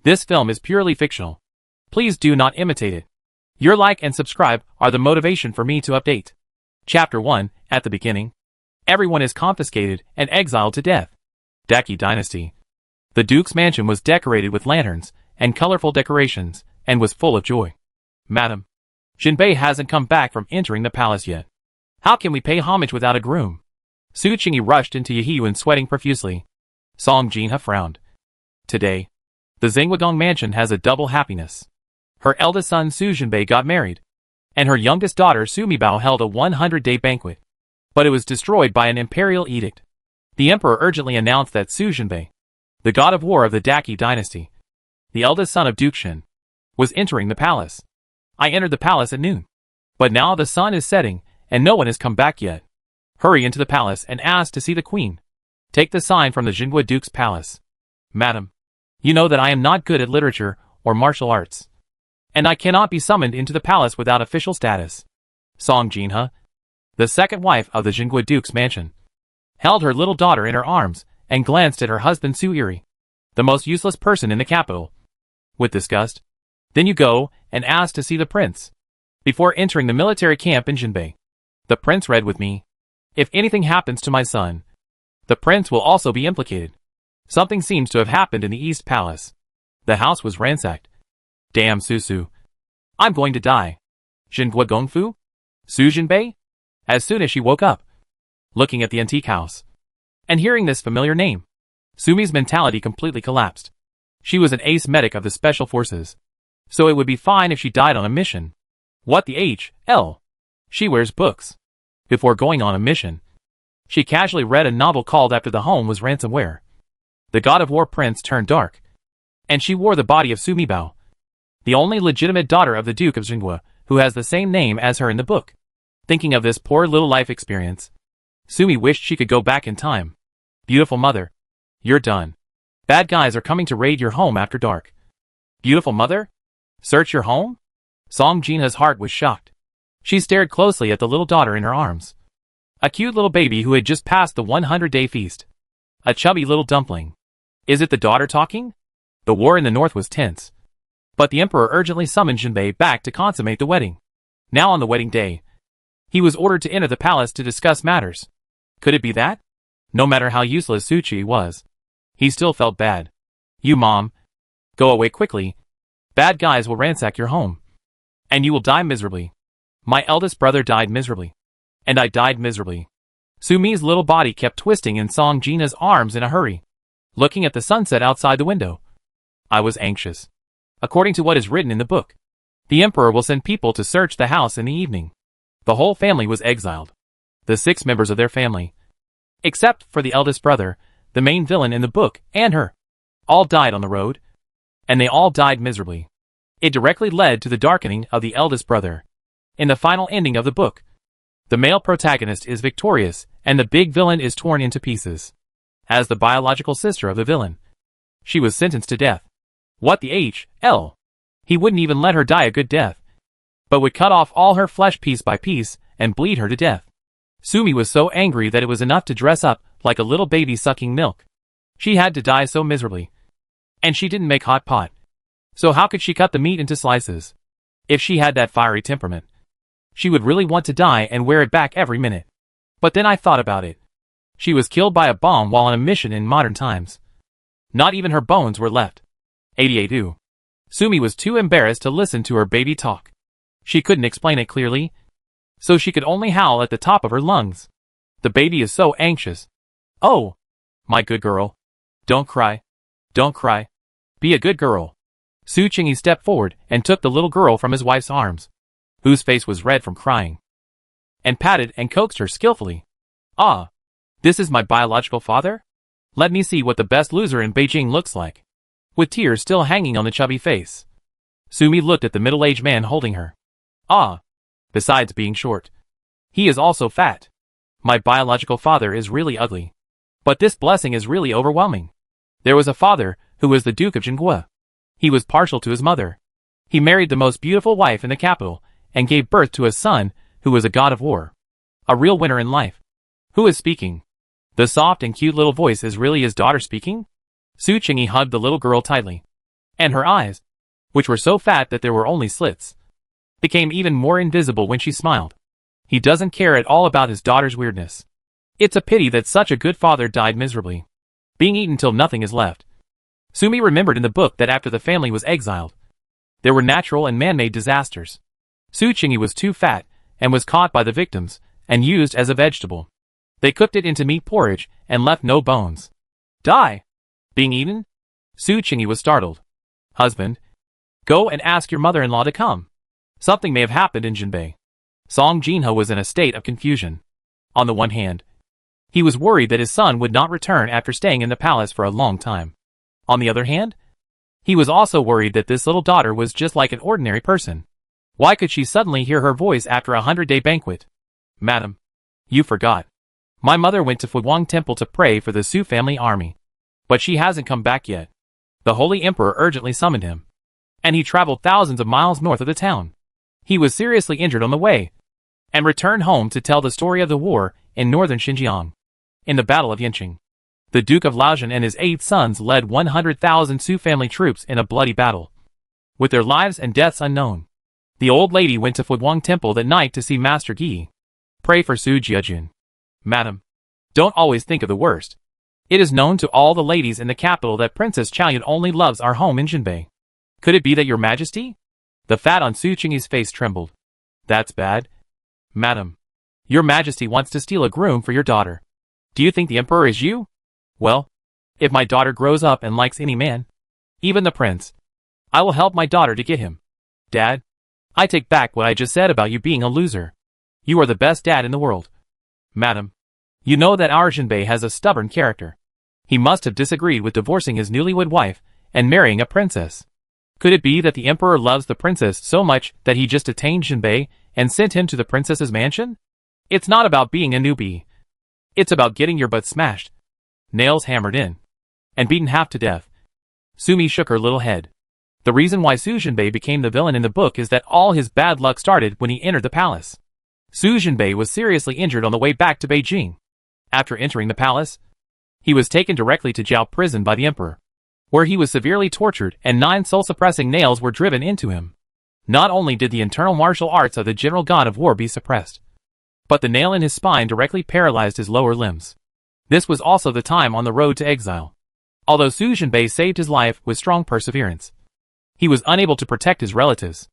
This film is purely fictional. Please do not imitate it. Your like and subscribe are the motivation for me to update. Chapter 1, at the beginning. Everyone is confiscated and exiled to death. Daki Dynasty. The Duke's mansion was decorated with lanterns and colorful decorations, and was full of joy. Madam, Jinbei hasn't come back from entering the palace yet. How can we pay homage without a groom? Su Qingyi rushed into Yihiyuan sweating profusely. Song Jinha frowned. Today, the Zhengwagong mansion has a double happiness. Her eldest son Su Jinbei got married, and her youngest daughter Sumi Bao held a 100-day banquet. But it was destroyed by an imperial edict. The emperor urgently announced that Su Jinbei, the god of war of the Daki dynasty, the eldest son of Duke Shen, was entering the palace. I entered the palace at noon. But now the sun is setting, and no one has come back yet. Hurry into the palace and ask to see the queen. Take the sign from the Jinhua Duke's palace. Madam, you know that I am not good at literature or martial arts, and I cannot be summoned into the palace without official status. Song Jinha, the second wife of the Jinhua Duke's mansion, held her little daughter in her arms and glanced at her husband Su Iri, the most useless person in the capital, with disgust. Then you go and ask to see the prince. Before entering the military camp in Jinbei, the prince read with me, if anything happens to my son, the prince will also be implicated. Something seems to have happened in the East Palace. The house was ransacked. Damn Susu. I'm going to die. Jinhua Gongfu? Su Jinbei? As soon as she woke up, looking at the antique house, and hearing this familiar name, Sumi's mentality completely collapsed. She was an ace medic of the special forces, so it would be fine if she died on a mission. What the hell? She wears books. Before going on a mission, she casually read a novel called After the Home Was Ransomware. The god of war prince turned dark, and she wore the body of Sumi Bao, the only legitimate daughter of the Duke of Jinhua, who has the same name as her in the book. Thinking of this poor little life experience, Sumi wished she could go back in time. Beautiful mother, you're done. Bad guys are coming to raid your home after dark. Beautiful mother? Search your home? Song Jinha's heart was shocked. She stared closely at the little daughter in her arms. A cute little baby who had just passed the 100-day feast. A chubby little dumpling. Is it the daughter talking? The war in the north was tense, but the emperor urgently summoned Jinbei back to consummate the wedding. Now on the wedding day, he was ordered to enter the palace to discuss matters. Could it be that? No matter how useless Su Qi was, he still felt bad. You mom, go away quickly. Bad guys will ransack your home, and you will die miserably. My eldest brother died miserably, and I died miserably. Sumi's little body kept twisting in Song Jinha's arms in a hurry, looking at the sunset outside the window. I was anxious. According to what is written in the book, the emperor will send people to search the house in the evening. The whole family was exiled. The 6 members of their family, except for the eldest brother, the main villain in the book, and her, all died on the road, and they all died miserably. It directly led to the darkening of the eldest brother. In the final ending of the book, the male protagonist is victorious, and the big villain is torn into pieces. As the biological sister of the villain, she was sentenced to death. What the hell? He wouldn't even let her die a good death, but would cut off all her flesh piece by piece and bleed her to death. Sumi was so angry that it was enough to dress up like a little baby sucking milk. She had to die so miserably. And she didn't make hot pot. So how could she cut the meat into slices? If she had that fiery temperament, she would really want to die and wear it back every minute. But then I thought about it. She was killed by a bomb while on a mission in modern times. Not even her bones were left. 88. Sumi was too embarrassed to listen to her baby talk. She couldn't explain it clearly, so she could only howl at the top of her lungs. The baby is so anxious. Oh, my good girl. Don't cry. Don't cry. Be a good girl. Su Qingyi stepped forward and took the little girl from his wife's arms, whose face was red from crying, and patted and coaxed her skillfully. Ah, this is my biological father? Let me see what the best loser in Beijing looks like. With tears still hanging on the chubby face, Sumi looked at the middle-aged man holding her. Ah, besides being short, he is also fat. My biological father is really ugly. But this blessing is really overwhelming. There was a father who was the Duke of Jinhua. He was partial to his mother. He married the most beautiful wife in the capital and gave birth to a son who was a god of war. A real winner in life. Who is speaking? The soft and cute little voice is really his daughter speaking? Su Qingyi hugged the little girl tightly And her eyes, which were so fat that there were only slits, became even more invisible when she smiled. He doesn't care at all about his daughter's weirdness. It's a pity that such a good father died miserably, being eaten till nothing is left. Sumi remembered in the book that after the family was exiled, there were natural and man-made disasters. Su Chingy was too fat and was caught by the victims and used as a vegetable. They cooked it into meat porridge and left no bones. Die? Being eaten? Su Chingy was startled. Husband, go and ask your mother-in-law to come. Something may have happened in Jinbei. Song Jinho was in a state of confusion. On the one hand, he was worried that his son would not return after staying in the palace for a long time. On the other hand, he was also worried that this little daughter was just like an ordinary person. Why could she suddenly hear her voice after a 100-day banquet? Madam, you forgot. My mother went to Fuguang Temple to pray for the Su family army. But she hasn't come back yet. The Holy Emperor urgently summoned him. And he traveled thousands of miles north of the town. He was seriously injured on the way, and returned home to tell the story of the war in northern Xinjiang. In the Battle of Yanqing, the Duke of Laojian and his 8 sons led 100,000 Su family troops in a bloody battle, with their lives and deaths unknown. The old lady went to Fuguang Temple that night to see Master Gi. Pray for Su Jiajun. Madam, don't always think of the worst. It is known to all the ladies in the capital that Princess Chaoyun only loves our home in Jinbei. Could it be that your majesty? The fat on Su Chingy's face trembled. That's bad. Madam, your majesty wants to steal a groom for your daughter. Do you think the emperor is you? Well, if my daughter grows up and likes any man, even the prince, I will help my daughter to get him. Dad, I take back what I just said about you being a loser. You are the best dad in the world. Madam, you know that our Jinbei has a stubborn character. He must have disagreed with divorcing his newlywed wife and marrying a princess. Could it be that the emperor loves the princess so much that he just detained Jinbei and sent him to the princess's mansion? It's not about being a newbie. It's about getting your butt smashed, nails hammered in, and beaten half to death. Sumi shook her little head. The reason why Su Jinbei became the villain in the book is that all his bad luck started when he entered the palace. Su Jinbei was seriously injured on the way back to Beijing. After entering the palace, he was taken directly to Jiao prison by the emperor, where he was severely tortured and 9 soul-suppressing nails were driven into him. Not only did the internal martial arts of the general god of war be suppressed, but the nail in his spine directly paralyzed his lower limbs. This was also the time on the road to exile. Although Su Jinbei saved his life with strong perseverance, he was unable to protect his relatives.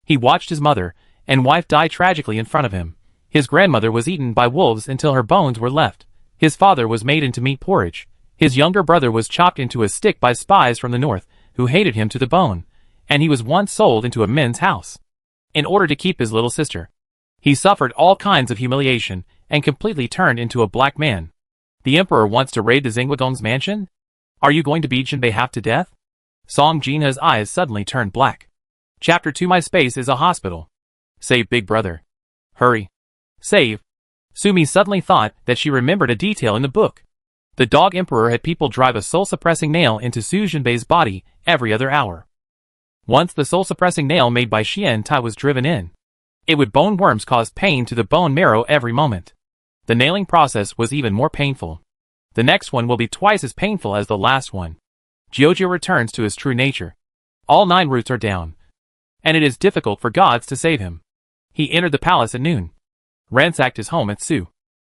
He watched his mother and wife die tragically in front of him. His grandmother was eaten by wolves until her bones were left. His father was made into meat porridge. His younger brother was chopped into a stick by spies from the north, who hated him to the bone, and he was once sold into a men's house. In order to keep his little sister, he suffered all kinds of humiliation and completely turned into a black man. The emperor wants to raid the Zhengguodong's mansion? Are you going to beat Jinbei half to death? Song Jinha's eyes suddenly turned black. Chapter 2. My space is a hospital. Save big brother. Hurry. Save. Sumi suddenly thought that she remembered a detail in the book. The dog emperor had people drive a soul-suppressing nail into Su Jinbei's body every other hour. Once the soul-suppressing nail made by Xian Tai was driven in, it would bone worms cause pain to the bone marrow every moment. The nailing process was even more painful. The next one will be twice as painful as the last one. Jiujiu returns to his true nature. All 9 roots are down, and it is difficult for gods to save him. He entered the palace at noon, ransacked his home at Su,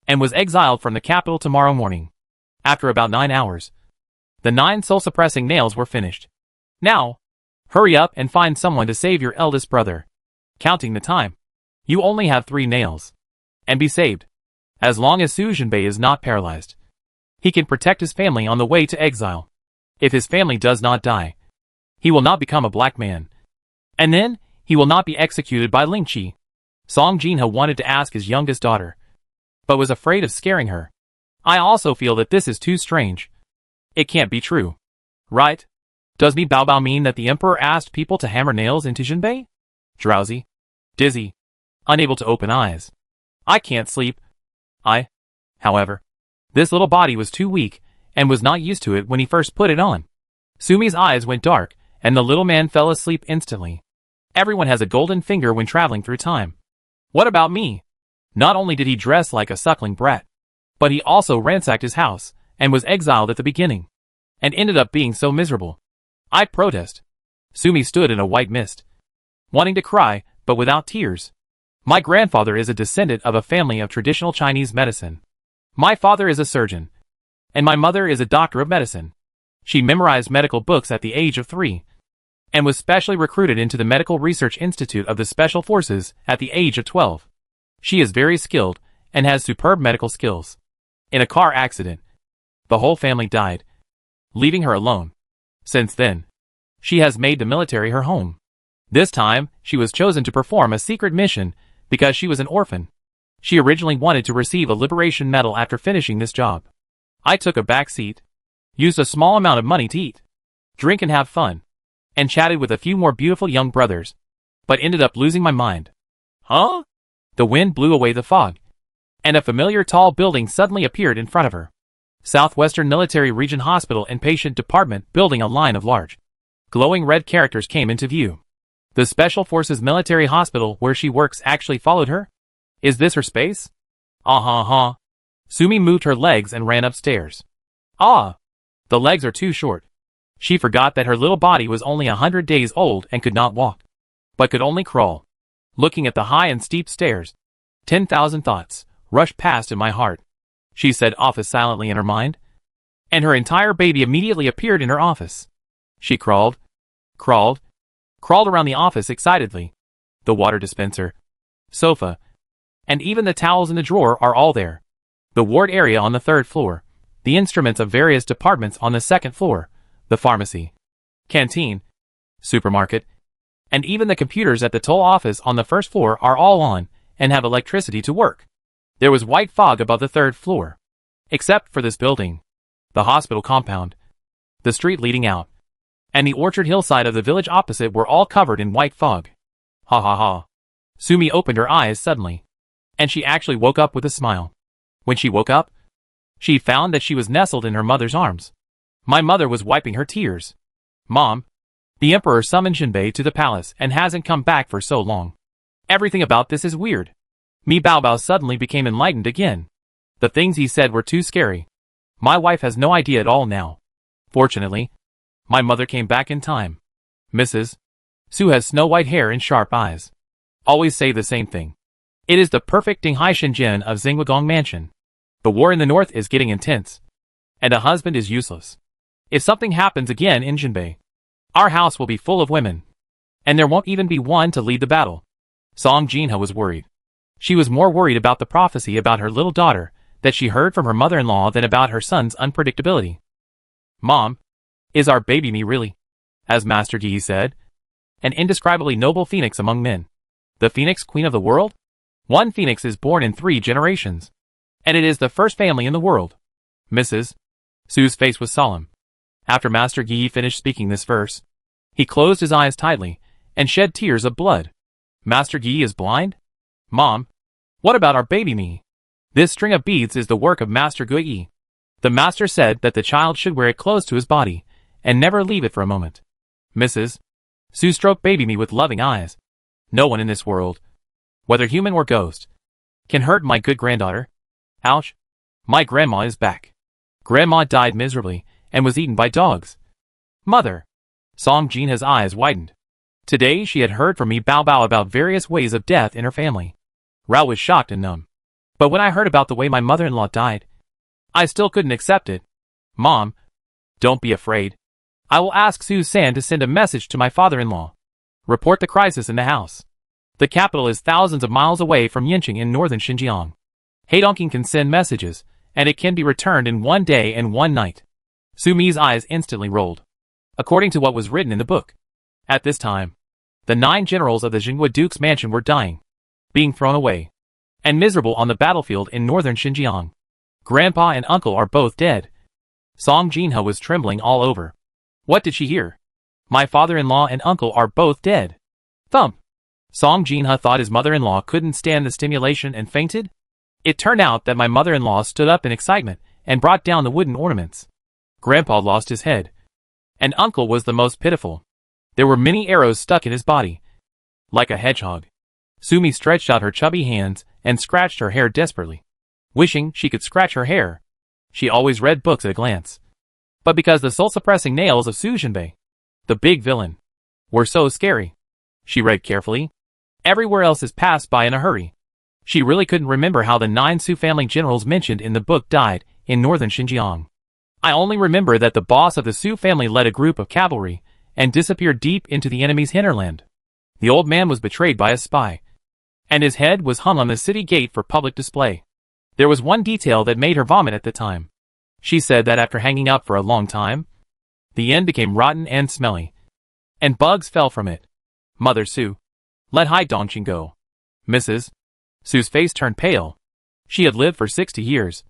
and was exiled from the capital tomorrow morning. After about 9 hours, the 9 soul-suppressing nails were finished. Now, hurry up and find someone to save your eldest brother. Counting the time, you only have 3 nails. And be saved. As long as Su Jinbei is not paralyzed, he can protect his family on the way to exile. If his family does not die, he will not become a black man. And then, he will not be executed by Ling Qi. Song Jinha wanted to ask his youngest daughter, but was afraid of scaring her. I also feel that this is too strange. It can't be true. Right? Does Mi Bao Bao mean that the emperor asked people to hammer nails into Jinbei? Drowsy, dizzy, unable to open eyes. I can't sleep. However, this little body was too weak and was not used to it when he first put it on. Sumi's eyes went dark and the little man fell asleep instantly. Everyone has a golden finger when traveling through time. What about me? Not only did he dress like a suckling brat, but he also ransacked his house and was exiled at the beginning, and ended up being so miserable. I protest. Sumi stood in a white mist, wanting to cry, but without tears. My grandfather is a descendant of a family of traditional Chinese medicine. My father is a surgeon, and my mother is a doctor of medicine. She memorized medical books at the age of 3, and was specially recruited into the Medical Research Institute of the Special Forces at the age of 12. She is very skilled, and has superb medical skills. In a car accident, the whole family died, leaving her alone. Since then, she has made the military her home. This time, she was chosen to perform a secret mission because she was an orphan. She originally wanted to receive a liberation medal after finishing this job. I took a back seat, used a small amount of money to eat, drink and have fun, and chatted with a few more beautiful young brothers, but ended up losing my mind. Huh? The wind blew away the fog, and a familiar tall building suddenly appeared in front of her. Southwestern Military Region Hospital and Patient Department building. A line of large, glowing red characters came into view. The Special Forces Military Hospital where she works actually followed her? Is this her space? Uh-huh. Sumi moved her legs and ran upstairs. Ah! The legs are too short. She forgot that her little body was only 100 days old and could not walk, but could only crawl. Looking at the high and steep stairs, 10,000 thoughts rushed past in my heart. She said office silently in her mind, and her entire baby immediately appeared in her office. She crawled around the office excitedly. The water dispenser, sofa, and even the towels in the drawer are all there. The ward area on the 3rd floor, the instruments of various departments on the 2nd floor, the pharmacy, canteen, supermarket, and even the computers at the toll office on the 1st floor are all on and have electricity to work. There was white fog above the 3rd floor, except for this building, the hospital compound, the street leading out, and the orchard hillside of the village opposite were all covered in white fog. Ha ha ha. Sumi opened her eyes suddenly, and she actually woke up with a smile. When she woke up, she found that she was nestled in her mother's arms. My mother was wiping her tears. Mom, the Emperor summoned Jinbei to the palace and hasn't come back for so long. Everything about this is weird. Mi Baobao suddenly became enlightened again. The things he said were too scary. My wife has no idea at all now. Fortunately, my mother came back in time. Mrs. Su has snow-white hair and sharp eyes. Always say the same thing. It is the perfect Dinghai Shenzhen of Xinguagong Mansion. The war in the north is getting intense, and a husband is useless. If something happens again in Jinbei, our house will be full of women, and there won't even be one to lead the battle. Song Jinha was worried. She was more worried about the prophecy about her little daughter that she heard from her mother-in-law than about her son's unpredictability. Mom, is our baby me really, as Master Yi said, an indescribably noble phoenix among men? The phoenix queen of the world? One phoenix is born in 3 generations, and it is the first family in the world. Mrs. Su's face was solemn. After Master Yi finished speaking this verse, he closed his eyes tightly and shed tears of blood. Master Yi is blind? Mom, what about our baby me? This string of beads is the work of Master Gui. The master said that the child should wear it close to his body and never leave it for a moment. Mrs. Su stroked baby me with loving eyes. No one in this world, whether human or ghost, can hurt my good granddaughter. Ouch. My grandma is back. Grandma died miserably and was eaten by dogs. Mother. Song Jinha's eyes widened. Today she had heard from Mi Baobao about various ways of death in her family. Rao was shocked and numb. But when I heard about the way my mother-in-law died, I still couldn't accept it. Mom, don't be afraid. I will ask Su-san to send a message to my father-in-law. Report the crisis in the house. The capital is thousands of miles away from Yinqing in northern Xinjiang. Heidongking can send messages, and it can be returned in 1 day and 1 night. Sumi's eyes instantly rolled. According to what was written in the book, at this time, the 9 generals of the Jinghua Duke's mansion were dying, being thrown away, and miserable on the battlefield in northern Xinjiang. Grandpa and uncle are both dead. Song Jinha was trembling all over. What did she hear? My father-in-law and uncle are both dead. Thump. Song Jinha thought his mother-in-law couldn't stand the stimulation and fainted. It turned out that my mother-in-law stood up in excitement and brought down the wooden ornaments. Grandpa lost his head, and uncle was the most pitiful. There were many arrows stuck in his body, like a hedgehog. Sumi stretched out her chubby hands and scratched her hair desperately, wishing she could scratch her hair. She always read books at a glance. But because the soul-suppressing nails of Su Jinbei, the big villain, were so scary. She read carefully. Everywhere else is passed by in a hurry. She really couldn't remember how the 9 Su family generals mentioned in the book died in northern Xinjiang. I only remember that the boss of the Su family led a group of cavalry and disappeared deep into the enemy's hinterland. The old man was betrayed by a spy, and his head was hung on the city gate for public display. There was one detail that made her vomit at the time. She said that after hanging up for a long time, the end became rotten and smelly, and bugs fell from it. Mother Su, let Hai Dongqing go. Mrs. Su's face turned pale. She had lived for 60 years,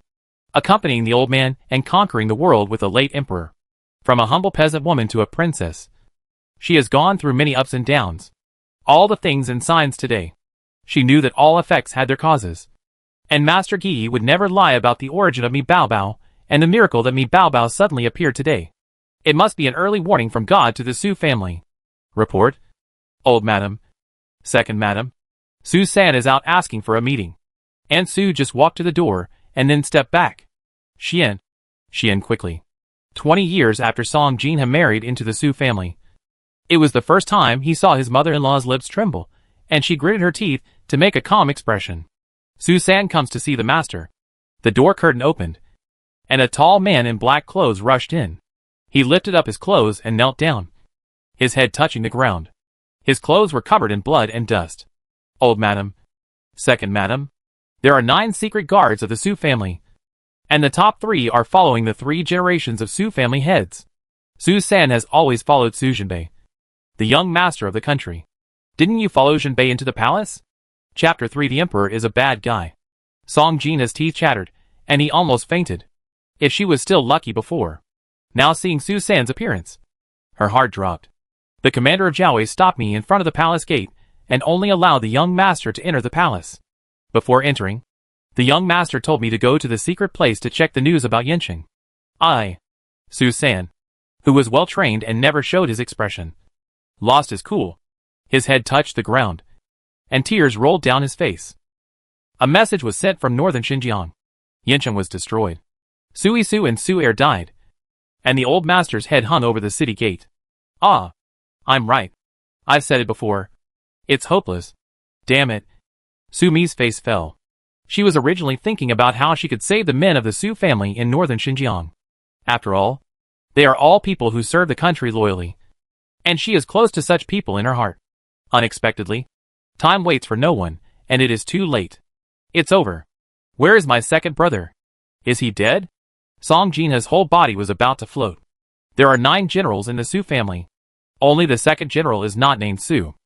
accompanying the old man and conquering the world with the late emperor. From a humble peasant woman to a princess, she has gone through many ups and downs. All the things and signs today. She knew that all effects had their causes. And Master Yi would never lie about the origin of Mi Bao Bao and the miracle that Mi Bao Bao suddenly appeared today. It must be an early warning from God to the Su family. Report. Old Madam. Second Madam. Su-san is out asking for a meeting. Aunt Su just walked to the door and then stepped back. Xian. Xian quickly. 20 years after Song Jin had married into the Su family. It was the first time he saw his mother-in-law's lips tremble, and she gritted her teeth to make a calm expression. Su-san comes to see the master. The door curtain opened, and a tall man in black clothes rushed in. He lifted up his clothes and knelt down, his head touching the ground. His clothes were covered in blood and dust. Old Madam. Second Madam. There are 9 secret guards of the Su family, and the top 3 are following the 3 generations of Su family heads. Su-san has always followed Su Jinbei, the young master of the country. Didn't you follow Jinbei into the palace? Chapter 3. The Emperor is a bad guy. Song Jin's teeth chattered, and he almost fainted. If she was still lucky before. Now seeing Su-san's appearance, her heart dropped. The commander of Jiaowei stopped me in front of the palace gate and only allowed the young master to enter the palace. Before entering, the young master told me to go to the secret place to check the news about Yanqing. Su-san, who was well trained and never showed his expression, lost his cool. His head touched the ground, and tears rolled down his face. A message was sent from northern Xinjiang. Yanqing was destroyed. Sui Su and Su Er died, and the old master's head hung over the city gate. I'm right. I've said it before. It's hopeless. Damn it. Sumi's face fell. She was originally thinking about how she could save the men of the Su family in northern Xinjiang. After all, they are all people who serve the country loyally, and she is close to such people in her heart. Unexpectedly, time waits for no one, and it is too late. It's over. Where is my second brother? Is he dead? Song Jin's whole body was about to float. There are 9 generals in the Su family. Only the second general is not named Su.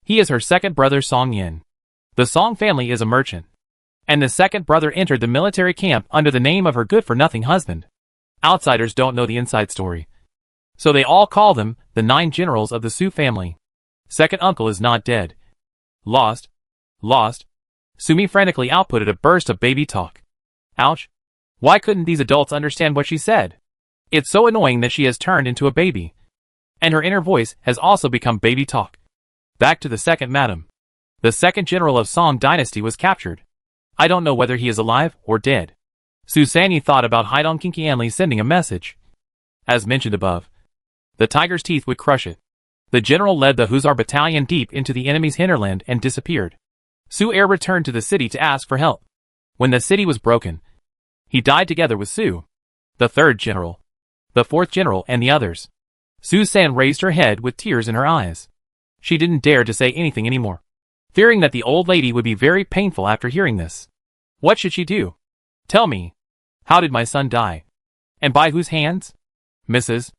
He is her second brother Song Yin. The Song family is a merchant, and the second brother entered the military camp under the name of her good-for-nothing husband. Outsiders don't know the inside story, so they all call them the 9 generals of the Su family. Second uncle is not dead. Lost. Sumi frantically outputted a burst of baby talk. Ouch. Why couldn't these adults understand what she said? It's so annoying that she has turned into a baby, and her inner voice has also become baby talk. Back to the second madam. The second general of Song dynasty was captured. I don't know whether he is alive or dead. Susani thought about Haidong Kinkianli sending a message. As mentioned above, the tiger's teeth would crush it. The general led the Hussar battalion deep into the enemy's hinterland and disappeared. Su Er returned to the city to ask for help. When the city was broken, he died together with Su, the third general, the fourth general, and the others. Su-san raised her head with tears in her eyes. She didn't dare to say anything anymore, fearing that the old lady would be very painful after hearing this. What should she do? Tell me, how did my son die? And by whose hands? Mrs.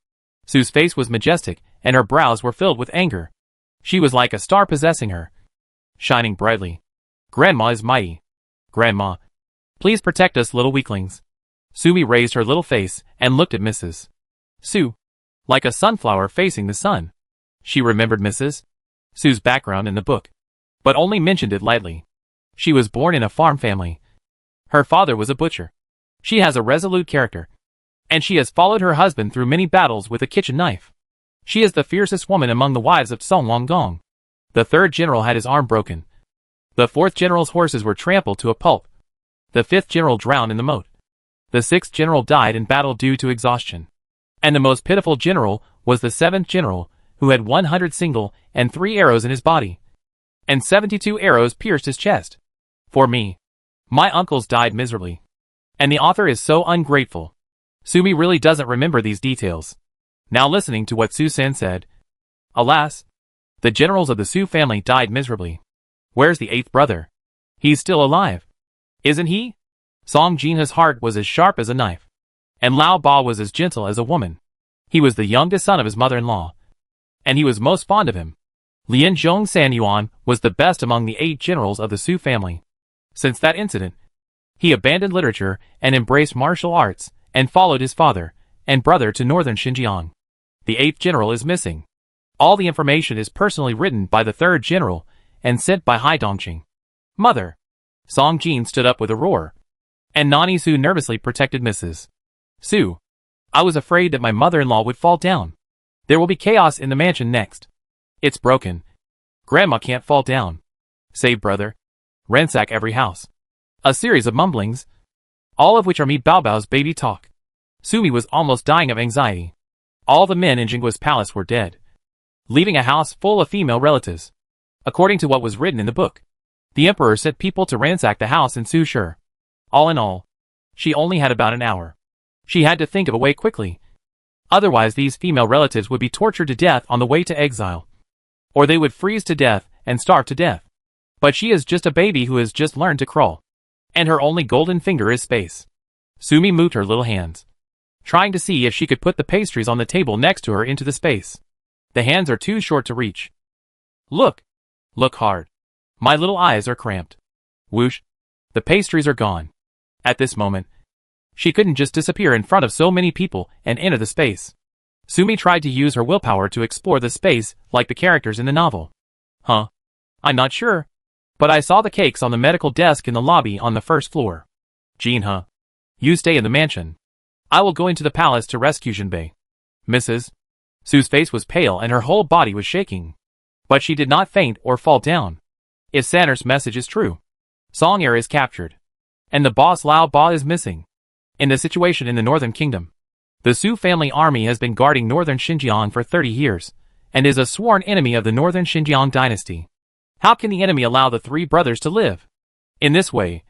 Su's face was majestic, and her brows were filled with anger. She was like a star possessing her, shining brightly. Grandma is mighty. Grandma, please protect us little weaklings. Sumi raised her little face and looked at Mrs. Su, like a sunflower facing the sun. She remembered Mrs. Su's background in the book, but only mentioned it lightly. She was born in a farm family. Her father was a butcher. She has a resolute character, and she has followed her husband through many battles with a kitchen knife. She is the fiercest woman among the wives of Song Longgong. The third general had his arm broken. The fourth general's horses were trampled to a pulp. The fifth general drowned in the moat. The sixth general died in battle due to exhaustion. And the most pitiful general was the seventh general, who had 100 single and 3 arrows in his body, and 72 arrows pierced his chest. For me, my uncles died miserably. And the author is so ungrateful. Sumi really doesn't remember these details. Now listening to what Su-san said. Alas, the generals of the Su family died miserably. Where's the 8th brother? He's still alive, isn't he? Song Jinha's heart was as sharp as a knife, and Lao Ba was as gentle as a woman. He was the youngest son of his mother-in-law, and he was most fond of him. Lian Zhong Sanyuan was the best among the 8 generals of the Su family. Since that incident, he abandoned literature and embraced martial arts, and followed his father and brother to northern Xinjiang. The 8th general is missing. All the information is personally written by the 3rd general and sent by Hai Dongqing. Mother! Song Jin stood up with a roar, and Nani Su nervously protected Mrs. Su. I was afraid that my mother-in-law would fall down. There will be chaos in the mansion next. It's broken. Grandma can't fall down. Save brother. Ransack every house. A series of mumblings, all of which are Mi Baobao's baby talk. Sumi was almost dying of anxiety. All the men in Jinggua's palace were dead, leaving a house full of female relatives. According to what was written in the book, the emperor sent people to ransack the house in Sushi. All in all, she only had about an hour. She had to think of a way quickly. Otherwise these female relatives would be tortured to death on the way to exile. Or they would freeze to death and starve to death. But she is just a baby who has just learned to crawl. And her only golden finger is space. Sumi moved her little hands, trying to see if she could put the pastries on the table next to her into the space. The hands are too short to reach. Look! Look hard. My little eyes are cramped. Whoosh! The pastries are gone. At this moment, she couldn't just disappear in front of so many people and enter the space. Sumi tried to use her willpower to explore the space like the characters in the novel. Huh? I'm not sure. But I saw the cakes on the medical desk in the lobby on the 1st floor. Jinha, you stay in the mansion. I will go into the palace to rescue Jinbei. Mrs. Su's face was pale and her whole body was shaking. But she did not faint or fall down. If Sanner's message is true, Song Air is captured, and the boss Lao Ba is missing. In the situation in the Northern Kingdom, the Su family army has been guarding northern Xinjiang for 30 years, and is a sworn enemy of the Northern Xinjiang dynasty. How can the enemy allow the 3 brothers to live? In this way,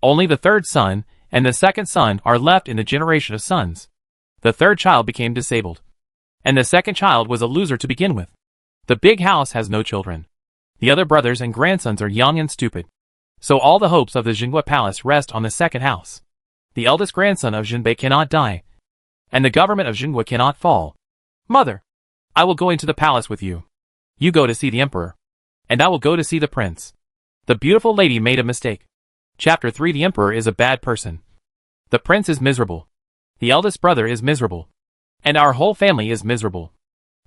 only the 3rd son and the 2nd son are left in the generation of sons. The 3rd child became disabled, and the 2nd child was a loser to begin with. The big house has no children. The other brothers and grandsons are young and stupid. So all the hopes of the Jinggua palace rest on the 2nd house. The eldest grandson of Jinbei cannot die, and the government of Jinggua cannot fall. Mother, I will go into the palace with you. You go to see the emperor, and I will go to see the prince. The beautiful lady made a mistake. Chapter 3. The emperor is a bad person. The prince is miserable. The eldest brother is miserable. And our whole family is miserable.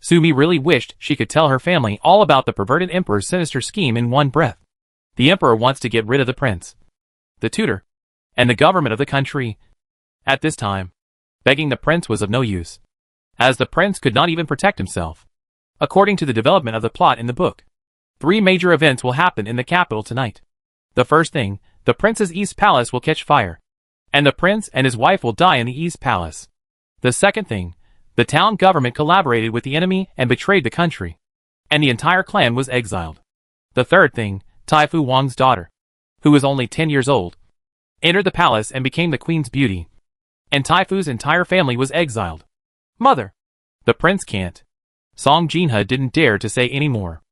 Sumi really wished she could tell her family all about the perverted emperor's sinister scheme in one breath. The emperor wants to get rid of the prince, the tutor, and the government of the country. At this time, begging the prince was of no use, as the prince could not even protect himself. According to the development of the plot in the book, 3 major events will happen in the capital tonight. The first thing, the prince's East Palace will catch fire, and the prince and his wife will die in the East Palace. The second thing, the town government collaborated with the enemy and betrayed the country, and the entire clan was exiled. The third thing, Taifu Wang's daughter, who was only 10 years old, entered the palace and became the queen's beauty, and Taifu's entire family was exiled. Mother! The prince can't. Song Jinha didn't dare to say any more.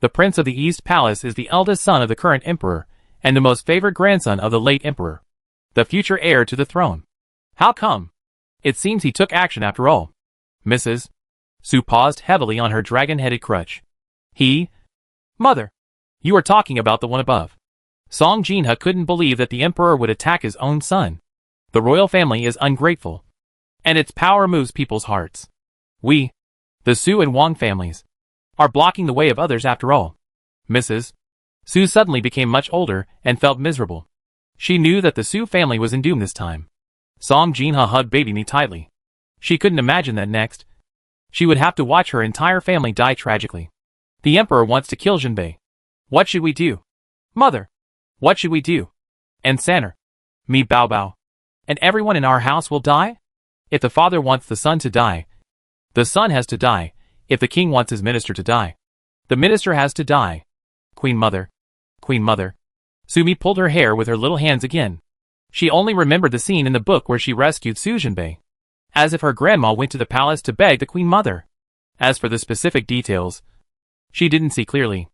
The prince of the East Palace is the eldest son of the current emperor, and the most favored grandson of the late emperor, the future heir to the throne. How come? It seems he took action after all. Mrs. Su paused heavily on her dragon-headed crutch. He? Mother! You are talking about the one above. Song Jinha couldn't believe that the emperor would attack his own son. The royal family is ungrateful, and its power moves people's hearts. We, the Su and Wang families, are blocking the way of others after all. Mrs. Su suddenly became much older and felt miserable. She knew that the Su family was in doom this time. Song Jinha hugged baby me tightly. She couldn't imagine that next she would have to watch her entire family die tragically. The emperor wants to kill Jinbei. What should we do? Mother! What should we do? And Sanner, me Bao Bao, and everyone in our house will die? If the father wants the son to die, the son has to die, If the king wants his minister to die, the minister has to die. Queen Mother. Queen Mother. Sumi pulled her hair with her little hands again. She only remembered the scene in the book where she rescued Sujinbei. As if her grandma went to the palace to beg the Queen Mother. As for the specific details, she didn't see clearly.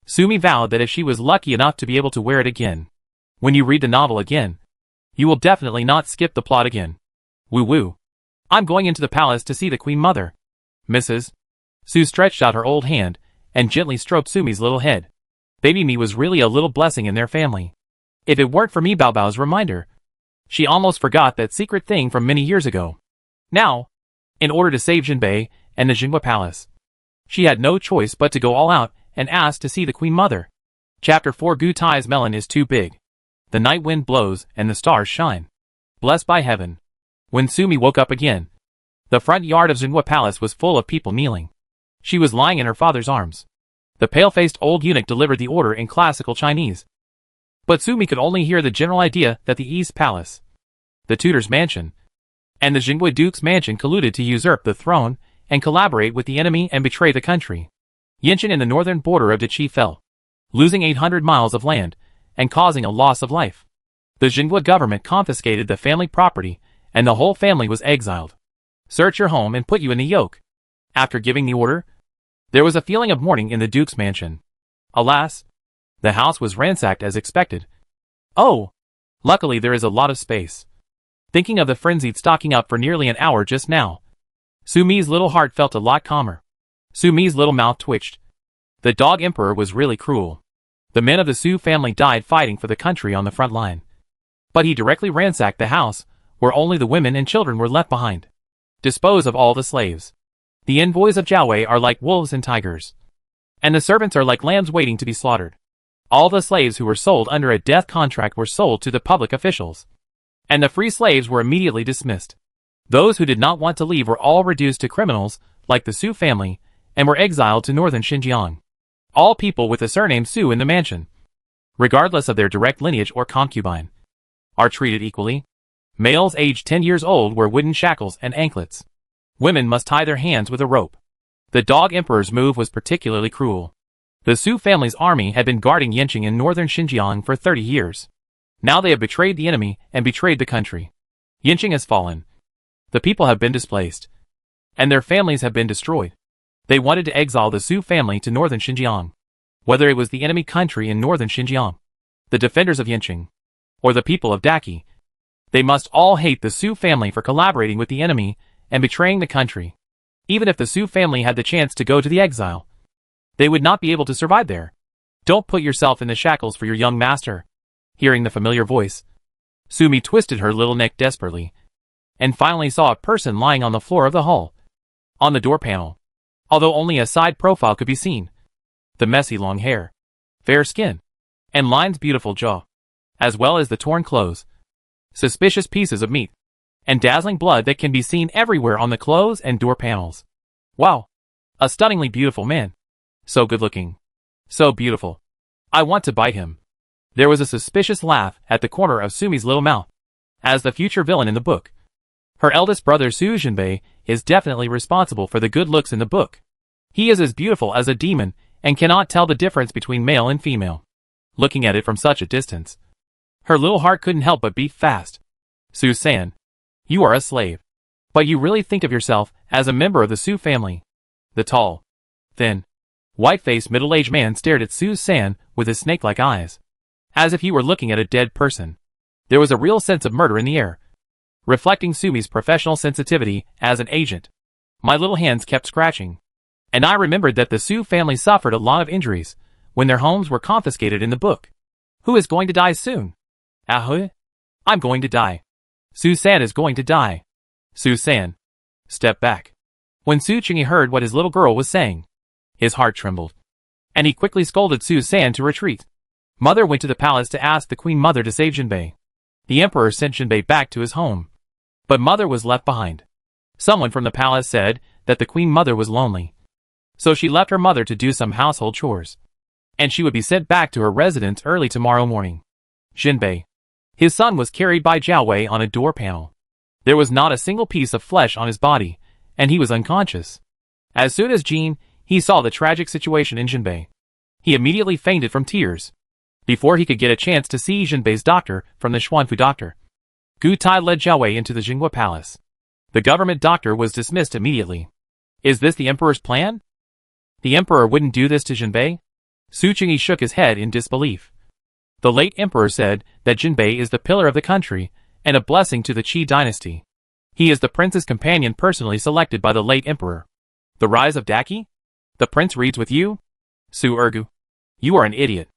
Sumi vowed that if she was lucky enough to be able to wear it again, when you read the novel again, you will definitely not skip the plot again. Woo-woo. I'm going into the palace to see the Queen Mother. Mrs. Sue stretched out her old hand and gently stroked Sumi's little head. Baby me was really a little blessing in their family. If it weren't for me Baobao's reminder, she almost forgot that secret thing from many years ago. Now, in order to save Jinbei and the Jinhua Palace, she had no choice but to go all out and ask to see the Queen Mother. Chapter 4 Gu Tai's melon is too big. The night wind blows and the stars shine. Blessed by heaven. When Sumi woke up again, the front yard of Jinhua Palace was full of people kneeling. She was lying in her father's arms. The pale-faced old eunuch delivered the order in classical Chinese. But Sumi could only hear the general idea that the East Palace, the tutor's mansion, and the Jinhua Duke's mansion colluded to usurp the throne and collaborate with the enemy and betray the country. Yinshan in the northern border of Deqi fell, losing 800 miles of land and causing a loss of life. The Jinhua government confiscated the family property and the whole family was exiled. Search your home and put you in the yoke. After giving the order, there was a feeling of mourning in the Duke's mansion. Alas, the house was ransacked as expected. Oh, luckily there is a lot of space. Thinking of the frenzied stocking up for nearly an hour just now, Sumi's little heart felt a lot calmer. Sumi's little mouth twitched. The dog emperor was really cruel. The men of the Su family died fighting for the country on the front line. But he directly ransacked the house, where only the women and children were left behind. Dispose of all the slaves. The envoys of Jiaowei are like wolves and tigers. And the servants are like lambs waiting to be slaughtered. All the slaves who were sold under a death contract were sold to the public officials. And the free slaves were immediately dismissed. Those who did not want to leave were all reduced to criminals, like the Su family, and were exiled to northern Xinjiang. All people with the surname Su in the mansion, regardless of their direct lineage or concubine, are treated equally. Males aged 10 years old wear wooden shackles and anklets. Women must tie their hands with a rope. The dog emperor's move was particularly cruel. The Su family's army had been guarding Yanqing in northern Xinjiang for 30 years. Now they have betrayed the enemy and betrayed the country. Yanqing has fallen. The people have been displaced. And their families have been destroyed. They wanted to exile the Su family to northern Xinjiang. Whether it was the enemy country in northern Xinjiang, the defenders of Yanqing, or the people of Daqi, they must all hate the Su family for collaborating with the enemy and betraying the country. Even if the Su family had the chance to go to the exile, they would not be able to survive there. Don't put yourself in the shackles for your young master. Hearing the familiar voice, Sumi twisted her little neck desperately, and finally saw a person lying on the floor of the hall. On the door panel, although only a side profile could be seen, the messy long hair, fair skin, and Line's beautiful jaw, as well as the torn clothes, suspicious pieces of meat, and dazzling blood that can be seen everywhere on the clothes and door panels. Wow! A stunningly beautiful man. So good-looking. So beautiful. I want to bite him. There was a suspicious laugh at the corner of Sumi's little mouth. As the future villain in the book, her eldest brother Su Jinbei is definitely responsible for the good looks in the book. He is as beautiful as a demon and cannot tell the difference between male and female. Looking at it from such a distance, her little heart couldn't help but beat fast. Su-san, you are a slave. But you really think of yourself as a member of the Su family. The tall, thin, white-faced middle-aged man stared at Su-san with his snake-like eyes, as if he were looking at a dead person. There was a real sense of murder in the air, reflecting Sumi's professional sensitivity as an agent. My little hands kept scratching, and I remembered that the Su family suffered a lot of injuries when their homes were confiscated in the book. Who is going to die soon? Ahoy? I'm going to die. Su-san is going to die. Su-san. Step back. When Su Chingy heard what his little girl was saying, his heart trembled, and he quickly scolded Su-san to retreat. Mother went to the palace to ask the Queen Mother to save Jinbei. The Emperor sent Jinbei back to his home, but Mother was left behind. Someone from the palace said that the Queen Mother was lonely, so she left her mother to do some household chores, and she would be sent back to her residence early tomorrow morning. Jinbei, his son, was carried by Jiaowei on a door panel. There was not a single piece of flesh on his body, and he was unconscious. As soon as he saw the tragic situation in Jinbei, he immediately fainted from tears. Before he could get a chance to see Jinbei's doctor from the Xuanfu doctor, Gu Tai led Zhao Wei into the Jinghua Palace. The government doctor was dismissed immediately. Is this the emperor's plan? The emperor wouldn't do this to Jinbei? Su Qingyi shook his head in disbelief. The late emperor said that Jinbei is the pillar of the country and a blessing to the Qi dynasty. He is the prince's companion personally selected by the late emperor. The rise of Daki? The prince reads with you? Su Ergu. You are an idiot.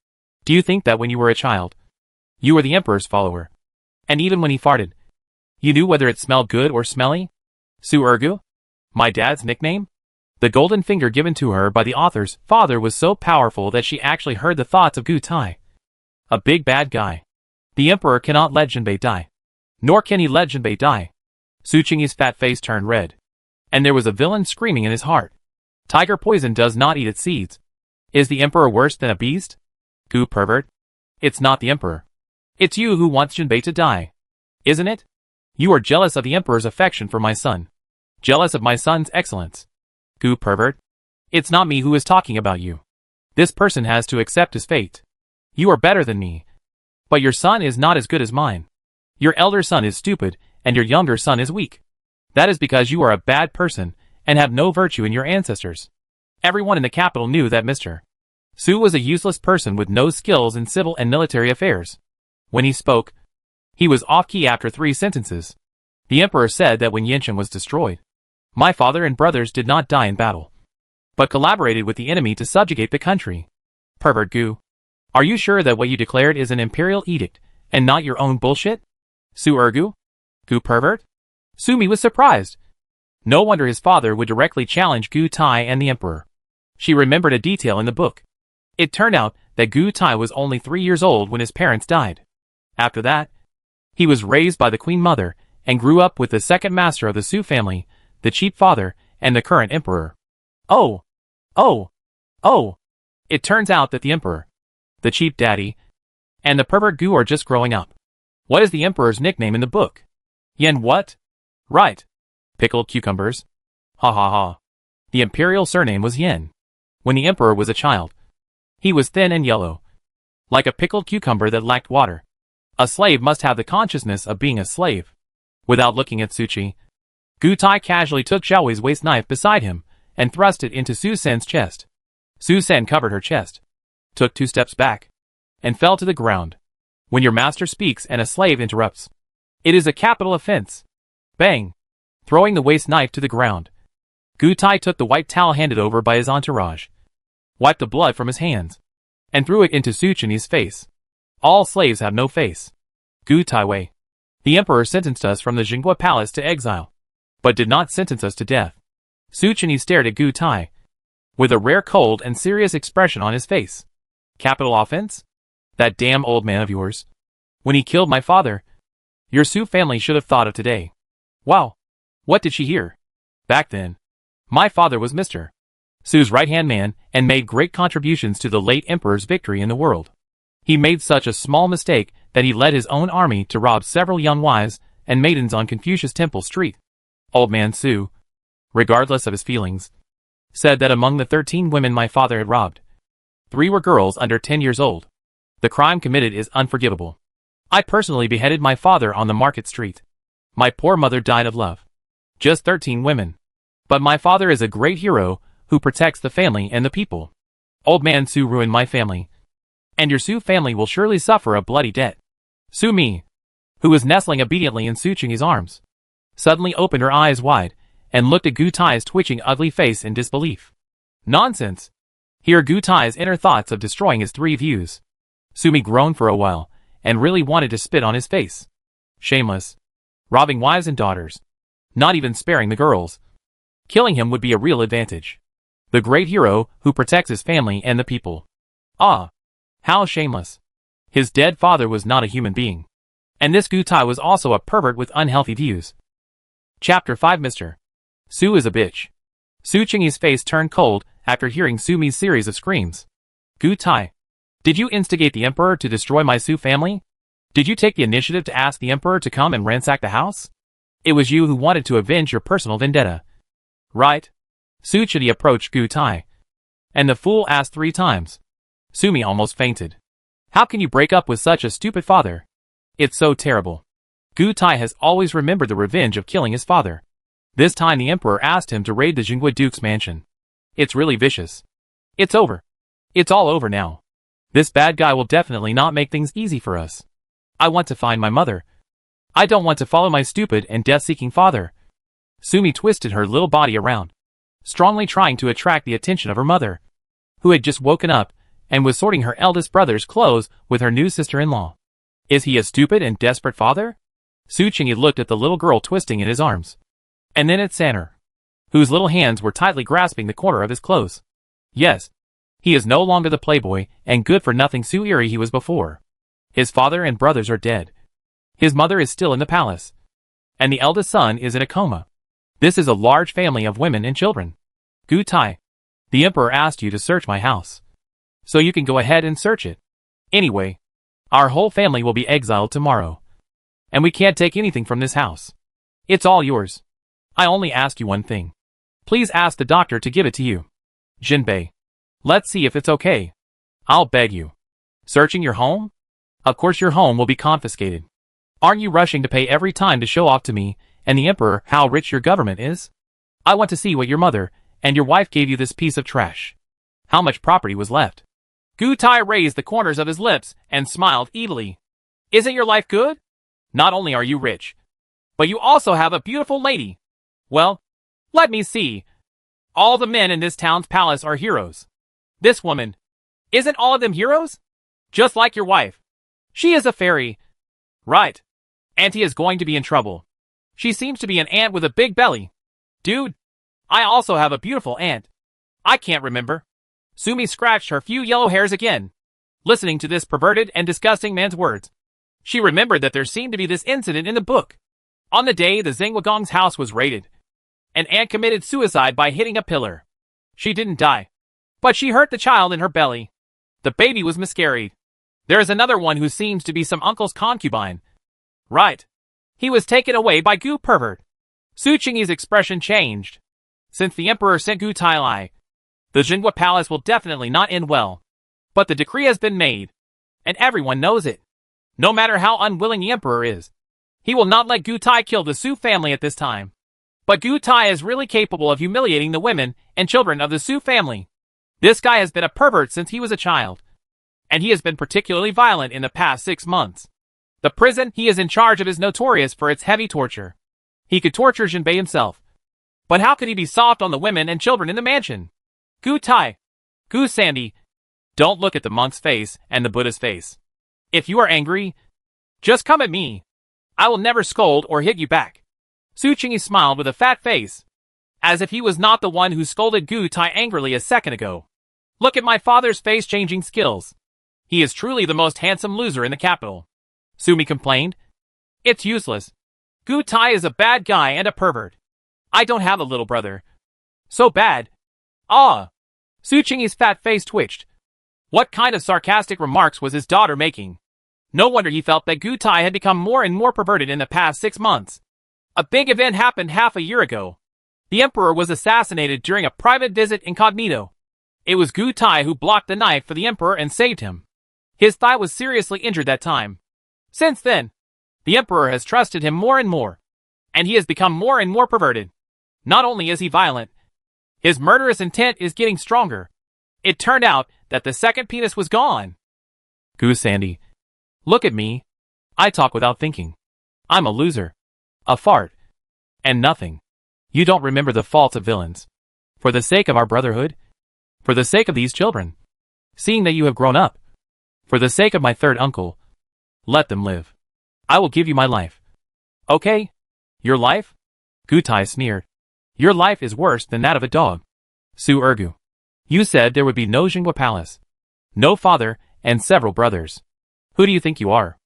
Do you think that when you were a child, you were the emperor's follower? And even when he farted, you knew whether it smelled good or smelly? Su Ergu? My dad's nickname? The golden finger given to her by the author's father was so powerful that she actually heard the thoughts of Gu Tai. A big bad guy. The emperor cannot let Jinbei die. Nor can he let Jinbei die. Su Qingyi's fat face turned red. And there was a villain screaming in his heart. Tiger poison does not eat its seeds. Is the emperor worse than a beast? Gu pervert. It's not the emperor. It's you who wants Jinbei to die. Isn't it? You are jealous of the emperor's affection for my son. Jealous of my son's excellence. Gu pervert. It's not me who is talking about you. This person has to accept his fate. You are better than me. But your son is not as good as mine. Your elder son is stupid, and your younger son is weak. That is because you are a bad person, and have no virtue in your ancestors. Everyone in the capital knew that Mr. Su was a useless person with no skills in civil and military affairs. When he spoke, he was off-key after 3 sentences. The emperor said that when Yancheng was destroyed, my father and brothers did not die in battle, but collaborated with the enemy to subjugate the country. Pervert Gu. Are you sure that what you declared is an imperial edict, and not your own bullshit? Su Ergu? Gu pervert? Sumi was surprised. No wonder his father would directly challenge Gu Tai and the emperor. She remembered a detail in the book. It turned out that Gu Tai was only 3 years old when his parents died. After that, he was raised by the queen mother, and grew up with the second master of the Su family, the cheap father, and the current emperor. Oh! It turns out that the emperor, the cheap daddy, and the pervert Gu are just growing up. What is the emperor's nickname in the book? Yen what? Right. Pickled cucumbers. Ha ha ha. The imperial surname was Yen. When the emperor was a child, he was thin and yellow, like a pickled cucumber that lacked water. A slave must have the consciousness of being a slave. Without looking at Suchi, Gu Tai casually took Zhao Wei's waist knife beside him and thrust it into Su Sen's chest. Su Sen covered her chest, took 2 steps back, and fell to the ground. When your master speaks and a slave interrupts, it is a capital offense. Bang! Throwing the waist knife to the ground, Gu Tai took the white towel handed over by his entourage, wiped the blood from his hands, and threw it into Su Qingyi's face. All slaves have no face. Gu Tai Wei. The emperor sentenced us from the Jinghua Palace to exile, but did not sentence us to death. Su Qingyi stared at Gu Tai, with a rare cold and serious expression on his face. Capital offense? That damn old man of yours. When he killed my father, your Su family should have thought of today. Wow. What did she hear? Back then, my father was Mr. Su's right-hand man and made great contributions to the late emperor's victory in the world. He made such a small mistake that he led his own army to rob several young wives and maidens on Confucius Temple Street. Old man Su, regardless of his feelings, said that among the 13 women my father had robbed, 3 were girls under 10 years old. The crime committed is unforgivable. I personally beheaded my father on the market street. My poor mother died of love. Just 13 women. But my father is a great hero who protects the family and the people. Old man Su ruined my family, and your Su family will surely suffer a bloody debt. Sumi, who was nestling obediently in Su Qingyi's arms, suddenly opened her eyes wide and looked at Gu Tai's twitching ugly face in disbelief. Nonsense! Here Gu Tai's inner thoughts of destroying his 3 views. Sumi groaned for a while and really wanted to spit on his face. Shameless. Robbing wives and daughters. Not even sparing the girls. Killing him would be a real advantage. The great hero who protects his family and the people. Ah! How shameless. His dead father was not a human being. And this Gu Tai was also a pervert with unhealthy views. Chapter 5 Mr. Su is a bitch. Su Qingyi's face turned cold after hearing Sumi's series of screams. Gu Tai. Did you instigate the emperor to destroy my Su family? Did you take the initiative to ask the emperor to come and ransack the house? It was you who wanted to avenge your personal vendetta. Right? Suchidi approached Gu Tai. And the fool asked 3 times. Sumi almost fainted. How can you break up with such a stupid father? It's so terrible. Gu Tai has always remembered the revenge of killing his father. This time the emperor asked him to raid the Jinghua Duke's mansion. It's really vicious. It's over. It's all over now. This bad guy will definitely not make things easy for us. I want to find my mother. I don't want to follow my stupid and death-seeking father. Sumi twisted her little body around, strongly trying to attract the attention of her mother, who had just woken up and was sorting her eldest brother's clothes with her new sister-in-law. Is he a stupid and desperate father? Suchidi looked at the little girl twisting in his arms, and then at Sanner, whose little hands were tightly grasping the corner of his clothes. Yes, he is no longer the playboy and good-for-nothing Suiri he was before. His father and brothers are dead. His mother is still in the palace, and the eldest son is in a coma. This is a large family of women and children. Gu Tai, the emperor asked you to search my house, so you can go ahead and search it. Anyway, our whole family will be exiled tomorrow, and we can't take anything from this house. It's all yours. I only ask you one thing. Please ask the doctor to give it to you. Jinbei. Let's see if it's okay. I'll beg you. Searching your home? Of course your home will be confiscated. Aren't you rushing to pay every time to show off to me and the emperor how rich your government is? I want to see what your mother and your wife gave you this piece of trash. How much property was left? Gu Tai raised the corners of his lips and smiled evilly. Isn't your life good? Not only are you rich, but you also have a beautiful lady. Well, let me see. All the men in this town's palace are heroes. This woman, isn't all of them heroes? Just like your wife. She is a fairy. Right. Auntie is going to be in trouble. She seems to be an ant with a big belly. Dude, I also have a beautiful aunt. I can't remember. Sumi scratched her few yellow hairs again, listening to this perverted and disgusting man's words. She remembered that there seemed to be this incident in the book. On the day the Zhengwagong's house was raided, an ant committed suicide by hitting a pillar. She didn't die, but she hurt the child in her belly. The baby was miscarried. There is another one who seems to be some uncle's concubine. Right. He was taken away by Gu Pervert. Suchini's expression changed. Since the emperor sent Gu Tai, the Jinghua palace will definitely not end well. But the decree has been made, and everyone knows it. No matter how unwilling the emperor is, he will not let Gu Tai kill the Su family at this time. But Gu Tai is really capable of humiliating the women and children of the Su family. This guy has been a pervert since he was a child, and he has been particularly violent in the past 6 months. The prison he is in charge of is notorious for its heavy torture. He could torture Jinbei himself, but how could he be soft on the women and children in the mansion? Gu Tai, Gu Sandy, don't look at the monk's face and the Buddha's face. If you are angry, just come at me. I will never scold or hit you back. Suchini smiled with a fat face, as if he was not the one who scolded Gu Tai angrily a second ago. Look at my father's face-changing skills. He is truly the most handsome loser in the capital. Sumi complained. It's useless. Gu Tai is a bad guy and a pervert. I don't have a little brother. So bad. Ah! Suchini's fat face twitched. What kind of sarcastic remarks was his daughter making? No wonder he felt that Gu Tai had become more and more perverted in the past 6 months. A big event happened half a year ago. The emperor was assassinated during a private visit incognito. It was Gu Tai who blocked the knife for the emperor and saved him. His thigh was seriously injured that time. Since then, the emperor has trusted him more and more, and he has become more and more perverted. Not only is he violent, his murderous intent is getting stronger. It turned out that the second penis was gone. Gu Sandy, look at me. I talk without thinking. I'm a loser, a fart, and nothing. You don't remember the faults of villains. For the sake of our brotherhood, for the sake of these children, seeing that you have grown up, for the sake of my third uncle, let them live. I will give you my life. Okay? Your life? Gu Tai sneered. Your life is worse than that of a dog. Su Ergu. You said there would be no Jinghua palace, no father, and several brothers. Who do you think you are?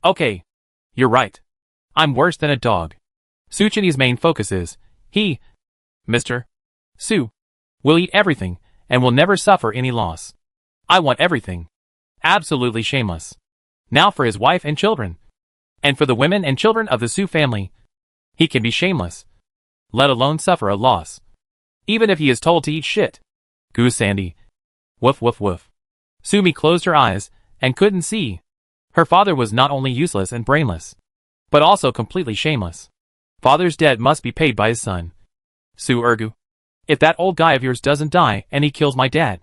Okay. You're right. I'm worse than a dog. Suchini's main focus is, he, Mr. Su, will eat everything, and will never suffer any loss. I want everything. Absolutely shameless. Now for his wife and children. And for the women and children of the Su family. He can be shameless, let alone suffer a loss. even if he is told to eat shit. Goo Sandy. Woof woof woof. Sumi closed her eyes and couldn't see. Her father was not only useless and brainless, but also completely shameless. Father's debt must be paid by his son. Su Ergu. If that old guy of yours doesn't die and he kills my dad,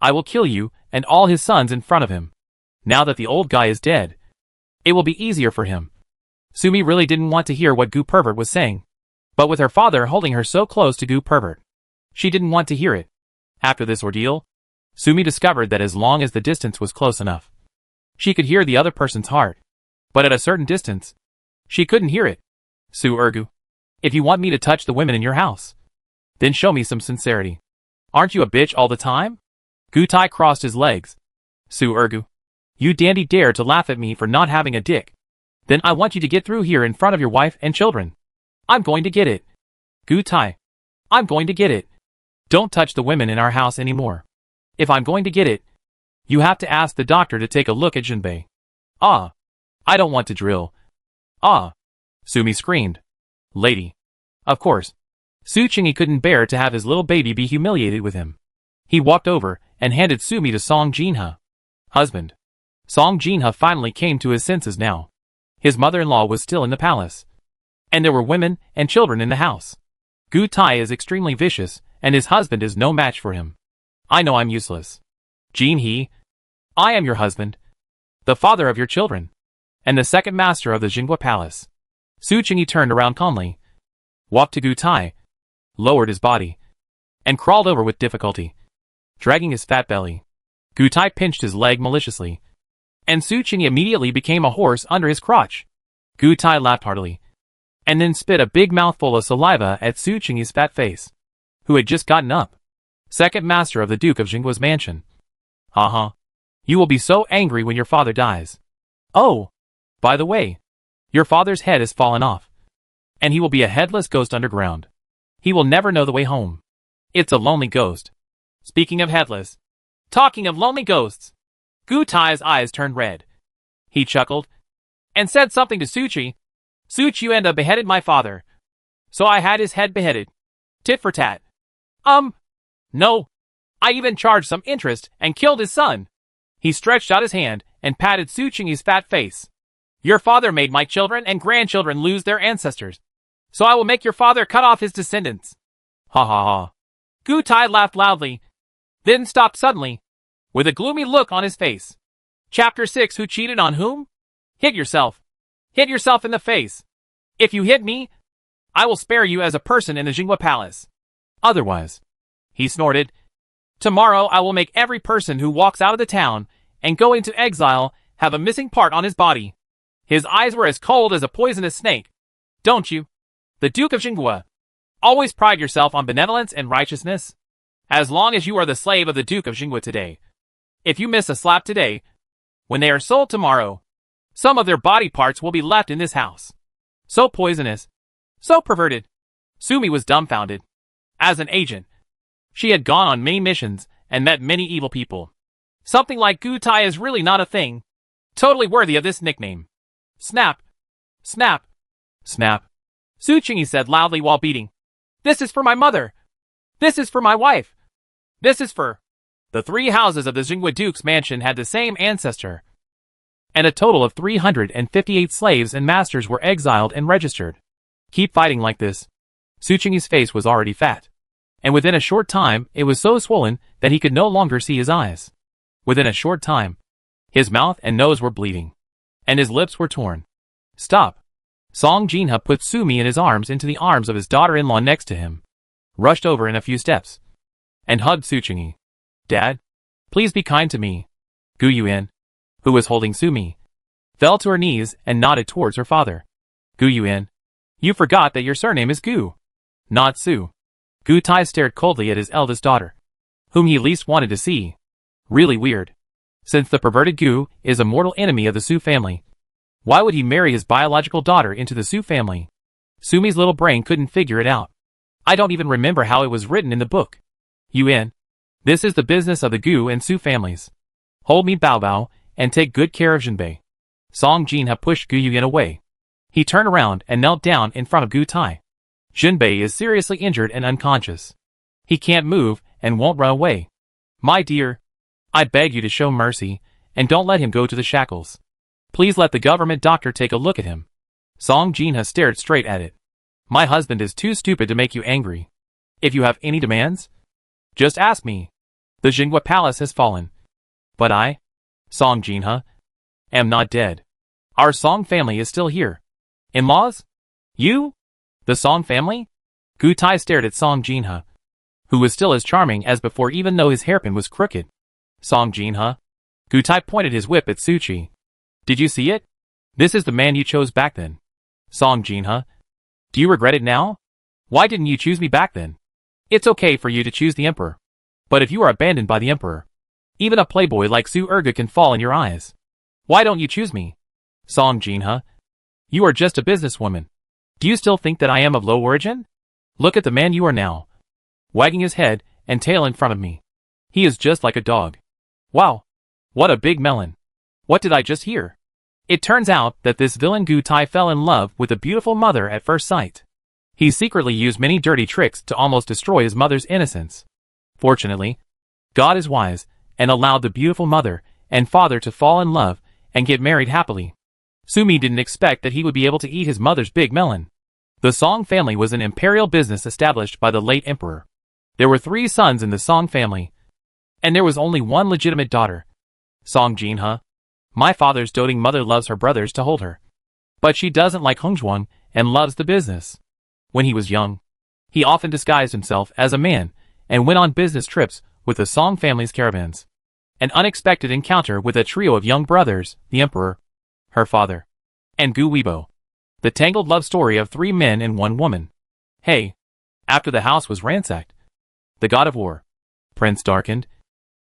I will kill you and all his sons in front of him. Now that the old guy is dead, it will be easier for him. Sumi really didn't want to hear what Goo Pervert was saying, but with her father holding her so close to Goo Pervert, she didn't want to hear it. After this ordeal, Sumi discovered that as long as the distance was close enough, she could hear the other person's heart, but at a certain distance, she couldn't hear it. Su Ergu. If you want me to touch the women in your house, then show me some sincerity. Aren't you a bitch all the time? Goo Tai crossed his legs. Su Ergu. You dandy dare to laugh at me for not having a dick. Then I want you to get through here in front of your wife and children. I'm going to get it. Goo Tai. I'm going to get it. Don't touch the women in our house anymore. If I'm going to get it, you have to ask the doctor to take a look at Jinbei. Ah. I don't want to drill. Ah. Sumi screamed. Lady. Of course. Su Qingyi couldn't bear to have his little baby be humiliated with him. He walked over and handed Sumi to Song Jinha. Husband. Song Jinha finally came to his senses now. His mother-in-law was still in the palace, and there were women and children in the house. Goo Tai is extremely vicious, and his husband is no match for him. I know I'm useless. Jin He. I am your husband, the father of your children, and the second master of the Jinghua Palace. Su Qingyi turned around calmly, walked to Goo Tai, lowered his body, and crawled over with difficulty, dragging his fat belly. Goo Tai pinched his leg maliciously, and Su Qingyi immediately became a horse under his crotch. Goo Tai laughed heartily, and then spit a big mouthful of saliva at Su Qingyi's fat face, who had just gotten up. Second master of the Duke of Jinghua's mansion. Uh-huh. You will be so angry when your father dies. Oh, by the way, your father's head has fallen off, and he will be a headless ghost underground. He will never know the way home. It's a lonely ghost. Speaking of headless, talking of lonely ghosts, Goo Tai's eyes turned red. He chuckled, and said something to Su Qi. Su Qi beheaded my father, so I had his head beheaded. Tit for tat. No. I even charged some interest and killed his son. He stretched out his hand and patted Su Qingyi's fat face. Your father made my children and grandchildren lose their ancestors, so I will make your father cut off his descendants. Ha ha ha. Goo Tai laughed loudly, then stopped suddenly, with a gloomy look on his face. Chapter 6. Who cheated on whom? Hit yourself. Hit yourself in the face. If you hit me, I will spare you as a person in the Jinghua Palace. Otherwise, he snorted, tomorrow I will make every person who walks out of the town and go into exile have a missing part on his body. His eyes were as cold as a poisonous snake. Don't you, the Duke of Jinghua, always pride yourself on benevolence and righteousness? As long as you are the slave of the Duke of Jinghua today, if you miss a slap today, when they are sold tomorrow, some of their body parts will be left in this house. So poisonous, so perverted. Sumi was dumbfounded. As an agent, she had gone on many missions and met many evil people. Something like Goo Tai is really not a thing. Totally worthy of this nickname. Snap. Snap. Snap. Su Qingyi said loudly while beating. This is for my mother. This is for my wife. This is for... The three houses of the Jinghua Duke's mansion had the same ancestor, and a total of 358 slaves and masters were exiled and registered. Keep fighting like this. Su Qingyi's face was already fat, and within a short time it was so swollen that he could no longer see his eyes. Within a short time, his mouth and nose were bleeding, and his lips were torn. Stop. Song Jinha put Sumi in his arms into the arms of his daughter-in-law next to him, rushed over in a few steps, and hugged Su Qingyi. Dad, please be kind to me. Gu Yuan, who was holding Sumi, fell to her knees and nodded towards her father. Gu Yuan, you forgot that your surname is Gu, not Su. Goo Tai stared coldly at his eldest daughter, whom he least wanted to see. Really weird. Since the perverted Gu is a mortal enemy of the Su family, why would he marry his biological daughter into the Su family? Sumi's little brain couldn't figure it out. I don't even remember how it was written in the book. Yuan, this is the business of the Gu and Su families. Hold me Bao Bao, and take good care of Jinbei. Song Jinha pushed Gu Yuan away. He turned around and knelt down in front of Goo Tai. Jinbei is seriously injured and unconscious. He can't move and won't run away. My dear, I beg you to show mercy, and don't let him go to the shackles. Please let the government doctor take a look at him. Song Jinha stared straight at it. My husband is too stupid to make you angry. If you have any demands, just ask me. The Jinhua Palace has fallen. But I, Song Jinha, am not dead. Our Song family is still here. In-laws? You? The Song family? Gu Tai stared at Song Jinha, who was still as charming as before even though his hairpin was crooked. Song Jinha? Gu Tai pointed his whip at Suchi. Did you see it? This is the man you chose back then. Song Jinha? Do you regret it now? Why didn't you choose me back then? It's okay for you to choose the emperor. But if you are abandoned by the emperor, even a playboy like Su Erga can fall in your eyes. Why don't you choose me? Song Jinha? You are just a businesswoman. Do you still think that I am of low origin? Look at the man you are now. Wagging his head and tail in front of me. He is just like a dog. Wow. What a big melon. What did I just hear? It turns out that this villain Gu Tai fell in love with a beautiful mother at first sight. He secretly used many dirty tricks to almost destroy his mother's innocence. Fortunately, God is wise and allowed the beautiful mother and father to fall in love and get married happily. Sumi didn't expect that he would be able to eat his mother's big melon. The Song family was an imperial business established by the late emperor. There were 3 sons in the Song family, and there was only one legitimate daughter. Song Jinha. My father's doting mother loves her brothers to hold her. But she doesn't like Hongzhuang and loves the business. When he was young, he often disguised himself as a man and went on business trips with the Song family's caravans. An unexpected encounter with a trio of young brothers, the emperor, her father, and Gu Weibo. The tangled love story of 3 men and 1 woman. Hey, after the house was ransacked, the god of war, Prince Darkened,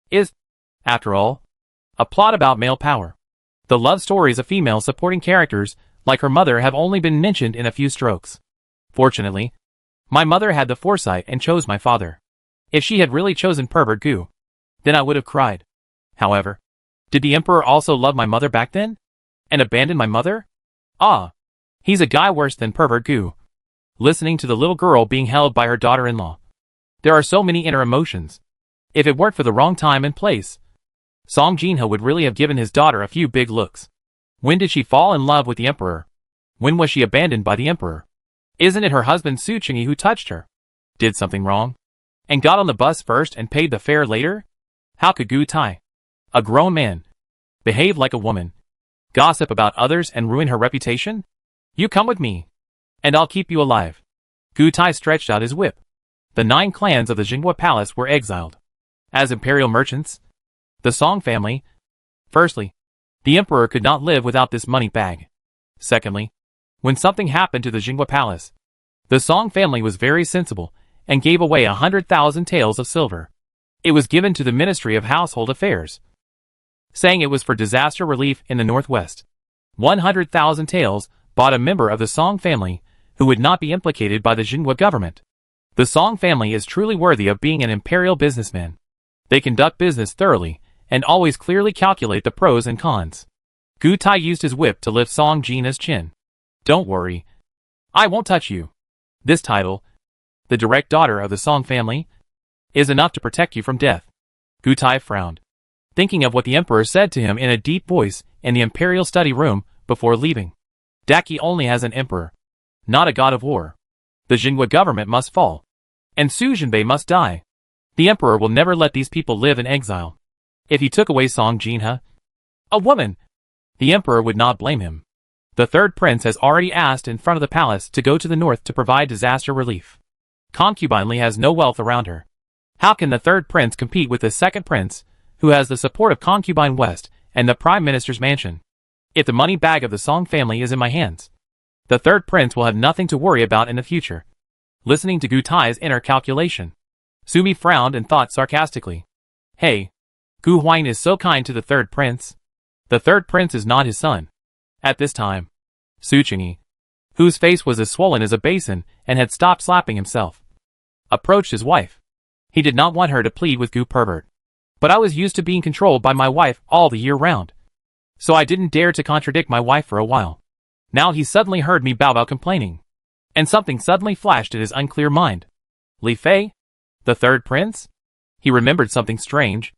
is, after all, a plot about male power. The love stories of female supporting characters, like her mother, have only been mentioned in a few strokes. Fortunately, my mother had the foresight and chose my father. If she had really chosen pervert Gu, then I would have cried. However, did the emperor also love my mother back then? And abandon my mother? Ah, he's a guy worse than pervert Gu. Listening to the little girl being held by her daughter-in-law. There are so many inner emotions. If it weren't for the wrong time and place, Song Jinha would really have given his daughter a few big looks. When did she fall in love with the emperor? When was she abandoned by the emperor? Isn't it her husband Su Qingyi who touched her? Did something wrong? And got on the bus first and paid the fare later? How could Gu Tai, a grown man, behave like a woman, gossip about others and ruin her reputation? You come with me, and I'll keep you alive. Gu Tai stretched out his whip. The 9 clans of the Jinhua Palace were exiled. As imperial merchants, the Song family. Firstly, the emperor could not live without this money bag. Secondly, when something happened to the Jinhua Palace, the Song family was very sensible and gave away 100,000 taels of silver. It was given to the Ministry of Household Affairs, saying it was for disaster relief in the northwest. 100,000 taels bought a member of the Song family who would not be implicated by the Jinhua government. The Song family is truly worthy of being an imperial businessman. They conduct business thoroughly and always clearly calculate the pros and cons. Gu Tai used his whip to lift Song Jinha's chin. Don't worry. I won't touch you. This title, the direct daughter of the Song family, is enough to protect you from death. Gu Tai frowned, thinking of what the emperor said to him in a deep voice in the imperial study room before leaving. Daki only has an emperor, not a god of war. The Jinhua government must fall, and Su Jinbei must die. The emperor will never let these people live in exile. If he took away Song Jinha, a woman, the emperor would not blame him. The 3rd prince has already asked in front of the palace to go to the north to provide disaster relief. Concubine Li has no wealth around her. How can the 3rd prince compete with the 2nd prince, who has the support of Concubine West and the prime minister's mansion? If the money bag of the Song family is in my hands, the 3rd prince will have nothing to worry about in the future. Listening to Gu Tai's inner calculation, Sumi frowned and thought sarcastically. Hey, Gu Huang is so kind to the 3rd prince. The 3rd prince is not his son. At this time, Su Qingyi, whose face was as swollen as a basin and had stopped slapping himself, approached his wife. He did not want her to plead with Gu pervert. But I was used to being controlled by my wife all the year round, so I didn't dare to contradict my wife for a while. Now he suddenly heard me bow complaining, and something suddenly flashed in his unclear mind. Li Fei? The third prince? He remembered something strange.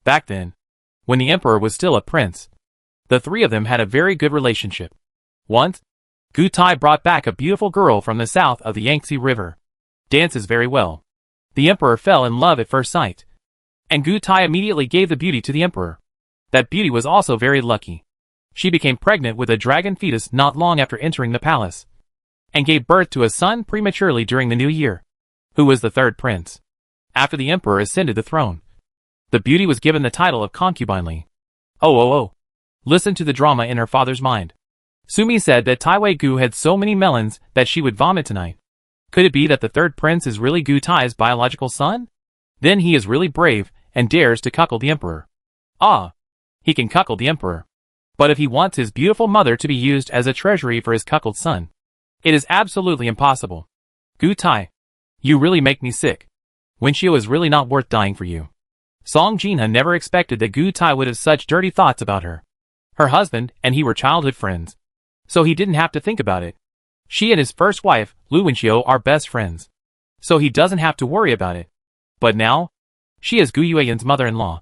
Back then, when the emperor was still a prince, the three of them had a very good relationship. Once, Gu Tai brought back a beautiful girl from the south of the Yangtze River. Dances very well. The emperor fell in love at first sight, and Gu Tai immediately gave the beauty to the emperor. That beauty was also very lucky. She became pregnant with a dragon fetus not long after entering the palace, and gave birth to a son prematurely during the new year. Who was the third prince? After the emperor ascended the throne, the beauty was given the title of concubine. Oh. Listen to the drama in her father's mind. Sumi said that Taiwei Gu had so many melons that she would vomit tonight. Could it be that the third prince is really Gu Tai's biological son? Then he is really brave and dares to cuckold the emperor. Ah, he can cuckold the emperor. But if he wants his beautiful mother to be used as a treasury for his cuckold son, it is absolutely impossible. Gu Tai, you really make me sick. Wenxiu is really not worth dying for you. Song Jinha never expected that Gu Tai would have such dirty thoughts about her. Her husband and he were childhood friends, so he didn't have to think about it. She and his first wife, Lu Wenxiu, are best friends, so he doesn't have to worry about it. But now, she is Gu Yueyan's mother-in-law,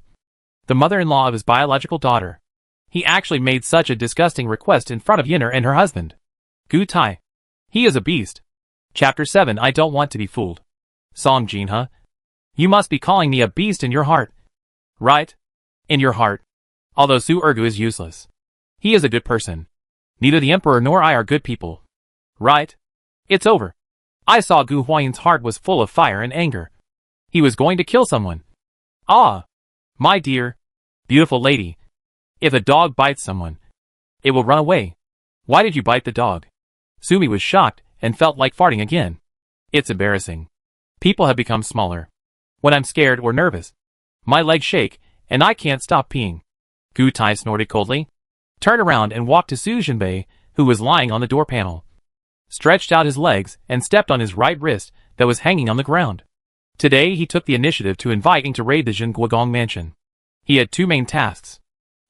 the mother-in-law of his biological daughter. He actually made such a disgusting request in front of Yin'er and her husband. Gu Tai, he is a beast. Chapter 7. I don't want to be fooled. Song Jinha, you must be calling me a beast in your heart. Right? In your heart. Although Su Ergu is useless, he is a good person. Neither the emperor nor I are good people. Right? It's over. I saw Gu Huayan's heart was full of fire and anger. He was going to kill someone. Ah! My dear, beautiful lady. If a dog bites someone, it will run away. Why did you bite the dog? Sumi was shocked and felt like farting again. It's embarrassing. People have become smaller. When I'm scared or nervous, my legs shake and I can't stop peeing. Gu Tai snorted coldly, turned around and walked to Su Jinbei, who was lying on the door panel, stretched out his legs and stepped on his right wrist that was hanging on the ground. Today he took the initiative to invite Ying to raid the Jingguogong mansion. He had two main tasks.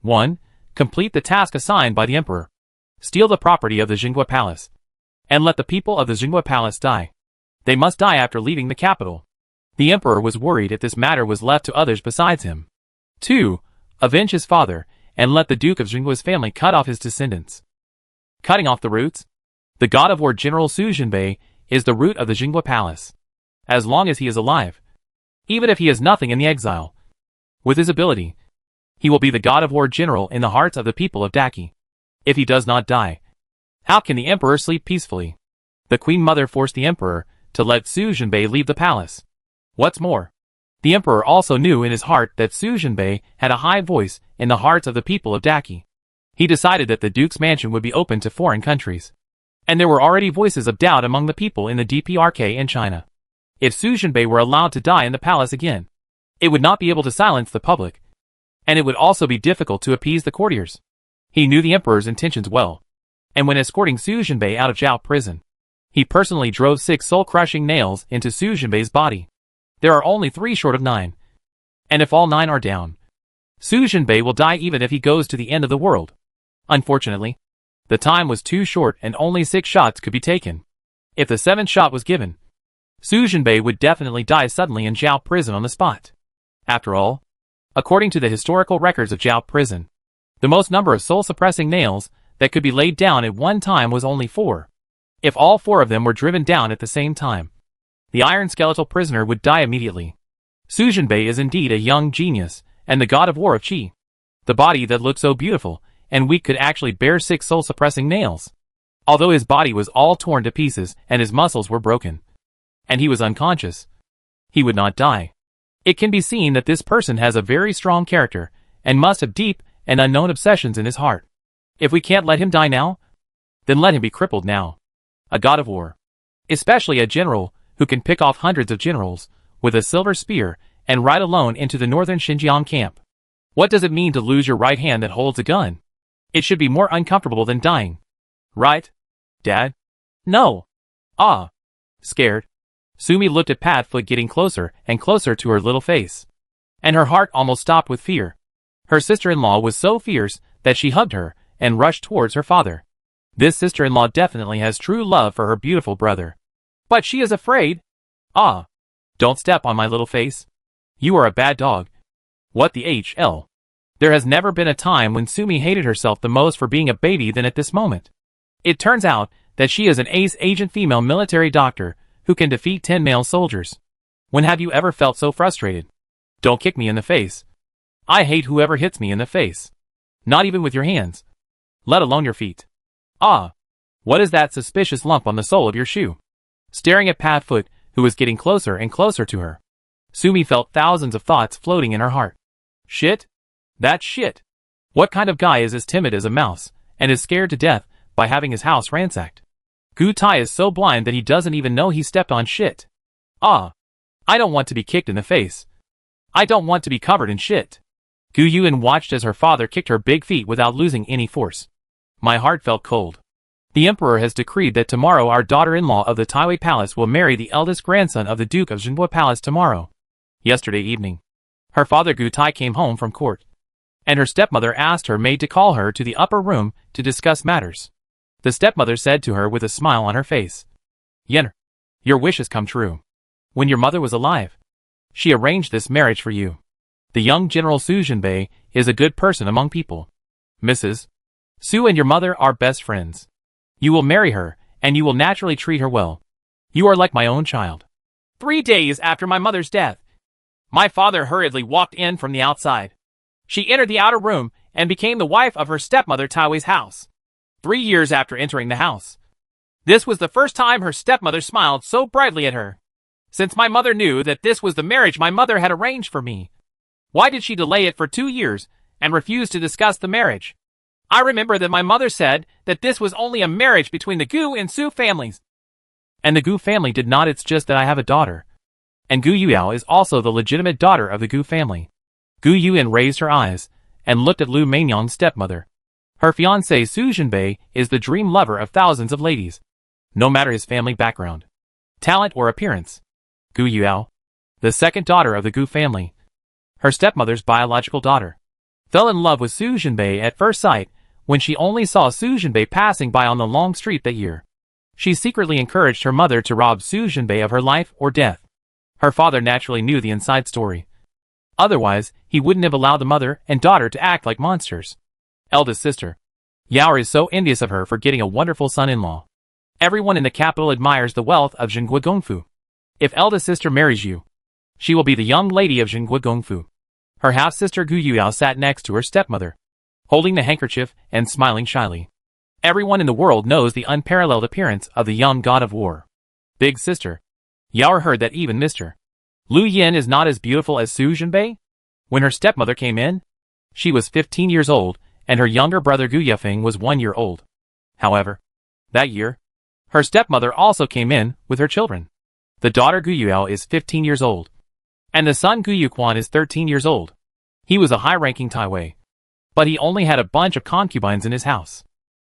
1. Complete the task assigned by the emperor. Steal the property of the Jingguo Palace, and let the people of the Jingguo Palace die. They must die after leaving the capital. The emperor was worried if this matter was left to others besides him. 2. Avenge his father, and let the Duke of Jingguo's family cut off his descendants. Cutting off the roots? The god of war General Su Jinbei is the root of the Jingguo Palace. As long as he is alive, even if he is nothing in the exile, with his ability, he will be the god of war general in the hearts of the people of Daki. If he does not die, how can the emperor sleep peacefully? The queen mother forced the emperor to let Su Jinbei leave the palace. What's more, the emperor also knew in his heart that Su Jinbei had a high voice in the hearts of the people of Daki. He decided that the duke's mansion would be open to foreign countries, and there were already voices of doubt among the people in the DPRK in China. If Su Jinbei were allowed to die in the palace again, it would not be able to silence the public, and it would also be difficult to appease the courtiers. He knew the emperor's intentions well, and when escorting Su Jinbei out of Zhao prison, he personally drove 6 soul-crushing nails into Su Jinbei's body. There are only 3 short of 9, and if all 9 are down, Su Jinbei will die even if he goes to the end of the world. Unfortunately, the time was too short and only 6 shots could be taken. If the 7th shot was given, Su Jinbei would definitely die suddenly in Zhao prison on the spot. After all, according to the historical records of Zhao prison, the most number of soul-suppressing nails that could be laid down at one time was only 4. If all 4 of them were driven down at the same time, the iron skeletal prisoner would die immediately. Su Jinbei is indeed a young genius, and the god of war of Qi. The body that looked so beautiful and weak could actually bear 6 soul-suppressing nails. Although his body was all torn to pieces and his muscles were broken, and he was unconscious, he would not die. It can be seen that this person has a very strong character, and must have deep and unknown obsessions in his heart. If we can't let him die now, then let him be crippled now. A god of war, especially a general who can pick off hundreds of generals with a silver spear and ride alone into the northern Xinjiang camp. What does it mean to lose your right hand that holds a gun? It should be more uncomfortable than dying. Right, Dad? No. Ah. Scared, Sumi looked at Padfoot getting closer and closer to her little face, and her heart almost stopped with fear. Her sister-in-law was so fierce that she hugged her and rushed towards her father. This sister-in-law definitely has true love for her beautiful brother. But she is afraid. Ah. Don't step on my little face. You are a bad dog. What the hell? There has never been a time when Sumi hated herself the most for being a baby than at this moment. It turns out that she is an ace agent female military doctor who can defeat 10 male soldiers. When have you ever felt so frustrated? Don't kick me in the face. I hate whoever hits me in the face. Not even with your hands. Let alone your feet. Ah. What is that suspicious lump on the sole of your shoe? Staring at Padfoot, who was getting closer and closer to her, Sumi felt thousands of thoughts floating in her heart. Shit? That's shit. What kind of guy is as timid as a mouse, and is scared to death by having his house ransacked? Gu Tai is so blind that he doesn't even know he stepped on shit. Ah. I don't want to be kicked in the face. I don't want to be covered in shit. Gu Yuan watched as her father kicked her big feet without losing any force. My heart felt cold. The Emperor has decreed that tomorrow our daughter-in-law of the Taiwei Palace will marry the eldest grandson of the Duke of Zhenhua Palace tomorrow. Yesterday evening, her father Gu Tai came home from court, and her stepmother asked her maid to call her to the upper room to discuss matters. The stepmother said to her with a smile on her face, Yen, your wish has come true. When your mother was alive, she arranged this marriage for you. The young General Su Jinbei is a good person among people. Mrs. Su and your mother are best friends. You will marry her, and you will naturally treat her well. You are like my own child. 3 days after my mother's death, my father hurriedly walked in from the outside. She entered the outer room and became the wife of her stepmother Taiwei's house. 3 years after entering the house, this was the first time her stepmother smiled so brightly at her. Since my mother knew that this was the marriage my mother had arranged for me, why did she delay it for 2 years and refuse to discuss the marriage? I remember that my mother said that this was only a marriage between the Gu and Su families. And the Gu family did not. It's just that I have a daughter. And Gu Yuao is also the legitimate daughter of the Gu family. Gu Yuan raised her eyes and looked at Lu Mainyang's stepmother. Her fiancé Su Jinbei is the dream lover of thousands of ladies, no matter his family background, talent or appearance. Gu Yuao, the second daughter of the Gu family, her stepmother's biological daughter, fell in love with Su Jinbei at first sight when she only saw Su Jinbei passing by on the long street that year. She secretly encouraged her mother to rob Su Jinbei of her life or death. Her father naturally knew the inside story. Otherwise, he wouldn't have allowed the mother and daughter to act like monsters. Eldest sister, Yao is so envious of her for getting a wonderful son-in-law. Everyone in the capital admires the wealth of Zhenhua Gongfu. If eldest sister marries you, she will be the young lady of Zhenhua Gongfu. Her half-sister Gu Yuyao sat next to her stepmother, holding the handkerchief and smiling shyly. Everyone in the world knows the unparalleled appearance of the young god of war. Big sister, Yao heard that even Mr. Lu Yin is not as beautiful as Su Jinbei. When her stepmother came in, she was 15 years old, and her younger brother Gu Yafeng was 1 year old. However, that year, her stepmother also came in with her children. The daughter Gu Yuyao is 15 years old, and the son Gu Yuquan is 13 years old. He was a high-ranking Taiwei, but he only had a bunch of concubines in his house.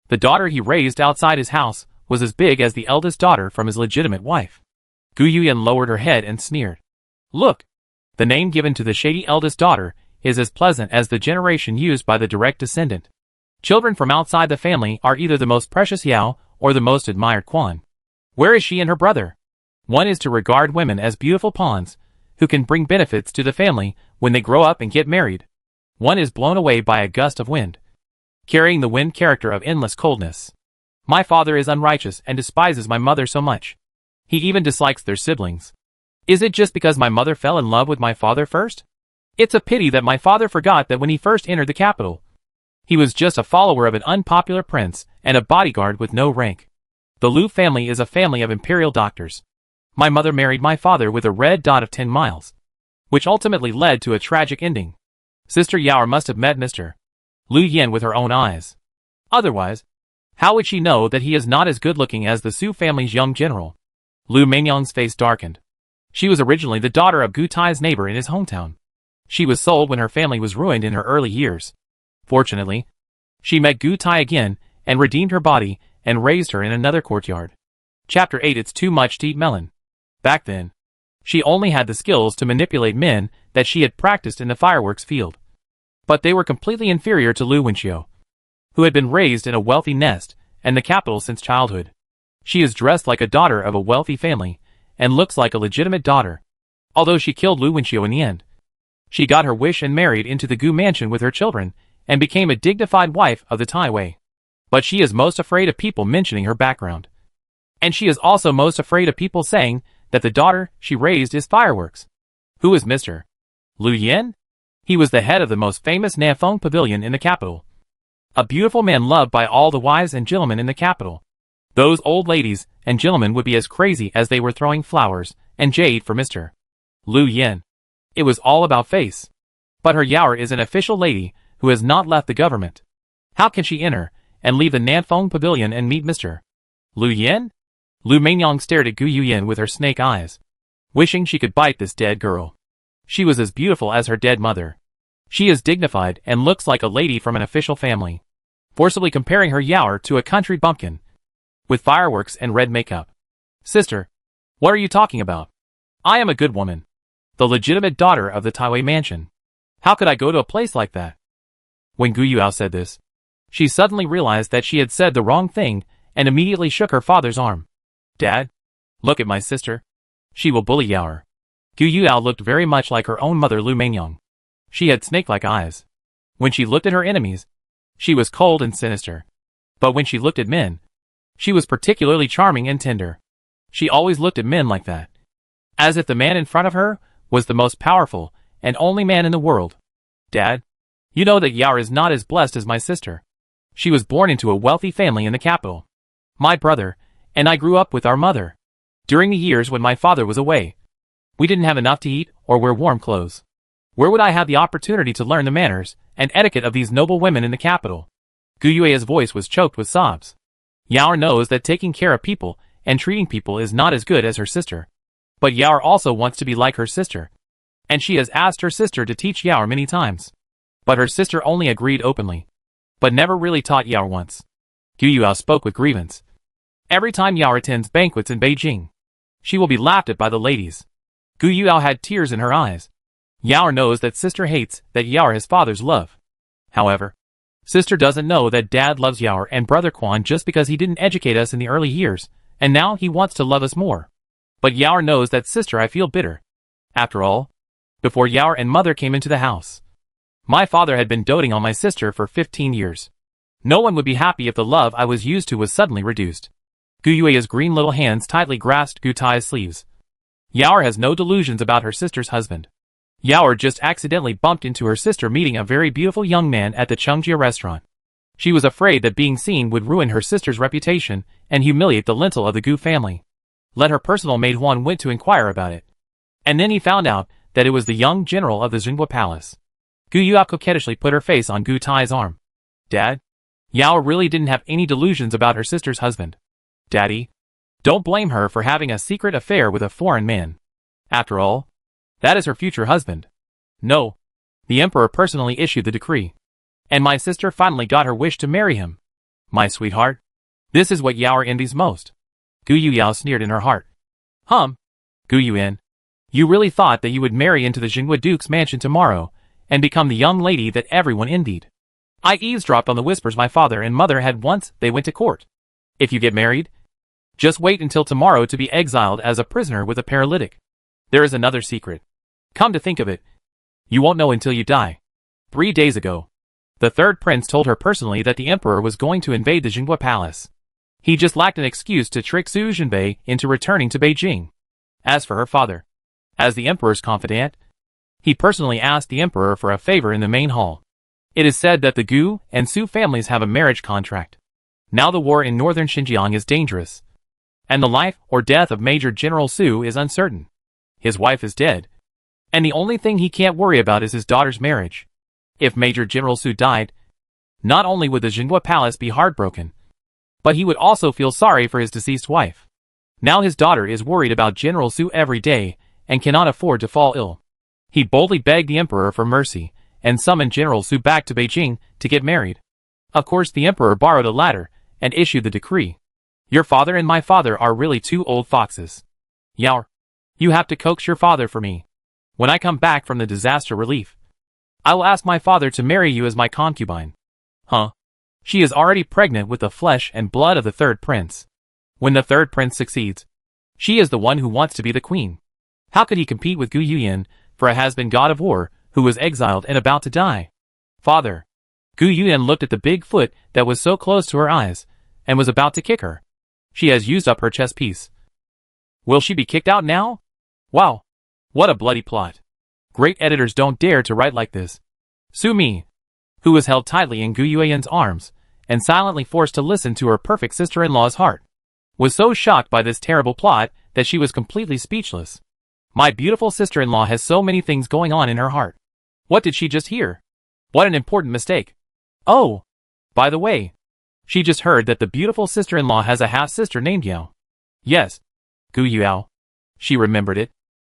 The daughter he raised outside his house was as big as the eldest daughter from his legitimate wife. Gu Yuyan lowered her head and sneered. Look, the name given to the shady eldest daughter is as pleasant as the generation used by the direct descendant. Children from outside the family are either the most precious Yao or the most admired Quan. Where is she and her brother? One is to regard women as beautiful pawns, who can bring benefits to the family when they grow up and get married. One is blown away by a gust of wind, carrying the wind character of endless coldness. My father is unrighteous and despises my mother so much. He even dislikes their siblings. Is it just because my mother fell in love with my father first? It's a pity that my father forgot that when he first entered the capital, he was just a follower of an unpopular prince and a bodyguard with no rank. The Lu family is a family of imperial doctors. My mother married my father with a red dot of 10 miles, which ultimately led to a tragic ending. Sister Yao must have met Mr. Lu Yin with her own eyes. Otherwise, how would she know that he is not as good-looking as the Su family's young general? Lu Mainyang's face darkened. She was originally the daughter of Gu Tai's neighbor in his hometown. She was sold when her family was ruined in her early years. Fortunately, she met Gu Tai again and redeemed her body and raised her in another courtyard. Chapter 8. It's too much to eat melon. Back then, she only had the skills to manipulate men that she had practiced in the fireworks field. But they were completely inferior to Lu Wenqiu, who had been raised in a wealthy nest and the capital since childhood. She is dressed like a daughter of a wealthy family and looks like a legitimate daughter. although she killed Lu Wenxiu in the end. She got her wish and married into the Gu mansion with her children, and became a dignified wife of the Tai Wei. But she is most afraid of people mentioning her background. And she is also most afraid of people saying that the daughter she raised is fireworks. Who is Mr. Lu Yan? He was the head of the most famous Nanfeng pavilion in the capital. A beautiful man loved by all the wives and gentlemen in the capital. Those old ladies and gentlemen would be as crazy as they were throwing flowers and jade for Mr. Lu Yan. It was all about face. But her Yaoer is an official lady who has not left the government. How can she enter and leave the Nanfeng pavilion and meet Mr. Lu Yan? Lu Mengyang stared at Gu Yuyan with her snake eyes, wishing she could bite this dead girl. She was as beautiful as her dead mother. She is dignified and looks like a lady from an official family, forcibly comparing her Yaoer to a country bumpkin, with fireworks and red makeup. Sister, what are you talking about? I am a good woman, the legitimate daughter of the Tai Wei mansion. How could I go to a place like that? When Gu Yuao said this, she suddenly realized that she had said the wrong thing and immediately shook her father's arm. Dad, look at my sister. She will bully Yaoer. Gu Yuao looked very much like her own mother Lu Mengyang. She had snake-like eyes. When she looked at her enemies, she was cold and sinister. But when she looked at men, she was particularly charming and tender. She always looked at men like that, as if the man in front of her was the most powerful and only man in the world. Dad, you know that Yaoer is not as blessed as my sister. She was born into a wealthy family in the capital. My brother and I grew up with our mother. During the years when my father was away, we didn't have enough to eat or wear warm clothes. Where would I have the opportunity to learn the manners and etiquette of these noble women in the capital? Gu Yue's voice was choked with sobs. Yaoer knows that taking care of people and treating people is not as good as her sister. But Yaoer also wants to be like her sister, and she has asked her sister to teach Yaoer many times. But her sister only agreed openly, but never really taught Yaoer once. Gu Yuao spoke with grievance. Every time Yaoer attends banquets in Beijing, she will be laughed at by the ladies. Gu Yuao had tears in her eyes. Yaoer knows that sister hates that Yaoer has father's love. However, sister doesn't know that dad loves Yaoer and brother Quan just because he didn't educate us in the early years, and now he wants to love us more. But Yaoer knows that sister I feel bitter. After all, before Yaoer and mother came into the house, my father had been doting on my sister for 15 years. No one would be happy if the love I was used to was suddenly reduced. Gu Yue's green little hands tightly grasped Gu Tai's sleeves. Yaoer has no delusions about her sister's husband. Yaoer just accidentally bumped into her sister meeting a very beautiful young man at the Chungjia restaurant. She was afraid that being seen would ruin her sister's reputation and humiliate the lintel of the Gu family. Let her personal maid Huan went to inquire about it. And then he found out that it was the young general of the Xinhua palace. Gu Yuao coquettishly put her face on Gu Tai's arm. Dad? Yaoer really didn't have any delusions about her sister's husband. Daddy, don't blame her for having a secret affair with a foreign man. After all, that is her future husband. No, the emperor personally issued the decree. And my sister finally got her wish to marry him. My sweetheart, this is what Yaoer envies most. Gu Yuao sneered in her heart. Gu Yuan, you really thought that you would marry into the Xinhua Duke's mansion tomorrow, and become the young lady that everyone envied. I eavesdropped on the whispers my father and mother had once they went to court. If you get married, just wait until tomorrow to be exiled as a prisoner with a paralytic. There is another secret. Come to think of it, you won't know until you die. 3 days ago, the third prince told her personally that the emperor was going to invade the Xinhua palace. He just lacked an excuse to trick Su Zhenbei into returning to Beijing. As for her father, as the emperor's confidant, he personally asked the emperor for a favor in the main hall. It is said that the Gu and Su families have a marriage contract. Now the war in northern Xinjiang is dangerous, and the life or death of Major General Su is uncertain. His wife is dead, and the only thing he can't worry about is his daughter's marriage. If Major General Su died, not only would the Xinhua palace be heartbroken, but he would also feel sorry for his deceased wife. Now his daughter is worried about General Su every day and cannot afford to fall ill. He boldly begged the emperor for mercy and summoned General Su back to Beijing to get married. Of course the emperor borrowed a ladder and issued the decree. Your father and my father are really two old foxes. Yaoer, you have to coax your father for me. When I come back from the disaster relief, I will ask my father to marry you as my concubine. She is already pregnant with the flesh and blood of the third prince. When the third prince succeeds, she is the one who wants to be the queen. How could he compete with Gu Yuyan, for a has-been god of war, who was exiled and about to die? Father. Gu Yuyan looked at the big foot that was so close to her eyes, and was about to kick her. She has used up her chess piece. Will she be kicked out now? Wow. What a bloody plot. Great editors don't dare to write like this. Sumi, who was held tightly in Gu Yuyan's arms, and silently forced to listen to her perfect sister-in-law's heart, was so shocked by this terrible plot that she was completely speechless. My beautiful sister-in-law has so many things going on in her heart. What did she just hear? What an important mistake. Oh, by the way, she just heard that the beautiful sister-in-law has a half-sister named Yao. Yes, Gu Yao. She remembered it.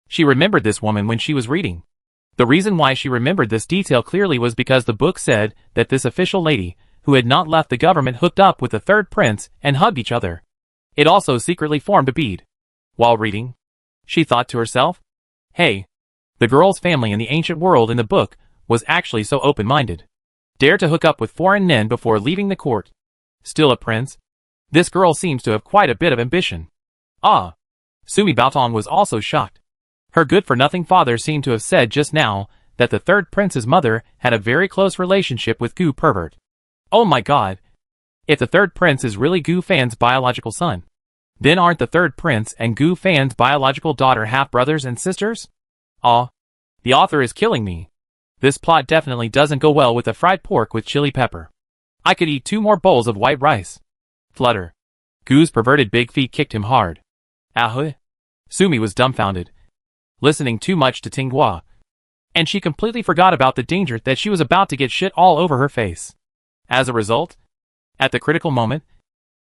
She remembered this woman when she was reading. The reason why she remembered this detail clearly was because the book said that this official lady, who had not left the government, hooked up with the third prince and hugged each other. It also secretly formed a bead. While reading, she thought to herself, hey, the girl's family in the ancient world in the book was actually so open-minded. Dare to hook up with foreign men before leaving the court. Still a prince? This girl seems to have quite a bit of ambition. Ah! Sumi Baotong was also shocked. Her good-for-nothing father seemed to have said just now that the third prince's mother had a very close relationship with Gu Pervert. Oh my god! If the third prince is really Gu Fan's biological son, then aren't the third prince and Gu Fan's biological daughter half-brothers and sisters? Ah, the author is killing me. This plot definitely doesn't go well with the fried pork with chili pepper. I could eat 2 more bowls of white rice. Flutter. Gu's perverted big feet kicked him hard. Ahoy! Sumi was dumbfounded, listening too much to Tinghua, and she completely forgot about the danger that she was about to get shit all over her face. As a result, at the critical moment,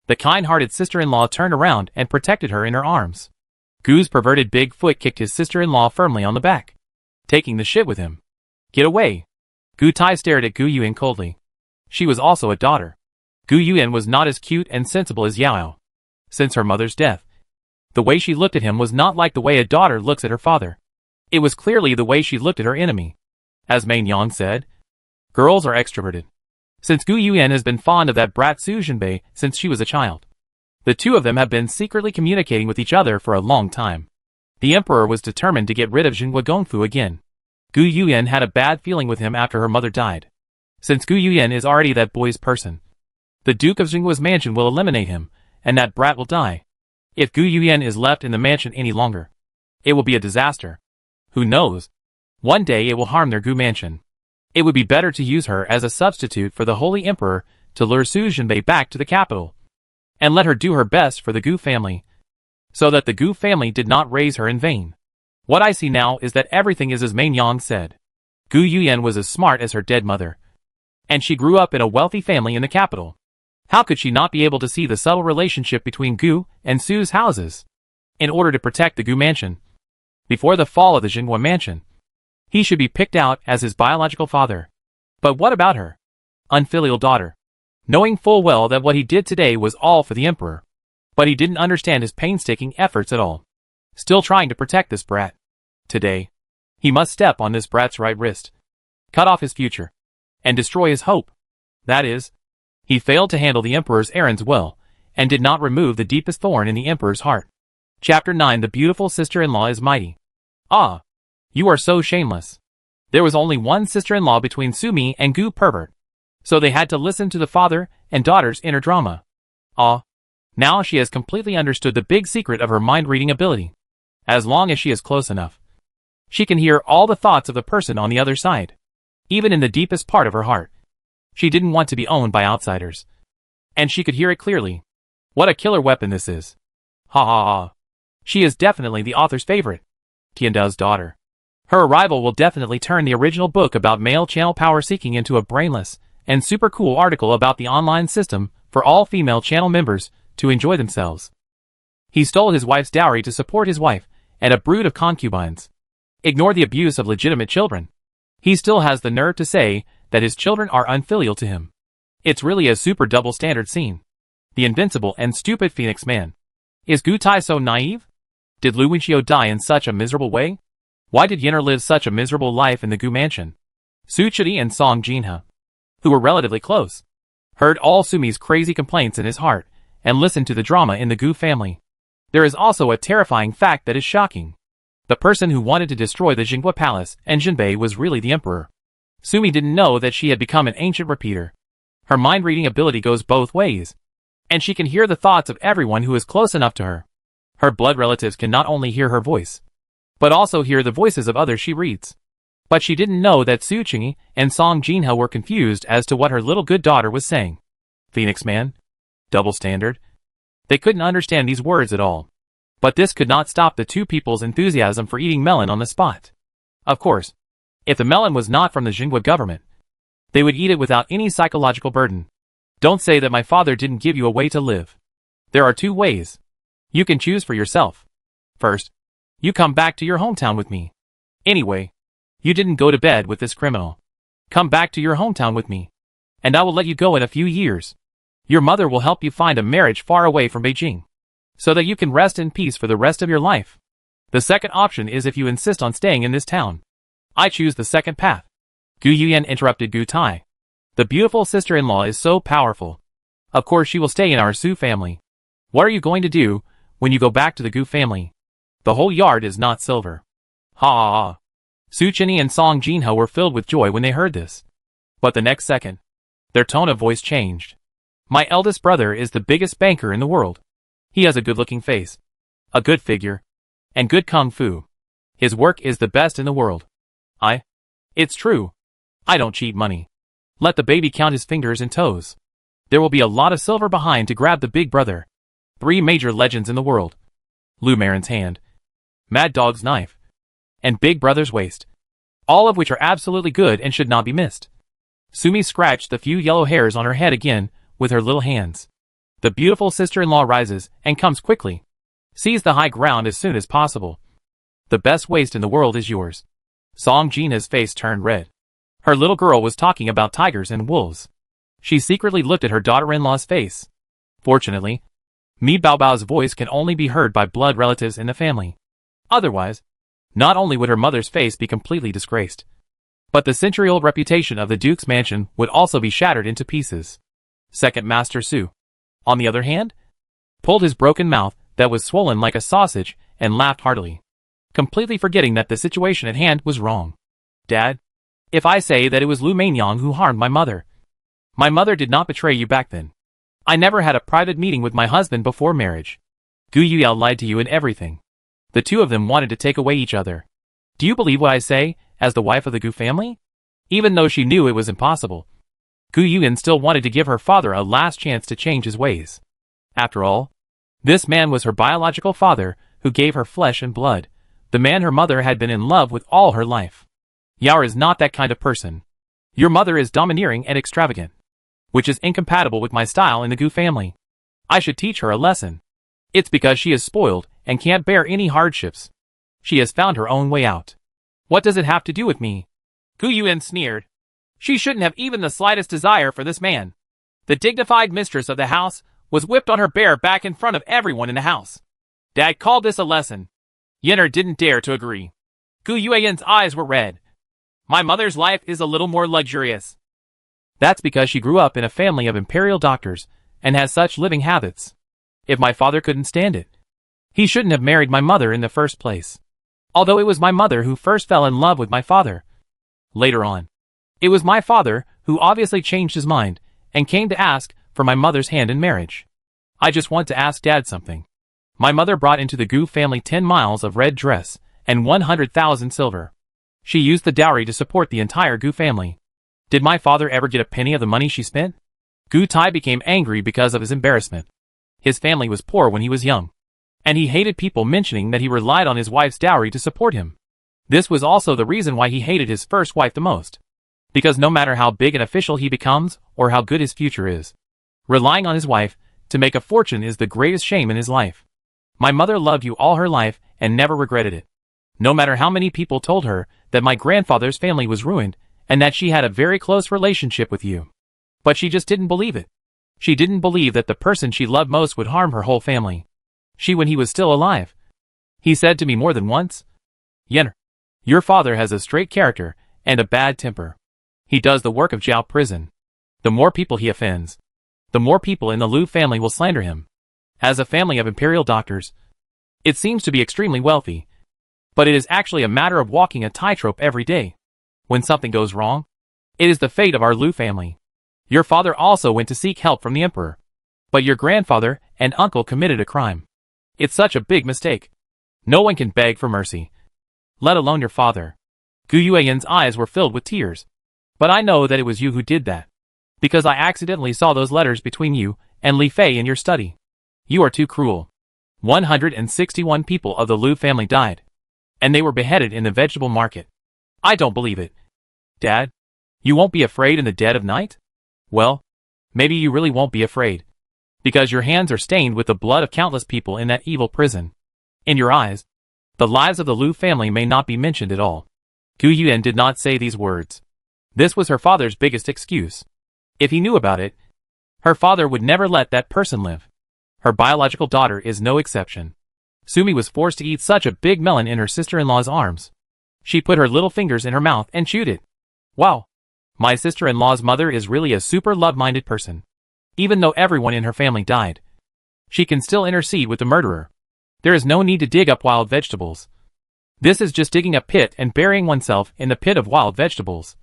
the kind-hearted sister-in-law turned around and protected her in her arms. Gu's perverted big foot kicked his sister-in-law firmly on the back, taking the shit with him. Get away! Gu Tai stared at Gu Yuan coldly. She was also a daughter. Gu Yuan was not as cute and sensible as Yao. Since her mother's death, the way she looked at him was not like the way a daughter looks at her father. It was clearly the way she looked at her enemy. As Main Yang said, girls are extroverted. Since Gu Yuan has been fond of that brat Su Jinbei since she was a child, the two of them have been secretly communicating with each other for a long time. The emperor was determined to get rid of Jinhua Gongfu again. Gu Yuan had a bad feeling with him after her mother died. Since Gu Yuan is already that boy's person, the Duke of Jinhua's mansion will eliminate him, and that brat will die. If Gu Yuan is left in the mansion any longer, it will be a disaster. Who knows? One day it will harm their Gu mansion. It would be better to use her as a substitute for the Holy Emperor to lure Su Jinbei back to the capital, and let her do her best for the Gu family, so that the Gu family did not raise her in vain. What I see now is that everything is as Main Yang said. Gu Yuan was as smart as her dead mother, and she grew up in a wealthy family in the capital. How could she not be able to see the subtle relationship between Gu and Su's houses? In order to protect the Gu mansion, before the fall of the Jinhua mansion, he should be picked out as his biological father. But what about her unfilial daughter? Knowing full well that what he did today was all for the emperor, but he didn't understand his painstaking efforts at all. Still trying to protect this brat. Today, he must step on this brat's right wrist, cut off his future, and destroy his hope. That is, he failed to handle the emperor's errands well, and did not remove the deepest thorn in the emperor's heart. Chapter 9. The beautiful sister-in-law is mighty. Ah, you are so shameless. There was only one sister-in-law between Sumi and Gu Pervert, so they had to listen to the father and daughter's inner drama. Ah, now she has completely understood the big secret of her mind-reading ability. As long as she is close enough, she can hear all the thoughts of the person on the other side, even in the deepest part of her heart. She didn't want to be owned by outsiders, and she could hear it clearly. What a killer weapon this is. Ha ha ha. She is definitely the author's favorite. Tianda's daughter. Her arrival will definitely turn the original book about male channel power seeking into a brainless and super cool article about the online system for all female channel members to enjoy themselves. He stole his wife's dowry to support his wife and a brood of concubines. Ignore the abuse of legitimate children. He still has the nerve to say that his children are unfilial to him. It's really a super double standard scene. The invincible and stupid Phoenix Man. Is Gu Tai so naive? Did Lu Wenxiu die in such a miserable way? Why did Yenner live such a miserable life in the Gu mansion? Su Chidi and Song Jinhe, who were relatively close, heard all Sumi's crazy complaints in his heart, and listened to the drama in the Gu family. There is also a terrifying fact that is shocking. The person who wanted to destroy the Jinghua Palace and Jinbei was really the emperor. Sumi didn't know that she had become an ancient repeater. Her mind-reading ability goes both ways, and she can hear the thoughts of everyone who is close enough to her. Her blood relatives can not only hear her voice, but also hear the voices of others she reads. But she didn't know that Su Qingyi and Song Jinhao were confused as to what her little good daughter was saying. Phoenix Man? Double standard? They couldn't understand these words at all. But this could not stop the two people's enthusiasm for eating melon on the spot. Of course, if the melon was not from the Jinghua government, they would eat it without any psychological burden. Don't say that my father didn't give you a way to live. There are two ways. You can choose for yourself. First, you come back to your hometown with me. Anyway, you didn't go to bed with this criminal. Come back to your hometown with me, and I will let you go in a few years. Your mother will help you find a marriage far away from Beijing, so that you can rest in peace for the rest of your life. The second option is if you insist on staying in this town. I choose the second path. Gu Yuyan interrupted Gu Tai. The beautiful sister-in-law is so powerful. Of course she will stay in our Su family. What are you going to do when you go back to the Gu family? The whole yard is not silver. Ha ha ha. Su Qingyi and Song Jinhao were filled with joy when they heard this. But the next second, their tone of voice changed. My eldest brother is the biggest banker in the world. He has a good-looking face, a good figure, and good kung fu. His work is the best in the world. It's true. I don't cheat money. Let the baby count his fingers and toes. There will be a lot of silver behind to grab the big brother. 3 major legends in the world. Lu Marin's hand, Mad Dog's knife, and Big Brother's waist. All of which are absolutely good and should not be missed. Sumi scratched the few yellow hairs on her head again with her little hands. The beautiful sister-in-law rises and comes quickly. Seize the high ground as soon as possible. The best waist in the world is yours. Song Jinha's face turned red. Her little girl was talking about tigers and wolves. She secretly looked at her daughter-in-law's face. Fortunately, Mi Baobao's voice can only be heard by blood relatives in the family. Otherwise, not only would her mother's face be completely disgraced, but the century-old reputation of the Duke's mansion would also be shattered into pieces. Second Master Su, on the other hand, pulled his broken mouth that was swollen like a sausage and laughed heartily, completely forgetting that the situation at hand was wrong. Dad, if I say that it was Lu Mainyang who harmed my mother did not betray you back then. I never had a private meeting with my husband before marriage. Gu Yuyao lied to you in everything. The two of them wanted to take away each other. Do you believe what I say, as the wife of the Gu family? Even though she knew it was impossible, Gu Yuyan still wanted to give her father a last chance to change his ways. After all, this man was her biological father who gave her flesh and blood, the man her mother had been in love with all her life. Yao is not that kind of person. Your mother is domineering and extravagant, which is incompatible with my style in the Gu family. I should teach her a lesson. It's because she is spoiled and can't bear any hardships. She has found her own way out. What does it have to do with me? Gu Yuan sneered. She shouldn't have even the slightest desire for this man. The dignified mistress of the house was whipped on her bare back in front of everyone in the house. Dad called this a lesson. Yenner didn't dare to agree. Gu Yuan's eyes were red. My mother's life is a little more luxurious. That's because she grew up in a family of Imperial doctors and has such living habits. If my father couldn't stand it, he shouldn't have married my mother in the first place. Although it was my mother who first fell in love with my father. Later on, it was my father who obviously changed his mind and came to ask for my mother's hand in marriage. I just want to ask Dad something. My mother brought into the Gu family 10 miles of red dress and 100,000 silver. She used the dowry to support the entire Gu family. Did my father ever get a penny of the money she spent? Gu Tai became angry because of his embarrassment. His family was poor when he was young, and he hated people mentioning that he relied on his wife's dowry to support him. This was also the reason why he hated his first wife the most. Because no matter how big an official he becomes or how good his future is, relying on his wife to make a fortune is the greatest shame in his life. My mother loved you all her life and never regretted it. No matter how many people told her that my grandfather's family was ruined and that she had a very close relationship with you. But she just didn't believe it. She didn't believe that the person she loved most would harm her whole family. When he was still alive, he said to me more than once, Yenner, your father has a straight character and a bad temper. He does the work of Jiao prison. The more people he offends, the more people in the Lu family will slander him. As a family of Imperial doctors, it seems to be extremely wealthy. But it is actually a matter of walking a tightrope every day. When something goes wrong, it is the fate of our Lu family. Your father also went to seek help from the Emperor. But your grandfather and uncle committed a crime. It's such a big mistake. No one can beg for mercy, let alone your father. Gu Yuan's eyes were filled with tears. But I know that it was you who did that. Because I accidentally saw those letters between you and Li Fei in your study. You are too cruel. 161 people of the Lu family died. And they were beheaded in the vegetable market. I don't believe it. Dad, you won't be afraid in the dead of night? Well, maybe you really won't be afraid. Because your hands are stained with the blood of countless people in that evil prison. In your eyes, the lives of the Lu family may not be mentioned at all. Gu Yuan did not say these words. This was her father's biggest excuse. If he knew about it, her father would never let that person live. Her biological daughter is no exception. Sumi was forced to eat such a big melon in her sister-in-law's arms. She put her little fingers in her mouth and chewed it. Wow. My sister-in-law's mother is really a super love-minded person. Even though everyone in her family died, she can still intercede with the murderer. There is no need to dig up wild vegetables. This is just digging a pit and burying oneself in the pit of wild vegetables.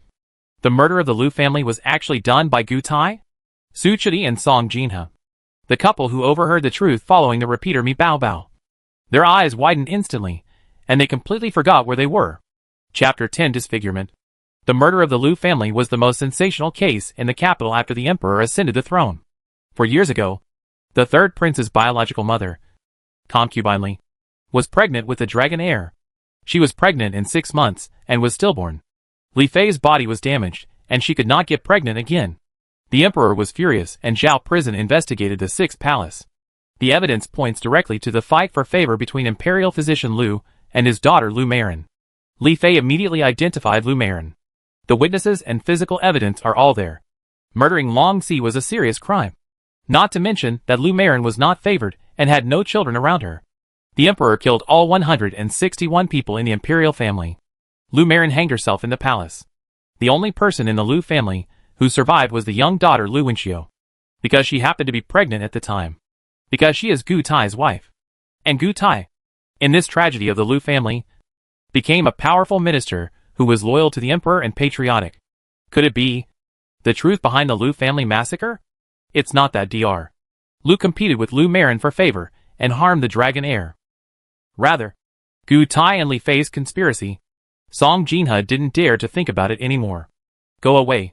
The murder of the Lu family was actually done by Gu Tai, Su Chidi and Song Jinhe, the couple who overheard the truth following the repeater Mi Bao Bao. Their eyes widened instantly, and they completely forgot where they were. Chapter 10 Disfigurement. The murder of the Lu family was the most sensational case in the capital after the emperor ascended the throne. 4 years ago, the third prince's biological mother, concubine Li, was pregnant with the dragon heir. She was pregnant in 6 months and was stillborn. Li Fei's body was damaged, and she could not get pregnant again. The emperor was furious, and Zhao Prison investigated the 6th palace. The evidence points directly to the fight for favor between Imperial physician Lu and his daughter Lu Marin. Li Fei immediately identified Lu Marin. The witnesses and physical evidence are all there. Murdering Long Si was a serious crime. Not to mention that Lu Marin was not favored and had no children around her. The emperor killed all 161 people in the Imperial family. Lu Marin hanged herself in the palace. The only person in the Lu family who survived was the young daughter Lu Wenxiu. Because she happened to be pregnant at the time. Because she is Gu Tai's wife. And Gu Tai, in this tragedy of the Lu family, became a powerful minister who was loyal to the emperor and patriotic. Could it be the truth behind the Lu family massacre? It's not that Dr. Lu competed with Lu Marin for favor and harmed the dragon heir. Rather, Gu Tai and Li Fei's conspiracy. Song Jinhe didn't dare to think about it anymore. Go away.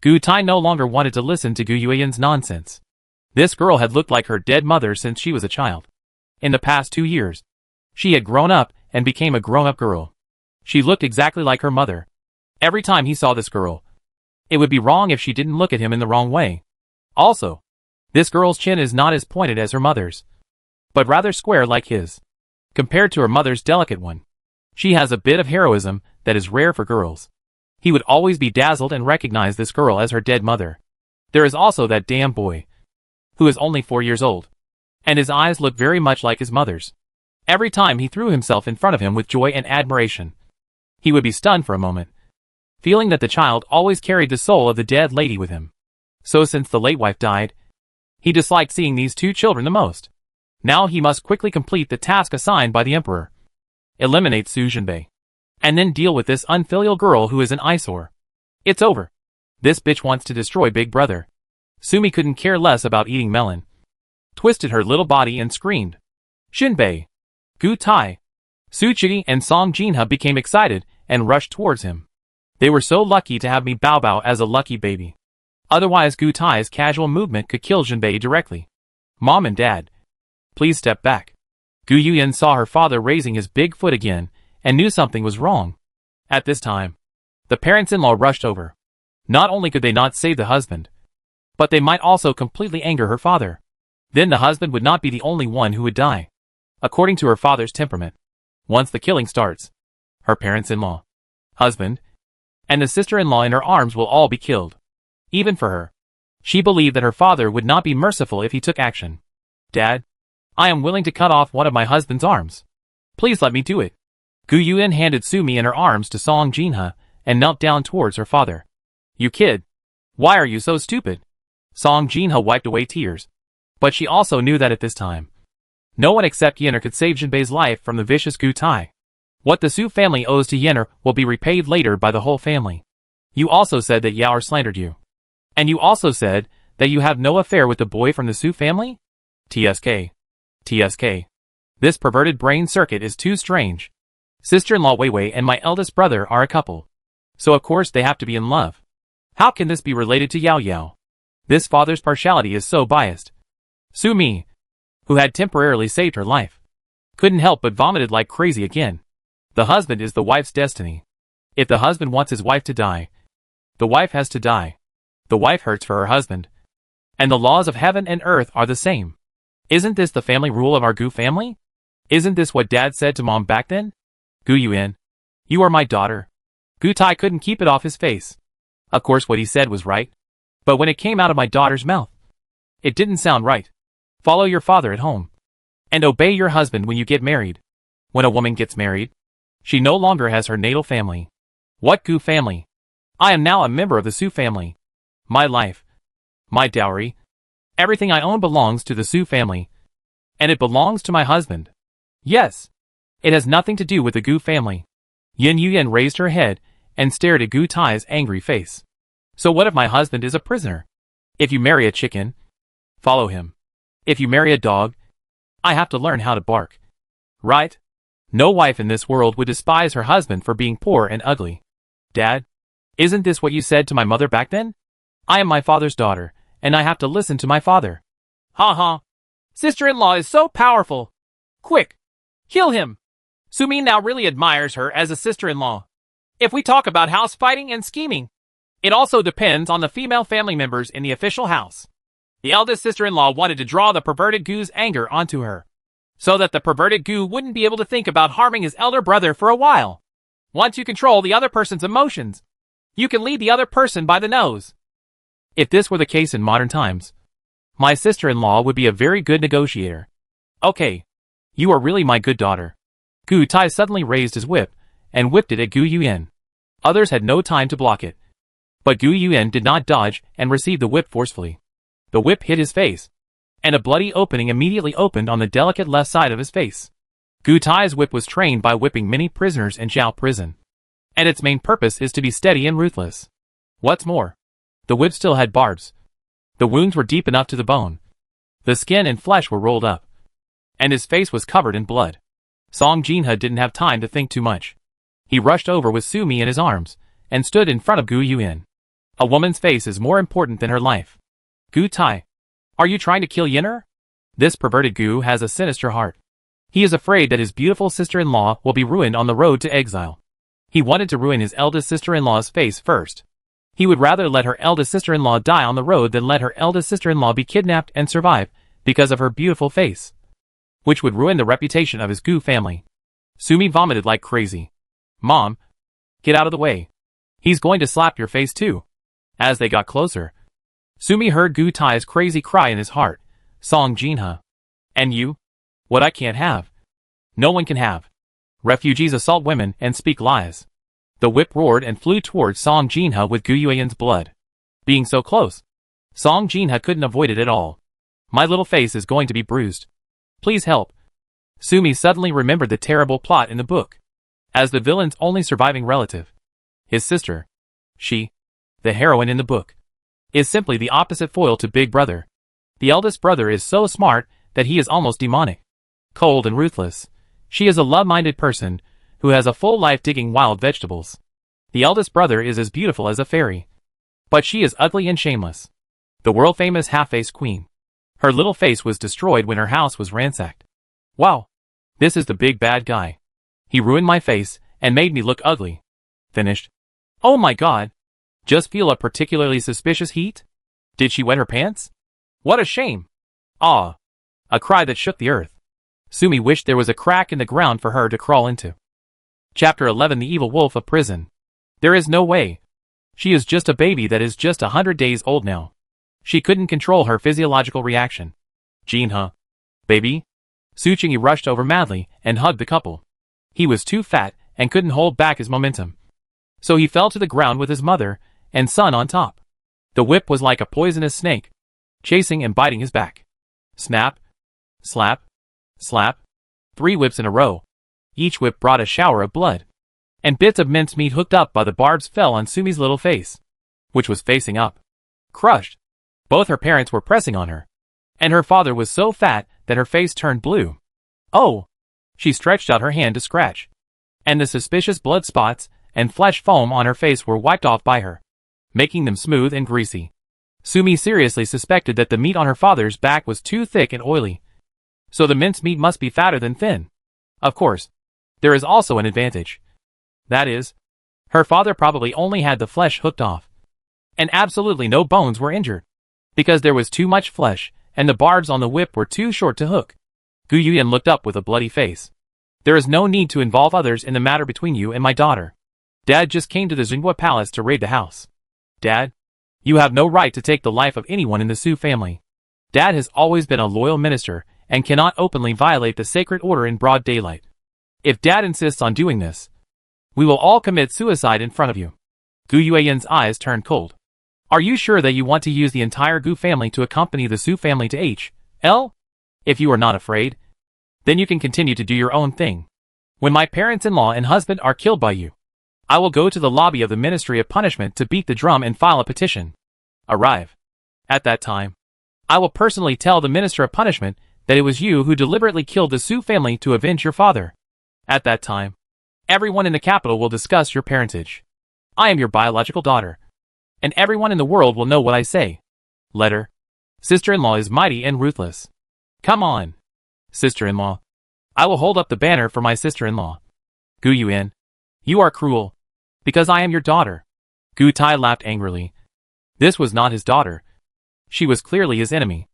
Gu Tai no longer wanted to listen to Gu Yuan's nonsense. This girl had looked like her dead mother since she was a child. In the past 2 years, she had grown up and became a grown-up girl. She looked exactly like her mother. Every time he saw this girl, it would be wrong if she didn't look at him in the wrong way. Also, this girl's chin is not as pointed as her mother's, but rather square like his. Compared to her mother's delicate one, she has a bit of heroism that is rare for girls. He would always be dazzled and recognize this girl as her dead mother. There is also that damn boy, who is only 4 years old, and his eyes look very much like his mother's. Every time he threw himself in front of him with joy and admiration, he would be stunned for a moment, feeling that the child always carried the soul of the dead lady with him. So since the late wife died, he disliked seeing these 2 children the most. Now he must quickly complete the task assigned by the emperor. Eliminate Su Jinbei. And then deal with this unfilial girl who is an eyesore. It's over. This bitch wants to destroy Big Brother. Sumi couldn't care less about eating melon. Twisted her little body and screamed. Jinbei. Gu Tai. Su Chidi and Song Jinhe became excited and rushed towards him. They were so lucky to have Mi Bao Bao as a lucky baby. Otherwise Gu Tai's casual movement could kill Jinbei directly. Mom and Dad, please step back. Gu Yuan saw her father raising his big foot again and knew something was wrong. At this time, the parents-in-law rushed over. Not only could they not save the husband, but they might also completely anger her father. Then the husband would not be the only one who would die. According to her father's temperament, once the killing starts, her parents-in-law, husband, and the sister-in-law in her arms will all be killed. Even for her, she believed that her father would not be merciful if he took action. Dad, I am willing to cut off one of my husband's arms. Please let me do it. Gu Yuan handed Sumi in her arms to Song Jinhe and knelt down towards her father. You kid. Why are you so stupid? Song Jinhe wiped away tears. But she also knew that at this time, no one except Yener could save Jinbei's life from the vicious Gu Tai. What the Su family owes to Yenner will be repaid later by the whole family. You also said that Yaoer slandered you. And you also said that you have no affair with the boy from the Su family? TSK. TSK. This perverted brain circuit is too strange. Sister-in-law Weiwei and my eldest brother are a couple. So of course they have to be in love. How can this be related to Yao Yao? This father's partiality is so biased. Sumi, who had temporarily saved her life, couldn't help but vomited like crazy again. The husband is the wife's destiny. If the husband wants his wife to die, the wife has to die. The wife hurts for her husband. And the laws of heaven and earth are the same. Isn't this the family rule of our Gu family? Isn't this what Dad said to Mom back then? Gu Yuan, you are my daughter. Gu Tai couldn't keep it off his face. Of course what he said was right. But when it came out of my daughter's mouth, it didn't sound right. Follow your father at home. And obey your husband when you get married. When a woman gets married, she no longer has her natal family. What Gu family? I am now a member of the Su family. My life, my dowry, everything I own belongs to the Su family. And it belongs to my husband. Yes. It has nothing to do with the Gu family. Yin Yuyan raised her head and stared at Gu Tai's angry face. So what if my husband is a prisoner? If you marry a chicken, follow him. If you marry a dog, I have to learn how to bark. Right? No wife in this world would despise her husband for being poor and ugly. Dad, isn't this what you said to my mother back then? I am my father's daughter, and I have to listen to my father. Ha ha. Sister-in-law is so powerful. Quick, kill him. Sumi now really admires her as a sister-in-law. If we talk about house fighting and scheming, it also depends on the female family members in the official house. The eldest sister-in-law wanted to draw the perverted Gu's anger onto her, so that the perverted Gu wouldn't be able to think about harming his elder brother for a while. Once you control the other person's emotions, you can lead the other person by the nose. If this were the case in modern times, my sister-in-law would be a very good negotiator. Okay, you are really my good daughter. Gu Tai suddenly raised his whip and whipped it at Gu Yuan. Others had no time to block it. But Gu Yuan did not dodge and received the whip forcefully. The whip hit his face, and a bloody opening immediately opened on the delicate left side of his face. Gu Tai's whip was trained by whipping many prisoners in Zhao prison, and its main purpose is to be steady and ruthless. What's more, the whip still had barbs. The wounds were deep enough to the bone. The skin and flesh were rolled up, and his face was covered in blood. Song Jinhe didn't have time to think too much. He rushed over with Sumi in his arms, and stood in front of Gu Yuan. A woman's face is more important than her life. Gu Tai, are you trying to kill Yenner? This perverted Gu has a sinister heart. He is afraid that his beautiful sister-in-law will be ruined on the road to exile. He wanted to ruin his eldest sister-in-law's face first. He would rather let her eldest sister-in-law die on the road than let her eldest sister-in-law be kidnapped and survive because of her beautiful face, which would ruin the reputation of his Gu family. Sumi vomited like crazy. Mom, get out of the way. He's going to slap your face too. As they got closer, Sumi heard Gu Tai's crazy cry in his heart. Song Jinhe. And you? What I can't have. No one can have. Refugees assault women and speak lies. The whip roared and flew towards Song Jinhe with Gu Yuan's blood. Being so close, Song Jinhe couldn't avoid it at all. My little face is going to be bruised. Please help. Sumi suddenly remembered the terrible plot in the book. As the villain's only surviving relative, his sister, she, the heroine in the book, is simply the opposite foil to Big Brother. The eldest brother is so smart that he is almost demonic. Cold and ruthless, she is a love-minded person who has a full life digging wild vegetables. The eldest brother is as beautiful as a fairy, but she is ugly and shameless. The world-famous half-faced queen. Her little face was destroyed when her house was ransacked. Wow, this is the big bad guy. He ruined my face and made me look ugly. Finished. Oh my god. Just feel a particularly suspicious heat? Did she wet her pants? What a shame. Ah. A cry that shook the earth. Sumi wished there was a crack in the ground for her to crawl into. Chapter 11 The Evil Wolf of Prison. There is no way. She is just a baby that is just 100 days old now. She couldn't control her physiological reaction. Jinhe. Baby? Su Qingyi rushed over madly and hugged the couple. He was too fat and couldn't hold back his momentum. So he fell to the ground with his mother and son on top. The whip was like a poisonous snake, chasing and biting his back. Snap, slap, slap, 3 whips in a row. Each whip brought a shower of blood, and bits of mincemeat hooked up by the barbs fell on Sumi's little face, which was facing up. Crushed. Both her parents were pressing on her, and her father was so fat that her face turned blue. Oh! She stretched out her hand to scratch, and the suspicious blood spots and flesh foam on her face were wiped off by her, making them smooth and greasy. Sumi seriously suspected that the meat on her father's back was too thick and oily, so the mincemeat must be fatter than thin. Of course, there is also an advantage. That is, her father probably only had the flesh hooked off, and absolutely no bones were injured, because there was too much flesh, and the barbs on the whip were too short to hook. Gu Yuyan looked up with a bloody face. There is no need to involve others in the matter between you and my daughter. Dad just came to the Xinhua Palace to raid the house. Dad, you have no right to take the life of anyone in the Su family. Dad has always been a loyal minister and cannot openly violate the sacred order in broad daylight. If Dad insists on doing this, we will all commit suicide in front of you. Gu Yuyan's eyes turned cold. Are you sure that you want to use the entire Gu family to accompany the Su family to H.L.? If you are not afraid, then you can continue to do your own thing. When my parents-in-law and husband are killed by you, I will go to the lobby of the Ministry of Punishment to beat the drum and file a petition. Arrive. At that time, I will personally tell the Minister of Punishment that it was you who deliberately killed the Su family to avenge your father. At that time, everyone in the capital will discuss your parentage. I am your biological daughter, and everyone in the world will know what I say. Letter. Sister-in-law is mighty and ruthless. Come on. Sister-in-law. I will hold up the banner for my sister-in-law. Gu Yuan. You are cruel, because I am your daughter. Gu Tai laughed angrily. This was not his daughter. She was clearly his enemy.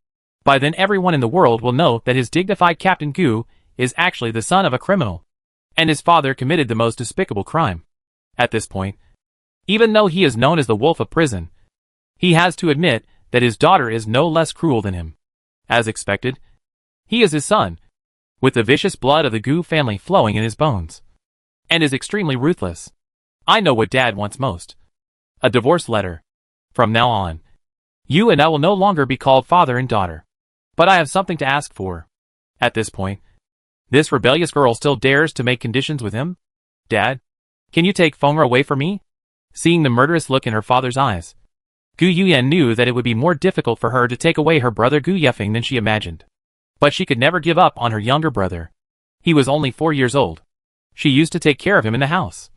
By then everyone in the world will know that his dignified Captain Gu is actually the son of a criminal, and his father committed the most despicable crime. At this point, even though he is known as the Wolf of Prison, he has to admit that his daughter is no less cruel than him. As expected, he is his son, with the vicious blood of the Gu family flowing in his bones, and is extremely ruthless. I know what Dad wants most. A divorce letter. From now on, you and I will no longer be called father and daughter. But I have something to ask for. At this point, this rebellious girl still dares to make conditions with him? Dad, can you take Fengra away from me? Seeing the murderous look in her father's eyes, Gu Yuyan knew that it would be more difficult for her to take away her brother Gu Yefeng than she imagined. But she could never give up on her younger brother. He was only 4 years old. She used to take care of him in the house.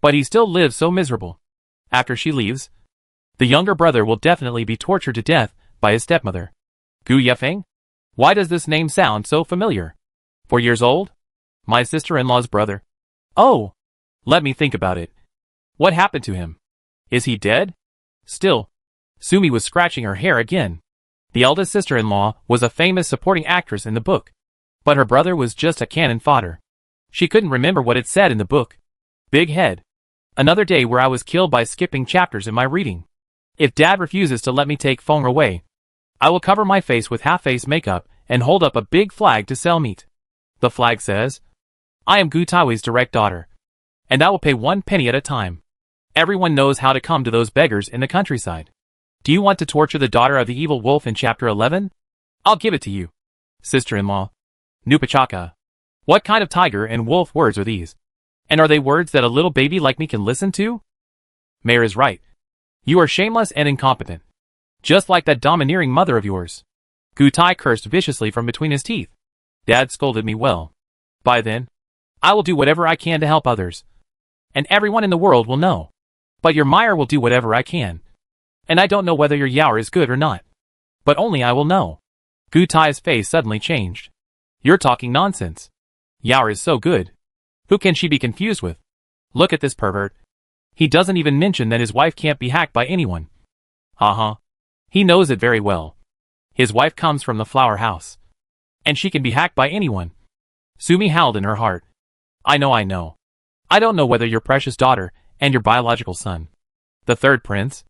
But he still lives so miserable. After she leaves, the younger brother will definitely be tortured to death by his stepmother. Gu Yefeng? Why does this name sound so familiar? 4 years old? My sister-in-law's brother. Oh! Let me think about it. What happened to him? Is he dead? Still, Sumi was scratching her hair again. The eldest sister-in-law was a famous supporting actress in the book, but her brother was just a cannon fodder. She couldn't remember what it said in the book. Big head. Another day where I was killed by skipping chapters in my reading. If Dad refuses to let me take Fengra away, I will cover my face with half-face makeup and hold up a big flag to sell meat. The flag says, I am Gu Taiwei's direct daughter, and I will pay 1 penny at a time. Everyone knows how to come to those beggars in the countryside. Do you want to torture the daughter of the evil wolf in chapter 11? I'll give it to you. Sister-in-law. Nupachaka. What kind of tiger and wolf words are these? And are they words that a little baby like me can listen to? Mayor is right. You are shameless and incompetent. Just like that domineering mother of yours. Gu Tai cursed viciously from between his teeth. Dad scolded me well. By then, I will do whatever I can to help others. And everyone in the world will know. But your Meyer will do whatever I can. And I don't know whether your Yaoer is good or not. But only I will know. Gu Tai's face suddenly changed. You're talking nonsense. Yaoer is so good. Who can she be confused with? Look at this pervert. He doesn't even mention that his wife can't be hacked by anyone. Uh-huh. He knows it very well. His wife comes from the flower house. And she can be hacked by anyone. Sumi howled in her heart. I know. I don't know whether your precious daughter and your biological son, the third prince,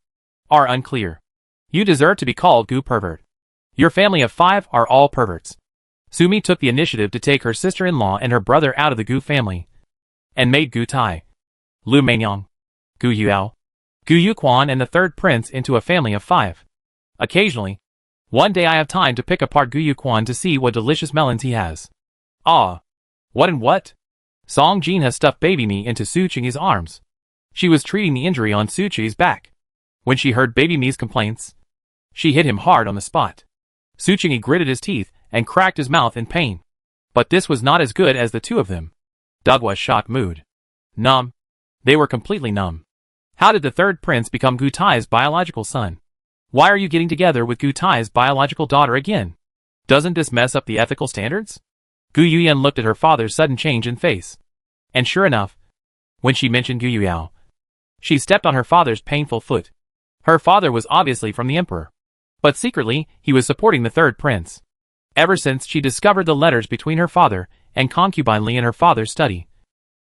are unclear. You deserve to be called Gu pervert. Your family of 5 are all perverts. Sumi took the initiative to take her sister-in-law and her brother out of the Gu family, and made Gu Tai, Lu Meinyang, Gu Yuao, Gu Yuquan and the third prince into a family of 5. Occasionally, one day I have time to pick apart Gu Yuquan to see what delicious melons he has. Ah! What and what? Song Jin has stuffed baby me into Su Ching's arms. She was treating the injury on Su Ching's back. When she heard baby me's complaints, she hit him hard on the spot. Su Ching gritted his teeth and cracked his mouth in pain. But this was not as good as the two of them. Dugwa's shocked mood. Numb. They were completely numb. How did the third prince become Gu Tai's biological son? Why are you getting together with Gu Tai's biological daughter again? Doesn't this mess up the ethical standards? Gu Yuyan looked at her father's sudden change in face. And sure enough, when she mentioned Gu Yuyao, she stepped on her father's painful foot. Her father was obviously from the emperor. But secretly, he was supporting the third prince. Ever since she discovered the letters between her father and concubine Li in her father's study,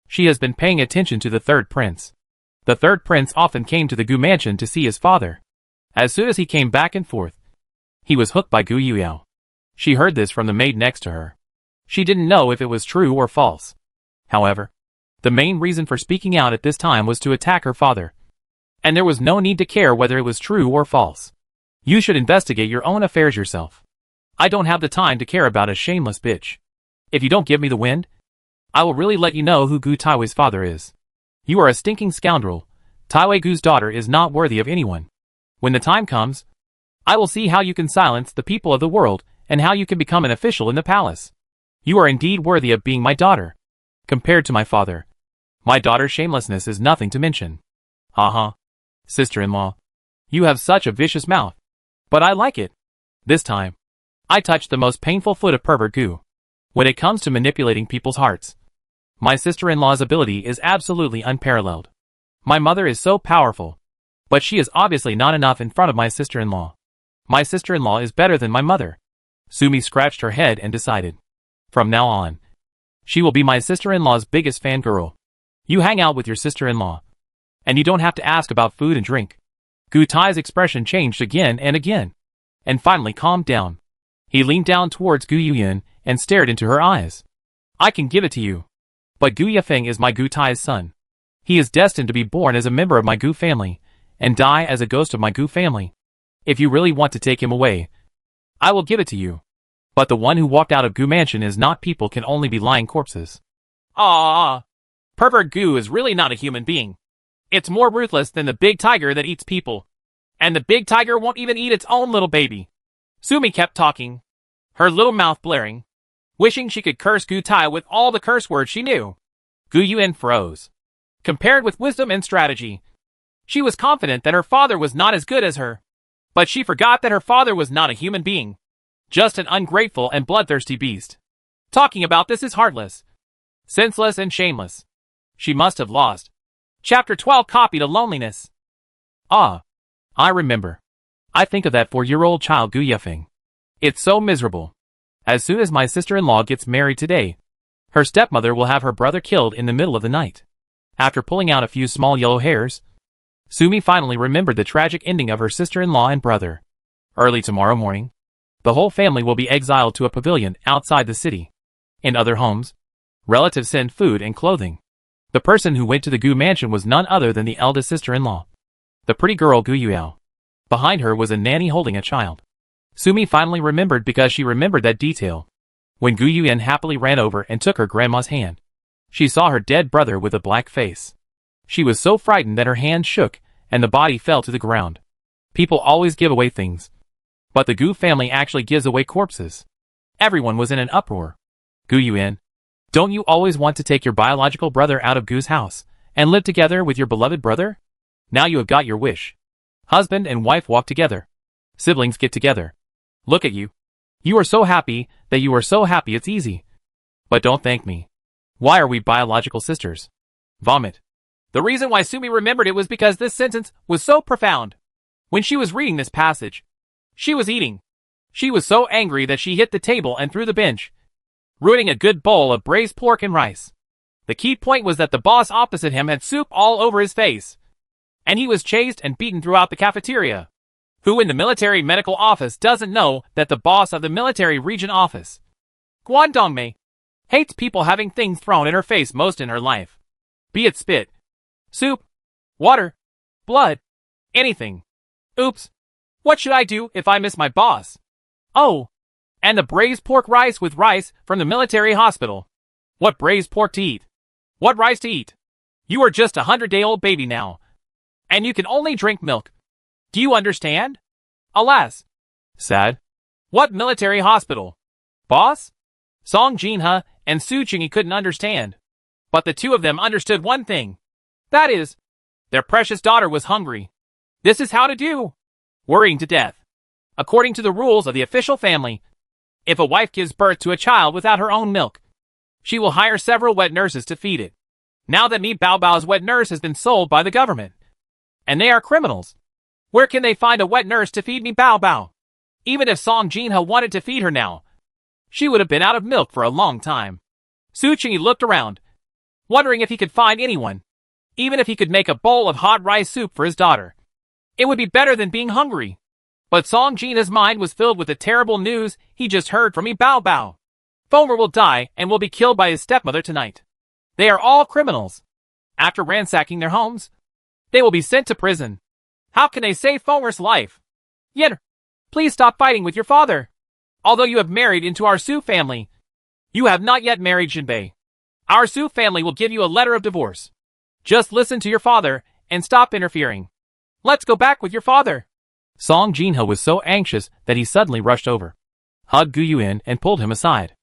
she has been paying attention to the third prince. The third prince often came to the Gu mansion to see his father. As soon as he came back and forth, he was hooked by Gu Yuyao. She heard this from the maid next to her. She didn't know if it was true or false. However, the main reason for speaking out at this time was to attack her father. And there was no need to care whether it was true or false. You should investigate your own affairs yourself. I don't have the time to care about a shameless bitch. If you don't give me the wind, I will really let you know who Gu Taiwei's father is. You are a stinking scoundrel. Taiwei Gu's daughter is not worthy of anyone. When the time comes, I will see how you can silence the people of the world and how you can become an official in the palace. You are indeed worthy of being my daughter. Compared to my father, my daughter's shamelessness is nothing to mention. Sister-in-law, you have such a vicious mouth. But I like it. This time, I touched the most painful foot of pervert Gu. When it comes to manipulating people's hearts, my sister-in-law's ability is absolutely unparalleled. My mother is so powerful, but she is obviously not enough in front of my sister-in-law. My sister-in-law is better than my mother. Sumi scratched her head and decided. From now on, she will be my sister-in-law's biggest fangirl. You hang out with your sister-in-law, and you don't have to ask about food and drink. Gu Tai's expression changed again and again, and finally calmed down. He leaned down towards Gu Yuyan and stared into her eyes. I can give it to you. But Gu Yafeng is my Gu Tai's son. He is destined to be born as a member of my Gu family, and die as a ghost of my Gu family. If you really want to take him away, I will give it to you. But the one who walked out of Gu Mansion is not people, can only be lying corpses. Pervert Gu is really not a human being. It's more ruthless than the big tiger that eats people. And the big tiger won't even eat its own little baby. Sumi kept talking, her little mouth blaring, wishing she could curse Gu Tai with all the curse words she knew. Gu Yuan froze. Compared with wisdom and strategy, she was confident that her father was not as good as her. But she forgot that her father was not a human being. Just an ungrateful and bloodthirsty beast. Talking about this is heartless, senseless and shameless. She must have lost. Chapter 12 Copy to Loneliness. I remember. I think of that 4-year-old child Gu Yafeng. It's so miserable. As soon as my sister-in-law gets married today, her stepmother will have her brother killed in the middle of the night. After pulling out a few small yellow hairs, Sumi finally remembered the tragic ending of her sister-in-law and brother. Early tomorrow morning, the whole family will be exiled to a pavilion outside the city. In other homes, relatives send food and clothing. The person who went to the Gu mansion was none other than the eldest sister-in-law, the pretty girl Gu Yuyao. Behind her was a nanny holding a child. Sumi finally remembered because she remembered that detail. When Gu Yuyan happily ran over and took her grandma's hand, she saw her dead brother with a black face. She was so frightened that her hand shook and the body fell to the ground. People always give away things, but the Gu family actually gives away corpses. Everyone was in an uproar. Gu Yuyan, don't you always want to take your biological brother out of Gu's house and live together with your beloved brother? Now you have got your wish. Husband and wife walk together. Siblings get together. Look at you. You are so happy that you are so happy it's easy. But don't thank me. Why are we biological sisters? Vomit. The reason why Sumi remembered it was because this sentence was so profound. When she was reading this passage, she was eating. She was so angry that she hit the table and threw the bench, ruining a good bowl of braised pork and rice. The key point was that the boss opposite him had soup all over his face, and he was chased and beaten throughout the cafeteria. Who in the military medical office doesn't know that the boss of the military region office, Guangdongmei, hates people having things thrown in her face most in her life? Be it spit, soup, water, blood, anything. Oops. What should I do if I miss my boss? Oh, and the braised pork rice with rice from the military hospital. What braised pork to eat? What rice to eat? You are just a 100-day-old baby now. And you can only drink milk. Do you understand? Alas. Sad. What military hospital? Boss? Song Jinha and Su Chingy couldn't understand. But the two of them understood one thing. That is, their precious daughter was hungry. This is how to do. Worrying to death. According to the rules of the official family, if a wife gives birth to a child without her own milk, she will hire several wet nurses to feed it. Now that Mi Bao Bao's wet nurse has been sold by the government, and they are criminals, where can they find a wet nurse to feed Mi Bao Bao? Even if Song Jinha wanted to feed her now, she would have been out of milk for a long time. Su Chingy looked around, wondering if he could find anyone, even if he could make a bowl of hot rice soup for his daughter. It would be better than being hungry. But Song Jinha's mind was filled with the terrible news he just heard from Mi Bao Bao. Fomer will die and will be killed by his stepmother tonight. They are all criminals. After ransacking their homes, they will be sent to prison. How can they save Fomer's life? Yen, please stop fighting with your father. Although you have married into our Su family, you have not yet married Jinbei. Our Su family will give you a letter of divorce. Just listen to your father and stop interfering. Let's go back with your father. Song Jinha was so anxious that he suddenly rushed over, hugged Gu Yuan and pulled him aside.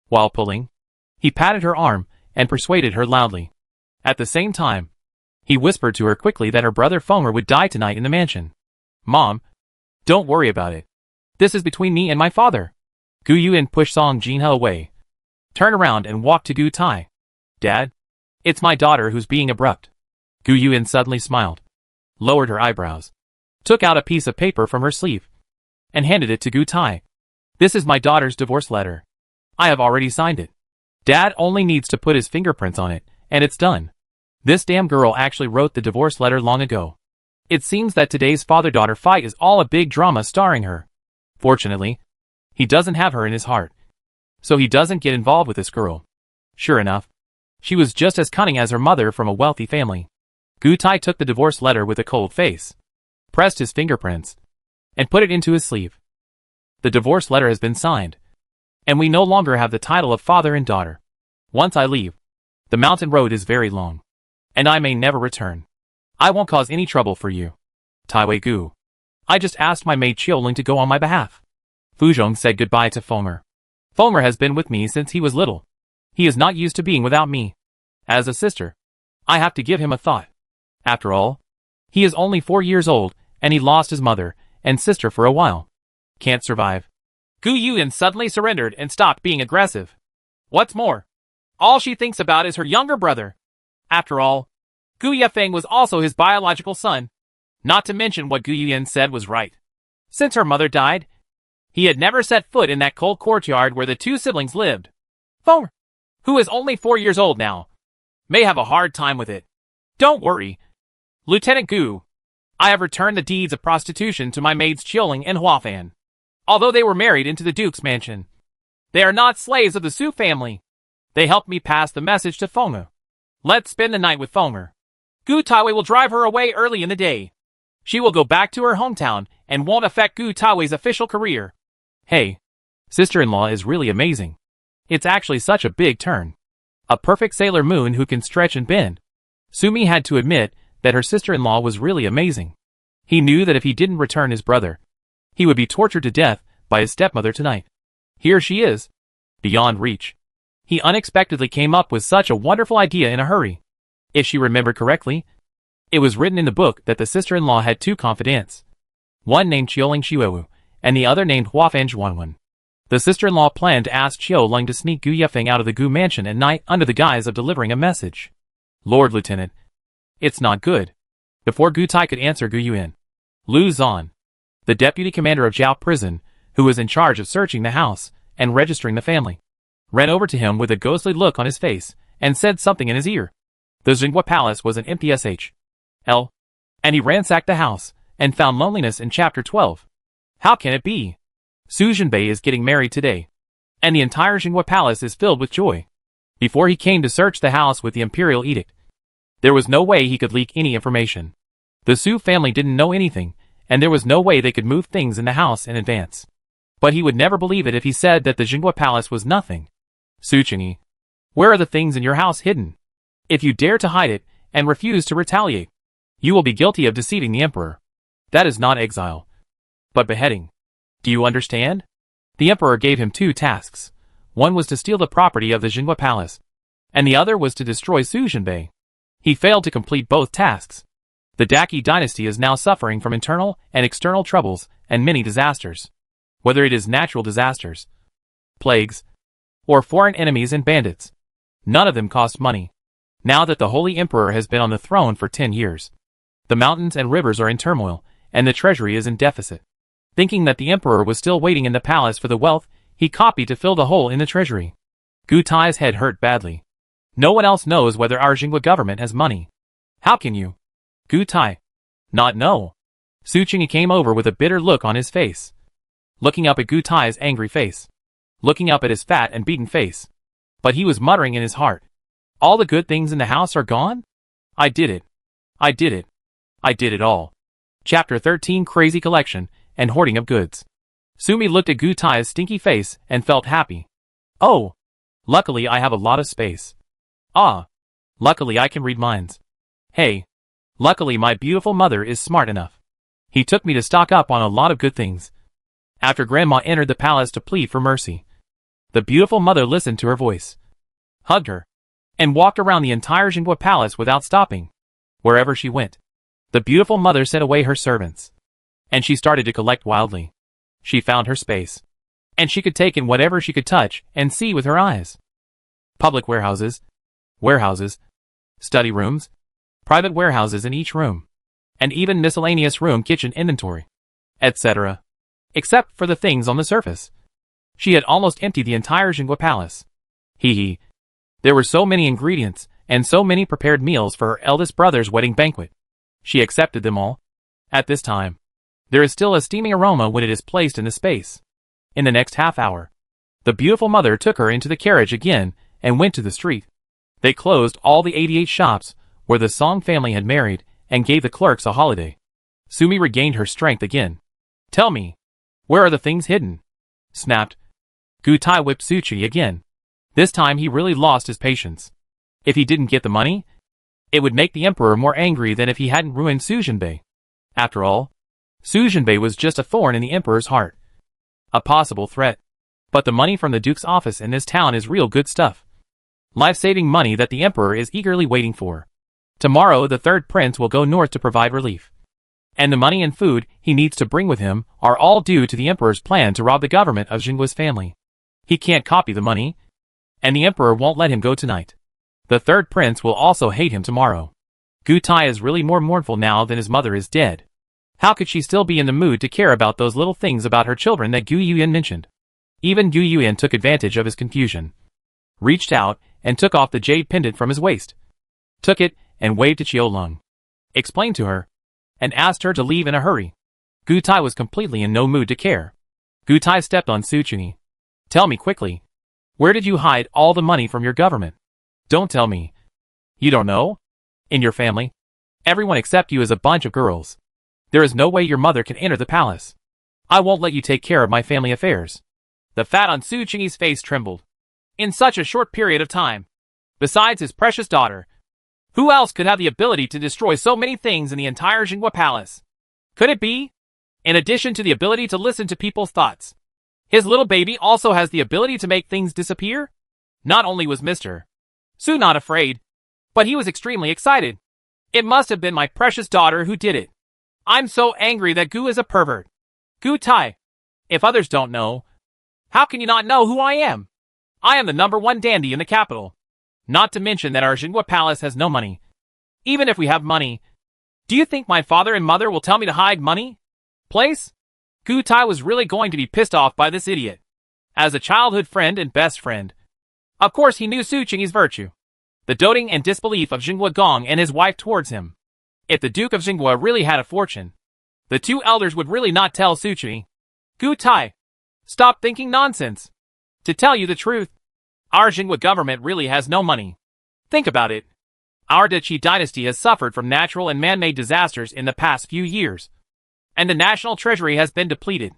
While pulling, he patted her arm and persuaded her loudly. At the same time, he whispered to her quickly that her brother Fonger would die tonight in the mansion. Mom, don't worry about it. This is between me and my father. Gu Yuan pushed Song Jinha away, turned around and walked to Gu Tai. Dad, it's my daughter who's being abrupt. Gu Yuan suddenly smiled, lowered her eyebrows, took out a piece of paper from her sleeve, and handed it to Gu Tai. This is my daughter's divorce letter. I have already signed it. Dad only needs to put his fingerprints on it, and it's done. This damn girl actually wrote the divorce letter long ago. It seems that today's father-daughter fight is all a big drama starring her. Fortunately, he doesn't have her in his heart, so he doesn't get involved with this girl. Sure enough, she was just as cunning as her mother from a wealthy family. Gu Tai took the divorce letter with a cold face, pressed his fingerprints, and put it into his sleeve. The divorce letter has been signed, and we no longer have the title of father and daughter. Once I leave, the mountain road is very long, and I may never return. I won't cause any trouble for you. Taiwei Gu. I just asked my maid Qiuling to go on my behalf. Fu Zhong said goodbye to Fonger. Fonger has been with me since he was little. He is not used to being without me. As a sister, I have to give him a thought. After all, he is only 4 years old, and he lost his mother and sister for a while. Can't survive. Gu Yuan suddenly surrendered and stopped being aggressive. What's more, all she thinks about is her younger brother. After all, Gu Yefeng was also his biological son. Not to mention what Gu Yuan said was right. Since her mother died, he had never set foot in that cold courtyard where the two siblings lived. Fonger, who is only 4 years old now, may have a hard time with it. Don't worry, Lieutenant Gu. I have returned the deeds of prostitution to my maids Qiuling and Huafan. Although they were married into the Duke's mansion, they are not slaves of the Su family. They helped me pass the message to Fonger. Let's spend the night with Fonger. Gu Taiwei will drive her away early in the day. She will go back to her hometown and won't affect Gu Taiwei's official career. Hey, sister-in-law is really amazing. It's actually such a big turn. A perfect Sailor Moon who can stretch and bend. Sumi had to admit that her sister-in-law was really amazing. He knew that if he didn't return his brother, he would be tortured to death by his stepmother tonight. Here she is, beyond reach. He unexpectedly came up with such a wonderful idea in a hurry. If she remembered correctly, it was written in the book that the sister-in-law had 2 confidants. One named Qiuling Xiuewu, and the other named Huafan Zhuanwen. The sister-in-law planned to ask Qiuling to sneak Gu Yefeng out of the Gu mansion at night under the guise of delivering a message. Lord Lieutenant, it's not good. Before Gu Tai could answer Gu Yuan, Lu Zan, the deputy commander of Zhao Prison, who was in charge of searching the house and registering the family, ran over to him with a ghostly look on his face and said something in his ear. The Jinghua Palace was an empty SHL, and he ransacked the house and found loneliness in Chapter 12. How can it be? Su Jinbei is getting married today, and the entire Jinghua Palace is filled with joy. Before he came to search the house with the Imperial edict, there was no way he could leak any information. The Su family didn't know anything, and there was no way they could move things in the house in advance. But he would never believe it if he said that the Jinghua Palace was nothing. Su Chingy, where are the things in your house hidden? If you dare to hide it and refuse to retaliate, you will be guilty of deceiving the emperor. That is not exile, but beheading. Do you understand? The emperor gave him 2 tasks. One was to steal the property of the Jingwa palace, and the other was to destroy Suzhenbei. He failed to complete both tasks. The Daki dynasty is now suffering from internal and external troubles and many disasters. Whether it is natural disasters, plagues, or foreign enemies and bandits, none of them cost money. Now that the Holy Emperor has been on the throne for 10 years, the mountains and rivers are in turmoil, and the treasury is in deficit. Thinking that the emperor was still waiting in the palace for the wealth, he copied to fill the hole in the treasury. Gu Tai's head hurt badly. No one else knows whether our Jingwa government has money. How can you, Gu Tai, not know? Su Qingyi came over with a bitter look on his face, looking up at Gu Tai's angry face, looking up at his fat and beaten face. But he was muttering in his heart, all the good things in the house are gone? I did it. I did it. I did it all. Chapter 13 Crazy Collection and Hoarding of Goods. Sumi looked at Gu Tai's stinky face and felt happy. Oh, luckily I have a lot of space. Ah, luckily I can read minds. Hey, luckily my beautiful mother is smart enough. He took me to stock up on a lot of good things. After Grandma entered the palace to plead for mercy, the beautiful mother listened to her voice, hugged her, and walked around the entire Jingwa palace without stopping. Wherever she went, the beautiful mother sent away her servants, and she started to collect wildly. She found her space, and she could take in whatever she could touch and see with her eyes. Public warehouses, study rooms, private warehouses in each room, and even miscellaneous room kitchen inventory, etc. Except for the things on the surface. She had almost emptied the entire Jingwa palace. Hee. There were so many ingredients, and so many prepared meals for her eldest brother's wedding banquet. She accepted them all. At this time, there is still a steaming aroma when it is placed in the space. In the next half hour, the beautiful mother took her into the carriage again and went to the street. They closed all the 88 shops where the Song family had married and gave the clerks a holiday. Sumi regained her strength again. Tell me, where are the things hidden? Snapped. Gu Tai whipped Su Qi again. This time he really lost his patience. If he didn't get the money, it would make the emperor more angry than if he hadn't ruined Suzhenbei. After all, Suzhenbei was just a thorn in the emperor's heart. A possible threat. But the money from the duke's office in this town is real good stuff. Life-saving money that the emperor is eagerly waiting for. Tomorrow the third prince will go north to provide relief. And the money and food he needs to bring with him are all due to the emperor's plan to rob the government of Jingwa's family. He can't copy the money, and the emperor won't let him go tonight. The third prince will also hate him tomorrow. Gu Tai is really more mournful now than his mother is dead. How could she still be in the mood to care about those little things about her children that Gu Yuyan mentioned? Even Gu Yuyan took advantage of his confusion. Reached out and took off the jade pendant from his waist. Took it and waved to Qiulong. Explained to her, and asked her to leave in a hurry. Gu Tai was completely in no mood to care. Gu Tai stepped on Su Qingyi. Tell me quickly, where did you hide all the money from your government? Don't tell me. You don't know? In your family, everyone except you is a bunch of girls. There is no way your mother can enter the palace. I won't let you take care of my family affairs. The fat on Su Qingyi's face trembled. In such a short period of time. Besides his precious daughter, who else could have the ability to destroy so many things in the entire Jingwa palace? Could it be, in addition to the ability to listen to people's thoughts, his little baby also has the ability to make things disappear? Not only was Mr. Su not afraid, but he was extremely excited. It must have been my precious daughter who did it. I'm so angry that Gu is a pervert. Gu Tai, if others don't know, how can you not know who I am? I am the #1 dandy in the capital. Not to mention that our Jingwa palace has no money. Even if we have money, do you think my father and mother will tell me to hide money? Place? Gu Tai was really going to be pissed off by this idiot. As a childhood friend and best friend. Of course he knew Su Qingyi's virtue. The doting and disbelief of Jingwa Gong and his wife towards him. If the Duke of Jingwa really had a fortune, the two elders would really not tell Su Qingyi. Gu Tai, stop thinking nonsense. To tell you the truth, our Jingwa government really has no money. Think about it. Our Dachi dynasty has suffered from natural and man-made disasters in the past few years, and the national treasury has been depleted.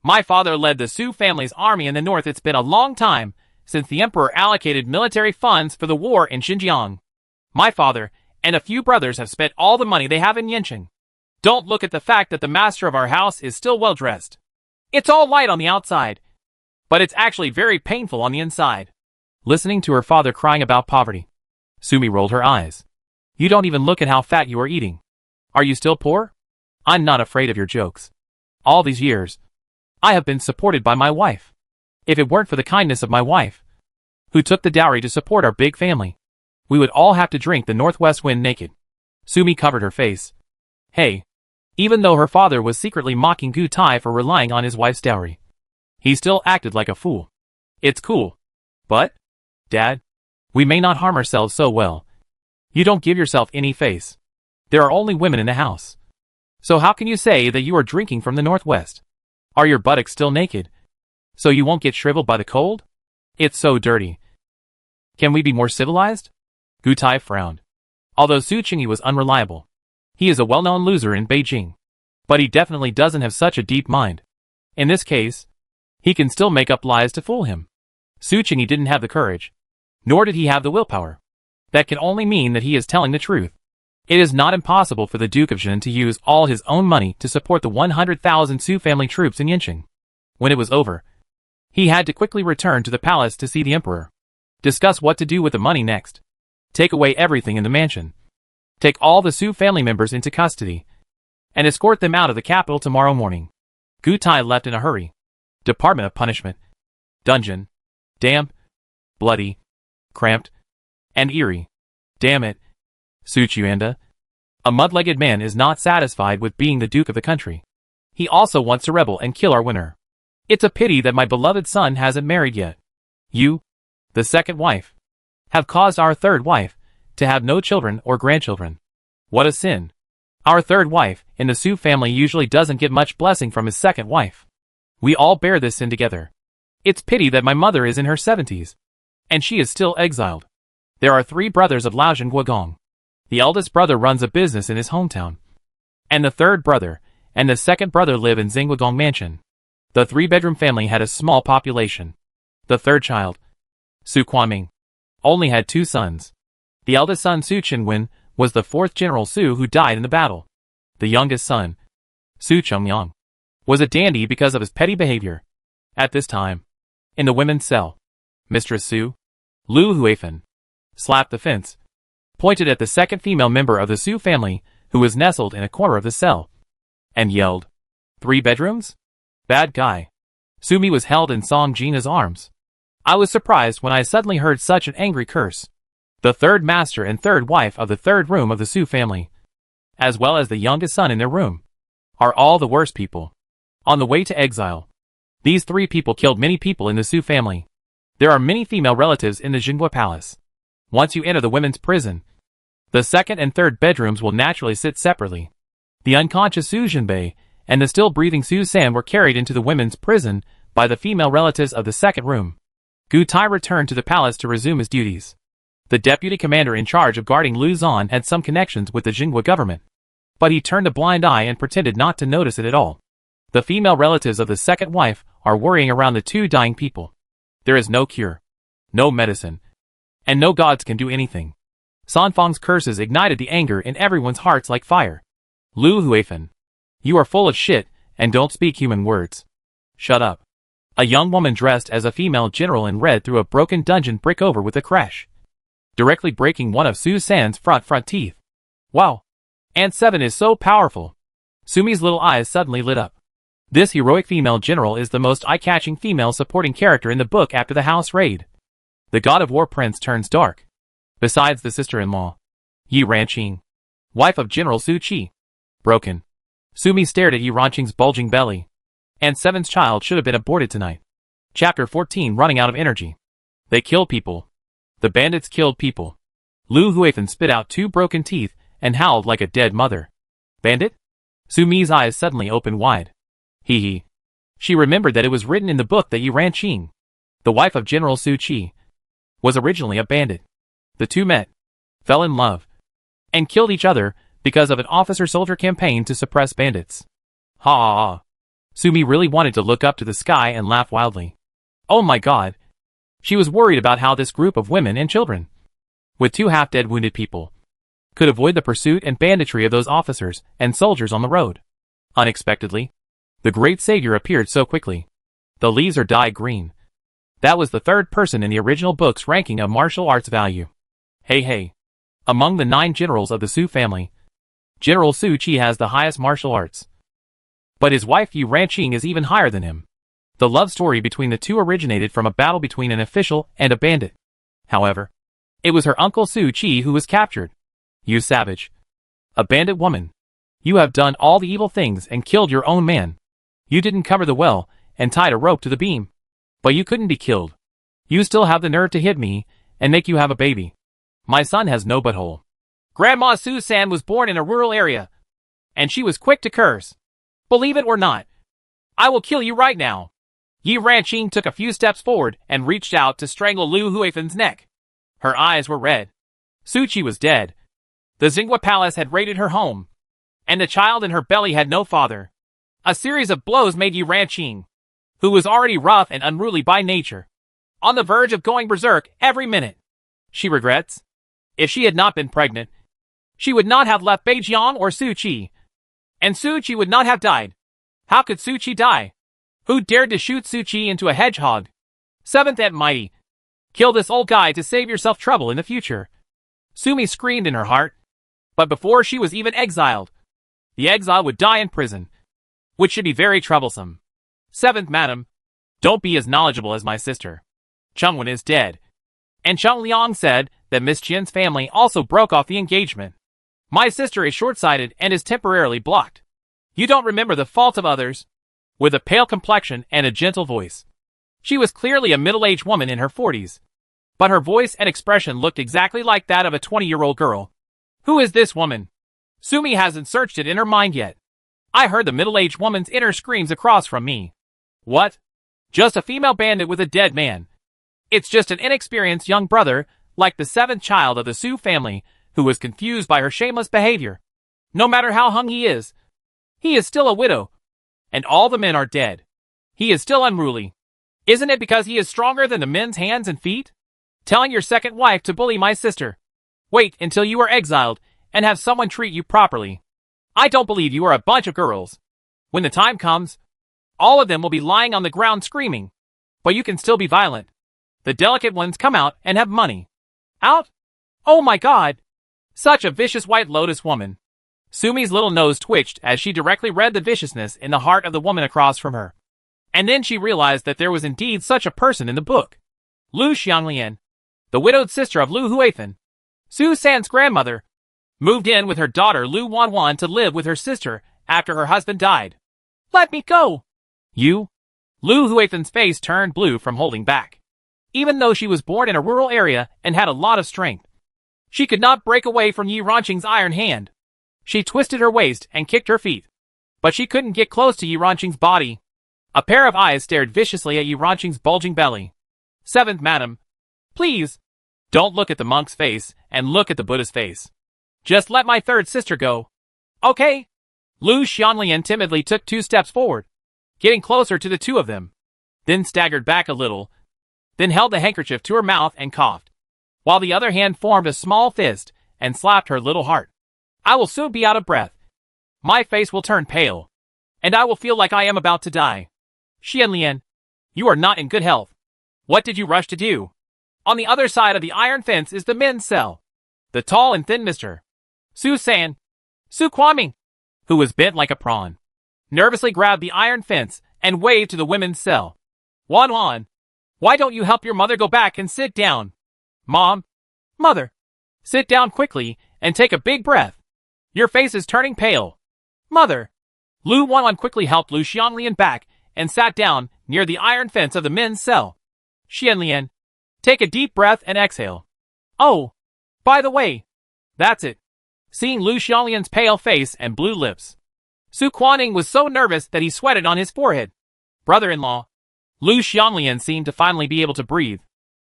My father led the Su family's army in the north. It's been a long time since the emperor allocated military funds for the war in Xinjiang. My father and a few brothers have spent all the money they have in Yincheng. Don't look at the fact that the master of our house is still well dressed. It's all light on the outside, but it's actually very painful on the inside. Listening to her father crying about poverty, Sumi rolled her eyes. You don't even look at how fat you are eating. Are you still poor? I'm not afraid of your jokes. All these years, I have been supported by my wife. If it weren't for the kindness of my wife, who took the dowry to support our big family, we would all have to drink the northwest wind naked. Sumi covered her face. Hey, even though her father was secretly mocking Gu Tai for relying on his wife's dowry, he still acted like a fool. It's cool. But, Dad, we may not harm ourselves so well. You don't give yourself any face. There are only women in the house. So how can you say that you are drinking from the northwest? Are your buttocks still naked? So you won't get shriveled by the cold? It's so dirty. Can we be more civilized? Gu Tai frowned. Although Su Qingyi was unreliable, he is a well-known loser in Beijing. But he definitely doesn't have such a deep mind. In this case, he can still make up lies to fool him. Su Qingyi didn't have the courage, nor did he have the willpower. That can only mean that he is telling the truth. It is not impossible for the Duke of Jin to use all his own money to support the 100,000 Su family troops in Yincheng. When it was over, he had to quickly return to the palace to see the emperor. Discuss what to do with the money next. Take away everything in the mansion. Take all the Su family members into custody, and escort them out of the capital tomorrow morning. Gu Tai left in a hurry. Department of Punishment. Dungeon. Damp. Bloody. Cramped. And eerie. Damn it. Su Qianda. A mud-legged man is not satisfied with being the duke of the country. He also wants to rebel and kill our winner. It's a pity that my beloved son hasn't married yet. You, the second wife, have caused our third wife to have no children or grandchildren. What a sin. Our third wife in the Su family usually doesn't get much blessing from his second wife. We all bear this sin together. It's pity that my mother is in her 70s, and she is still exiled. There are 3 brothers of Laojian Guogong. The eldest brother runs a business in his hometown, and the third brother and the second brother live in Xinguogong Mansion. The 3-bedroom family had a small population. The third child, Su Quanming, only had 2 sons. The eldest son, Su Qinwen, was the 4th General Su who died in the battle. The youngest son, Su Chongyang, was a dandy because of his petty behavior. At this time, in the women's cell, Mistress Su, Lu Huifan, slapped the fence, pointed at the second female member of the Su family who was nestled in a corner of the cell, and yelled, 3 bedrooms? Bad guy. Sumi was held in Song Jina's arms. I was surprised when I suddenly heard such an angry curse. The third master and third wife of the third room of the Su family, as well as the youngest son in their room, are all the worst people. On the way to exile, these 3 people killed many people in the Su family. There are many female relatives in the Jinghua Palace. Once you enter the women's prison, the second and third bedrooms will naturally sit separately. The unconscious Su Jinbei and the still-breathing Su San were carried into the women's prison by the female relatives of the second room. Gu Tai returned to the palace to resume his duties. The deputy commander in charge of guarding Luzon had some connections with the Jinghua government, but he turned a blind eye and pretended not to notice it at all. The female relatives of the second wife are worrying around the 2 dying people. There is no cure, no medicine, and no gods can do anything. Sanfang's curses ignited the anger in everyone's hearts like fire. Lu Huifan, you are full of shit and don't speak human words. Shut up. A young woman dressed as a female general in red threw a broken dungeon brick over with a crash, directly breaking one of Su San's front teeth. Wow. Aunt 7 is so powerful. Sumi's little eyes suddenly lit up. This heroic female general is the most eye-catching female supporting character in the book after the house raid. The god of war prince turns dark. Besides the sister-in-law, Yi Ranqing, wife of General Su Qi. Broken. Sumi stared at Yi Ranqing's bulging belly. Aunt 7's child should have been aborted tonight. Chapter 14, running out of energy. They kill people. The bandits killed people. Lu Huifan spit out 2 broken teeth and howled like a dead mother. Bandit? Sumi's eyes suddenly opened wide. Hee hee. She remembered that it was written in the book that Yi Ranqing, the wife of General Su Qi, was originally a bandit. The 2 met, fell in love, and killed each other because of an officer-soldier campaign to suppress bandits. Ha ha ha. Sumi really wanted to look up to the sky and laugh wildly. Oh my god. She was worried about how this group of women and children with 2 half-dead wounded people, could avoid the pursuit and banditry of those officers and soldiers on the road. Unexpectedly, the great savior appeared so quickly. The leaves are dyed green. That was the 3rd person in the original book's ranking of martial arts value. Hey. Among the 9 generals of the Su family, General Su Qi has the highest martial arts. But his wife Yu Ranqing is even higher than him. The love story between the two originated from a battle between an official and a bandit. However, it was her uncle Su Qi who was captured. You savage. A bandit woman. You have done all the evil things and killed your own man. You didn't cover the well and tied a rope to the beam. But you couldn't be killed. You still have the nerve to hit me and make you have a baby. My son has no butthole. Grandma Su-san was born in a rural area, and she was quick to curse. Believe it or not, I will kill you right now. Yi Ranqing took a few steps forward and reached out to strangle Lu Huifen's neck. Her eyes were red. Su Qi was dead. The Xinghua Palace had raided her home, and the child in her belly had no father. A series of blows made Yi Ranqing, who was already rough and unruly by nature, on the verge of going berserk every minute. She regrets. If she had not been pregnant, she would not have left Beijiang or Su Qi, and Su Qi would not have died. How could Su Qi die? Who dared to shoot Su Qi into a hedgehog? 7th and mighty. Kill this old guy to save yourself trouble in the future. Sumi screamed in her heart. But before she was even exiled, the exile would die in prison, which should be very troublesome. 7th madam, don't be as knowledgeable as my sister. Chengwen is dead. And Cheng Liang said that Miss Jin's family also broke off the engagement. My sister is short-sighted and is temporarily blocked. You don't remember the faults of others. With a pale complexion and a gentle voice. She was clearly a middle-aged woman in her 40s. But her voice and expression looked exactly like that of a 20-year-old girl. Who is this woman? Sumi hasn't searched it in her mind yet. I heard the middle-aged woman's inner screams across from me. What? Just a female bandit with a dead man. It's just an inexperienced young brother, like the 7th child of the Su family, who was confused by her shameless behavior. No matter how hung he is still a widow. And all the men are dead. He is still unruly. Isn't it because he is stronger than the men's hands and feet? Telling your second wife to bully my sister. Wait until you are exiled and have someone treat you properly. I don't believe you are a bunch of girls. When the time comes, all of them will be lying on the ground screaming. But you can still be violent. The delicate ones come out and have money. Out? Oh my God! Such a vicious White Lotus woman. Sumi's little nose twitched as she directly read the viciousness in the heart of the woman across from her. And then she realized that there was indeed such a person in the book. Lu Xianglian, the widowed sister of Lu Huifen, Su-san's grandmother, moved in with her daughter Lu Wanwan to live with her sister after her husband died. Let me go! You? Lu Huifen's face turned blue from holding back. Even though she was born in a rural area and had a lot of strength, she could not break away from Yi Ranqing's iron hand. She twisted her waist and kicked her feet. But she couldn't get close to Yi Ranqing's body. A pair of eyes stared viciously at Yi Ranqing's bulging belly. 7th madam, please, don't look at the monk's face and look at the Buddha's face. Just let my 3rd sister go. Okay? Lu Xianlian timidly took 2 steps forward, getting closer to the two of them, then staggered back a little, then held the handkerchief to her mouth and coughed, while the other hand formed a small fist and slapped her little heart. I will soon be out of breath. My face will turn pale, and I will feel like I am about to die. Xianlian, you are not in good health. What did you rush to do? On the other side of the iron fence is the men's cell. The tall and thin Mr. Su-san, Su Kwaming, who was bent like a prawn, nervously grabbed the iron fence and waved to the women's cell. Wanwan, why don't you help your mother go back and sit down? Mom, mother, sit down quickly and take a big breath. Your face is turning pale. Mother. Lu Wanwan quickly helped Lu Xianglian back and sat down near the iron fence of the men's cell. Xianlian, take a deep breath and exhale. Oh, by the way, that's it. Seeing Lu Xianglian's pale face and blue lips, Su Kuaning was so nervous that he sweated on his forehead. Brother-in-law. Lu Xianglian seemed to finally be able to breathe.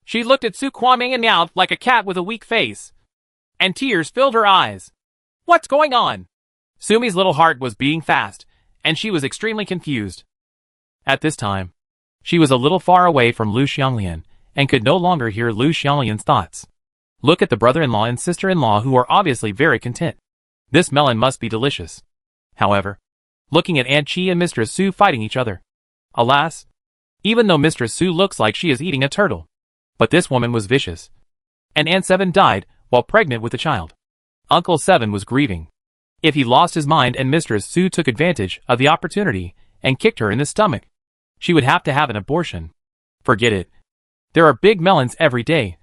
She looked at Su Kuaning and meowed like a cat with a weak face. And tears filled her eyes. What's going on? Sumi's little heart was beating fast, and she was extremely confused. At this time, she was a little far away from Lu Xianglian, and could no longer hear Lu Xianglian's thoughts. Look at the brother-in-law and sister-in-law who are obviously very content. This melon must be delicious. However, looking at Aunt Chi and Mistress Su fighting each other. Alas, even though Mistress Su looks like she is eating a turtle. But this woman was vicious. And Aunt Seven died while pregnant with a child. Uncle Seven was grieving. If he lost his mind and Mistress Su took advantage of the opportunity and kicked her in the stomach, she would have to have an abortion. Forget it. There are big melons every day.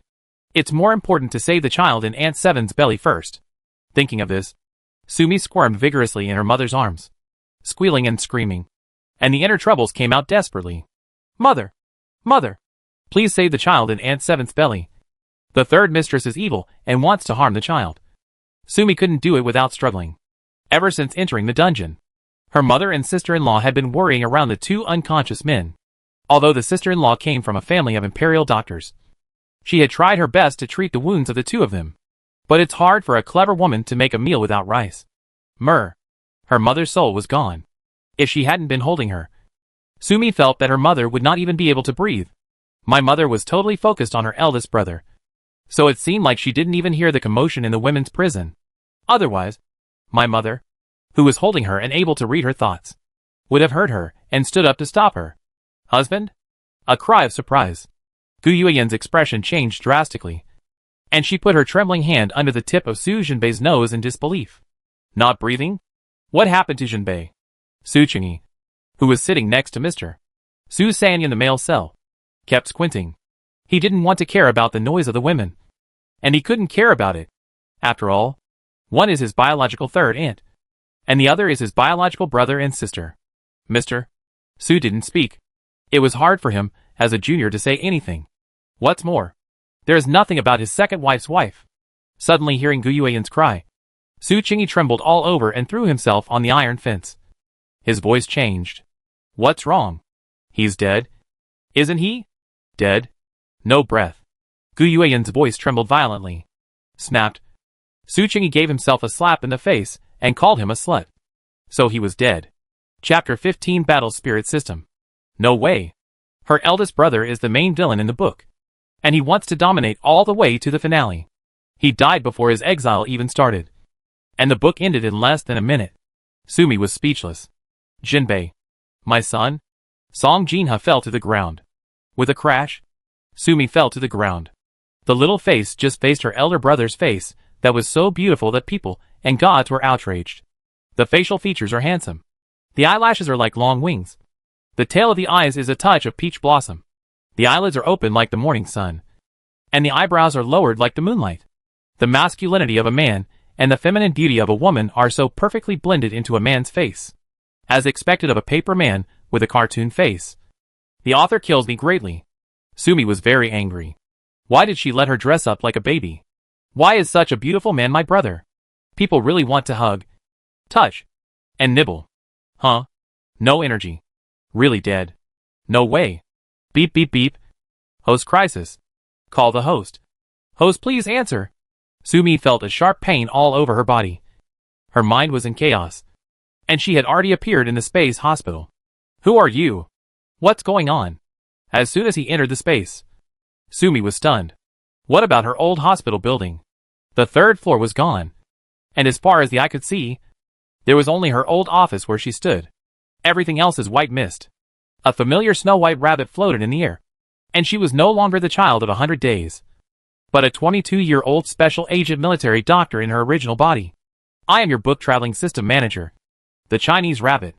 It's more important to save the child in Aunt Seven's belly first. Thinking of this, Sumi squirmed vigorously in her mother's arms, squealing and screaming. And the inner troubles came out desperately. Mother! Mother! Please save the child in Aunt Seven's belly. The third mistress is evil and wants to harm the child. Sumi couldn't do it without struggling. Ever since entering the dungeon, her mother and sister-in-law had been worrying around the two unconscious men. Although the sister-in-law came from a family of Imperial doctors, she had tried her best to treat the wounds of the two of them. But it's hard for a clever woman to make a meal without rice. Her mother's soul was gone. If she hadn't been holding her, Sumi felt that her mother would not even be able to breathe. My mother was totally focused on her eldest brother, so it seemed like she didn't even hear the commotion in the women's prison. Otherwise, my mother, who was holding her and able to read her thoughts, would have heard her and stood up to stop her. Husband? A cry of surprise. Gu Yueyan's expression changed drastically, and she put her trembling hand under the tip of Su Jinbei's nose in disbelief. Not breathing? What happened to Jinbei? Su Qingyi, who was sitting next to Mr. Su San in the male cell, kept squinting. He didn't want to care about the noise of the women, and he couldn't care about it. After all, one is his biological third aunt, and the other is his biological brother and sister. Mr. Su didn't speak. It was hard for him, as a junior, to say anything. What's more, there is nothing about his second wife's wife. Suddenly hearing Gu Yueyan's cry, Su Qingyi trembled all over and threw himself on the iron fence. His voice changed. What's wrong? He's dead. Isn't he? Dead? No breath. Gu Yueyan's voice trembled violently. Snapped. Su Qingyi gave himself a slap in the face and called him a slut. So he was dead. Chapter 15 Battle Spirit System. No way. Her eldest brother is the main villain in the book, and he wants to dominate all the way to the finale. He died before his exile even started, and the book ended in less than a minute. Sumi was speechless. Jinbei. My son? Song Jinha fell to the ground. With a crash, Sumi fell to the ground. The little face just faced her elder brother's face that was so beautiful that people and gods were outraged. The facial features are handsome. The eyelashes are like long wings. The tail of the eyes is a touch of peach blossom. The eyelids are open like the morning sun, and the eyebrows are lowered like the moonlight. The masculinity of a man and the feminine beauty of a woman are so perfectly blended into a man's face, as expected of a paper man with a cartoon face. The author kills me greatly. Sumi was very angry. Why did she let her dress up like a baby? Why is such a beautiful man my brother? People really want to hug, touch, and nibble. Huh? No energy. Really dead. No way. Beep beep beep. Host crisis. Call the host. Host, please answer. Sumi felt a sharp pain all over her body. Her mind was in chaos, and she had already appeared in the space hospital. Who are you? What's going on? As soon as he entered the space, Sumi was stunned. What about her old hospital building? The third floor was gone, and as far as the eye could see, there was only her old office where she stood. Everything else is white mist. A familiar snow-white rabbit floated in the air, and she was no longer the child of 100 days, but a 22-year-old special agent military doctor in her original body. I am your book traveling system manager. The Chinese rabbit.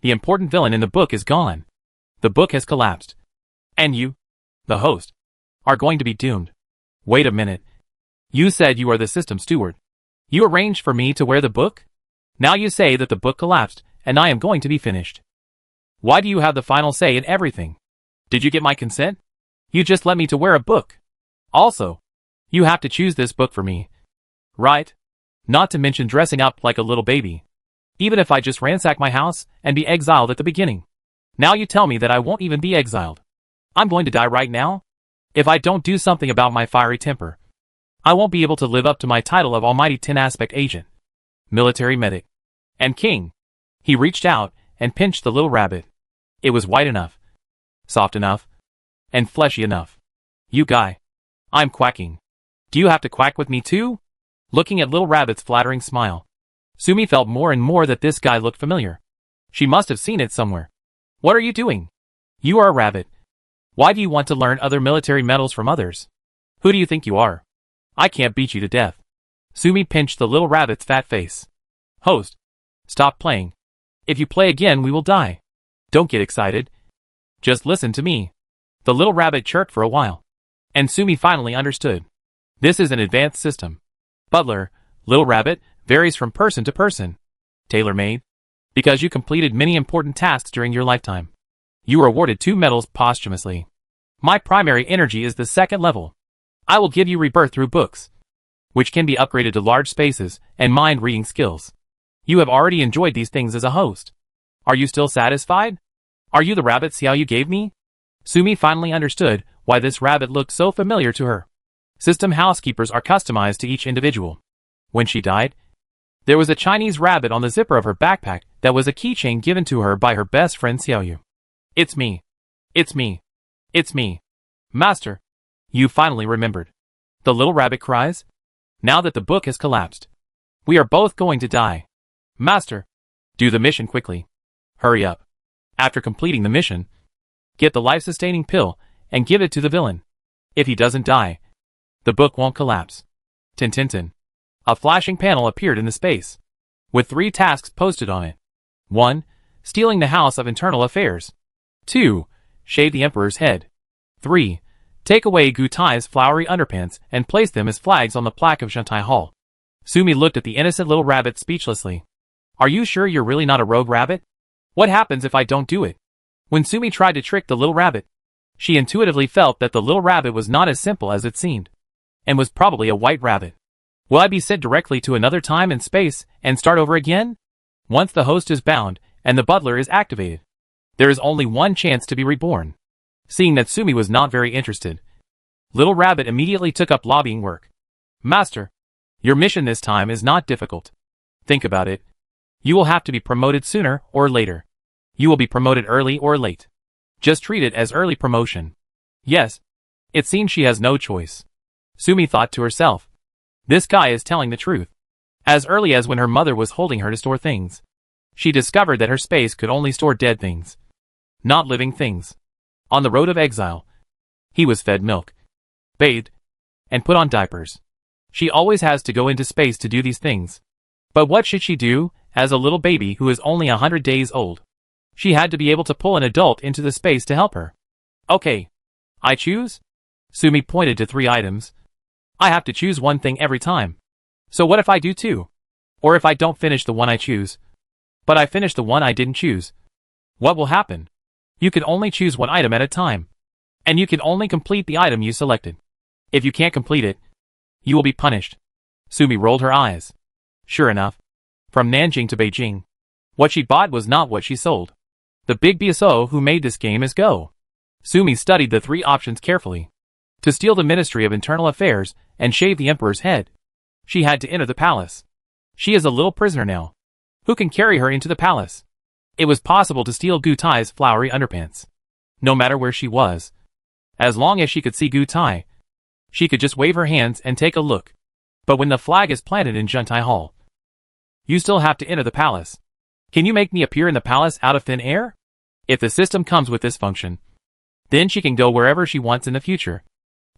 The important villain in the book is gone. The book has collapsed. And you, the host, are going to be doomed. Wait a minute. You said you are the system steward. You arranged for me to wear the book? Now you say that the book collapsed, and I am going to be finished. Why do you have the final say in everything? Did you get my consent? You just let me to wear a book. Also, you have to choose this book for me. Right? Not to mention dressing up like a little baby. Even if I just ransack my house and be exiled at the beginning. Now you tell me that I won't even be exiled. I'm going to die right now? If I don't do something about my fiery temper, I won't be able to live up to my title of Almighty 10-aspect agent, military medic, and king. He reached out and pinched the little rabbit. It was white enough, soft enough, and fleshy enough. You guy. I'm quacking. Do you have to quack with me too? Looking at Little Rabbit's flattering smile, Sumi felt more and more that this guy looked familiar. She must have seen it somewhere. What are you doing? You are a rabbit. Why do you want to learn other military medals from others? Who do you think you are? I can't beat you to death. Sumi pinched the little rabbit's fat face. Host, stop playing. If you play again we will die. Don't get excited. Just listen to me. The little rabbit chirped for a while. And Sumi finally understood. This is an advanced system. Butler, Little Rabbit, varies from person to person. Tailor-made. Because you completed many important tasks during your lifetime. You were awarded 2 medals posthumously. My primary energy is the 2nd level. I will give you rebirth through books, which can be upgraded to large spaces and mind-reading skills. You have already enjoyed these things as a host. Are you still satisfied? Are you the rabbit Xiao you gave me? Sumi finally understood why this rabbit looked so familiar to her. System housekeepers are customized to each individual. When she died, there was a Chinese rabbit on the zipper of her backpack that was a keychain given to her by her best friend Xiaoyu. It's me. It's me. It's me. Master. You finally remembered. The little rabbit cries. Now that the book has collapsed. We are both going to die. Master. Do the mission quickly. Hurry up. After completing the mission, get the life-sustaining pill and give it to the villain. If he doesn't die, the book won't collapse. Tin tin tin. A flashing panel appeared in the space, with 3 tasks posted on it. 1. Stealing the House of Internal Affairs. 2. Shave the Emperor's head. 3. Take away Gu Tai's flowery underpants and place them as flags on the plaque of Shantai Hall. Sumi looked at the innocent little rabbit speechlessly. Are you sure you're really not a rogue rabbit? What happens if I don't do it? When Sumi tried to trick the little rabbit, she intuitively felt that the little rabbit was not as simple as it seemed, and was probably a white rabbit. Will I be sent directly to another time and space and start over again? Once the host is bound and the butler is activated, there is only one chance to be reborn. Seeing that Sumi was not very interested, Little Rabbit immediately took up lobbying work. Master, your mission this time is not difficult. Think about it. You will have to be promoted sooner or later. You will be promoted early or late. Just treat it as early promotion. Yes. It seems she has no choice. Sumi thought to herself. This guy is telling the truth. As early as when her mother was holding her to store things, she discovered that her space could only store dead things, not living things. On the road of exile, he was fed milk, bathed, and put on diapers. She always has to go into space to do these things. But what should she do, as a little baby who is only 100 days old? She had to be able to pull an adult into the space to help her. Okay. I choose? Sumi pointed to 3 items. I have to choose one thing every time. So what if I do 2? Or if I don't finish the one I choose, but I finish the one I didn't choose? What will happen? You can only choose one item at a time. And you can only complete the item you selected. If you can't complete it, you will be punished. Sumi rolled her eyes. Sure enough, from Nanjing to Beijing, what she bought was not what she sold. The big BSO who made this game is Go. Sumi studied the 3 options carefully. To steal the Ministry of Internal Affairs and shave the Emperor's head, she had to enter the palace. She is a little prisoner now. Who can carry her into the palace? It was possible to steal Gu Tai's flowery underpants. No matter where she was, as long as she could see Gu Tai, she could just wave her hands and take a look. But when the flag is planted in Shantai Hall, you still have to enter the palace. Can you make me appear in the palace out of thin air? If the system comes with this function, then she can go wherever she wants in the future.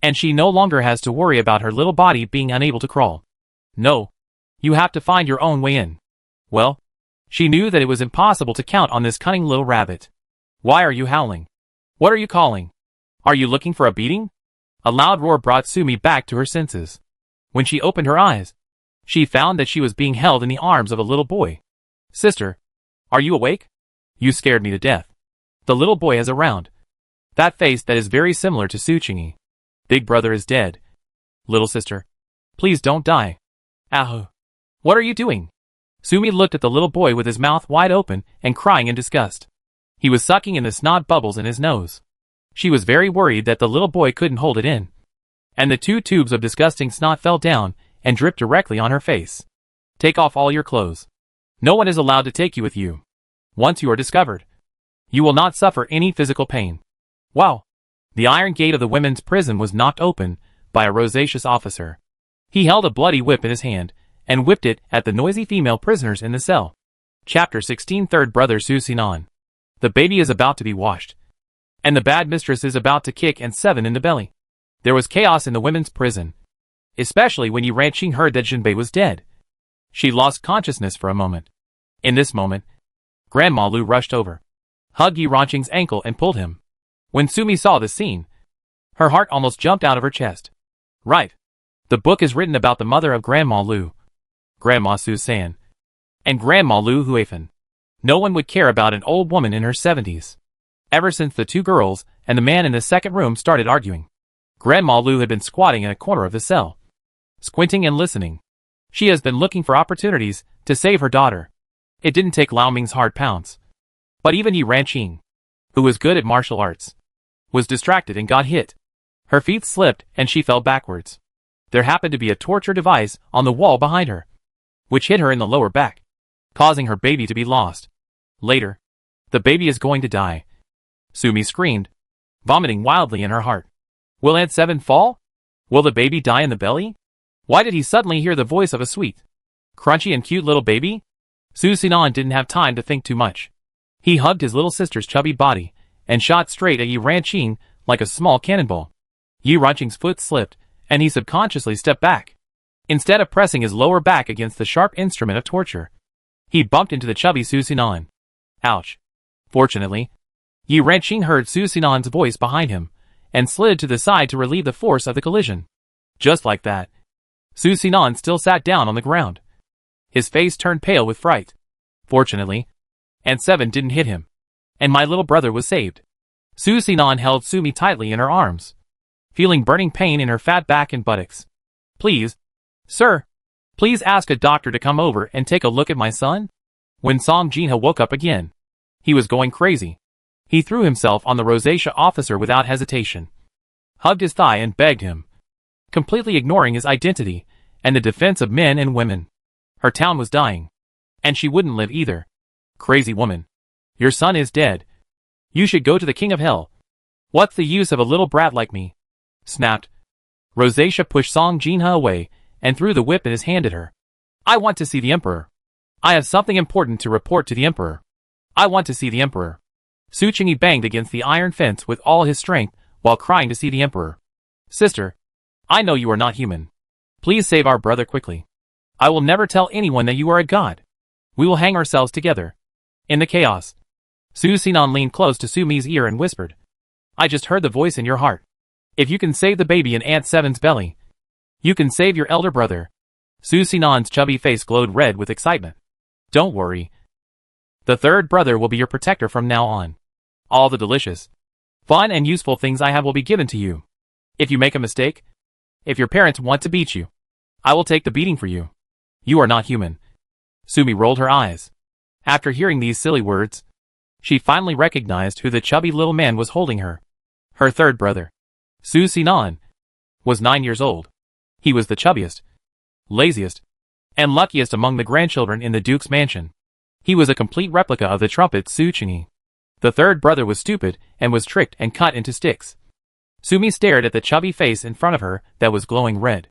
And she no longer has to worry about her little body being unable to crawl. No. You have to find your own way in. Well, she knew that it was impossible to count on this cunning little rabbit. Why are you howling? What are you calling? Are you looking for a beating? A loud roar brought Sumi back to her senses. When she opened her eyes, she found that she was being held in the arms of a little boy. Sister, are you awake? You scared me to death. The little boy has a round, that face that is very similar to Suchingi. Big brother is dead. Little sister, please don't die. Ahu. What are you doing? Sumi looked at the little boy with his mouth wide open and crying in disgust. He was sucking in the snot bubbles in his nose. She was very worried that the little boy couldn't hold it in. And the 2 tubes of disgusting snot fell down and dripped directly on her face. Take off all your clothes. No one is allowed to take you with you. Once you are discovered, you will not suffer any physical pain. Wow. The iron gate of the women's prison was knocked open by a rosaceous officer. He held a bloody whip in his hand, and whipped it at the noisy female prisoners in the cell. Chapter 16. Third brother Susinon. The baby is about to be washed, and the bad mistress is about to kick and 7 in the belly. There was chaos in the women's prison, especially when Yi Ranqing heard that Jinbei was dead. She lost consciousness for a moment. In this moment, Grandma Lu rushed over, hugged Yi Ranqing's ankle and pulled him. When Sumi saw the scene, her heart almost jumped out of her chest. Right. The book is written about the mother of Grandma Lu, Grandma Su San, and Grandma Lu Huifan. No one would care about an old woman in her 70s. Ever since the 2 girls and the man in the second room started arguing, Grandma Lu had been squatting in a corner of the cell, squinting and listening. She has been looking for opportunities to save her daughter. It didn't take Lao Ming's hard pounds. But even Yi Ranqing, who was good at martial arts, was distracted and got hit. Her feet slipped and she fell backwards. There happened to be a torture device on the wall behind her, which hit her in the lower back, causing her baby to be lost. Later, the baby is going to die. Sumi screamed, vomiting wildly in her heart. Will Aunt 7 fall? Will the baby die in the belly? Why did he suddenly hear the voice of a sweet, crunchy and cute little baby? Susinon didn't have time to think too much. He hugged his little sister's chubby body and shot straight at Yi Ranqing like a small cannonball. Yi Ranqing's foot slipped, and he subconsciously stepped back. Instead of pressing his lower back against the sharp instrument of torture, he bumped into the chubby Susinon. Ouch. Fortunately, Yi Ranqing heard Susinon's voice behind him, and slid to the side to relieve the force of the collision. Just like that, Susinon still sat down on the ground. His face turned pale with fright. Fortunately, Aunt 7 didn't hit him, and my little brother was saved. Susinon held Sumi tightly in her arms, feeling burning pain in her fat back and buttocks. Please, sir, please ask a doctor to come over and take a look at my son? When Song Jinha woke up again, he was going crazy. He threw himself on the rosacea officer without hesitation, hugged his thigh and begged him, completely ignoring his identity and the defense of men and women. Her town was dying, and she wouldn't live either. Crazy woman. Your son is dead. You should go to the king of hell. What's the use of a little brat like me? Snapped. Rosacea pushed Song Jinha away and threw the whip in his hand at her. I want to see the emperor. I have something important to report to the emperor. I want to see the emperor. Su Qingyi banged against the iron fence with all his strength while crying to see the emperor. Sister, I know you are not human. Please save our brother quickly. I will never tell anyone that you are a god. We will hang ourselves together. In the chaos, Susinon leaned close to Sumi's ear and whispered, I just heard the voice in your heart. If you can save the baby in Aunt 7's belly, you can save your elder brother. Susinon's chubby face glowed red with excitement. Don't worry. The third brother will be your protector from now on. All the delicious, fun and useful things I have will be given to you. If you make a mistake, if your parents want to beat you, I will take the beating for you. You are not human. Sumi rolled her eyes. After hearing these silly words, she finally recognized who the chubby little man was holding her. Her third brother, Susinon, was 9 years old. He was the chubbiest, laziest, and luckiest among the grandchildren in the Duke's mansion. He was a complete replica of the trumpet Su Qingyi. The third brother was stupid and was tricked and cut into sticks. Sumi stared at the chubby face in front of her that was glowing red.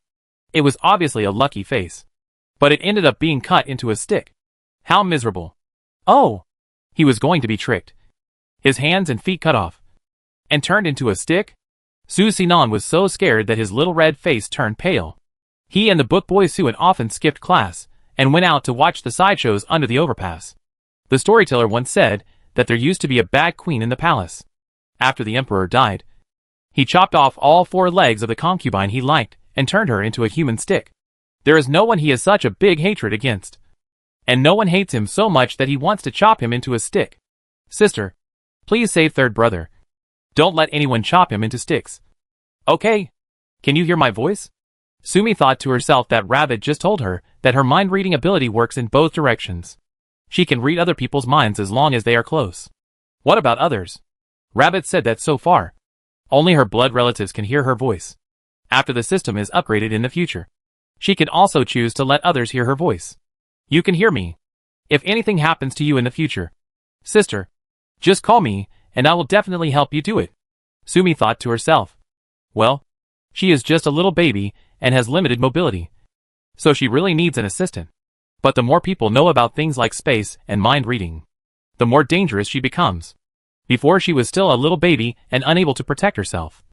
It was obviously a lucky face, but it ended up being cut into a stick. How miserable. Oh! He was going to be tricked. His hands and feet cut off, and turned into a stick? Susinon was so scared that his little red face turned pale. He and the book boy Suan often skipped class, and went out to watch the sideshows under the overpass. The storyteller once said that there used to be a bad queen in the palace. After the emperor died, he chopped off all 4 legs of the concubine he liked, and turned her into a human stick. There is no one he has such a big hatred against. And no one hates him so much that he wants to chop him into a stick. Sister, please save third brother. Don't let anyone chop him into sticks. Okay. Can you hear my voice? Sumi thought to herself that Rabbit just told her that her mind-reading ability works in both directions. She can read other people's minds as long as they are close. What about others? Rabbit said that so far, only her blood relatives can hear her voice. After the system is upgraded in the future, she can also choose to let others hear her voice. You can hear me. If anything happens to you in the future, sister, just call me, and I will definitely help you do it. Sumi thought to herself. Well, She is just a little baby and has limited mobility, so she really needs an assistant. But the more people know about things like space and mind reading, the more dangerous she becomes. Before she was still a little baby and unable to protect herself.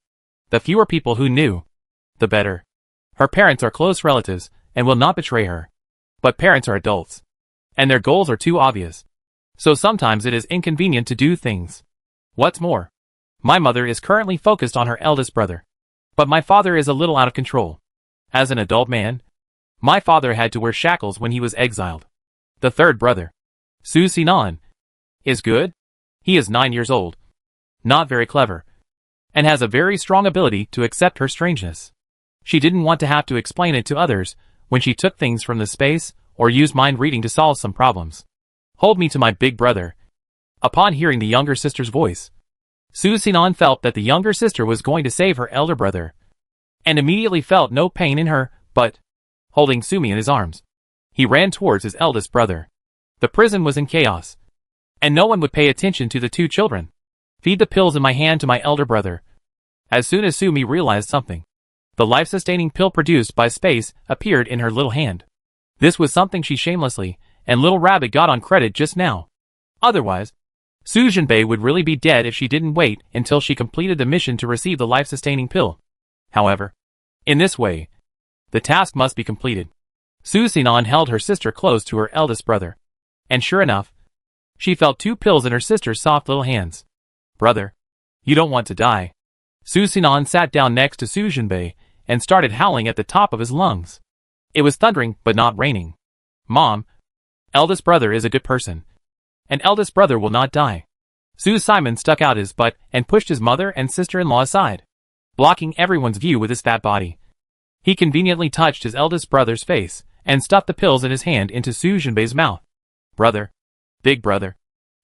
The fewer people who knew, the better. Her parents are close relatives and will not betray her. But parents are adults, and their goals are too obvious. So sometimes it is inconvenient to do things. What's more, my mother is currently focused on her eldest brother. But my father is a little out of control. As an adult man, my father had to wear shackles when he was exiled. The third brother, Sinan, is good. He is 9 years old, not very clever, and has a very strong ability to accept her strangeness. She didn't want to have to explain it to others when she took things from the space or used mind reading to solve some problems. Hold me to my big brother. Upon hearing the younger sister's voice, Sinan felt that the younger sister was going to save her elder brother, and immediately felt no pain in her, but, holding Sumi in his arms, he ran towards his eldest brother. The prison was in chaos, and no one would pay attention to the two children. Feed the pills in my hand to my elder brother. As soon as Sumi realized something, the life-sustaining pill produced by space appeared in her little hand. This was something she shamelessly, and Little Rabbit got on credit just now. Otherwise, Sujinbei would really be dead if she didn't wait until she completed the mission to receive the life-sustaining pill. However, in this way, the task must be completed. Sinan held her sister close to her eldest brother. And sure enough, she felt 2 pills in her sister's soft little hands. Brother, you don't want to die. Sinan sat down next to Sujinbei and started howling at the top of his lungs. It was thundering but not raining. Mom, eldest brother is a good person. An eldest brother will not die. Simon stuck out his butt and pushed his mother and sister-in-law aside, blocking everyone's view with his fat body. He conveniently touched his eldest brother's face and stuffed the pills in his hand into Sujinbei's mouth. Brother, big brother,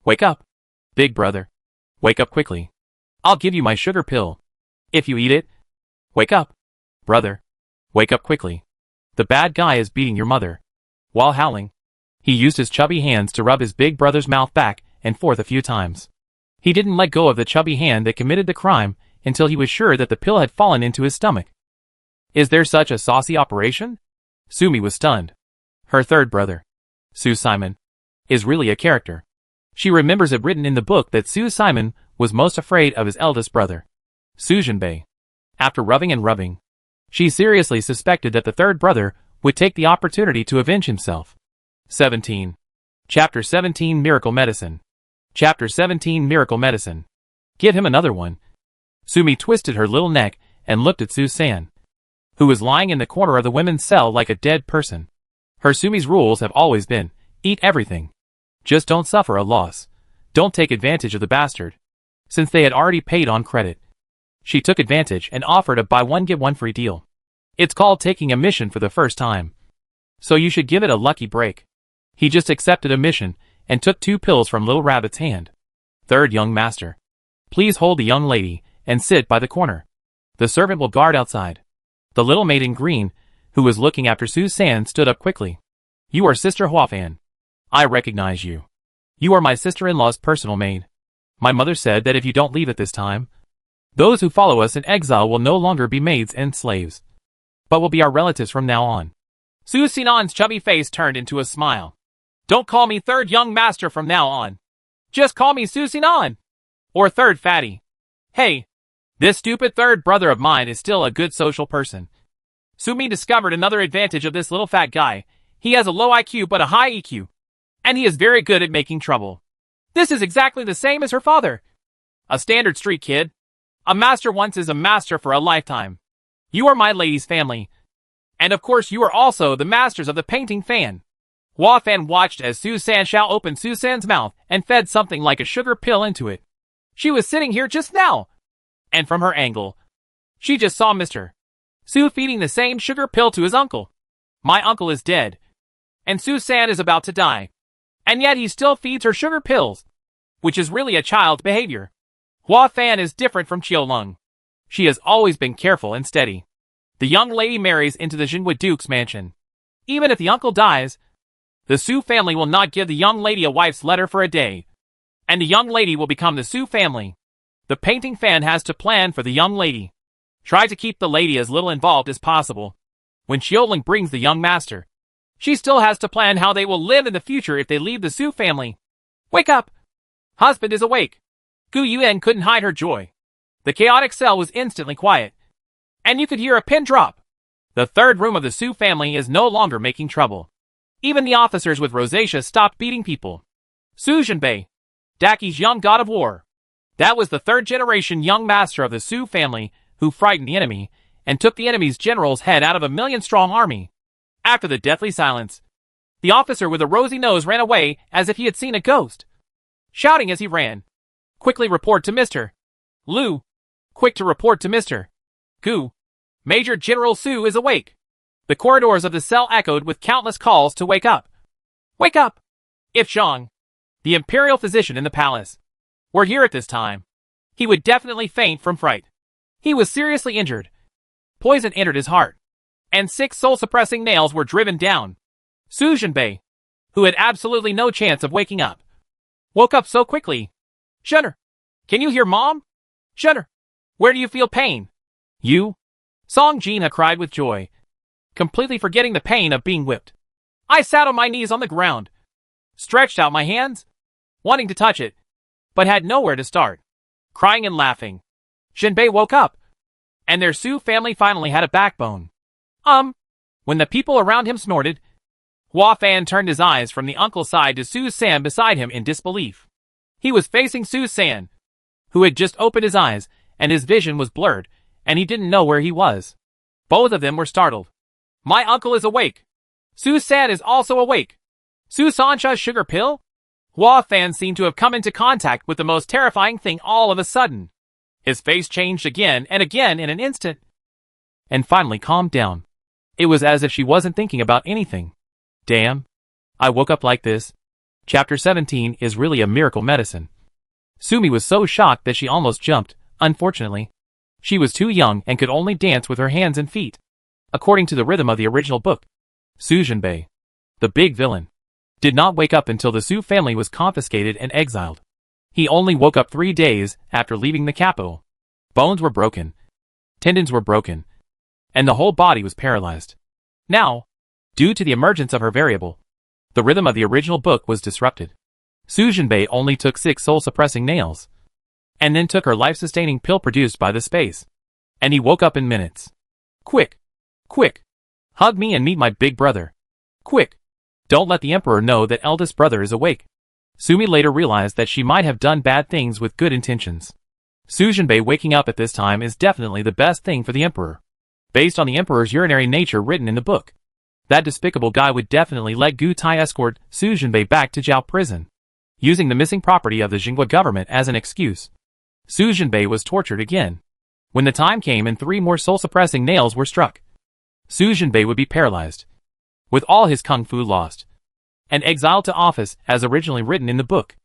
wake up. Big brother, wake up quickly. I'll give you my sugar pill. If you eat it, wake up. Brother, wake up quickly. The bad guy is beating your mother. While howling, he used his chubby hands to rub his big brother's mouth back and forth a few times. He didn't let go of the chubby hand that committed the crime until he was sure that the pill had fallen into his stomach. Is there such a saucy operation? Sumi was stunned. Her third brother, Simon, is really a character. She remembers it written in the book that Simon was most afraid of his eldest brother, Sujinbei. After rubbing and rubbing, she seriously suspected that the third brother would take the opportunity to avenge himself. 17. Chapter 17 Miracle Medicine. Chapter 17 Miracle Medicine. Give him another one. Sumi twisted her little neck and looked at Susan, who was lying in the corner of the women's cell like a dead person. Her Sumi's rules have always been, eat everything. Just don't suffer a loss. Don't take advantage of the bastard. Since they had already paid on credit, she took advantage and offered a buy one get one free deal. It's called taking a mission for the first time. So you should give it a lucky break. He just accepted a mission and took 2 pills from Little Rabbit's hand. Third young master, please hold the young lady and sit by the corner. The servant will guard outside. The little maid in green, who was looking after Susan, stood up quickly. You are Sister Huafan. I recognize you. You are my sister-in-law's personal maid. My mother said that if you don't leave at this time, those who follow us in exile will no longer be maids and slaves, but will be our relatives from now on. Susinan's chubby face turned into a smile. Don't call me third young master from now on. Just call me Susinan. Or third fatty. Hey, this stupid third brother of mine is still a good social person. Sumi discovered another advantage of this little fat guy. He has a low IQ but a high EQ. And he is very good at making trouble. This is exactly the same as her father. A standard street kid. A master once is a master for a lifetime. You are my lady's family. And of course you are also the masters of the painting fan. Huafan watched as Susan Shao opened Susan's mouth and fed something like a sugar pill into it. She was sitting here just now. And from her angle, she just saw Mr. Su feeding the same sugar pill to his uncle. My uncle is dead. And Susan is about to die. And yet he still feeds her sugar pills, which is really a child's behavior. Huafan is different from Qiulong. She has always been careful and steady. The young lady marries into the Jinhua Duke's mansion. Even if the uncle dies, the Su family will not give the young lady a wife's letter for a day. And the young lady will become the Su family. The painting fan has to plan for the young lady. Try to keep the lady as little involved as possible. When Xiaoling brings the young master, she still has to plan how they will live in the future if they leave the Su family. Wake up! Husband is awake. Gu Yuan couldn't hide her joy. The chaotic cell was instantly quiet, and you could hear a pin drop. The third room of the Su family is no longer making trouble. Even the officers with rosacea stopped beating people. Su Jinbei, Daki's young god of war. That was the third-generation young master of the Su family who frightened the enemy and took the enemy's general's head out of a million-strong army. After the deathly silence, the officer with a rosy nose ran away as if he had seen a ghost, shouting as he ran. Quickly report to Mr. Lu. Quick to report to Mr. Gu. Major General Su is awake. The corridors of the cell echoed with countless calls to wake up. Wake up! If Zhang, the Imperial physician in the palace, were here at this time, he would definitely faint from fright. He was seriously injured. Poison entered his heart, and 6 soul-suppressing nails were driven down. Su Jinbei, who had absolutely no chance of waking up, woke up so quickly. Shunner! Can you hear Mom? Shunner! Where do you feel pain? You? Song Jinha cried with joy, completely forgetting the pain of being whipped. I sat on my knees on the ground, stretched out my hands, wanting to touch it, but had nowhere to start. Crying and laughing, Jinbei woke up, and their Su family finally had a backbone. When the people around him snorted, Hua Fan turned his eyes from the uncle's side to Su San beside him in disbelief. He was facing Su San, who had just opened his eyes, and his vision was blurred, and he didn't know where he was. Both of them were startled. My uncle is awake. Su San is also awake. Su Sancha's sugar pill? Hua Fan seemed to have come into contact with the most terrifying thing all of a sudden. His face changed again and again in an instant, and finally calmed down. It was as if she wasn't thinking about anything. Damn. I woke up like this. Chapter 17 is really a miracle medicine. Sumi was so shocked that she almost jumped. Unfortunately, she was too young and could only dance with her hands and feet, according to the rhythm of the original book. Su Jinbei, the big villain, did not wake up until the Su family was confiscated and exiled. He only woke up 3 days after leaving the capital. Bones were broken, tendons were broken, and the whole body was paralyzed. Now, due to the emergence of her variable, the rhythm of the original book was disrupted. Su Jinbei only took 6 soul-suppressing nails, and then took her life-sustaining pill produced by the space, and he woke up in minutes. Quick! Quick! Hug me and meet my big brother. Quick! Don't let the Emperor know that eldest brother is awake. Sumi later realized that she might have done bad things with good intentions. Su Jinbei waking up at this time is definitely the best thing for the Emperor, based on the Emperor's urinary nature written in the book. That despicable guy would definitely let Gu Tai escort Su Jinbei back to Zhao prison, using the missing property of the Jingua government as an excuse. Su Jinbei was tortured again. When the time came and 3 more soul-suppressing nails were struck, Su Jinbei would be paralyzed, with all his kung fu lost, and exiled to office as originally written in the book.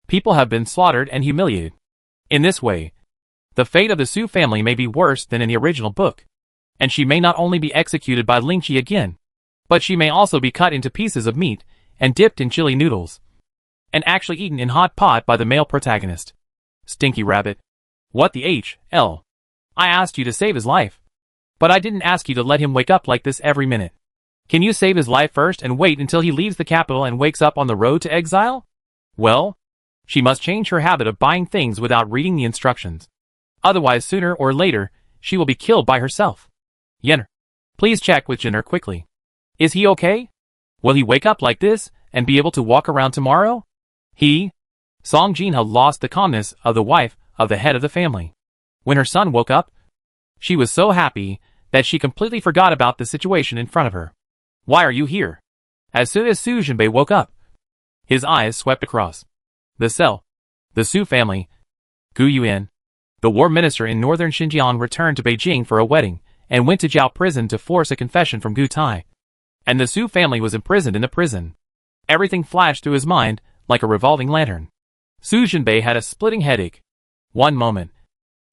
People have been slaughtered and humiliated. In this way, the fate of the Su family may be worse than in the original book, and she may not only be executed by Lingqi again, but she may also be cut into pieces of meat and dipped in chili noodles, and actually eaten in hot pot by the male protagonist. Stinky rabbit. What the hell? I asked you to save his life, but I didn't ask you to let him wake up like this every minute. Can you save his life first and wait until he leaves the capital and wakes up on the road to exile? Well, she must change her habit of buying things without reading the instructions. Otherwise, sooner or later, she will be killed by herself. Yenner, please check with Jenner quickly. Is he okay? Will he wake up like this and be able to walk around tomorrow? Song Jinha lost the calmness of the wife of the head of the family. When her son woke up, she was so happy that she completely forgot about the situation in front of her. Why are you here? As soon as Su Jinbei woke up, his eyes swept across the cell. The Su family, Gu Yuan, the war minister in northern Xinjiang, returned to Beijing for a wedding and went to Zhao prison to force a confession from Gu Tai. And the Su family was imprisoned in the prison. Everything flashed through his mind like a revolving lantern. Su Jinbei had a splitting headache. One moment,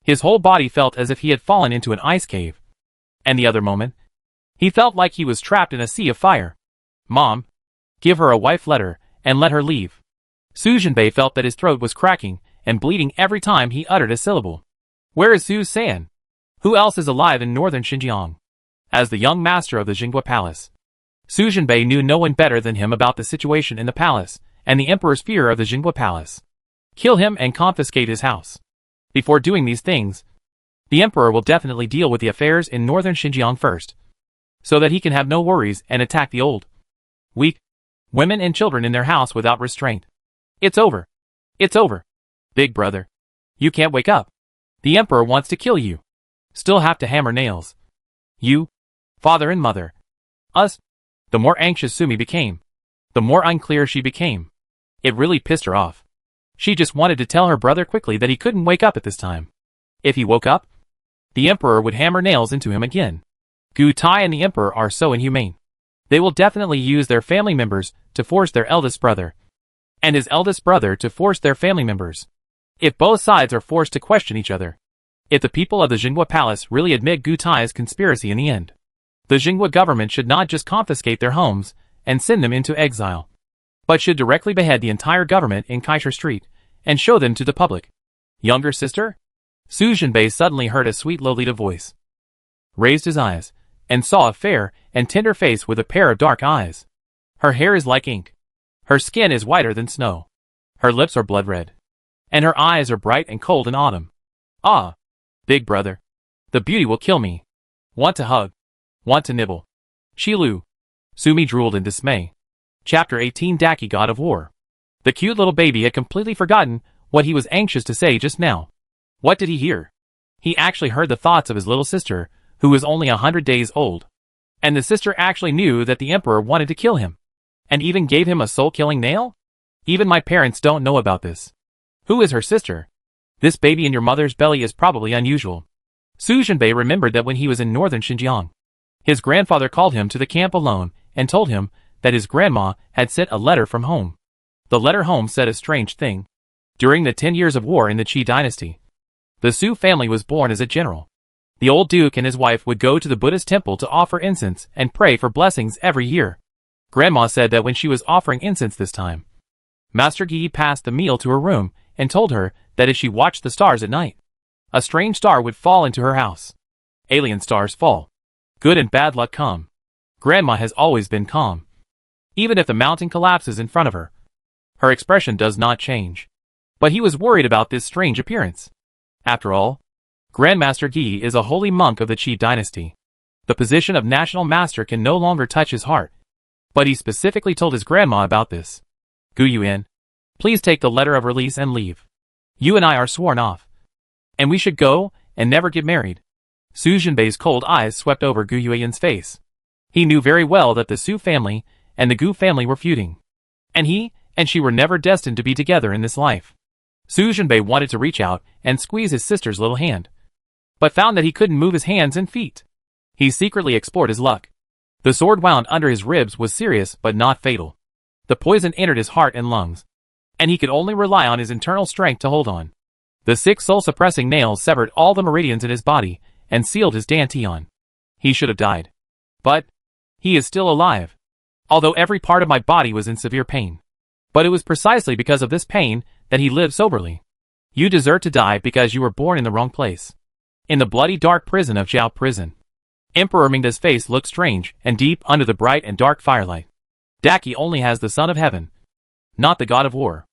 his whole body felt as if he had fallen into an ice cave. And the other moment, he felt like he was trapped in a sea of fire. Mom, give her a wife letter and let her leave. Su Jinbei felt that his throat was cracking and bleeding every time he uttered a syllable. Where is Su San? Who else is alive in northern Xinjiang? As the young master of the Jingwa Palace, Su Jinbei knew no one better than him about the situation in the palace, and the emperor's fear of the Jingwa Palace. Kill him and confiscate his house. Before doing these things, the emperor will definitely deal with the affairs in northern Xinjiang first, so that he can have no worries and attack the old, weak, women and children in their house without restraint. It's over. It's over. Big brother. You can't wake up. The emperor wants to kill you. Still have to hammer nails. You, father and mother. Us. The more anxious Sumi became, the more unclear she became. It really pissed her off. She just wanted to tell her brother quickly that he couldn't wake up at this time. If he woke up, the emperor would hammer nails into him again. Gu Tai and the emperor are so inhumane. They will definitely use their family members to force their eldest brother, and his eldest brother to force their family members. If both sides are forced to question each other. If the people of the Jingwa Palace really admit Gu Tai's conspiracy in the end, the Jingwa government should not just confiscate their homes and send them into exile, but should directly behead the entire government in Kaisha Street and show them to the public. Younger sister? Su Jinbei suddenly heard a sweet Lolita voice, raised his eyes, and saw a fair and tender face with a pair of dark eyes. Her hair is like ink. Her skin is whiter than snow. Her lips are blood red. And her eyes are bright and cold in autumn. Ah! Big brother. The beauty will kill me. Want to hug. Want to nibble. Qilu. Sumi drooled in dismay. Chapter 18 Daki God of War. The cute little baby had completely forgotten what he was anxious to say just now. What did he hear? He actually heard the thoughts of his little sister, who was only 100 days old. And the sister actually knew that the emperor wanted to kill him. And even gave him a soul-killing nail? Even my parents don't know about this. Who is her sister? This baby in your mother's belly is probably unusual. Su Jinbei remembered that when he was in northern Xinjiang, his grandfather called him to the camp alone and told him that his grandma had sent a letter from home. The letter home said a strange thing. During the 10 years of war in the Qi dynasty, the Su family was born as a general. The old duke and his wife would go to the Buddhist temple to offer incense and pray for blessings every year. Grandma said that when she was offering incense this time, Master Yi passed the meal to her room and told her that if she watched the stars at night, a strange star would fall into her house. Alien stars fall. Good and bad luck come. Grandma has always been calm. Even if the mountain collapses in front of her, her expression does not change. But he was worried about this strange appearance. After all, Grandmaster Yi is a holy monk of the Qi dynasty. The position of national master can no longer touch his heart. But he specifically told his grandma about this. Gu Yuan, please take the letter of release and leave. You and I are sworn off. And we should go and never get married. Su Jinbei's cold eyes swept over Gu Yuan's face. He knew very well that the Su family and the Gu family were feuding. And he and she were never destined to be together in this life. Su Jinbei wanted to reach out and squeeze his sister's little hand, but found that he couldn't move his hands and feet. He secretly explored his luck. The sword wound under his ribs was serious but not fatal. The poison entered his heart and lungs, and he could only rely on his internal strength to hold on. The 6 soul-suppressing nails severed all the meridians in his body and sealed his dantian. He should have died. But he is still alive. Although every part of my body was in severe pain. But it was precisely because of this pain that he lived soberly. You deserve to die because you were born in the wrong place. In the bloody dark prison of Zhao Prison. Emperor Mingda's face looked strange and deep under the bright and dark firelight. Daki only has the Son of Heaven, not the God of War.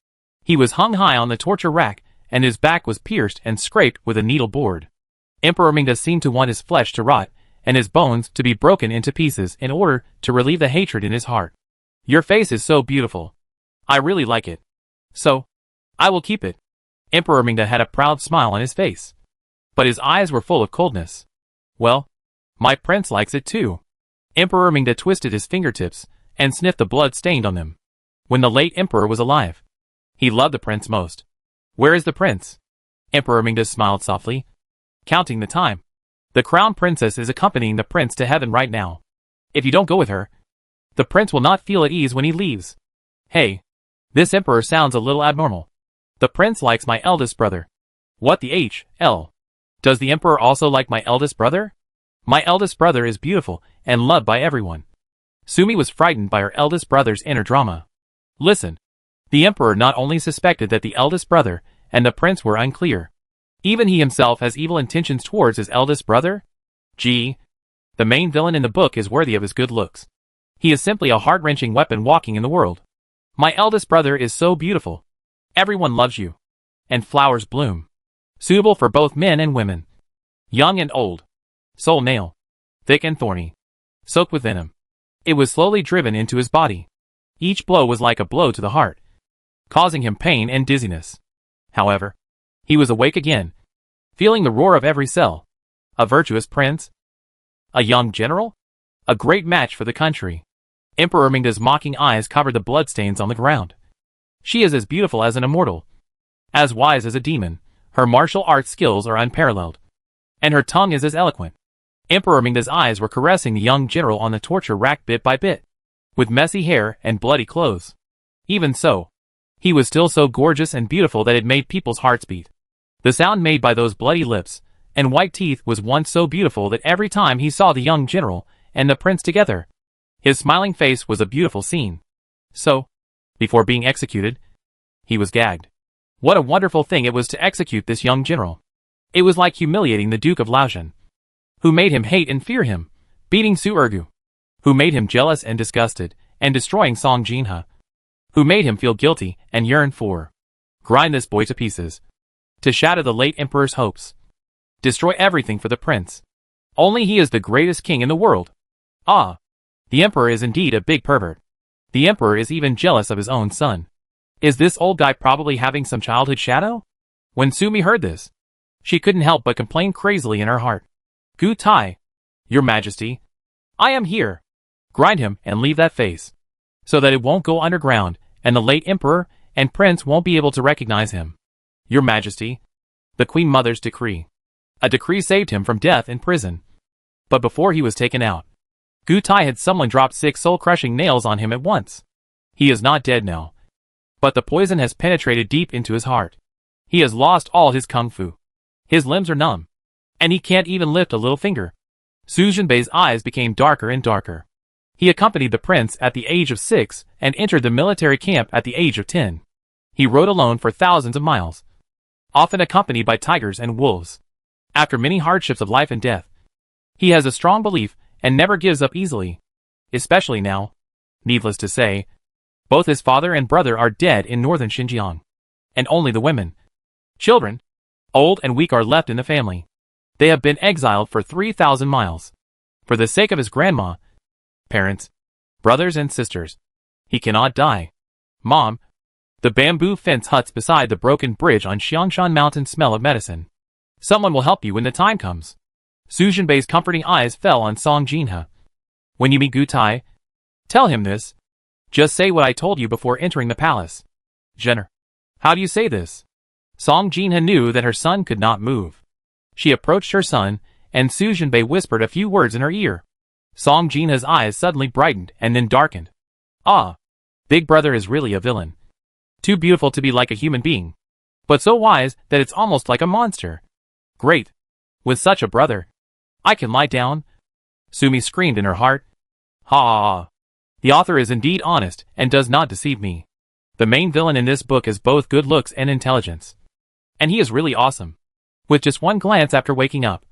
He was hung high on the torture rack, and his back was pierced and scraped with a needle board. Emperor Mingda seemed to want his flesh to rot, and his bones to be broken into pieces in order to relieve the hatred in his heart. Your face is so beautiful. I really like it. So, I will keep it. Emperor Mingda had a proud smile on his face. But his eyes were full of coldness. Well, my prince likes it too. Emperor Mingda twisted his fingertips and sniffed the blood stained on them. When the late emperor was alive, he loved the prince most. Where is the prince? Emperor Mingda smiled softly, counting the time. The crown princess is accompanying the prince to heaven right now. If you don't go with her, the prince will not feel at ease when he leaves. Hey, this emperor sounds a little abnormal. The prince likes my eldest brother. What the H.L.? Does the emperor also like my eldest brother? My eldest brother is beautiful and loved by everyone. Sumi was frightened by her eldest brother's inner drama. Listen. The emperor not only suspected that the eldest brother and the prince were unclear. Even he himself has evil intentions towards his eldest brother? Gee. The main villain in the book is worthy of his good looks. He is simply a heart-wrenching weapon walking in the world. My eldest brother is so beautiful. Everyone loves you. And flowers bloom. Suitable for both men and women. Young and old. Soul nail. Thick and thorny. Soaked with venom. It was slowly driven into his body. Each blow was like a blow to the heart, causing him pain and dizziness. However, he was awake again, feeling the roar of every cell. A virtuous prince? A young general? A great match for the country. Emperor Mingda's mocking eyes covered the bloodstains on the ground. She is as beautiful as an immortal, as wise as a demon. Her martial arts skills are unparalleled, and her tongue is as eloquent. Emperor Mingda's eyes were caressing the young general on the torture rack bit by bit, with messy hair and bloody clothes. Even so, he was still so gorgeous and beautiful that it made people's hearts beat. The sound made by those bloody lips and white teeth was once so beautiful that every time he saw the young general and the prince together, his smiling face was a beautiful scene. So, before being executed, he was gagged. What a wonderful thing it was to execute this young general. It was like humiliating the Duke of Laotian, who made him hate and fear him, beating Su Ergu, who made him jealous and disgusted, and destroying Song Jinha, who made him feel guilty and yearn for. Grind this boy to pieces. To shatter the late emperor's hopes. Destroy everything for the prince. Only he is the greatest king in the world. Ah! The emperor is indeed a big pervert. The emperor is even jealous of his own son. Is this old guy probably having some childhood shadow? When Sumi heard this, she couldn't help but complain crazily in her heart. Gu Tai, Your Majesty, I am here. Grind him and leave that face, so that it won't go underground, and the late emperor and prince won't be able to recognize him. Your Majesty, the Queen Mother's decree. A decree saved him from death in prison. But before he was taken out, Gu Tai had someone dropped 6 soul-crushing nails on him at once. He is not dead now, but the poison has penetrated deep into his heart. He has lost all his kung fu. His limbs are numb, and he can't even lift a little finger. Su Jinbei's eyes became darker and darker. He accompanied the prince at the age of 6 and entered the military camp at the age of 10. He rode alone for thousands of miles, often accompanied by tigers and wolves. After many hardships of life and death, he has a strong belief and never gives up easily, especially now. Needless to say, both his father and brother are dead in northern Xinjiang, and only the women, children, old and weak are left in the family. They have been exiled for 3,000 miles. For the sake of his grandma, parents, brothers and sisters, he cannot die. Mom, the bamboo fence huts beside the broken bridge on Xiangshan Mountain smell of medicine. Someone will help you when the time comes. Su Jinbei's comforting eyes fell on Song Jinha. When you meet Gu Tai, tell him this. Just say what I told you before entering the palace. Jenner, how do you say this? Song Jinha knew that her son could not move. She approached her son, and Su Jinbei whispered a few words in her ear. Song Jinha's eyes suddenly brightened and then darkened. Ah, Big Brother is really a villain. Too beautiful to be like a human being, but so wise that it's almost like a monster. Great. With such a brother, I can lie down. Sumi screamed in her heart. Ha ha ha. The author is indeed honest and does not deceive me. The main villain in this book has both good looks and intelligence. And he is really awesome. With just one glance after waking up,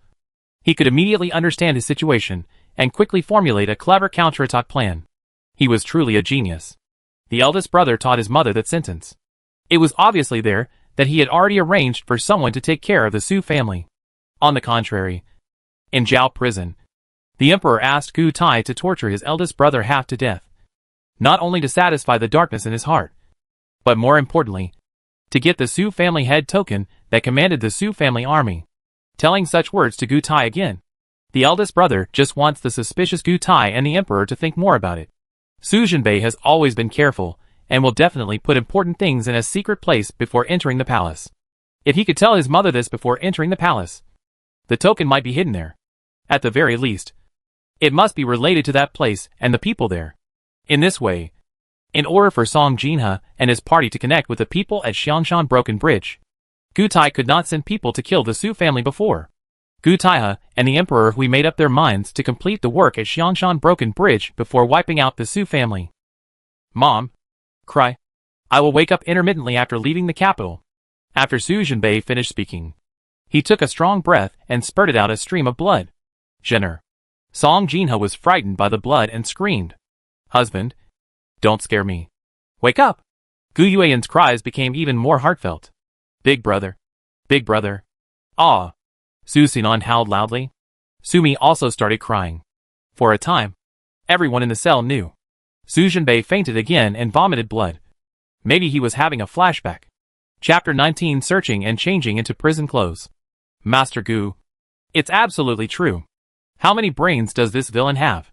he could immediately understand his situation and quickly formulate a clever counterattack plan. He was truly a genius. The eldest brother taught his mother that sentence. It was obviously there that he had already arranged for someone to take care of the Su family. On the contrary, in Zhao prison, the emperor asked Gu Tai to torture his eldest brother half to death, not only to satisfy the darkness in his heart, but more importantly, to get the Su family head token that commanded the Su family army. Telling such words to Gu Tai again, the eldest brother just wants the suspicious Gu Tai and the emperor to think more about it. Su Jinbei has always been careful, and will definitely put important things in a secret place before entering the palace. If he could tell his mother this before entering the palace, the token might be hidden there. At the very least, it must be related to that place and the people there. In this way, in order for Song Jinha and his party to connect with the people at Xiangshan Broken Bridge, Gu Tai could not send people to kill the Su family before. Gu Taiha and the emperor who made up their minds to complete the work at Xiangshan Broken Bridge before wiping out the Su family. Mom, cry. I will wake up intermittently after leaving the capital. After Su Jinbei finished speaking, He took a strong breath and spurted out a stream of blood. Jenner. Song Jinha was frightened by the blood and screamed. Husband. Don't scare me. Wake up. Gu Yuan's cries became even more heartfelt. Big brother. Big brother. Ah. Su Sinan howled loudly. Sumi also started crying. For a time, everyone in the cell knew. Su Jinbei fainted again and vomited blood. Maybe he was having a flashback. Chapter 19 Searching and Changing into Prison Clothes. Master Gu. It's absolutely true. How many brains does this villain have?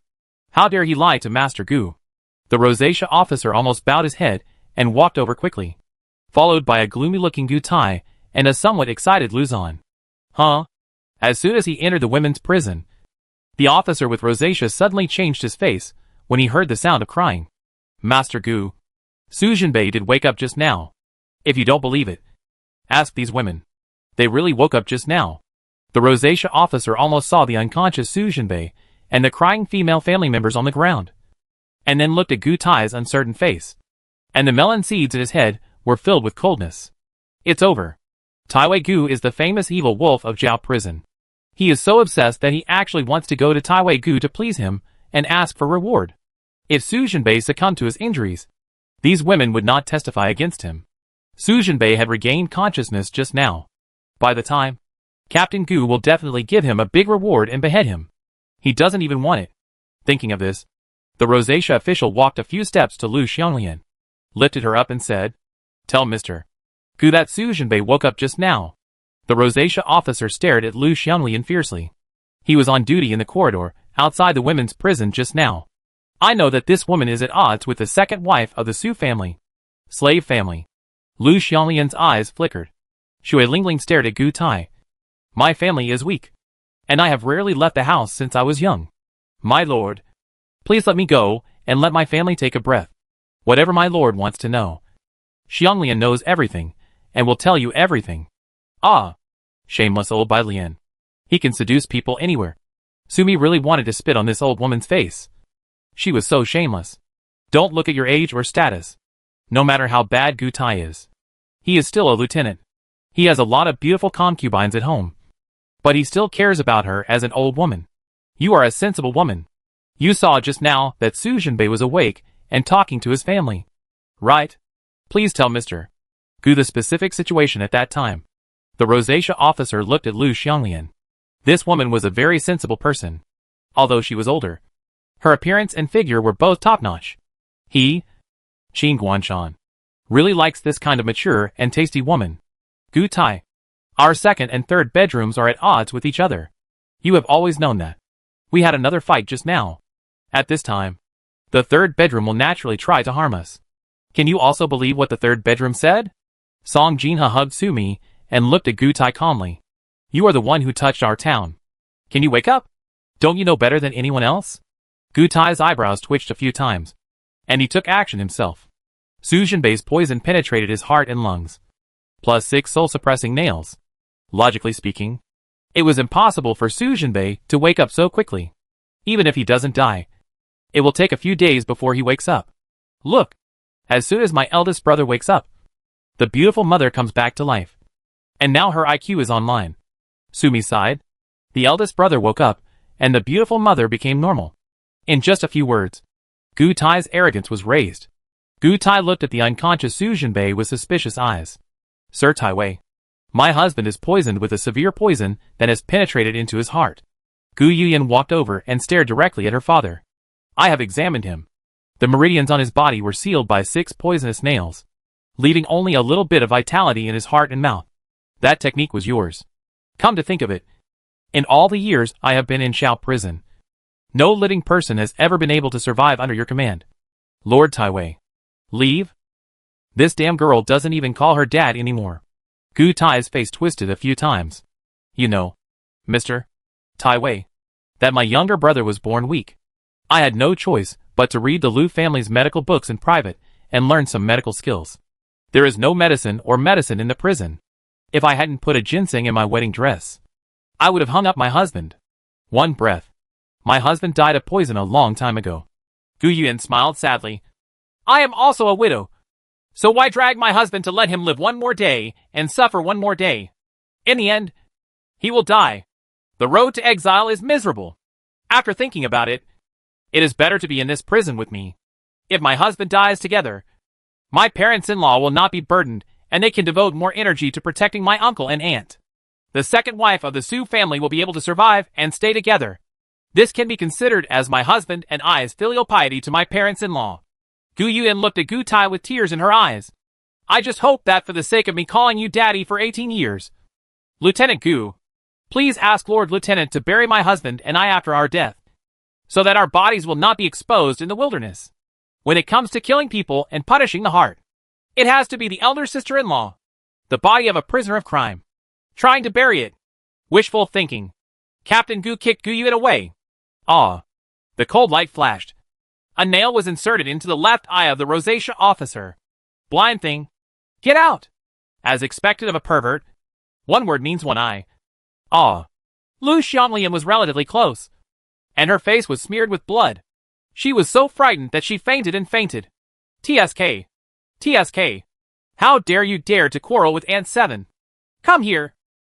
How dare he lie to Master Gu? The rosacea officer almost bowed his head and walked over quickly, followed by a gloomy-looking Gu Tai and a somewhat excited Luzon. Huh? As soon as he entered the women's prison, the officer with rosacea suddenly changed his face when he heard the sound of crying. Master Gu. Su Jinbei did wake up just now. If you don't believe it, ask these women. They really woke up just now. The rosacea officer almost saw the unconscious Su Jinbei and the crying female family members on the ground, and then looked at Gu Tai's uncertain face. And the melon seeds in his head were filled with coldness. It's over. Taiwei Gu is the famous evil wolf of Jiao Prison. He is so obsessed that he actually wants to go to Taiwei Gu to please him and ask for reward. If Su Jinbei succumbed to his injuries, these women would not testify against him. Su Jinbei had regained consciousness just now. By the time, Captain Gu will definitely give him a big reward and behead him. He doesn't even want it. Thinking of this, the rosacea official walked a few steps to Lu Xianglian, lifted her up and said, Tell Mr. Gu that Su Jinbei woke up just now. The rosacea officer stared at Lu Xianglian fiercely. He was on duty in the corridor, outside the women's prison just now. I know that this woman is at odds with the second wife of the Su family. Slave family. Lu Xianglian's eyes flickered. Shui Lingling stared at Gu Tai. My family is weak, and I have rarely left the house since I was young. My lord, please let me go, and let my family take a breath. Whatever my lord wants to know. Xianglian knows everything, and will tell you everything. Ah! Shameless old Bai Lian. He can seduce people anywhere. Sumi really wanted to spit on this old woman's face. She was so shameless. Don't look at your age or status. No matter how bad Gu Tai is, he is still a lieutenant. He has a lot of beautiful concubines at home, but he still cares about her as an old woman. You are a sensible woman. You saw just now that Su Jinbei was awake and talking to his family. Right? Please tell Mr. Gu the specific situation at that time. The rosacea officer looked at Lu Xianglian. This woman was a very sensible person. Although she was older, her appearance and figure were both top-notch. He, Qin Guanshan, really likes this kind of mature and tasty woman. Gu Tai. Our second and third bedrooms are at odds with each other. You have always known that. We had another fight just now. At this time, the third bedroom will naturally try to harm us. Can you also believe what the third bedroom said? Song Jinha hugged Sumi and looked at Gu Tai calmly. You are the one who touched our town. Can you wake up? Don't you know better than anyone else? Gu Tai's eyebrows twitched a few times, and he took action himself. Su Jinbei's poison penetrated his heart and lungs, plus 6 soul-suppressing nails. Logically speaking, it was impossible for Su Jinbei to wake up so quickly. Even if he doesn't die, it will take a few days before he wakes up. Look, as soon as my eldest brother wakes up, the beautiful mother comes back to life. And now her IQ is online. Sumi sighed. The eldest brother woke up, and the beautiful mother became normal. In just a few words, Gu Tai's arrogance was raised. Gu Tai looked at the unconscious Su Jinbei with suspicious eyes. Sir Taiwei, my husband is poisoned with a severe poison that has penetrated into his heart. Gu Yuyan walked over and stared directly at her father. I have examined him. The meridians on his body were sealed by 6 poisonous nails, leaving only a little bit of vitality in his heart and mouth. That technique was yours. Come to think of it, in all the years I have been in Xiao prison, no living person has ever been able to survive under your command. Lord Taiwei. Leave? This damn girl doesn't even call her dad anymore. Gu Tai's face twisted a few times. You know, Mr. Taiwei, that my younger brother was born weak. I had no choice but to read the Lu family's medical books in private and learn some medical skills. There is no medicine or medicine in the prison. If I hadn't put a ginseng in my wedding dress, I would have hung up my husband. One breath. My husband died of poison a long time ago. Gu Yuan smiled sadly. I am also a widow. So why drag my husband to let him live one more day and suffer one more day? In the end, He will die. The road to exile is miserable. After thinking about it, it is better to be in this prison with me. If my husband dies together, my parents-in-law will not be burdened, and they can devote more energy to protecting my uncle and aunt. The second wife of the Su family will be able to survive and stay together. This can be considered as my husband and I's filial piety to my parents-in-law. Gu Yuen looked at Gu Tai with tears in her eyes. I just hope that for the sake of me calling you daddy for 18 years. Lieutenant Gu, please ask Lord Lieutenant to bury my husband and I after our death, so that our bodies will not be exposed in the wilderness. When it comes to killing people and punishing the heart, it has to be the elder sister-in-law, the body of a prisoner of crime, trying to bury it. Wishful thinking. Captain Gu kicked Gu Yuen away. Ah. The cold light flashed. A nail was inserted into the left eye of the rosacea officer. Blind thing. Get out! As expected of a pervert. One word means one eye. Ah. Lu Xianglian was relatively close, and her face was smeared with blood. She was so frightened that she fainted and fainted. TSK. TSK. How dare you dare to quarrel with Aunt Seven? Come here.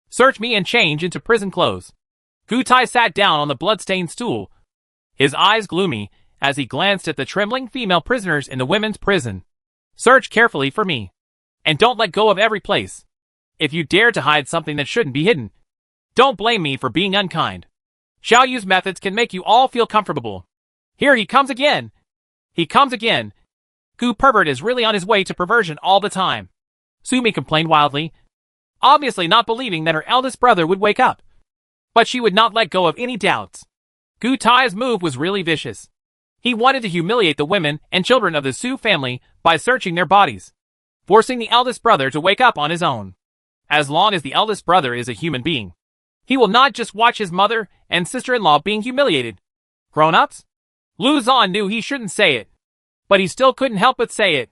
Search me and change into prison clothes. Gu Tai sat down on the blood-stained stool, his eyes gloomy as he glanced at the trembling female prisoners in the women's prison. Search carefully for me, and don't let go of every place. If you dare to hide something that shouldn't be hidden, don't blame me for being unkind. Xiao Yu's methods can make you all feel comfortable. Here he comes again. He comes again. Gu pervert is really on his way to perversion all the time. Sumi complained wildly, obviously not believing that her eldest brother would wake up. But she would not let go of any doubts. Gu Tai's move was really vicious. He wanted to humiliate the women and children of the Su family by searching their bodies, forcing the eldest brother to wake up on his own. As long as the eldest brother is a human being, he will not just watch his mother and sister-in-law being humiliated. Grown-ups? Lu Zhan knew he shouldn't say it, but he still couldn't help but say it.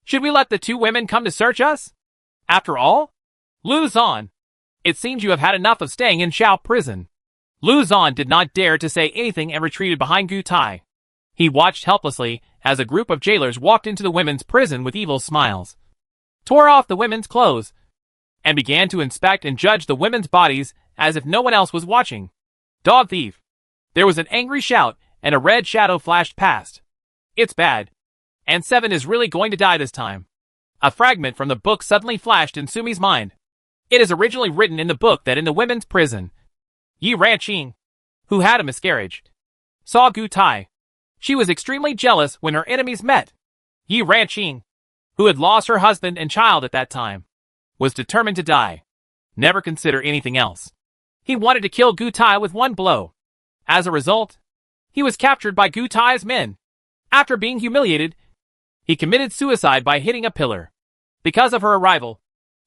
Should we let the two women come to search us? After all? Lu Zhan, it seems you have had enough of staying in Shao prison. Lu Zhan did not dare to say anything and retreated behind Gu Tai. He watched helplessly as a group of jailers walked into the women's prison with evil smiles, tore off the women's clothes, and began to inspect and judge the women's bodies as if no one else was watching. Dog thief! There was an angry shout, and a red shadow flashed past. It's bad. And Seven is really going to die this time. A fragment from the book suddenly flashed in Sumi's mind. It is originally written in the book that in the women's prison, Yi Ranqing, who had a miscarriage, saw Gu Tai. She was extremely jealous when her enemies met. Yi Ranqing, who had lost her husband and child at that time, was determined to die. Never consider anything else. He wanted to kill Gu Tai with one blow. As a result, he was captured by Gu Tai's men. After being humiliated, he committed suicide by hitting a pillar. Because of her arrival,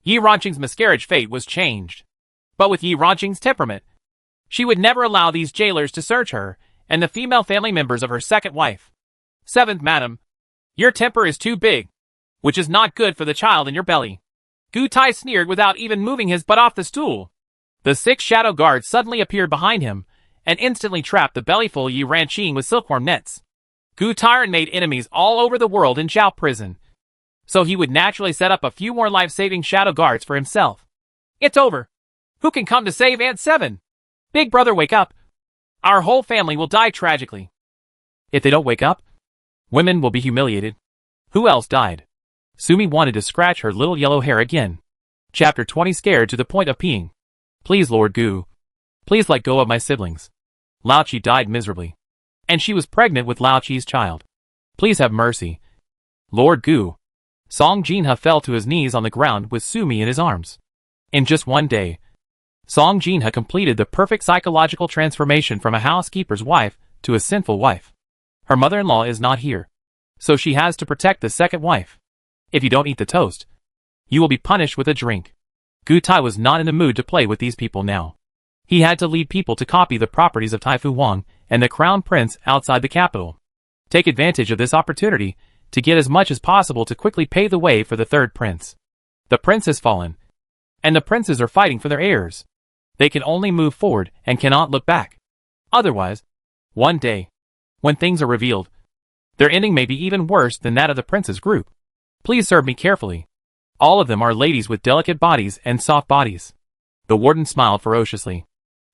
Yi Ranqing's miscarriage fate was changed. But with Yi Ranqing's temperament, she would never allow these jailers to search her and the female family members of her second wife. Seventh madam, your temper is too big, which is not good for the child in your belly. Gu Tai sneered without even moving his butt off the stool. The 6 shadow guards suddenly appeared behind him and instantly trapped the bellyful Yi Ranqing with silkworm nets. Gu Tai made enemies all over the world in Zhao prison, so he would naturally set up a few more life-saving shadow guards for himself. It's over. Who can come to save Aunt Seven? Big brother, wake up. Our whole family will die tragically. If they don't wake up, women will be humiliated. Who else died? Sumi wanted to scratch her little yellow hair again. Chapter 20. Scared to the point of peeing. Please, Lord Gu. Please let go of my siblings. Lao Qi died miserably, and she was pregnant with Lao Qi's child. Please have mercy. Lord Gu. Song Jinha fell to his knees on the ground with Sumi in his arms. In just one day, Song Jinha completed the perfect psychological transformation from a housekeeper's wife to a sinful wife. Her mother-in-law is not here, so she has to protect the second wife. If you don't eat the toast, you will be punished with a drink. Gu Tai was not in the mood to play with these people now. He had to lead people to copy the properties of Taifu Wang and the crown prince outside the capital. Take advantage of this opportunity to get as much as possible to quickly pave the way for the third prince. The prince has fallen, and the princes are fighting for their heirs. They can only move forward and cannot look back. Otherwise, one day, when things are revealed, their ending may be even worse than that of the prince's group. Please serve me carefully. All of them are ladies with delicate bodies and soft bodies. The warden smiled ferociously.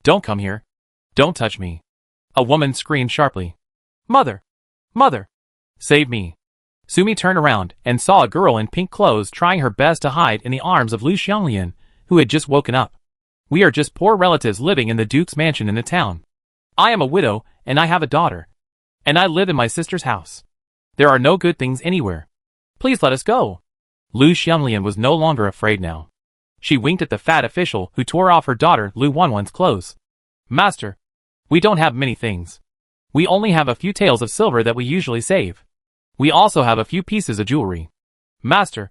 Don't come here. Don't touch me. A woman screamed sharply. Mother! Mother! Save me. Sumi turned around and saw a girl in pink clothes trying her best to hide in the arms of Lu Xianglian, who had just woken up. We are just poor relatives living in the Duke's mansion in the town. I am a widow, and I have a daughter. And I live in my sister's house. There are no good things anywhere. Please let us go. Lu Xianglian was no longer afraid now. She winked at the fat official who tore off her daughter Lu Wanwan's clothes. Master, we don't have many things. We only have a few taels of silver that we usually save. We also have a few pieces of jewelry. Master,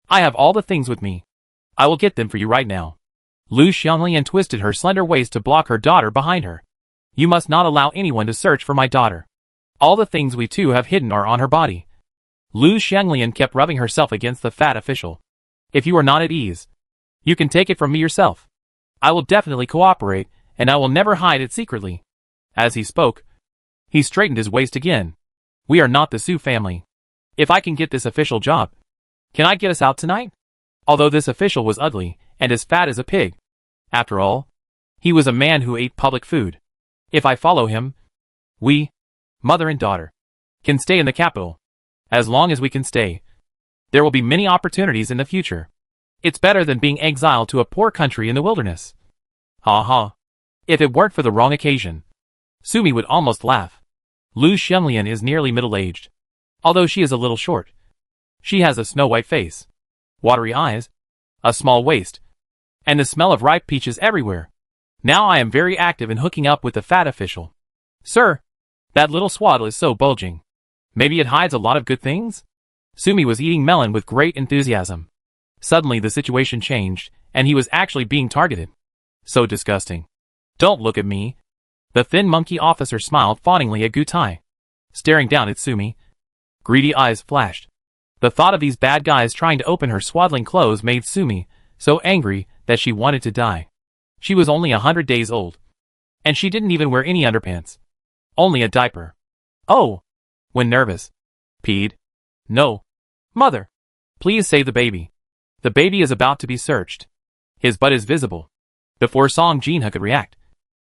I have all the things with me. I will get them for you right now. Lu Xianglian twisted her slender waist to block her daughter behind her. You must not allow anyone to search for my daughter. All the things we two have hidden are on her body. Lu Xianglian kept rubbing herself against the fat official. If you are not at ease, you can take it from me yourself. I will definitely cooperate, and I will never hide it secretly. As he spoke, he straightened his waist again. We are not the Su family. If I can get this official job, can I get us out tonight? Although this official was ugly and as fat as a pig. After all, he was a man who ate public food. If I follow him, we, mother and daughter, can stay in the capital. As long as we can stay, there will be many opportunities in the future. It's better than being exiled to a poor country in the wilderness. Ha ha. If it weren't for the wrong occasion. Sumi would almost laugh. Lu Xianglian is nearly middle-aged. Although she is a little short. She has a snow-white face, watery eyes, a small waist, and the smell of ripe peaches everywhere. Now I am very active in hooking up with the fat official. Sir, that little swaddle is so bulging. Maybe it hides a lot of good things? Sumi was eating melon with great enthusiasm. Suddenly the situation changed, and he was actually being targeted. So disgusting. Don't look at me. The thin monkey officer smiled fawningly at Gutai. Staring down at Sumi, greedy eyes flashed. The thought of these bad guys trying to open her swaddling clothes made Sumi so angry that she wanted to die. She was only 100 days old. And she didn't even wear any underpants. Only a diaper. Oh! When nervous. Peed. No. Mother. Please save the baby. The baby is about to be searched. His butt is visible. Before Song Jinha could react,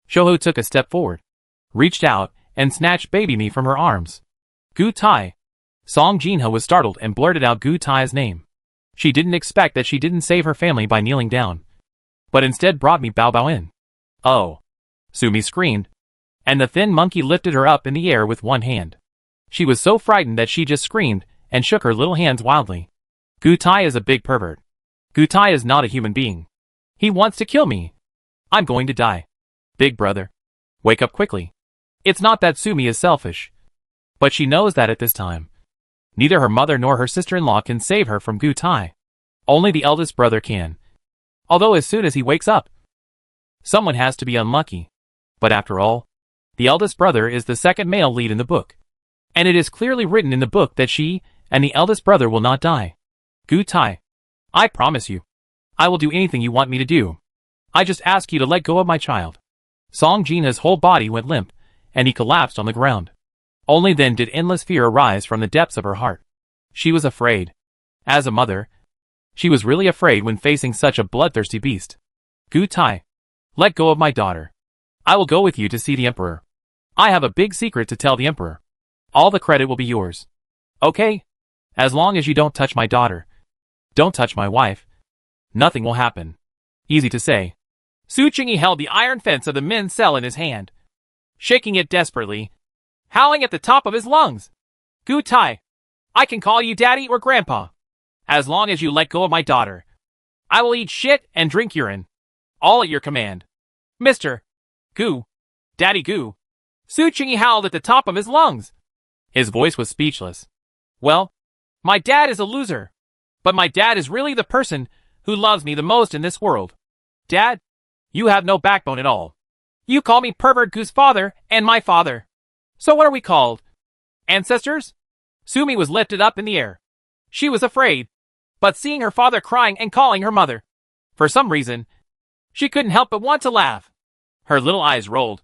Shoho took a step forward, reached out, and snatched baby me from her arms. Gu Tai. Song Jinha was startled and blurted out Gu Tai's name. She didn't expect that she didn't save her family by kneeling down, but instead brought me Bao Bao in. Oh. Sumi screamed, and the thin monkey lifted her up in the air with one hand. She was so frightened that she just screamed and shook her little hands wildly. Gu Tai is a big pervert. Gu Tai is not a human being. He wants to kill me. I'm going to die. Big brother. Wake up quickly. It's not that Sumi is selfish, but she knows that at this time, neither her mother nor her sister-in-law can save her from Gu Tai. Only the eldest brother can. Although as soon as he wakes up, someone has to be unlucky. But after all, the eldest brother is the second male lead in the book. And it is clearly written in the book that she and the eldest brother will not die. Gu Tai, I promise you, I will do anything you want me to do. I just ask you to let go of my child. Song Jinha's whole body went limp, and he collapsed on the ground. Only then did endless fear arise from the depths of her heart. She was afraid. As a mother, she was really afraid when facing such a bloodthirsty beast. Gu Tai, let go of my daughter. I will go with you to see the Emperor. I have a big secret to tell the Emperor. All the credit will be yours. Okay? As long as you don't touch my daughter. Don't touch my wife. Nothing will happen. Easy to say. Su Qingyi held the iron fence of the men's cell in his hand, shaking it desperately, howling at the top of his lungs. Gu Tai, I can call you daddy or grandpa. As long as you let go of my daughter. I will eat shit and drink urine. All at your command. Mr. Gu. Daddy Gu. Su Qingyi howled at the top of his lungs. His voice was speechless. Well, my dad is a loser. But my dad is really the person who loves me the most in this world. Dad, you have no backbone at all. You call me Pervert Gu's father and my father. So what are we called? Ancestors? Sumi was lifted up in the air. She was afraid, but seeing her father crying and calling her mother, for some reason, she couldn't help but want to laugh. Her little eyes rolled.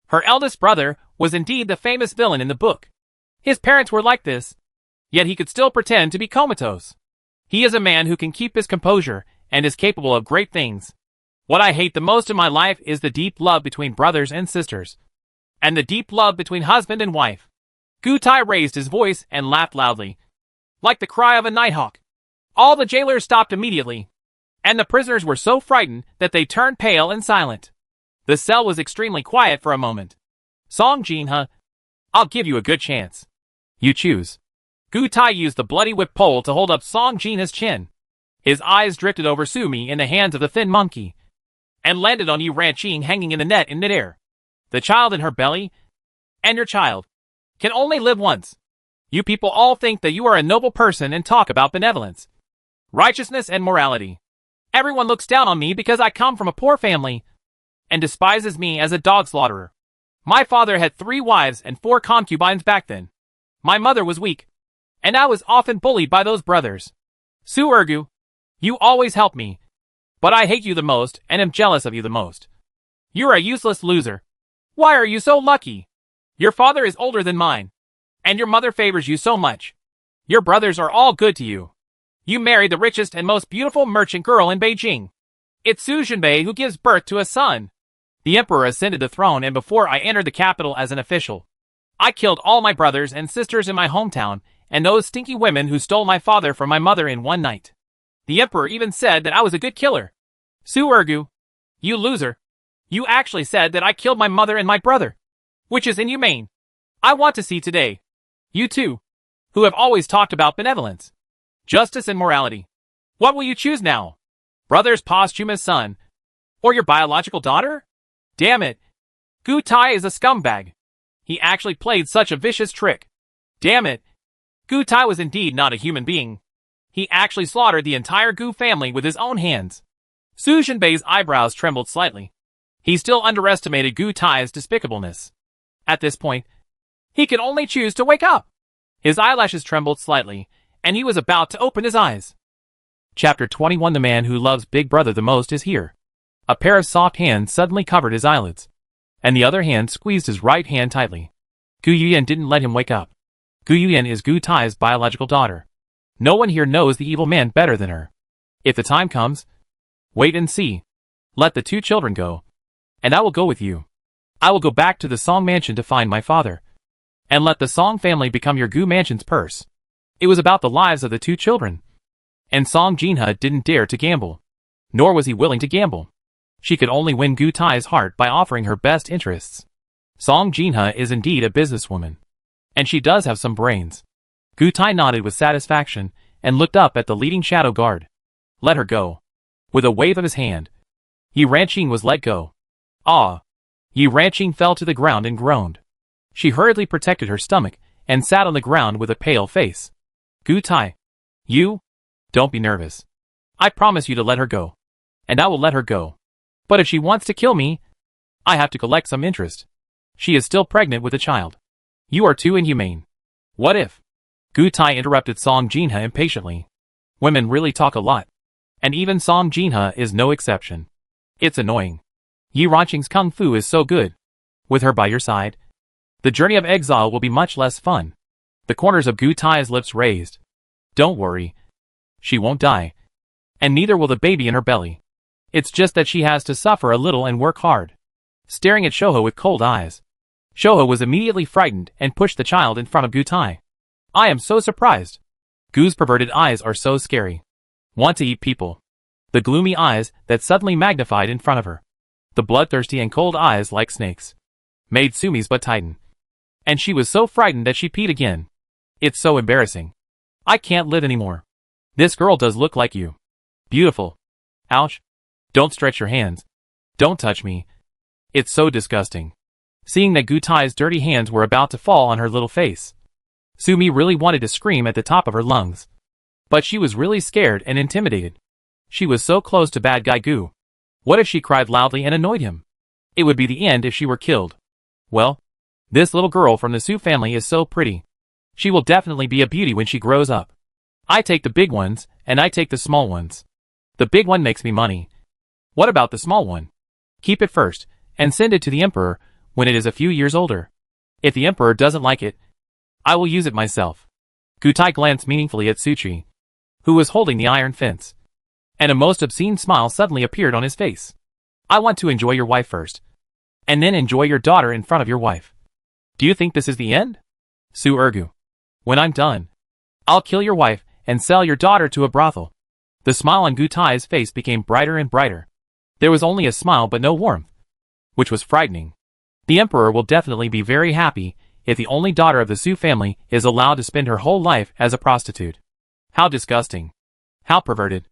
Her eldest brother was indeed the famous villain in the book. His parents were like this, yet he could still pretend to be comatose. He is a man who can keep his composure and is capable of great things. What I hate the most in my life is the deep love between brothers and sisters. And the deep love between husband and wife. Gutai raised his voice and laughed loudly. Like the cry of a nighthawk. All the jailers stopped immediately. And the prisoners were so frightened that they turned pale and silent. The cell was extremely quiet for a moment. Song Jinha, I'll give you a good chance. You choose. Gutai used the bloody whip pole to hold up Song Jinha's chin. His eyes drifted over Sumi in the hands of the thin monkey. And landed on Yu Ranqing hanging in the net in midair. The child in her belly, and your child, can only live once. You people all think that you are a noble person and talk about benevolence, righteousness and morality. Everyone looks down on me because I come from a poor family, and despises me as a dog slaughterer. My father had 3 wives and 4 concubines back then. My mother was weak, and I was often bullied by those brothers. Su Ergu, you always help me, but I hate you the most and am jealous of you the most. You're a useless loser. Why are you so lucky? Your father is older than mine, and your mother favors you so much. Your brothers are all good to you. You married the richest and most beautiful merchant girl in Beijing. It's Su Zhenbei who gives birth to a son. The emperor ascended the throne, and before I entered the capital as an official, I killed all my brothers and sisters in my hometown and those stinky women who stole my father from my mother in one night. The emperor even said that I was a good killer. Su Ergu, you loser. You actually said that I killed my mother and my brother, which is inhumane. I want to see today, you two, who have always talked about benevolence, justice and morality. What will you choose now? Brother's posthumous son, or your biological daughter? Damn it. Gu Tai is a scumbag. He actually played such a vicious trick. Damn it. Gu Tai was indeed not a human being. He actually slaughtered the entire Gu family with his own hands. Su Zhenbei's eyebrows trembled slightly. He still underestimated Gu Tai's despicableness. At this point, he could only choose to wake up. His eyelashes trembled slightly, and he was about to open his eyes. Chapter 21. The man who loves Big Brother the most is here. A pair of soft hands suddenly covered his eyelids, and the other hand squeezed his right hand tightly. Gu Yuyan didn't let him wake up. Gu Yuyan is Gu Tai's biological daughter. No one here knows the evil man better than her. If the time comes, wait and see. Let the 2 children go, and I will go with you. I will go back to the Song mansion to find my father, and let the Song family become your Gu mansion's purse. It was about the lives of the 2 children, and Song Jinha didn't dare to gamble, nor was he willing to gamble. She could only win Gu Tai's heart by offering her best interests. Song Jinha is indeed a businesswoman, and she does have some brains. Gu Tai nodded with satisfaction and looked up at the leading shadow guard. Let her go. With a wave of his hand, Yi Ranqing was let go. Ah! Yi Ranqing fell to the ground and groaned. She hurriedly protected her stomach and sat on the ground with a pale face. Gu Tai, you? Don't be nervous. I promise you to let her go. And I will let her go. But if she wants to kill me, I have to collect some interest. She is still pregnant with a child. You are too inhumane. What if? Gu Tai interrupted Song Jinha impatiently. Women really talk a lot. And even Song Jinha is no exception. It's annoying. Yi Ranqing's kung fu is so good. With her by your side, the journey of exile will be much less fun. The corners of Gu Tai's lips raised. Don't worry. She won't die. And neither will the baby in her belly. It's just that she has to suffer a little and work hard. Staring at Shoho with cold eyes, Shoho was immediately frightened and pushed the child in front of Gu Tai. I am so surprised. Gu's perverted eyes are so scary. Want to eat people. The gloomy eyes that suddenly magnified in front of her. The bloodthirsty and cold eyes like snakes. Made Sumi's butt tighten. And she was so frightened that she peed again. It's so embarrassing. I can't live anymore. This girl does look like you. Beautiful. Ouch. Don't stretch your hands. Don't touch me. It's so disgusting. Seeing that Gu Tai's dirty hands were about to fall on her little face, Sumi really wanted to scream at the top of her lungs. But she was really scared and intimidated. She was so close to bad guy Gu. What if she cried loudly and annoyed him? It would be the end if she were killed. Well, this little girl from the Su family is so pretty. She will definitely be a beauty when she grows up. I take the big ones, and I take the small ones. The big one makes me money. What about the small one? Keep it first, and send it to the emperor when it is a few years older. If the emperor doesn't like it, I will use it myself. Gu Tai glanced meaningfully at Suchi, who was holding the iron fence. And a most obscene smile suddenly appeared on his face. I want to enjoy your wife first. And then enjoy your daughter in front of your wife. Do you think this is the end? Su Ergu. When I'm done, I'll kill your wife and sell your daughter to a brothel. The smile on Gu Tai's face became brighter and brighter. There was only a smile but no warmth, which was frightening. The emperor will definitely be very happy if the only daughter of the Su family is allowed to spend her whole life as a prostitute. How disgusting. How perverted.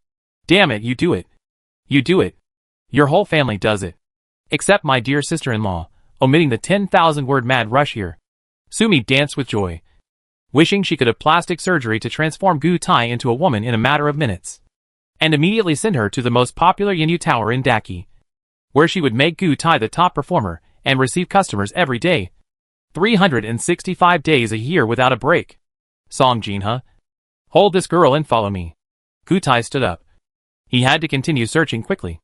Damn it, you do it. You do it. Your whole family does it. Except my dear sister-in-law, omitting the 10,000-word mad rush here. Sumi danced with joy, wishing she could have plastic surgery to transform Gu Tai into a woman in a matter of minutes, and immediately send her to the most popular Yinyu Tower in Daki, where she would make Gu Tai the top performer and receive customers every day, 365 days a year without a break. Song Jinha. Hold this girl and follow me. Gu Tai stood up. He had to continue searching quickly.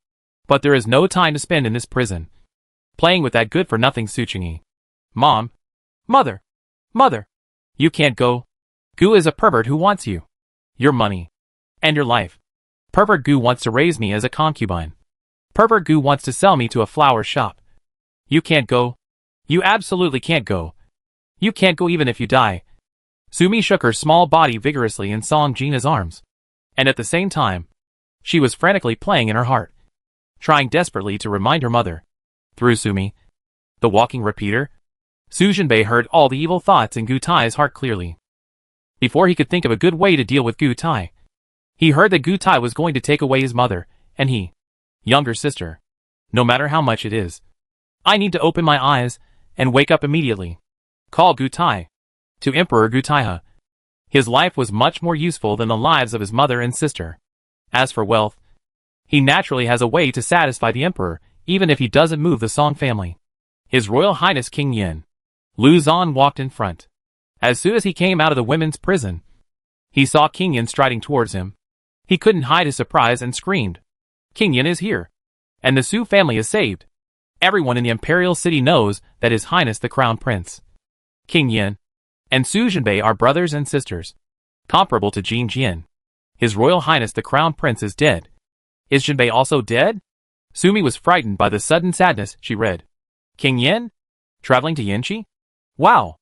But there is no time to spend in this prison, playing with that good-for-nothing Suchingi. Mom. Mother. Mother. You can't go. Gu is a pervert who wants you. Your money. And your life. Pervert Gu wants to raise me as a concubine. Pervert Gu wants to sell me to a flower shop. You can't go. You absolutely can't go. You can't go even if you die. Sumi shook her small body vigorously in Song Jinha's arms. And at the same time, she was frantically playing in her heart, trying desperately to remind her mother. Through Sumi, the walking repeater, Su Jinbei heard all the evil thoughts in Gu Tai's heart clearly. Before he could think of a good way to deal with Gu Tai, he heard that Gu Tai was going to take away his mother, and he, younger sister. No matter how much it is, I need to open my eyes and wake up immediately. Call Gu Tai. To Emperor Gu Taiha. His life was much more useful than the lives of his mother and sister. As for wealth, he naturally has a way to satisfy the emperor, even if he doesn't move the Song family. His Royal Highness King Yin. Lu Zan walked in front. As soon as he came out of the women's prison, he saw King Yin striding towards him. He couldn't hide his surprise and screamed. King Yin is here. And the Su family is saved. Everyone in the Imperial city knows that His Highness the Crown Prince, King Yin, and Su Jinbei are brothers and sisters, comparable to Jin Jian. His Royal Highness the Crown Prince is dead. Is Jinbei also dead? Sumi was frightened by the sudden sadness she read. King Yin? Traveling to Yinchi? Wow!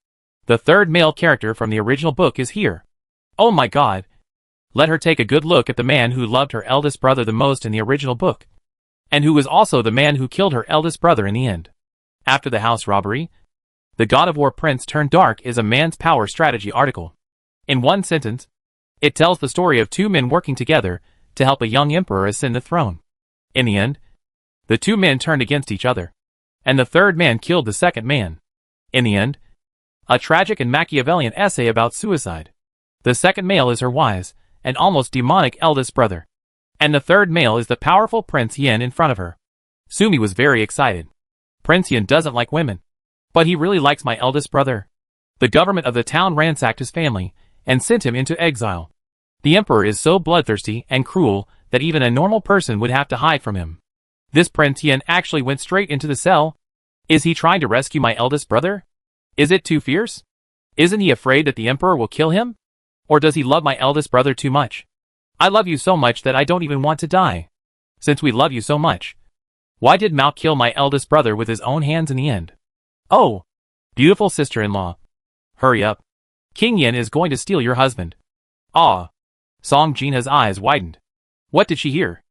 The third male character from the original book is here. Oh my god! Let her take a good look at the man who loved her eldest brother the most in the original book, and who was also the man who killed her eldest brother in the end. After the house robbery, the God of War Prince Turned Dark is a man's power strategy article. In one sentence, it tells the story of two men working together to help a young emperor ascend the throne. In the end, the two men turned against each other, and the third man killed the second man. In the end, a tragic and Machiavellian essay about suicide. The second male is her wise and almost demonic eldest brother, and the third male is the powerful Prince Yin in front of her. Sumi was very excited. Prince Yin doesn't like women, but he really likes my eldest brother. The government of the town ransacked his family and sent him into exile. The emperor is so bloodthirsty and cruel that even a normal person would have to hide from him. This Prince Yin actually went straight into the cell. Is he trying to rescue my eldest brother? Is it too fierce? Isn't he afraid that the emperor will kill him? Or does he love my eldest brother too much? I love you so much that I don't even want to die. Since we love you so much, why did Mao kill my eldest brother with his own hands in the end? Oh, beautiful sister-in-law. Hurry up. King Yin is going to steal your husband. Ah. Song Jinha's eyes widened. What did she hear?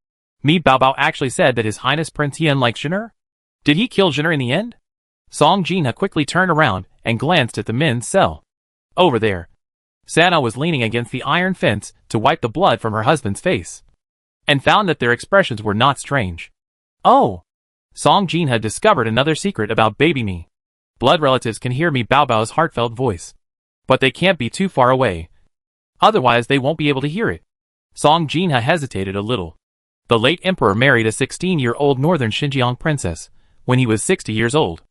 Mi Bao Bao actually said that His Highness Prince Yin likes Jinher? Did he kill Jinher in the end? Song Jinha quickly turned around and glanced at the men's cell. Over there, Sana was leaning against the iron fence to wipe the blood from her husband's face, and found that their expressions were not strange. Oh! Song Jin had discovered another secret about baby me. Blood relatives can hear Mi Bao Bao's heartfelt voice, but they can't be too far away. Otherwise they won't be able to hear it. Song Jinha hesitated a little. The late emperor married a 16-year-old northern Xinjiang princess when he was 60 years old.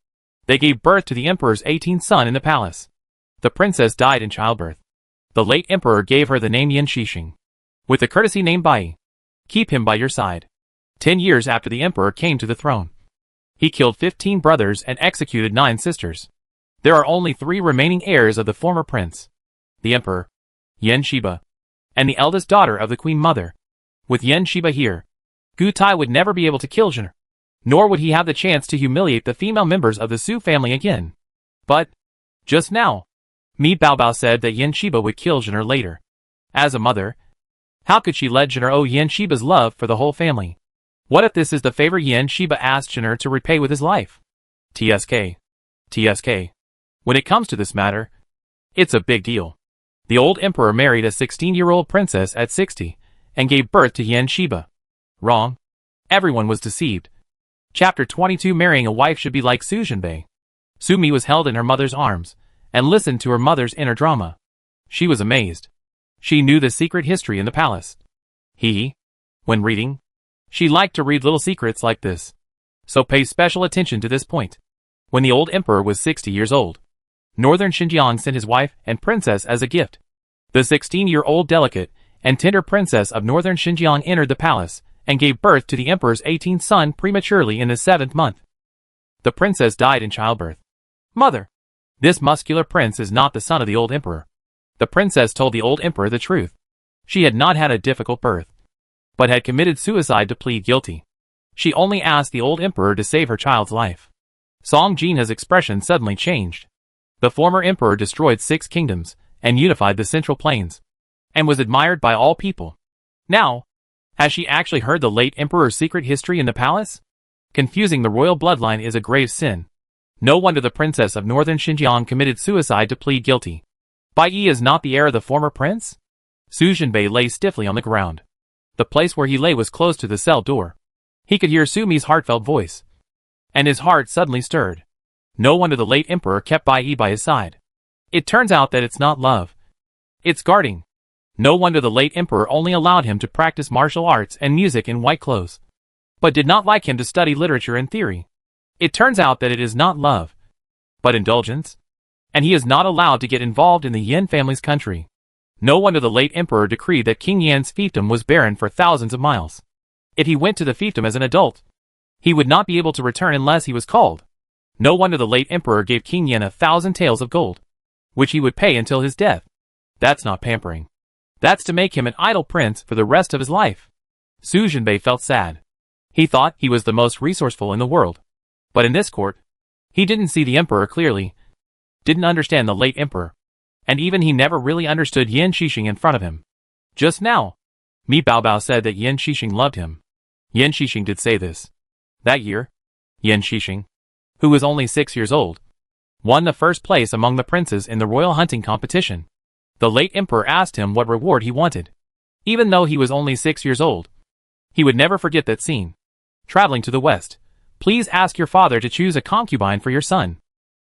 They gave birth to the emperor's 18th son in the palace. The princess died in childbirth. The late emperor gave her the name Yin Shixing, with the courtesy name Bai. Keep him by your side. 10 years after the emperor came to the throne, he killed 15 brothers and executed 9 sisters. There are only 3 remaining heirs of the former prince: the emperor, Yen Shiba, and the eldest daughter of the queen mother. With Yen Shiba here, Gu Tai would never be able to kill Jinher. Nor would he have the chance to humiliate the female members of the Su family again. But, just now, Mi Baobao said that Yin Shiba would kill Jin'er later. As a mother, how could she let Jin'er owe Yin Shiba's love for the whole family? What if this is the favor Yin Shiba asked Jin'er to repay with his life? TSK. When it comes to this matter, it's a big deal. The old emperor married a 16-year-old princess at 60 and gave birth to Yin Shiba. Wrong. Everyone was deceived. Chapter 22. Marrying a wife should be like Su Jinbei. Sumi was held in her mother's arms and listened to her mother's inner drama. She was amazed. She knew the secret history in the palace. When reading, she liked to read little secrets like this. So pay special attention to this point. When the old emperor was 60 years old, Northern Xinjiang sent his wife and princess as a gift. The 16-year-old delicate and tender princess of Northern Xinjiang entered the palace and gave birth to the emperor's 18th son prematurely in the 7th month. The princess died in childbirth. Mother, this muscular prince is not the son of the old emperor. The princess told the old emperor the truth. She had not had a difficult birth, but had committed suicide to plead guilty. She only asked the old emperor to save her child's life. Song Jin's expression suddenly changed. The former emperor destroyed 6 kingdoms and unified the Central Plains, and was admired by all people. Now, has she actually heard the late emperor's secret history in the palace? Confusing the royal bloodline is a grave sin. No wonder the princess of Northern Xinjiang committed suicide to plead guilty. Bai Yi is not the heir of the former prince? Su Jinbei lay stiffly on the ground. The place where he lay was close to the cell door. He could hear Sumi's heartfelt voice, and his heart suddenly stirred. No wonder the late emperor kept Bai Yi by his side. It turns out that it's not love. It's guarding. No wonder the late emperor only allowed him to practice martial arts and music in white clothes, but did not like him to study literature and theory. It turns out that it is not love, but indulgence, and he is not allowed to get involved in the Yin family's country. No wonder the late emperor decreed that King Yan's fiefdom was barren for thousands of miles. If he went to the fiefdom as an adult, he would not be able to return unless he was called. No wonder the late emperor gave King Yan 1,000 taels of gold, which he would pay until his death. That's not pampering. That's to make him an idle prince for the rest of his life. Su Jinbei felt sad. He thought he was the most resourceful in the world. But in this court, he didn't see the emperor clearly, didn't understand the late emperor, and even he never really understood Yin Shixing in front of him. Just now, Mi Baobao said that Yin Shixing loved him. Yin Shixing did say this. That year, Yin Shixing, who was only 6 years old, won the first place among the princes in the royal hunting competition. The late emperor asked him what reward he wanted. Even though he was only 6 years old, he would never forget that scene. Traveling to the west, please ask your father to choose a concubine for your son.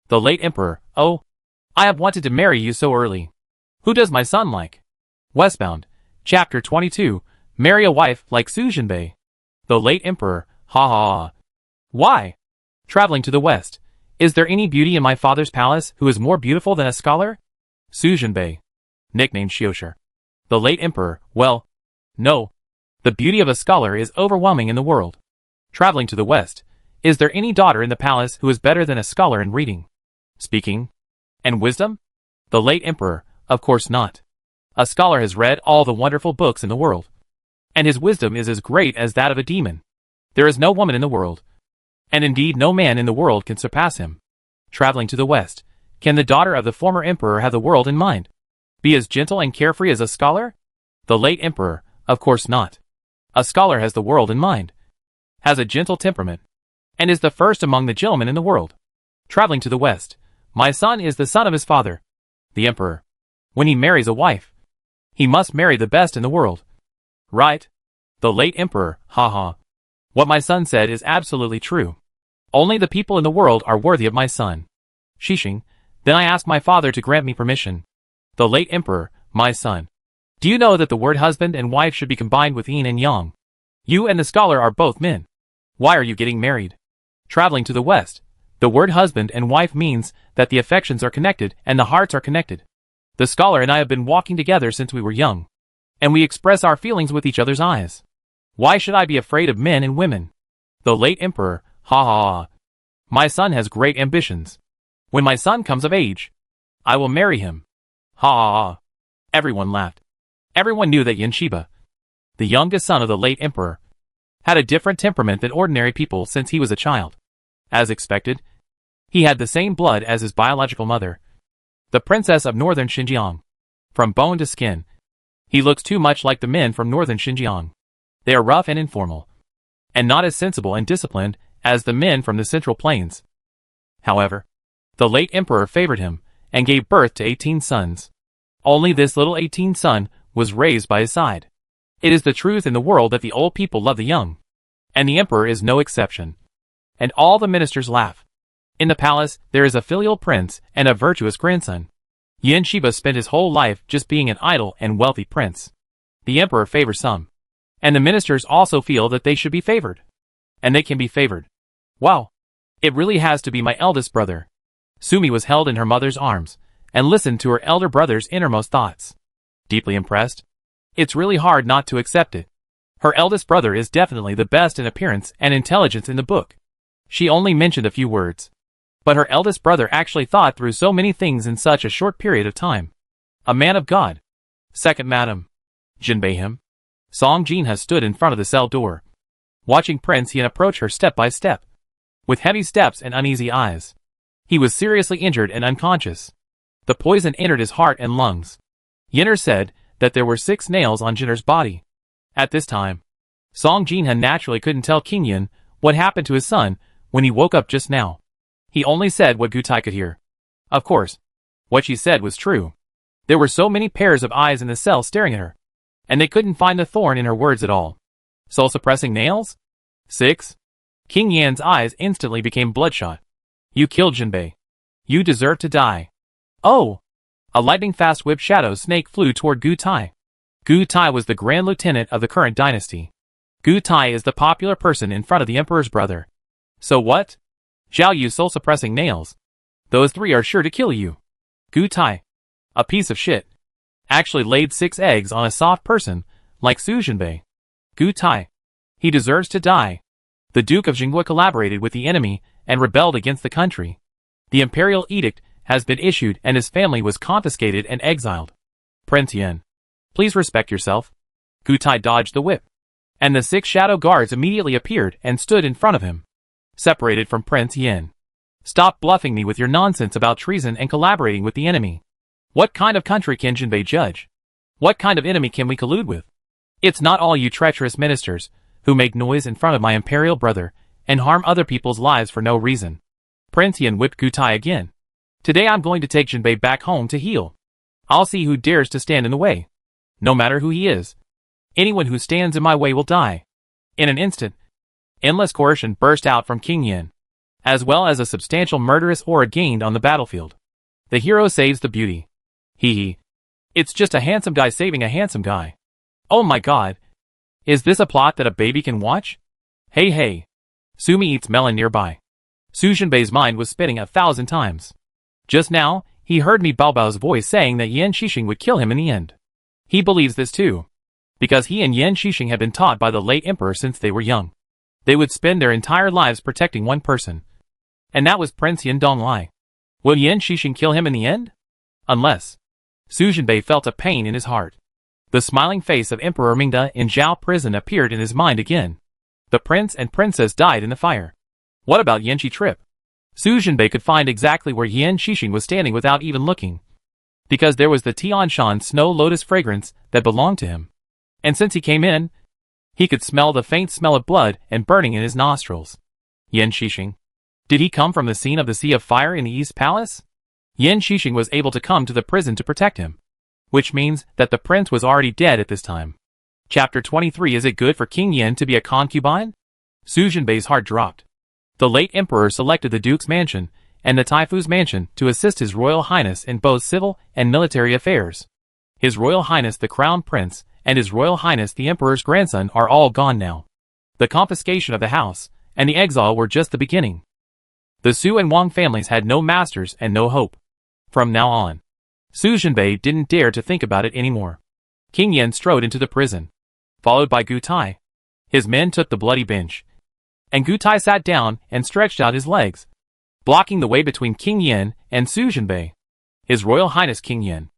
The late emperor, oh, I have wanted to marry you so early. Who does my son like? Westbound, chapter 22, marry a wife like Su Jinbei. The late emperor, ha ha ha. Why? Traveling to the west, is there any beauty in my father's palace who is more beautiful than a scholar? Su Jinbei, nicknamed Xiushi. The late emperor, well, no. The beauty of a scholar is overwhelming in the world. Traveling to the west, is there any daughter in the palace who is better than a scholar in reading, speaking, and wisdom? The late emperor, of course not. A scholar has read all the wonderful books in the world, and his wisdom is as great as that of a demon. There is no woman in the world, and indeed no man in the world can surpass him. Traveling to the west, can the daughter of the former emperor have the world in mind? Be as gentle and carefree as a scholar? The late emperor, of course not. A scholar has the world in mind, has a gentle temperament, and is the first among the gentlemen in the world. Traveling to the west, my son is the son of his father, the emperor. When he marries a wife, he must marry the best in the world. Right? The late emperor, ha ha. What my son said is absolutely true. Only the people in the world are worthy of my son. Shixing, then I ask my father to grant me permission. The late emperor, my son. Do you know that the word husband and wife should be combined with yin and yang? You and the scholar are both men. Why are you getting married? Traveling to the west, the word husband and wife means that the affections are connected and the hearts are connected. The scholar and I have been walking together since we were young, and we express our feelings with each other's eyes. Why should I be afraid of men and women? The late emperor, ha ha ha. My son has great ambitions. When my son comes of age, I will marry him. Ha ha ha. Everyone laughed. Everyone knew that Yin Shiba, the youngest son of the late emperor, had a different temperament than ordinary people since he was a child. As expected, he had the same blood as his biological mother, the princess of northern Xinjiang. From bone to skin, he looks too much like the men from northern Xinjiang. They are rough and informal, and not as sensible and disciplined as the men from the Central Plains. However, the late emperor favored him and gave birth to 18 sons. Only this little 18th son was raised by his side. It is the truth in the world that the old people love the young, and the emperor is no exception. And all the ministers laugh. In the palace, there is a filial prince and a virtuous grandson. Yin Shiba spent his whole life just being an idle and wealthy prince. The emperor favors some, and the ministers also feel that they should be favored. And they can be favored. Wow! It really has to be my eldest brother. Sumi was held in her mother's arms and listened to her elder brother's innermost thoughts. Deeply impressed, it's really hard not to accept it. Her eldest brother is definitely the best in appearance and intelligence in the book. She only mentioned a few words, but her eldest brother actually thought through so many things in such a short period of time. A man of God. Second Madam Jinbei him. Song Jin has stood in front of the cell door, watching Prince Yin approach her step by step. With heavy steps and uneasy eyes. He was seriously injured and unconscious. The poison entered his heart and lungs. Yinner said that there were 6 nails on Jinner's body. At this time, Song Jinhan naturally couldn't tell King Yin what happened to his son when he woke up just now. He only said what Gutai could hear. Of course, what she said was true. There were so many pairs of eyes in the cell staring at her, and they couldn't find the thorn in her words at all. Soul-suppressing nails? 6? King Yan's eyes instantly became bloodshot. You killed Jinbei. You deserve to die. Oh! A lightning-fast whip shadow snake flew toward Gu Tai. Gu Tai was the Grand Lieutenant of the current dynasty. Gu Tai is the popular person in front of the Emperor's brother. So what? Zhao Yu's soul-suppressing nails. Those 3 are sure to kill you. Gu Tai, a piece of shit, actually laid 6 eggs on a soft person like Su Jinbei. Gu Tai. He deserves to die. The Duke of Jinghua collaborated with the enemy and rebelled against the country. The Imperial edict has been issued and his family was confiscated and exiled. Prince Yin, please respect yourself. Gu Tai dodged the whip, and the 6 shadow guards immediately appeared and stood in front of him, separated from Prince Yin. Stop bluffing me with your nonsense about treason and collaborating with the enemy. What kind of country can Jinbei judge? What kind of enemy can we collude with? It's not all you treacherous ministers who make noise in front of my Imperial brother and harm other people's lives for no reason. Prince Yin whipped Gu Tai again. Today I'm going to take Jinbei back home to heal. I'll see who dares to stand in the way. No matter who he is. Anyone who stands in my way will die. In an instant, endless coercion burst out from King Yin, as well as a substantial murderous aura gained on the battlefield. The hero saves the beauty. Hee. It's just a handsome guy saving a handsome guy. Oh my god. Is this a plot that a baby can watch? Hey. Sumi eats melon nearby. Su Jinbei's mind was spinning 1,000 times. Just now, he heard Mi Baobao's voice saying that Yan Shixing would kill him in the end. He believes this too, because he and Yan Shixing had been taught by the late emperor since they were young. They would spend their entire lives protecting one person, and that was Prince Yin Donglai. Will Yan Shixing kill him in the end? Unless. Su Jinbei felt a pain in his heart. The smiling face of Emperor Mingda in Zhao prison appeared in his mind again. The prince and princess died in the fire. What about Yanqi Trip? Su Jinbei could find exactly where Yan Shixing was standing without even looking, because there was the Tianshan snow lotus fragrance that belonged to him. And since he came in, he could smell the faint smell of blood and burning in his nostrils. Yan Shixing. Did he come from the scene of the Sea of Fire in the East Palace? Yan Shixing was able to come to the prison to protect him, which means that the prince was already dead at this time. Chapter 23. Is it good for King Yin to be a concubine? Su Jinbei's heart dropped. The late emperor selected the Duke's mansion and the Taifu's mansion to assist His Royal Highness in both civil and military affairs. His Royal Highness the Crown Prince and His Royal Highness the Emperor's grandson are all gone now. The confiscation of the house and the exile were just the beginning. The Su and Wang families had no masters and no hope. From now on, Su Jinbei didn't dare to think about it anymore. King Yin strode into the prison, followed by Gu Tai. His men took the bloody bench, and Gu Tai sat down and stretched out his legs, blocking the way between King Yin and Su Jinbei. His Royal Highness King Yin,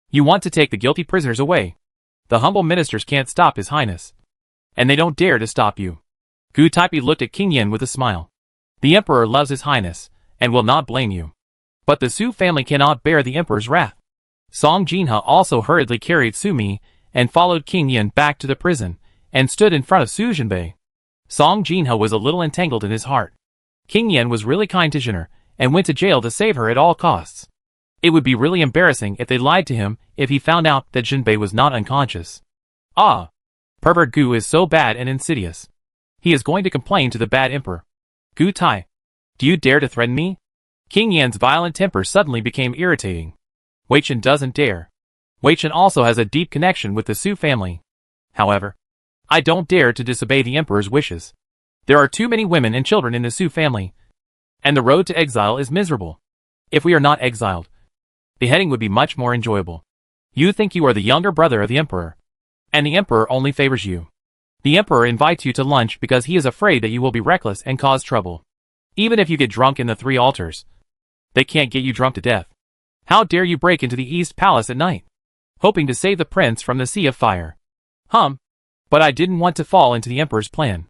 you want to take the guilty prisoners away. The humble ministers can't stop His Highness, and they don't dare to stop you. Gu Taipi looked at King Yin with a smile. The Emperor loves His Highness, and will not blame you. But the Su family cannot bear the Emperor's wrath. Song Jinha also hurriedly carried Sumi, and followed King Yin back to the prison, and stood in front of Su Jinbei. Song Jinha was a little entangled in his heart. King Yin was really kind to Jinher, and went to jail to save her at all costs. It would be really embarrassing if they lied to him if he found out that Jinbei was not unconscious. Ah! Pervert Gu is so bad and insidious. He is going to complain to the bad emperor. Gu Tai, do you dare to threaten me? King Yan's violent temper suddenly became irritating. Wei Chen doesn't dare. Wei Chen also has a deep connection with the Su family. However, I don't dare to disobey the emperor's wishes. There are too many women and children in the Su family, and the road to exile is miserable. If we are not exiled, beheading would be much more enjoyable. You think you are the younger brother of the emperor, and the emperor only favors you. The emperor invites you to lunch because he is afraid that you will be reckless and cause trouble. Even if you get drunk in the 3 altars, they can't get you drunk to death. How dare you break into the East Palace at night, hoping to save the prince from the sea of fire? But I didn't want to fall into the emperor's plan.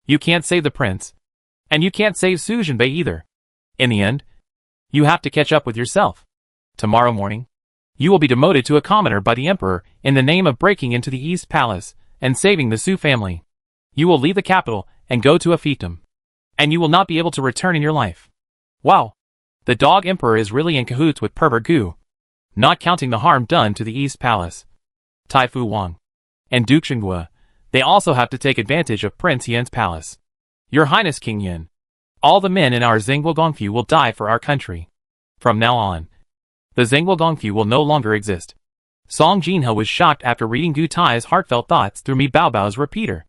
You can't save the prince, and you can't save Su Jinbei either. In the end, you have to catch up with yourself. Tomorrow morning, you will be demoted to a commoner by the emperor in the name of breaking into the East Palace and saving the Su family. You will leave the capital and go to a fiefdom, and you will not be able to return in your life. Wow! The dog emperor is really in cahoots with pervert Gu, not counting the harm done to the East Palace. Tai Fu Wang and Duke Xinghua, they also have to take advantage of Prince Yan's palace. Your Highness King Yin, all the men in our Zhenghua Gongfu will die for our country. From now on, the Zhenghua Gongfu will no longer exist. Song Jinha was shocked after reading Gu Tai's heartfelt thoughts through Mi Baobao's repeater.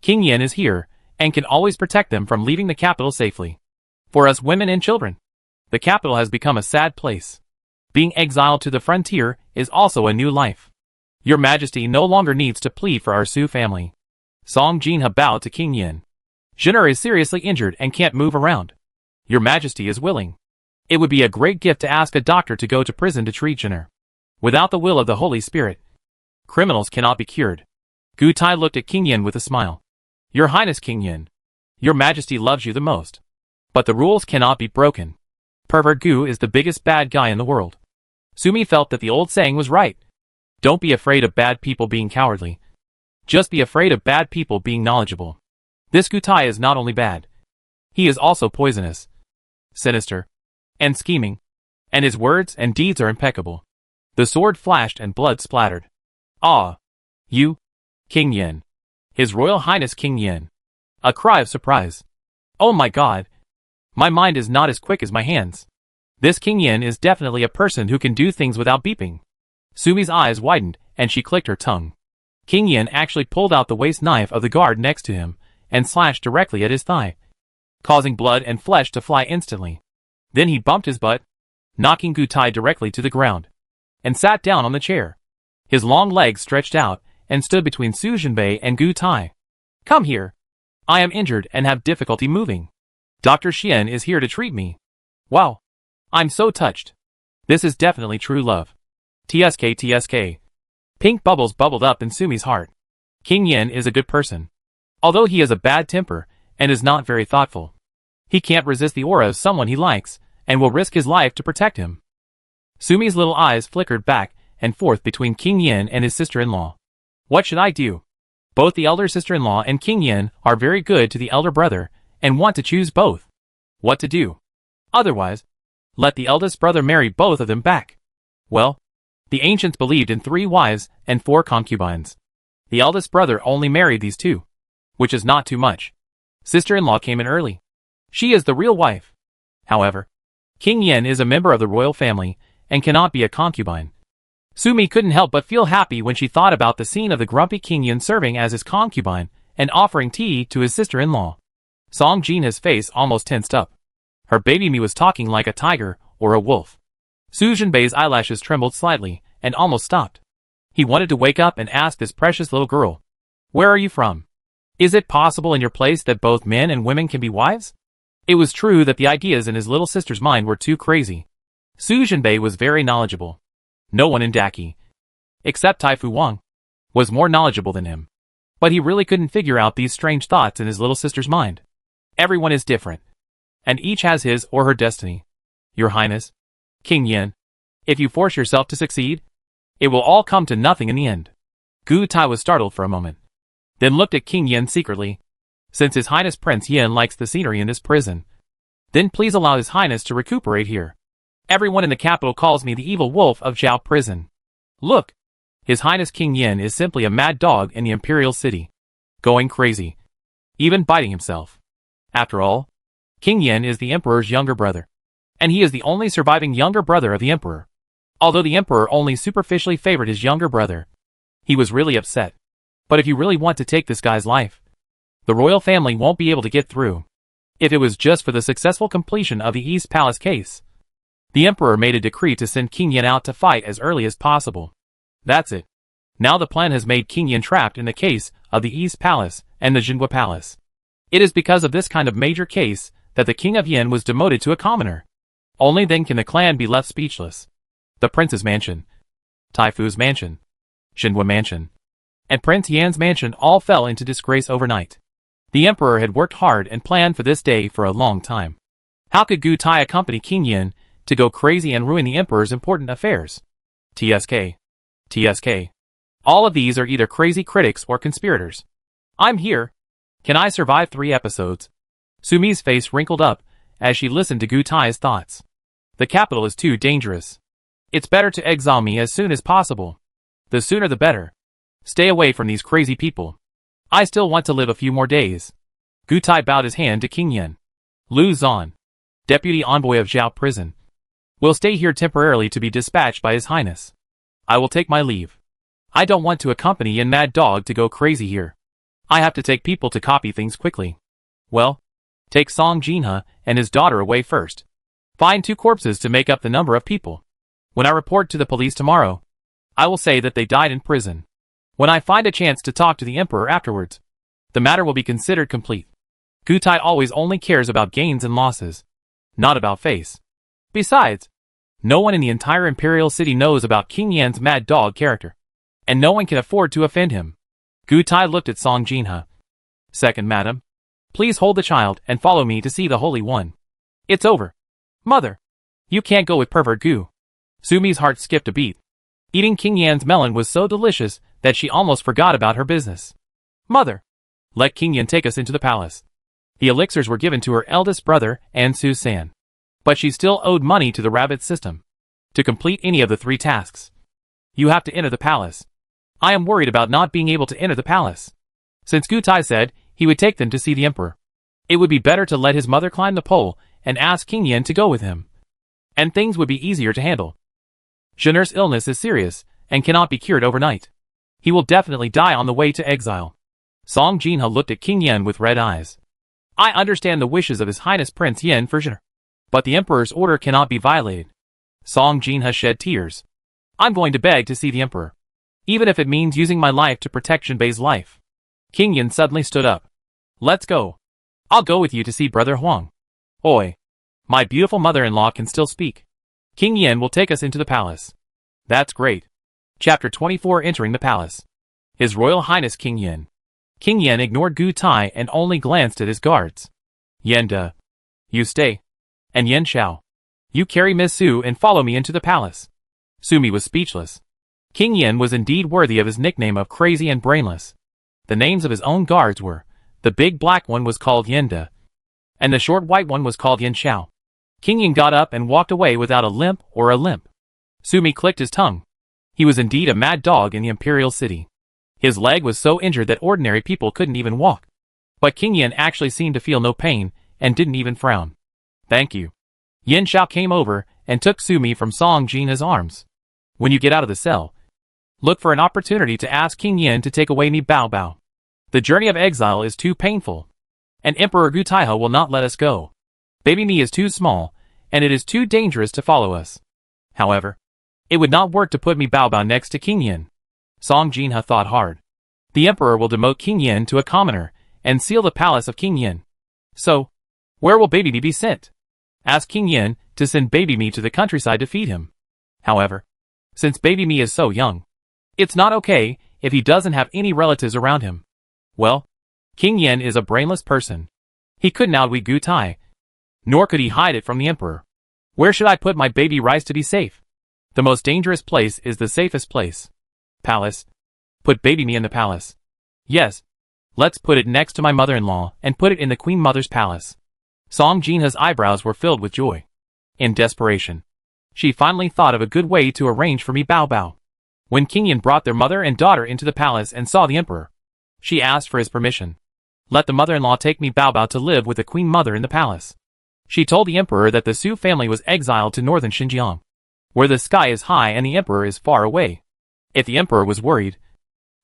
King Yin is here, and can always protect them from leaving the capital safely. For us women and children, the capital has become a sad place. Being exiled to the frontier is also a new life. Your Majesty no longer needs to plead for our Su family. Song Jinha bowed to King Yin. Jinher is seriously injured and can't move around. Your Majesty is willing. It would be a great gift to ask a doctor to go to prison to treat Jinher. Without the will of the Holy Spirit, criminals cannot be cured. Gu Tai looked at King Yin with a smile. Your Highness King Yin, your Majesty loves you the most. But the rules cannot be broken. Pervert Gu is the biggest bad guy in the world. Sumi felt that the old saying was right. Don't be afraid of bad people being cowardly. Just be afraid of bad people being knowledgeable. This Gu Tai is not only bad, he is also poisonous, sinister, and scheming, and his words and deeds are impeccable. The sword flashed and blood splattered. Ah! You? King Yin. His Royal Highness King Yin. A cry of surprise. Oh my god! My mind is not as quick as my hands. This King Yin is definitely a person who can do things without beeping. Sumi's eyes widened, and she clicked her tongue. King Yin actually pulled out the waist knife of the guard next to him, and slashed directly at his thigh, causing blood and flesh to fly instantly. Then he bumped his butt, knocking Gu Tai directly to the ground, and sat down on the chair. His long legs stretched out, and stood between Su Jinbei and Gu Tai. Come here. I am injured and have difficulty moving. Dr. Xian is here to treat me. Wow. I'm so touched. This is definitely true love. TSK TSK. Pink bubbles bubbled up in Sumi's heart. King Yin is a good person. Although he has a bad temper, and is not very thoughtful, he can't resist the aura of someone he likes, and will risk his life to protect him. Sumi's little eyes flickered back and forth between King Yin and his sister-in-law. What should I do? Both the elder sister-in-law and King Yin are very good to the elder brother, and want to choose both. What to do? Otherwise, let the eldest brother marry both of them back. Well, the ancients believed in 3 wives and 4 concubines. The eldest brother only married these 2, which is not too much. Sister-in-law came in early. She is the real wife. However, King Yin is a member of the royal family, and cannot be a concubine. Sumi couldn't help but feel happy when she thought about the scene of the grumpy King Yin serving as his concubine, and offering tea to his sister-in-law. Song Jinha's face almost tensed up. Her baby me was talking like a tiger or a wolf. Su Jinbei's eyelashes trembled slightly, and almost stopped. He wanted to wake up and ask this precious little girl, "Where are you from? Is it possible in your place that both men and women can be wives?" It was true that the ideas in his little sister's mind were too crazy. Su Jinbei was very knowledgeable. No one in Daki, except Tai Fu Wang, was more knowledgeable than him. But he really couldn't figure out these strange thoughts in his little sister's mind. Everyone is different, and each has his or her destiny. Your Highness, King Yin, if you force yourself to succeed, it will all come to nothing in the end. Gu Tai was startled for a moment, then looked at King Yin secretly. Since His Highness Prince Yin likes the scenery in this prison, then please allow His Highness to recuperate here. Everyone in the capital calls me the evil wolf of Zhao Prison. Look, His Highness King Yin is simply a mad dog in the Imperial city, going crazy, even biting himself. After all, King Yin is the Emperor's younger brother, and he is the only surviving younger brother of the Emperor. Although the Emperor only superficially favored his younger brother, he was really upset. But if you really want to take this guy's life, the royal family won't be able to get through. If it was just for the successful completion of the East Palace case, the Emperor made a decree to send King Yin out to fight as early as possible. That's it. Now the plan has made King Yin trapped in the case of the East Palace and the Jinhua Palace. It is because of this kind of major case that the King of Yin was demoted to a commoner. Only then can the clan be left speechless. The Prince's Mansion, Taifu's Mansion, Jinhua Mansion, and Prince Yan's mansion all fell into disgrace overnight. The Emperor had worked hard and planned for this day for a long time. How could Gu Tai accompany King Yin to go crazy and ruin the Emperor's important affairs? TSK. All of these are either crazy critics or conspirators. I'm here. Can I survive 3 episodes? Sumi's face wrinkled up as she listened to Gu Tai's thoughts. The capital is too dangerous. It's better to exile me as soon as possible. The sooner the better. Stay away from these crazy people. I still want to live a few more days. Gu Tai bowed his hand to King Yin. Lu Zan, Deputy Envoy of Zhao Prison, will stay here temporarily to be dispatched by His Highness. I will take my leave. I don't want to accompany Yin Mad Dog to go crazy here. I have to take people to copy things quickly. Well, take Song Jinha and his daughter away first. Find 2 corpses to make up the number of people. When I report to the police tomorrow, I will say that they died in prison. When I find a chance to talk to the Emperor afterwards, the matter will be considered complete. Gu Tai always only cares about gains and losses, not about face. Besides, no one in the entire Imperial city knows about King Yan's mad dog character, and no one can afford to offend him. Gu Tai looked at Song Jinha. Second, madam, please hold the child and follow me to see the Holy One. It's over. Mother, you can't go with pervert Gu. Sumi's heart skipped a beat. Eating King Yan's melon was so delicious that she almost forgot about her business. Mother, let King Yan take us into the palace. The elixirs were given to her eldest brother and Su San, but she still owed money to the rabbit system to complete any of the 3 tasks. You have to enter the palace. I am worried about not being able to enter the palace. Since Gu Tai said he would take them to see the Emperor, it would be better to let his mother climb the pole and ask King Yan to go with him, and things would be easier to handle. Jin'er's illness is serious and cannot be cured overnight. He will definitely die on the way to exile. Song Jinha looked at King Yin with red eyes. I understand the wishes of His Highness Prince Yin for Jin'er, but the Emperor's order cannot be violated. Song Jinha shed tears. I'm going to beg to see the Emperor, even if it means using my life to protect Jinbei's life. King Yin suddenly stood up. Let's go. I'll go with you to see Brother Huang. Oi. My beautiful mother-in-law can still speak. King Yin will take us into the palace. That's great. Chapter 24 Entering the Palace. His Royal Highness King Yin. King Yin ignored Gu Tai and only glanced at his guards. Yenda, you stay. And Yen Xiao, you carry Miss Su and follow me into the palace. Sumi was speechless. King Yin was indeed worthy of his nickname of crazy and brainless. The names of his own guards were, the big black one was called Yenda, and the short white one was called Yen Xiao. King Yin got up and walked away without a limp or a limp. Sumi clicked his tongue. He was indeed a mad dog in the Imperial city. His leg was so injured that ordinary people couldn't even walk. But King Yin actually seemed to feel no pain and didn't even frown. Thank you. Yen Xiao came over and took Sumi from Song Jinha's arms. When you get out of the cell, look for an opportunity to ask King Yin to take away me Bao Bao. The journey of exile is too painful, and Emperor Gu Taiho will not let us go. Baby me is too small, and it is too dangerous to follow us. However, it would not work to put me Bao Bao next to King Yin. Song Jinha thought hard. The Emperor will demote King Yin to a commoner and seal the palace of King Yin. So, where will Baby me be sent? Ask King Yin to send Baby me to the countryside to feed him. However, since Baby me is so young, it's not okay if he doesn't have any relatives around him. Well, King Yen is a brainless person. He couldn't outwit Gu Tai, nor could he hide it from the emperor. Where should I put my baby rice to be safe? The most dangerous place is the safest place. Palace. Put baby me in the palace. Yes. Let's put it next to my mother-in-law and put it in the queen mother's palace. Song Jinha's eyebrows were filled with joy. In desperation, she finally thought of a good way to arrange for me Bao Bao. When King Yen brought their mother and daughter into the palace and saw the emperor, she asked for his permission. Let the mother-in-law take me Bao Bao to live with the queen mother in the palace. She told the emperor that the Su family was exiled to northern Xinjiang, where the sky is high and the emperor is far away. If the emperor was worried,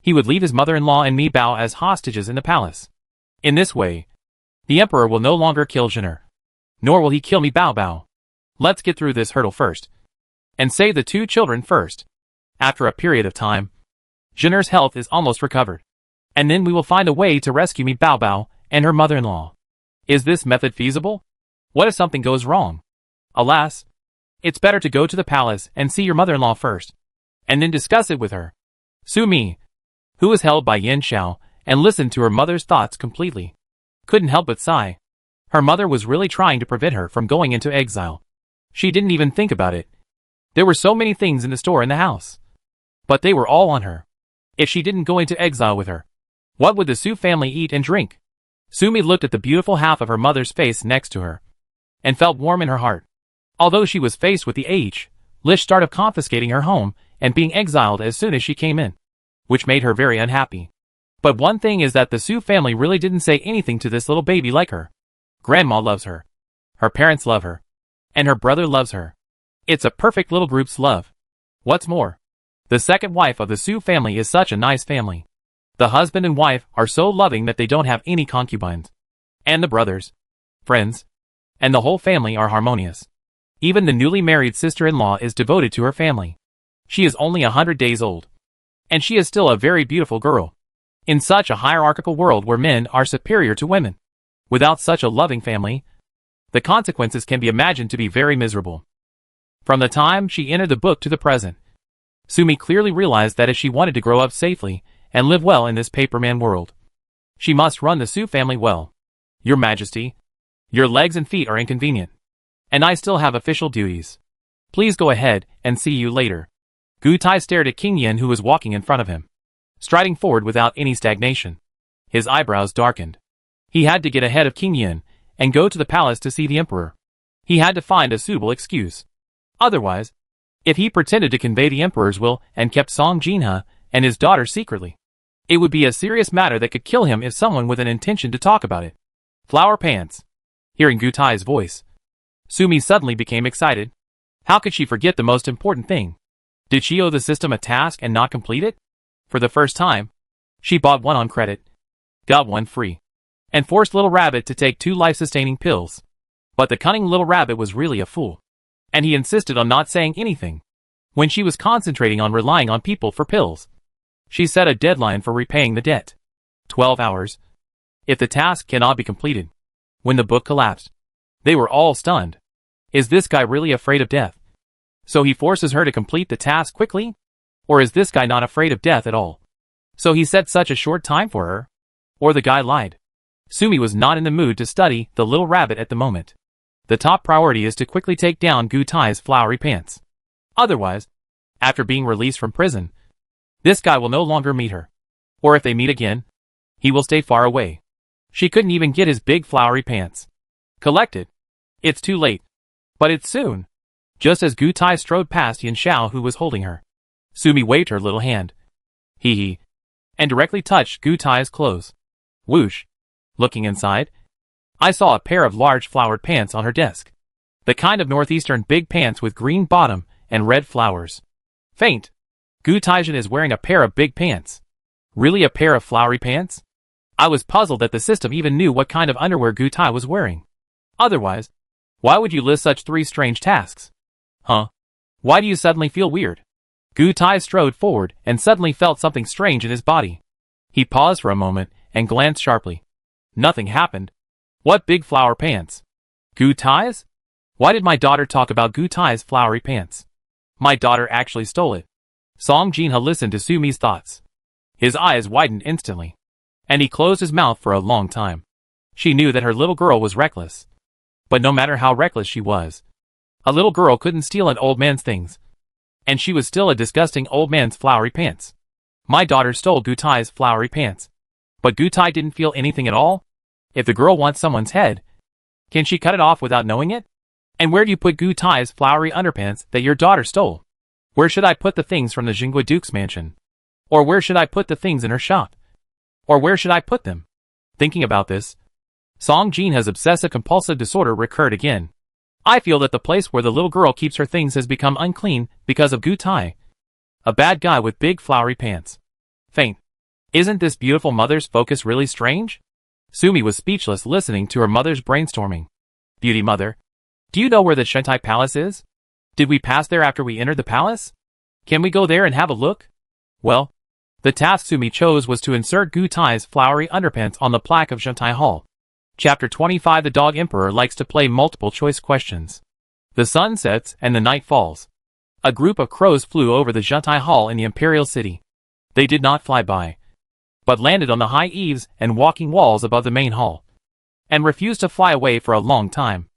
he would leave his mother-in-law and me Bao as hostages in the palace. In this way, the emperor will no longer kill Jinner, nor will he kill me Bao Bao. Let's get through this hurdle first, and save the 2 children first. After a period of time, Jinner's health is almost recovered, and then we will find a way to rescue me Bao Bao and her mother-in-law. Is this method feasible? What if something goes wrong? Alas, it's better to go to the palace and see your mother-in-law first, and then discuss it with her. Sumi, who was held by Yin Xiao and listened to her mother's thoughts completely, couldn't help but sigh. Her mother was really trying to prevent her from going into exile. She didn't even think about it. There were so many things in the store in the house, but they were all on her. If she didn't go into exile with her, what would the Su family eat and drink? Sumi looked at the beautiful half of her mother's face next to her, and felt warm in her heart. Although she was faced with the lish start of confiscating her home and being exiled as soon as she came in, which made her very unhappy. But one thing is that the Su family really didn't say anything to this little baby like her. Grandma loves her. Her parents love her. And her brother loves her. It's a perfect little group's love. What's more, the second wife of the Su family is such a nice family. The husband and wife are so loving that they don't have any concubines. And the brothers, friends, and the whole family are harmonious. Even the newly married sister-in-law is devoted to her family. She is only 100 days old, and she is still a very beautiful girl. In such a hierarchical world where men are superior to women, without such a loving family, the consequences can be imagined to be very miserable. From the time she entered the book to the present, Sumi clearly realized that if she wanted to grow up safely and live well in this paperman world, she must run the Su family well. Your Majesty, your legs and feet are inconvenient, and I still have official duties. Please go ahead and see you later. Gu Tai stared at King Yen, who was walking in front of him, striding forward without any stagnation. His eyebrows darkened. He had to get ahead of King Yen and go to the palace to see the emperor. He had to find a suitable excuse. Otherwise, if he pretended to convey the emperor's will and kept Song Jinha and his daughter secretly, it would be a serious matter that could kill him if someone with an intention to talk about it. Flower pants. Hearing Gu Tai's voice, Sumi suddenly became excited. How could she forget the most important thing? Did she owe the system a task and not complete it? For the first time, she bought one on credit, got one free, and forced Little Rabbit to take 2 life-sustaining pills. But the cunning Little Rabbit was really a fool, and he insisted on not saying anything. When she was concentrating on relying on people for pills, she set a deadline for repaying the debt. 12 hours. If the task cannot be completed. When the book collapsed, they were all stunned. Is this guy really afraid of death? So he forces her to complete the task quickly? Or is this guy not afraid of death at all? So he set such a short time for her? Or the guy lied? Sumi was not in the mood to study the Little Rabbit at the moment. The top priority is to quickly take down Gu Tai's flowery pants. Otherwise, after being released from prison, this guy will no longer meet her. Or if they meet again, he will stay far away. She couldn't even get his big flowery pants collected. It's too late. But it's soon. Just as Gu Tai strode past Yin Xiao, who was holding her, Sumi waved her little hand. Hee, and directly touched Gu Tai's clothes. Whoosh. Looking inside, I saw a pair of large flowered pants on her desk. The kind of northeastern big pants with green bottom and red flowers. Faint. Gu Taijin is wearing a pair of big pants. Really a pair of flowery pants? I was puzzled that the system even knew what kind of underwear Gu Tai was wearing. Otherwise, why would you list such 3 strange tasks? Huh? Why do you suddenly feel weird? Gu Tai strode forward and suddenly felt something strange in his body. He paused for a moment and glanced sharply. Nothing happened. What big flower pants? Gu Tai's? Why did my daughter talk about Gu Tai's flowery pants? My daughter actually stole it. Song Jinha listened to Sumi's thoughts. His eyes widened instantly. and he closed his mouth for a long time. She knew that her little girl was reckless. But no matter how reckless she was, a little girl couldn't steal an old man's things. And she was still a disgusting old man's flowery pants. My daughter stole Gutai's flowery pants. But Gutai didn't feel anything at all? If the girl wants someone's head, can she cut it off without knowing it? And where do you put Gutai's flowery underpants that your daughter stole? Where should I put the things from the Jingua Duke's mansion? Or where should I put the things in her shop? Or where should I put them? Thinking about this, Song Jinha's obsessive-compulsive disorder recurred again. I feel that the place where the little girl keeps her things has become unclean because of Gutai. A bad guy with big flowery pants. Faint. Isn't this beautiful mother's focus really strange? Sumi was speechless listening to her mother's brainstorming. Beauty mother, do you know where the Shentai Palace is? Did we pass there after we entered the palace? Can we go there and have a look? Well, the task Sumi chose was to insert Gutai's flowery underpants on the plaque of Shentai Hall. Chapter 25. The Dog Emperor likes to play multiple choice questions. The sun sets and the night falls. A group of crows flew over the Shentai Hall in the Imperial City. They did not fly by, but landed on the high eaves and walking walls above the main hall, and refused to fly away for a long time.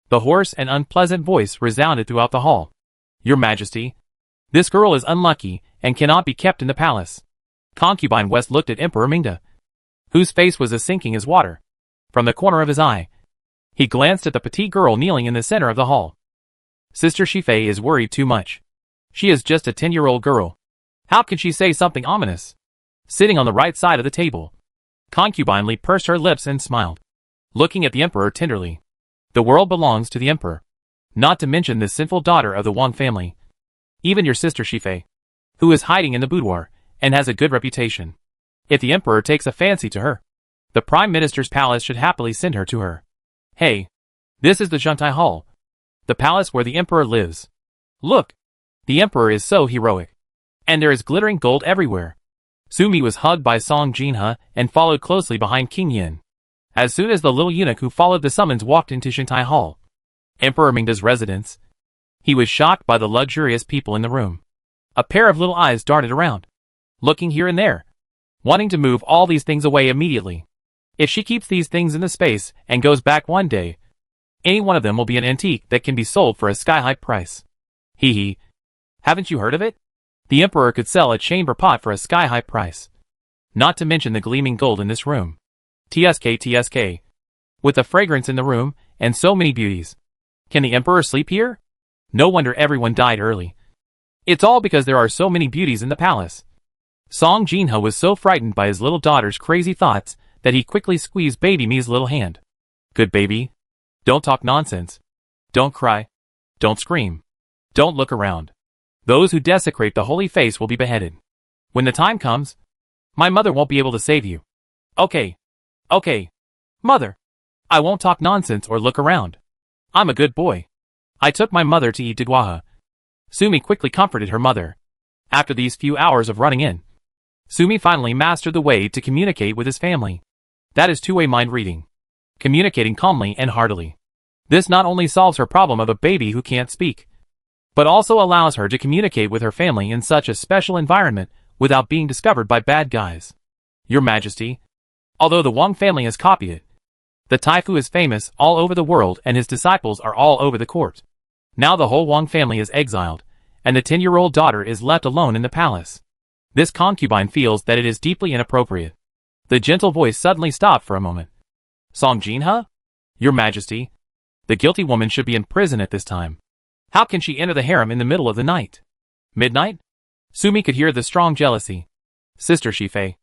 The hoarse and unpleasant voice resounded throughout the hall. Your Majesty, this girl is unlucky and cannot be kept in the palace. Concubine West looked at Emperor Mingda, whose face was as sinking as water. From the corner of his eye, he glanced at the petite girl kneeling in the center of the hall. Sister Shifei is worried too much. She is just a 10-year-old girl. How can she say something ominous? Sitting on the right side of the table, Concubine Li pursed her lips and smiled, looking at the Emperor tenderly. The world belongs to the Emperor, not to mention this sinful daughter of the Wang family. Even your sister Shifei, who is hiding in the boudoir, and has a good reputation. If the Emperor takes a fancy to her, the Prime Minister's palace should happily send her to her. Hey, this is the Shentai Hall, the palace where the Emperor lives. Look, the Emperor is so heroic, and there is glittering gold everywhere. Sumi was hugged by Song Jinha and followed closely behind King Yin. As soon as the little eunuch who followed the summons walked into Shentai Hall, Emperor Mingda's residence, he was shocked by the luxurious people in the room. A pair of little eyes darted around, looking here and there, wanting to move all these things away immediately. If she keeps these things in the space and goes back one day, any one of them will be an antique that can be sold for a sky-high price. Hee hee. Haven't you heard of it? The Emperor could sell a chamber pot for a sky-high price. Not to mention the gleaming gold in this room. TSK. With the fragrance in the room, and so many beauties. Can the Emperor sleep here? No wonder everyone died early. It's all because there are so many beauties in the palace. Song Jinha was so frightened by his little daughter's crazy thoughts that he quickly squeezed baby Mi's little hand. Good baby. Don't talk nonsense. Don't cry. Don't scream. Don't look around. Those who desecrate the holy face will be beheaded. When the time comes, my mother won't be able to save you. Okay. Mother. I won't talk nonsense or look around. I'm a good boy. I took my mother to eat digwaha. Sumi quickly comforted her mother. After these few hours of running in, Sumi finally mastered the way to communicate with his family. That is two-way mind reading. Communicating calmly and heartily. This not only solves her problem of a baby who can't speak, but also allows her to communicate with her family in such a special environment without being discovered by bad guys. Your Majesty, although the Wang family has copied it, the Taifu is famous all over the world and his disciples are all over the court. Now the whole Wang family is exiled, and the 10-year-old daughter is left alone in the palace. This concubine feels that it is deeply inappropriate. The gentle voice suddenly stopped for a moment. Song Jinha? Your Majesty, the guilty woman should be in prison at this time. How can she enter the harem in the middle of the night? Midnight? Sumi could hear the strong jealousy. Sister Shifei,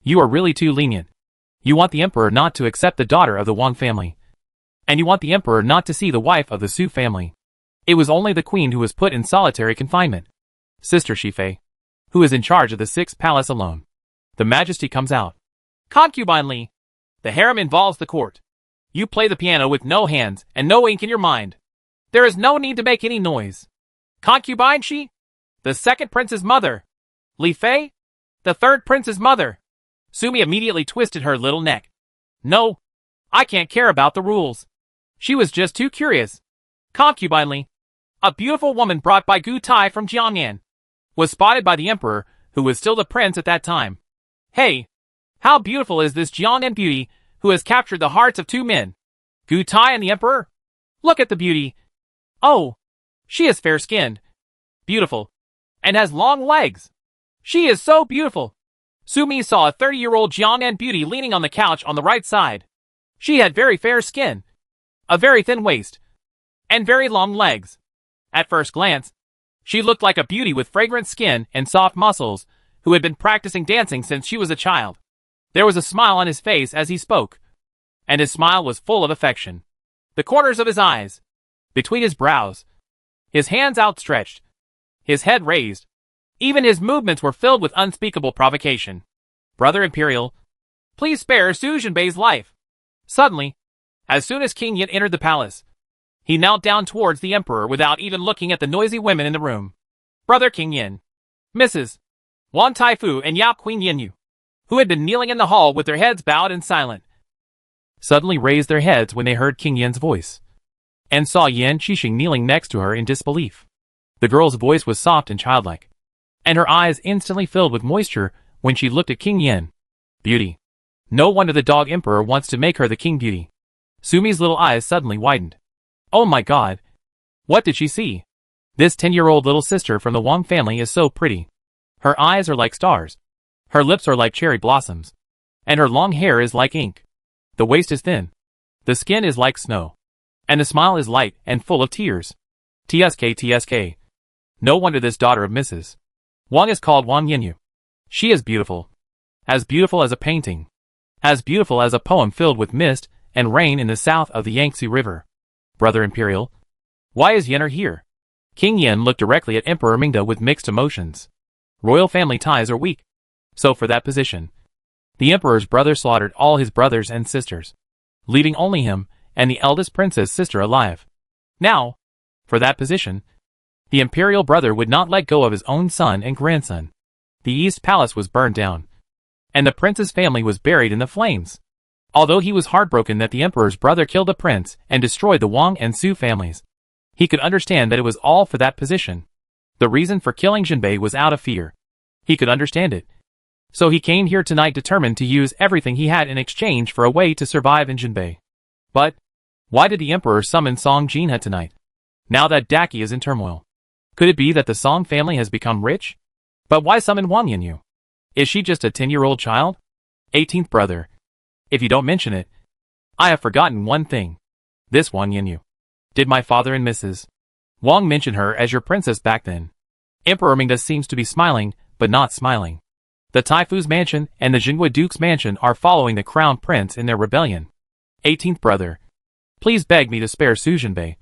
you are really too lenient. You want the Emperor not to accept the daughter of the Wang family. And you want the Emperor not to see the wife of the Su family. It was only the Queen who was put in solitary confinement. Sister Shifei, who is in charge of the 6th palace alone. The Majesty comes out. Concubine Li, the harem involves the court. You play the piano with no hands and no ink in your mind. There is no need to make any noise. Concubine Shi, the 2nd prince's mother. Li Fei, the 3rd prince's mother. Sumi immediately twisted her little neck. No, I can't care about the rules. She was just too curious. Concubine Li, a beautiful woman brought by Gu Tai from Jiangnan, was spotted by the Emperor, who was still the prince at that time. Hey, How beautiful is this Jiangnan beauty who has captured the hearts of two men, Gu Tai and the Emperor? Look at the beauty. Oh, she is fair-skinned, beautiful, and has long legs. She is so beautiful. Sumi saw a 30-year-old Jiangnan beauty leaning on the couch on the right side. She had very fair skin, a very thin waist, and very long legs. At first glance, she looked like a beauty with fragrant skin and soft muscles who had been practicing dancing since she was a child. There was a smile on his face as he spoke, and his smile was full of affection. The corners of his eyes, between his brows, his hands outstretched, his head raised, even his movements were filled with unspeakable provocation. Brother Imperial, please spare Su Jinbei's life. Suddenly, as soon as King Yin entered the palace, he knelt down towards the Emperor without even looking at the noisy women in the room. Brother King Yin, Mrs. Wan Taifu and Yap Queen Yinyu, who had been kneeling in the hall with their heads bowed and silent, suddenly raised their heads when they heard King Yin's voice, and saw Yan Qixing kneeling next to her in disbelief. The girl's voice was soft and childlike, and her eyes instantly filled with moisture when she looked at King Yin. Beauty. No wonder the dog Emperor wants to make her the King Beauty. Sumi's little eyes suddenly widened. Oh my god. What did she see? This 10-year-old little sister from the Wang family is so pretty. Her eyes are like stars. Her lips are like cherry blossoms. And her long hair is like ink. The waist is thin. The skin is like snow. And the smile is light and full of tears. TSK. No wonder this daughter of Mrs. Wang is called Wang Yinyu. She is beautiful. As beautiful as a painting. As beautiful as a poem filled with mist and rain in the south of the Yangtze River. Brother Imperial, why is Yenner here? King Yin looked directly at Emperor Mingda with mixed emotions. Royal family ties are weak. So for that position, the Emperor's brother slaughtered all his brothers and sisters, leaving only him and the eldest princess sister alive. Now, for that position, the Imperial brother would not let go of his own son and grandson. The East Palace was burned down, and the prince's family was buried in the flames. Although he was heartbroken that the Emperor's brother killed the prince and destroyed the Wang and Su families, he could understand that it was all for that position. The reason for killing Jinbei was out of fear. He could understand it. So he came here tonight determined to use everything he had in exchange for a way to survive in Jinbei. But why did the Emperor summon Song Jinha tonight, now that Daki is in turmoil? Could it be that the Song family has become rich? But why summon Wang Yinyu? Is she just a 10-year-old child? 18th brother. If you don't mention it, I have forgotten one thing. This Wang Yinyu. Did my father and Mrs. Wang mention her as your princess back then? Emperor Mingda seems to be smiling, but not smiling. The Taifu's mansion and the Jinghua Duke's mansion are following the crown prince in their rebellion. 18th brother. Please beg me to spare Su Jinbei.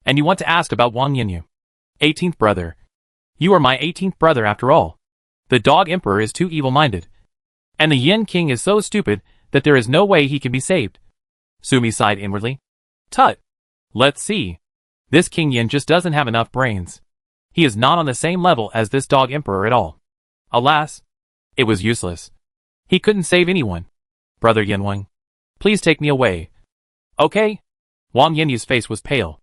And you want to ask about Wang Yinyu. 18th brother. You are my 18th brother after all. The dog emperor is too evil-minded. And the Yin king is so stupid that there is no way he can be saved. Sumi sighed inwardly. Tut. Let's see. This King Yin just doesn't have enough brains. He is not on the same level as this dog emperor at all. Alas. It was useless. He couldn't save anyone. Brother Yinwang, please take me away. Okay? Wang Yinyu's face was pale,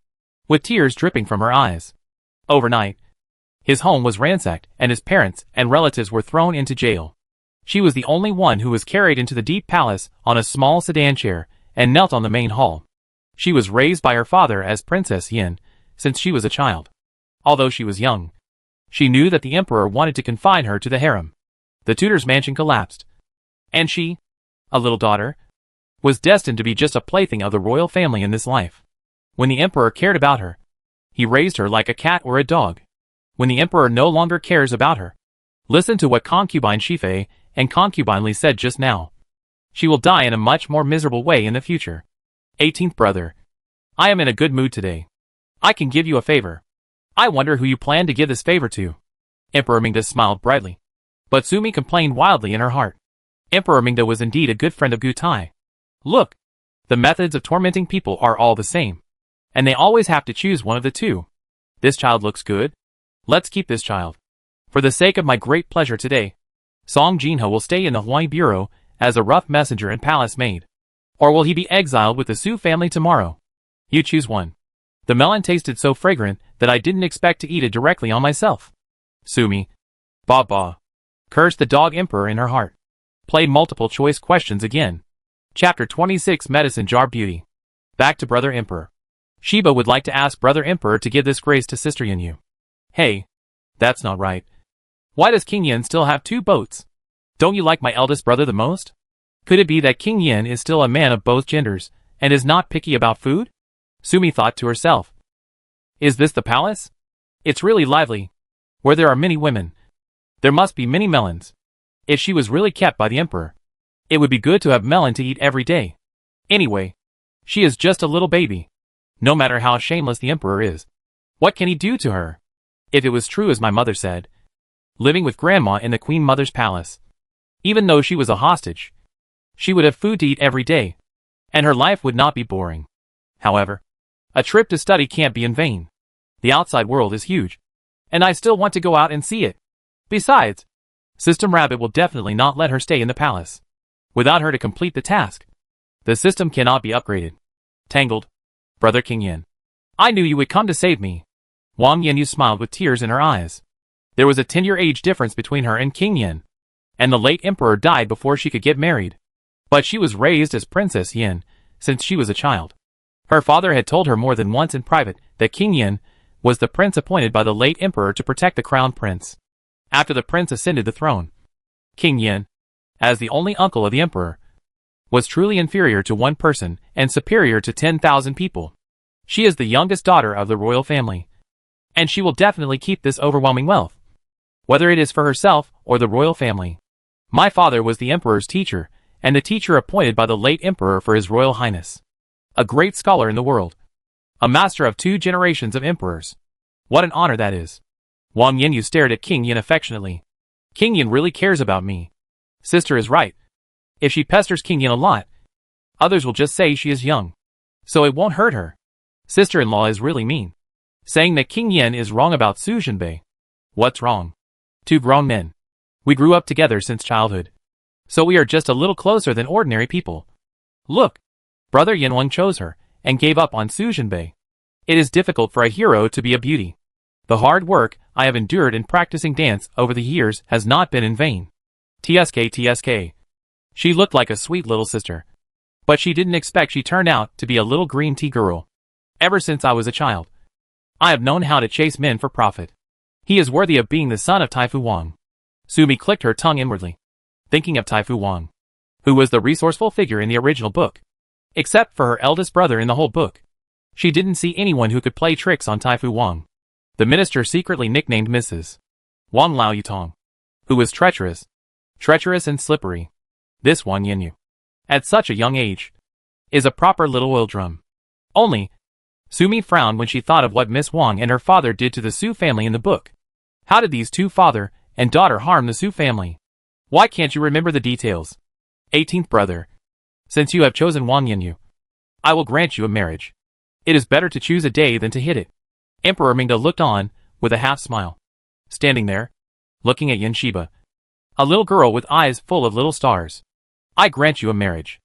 with tears dripping from her eyes. Overnight, his home was ransacked and his parents and relatives were thrown into jail. She was the only one who was carried into the deep palace on a small sedan chair and knelt on the main hall. She was raised by her father as Princess Yin since she was a child. Although she was young, she knew that the emperor wanted to confine her to the harem. The tutor's mansion collapsed, and she, a little daughter, was destined to be just a plaything of the royal family in this life. When the emperor cared about her, he raised her like a cat or a dog. When the emperor no longer cares about her, listen to what concubine Shifei and concubine Li said just now. She will die in a much more miserable way in the future. 18th brother. I am in a good mood today. I can give you a favor. I wonder who you plan to give this favor to. Emperor Mingda smiled brightly. But Sumi complained wildly in her heart. Emperor Mingda was indeed a good friend of Gu Tai. Look, the methods of tormenting people are all the same. And they always have to choose one of the two. This child looks good. Let's keep this child. For the sake of my great pleasure today, Song Jinha will stay in the Huai Bureau as a rough messenger and palace maid. Or will he be exiled with the Su family tomorrow? You choose one. The melon tasted so fragrant that I didn't expect to eat it directly on myself. Sumi. Ba ba. Cursed the dog emperor in her heart. Played multiple choice questions again. Chapter 26 Medicine Jar Beauty. Back to Brother Emperor. Shiba would like to ask Brother Emperor to give this grace to Sister Yinyu. Hey. That's not right. Why does King Yin still have 2 boats? Don't you like my eldest brother the most? Could it be that King Yin is still a man of both genders, and is not picky about food? Sumi thought to herself. Is this the palace? It's really lively. Where there are many women, there must be many melons. If she was really kept by the emperor, it would be good to have melon to eat every day. Anyway, she is just a little baby. No matter how shameless the emperor is, what can he do to her? If it was true as my mother said, living with grandma in the queen mother's palace, even though she was a hostage, she would have food to eat every day, and her life would not be boring. However, a trip to study can't be in vain. The outside world is huge, and I still want to go out and see it. Besides, System Rabbit will definitely not let her stay in the palace without her to complete the task. The system cannot be upgraded. Tangled. Brother King Yin. I knew you would come to save me. Wang Yinyu smiled with tears in her eyes. There was a 10-year age difference between her and King Yin, and the late emperor died before she could get married. But she was raised as Princess Yin since she was a child. Her father had told her more than once in private that King Yin was the prince appointed by the late emperor to protect the crown prince after the prince ascended the throne. King Yin, as the only uncle of the emperor, was truly inferior to one person and superior to 10,000 people. She is the youngest daughter of the royal family, and she will definitely keep this overwhelming wealth, whether it is for herself or the royal family. My father was the emperor's teacher, and the teacher appointed by the late emperor for his royal highness. A great scholar in the world. A master of 2 generations of emperors. What an honor that is. Wang Yinyu stared at King Yin affectionately. King Yin really cares about me. Sister is right. If she pesters King Yin a lot, others will just say she is young, so it won't hurt her. Sister-in-law is really mean, saying that King Yin is wrong about Su Jinbei. What's wrong? 2 grown men. We grew up together since childhood, so we are just a little closer than ordinary people. Look, Brother Yinwang chose her and gave up on Su Jinbei. It is difficult for a hero to be a beauty. The hard work I have endured in practicing dance over the years has not been in vain. TSK. She looked like a sweet little sister, but she didn't expect she turned out to be a little green tea girl. Ever since I was a child, I have known how to chase men for profit. He is worthy of being the son of Taifu Wang. Sumi clicked her tongue inwardly, thinking of Taifu Wang, who was the resourceful figure in the original book. Except for her eldest brother in the whole book, she didn't see anyone who could play tricks on Taifu Wang. The minister secretly nicknamed Mrs. Wang Lao Yutong, who was treacherous and slippery. This Wang Yinyu, at such a young age, is a proper little oil drum. Only, Sumi frowned when she thought of what Miss Wang and her father did to the Su family in the book. How did these 2 father and daughter harm the Su family? Why can't you remember the details? 18th brother. Since you have chosen Wang Yinyu, I will grant you a marriage. It is better to choose a day than to hit it. Emperor Mingda looked on, with a half-smile. Standing there, looking at Yin Shiba, a little girl with eyes full of little stars. I grant you a marriage.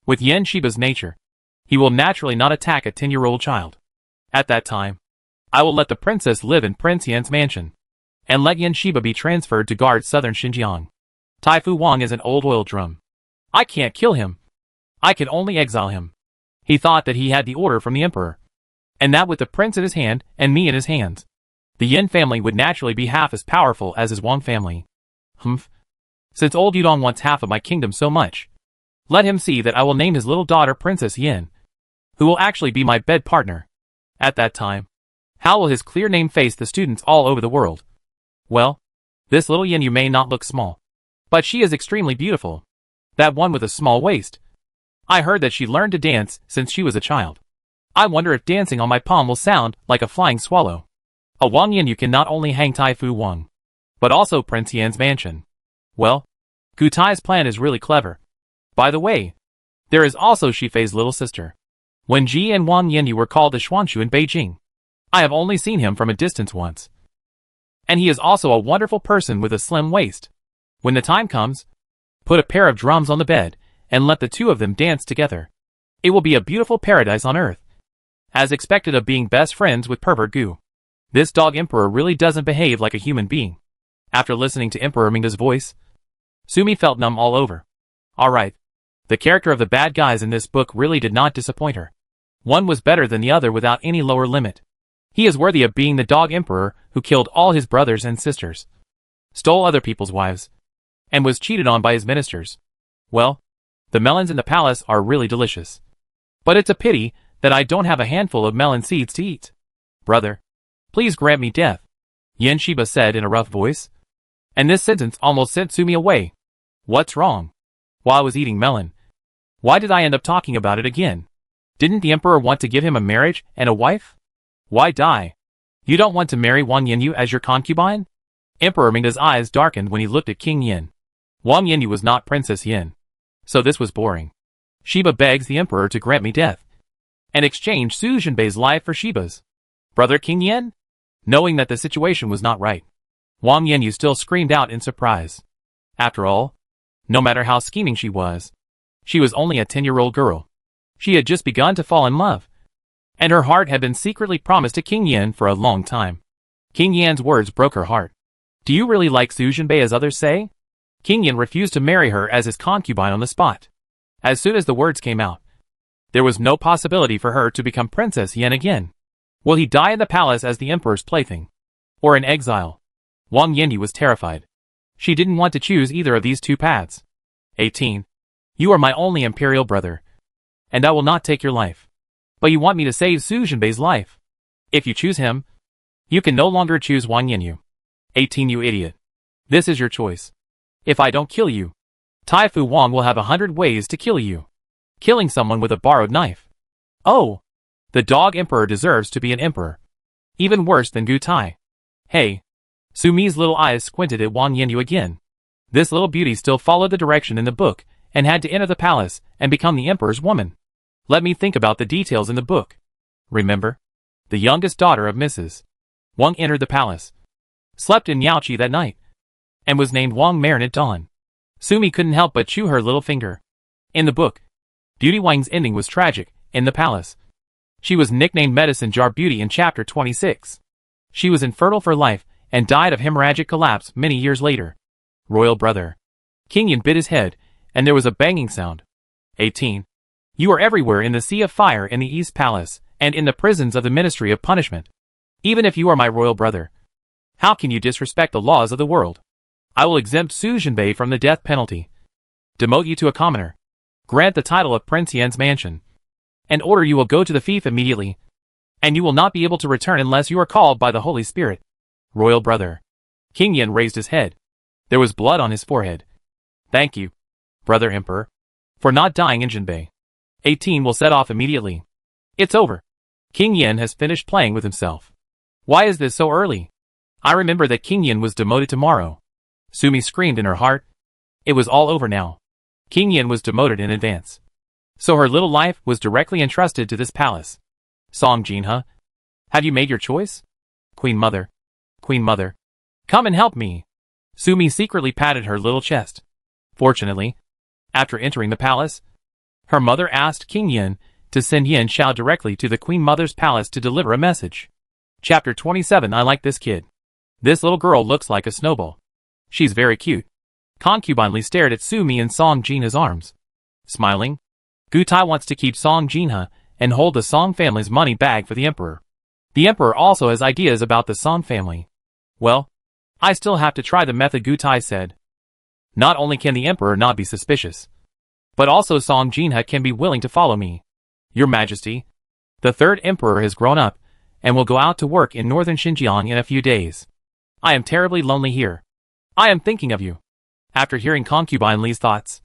With Yin Shiba's nature, he will naturally not attack a 10-year-old child. At that time, I will let the princess live in Prince Yan's mansion, and let Yin Shiba be transferred to guard southern Xinjiang. Taifu Wang is an old oil drum. I can't kill him. I can only exile him. He thought that he had the order from the emperor, and that with the prince in his hand and me in his hands, the Yin family would naturally be half as powerful as his Wang family. Since old Yudong wants half of my kingdom so much, let him see that I will name his little daughter Princess Yin, who will actually be my bed partner. At that time, how will his clear name face the students all over the world? Well, this little Yin may not look small, but she is extremely beautiful. That one with a small waist. I heard that she learned to dance since she was a child. I wonder if dancing on my palm will sound like a flying swallow. A Wang Yinyu can not only hang Taifu Wang, but also Prince Yan's mansion. Well, Gu Tai's plan is really clever. By the way, there is also Shifei's little sister. When Ji and Wang Yinyu were called to Xuanshu in Beijing, I have only seen him from a distance once. And he is also a wonderful person with a slim waist. When the time comes, put a pair of drums on the bed, and let the 2 of them dance together. It will be a beautiful paradise on earth. As expected of being best friends with pervert Gu, this dog emperor really doesn't behave like a human being. After listening to Emperor Mingda's voice, Sumi felt numb all over. Alright. The character of the bad guys in this book really did not disappoint her. One was better than the other without any lower limit. He is worthy of being the dog emperor who killed all his brothers and sisters, stole other people's wives, and was cheated on by his ministers. Well, the melons in the palace are really delicious. But it's a pity that I don't have a handful of melon seeds to eat. Brother, please grant me death, Yen Shiba said in a rough voice. And this sentence almost sent Sumi away. What's wrong? While I was eating melon, why did I end up talking about it again? Didn't the emperor want to give him a marriage and a wife? Why die? You don't want to marry Wang Yanyu as your concubine? Emperor Mingda's eyes darkened when he looked at King Yin. Wang Yanyu was not Princess Yin. So this was boring. Shiba begs the emperor to grant me death and exchange Su Jinbei's life for Shiba's. Brother King Yin? Knowing that the situation was not right, Wang Yanyu still screamed out in surprise. After all, no matter how scheming she was only a 10-year-old girl. She had just begun to fall in love, and her heart had been secretly promised to King Yin for a long time. King Yan's words broke her heart. Do you really like Su Jinbei as others say? King Yin refused to marry her as his concubine on the spot. As soon as the words came out, there was no possibility for her to become Princess Yin again. Will he die in the palace as the emperor's plaything, or in exile? Wang Yanyu was terrified. She didn't want to choose either of these two paths. 18. You are my only imperial brother, and I will not take your life. But you want me to save Su Jinbei's life. If you choose him, you can no longer choose Wang Yanyu. 18. You idiot. This is your choice. If I don't kill you, Tai Fu Wang will have 100 ways to kill you. Killing someone with a borrowed knife. Oh! The dog emperor deserves to be an emperor. Even worse than Gu Tai. Hey! Sumi's little eyes squinted at Wang Yanyu again. This little beauty still followed the direction in the book, and had to enter the palace and become the emperor's woman. Let me think about the details in the book. Remember? The youngest daughter of Mrs. Wang entered the palace, slept in Yaoqi that night, and was named Wang Marin at dawn. Sumi couldn't help but chew her little finger. In the book, Beauty Wang's ending was tragic. In the palace, she was nicknamed Medicine Jar Beauty in chapter 26. She was infertile for life and died of hemorrhagic collapse many years later. Royal brother. King Yin bit his head, and there was a banging sound. 18. You are everywhere in the Sea of Fire in the East Palace, and in the prisons of the Ministry of Punishment. Even if you are my royal brother, how can you disrespect the laws of the world? I will exempt Su Jinbei from the death penalty, demote you to a commoner, grant the title of Prince Yan's mansion, and order you will go to the fief immediately, and you will not be able to return unless you are called by the Holy Spirit. Royal brother. King Yin raised his head. There was blood on his forehead. Thank you, brother emperor, for not dying in Jinbei. 18 will set off immediately. It's over. King Yin has finished playing with himself. Why is this so early? I remember that King Yin was demoted tomorrow. Sumi screamed in her heart. It was all over now. King Yin was demoted in advance. So her little life was directly entrusted to this palace. Song Jinha, have you made your choice? Queen Mother. Queen Mother. Come and help me. Sumi secretly patted her little chest. Fortunately, after entering the palace, her mother asked King Yin to send Yin Xiao directly to the Queen Mother's palace to deliver a message. Chapter 27. I like this kid. This little girl looks like a snowball. She's very cute. Concubinely stared at Sumi in Song Jinha's arms. Smiling, Gu Tai wants to keep Song Jinha and hold the Song family's money bag for the emperor. The emperor also has ideas about the Song family. Well, I still have to try the method, Gu Tai said. Not only can the emperor not be suspicious, but also Song Jinha can be willing to follow me. Your Majesty, the third emperor has grown up and will go out to work in northern Xinjiang in a few days. I am terribly lonely here. I am thinking of you. After hearing Concubine Li's thoughts,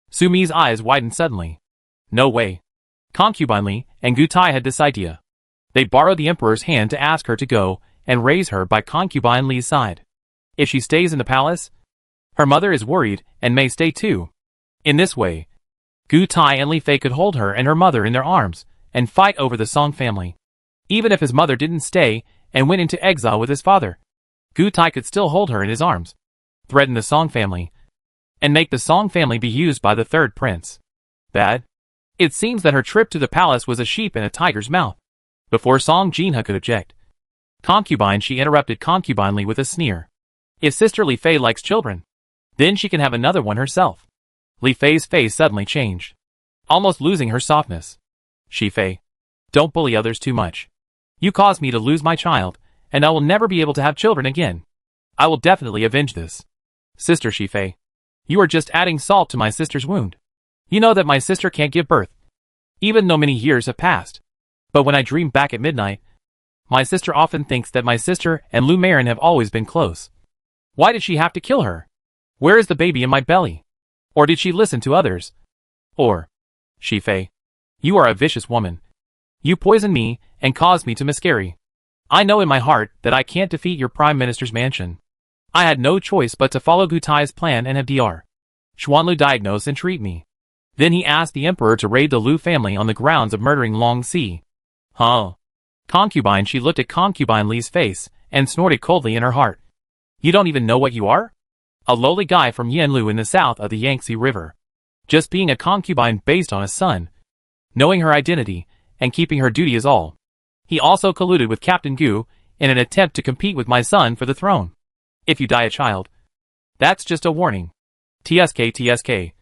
Sumi's eyes widened suddenly. No way. Concubine Li and Gu Tai had this idea. They borrowed the emperor's hand to ask her to go and raise her by Concubine Li's side. If she stays in the palace, her mother is worried and may stay too. In this way, Gu Tai and Li Fei could hold her and her mother in their arms and fight over the Song family. Even if his mother didn't stay and went into exile with his father, Gu Tai could still hold her in his arms, threaten the Song family, and make the Song family be used by the third prince. Bad? It seems that her trip to the palace was a sheep in a tiger's mouth. Before Song Jinha could object, she interrupted Concubine Li with a sneer. If Sister Li Fei likes children, then she can have another one herself. Li Fei's face suddenly changed, almost losing her softness. Shi Fei, don't bully others too much. You caused me to lose my child, and I will never be able to have children again. I will definitely avenge this. Sister Shi Fei, you are just adding salt to my sister's wound. You know that my sister can't give birth, even though many years have passed. But when I dream back at midnight, my sister often thinks that my sister and Lu Marin have always been close. Why did she have to kill her? Where is the baby in my belly? Or did she listen to others? Or, Shi Fei, you are a vicious woman. You poisoned me and caused me to miscarry. I know in my heart that I can't defeat your Prime Minister's mansion. I had no choice but to follow Gu Tai's plan and have Dr. Xuanlu diagnose and treat me. Then he asked the Emperor to raid the Lu family on the grounds of murdering Long Si. Huh? Concubine, she looked at Concubine Li's face and snorted coldly in her heart. You don't even know what you are? A lowly guy from Yanlu in the south of the Yangtze River. Just being a concubine based on a son. Knowing her identity and keeping her duty is all. He also colluded with Captain Gu in an attempt to compete with my son for the throne. If you die a child, that's just a warning. TSK.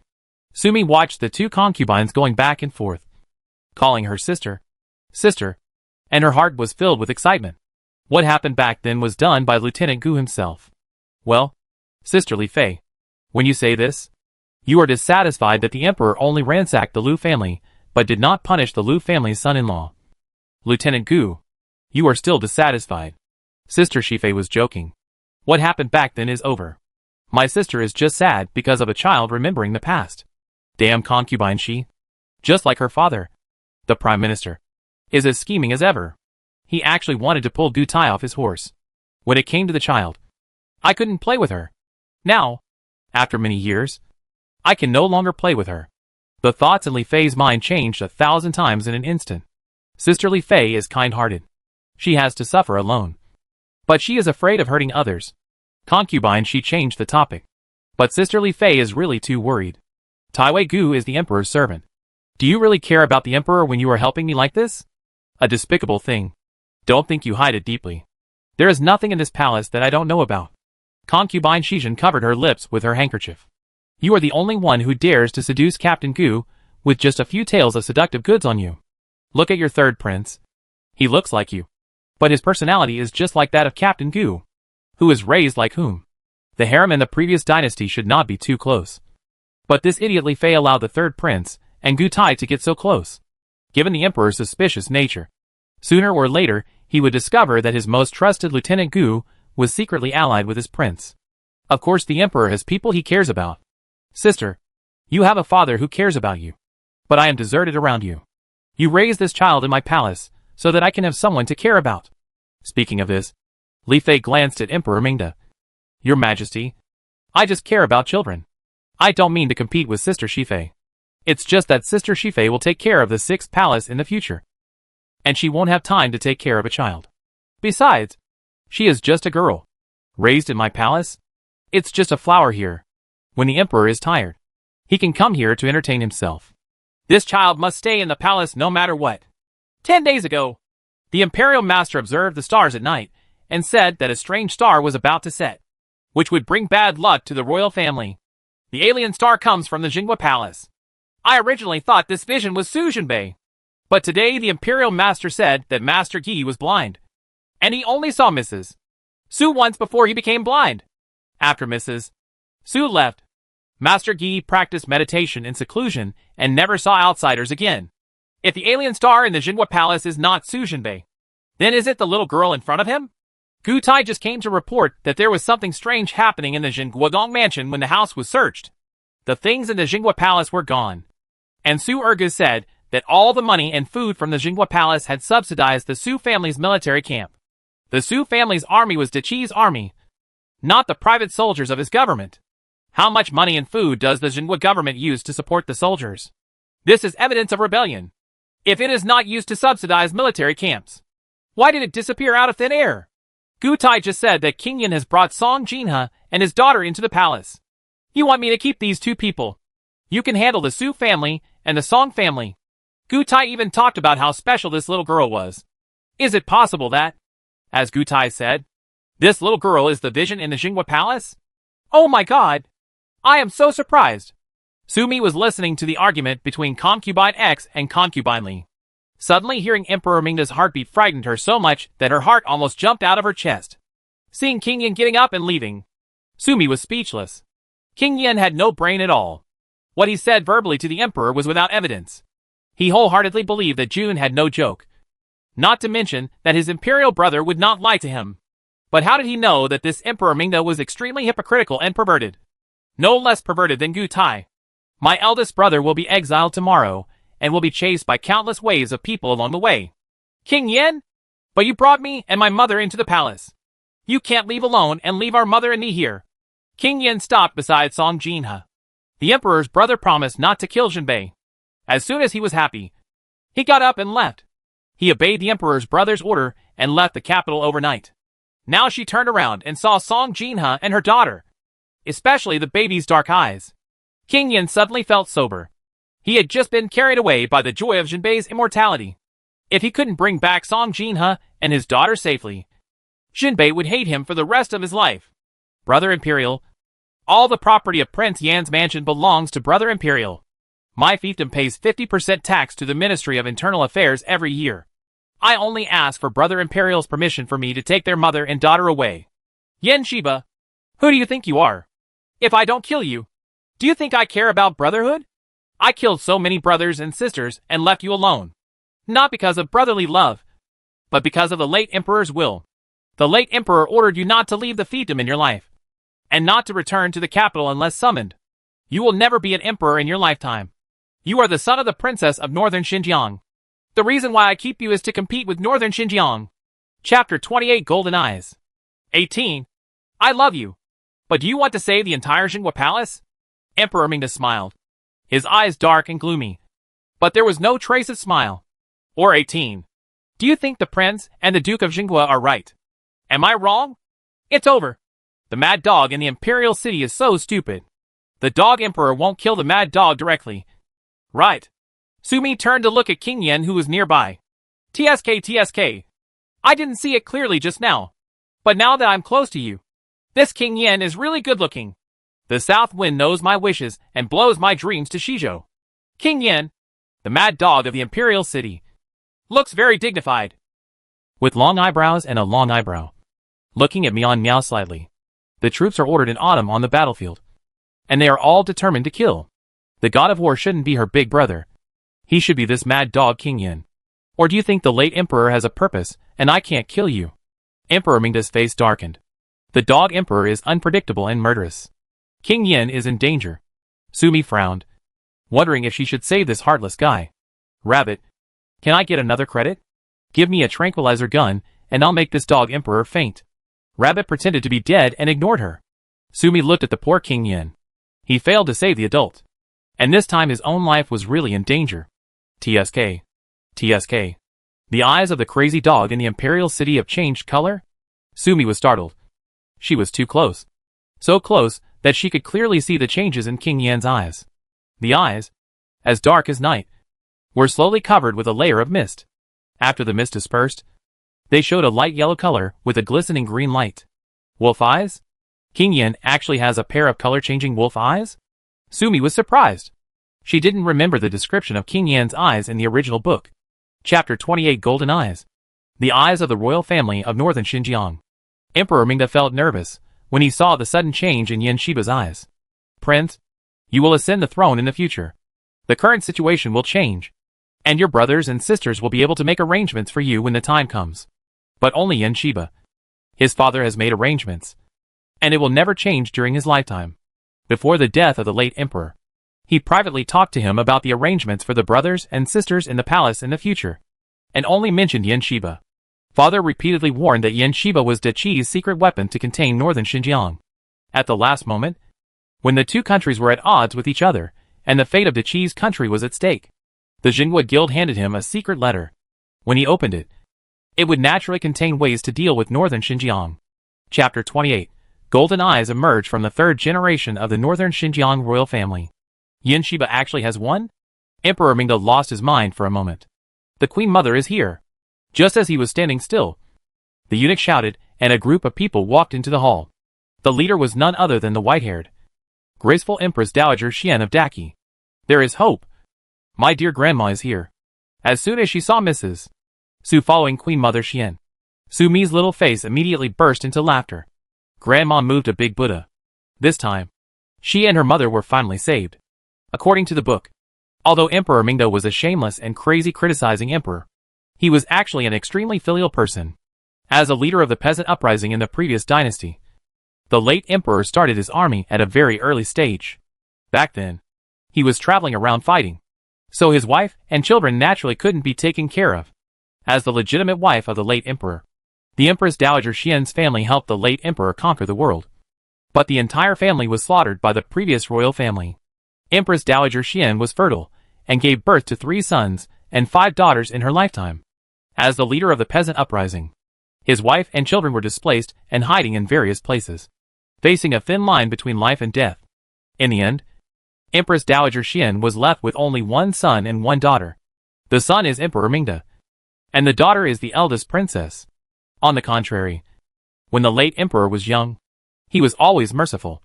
Sumi watched the two concubines going back and forth, calling her sister, and her heart was filled with excitement. What happened back then was done by Lieutenant Gu himself. Well, Sister Li Fei, when you say this, you are dissatisfied that the Emperor only ransacked the Lu family, but did not punish the Lu family's son-in-law. Lieutenant Gu, you are still dissatisfied. Sister Shi Fei was joking. What happened back then is over. My sister is just sad because of a child remembering the past. Damn concubine she. Just like her father, the Prime Minister, is as scheming as ever. He actually wanted to pull Gu Tai off his horse. When it came to the child, I couldn't play with her. Now, after many years, I can no longer play with her. The thoughts in Li Fei's mind changed 1,000 times in an instant. Sister Li Fei is kind-hearted. She has to suffer alone. But she is afraid of hurting others. Concubine, she changed the topic. But Sister Li Fei is really too worried. Taiwei Gu is the Emperor's servant. Do you really care about the Emperor when you are helping me like this? A despicable thing. Don't think you hide it deeply. There is nothing in this palace that I don't know about. Concubine Shizhen covered her lips with her handkerchief. You are the only one who dares to seduce Captain Gu with just a few tales of seductive goods on you. Look at your third prince. He looks like you. But his personality is just like that of Captain Gu. Who is raised like whom? The harem and the previous dynasty should not be too close. But this idiot Li Fei allowed the third prince and Gu Tai to get so close. Given the Emperor's suspicious nature, sooner or later he would discover that his most trusted Lieutenant Gu was secretly allied with his prince. Of course the Emperor has people he cares about. Sister, you have a father who cares about you. But I am deserted around you. You raised this child in my palace so that I can have someone to care about. Speaking of this, Li Fei glanced at Emperor Mingda. Your Majesty, I just care about children. I don't mean to compete with Sister Shi Fei. It's just that Sister Shi Fei will take care of the 6th palace in the future. And she won't have time to take care of a child. Besides, she is just a girl. Raised in my palace? It's just a flower here. When the Emperor is tired, he can come here to entertain himself. This child must stay in the palace no matter what. 10 days ago, the Imperial Master observed the stars at night and said that a strange star was about to set, which would bring bad luck to the royal family. The alien star comes from the Jinghua Palace. I originally thought this vision was Su Jinbei. But today the Imperial Master said that Master Yi was blind. And he only saw Mrs. Su once before he became blind. After Mrs. Su left, Master Yi practiced meditation in seclusion and never saw outsiders again. If the alien star in the Jinghua Palace is not Su Jinbei, then is it the little girl in front of him? Gu Tai just came to report that there was something strange happening in the Jinguodong mansion when the house was searched. The things in the Jinghua Palace were gone. And Su Erga said that all the money and food from the Jinghua Palace had subsidized the Su family's military camp. The Su family's army was Deqi's army, not the private soldiers of his government. How much money and food does the Jinghua government use to support the soldiers? This is evidence of rebellion. If it is not used to subsidize military camps, why did it disappear out of thin air? Gu Tai just said that King Yin has brought Song Jinhe and his daughter into the palace. You want me to keep these two people? You can handle the Su family and the Song family. Gu Tai even talked about how special this little girl was. Is it possible that, as Gu Tai said, this little girl is the vision in the Jinghua Palace? Oh my god! I am so surprised. Sumi was listening to the argument between concubine X and concubine Li. Suddenly hearing Emperor Mingda's heartbeat frightened her so much that her heart almost jumped out of her chest. Seeing King Yin getting up and leaving, Sumi was speechless. King Yin had no brain at all. What he said verbally to the Emperor was without evidence. He wholeheartedly believed that June had no joke. Not to mention that his Imperial brother would not lie to him. But how did he know that this Emperor Mingda was extremely hypocritical and perverted? No less perverted than Gu Tai. My eldest brother will be exiled tomorrow, and will be chased by countless waves of people along the way. King Yin? But you brought me and my mother into the palace. You can't leave alone and leave our mother and me here. King Yin stopped beside Song Jinhe. The Emperor's brother promised not to kill Jinbei. As soon as he was happy, he got up and left. He obeyed the Emperor's brother's order and left the capital overnight. Now she turned around and saw Song Jinhe and her daughter, especially the baby's dark eyes. King Yin suddenly felt sober. He had just been carried away by the joy of Jinbei's immortality. If he couldn't bring back Song Jinhe and his daughter safely, Jinbei would hate him for the rest of his life. Brother Imperial. All the property of Prince Yan's mansion belongs to Brother Imperial. My fiefdom pays 50% tax to the Ministry of Internal Affairs every year. I only ask for Brother Imperial's permission for me to take their mother and daughter away. Yen Shiba, who do you think you are? If I don't kill you, do you think I care about brotherhood? I killed so many brothers and sisters and left you alone. Not because of brotherly love, but because of the late Emperor's will. The late Emperor ordered you not to leave the fiefdom in your life, and not to return to the capital unless summoned. You will never be an emperor in your lifetime. You are the son of the princess of Northern Xinjiang. The reason why I keep you is to compete with Northern Xinjiang. Chapter 28 Golden Eyes 18. I love you. But do you want to save the entire Xinhua Palace? Emperor Mingda smiled, his eyes dark and gloomy. But there was no trace of smile. Or 18. Do you think the prince and the Duke of Xinhua are right? Am I wrong? It's over. The mad dog in the Imperial City is so stupid. The dog Emperor won't kill the mad dog directly. Right. Sumi turned to look at King Yin who was nearby. TSK. I didn't see it clearly just now. But now that I'm close to you, this King Yin is really good looking. The south wind knows my wishes and blows my dreams to Shizhou. King Yin, the mad dog of the Imperial City, looks very dignified, with long eyebrows and a long eyebrow. Looking at Mian Miao slightly. The troops are ordered in autumn on the battlefield, and they are all determined to kill. The god of war shouldn't be her big brother. He should be this mad dog King Yin. Or do you think the late emperor has a purpose, and I can't kill you? Emperor Mingda's face darkened. The dog emperor is unpredictable and murderous. King Yin is in danger. Sumi frowned, wondering if she should save this heartless guy. Rabbit, can I get another credit? Give me a tranquilizer gun, and I'll make this dog emperor faint. Rabbit pretended to be dead and ignored her. Sumi looked at the poor King Yin. He failed to save the adult. And this time his own life was really in danger. TSK. The eyes of the crazy dog in the Imperial City have changed color? Sumi was startled. She was too close. So close that she could clearly see the changes in King Yin's eyes. The eyes, as dark as night, were slowly covered with a layer of mist. After the mist dispersed, they showed a light yellow color with a glistening green light. Wolf eyes? King Yin actually has a pair of color-changing wolf eyes? Sumi was surprised. She didn't remember the description of King Yin's eyes in the original book. Chapter 28 Golden Eyes. The eyes of the royal family of Northern Xinjiang. Emperor Mingda felt nervous when he saw the sudden change in Yin Shiba's eyes. Prince, you will ascend the throne in the future. The current situation will change, and your brothers and sisters will be able to make arrangements for you when the time comes. But only Yin Shiba. His father has made arrangements, and it will never change during his lifetime. Before the death of the late emperor, he privately talked to him about the arrangements for the brothers and sisters in the palace in the future, and only mentioned Yin Shiba. Father repeatedly warned that Yin Shiba was De Qi's secret weapon to contain Northern Xinjiang. At the last moment, when the two countries were at odds with each other, and the fate of De Qi's country was at stake, the Xinhua Guild handed him a secret letter. When he opened it, it would naturally contain ways to deal with Northern Xinjiang. Chapter 28. Golden eyes emerge from the third generation of the Northern Xinjiang royal family. Yin Shiba actually has one? Emperor Mingda lost his mind for a moment. The Queen Mother is here. Just as he was standing still, the eunuch shouted, and a group of people walked into the hall. The leader was none other than the white-haired, graceful Empress Dowager Xian of Daqi. There is hope. My dear grandma is here. As soon as she saw Mrs. Su following Queen Mother Xian, Sumi's little face immediately burst into laughter. Grandma moved a big Buddha. This time, she and her mother were finally saved. According to the book, although Emperor Mingda was a shameless and crazy criticizing emperor, he was actually an extremely filial person. As a leader of the peasant uprising in the previous dynasty, the late emperor started his army at a very early stage. Back then, he was traveling around fighting, so his wife and children naturally couldn't be taken care of. As the legitimate wife of the late emperor, the Empress Dowager Xian's family helped the late emperor conquer the world. But the entire family was slaughtered by the previous royal family. Empress Dowager Xian was fertile, and gave birth to 3 sons and 5 daughters in her lifetime. As the leader of the peasant uprising, his wife and children were displaced and hiding in various places, facing a thin line between life and death. In the end, Empress Dowager Xian was left with only 1 son and 1 daughter. The son is Emperor Mingda, and the daughter is the eldest princess. On the contrary, when the late emperor was young, he was always merciful,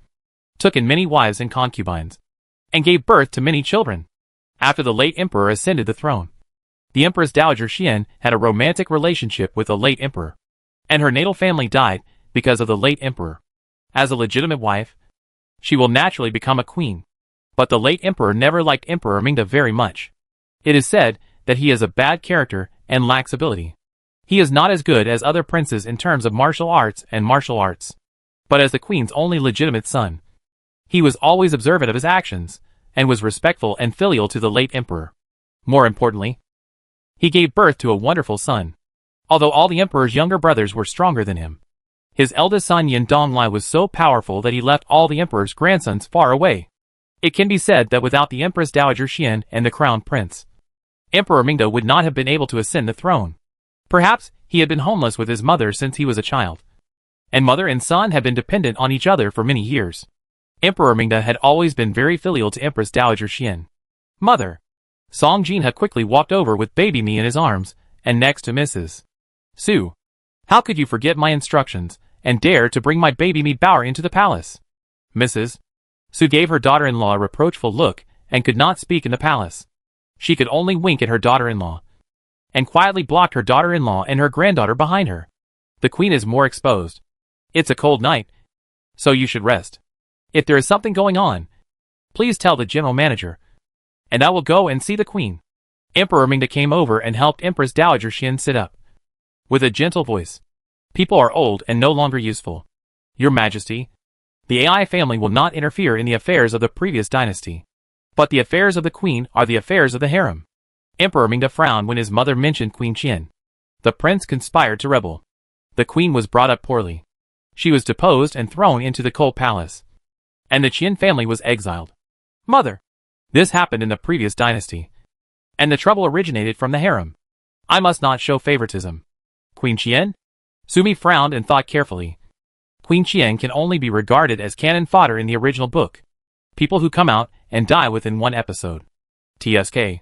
took in many wives and concubines, and gave birth to many children. After the late emperor ascended the throne, the Empress Dowager Xian had a romantic relationship with the late emperor, and her natal family died because of the late emperor. As a legitimate wife, she will naturally become a queen. But the late emperor never liked Emperor Mingda very much. It is said that he is a bad character and lacks ability. He is not as good as other princes in terms of martial arts. But as the queen's only legitimate son, he was always observant of his actions, and was respectful and filial to the late emperor. More importantly, he gave birth to a wonderful son. Although all the emperor's younger brothers were stronger than him, his eldest son Yin Donglai was so powerful that he left all the emperor's grandsons far away. It can be said that without the Empress Dowager Xian and the crown prince, Emperor Mingda would not have been able to ascend the throne. Perhaps he had been homeless with his mother since he was a child, and mother and son had been dependent on each other for many years. Emperor Mingda had always been very filial to Empress Dowager Xian. Mother. Song Jinha quickly walked over with baby me in his arms, and next to Mrs. Su. How could you forget my instructions, and dare to bring my baby me Bower into the palace? Mrs. Su gave her daughter-in-law a reproachful look, and could not speak in the palace. She could only wink at her daughter-in-law, and quietly blocked her daughter-in-law and her granddaughter behind her. The queen is more exposed. It's a cold night, so you should rest. If there is something going on, please tell the general manager, and I will go and see the queen. Emperor Mingda came over and helped Empress Dowager Xian sit up. With a gentle voice. People are old and no longer useful. Your Majesty, the AI family will not interfere in the affairs of the previous dynasty. But the affairs of the queen are the affairs of the harem. Emperor Mingda frowned when his mother mentioned Queen Qian. The prince conspired to rebel. The queen was brought up poorly. She was deposed and thrown into the coal palace. And the Qian family was exiled. Mother. This happened in the previous dynasty. And the trouble originated from the harem. I must not show favoritism. Queen Qian? Sumi frowned and thought carefully. Queen Qian can only be regarded as cannon fodder in the original book. People who come out and die within one episode. TSK.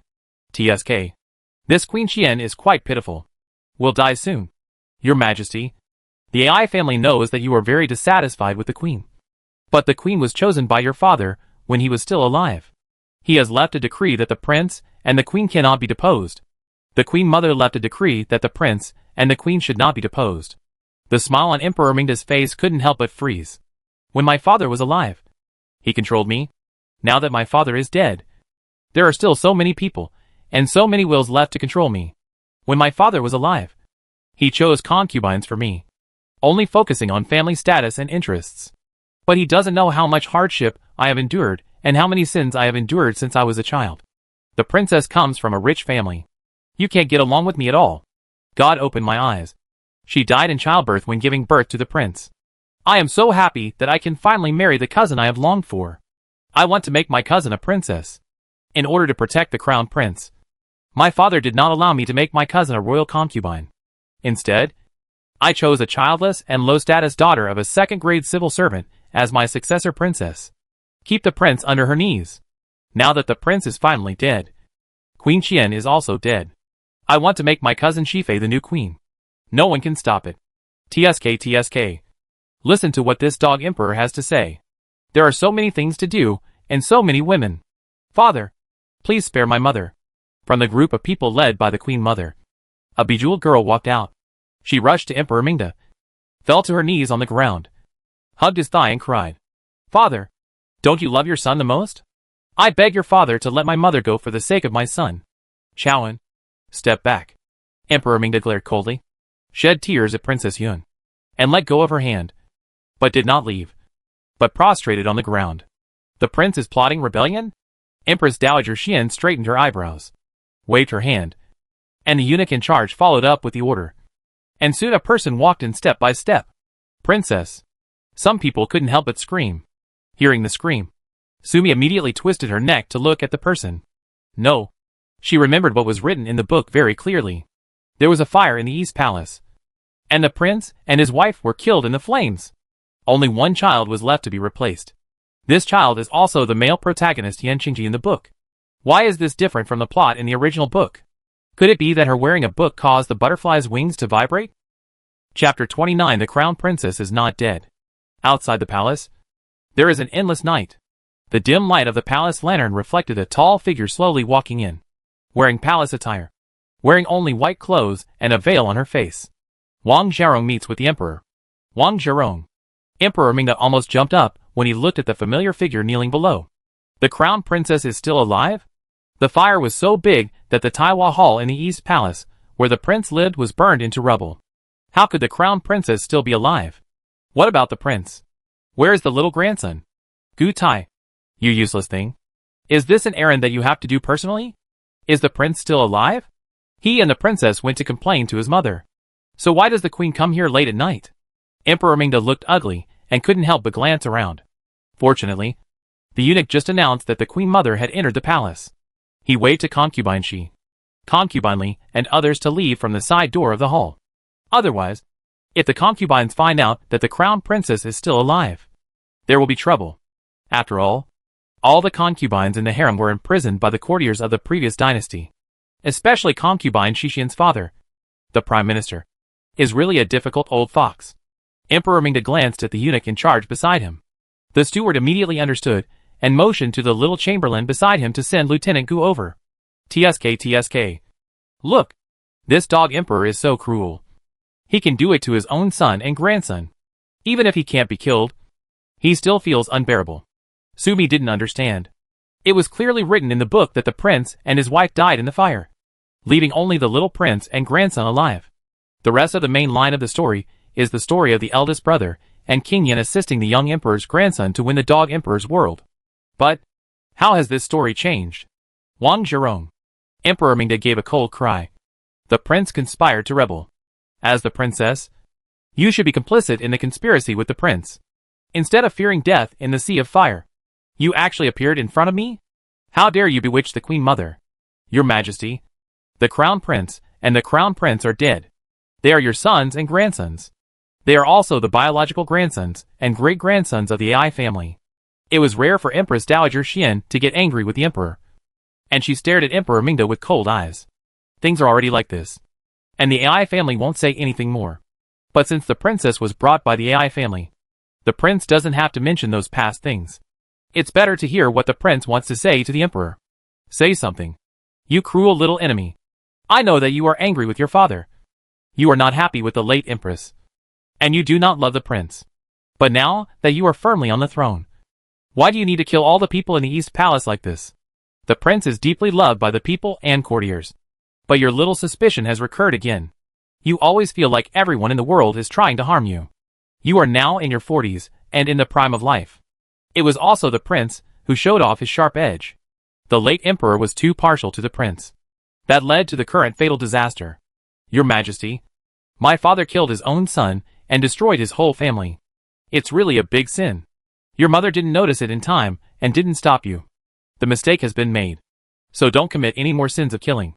This Queen Qian is quite pitiful. Will die soon. Your Majesty, the AI family knows that you are very dissatisfied with the queen. But the queen was chosen by your father when he was still alive. He has left a decree that the prince and the queen cannot be deposed. The queen mother left a decree that the prince and the queen should not be deposed. The smile on Emperor Mingda's face couldn't help but freeze. When my father was alive, he controlled me. Now that my father is dead, there are still so many people, and so many wills left to control me. When my father was alive, he chose concubines for me, only focusing on family status and interests. But he doesn't know how much hardship I have endured, and how many sins I have endured since I was a child. The princess comes from a rich family. You can't get along with me at all. God opened my eyes. She died in childbirth when giving birth to the prince. I am so happy that I can finally marry the cousin I have longed for. I want to make my cousin a princess. In order to protect the crown prince, my father did not allow me to make my cousin a royal concubine. Instead, I chose a childless and low-status daughter of a second-grade civil servant as my successor princess. Keep the prince under her knees. Now that the prince is finally dead, Queen Qian is also dead. I want to make my cousin Shifei the new queen. No one can stop it. TSK. Listen to what this dog emperor has to say. There are so many things to do, and so many women. Father, Please spare my mother. From the group of people led by the Queen Mother, a bejeweled girl walked out. She rushed to Emperor Mingda, fell to her knees on the ground, hugged his thigh and cried, "Father, don't you love your son the most? I beg your father to let my mother go for the sake of my son." Chaoan, step back. Emperor Mingda glared coldly, shed tears at Princess Yun, and let go of her hand, but did not leave, but prostrated on the ground. The prince is plotting rebellion? Empress Dowager Xian straightened her eyebrows, waved her hand, and the eunuch in charge followed up with the order. And soon a person walked in step by step. Princess. Some people couldn't help but scream. Hearing the scream, Sumi immediately twisted her neck to look at the person. No. She remembered what was written in the book very clearly. There was a fire in the East Palace, and the prince and his wife were killed in the flames. Only one child was left to be replaced. This child is also the male protagonist Yan Qingji in the book. Why is this different from the plot in the original book? Could it be that her wearing a book caused the butterfly's wings to vibrate? Chapter 29. The Crown Princess is not dead. Outside the palace, there is an endless night. The dim light of the palace lantern reflected a tall figure slowly walking in, wearing palace attire, wearing only white clothes and a veil on her face. Wang Zharong meets with the emperor. Wang Zharong. Emperor Mingda almost jumped up when he looked at the familiar figure kneeling below. The crown princess is still alive? The fire was so big that the Taiwa Hall in the East Palace, where the prince lived, was burned into rubble. How could the crown princess still be alive? What about the prince? Where is the little grandson? Gu Tai. You useless thing. Is this an errand that you have to do personally? Is the prince still alive? He and the princess went to complain to his mother. So why does the queen come here late at night? Emperor Mingda looked ugly and couldn't help but glance around. Fortunately, the eunuch just announced that the queen mother had entered the palace. He waved to concubine Shi, concubine Li, and others to leave from the side door of the hall. Otherwise, if the concubines find out that the crown princess is still alive, there will be trouble. After all the concubines in the harem were imprisoned by the courtiers of the previous dynasty. Especially concubine Shixian's father, the prime minister, is really a difficult old fox. Emperor Mingda glanced at the eunuch in charge beside him. The steward immediately understood and motioned to the little chamberlain beside him to send Lieutenant Gu over. TSK. Look, this dog emperor is so cruel. He can do it to his own son and grandson. Even if he can't be killed, he still feels unbearable. Sumi didn't understand. It was clearly written in the book that the prince and his wife died in the fire, leaving only the little prince and grandson alive. The rest of the main line of the story is the story of the eldest brother and King Yan assisting the young emperor's grandson to win the dog emperor's world. But how has this story changed? Wang Zharong. Emperor Mingda gave a cold cry. The prince conspired to rebel. As the princess, you should be complicit in the conspiracy with the prince. Instead of fearing death in the sea of fire, you actually appeared in front of me? How dare you bewitch the queen mother? Your majesty, the crown prince and the crown prince are dead. They are your sons and grandsons. They are also the biological grandsons and great-grandsons of the AI family. It was rare for Empress Dowager Xian to get angry with the emperor, and she stared at Emperor Mingda with cold eyes. Things are already like this, and the AI family won't say anything more. But since the princess was brought by the AI family, the prince doesn't have to mention those past things. It's better to hear what the prince wants to say to the emperor. Say something. You cruel little enemy. I know that you are angry with your father. You are not happy with the late empress, and you do not love the prince. But now that you are firmly on the throne, why do you need to kill all the people in the East Palace like this? The prince is deeply loved by the people and courtiers. But your little suspicion has recurred again. You always feel like everyone in the world is trying to harm you. You are now in your 40s and in the prime of life. It was also the prince who showed off his sharp edge. The late emperor was too partial to the prince. That led to the current fatal disaster. Your Majesty, my father killed his own son and destroyed his whole family. It's really a big sin. Your mother didn't notice it in time and didn't stop you. The mistake has been made. So don't commit any more sins of killing.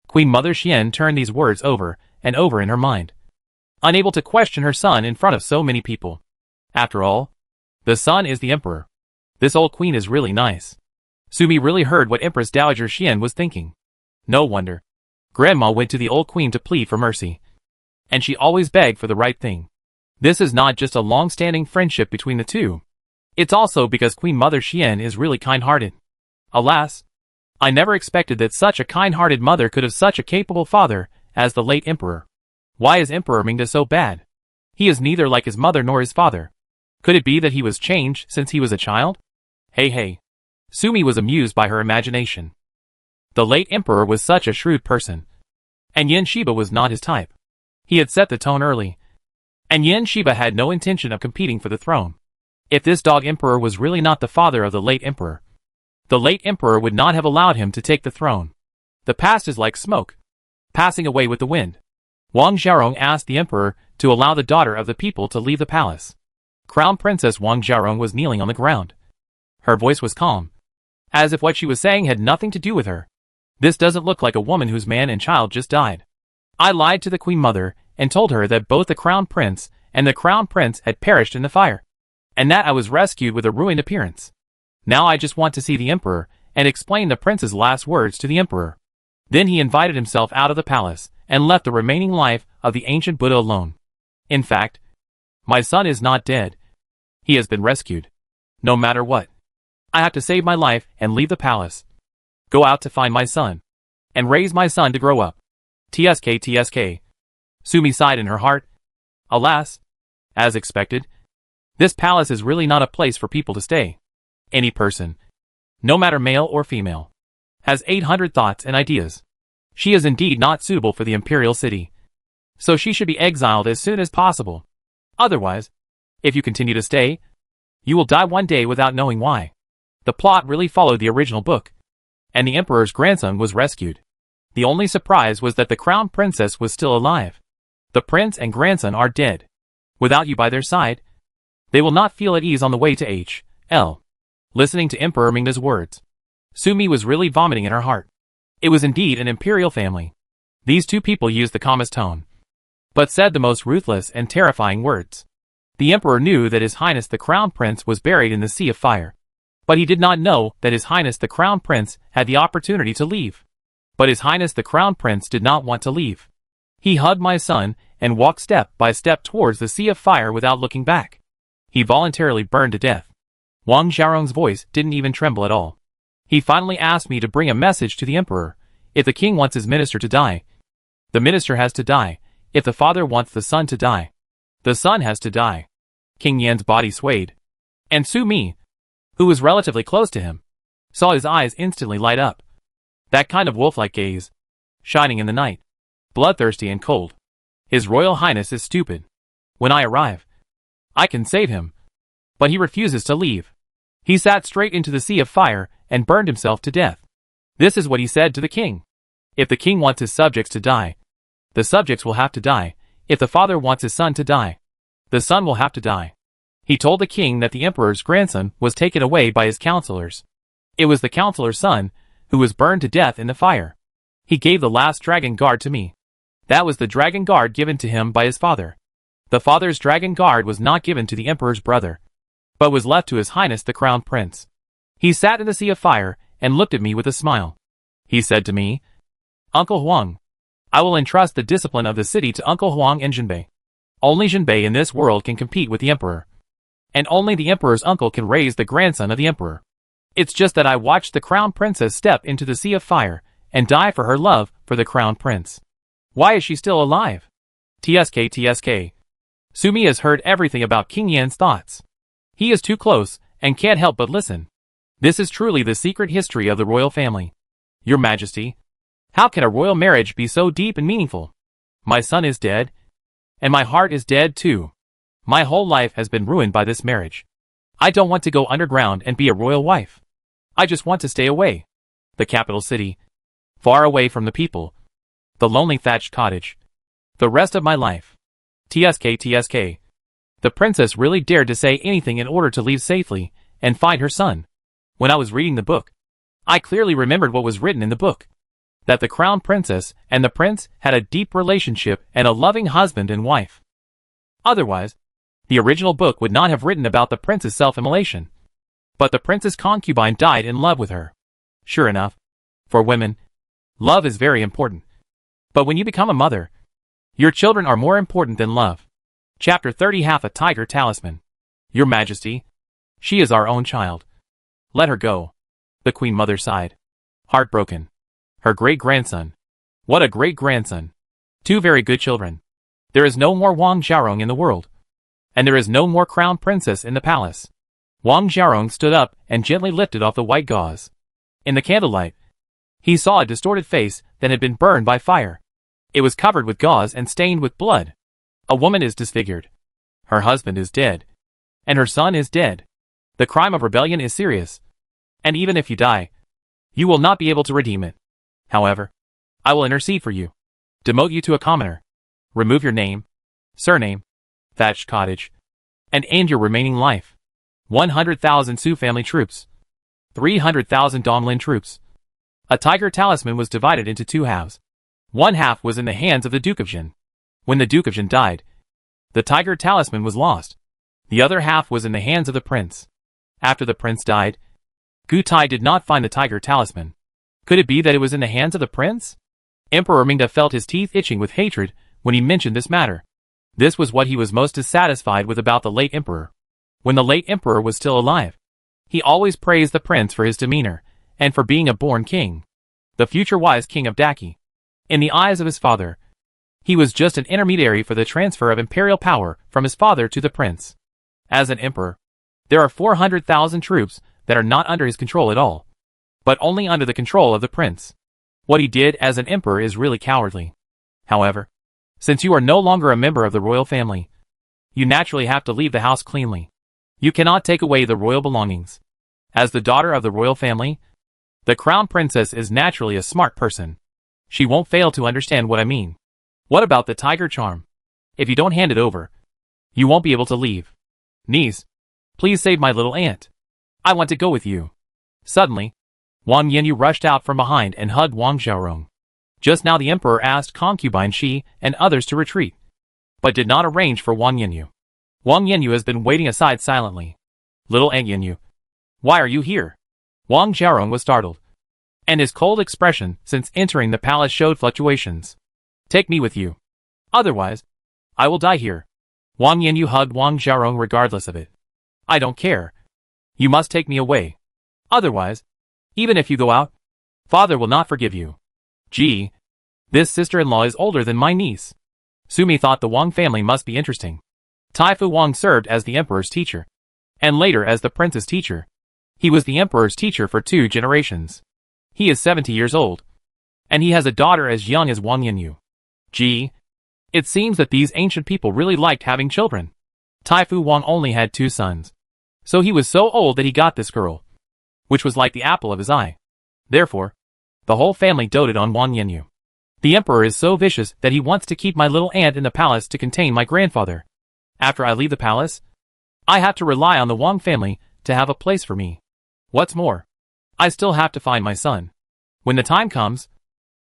Queen Mother Xian turned these words over and over in her mind, unable to question her son in front of so many people. After all, the son is the emperor. This old queen is really nice. Sumi really heard what Empress Dowager Xian was thinking. No wonder. Grandma went to the old queen to plead for mercy. And she always begged for the right thing. This is not just a long-standing friendship between the two. It's also because Queen Mother Xian is really kind-hearted. Alas, I never expected that such a kind-hearted mother could have such a capable father as the late emperor. Why is Emperor Mingda so bad? He is neither like his mother nor his father. Could it be that he was changed since he was a child? Hey. Sumi was amused by her imagination. The late emperor was such a shrewd person. And Yen Shiba was not his type. He had set the tone early. And Yen Shiba had no intention of competing for the throne. If this dog emperor was really not the father of the late emperor would not have allowed him to take the throne. The past is like smoke, passing away with the wind. Wang Xiaorong asked the emperor to allow the daughter of the people to leave the palace. Crown Princess Wang Xiaorong was kneeling on the ground. Her voice was calm, as if what she was saying had nothing to do with her. This doesn't look like a woman whose man and child just died. I lied to the Queen Mother and told her that both the Crown Prince and the Crown Prince had perished in the fire, and that I was rescued with a ruined appearance. Now I just want to see the Emperor and explain the Prince's last words to the Emperor. Then he invited himself out of the palace and left the remaining life of the ancient Buddha alone. In fact, my son is not dead. He has been rescued. No matter what, I have to save my life and leave the palace. Go out to find my son and raise my son to grow up. TSK. Sumi sighed in her heart. Alas, as expected, this palace is really not a place for people to stay. Any person, no matter male or female, has 800 thoughts and ideas. She is indeed not suitable for the Imperial city. So she should be exiled as soon as possible. Otherwise, if you continue to stay, you will die one day without knowing why. The plot really followed the original book, and the Emperor's grandson was rescued. The only surprise was that the Crown Princess was still alive. The prince and grandson are dead. Without you by their side, they will not feel at ease on the way to H.L. Listening to Emperor Mingda's words, Sumi was really vomiting in her heart. It was indeed an imperial family. These two people used the calmest tone, but said the most ruthless and terrifying words. The emperor knew that His Highness the Crown Prince was buried in the Sea of Fire, but he did not know that His Highness the Crown Prince had the opportunity to leave. But His Highness the Crown Prince did not want to leave. He hugged my son and walked step by step towards the Sea of Fire without looking back. He voluntarily burned to death. Wang Xiaorong's voice didn't even tremble at all. He finally asked me to bring a message to the emperor. If the king wants his minister to die, the minister has to die. If the father wants the son to die, the son has to die. King Yan's body swayed, and Sumi, who was relatively close to him, saw his eyes instantly light up. That kind of wolf-like gaze, shining in the night, bloodthirsty and cold. His Royal Highness is stupid. When I arrive, I can save him, but he refuses to leave. He sat straight into the Sea of Fire and burned himself to death. This is what he said to the king. If the king wants his subjects to die, the subjects will have to die. If the father wants his son to die, the son will have to die. He told the king that the emperor's grandson was taken away by his counselors. It was the counselor's son who was burned to death in the fire. He gave the last dragon guard to me. That was the dragon guard given to him by his father. The father's dragon guard was not given to the emperor's brother, but was left to His Highness the Crown Prince. He sat in the Sea of Fire and looked at me with a smile. He said to me, Uncle Huang, I will entrust the discipline of the city to Uncle Huang and Jinbei. Only Jinbei in this world can compete with the emperor. And only the emperor's uncle can raise the grandson of the emperor. It's just that I watched the Crown Princess step into the Sea of Fire and die for her love for the Crown Prince. Why is she still alive? TSK. Sumi has heard everything about King Yan's thoughts. He is too close and can't help but listen. This is truly the secret history of the royal family. Your Majesty, how can a royal marriage be so deep and meaningful? My son is dead, and my heart is dead too. My whole life has been ruined by this marriage. I don't want to go underground and be a royal wife. I just want to stay away. The capital city, far away from the people. The lonely thatched cottage. The rest of my life. TSK. The princess really dared to say anything in order to leave safely and find her son. When I was reading the book, I clearly remembered what was written in the book. That the crown princess and the prince had a deep relationship and a loving husband and wife. Otherwise, the original book would not have written about the prince's self-immolation. But the prince's concubine died in love with her. Sure enough, for women, love is very important. But when you become a mother, your children are more important than love. Chapter 30 Half a Tiger Talisman. Your Majesty, she is our own child. Let her go. The Queen Mother sighed. Heartbroken. Her great-grandson. What a great-grandson. Two very good children. There is no more Wang Xiaorong in the world. And there is no more crown princess in the palace. Wang Xiaorong stood up and gently lifted off the white gauze. In the candlelight, he saw a distorted face that had been burned by fire. It was covered with gauze and stained with blood. A woman is disfigured. Her husband is dead. And her son is dead. The crime of rebellion is serious. And even if you die, you will not be able to redeem it. However, I will intercede for you. Demote you to a commoner. Remove your name, surname, thatched cottage, and end your remaining life. 100,000 Su family troops. 300,000 Donglin troops. A tiger talisman was divided into two halves. One half was in the hands of the Duke of Jin. When the Duke of Jin died, the tiger talisman was lost. The other half was in the hands of the prince. After the prince died, Gu Tai did not find the tiger talisman. Could it be that it was in the hands of the prince? Emperor Mingda felt his teeth itching with hatred when he mentioned this matter. This was what he was most dissatisfied with about the late emperor. When the late emperor was still alive, he always praised the prince for his demeanor and for being a born king, the future wise king of Daki. In the eyes of his father, he was just an intermediary for the transfer of imperial power from his father to the prince. As an emperor, there are 400,000 troops that are not under his control at all, but only under the control of the prince. What he did as an emperor is really cowardly. However, since you are no longer a member of the royal family, you naturally have to leave the house cleanly. You cannot take away the royal belongings. As the daughter of the royal family, the crown princess is naturally a smart person. She won't fail to understand what I mean. What about the tiger charm? If you don't hand it over, you won't be able to leave. Niece, please save my little aunt. I want to go with you. Suddenly, Wang Yanyu rushed out from behind and hugged Wang Xiaorong. Just now the emperor asked concubine Shi and others to retreat, but did not arrange for Wang Yanyu. Wang Yanyu has been waiting aside silently. Little Aunt Yanyu, why are you here? Wang Xiaorong was startled, and his cold expression since entering the palace showed fluctuations. Take me with you. Otherwise, I will die here. Wang Yanyu hugged Wang Xiaorong regardless of it. I don't care. You must take me away. Otherwise, even if you go out, father will not forgive you. Gee, this sister-in-law is older than my niece. Sumi thought the Wang family must be interesting. Taifu Wang served as the emperor's teacher, and later as the prince's teacher. He was the emperor's teacher for 2 generations. He is 70 years old, and he has a daughter as young as Wang Yanyu. Gee, it seems that these ancient people really liked having children. Taifu Wang only had 2 sons, so he was so old that he got this girl, which was like the apple of his eye. Therefore, the whole family doted on Wang Yanyu. The emperor is so vicious that he wants to keep my little aunt in the palace to contain my grandfather. After I leave the palace, I have to rely on the Wang family to have a place for me. What's more, I still have to find my son. When the time comes,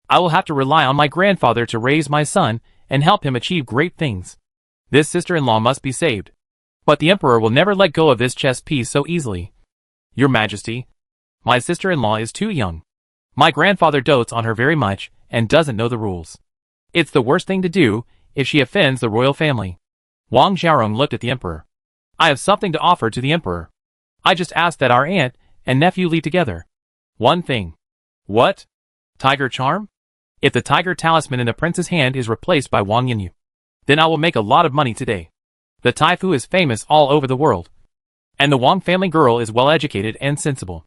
I will have to rely on my grandfather to raise my son and help him achieve great things. This sister-in-law must be saved. But the emperor will never let go of this chess piece so easily. Your Majesty, my sister-in-law is too young. My grandfather dotes on her very much and doesn't know the rules. It's the worst thing to do if she offends the royal family. Wang Xiaorong looked at the emperor. I have something to offer to the emperor. I just ask that our aunt and nephew leave together. One thing. What? Tiger charm? If the tiger talisman in the prince's hand is replaced by Wang Yanyu, then I will make a lot of money today. The Taifu is famous all over the world, and the Wang family girl is well educated and sensible.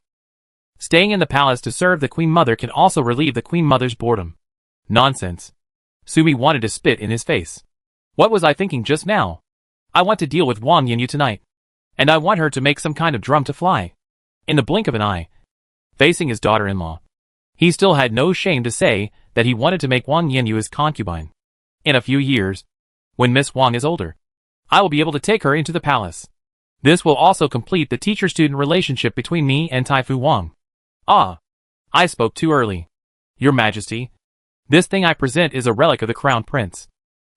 Staying in the palace to serve the queen mother can also relieve the queen mother's boredom. Nonsense. Sumi wanted to spit in his face. What was I thinking just now? I want to deal with Wang Yanyu tonight, and I want her to make some kind of drum to fly. In the blink of an eye, facing his daughter-in-law, he still had no shame to say that he wanted to make Wang Yanyu his concubine. In a few years, when Miss Wang is older, I will be able to take her into the palace. This will also complete the teacher-student relationship between me and Taifu Wang. Ah, I spoke too early. Your Majesty, this thing I present is a relic of the crown prince.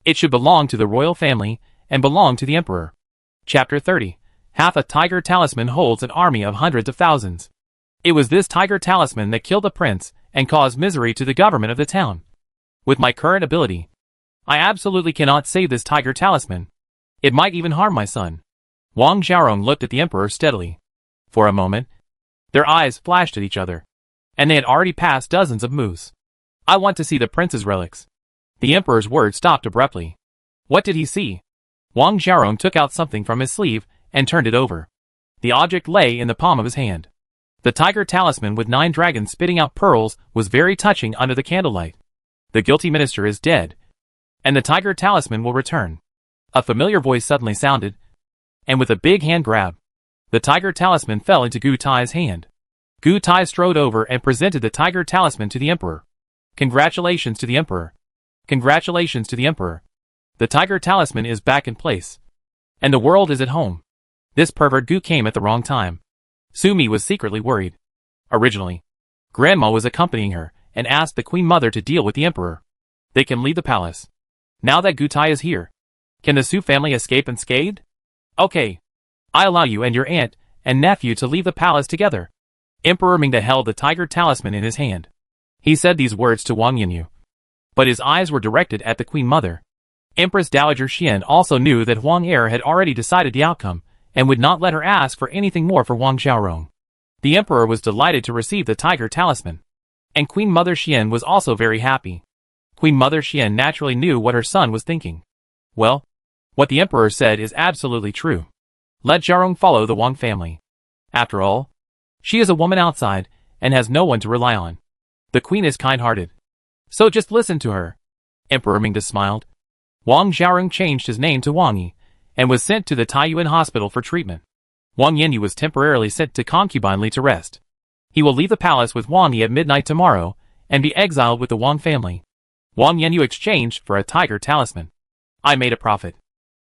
It should belong to the royal family and belong to the emperor. Chapter 30. Half a tiger talisman holds an army of hundreds of thousands. It was this tiger talisman that killed the prince and caused misery to the government of the town. With my current ability, I absolutely cannot save this tiger talisman. It might even harm my son. Wang Xiaorong looked at the emperor steadily. For a moment, their eyes flashed at each other. and they had already passed dozens of moves. I want to see the prince's relics. The emperor's words stopped abruptly. What did he see? Wang Xiaorong took out something from his sleeve and turned it over. The object lay in the palm of his hand. The tiger talisman with 9 dragons spitting out pearls was very touching under the candlelight. The guilty minister is dead, and the tiger talisman will return. A familiar voice suddenly sounded, and with a big hand grab, the tiger talisman fell into Gu Tai's hand. Gu Tai strode over and presented the tiger talisman to the emperor. Congratulations to the emperor. Congratulations to the emperor. The tiger talisman is back in place, and the world is at home. This pervert Gu came at the wrong time. Sumi was secretly worried. Originally, Grandma was accompanying her and asked the Queen Mother to deal with the emperor. They can leave the palace. Now that Gu Tai is here, can the Su family escape unscathed? Okay. I allow you and your aunt and nephew to leave the palace together. Emperor Mingda held the tiger talisman in his hand. He said these words to Wang Yanyu, but his eyes were directed at the Queen Mother. Empress Dowager Xian also knew that Huang Er had already decided the outcome, and would not let her ask for anything more for Wang Xiaorong. The emperor was delighted to receive the tiger talisman, and Queen Mother Xian was also very happy. Queen Mother Xian naturally knew what her son was thinking. Well, what the emperor said is absolutely true. Let Xiaorong follow the Wang family. After all, she is a woman outside, and has no one to rely on. The queen is kind-hearted, so just listen to her. Emperor Mingda smiled. Wang Xiaorong changed his name to Wang Yi, and was sent to the Taiyuan hospital for treatment. Wang Yanyu was temporarily sent to Concubine Li to rest. He will leave the palace with Wang Yi at midnight tomorrow, and be exiled with the Wang family. Wang Yanyu exchanged for a tiger talisman. I made a profit,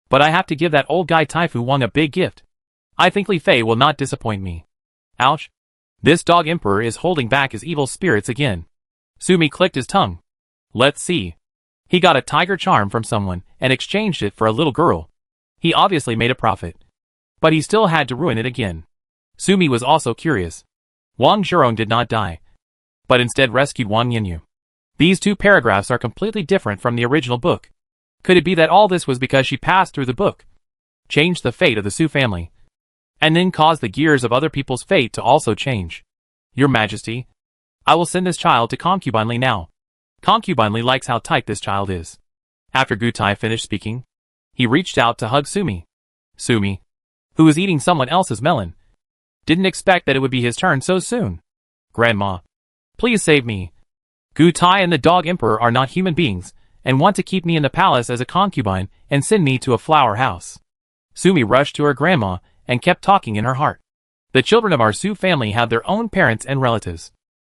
but I have to give that old guy Taifu Wang a big gift. I think Li Fei will not disappoint me. Ouch. This dog emperor is holding back his evil spirits again. Sumi clicked his tongue. Let's see. He got a tiger charm from someone and exchanged it for a little girl. He obviously made a profit, but he still had to ruin it again. Sumi was also curious. Wang Xiaorong did not die, but instead rescued Wang Yanyu. These 2 paragraphs are completely different from the original book. Could it be that all this was because she passed through the book, changed the fate of the Su family, and then caused the gears of other people's fate to also change? Your Majesty, I will send this child to Concubine Li now. Concubine Li likes how tight this child is. After Gu Tai finished speaking, he reached out to hug Sumi. Sumi, who was eating someone else's melon, didn't expect that it would be his turn so soon. Grandma, please save me. Gu Tai and the dog emperor are not human beings, and want to keep me in the palace as a concubine and send me to a flower house. Sumi rushed to her grandma and kept talking in her heart. The children of our Su family have their own parents and relatives,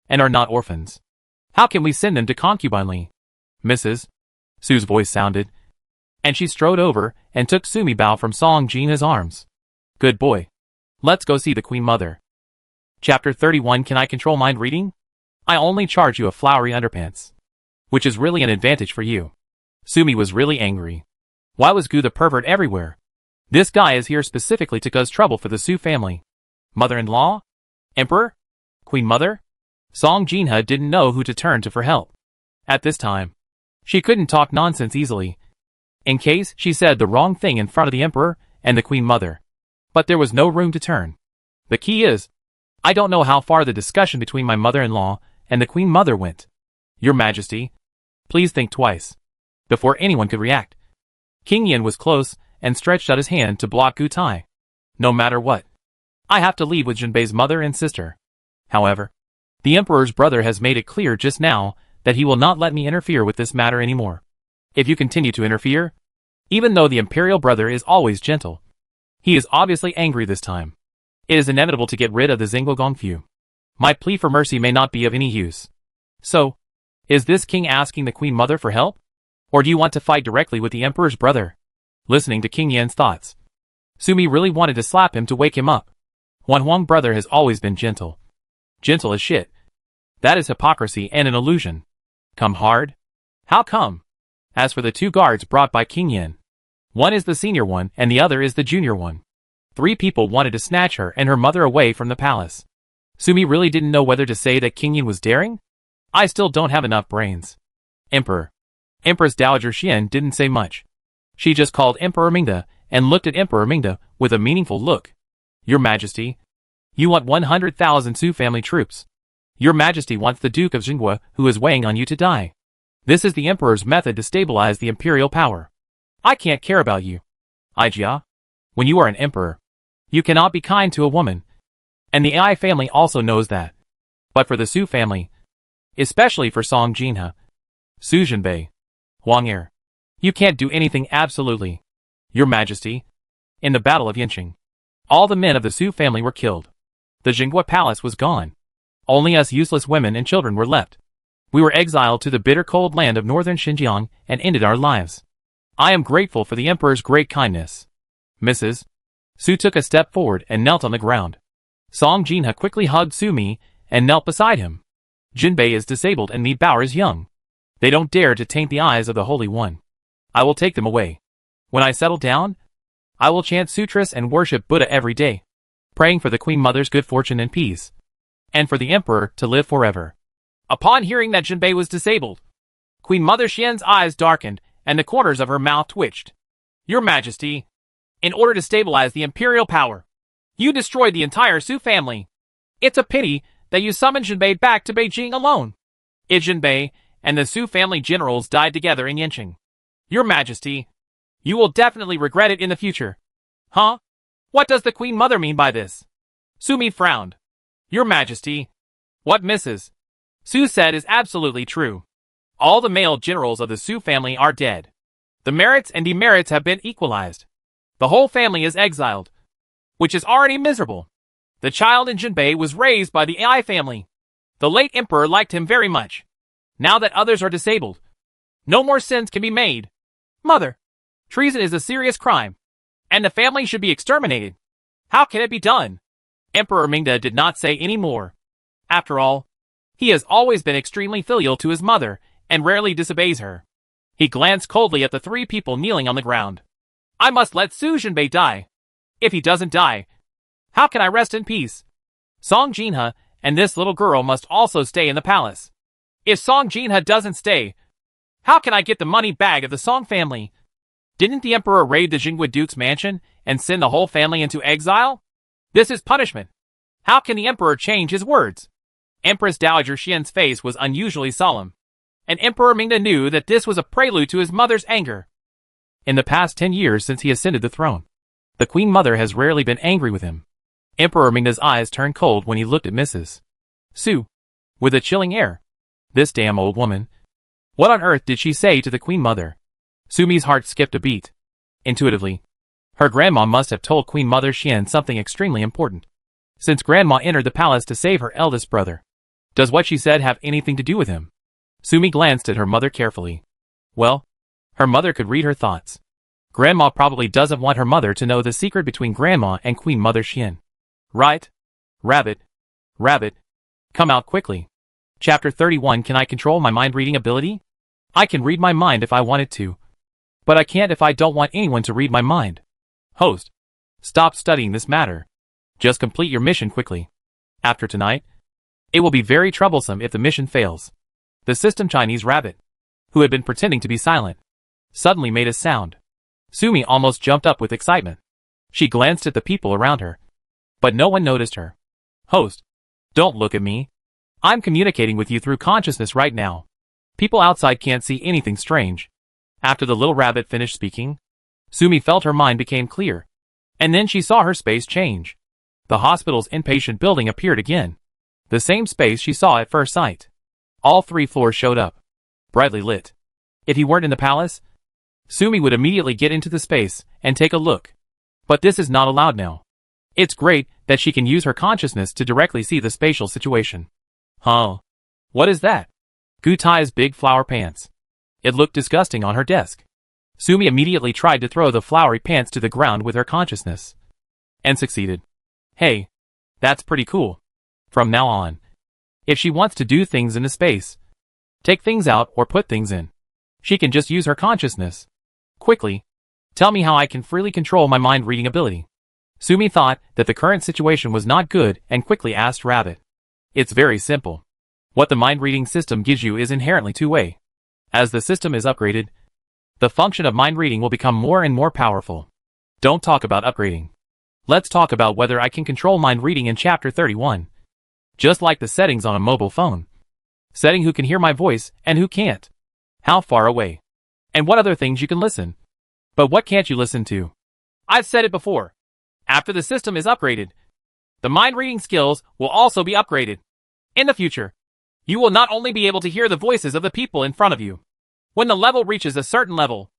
and are not orphans. How can we send them to Concubine Li? Mrs. Su's voice sounded, and she strode over and took Sumi Bao from Song Jina's arms. Good boy. Let's go see the Queen Mother. Chapter 31. Can I control mind reading? I only charge you a flowery underpants, which is really an advantage for you. Sumi was really angry. Why was Gu the pervert everywhere? This guy is here specifically to cause trouble for the Su family. Mother-in-law? Emperor? Queen Mother? Song Jinha didn't know who to turn to for help. At this time, she couldn't talk nonsense easily, in case she said the wrong thing in front of the emperor and the Queen Mother. But there was no room to turn. The key is, I don't know how far the discussion between my mother-in-law and the Queen Mother went. Your Majesty, please think twice before anyone could react. King Yin was close and stretched out his hand to block Gu Tai. No matter what, I have to leave with Jinbei's mother and sister. However, the Emperor's brother has made it clear just now that he will not let me interfere with this matter anymore. If you continue to interfere, even though the Imperial brother is always gentle, he is obviously angry this time. It is inevitable to get rid of the Zingbo Gongfu. My plea for mercy may not be of any use. So, is this king asking the Queen Mother for help? Or do you want to fight directly with the Emperor's brother? Listening to King Yan's thoughts, Sumi really wanted to slap him to wake him up. Huang brother has always been gentle. Gentle as shit. That is hypocrisy and an illusion. Come hard? How come? As for the 2 guards brought by King Yan, one is the senior one and the other is the junior one. 3 people wanted to snatch her and her mother away from the palace. Sumi really didn't know whether to say that King Yan was daring? I still don't have enough brains. Empress Dowager Xian didn't say much. She just called Emperor Mingda and looked at Emperor Mingda with a meaningful look. Your Majesty, you want 100,000 Su family troops. Your Majesty wants the Duke of Jinghua, who is weighing on you, to die. This is the Emperor's method to stabilize the imperial power. I can't care about you. Ijia. When you are an emperor, you cannot be kind to a woman. And the Ai family also knows that. But for the Su family, especially for Song Jinha, Su Jinbei, Wang Er, you can't do anything absolutely. Your Majesty, in the Battle of Yanqing, all the men of the Su family were killed. The Jinghua palace was gone. Only us useless women and children were left. We were exiled to the bitter cold land of northern Xinjiang and ended our lives. I am grateful for the Emperor's great kindness. Mrs. Su took a step forward and knelt on the ground. Song Jinha quickly hugged Sumi and knelt beside him. Jinbei is disabled and Mi Bao is young. They don't dare to taint the eyes of the Holy One. I will take them away. When I settle down, I will chant sutras and worship Buddha every day, praying for the Queen Mother's good fortune and peace, and for the Emperor to live forever. Upon hearing that Jinbei was disabled, Queen Mother Xian's eyes darkened and the corners of her mouth twitched. Your Majesty, in order to stabilize the imperial power, you destroyed the entire Su family. It's a pity that you summoned Jinbei back to Beijing alone. If Jinbei and the Su family generals died together in Yanqing, Your Majesty, you will definitely regret it in the future. Huh? What does the Queen Mother mean by this? Sumi frowned. Your Majesty, what Mrs. Su said is absolutely true. All the male generals of the Su family are dead. The merits and demerits have been equalized. The whole family is exiled, which is already miserable. The child in Jinbei was raised by the Ai family. The late emperor liked him very much. Now that others are disabled, no more sins can be made. Mother, treason is a serious crime, and the family should be exterminated. How can it be done? Emperor Mingda did not say any more. After all, he has always been extremely filial to his mother and rarely disobeys her. He glanced coldly at the three people kneeling on the ground. I must let Su Jinbei die. If he doesn't die, how can I rest in peace? Song Jinha and this little girl must also stay in the palace. If Song Jinha doesn't stay, how can I get the money bag of the Song family? Didn't the Emperor raid the Jinghua Duke's mansion and send the whole family into exile? This is punishment. How can the Emperor change his words? Empress Dowager Xian's face was unusually solemn, and Emperor Mingda knew that this was a prelude to his mother's anger. In the past 10 years since he ascended the throne, the Queen Mother has rarely been angry with him. Emperor Mingda's eyes turned cold when he looked at Mrs. Su, with a chilling air. This damn old woman. What on earth did she say to the Queen Mother? Sumi's heart skipped a beat. Intuitively, her grandma must have told Queen Mother Xian something extremely important, since grandma entered the palace to save her eldest brother. Does what she said have anything to do with him? Sumi glanced at her mother carefully. Well, her mother could read her thoughts. Grandma probably doesn't want her mother to know the secret between grandma and Queen Mother Xian. Right? Rabbit. Rabbit. Come out quickly. Chapter 31. Can I control my mind-reading ability? I can read my mind if I wanted to, but I can't if I don't want anyone to read my mind. Host, stop studying this matter. Just complete your mission quickly. After tonight, it will be very troublesome if the mission fails. The system Chinese rabbit, who had been pretending to be silent, suddenly made a sound. Sumi almost jumped up with excitement. She glanced at the people around her, but no one noticed her. Host, don't look at me. I'm communicating with you through consciousness right now. People outside can't see anything strange. After the little rabbit finished speaking, Sumi felt her mind became clear, and then she saw her space change. The hospital's inpatient building appeared again. The same space she saw at first sight. All 3 floors showed up, brightly lit. If he weren't in the palace, Sumi would immediately get into the space and take a look. But this is not allowed now. It's great that she can use her consciousness to directly see the spatial situation. Huh? What is that? Gu Tai's big flower pants. It looked disgusting on her desk. Sumi immediately tried to throw the flowery pants to the ground with her consciousness, and succeeded. Hey, that's pretty cool. From now on, if she wants to do things in the space, take things out or put things in, she can just use her consciousness. Quickly, tell me how I can freely control my mind-reading ability. Sumi thought that the current situation was not good and quickly asked Rabbit. It's very simple. What the mind-reading system gives you is inherently two-way. As the system is upgraded, the function of mind-reading will become more and more powerful. Don't talk about upgrading. Let's talk about whether I can control mind-reading in Chapter 31. Just like the settings on a mobile phone. Setting who can hear my voice and who can't. How far away. And what other things you can listen. But what can't you listen to? I've said it before. After the system is upgraded, the mind-reading skills will also be upgraded. In the future, you will not only be able to hear the voices of the people in front of you. When the level reaches a certain level,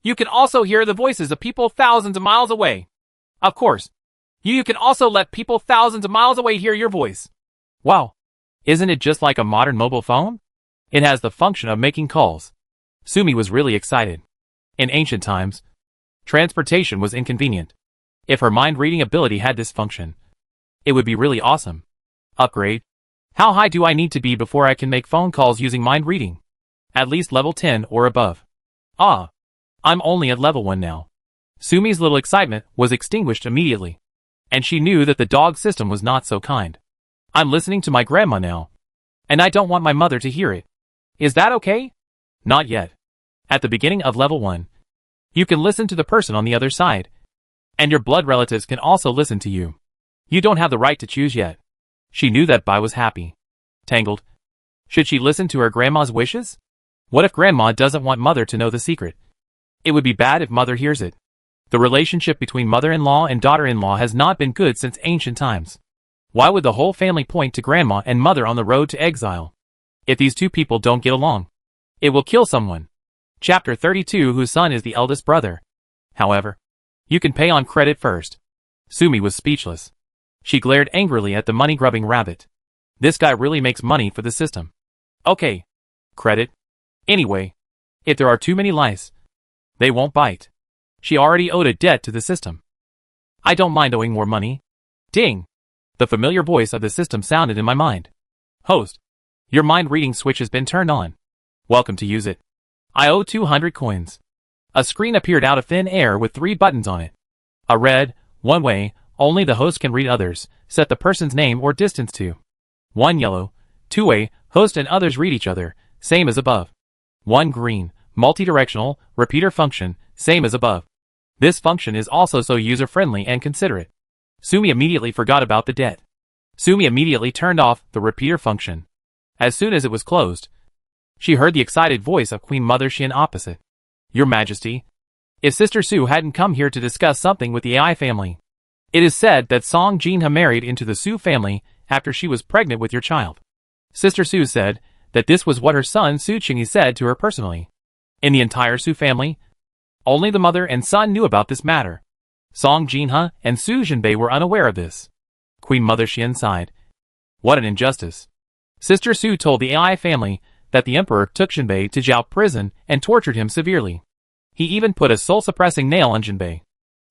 you can also hear the voices of people thousands of miles away. Of course, you can also let people thousands of miles away hear your voice. Wow. Isn't it just like a modern mobile phone? It has the function of making calls. Sumi was really excited. In ancient times, transportation was inconvenient. If her mind-reading ability had this function, it would be really awesome. Upgrade. How high do I need to be before I can make phone calls using mind-reading? At least level 10 or above. Ah. I'm only at level 1 now. Sumi's little excitement was extinguished immediately. And she knew that the dog system was not so kind. I'm listening to my grandma now. And I don't want my mother to hear it. Is that okay? Not yet. At the beginning of level 1, you can listen to the person on the other side. And your blood relatives can also listen to you. You don't have the right to choose yet. She knew that Bai was happy. Tangled. Should she listen to her grandma's wishes? What if grandma doesn't want mother to know the secret? It would be bad if mother hears it. The relationship between mother-in-law and daughter-in-law has not been good since ancient times. Why would the whole family point to grandma and mother on the road to exile? If these two people don't get along, it will kill someone. Chapter 32, whose son is the eldest brother. However, you can pay on credit first. Sumi was speechless. She glared angrily at the money-grubbing rabbit. This guy really makes money for the system. Okay. Credit. Anyway, if there are too many lice, they won't bite. She already owed a debt to the system. I don't mind owing more money. Ding! The familiar voice of the system sounded in my mind. Host, your mind-reading switch has been turned on. Welcome to use it. I owe 200 coins. A screen appeared out of thin air with 3 buttons on it. A red, one way, only the host can read others, set the person's name or distance to. 1 yellow, 2-way, host and others read each other, same as above. 1 green, multi-directional, repeater function, same as above. This function is also so user-friendly and considerate. Sumi immediately forgot about the debt. Sumi immediately turned off the repeater function. As soon as it was closed, she heard the excited voice of Queen Mother Xian opposite. Your Majesty, if Sister Su hadn't come here to discuss something with the AI family. It is said that Song Jinha married into the Su family after she was pregnant with your child. Sister Su said that this was what her son Su Qingyi said to her personally. In the entire Su family, only the mother and son knew about this matter. Song Jinha and Su Jinbei were unaware of this. Queen Mother Xian sighed. What an injustice. Sister Su told the AI family that the emperor took Jinbei to Zhao prison and tortured him severely. He even put a soul-suppressing nail on Jinbei.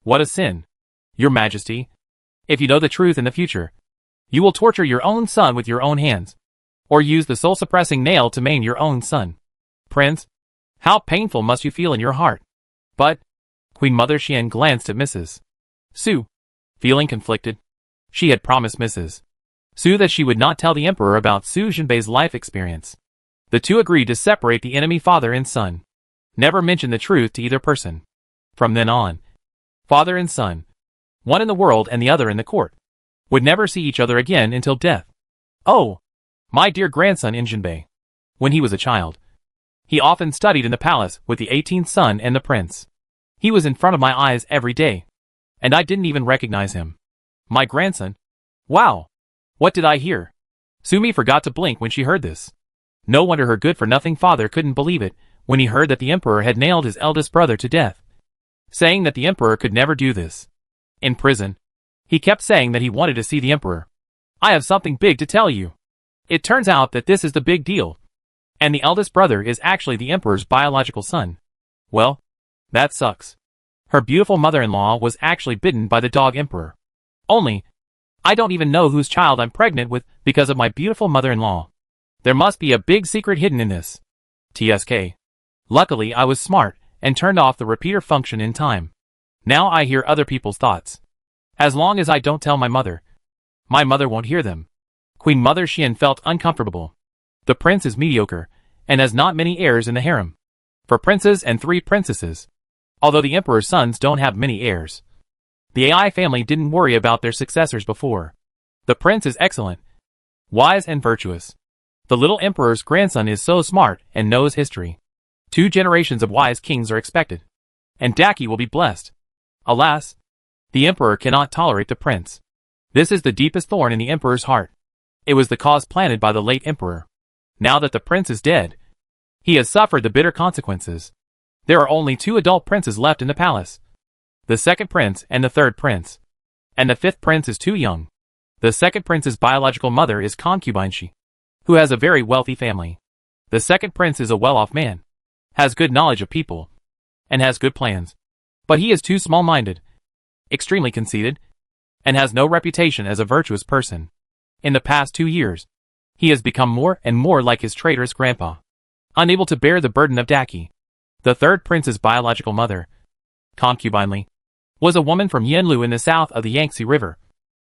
What a sin. Your Majesty, if you know the truth in the future, you will torture your own son with your own hands, or use the soul-suppressing nail to maim your own son. Prince, how painful must you feel in your heart? But, Queen Mother Xian glanced at Mrs. Su, feeling conflicted. She had promised Mrs. Su that she would not tell the emperor about Su Jinbei's life experience. The two agreed to separate the enemy father and son. Never mention the truth to either person. From then on, father and son, one in the world and the other in the court, would never see each other again until death. Oh, my dear grandson Jinbei. When he was a child, he often studied in the palace with the 18th son and the prince. He was in front of my eyes every day, and I didn't even recognize him. My grandson? Wow! What did I hear? Sumi forgot to blink when she heard this. No wonder her good-for-nothing father couldn't believe it when he heard that the emperor had nailed his eldest brother to death, saying that the emperor could never do this. In prison, he kept saying that he wanted to see the emperor. I have something big to tell you. It turns out that this is the big deal, and the eldest brother is actually the emperor's biological son. Well, that sucks. Her beautiful mother-in-law was actually bitten by the dog emperor. Only, I don't even know whose child I'm pregnant with because of my beautiful mother-in-law. There must be a big secret hidden in this. TSK. Luckily I was smart and turned off the repeater function in time. Now I hear other people's thoughts. As long as I don't tell my mother won't hear them. Queen Mother Xian felt uncomfortable. The prince is mediocre and has not many heirs in the harem. 4 princes and 3 princesses. Although the emperor's sons don't have many heirs. The AI family didn't worry about their successors before. The prince is excellent. wise and virtuous. The little emperor's grandson is so smart and knows history. 2 generations of wise kings are expected. And Daki will be blessed. Alas, the emperor cannot tolerate the prince. This is the deepest thorn in the emperor's heart. It was the cause planted by the late emperor. Now that the prince is dead, he has suffered the bitter consequences. There are only 2 adult princes left in the palace. The second prince and the third prince. And the 5th prince is too young. The second prince's biological mother is concubine Shi, who has a very wealthy family. The second prince is a well-off man, has good knowledge of people, and has good plans. But he is too small-minded, extremely conceited, and has no reputation as a virtuous person. In the past 2 years, he has become more and more like his traitorous grandpa, unable to bear the burden of Daki. The third prince's biological mother, concubine Li, was a woman from Yanlu in the south of the Yangtze River,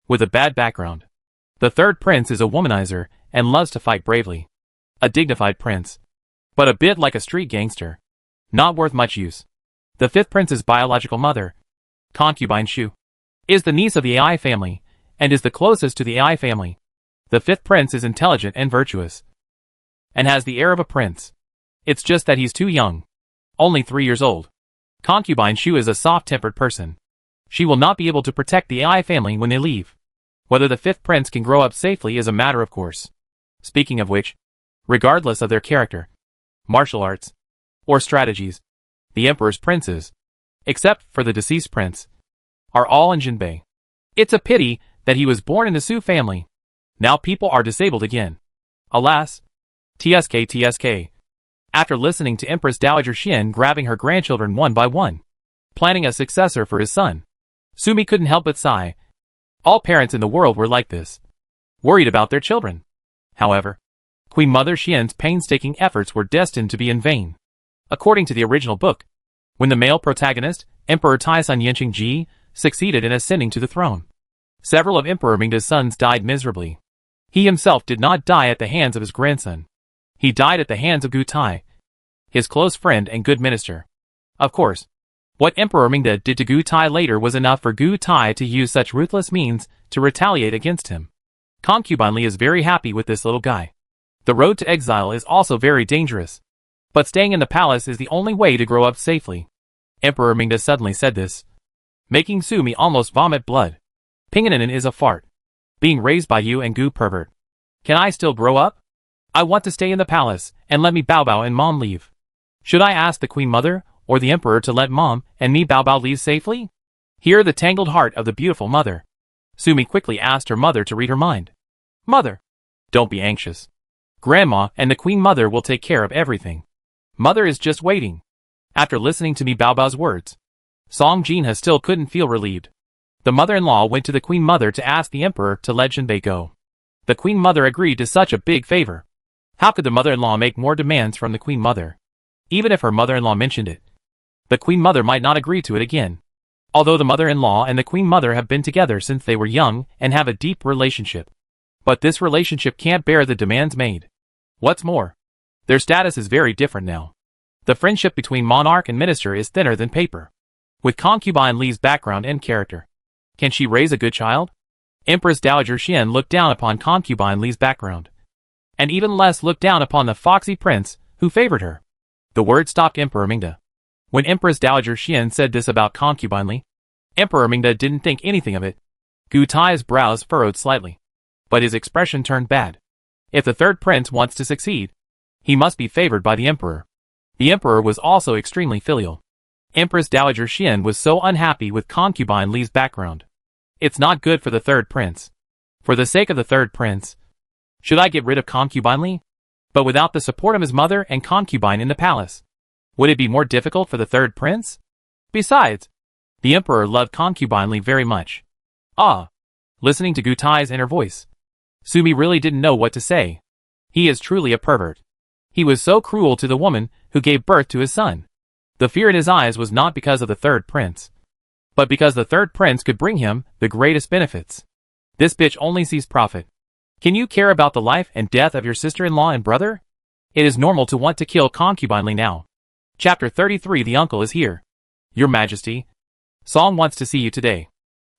with a bad background. The third prince is a womanizer and loves to fight bravely. A dignified prince, but a bit like a street gangster, not worth much use. The 5th prince's biological mother, concubine Shu, is the niece of the AI family, and is the closest to the AI family. The 5th prince is intelligent and virtuous, and has the air of a prince. It's just that he's too young, only 3 years old. Concubine Shu is a soft-tempered person. She will not be able to protect the AI family when they leave. Whether the 5th prince can grow up safely is a matter of course. Speaking of which, regardless of their character, martial arts, or strategies, the emperor's princes, except for the deceased prince, are all in Jinbei. It's a pity that he was born in the Su family. Now people are disabled again. Alas, TSK. After listening to Empress Dowager Xian grabbing her grandchildren one by one, planning a successor for his son, Sumi couldn't help but sigh. All parents in the world were like this, worried about their children. However, Queen Mother Xian's painstaking efforts were destined to be in vain. According to the original book, when the male protagonist, Emperor Taishan Yanqing Ji, succeeded in ascending to the throne, several of Emperor Mingda's sons died miserably. He himself did not die at the hands of his grandson. He died at the hands of Gu Tai, his close friend and good minister. Of course, what Emperor Mingda did to Gu Tai later was enough for Gu Tai to use such ruthless means to retaliate against him. Concubine Li is very happy with this little guy. The road to exile is also very dangerous, but staying in the palace is the only way to grow up safely. Emperor Mingda suddenly said this, making Sumi almost vomit blood. Pinganan is a fart. Being raised by you and Gu pervert. Can I still grow up? I want to stay in the palace, and let me Bao and Mom leave. Should I ask the Queen Mother, or the Emperor to let Mom and me Bao leave safely? Hear the tangled heart of the beautiful mother. Sumi quickly asked her mother to read her mind. Mother, don't be anxious. Grandma and the Queen Mother will take care of everything. Mother is just waiting. After listening to me Bao's words, Song Jinha still couldn't feel relieved. The mother-in-law went to the Queen Mother to ask the Emperor to let Jinbei go. The Queen Mother agreed to such a big favor. How could the mother-in-law make more demands from the Queen Mother? Even if her mother-in-law mentioned it, the Queen Mother might not agree to it again. Although the mother-in-law and the Queen Mother have been together since they were young and have a deep relationship. But this relationship can't bear the demands made. What's more, their status is very different now. The friendship between monarch and minister is thinner than paper. With concubine Li's background and character, can she raise a good child? Empress Dowager Xian looked down upon concubine Li's background, and even less looked down upon the foxy prince who favored her. The word stopped Emperor Mingda. When Empress Dowager Xian said this about concubine Li, Emperor Mingda didn't think anything of it. Gu Tai's brows furrowed slightly, but his expression turned bad. If the third prince wants to succeed, he must be favored by the emperor. The emperor was also extremely filial. Empress Dowager Xian was so unhappy with concubine Li's background. It's not good for the third prince. For the sake of the third prince, should I get rid of concubine Li? But without the support of his mother and concubine in the palace, would it be more difficult for the third prince? Besides, the emperor loved concubine Li very much. Listening to Gu Tai's inner voice, Sumi really didn't know what to say. He is truly a pervert. He was so cruel to the woman who gave birth to his son. The fear in his eyes was not because of the third prince, but because the third prince could bring him the greatest benefits. This bitch only sees profit. Can you care about the life and death of your sister-in-law and brother? It is normal to want to kill concubine Li now. Chapter 33. The uncle is here. Your Majesty, Song wants to see you today.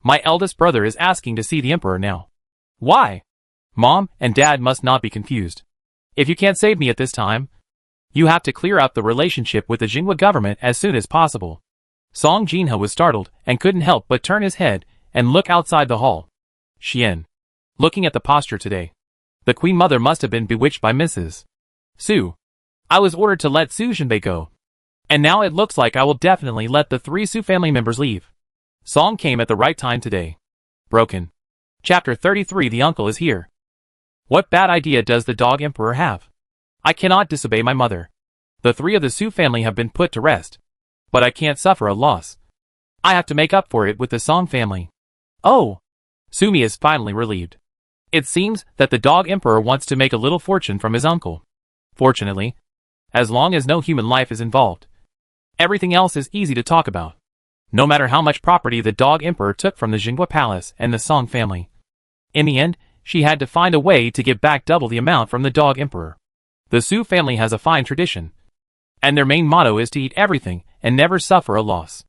My eldest brother is asking to see the emperor now. Why? Mom and Dad must not be confused. If you can't save me at this time, you have to clear up the relationship with the Jinhua government as soon as possible. Song Jinha was startled and couldn't help but turn his head and look outside the hall. Xian. Looking at the posture today, the Queen Mother must have been bewitched by Mrs. Su. I was ordered to let Su Jinbei go. And now it looks like I will definitely let the 3 Su family members leave. Song came at the right time today. Broken. Chapter 33. The uncle is here. What bad idea does the dog emperor have? I cannot disobey my mother. The 3 of the Su family have been put to rest. But I can't suffer a loss. I have to make up for it with the Song family. Oh! Sumi is finally relieved. It seems that the dog emperor wants to make a little fortune from his uncle. Fortunately, as long as no human life is involved, everything else is easy to talk about. No matter how much property the dog emperor took from the Jinhua palace and the Song family. In the end, she had to find a way to get back double the amount from the dog emperor. The Su family has a fine tradition, and their main motto is to eat everything and never suffer a loss.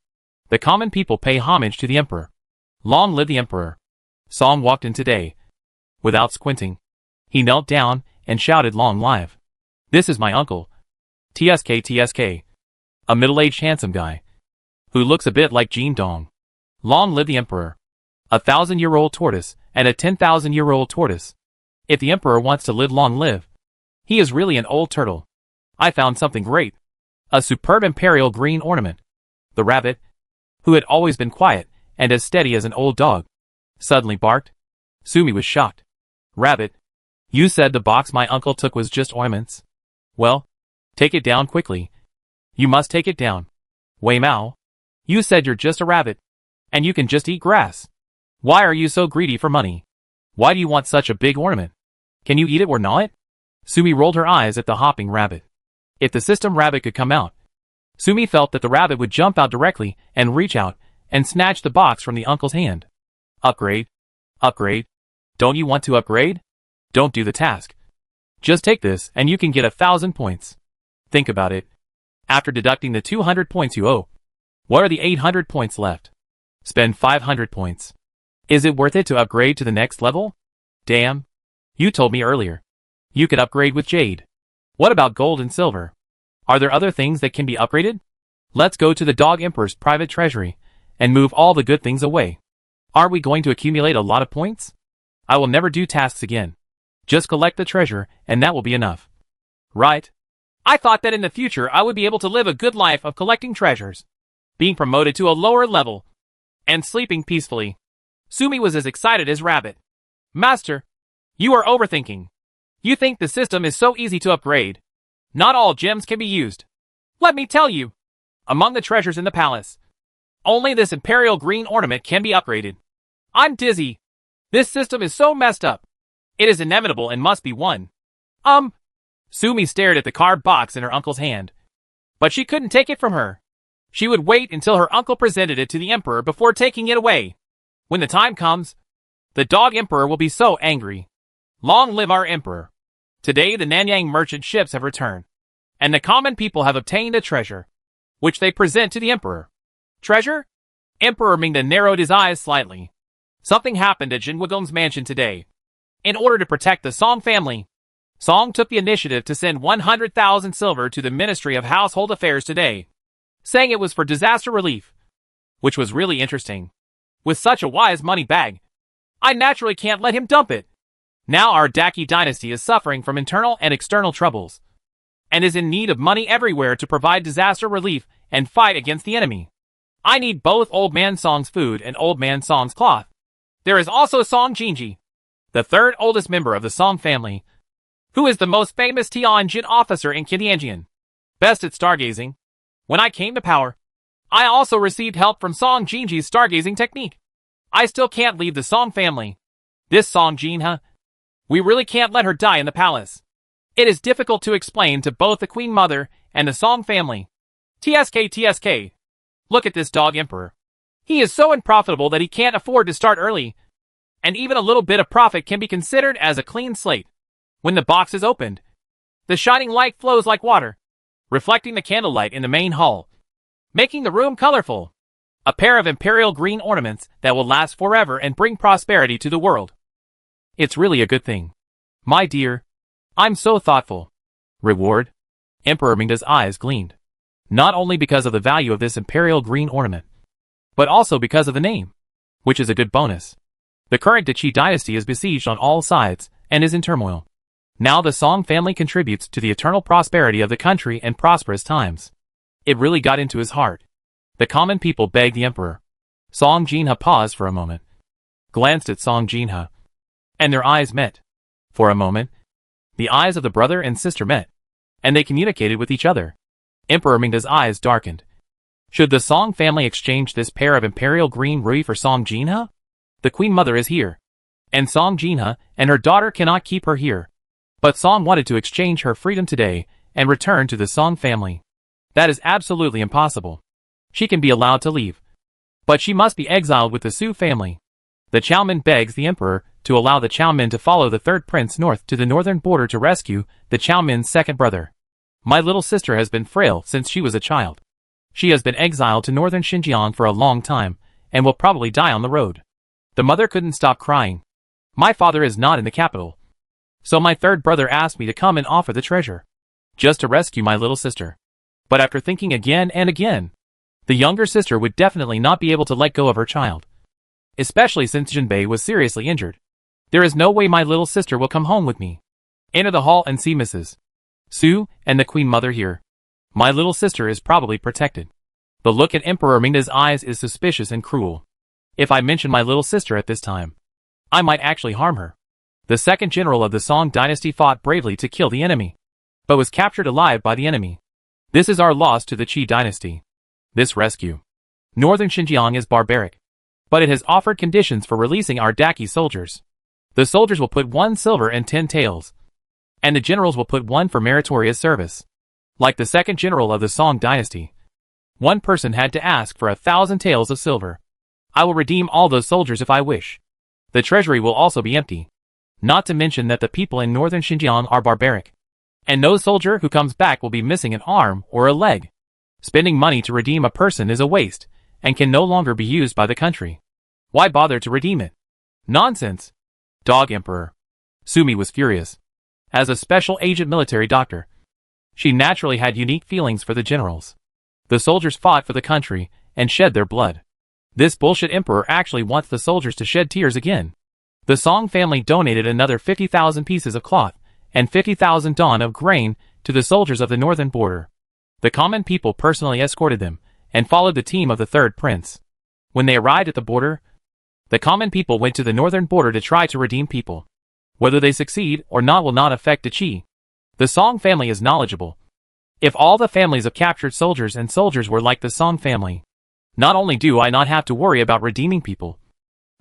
The common people pay homage to the emperor. Long live the emperor. Song walked in today. Without squinting, he knelt down and shouted long live. This is my uncle. TSK. A middle-aged handsome guy, who looks a bit like Jin Dong. Long live the emperor. A 1,000-year-old tortoise and a 10,000-year-old tortoise. If the emperor wants to long live, he is really an old turtle. I found something great. A superb imperial green ornament. The rabbit, who had always been quiet and as steady as an old dog, suddenly barked. Sumi was shocked. Rabbit, you said the box my uncle took was just ornaments. Well, take it down quickly. You must take it down. Wei Mao, you said you're just a rabbit, and you can just eat grass. Why are you so greedy for money? Why do you want such a big ornament? Can you eat it or gnaw it? Sumi rolled her eyes at the hopping rabbit. If the system rabbit could come out, Sumi felt that the rabbit would jump out directly and reach out and snatch the box from the uncle's hand. Upgrade. Upgrade. Don't you want to upgrade? Don't do the task. Just take this and you can get 1,000 points. Think about it. After deducting the 200 points you owe, what are the 800 points left? Spend 500 points. Is it worth it to upgrade to the next level? Damn. You told me earlier. You could upgrade with jade. What about gold and silver? Are there other things that can be upgraded? Let's go to the dog emperor's private treasury and move all the good things away. Are we going to accumulate a lot of points? I will never do tasks again. Just collect the treasure and that will be enough. Right. I thought that in the future I would be able to live a good life of collecting treasures, being promoted to a lower level, and sleeping peacefully. Sumi was as excited as Rabbit. Master, you are overthinking. You think the system is so easy to upgrade. Not all gems can be used. Let me tell you. Among the treasures in the palace, only this imperial green ornament can be upgraded. I'm dizzy. This system is so messed up. It is inevitable and must be won. Sumi stared at the card box in her uncle's hand. But she couldn't take it from her. She would wait until her uncle presented it to the emperor before taking it away. When the time comes, the dog emperor will be so angry. Long live our emperor. Today the Nanyang merchant ships have returned, and the common people have obtained a treasure, which they present to the emperor. Treasure? Emperor Mingda narrowed his eyes slightly. Something happened at Jinwagong's mansion today. In order to protect the Song family, Song took the initiative to send 100,000 silver to the Ministry of Household Affairs today, saying it was for disaster relief, which was really interesting. With such a wise money bag, I naturally can't let him dump it. Now our Daki dynasty is suffering from internal and external troubles, and is in need of money everywhere to provide disaster relief and fight against the enemy. I need both Old Man Song's food and Old Man Song's cloth. There is also Song Jinji, the third oldest member of the Song family, who is the most famous Tianjin officer in Tianjin, best at stargazing. When I came to power, I also received help from Song Jinji's stargazing technique. I still can't leave the Song family. This Song Jinha, we really can't let her die in the palace. It is difficult to explain to both the Queen Mother and the Song family. TSK. Look at this dog emperor. He is so unprofitable that he can't afford to start early, and even a little bit of profit can be considered as a clean slate. When the box is opened, the shining light flows like water, reflecting the candlelight in the main hall, making the room colorful. A pair of imperial green ornaments that will last forever and bring prosperity to the world. It's really a good thing. My dear, I'm so thoughtful. Reward? Emperor Mingda's eyes gleamed. Not only because of the value of this imperial green ornament, but also because of the name, which is a good bonus. The current Qi dynasty is besieged on all sides and is in turmoil. Now the Song family contributes to the eternal prosperity of the country and prosperous times. It really got into his heart. The common people begged the emperor. Song Jinha paused for a moment, glanced at Song Jinha, and their eyes met. For a moment, the eyes of the brother and sister met, and they communicated with each other. Emperor Mingda's eyes darkened. Should the Song family exchange this pair of imperial green rui for Song Jinha? The queen mother is here, and Song Jinha and her daughter cannot keep her here. But Song wanted to exchange her freedom today and return to the Song family. That is absolutely impossible. She can be allowed to leave, but she must be exiled with the Su family. The Chaoman begs the emperor to allow the Chaoman to follow the third prince north to the northern border to rescue the Chaoman's second brother. My little sister has been frail since she was a child. She has been exiled to northern Xinjiang for a long time, and will probably die on the road. The mother couldn't stop crying. My father is not in the capital, so my third brother asked me to come and offer the treasure, just to rescue my little sister. But after thinking again and again, the younger sister would definitely not be able to let go of her child, especially since Jinbei was seriously injured. There is no way my little sister will come home with me. Enter the hall and see Mrs. Su and the queen mother here. My little sister is probably protected. The look at Emperor Mingda's eyes is suspicious and cruel. If I mention my little sister at this time, I might actually harm her. The second general of the Song dynasty fought bravely to kill the enemy, but was captured alive by the enemy. This is our loss to the Qi dynasty. This rescue. Northern Xinjiang is barbaric, but it has offered conditions for releasing our Daki soldiers. The soldiers will put 1 silver and 10 taels, and the generals will put 1 for meritorious service. Like the second general of the Song dynasty, one person had to ask for 1,000 taels of silver. I will redeem all those soldiers if I wish. The treasury will also be empty. Not to mention that the people in northern Xinjiang are barbaric, and no soldier who comes back will be missing an arm or a leg. Spending money to redeem a person is a waste, and can no longer be used by the country. Why bother to redeem it? Nonsense. Dog Emperor. Sumi was furious. As a special agent military doctor, she naturally had unique feelings for the generals. The soldiers fought for the country and shed their blood. This bullshit emperor actually wants the soldiers to shed tears again. The Song family donated another 50,000 pieces of cloth and 50,000 dawn of grain to the soldiers of the northern border. The common people personally escorted them and followed the team of the third prince. When they arrived at the border, the common people went to the northern border to try to redeem people. Whether they succeed or not will not affect the Qi. The Song family is knowledgeable. If all the families of captured soldiers and soldiers were like the Song family, not only do I not have to worry about redeeming people,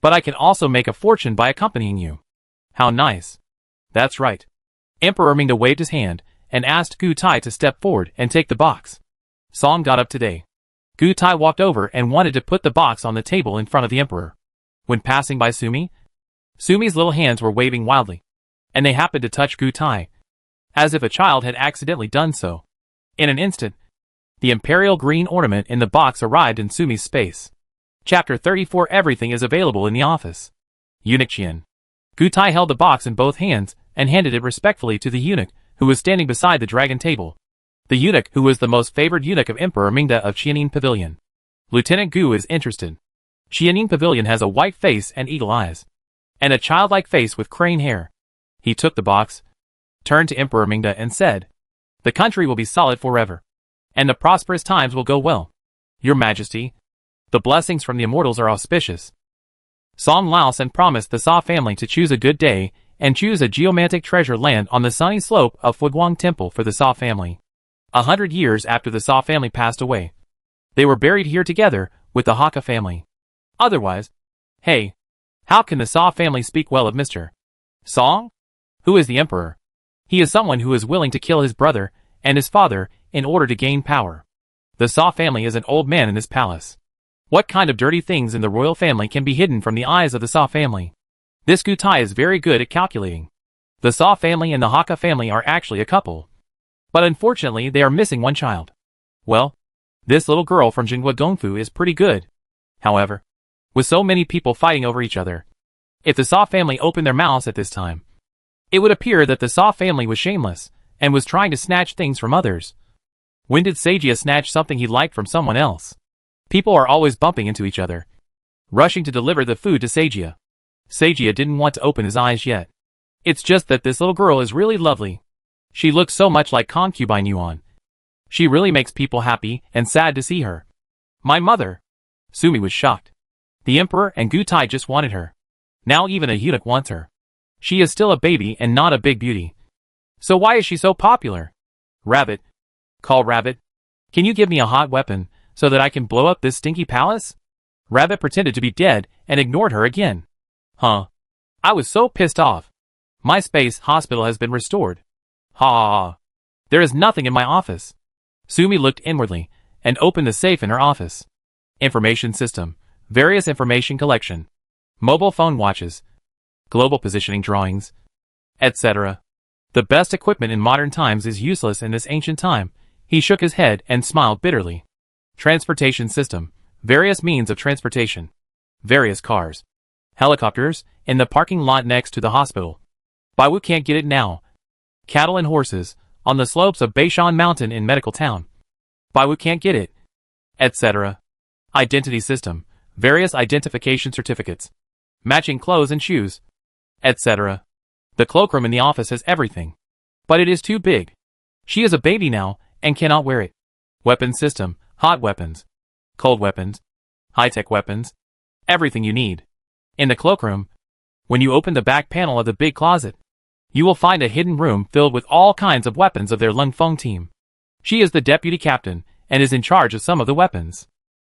but I can also make a fortune by accompanying you. How nice. That's right. Emperor Mingda waved his hand and asked Gu Tai to step forward and take the box. Song got up today. Gu Tai walked over and wanted to put the box on the table in front of the emperor. When passing by Sumi, Sumi's little hands were waving wildly, and they happened to touch Gu Tai, as if a child had accidentally done so. In an instant, the imperial green ornament in the box arrived in Sumi's space. Chapter 34. Everything is available in the office. Eunuch Qian. Gu Tai held the box in both hands and handed it respectfully to the eunuch who was standing beside the dragon table. The eunuch who was the most favored eunuch of Emperor Mingda of Qianin Pavilion. Lieutenant Gu is interested. Qianin Pavilion has a white face and eagle eyes, and a childlike face with crane hair. He took the box, turned to Emperor Mingda and said, "The country will be solid forever, and the prosperous times will go well. Your Majesty, the blessings from the immortals are auspicious." Song Lao Sen promised the Sa family to choose a good day and choose a geomantic treasure land on the sunny slope of Fuguang Temple for the Sa family. 100 years after the Sa family passed away, they were buried here together with the Hakka family. Otherwise, hey, how can the Sa family speak well of Mr. Song? Who is the emperor? He is someone who is willing to kill his brother and his father in order to gain power. The Sa family is an old man in his palace. What kind of dirty things in the royal family can be hidden from the eyes of the Sa family? This Gu Tai is very good at calculating. The Sa family and the Hakka family are actually a couple, but unfortunately they are missing one child. Well, this little girl from Jinghua Dongfu is pretty good. However, with so many people fighting over each other, if the Sa family open their mouths at this time, It would appear that the Saw family was shameless, and was trying to snatch things from others. When did Seiya snatch something he liked from someone else? People are always bumping into each other, rushing to deliver the food to Seiya. Seiya didn't want to open his eyes yet. It's just that this little girl is really lovely. She looks so much like concubine Yuan. She really makes people happy and sad to see her. My mother. Sumi was shocked. The emperor and Gutai just wanted her. Now even a eunuch wants her. She is still a baby and not a big beauty. So why is she so popular? Rabbit. Call Rabbit. Can you give me a hot weapon, so that I can blow up this stinky palace? Rabbit pretended to be dead and ignored her again. Huh. I was so pissed off. My space hospital has been restored. Ha ha ha. There is nothing in my office. Sumi looked inwardly, and opened the safe in her office. Information system. Various information collection. Mobile phone watches. Global positioning drawings. Etc. The best equipment in modern times is useless in this ancient time. He shook his head and smiled bitterly. Transportation system. Various means of transportation. Various cars. Helicopters, in the parking lot next to the hospital. Baiwu can't get it now. Cattle and horses, on the slopes of Beishan Mountain in Medical Town. Baiwu can't get it. Etc. Identity system. Various identification certificates. Matching clothes and shoes. Etc. The cloakroom in the office has everything. But it is too big. She is a baby now, and cannot wear it. Weapon system. Hot weapons. Cold weapons. High-tech weapons. Everything you need. In the cloakroom, when you open the back panel of the big closet, you will find a hidden room filled with all kinds of weapons of their Lung Feng team. She is the deputy captain, and is in charge of some of the weapons.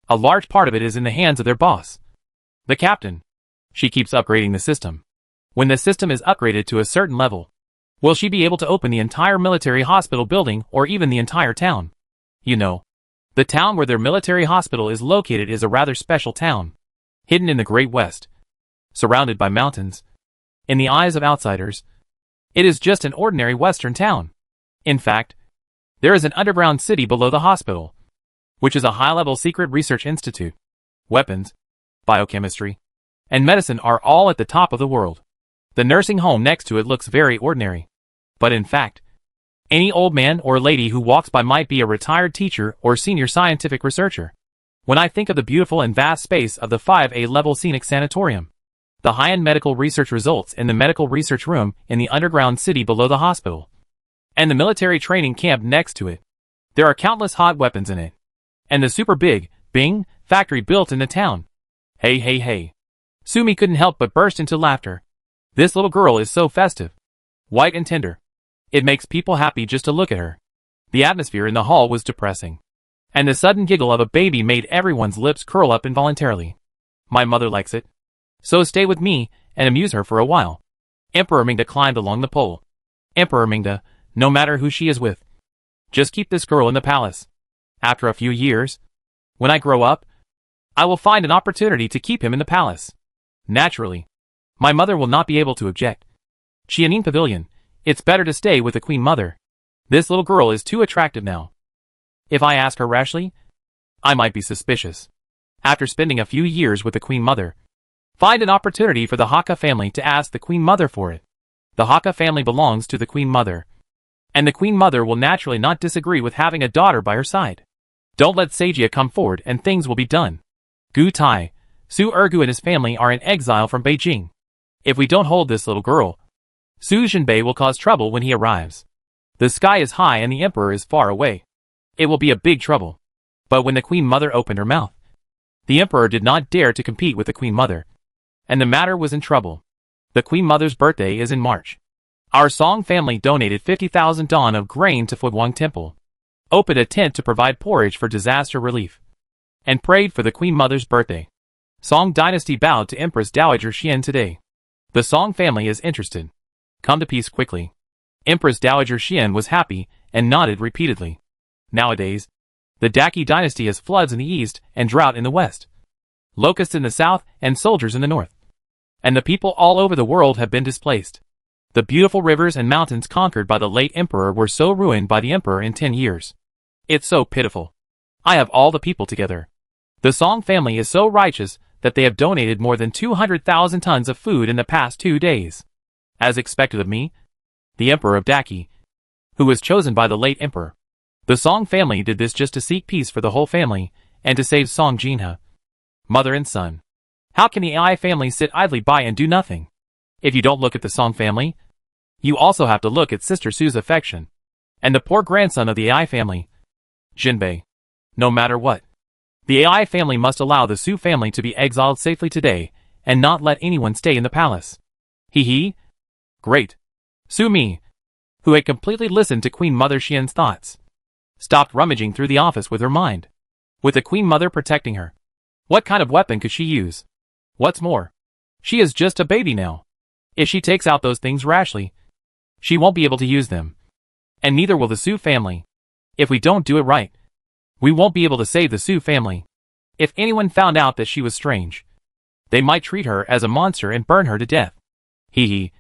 A large part of it is in the hands of their boss, the captain. She keeps upgrading the system. When the system is upgraded to a certain level, will she be able to open the entire military hospital building or even the entire town? You know, the town where their military hospital is located is a rather special town, hidden in the Great West, surrounded by mountains. In the eyes of outsiders, it is just an ordinary western town. In fact, there is an underground city below the hospital, which is a high-level secret research institute. Weapons, biochemistry, and medicine are all at the top of the world. The nursing home next to it looks very ordinary. But in fact, any old man or lady who walks by might be a retired teacher or senior scientific researcher. When I think of the beautiful and vast space of the 5A level scenic sanatorium, the high-end medical research results in the medical research room in the underground city below the hospital, and the military training camp next to it, there are countless hot weapons in it. And the super big, Bing, factory built in the town. Hey hey hey. Sumi couldn't help but burst into laughter. This little girl is so festive. White and tender. It makes people happy just to look at her. The atmosphere in the hall was depressing. And the sudden giggle of a baby made everyone's lips curl up involuntarily. My mother likes it. So stay with me, and amuse her for a while. Emperor Mingda climbed along the pole. Emperor Mingda, no matter who she is with, just keep this girl in the palace. After a few years, when I grow up, I will find an opportunity to keep him in the palace. Naturally, my mother will not be able to object. Qianing Pavilion, it's better to stay with the Queen Mother. This little girl is too attractive now. If I ask her rashly, I might be suspicious. After spending a few years with the Queen Mother, find an opportunity for the Hakka family to ask the Queen Mother for it. The Hakka family belongs to the Queen Mother, and the Queen Mother will naturally not disagree with having a daughter by her side. Don't let Seiya come forward and things will be done. Gu Tai, Su Ergu and his family are in exile from Beijing. If we don't hold this little girl, Su Jinbei will cause trouble when he arrives. The sky is high and the emperor is far away. It will be a big trouble. But when the Queen Mother opened her mouth, the emperor did not dare to compete with the Queen Mother, and the matter was in trouble. The Queen Mother's birthday is in March. Our Song family donated 50,000 don of grain to Fuguang Temple, opened a tent to provide porridge for disaster relief, and prayed for the Queen Mother's birthday. Song dynasty bowed to Empress Dowager Xian today. The Song family is interested. Come to peace quickly. Empress Dowager Xian was happy and nodded repeatedly. Nowadays, the Daqi dynasty has floods in the east and drought in the west, locusts in the south and soldiers in the north, and the people all over the world have been displaced. The beautiful rivers and mountains conquered by the late emperor were so ruined by the emperor in 10 years. It's so pitiful. I have all the people together. The Song family is so righteous that they have donated more than 200,000 tons of food in the past 2 days. As expected of me, the Emperor of Daki, who was chosen by the late Emperor. The Song family did this just to seek peace for the whole family, and to save Song Jinha, mother and son. How can the AI family sit idly by and do nothing? If you don't look at the Song family, you also have to look at Sister Su's affection, and the poor grandson of the AI family, Jinbei. No matter what, the AI family must allow the Su family to be exiled safely today, and not let anyone stay in the palace. Hee. Great. Sumi, who had completely listened to Queen Mother Xian's thoughts, stopped rummaging through the office with her mind. With the Queen Mother protecting her, what kind of weapon could she use? What's more, she is just a baby now. If she takes out those things rashly, she won't be able to use them. And neither will the Su family. If we don't do it right, we won't be able to save the Su family. If anyone found out that she was strange, they might treat her as a monster and burn her to death. Hee.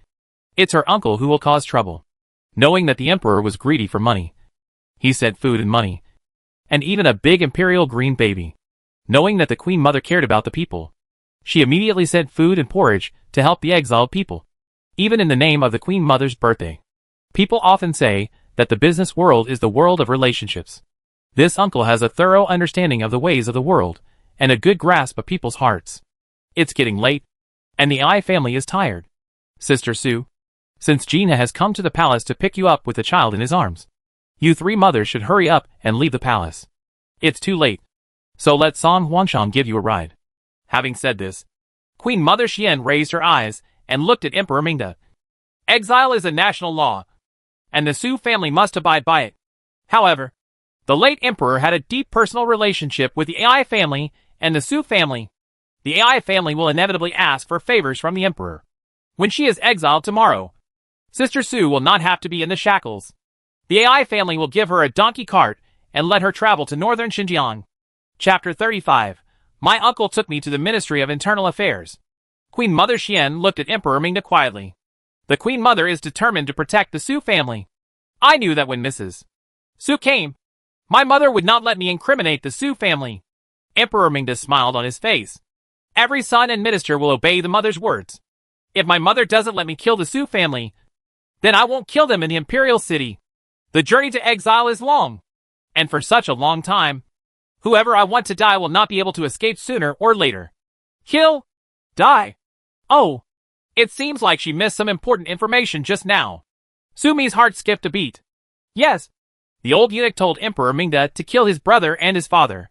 It's her uncle who will cause trouble. Knowing that the Emperor was greedy for money, he sent food and money, and even a big Imperial green baby. Knowing that the Queen Mother cared about the people, she immediately sent food and porridge to help the exiled people. Even in the name of the Queen Mother's birthday. People often say that the business world is the world of relationships. This uncle has a thorough understanding of the ways of the world, and a good grasp of people's hearts. It's getting late, and the Ai family is tired. Sister Su, since Jinha has come to the palace to pick you up with the child in his arms, you three mothers should hurry up and leave the palace. It's too late. So let Song Huangshan give you a ride. Having said this, Queen Mother Xian raised her eyes and looked at Emperor Mingda. Exile is a national law, and the Su family must abide by it. However, the late Emperor had a deep personal relationship with the AI family and the Su family. The AI family will inevitably ask for favors from the Emperor. When she is exiled tomorrow, Sister Su will not have to be in the shackles. The AI family will give her a donkey cart and let her travel to northern Xinjiang. Chapter 35. My uncle took me to the Ministry of Internal Affairs. Queen Mother Xian looked at Emperor Mingda quietly. The Queen Mother is determined to protect the Su family. I knew that when Mrs. Su came, my mother would not let me incriminate the Su family. Emperor Mingda smiled on his face. Every son and minister will obey the mother's words. If my mother doesn't let me kill the Su family, then I won't kill them in the Imperial city. The journey to exile is long, and for such a long time, whoever I want to die will not be able to escape sooner or later. Kill? Die? Oh, it seems like she missed some important information just now. Sumi's heart skipped a beat. Yes, the old eunuch told Emperor Mingda to kill his brother and his father.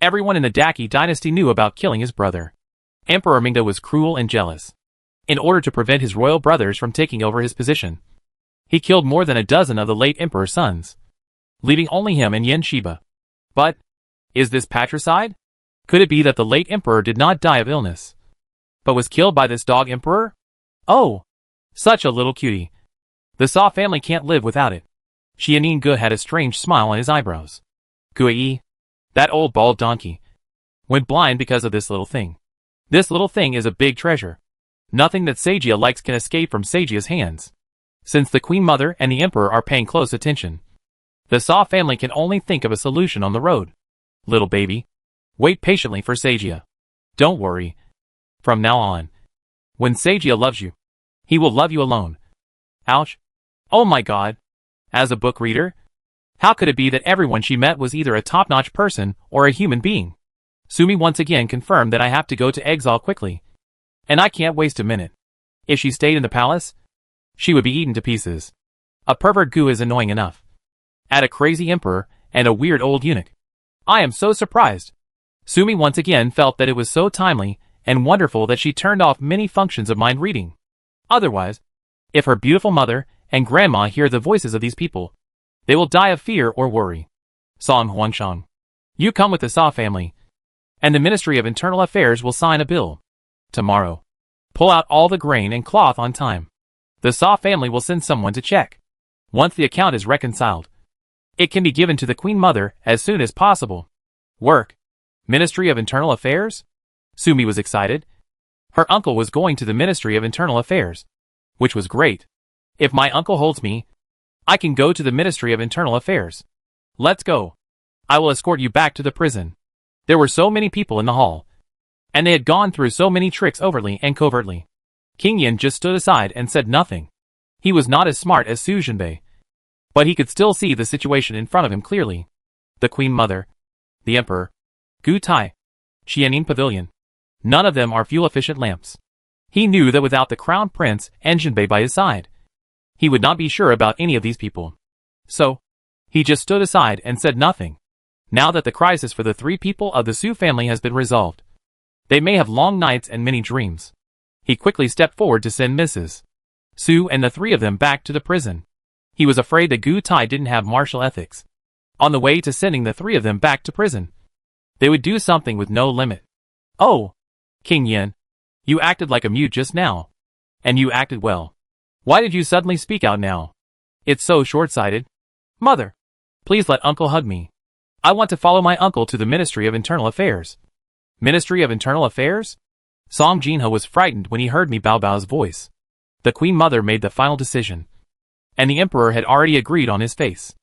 Everyone in the Daki dynasty knew about killing his brother. Emperor Mingda was cruel and jealous. In order to prevent his royal brothers from taking over his position, he killed more than a dozen of the late emperor's sons, leaving only him and Yen Shiba. But, is this patricide? Could it be that the late emperor did not die of illness, but was killed by this dog emperor? Oh, such a little cutie. The Sa family can't live without it. Xianin Gu had a strange smile on his eyebrows. Gui, that old bald donkey, went blind because of this little thing. This little thing is a big treasure. Nothing that Sagia likes can escape from Sagia's hands. Since the Queen Mother and the Emperor are paying close attention, the Sa family can only think of a solution on the road. Little baby, wait patiently for Sagia. Don't worry. From now on, when Sagia loves you, he will love you alone. Ouch. Oh my god. As a book reader, how could it be that everyone she met was either a top-notch person or a human being? Sumi once again confirmed that I have to go to exile quickly, and I can't waste a minute. If she stayed in the palace, she would be eaten to pieces. A pervert Gu is annoying enough. Add a crazy emperor and a weird old eunuch. I am so surprised. Sumi once again felt that it was so timely and wonderful that she turned off many functions of mind reading. Otherwise, if her beautiful mother and grandma hear the voices of these people, they will die of fear or worry. Song Huangshan, you come with the Sa family, and the Ministry of Internal Affairs will sign a bill. Tomorrow, pull out all the grain and cloth on time. The Sa family will send someone to check. Once the account is reconciled, it can be given to the Queen Mother as soon as possible. Work. Ministry of Internal Affairs? Sumi was excited. Her uncle was going to the Ministry of Internal Affairs, which was great. If my uncle holds me, I can go to the Ministry of Internal Affairs. Let's go. I will escort you back to the prison. There were so many people in the hall, and they had gone through so many tricks overtly and covertly. King Yin just stood aside and said nothing. He was not as smart as Su Jinbei, but he could still see the situation in front of him clearly. The Queen Mother, the Emperor, Gu Tai, Xianing Pavilion. None of them are fuel-efficient lamps. He knew that without the Crown Prince and Jinbei by his side, he would not be sure about any of these people. So, he just stood aside and said nothing. Now that the crisis for the 3 people of the Su family has been resolved, they may have long nights and many dreams. He quickly stepped forward to send Mrs. Su and the 3 of them back to the prison. He was afraid that Gu Tai didn't have martial ethics. On the way to sending the 3 of them back to prison, they would do something with no limit. Oh, King Yen, you acted like a mute just now. And you acted well. Why did you suddenly speak out now? It's so short-sighted. Mother, please let Uncle hug me. I want to follow my uncle to the Ministry of Internal Affairs. Ministry of Internal Affairs? Song Jinha was frightened when he heard Mi Baobao's voice. The Queen Mother made the final decision, and the Emperor had already agreed on his face.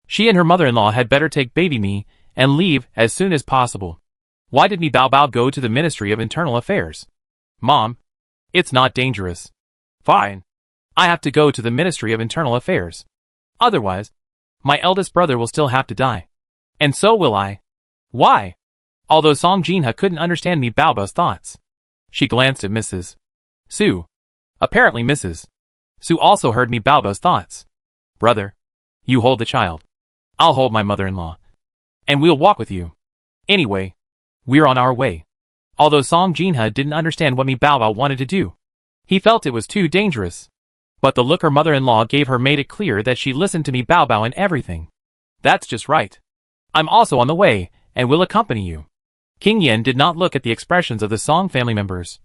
She and her mother-in-law had better take baby Mi and leave as soon as possible. Why did Mi Baobao go to the Ministry of Internal Affairs? Mom, it's not dangerous. Fine. I have to go to the Ministry of Internal Affairs. Otherwise, my eldest brother will still have to die. And so will I. Why? Although Song Jinha couldn't understand Mi Baobao's thoughts, she glanced at Mrs. Su. Apparently Mrs. Su also heard Mi Baobao's thoughts. Brother, you hold the child. I'll hold my mother-in-law. And we'll walk with you. Anyway, we're on our way. Although Song Jinha didn't understand what Mi Baobao wanted to do, he felt it was too dangerous. But the look her mother-in-law gave her made it clear that she listened to Mi Baobao in everything. That's just right. I'm also on the way, and will accompany you. King Yen did not look at the expressions of the Song family members,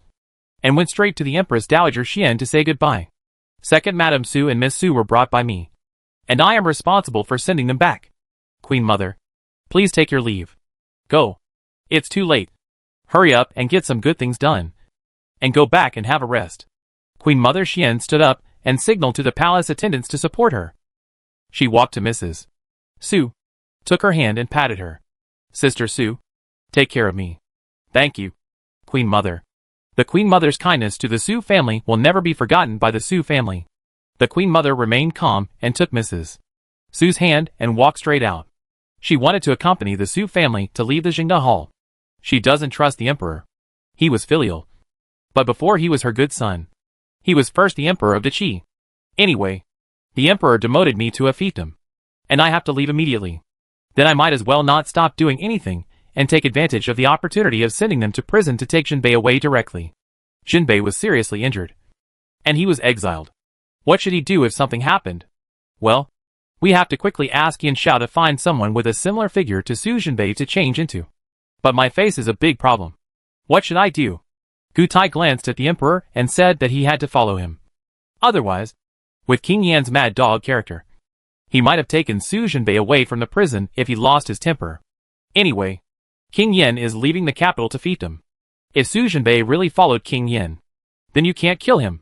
and went straight to the Empress Dowager Xian to say goodbye. Second Madame Su and Miss Su were brought by me, and I am responsible for sending them back. Queen Mother, please take your leave. Go. It's too late. Hurry up and get some good things done, and go back and have a rest. Queen Mother Xian stood up and signaled to the palace attendants to support her. She walked to Mrs. Su, took her hand and patted her. Sister Su, take care of me. Thank you, Queen Mother. The Queen Mother's kindness to the Su family will never be forgotten by the Su family. The Queen Mother remained calm and took Mrs. Su's hand and walked straight out. She wanted to accompany the Su family to leave the Jingda Hall. She doesn't trust the Emperor. He was filial. But before he was her good son, he was first the Emperor of the Qi. Anyway, the Emperor demoted me to a fiefdom, and I have to leave immediately. Then I might as well not stop doing anything and take advantage of the opportunity of sending them to prison to take Jinbei away directly. Jinbei was seriously injured, and he was exiled. What should he do if something happened? Well, we have to quickly ask Yan Xiao to find someone with a similar figure to Su Jinbei to change into. But my face is a big problem. What should I do? Gu Tai glanced at the Emperor and said that he had to follow him. Otherwise, with King Yan's mad dog character, he might have taken Su Jinbei away from the prison if he lost his temper. Anyway, King Yan is leaving the capital to fiefdom. If Su Jinbei really followed King Yan, then you can't kill him.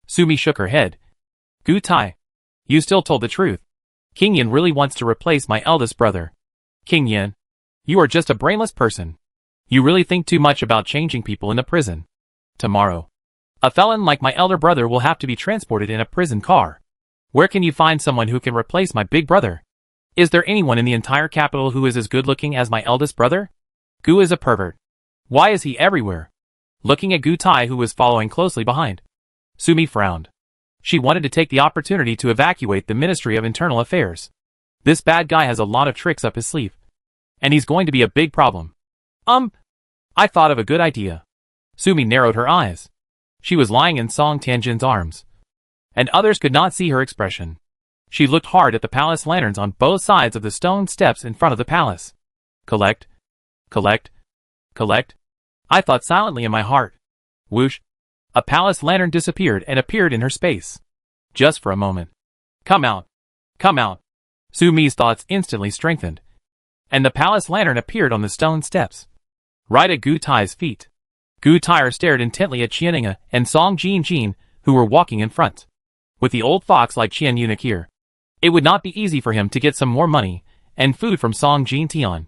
Sumi shook her head. Gu Tai, you still told the truth. King Yan really wants to replace my eldest brother. King Yan, you are just a brainless person. You really think too much about changing people in the prison. Tomorrow, a felon like my elder brother will have to be transported in a prison car. Where can you find someone who can replace my big brother? Is there anyone in the entire capital who is as good-looking as my eldest brother? Gu is a pervert. Why is he everywhere? Looking at Gu Tai, who was following closely behind, Sumi frowned. She wanted to take the opportunity to evacuate the Ministry of Internal Affairs. This bad guy has a lot of tricks up his sleeve, and he's going to be a big problem. I thought of a good idea. Sumi narrowed her eyes. She was lying in Song Tianjin's arms, and others could not see her expression. She looked hard at the palace lanterns on both sides of the stone steps in front of the palace. Collect. Collect. Collect. I thought silently in my heart. Whoosh. A palace lantern disappeared and appeared in her space. Just for a moment. Come out. Come out. Sumi's thoughts instantly strengthened, and the palace lantern appeared on the stone steps, right at Gu Tai's feet. Gu Tai stared intently at Qianinga and Song Jin, who were walking in front. With the old fox like Qian Eunuch here, it would not be easy for him to get some more money and food from Song Jin Tian.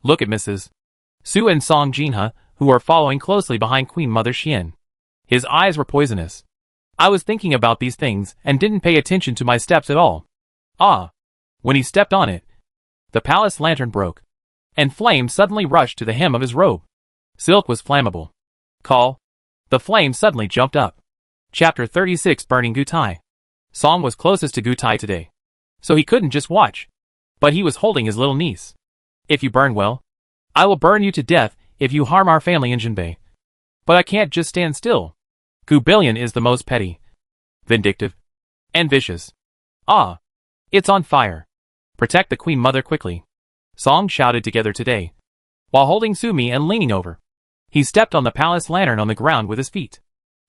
Look at Mrs. Su and Song Jinha, who are following closely behind Queen Mother Xian. His eyes were poisonous. I was thinking about these things and didn't pay attention to my steps at all. Ah! When he stepped on it, the palace lantern broke, and flame suddenly rushed to the hem of his robe. Silk was flammable. Call. The flame suddenly jumped up. Chapter 36 Burning Gutai. Song was closest to Gutai today, so he couldn't just watch. But he was holding his little niece. If you burn well, I will burn you to death if you harm our family in Jinbei. But I can't just stand still. Gubilion is the most petty, vindictive, and vicious. Ah! It's on fire. Protect the Queen Mother quickly. Song shouted together today, while holding Sumi and leaning over. He stepped on the palace lantern on the ground with his feet.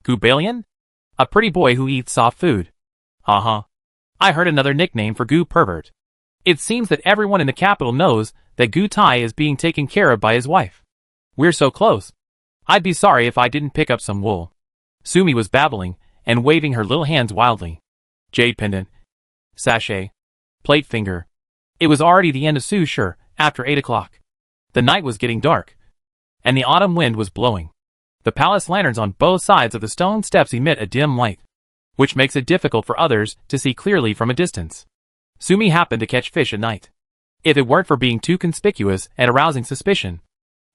Gubilion? A pretty boy who eats soft food. Uh-huh. I heard another nickname for Gu pervert. It seems that everyone in the capital knows that Gu Tai is being taken care of by his wife. We're so close. I'd be sorry if I didn't pick up some wool. Sumi was babbling and waving her little hands wildly. Jade pendant. Sachet. Plate finger. It was already the end of Su-Shur, after 8 o'clock. The night was getting dark, and the autumn wind was blowing. The palace lanterns on both sides of the stone steps emit a dim light, which makes it difficult for others to see clearly from a distance. Sumi happened to catch fish at night. If it weren't for being too conspicuous and arousing suspicion,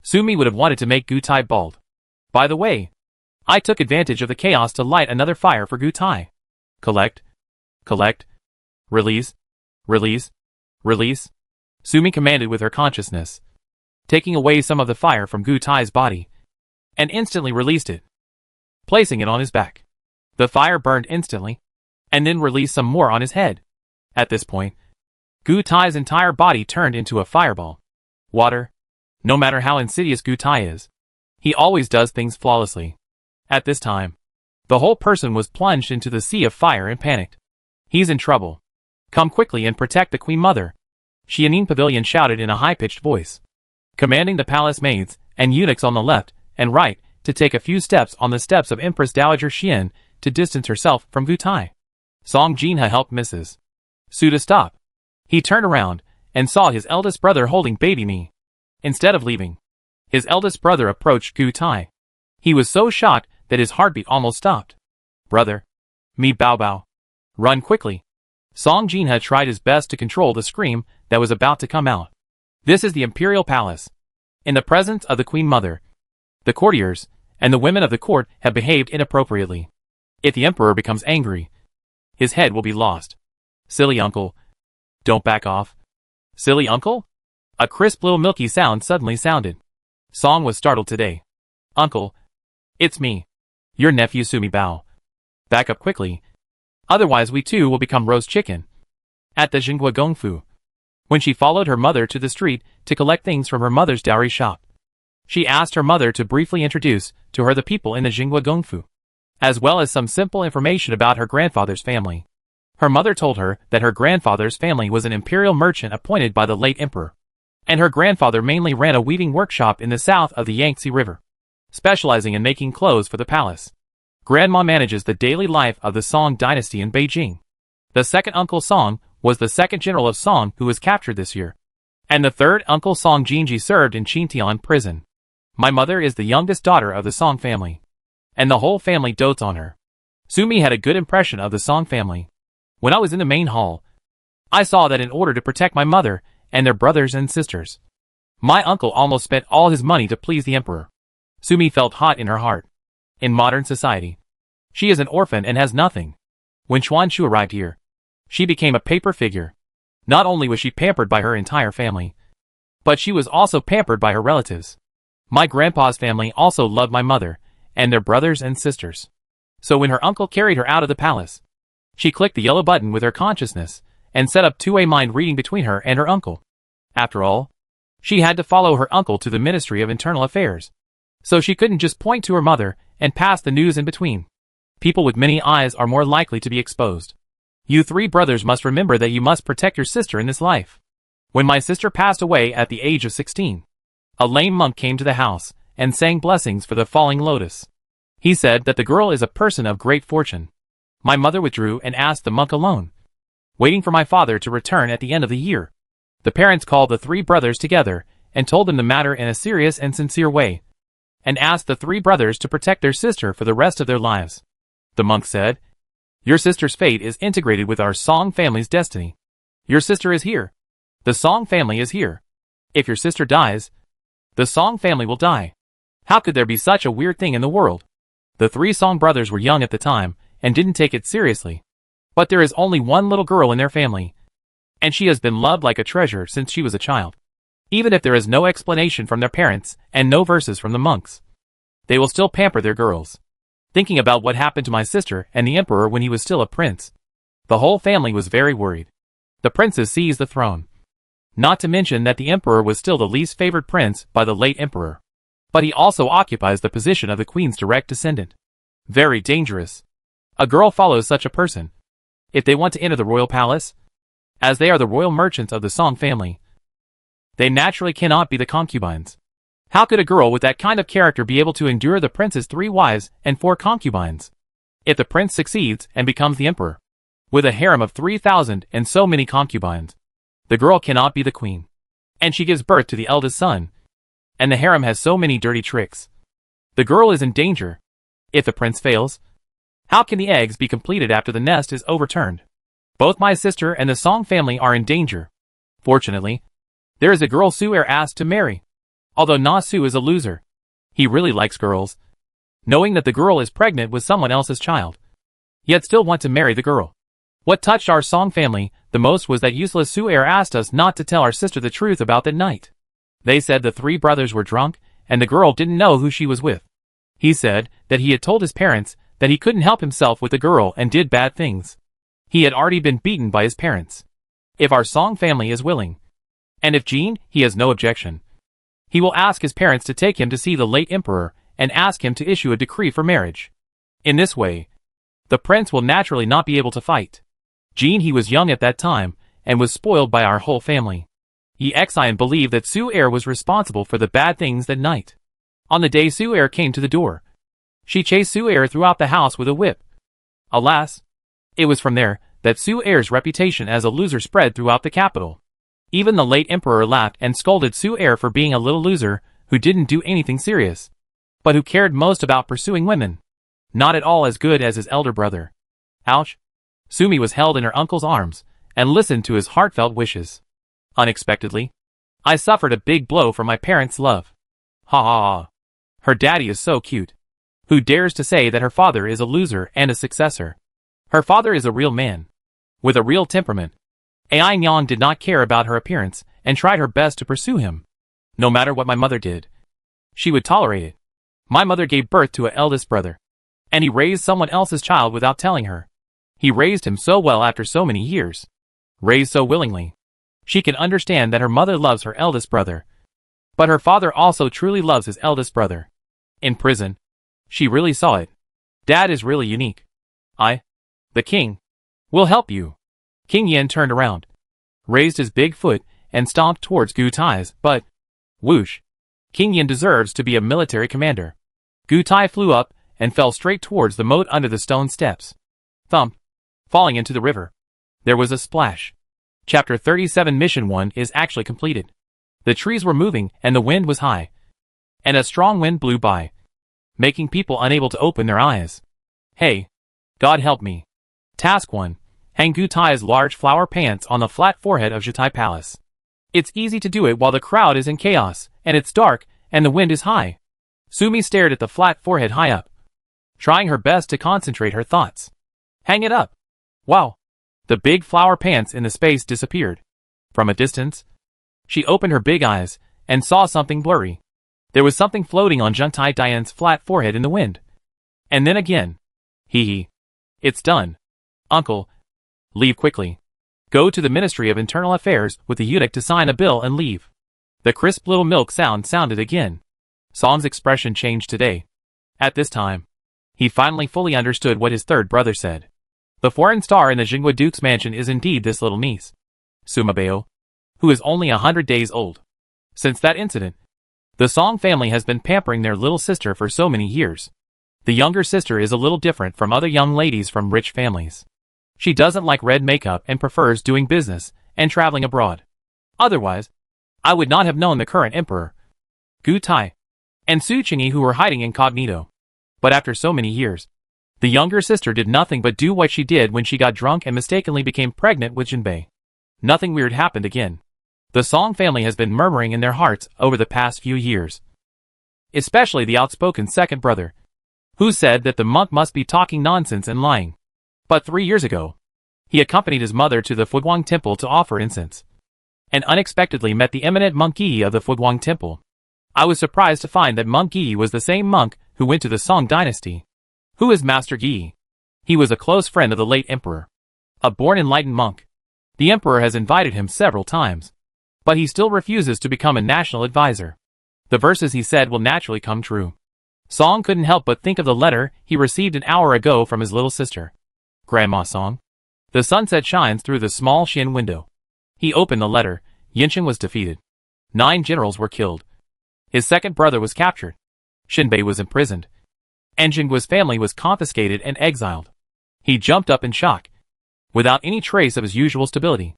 Sumi would have wanted to make Gutai bald. By the way, I took advantage of the chaos to light another fire for Gutai. Collect. Collect. Release. Release. Release. Sumi commanded with her consciousness, taking away some of the fire from Gutai's body, and instantly released it, placing it on his back. The fire burned instantly, and then released some more on his head. At this point, Gutai's entire body turned into a fireball. Water. No matter how insidious Gutai is, he always does things flawlessly. At this time, the whole person was plunged into the sea of fire and panicked. He's in trouble. Come quickly and protect the Queen Mother. Xianin Pavilion shouted in a high-pitched voice, commanding the palace maids and eunuchs on the left and right to take a few steps on the steps of Empress Dowager Xian to distance herself from Gutai. Song Jinha helped Mrs. Su to stop. He turned around and saw his eldest brother holding baby Mi. Instead of leaving, his eldest brother approached Gutai. He was so shocked that his heartbeat almost stopped. Brother. Mi Bao Bao. Run quickly. Song Jinha tried his best to control the scream that was about to come out. This is the Imperial Palace. In the presence of the Queen Mother, the courtiers and the women of the court have behaved inappropriately. If the Emperor becomes angry, his head will be lost. Silly uncle. Don't back off. Silly uncle? A crisp little milky sound suddenly sounded. Song was startled today. Uncle. It's me. Your nephew Sumi Bao. Back up quickly. Otherwise we too will become roast chicken. At the Jinghua Gongfu, when she followed her mother to the street to collect things from her mother's dowry shop, she asked her mother to briefly introduce to her the people in the Jinghua Gongfu, as well as some simple information about her grandfather's family. Her mother told her that her grandfather's family was an imperial merchant appointed by the late emperor, and her grandfather mainly ran a weaving workshop in the south of the Yangtze River, specializing in making clothes for the palace. Grandma manages the daily life of the Song dynasty in Beijing. The second uncle Song was the second general of Song who was captured this year, and the third uncle Song Jinji served in Qintian prison. My mother is the youngest daughter of the Song family, and the whole family dotes on her. Sumi had a good impression of the Song family. When I was in the main hall, I saw that in order to protect my mother and their brothers and sisters, my uncle almost spent all his money to please the emperor. Sumi felt hot in her heart. In modern society, she is an orphan and has nothing. When Xuan arrived here, she became a paper figure. Not only was she pampered by her entire family, but she was also pampered by her relatives. My grandpa's family also loved my mother and their brothers and sisters. So when her uncle carried her out of the palace, she clicked the yellow button with her consciousness and set up two-way mind reading between her and her uncle. After all, she had to follow her uncle to the Ministry of Internal Affairs, so she couldn't just point to her mother and pass the news in between. People with many eyes are more likely to be exposed. You three brothers must remember that you must protect your sister in this life. When my sister passed away at the age of 16, a lame monk came to the house and sang blessings for the falling lotus. He said that the girl is a person of great fortune. My mother withdrew and asked the monk alone, waiting for my father to return at the end of the year. The parents called the three brothers together and told them the matter in a serious and sincere way, and asked the three brothers to protect their sister for the rest of their lives. The monk said. Your sister's fate is integrated with our Song family's destiny. Your sister is here. The Song family is here. If your sister dies, the Song family will die. How could there be such a weird thing in the world? The three Song brothers were young at the time and didn't take it seriously. But there is only one little girl in their family, and she has been loved like a treasure since she was a child. Even if there is no explanation from their parents and no verses from the monks, they will still pamper their girls. Thinking about what happened to my sister and the emperor when he was still a prince, the whole family was very worried. The princes seized the throne. Not to mention that the emperor was still the least favored prince by the late emperor. But he also occupies the position of the queen's direct descendant. Very dangerous. A girl follows such a person if they want to enter the royal palace, as they are the royal merchants of the Song family. They naturally cannot be the concubines. How could a girl with that kind of character be able to endure the prince's 3 wives and 4 concubines? If the prince succeeds and becomes the emperor, with a harem of 3,000 and so many concubines, the girl cannot be the queen. And she gives birth to the eldest son, and the harem has so many dirty tricks. The girl is in danger. If the prince fails, how can the eggs be completed after the nest is overturned? Both my sister and the Song family are in danger. Fortunately, there is a girl Su asked to marry. Although Na Su is a loser, he really likes girls. Knowing that the girl is pregnant with someone else's child, yet still want to marry the girl. What touched our Song family the most was that useless Su asked us not to tell our sister the truth about that night. They said the 3 brothers were drunk, and the girl didn't know who she was with. He said that he had told his parents that he couldn't help himself with the girl and did bad things. He had already been beaten by his parents. If our Song family is willing, and if Jean, he has no objection, he will ask his parents to take him to see the late emperor and ask him to issue a decree for marriage. In this way, the prince will naturally not be able to fight. Jean, he was young at that time and was spoiled by our whole family. Exile believed that Su was responsible for the bad things that night. On the day Su came to the door, she chased Su throughout the house with a whip. Alas, it was from there that Su-er's reputation as a loser spread throughout the capital. Even the late emperor laughed and scolded Su for being a little loser who didn't do anything serious, but who cared most about pursuing women. Not at all as good as his elder brother. Ouch. Sumi was held in her uncle's arms and listened to his heartfelt wishes. Unexpectedly, I suffered a big blow from my parents' love. Ha ha ha. Her daddy is so cute. Who dares to say that her father is a loser and a successor? Her father is a real man, with a real temperament. Ai Nyang did not care about her appearance and tried her best to pursue him. No matter what my mother did, she would tolerate it. My mother gave birth to an eldest brother, and he raised someone else's child without telling her. He raised him so well after so many years. Raised so willingly. She can understand that her mother loves her eldest brother, but her father also truly loves his eldest brother. In prison, she really saw it. Dad is really unique. The king, will help you. King Yen turned around, raised his big foot, and stomped towards Gu Tai's, but, whoosh. King Yen deserves to be a military commander. Gu Tai flew up and fell straight towards the moat under the stone steps. Thump. Falling into the river. There was a splash. Chapter 37 Mission 1 is actually completed. The trees were moving and the wind was high. And a strong wind blew by, making people unable to open their eyes. Hey. God help me. Task 1. Hang Gu Tai's large flower pants on the flat forehead of Jitai Palace. It's easy to do it while the crowd is in chaos, and it's dark, and the wind is high. Sumi stared at the flat forehead high up, trying her best to concentrate her thoughts. Hang it up. Wow. The big flower pants in the space disappeared. From a distance, she opened her big eyes and saw something blurry. There was something floating on Juntai Diane's flat forehead in the wind. And then again. Hee hee. It's done. Uncle. Leave quickly. Go to the Ministry of Internal Affairs with the eunuch to sign a bill and leave. The crisp little milk sound sounded again. Song's expression changed today. At this time, he finally fully understood what his third brother said. The foreign star in the Jingwa Duke's mansion is indeed this little niece, Sumabeo, who is only 100 days old. Since that incident, the Song family has been pampering their little sister for so many years. The younger sister is a little different from other young ladies from rich families. She doesn't like red makeup and prefers doing business and traveling abroad. Otherwise, I would not have known the current emperor, Gu Tai, and Su Qingyi, who were hiding incognito. But after so many years, The younger sister did nothing but do what she did when she got drunk and mistakenly became pregnant with Jinbei. Nothing weird happened again. The Song family has been murmuring in their hearts over the past few years. Especially the outspoken second brother, who said that the monk must be talking nonsense and lying. But 3 years ago, he accompanied his mother to the Fuguang temple to offer incense, and unexpectedly met the eminent monk Yi of the Fuguang temple. I was surprised to find that Monk Yi was the same monk who went to the Song dynasty. Who is Master Yi? He was a close friend of the late emperor, a born enlightened monk. The emperor has invited him several times, but he still refuses to become a national advisor. The verses he said will naturally come true. Song couldn't help but think of the letter he received an hour ago from his little sister. Grandma Song. The sunset shines through the small Xin window. He opened the letter. Yinchen was defeated. 9 generals were killed. His second brother was captured. Xinbei was imprisoned. And Jingguo's family was confiscated and exiled. He jumped up in shock, without any trace of his usual stability.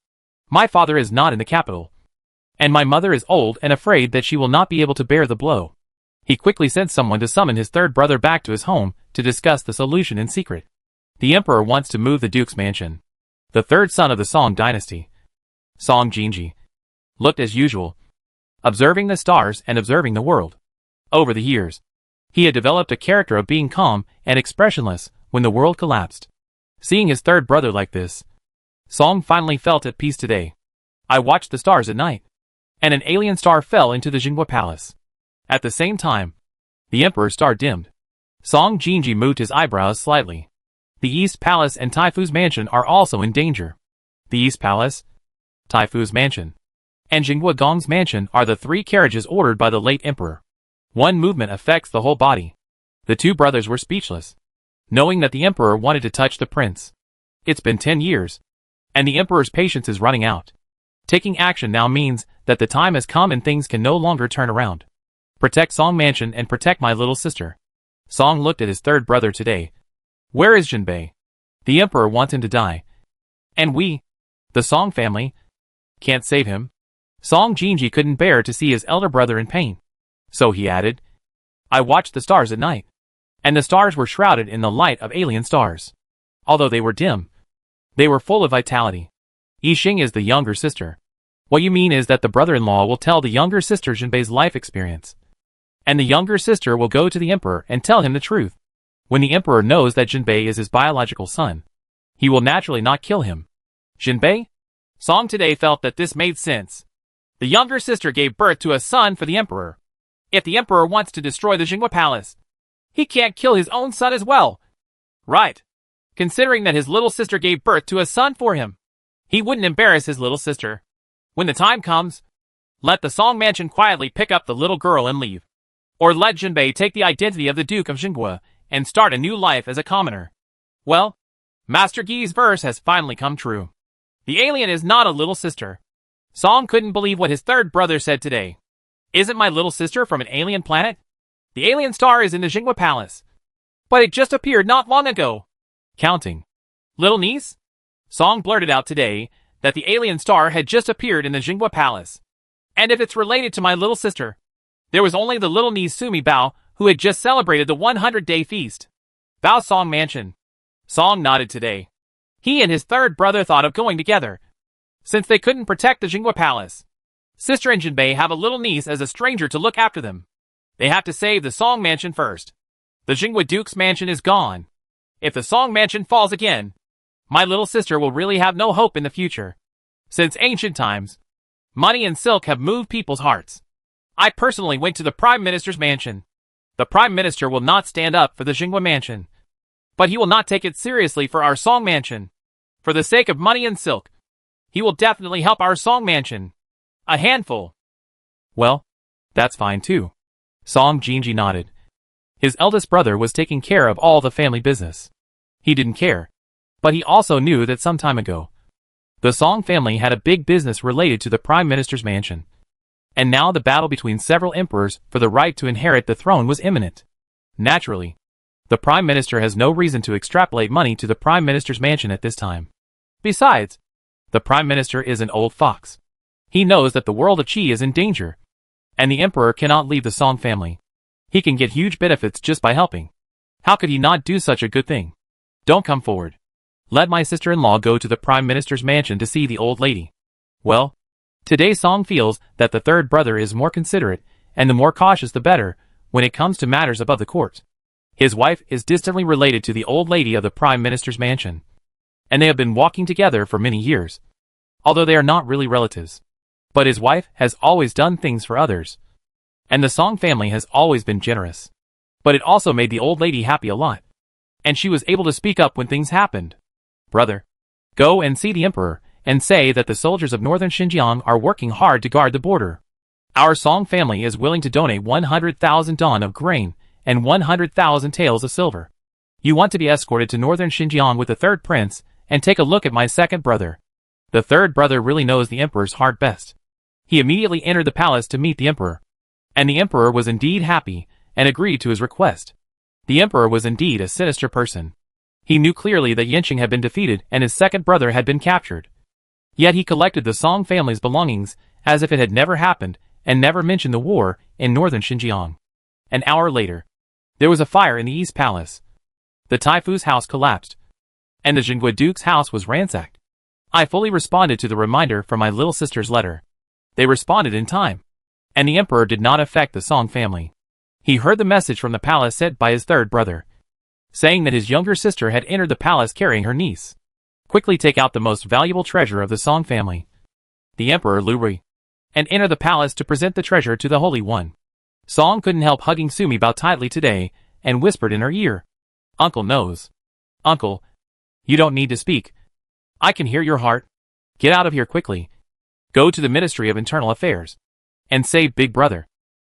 My father is not in the capital, and my mother is old and afraid that she will not be able to bear the blow. He quickly sent someone to summon his third brother back to his home to discuss the solution in secret. The emperor wants to move the duke's mansion. The third son of the Song dynasty, Song Jinji, looked as usual, observing the stars and observing the world. Over the years, he had developed a character of being calm and expressionless when the world collapsed. Seeing his third brother like this, Song finally felt at peace today. I watched the stars at night, and an alien star fell into the Jinghua palace. At the same time, the emperor's star dimmed. Song Jinji moved his eyebrows slightly. The East Palace and Taifu's mansion are also in danger. The East Palace, Taifu's mansion, and Jinghua Gong's mansion are the 3 carriages ordered by the late emperor. One movement affects the whole body. The 2 brothers were speechless, knowing that the emperor wanted to touch the prince. It's been 10 years, and the emperor's patience is running out. Taking action now means that the time has come and things can no longer turn around. Protect Song Mansion and protect my little sister. Song looked at his third brother today. Where is Jinbei? The emperor wants him to die. And we, the Song family, can't save him. Song Jinji couldn't bear to see his elder brother in pain. So he added, I watched the stars at night, and the stars were shrouded in the light of alien stars. Although they were dim, they were full of vitality. Yixing is the younger sister. What you mean is that the brother-in-law will tell the younger sister Jinbei's life experience, and the younger sister will go to the emperor and tell him the truth. When the emperor knows that Jinbei is his biological son, he will naturally not kill him. Jinbei? Song today felt that this made sense. The younger sister gave birth to a son for the emperor. If the emperor wants to destroy the Jinghua palace, he can't kill his own son as well. Right. Considering that his little sister gave birth to a son for him, he wouldn't embarrass his little sister. When the time comes, let the Song mansion quietly pick up the little girl and leave. Or let Jinbei take the identity of the Duke of Jinghua and start a new life as a commoner. Well, Master Yi's verse has finally come true. The alien is not a little sister. Song couldn't believe what his third brother said today. Isn't my little sister from an alien planet? The alien star is in the Jinghua palace, but it just appeared not long ago. Counting. Little niece? Song blurted out today that the alien star had just appeared in the Jinghua palace. And if it's related to my little sister, there was only the little niece Sumi Bao who had just celebrated the 100-day feast. Bao Song mansion. Song nodded today. He and his third brother thought of going together, since they couldn't protect the Jinghua palace. Sister and Jinbei have a little niece as a stranger to look after them. They have to save the Song mansion first. The Jinghua Duke's mansion is gone. If the Song mansion falls again, my little sister will really have no hope in the future. Since ancient times, money and silk have moved people's hearts. I personally went to the Prime Minister's mansion. The Prime Minister will not stand up for the Jinghua mansion, but he will not take it seriously for our Song mansion. For the sake of money and silk, he will definitely help our Song mansion. A handful. Well, that's fine too. Song Jinji nodded. His eldest brother was taking care of all the family business. He didn't care, but he also knew that some time ago, the Song family had a big business related to the Prime Minister's mansion. And now the battle between several emperors for the right to inherit the throne was imminent. Naturally, the Prime Minister has no reason to extrapolate money to the Prime Minister's mansion at this time. Besides, the Prime Minister is an old fox. He knows that the world of Qi is in danger, and the Emperor cannot leave the Song family. He can get huge benefits just by helping. How could he not do such a good thing? Don't come forward. Let my sister-in-law go to the Prime Minister's mansion to see the old lady. Well, today Song feels that the third brother is more considerate, and the more cautious the better, when it comes to matters above the court. His wife is distantly related to the old lady of the Prime Minister's mansion, and they have been walking together for many years, although they are not really relatives. But his wife has always done things for others, and the Song family has always been generous. But it also made the old lady happy a lot, and she was able to speak up when things happened. Brother, go and see the emperor, and say that the soldiers of northern Xinjiang are working hard to guard the border. Our Song family is willing to donate 100,000 don of grain and 100,000 taels of silver. You want to be escorted to northern Xinjiang with the third prince, and take a look at my second brother. The third brother really knows the emperor's heart best. He immediately entered the palace to meet the emperor, and the emperor was indeed happy, and agreed to his request. The emperor was indeed a sinister person. He knew clearly that Yanqing had been defeated and his second brother had been captured. Yet he collected the Song family's belongings as if it had never happened, and never mentioned the war in northern Xinjiang. An hour later, there was a fire in the East Palace. The Taifu's house collapsed, and the Jingui Duke's house was ransacked. I fully responded to the reminder from my little sister's letter. They responded in time, and the emperor did not affect the Song family. He heard the message from the palace sent by his third brother, saying that his younger sister had entered the palace carrying her niece. Quickly take out the most valuable treasure of the Song family, the Emperor Lu Rui, and enter the palace to present the treasure to the Holy One. Song couldn't help hugging Sumi about tightly today, and whispered in her ear, Uncle knows. Uncle, you don't need to speak. I can hear your heart. Get out of here quickly. Go to the Ministry of Internal Affairs, and save Big Brother.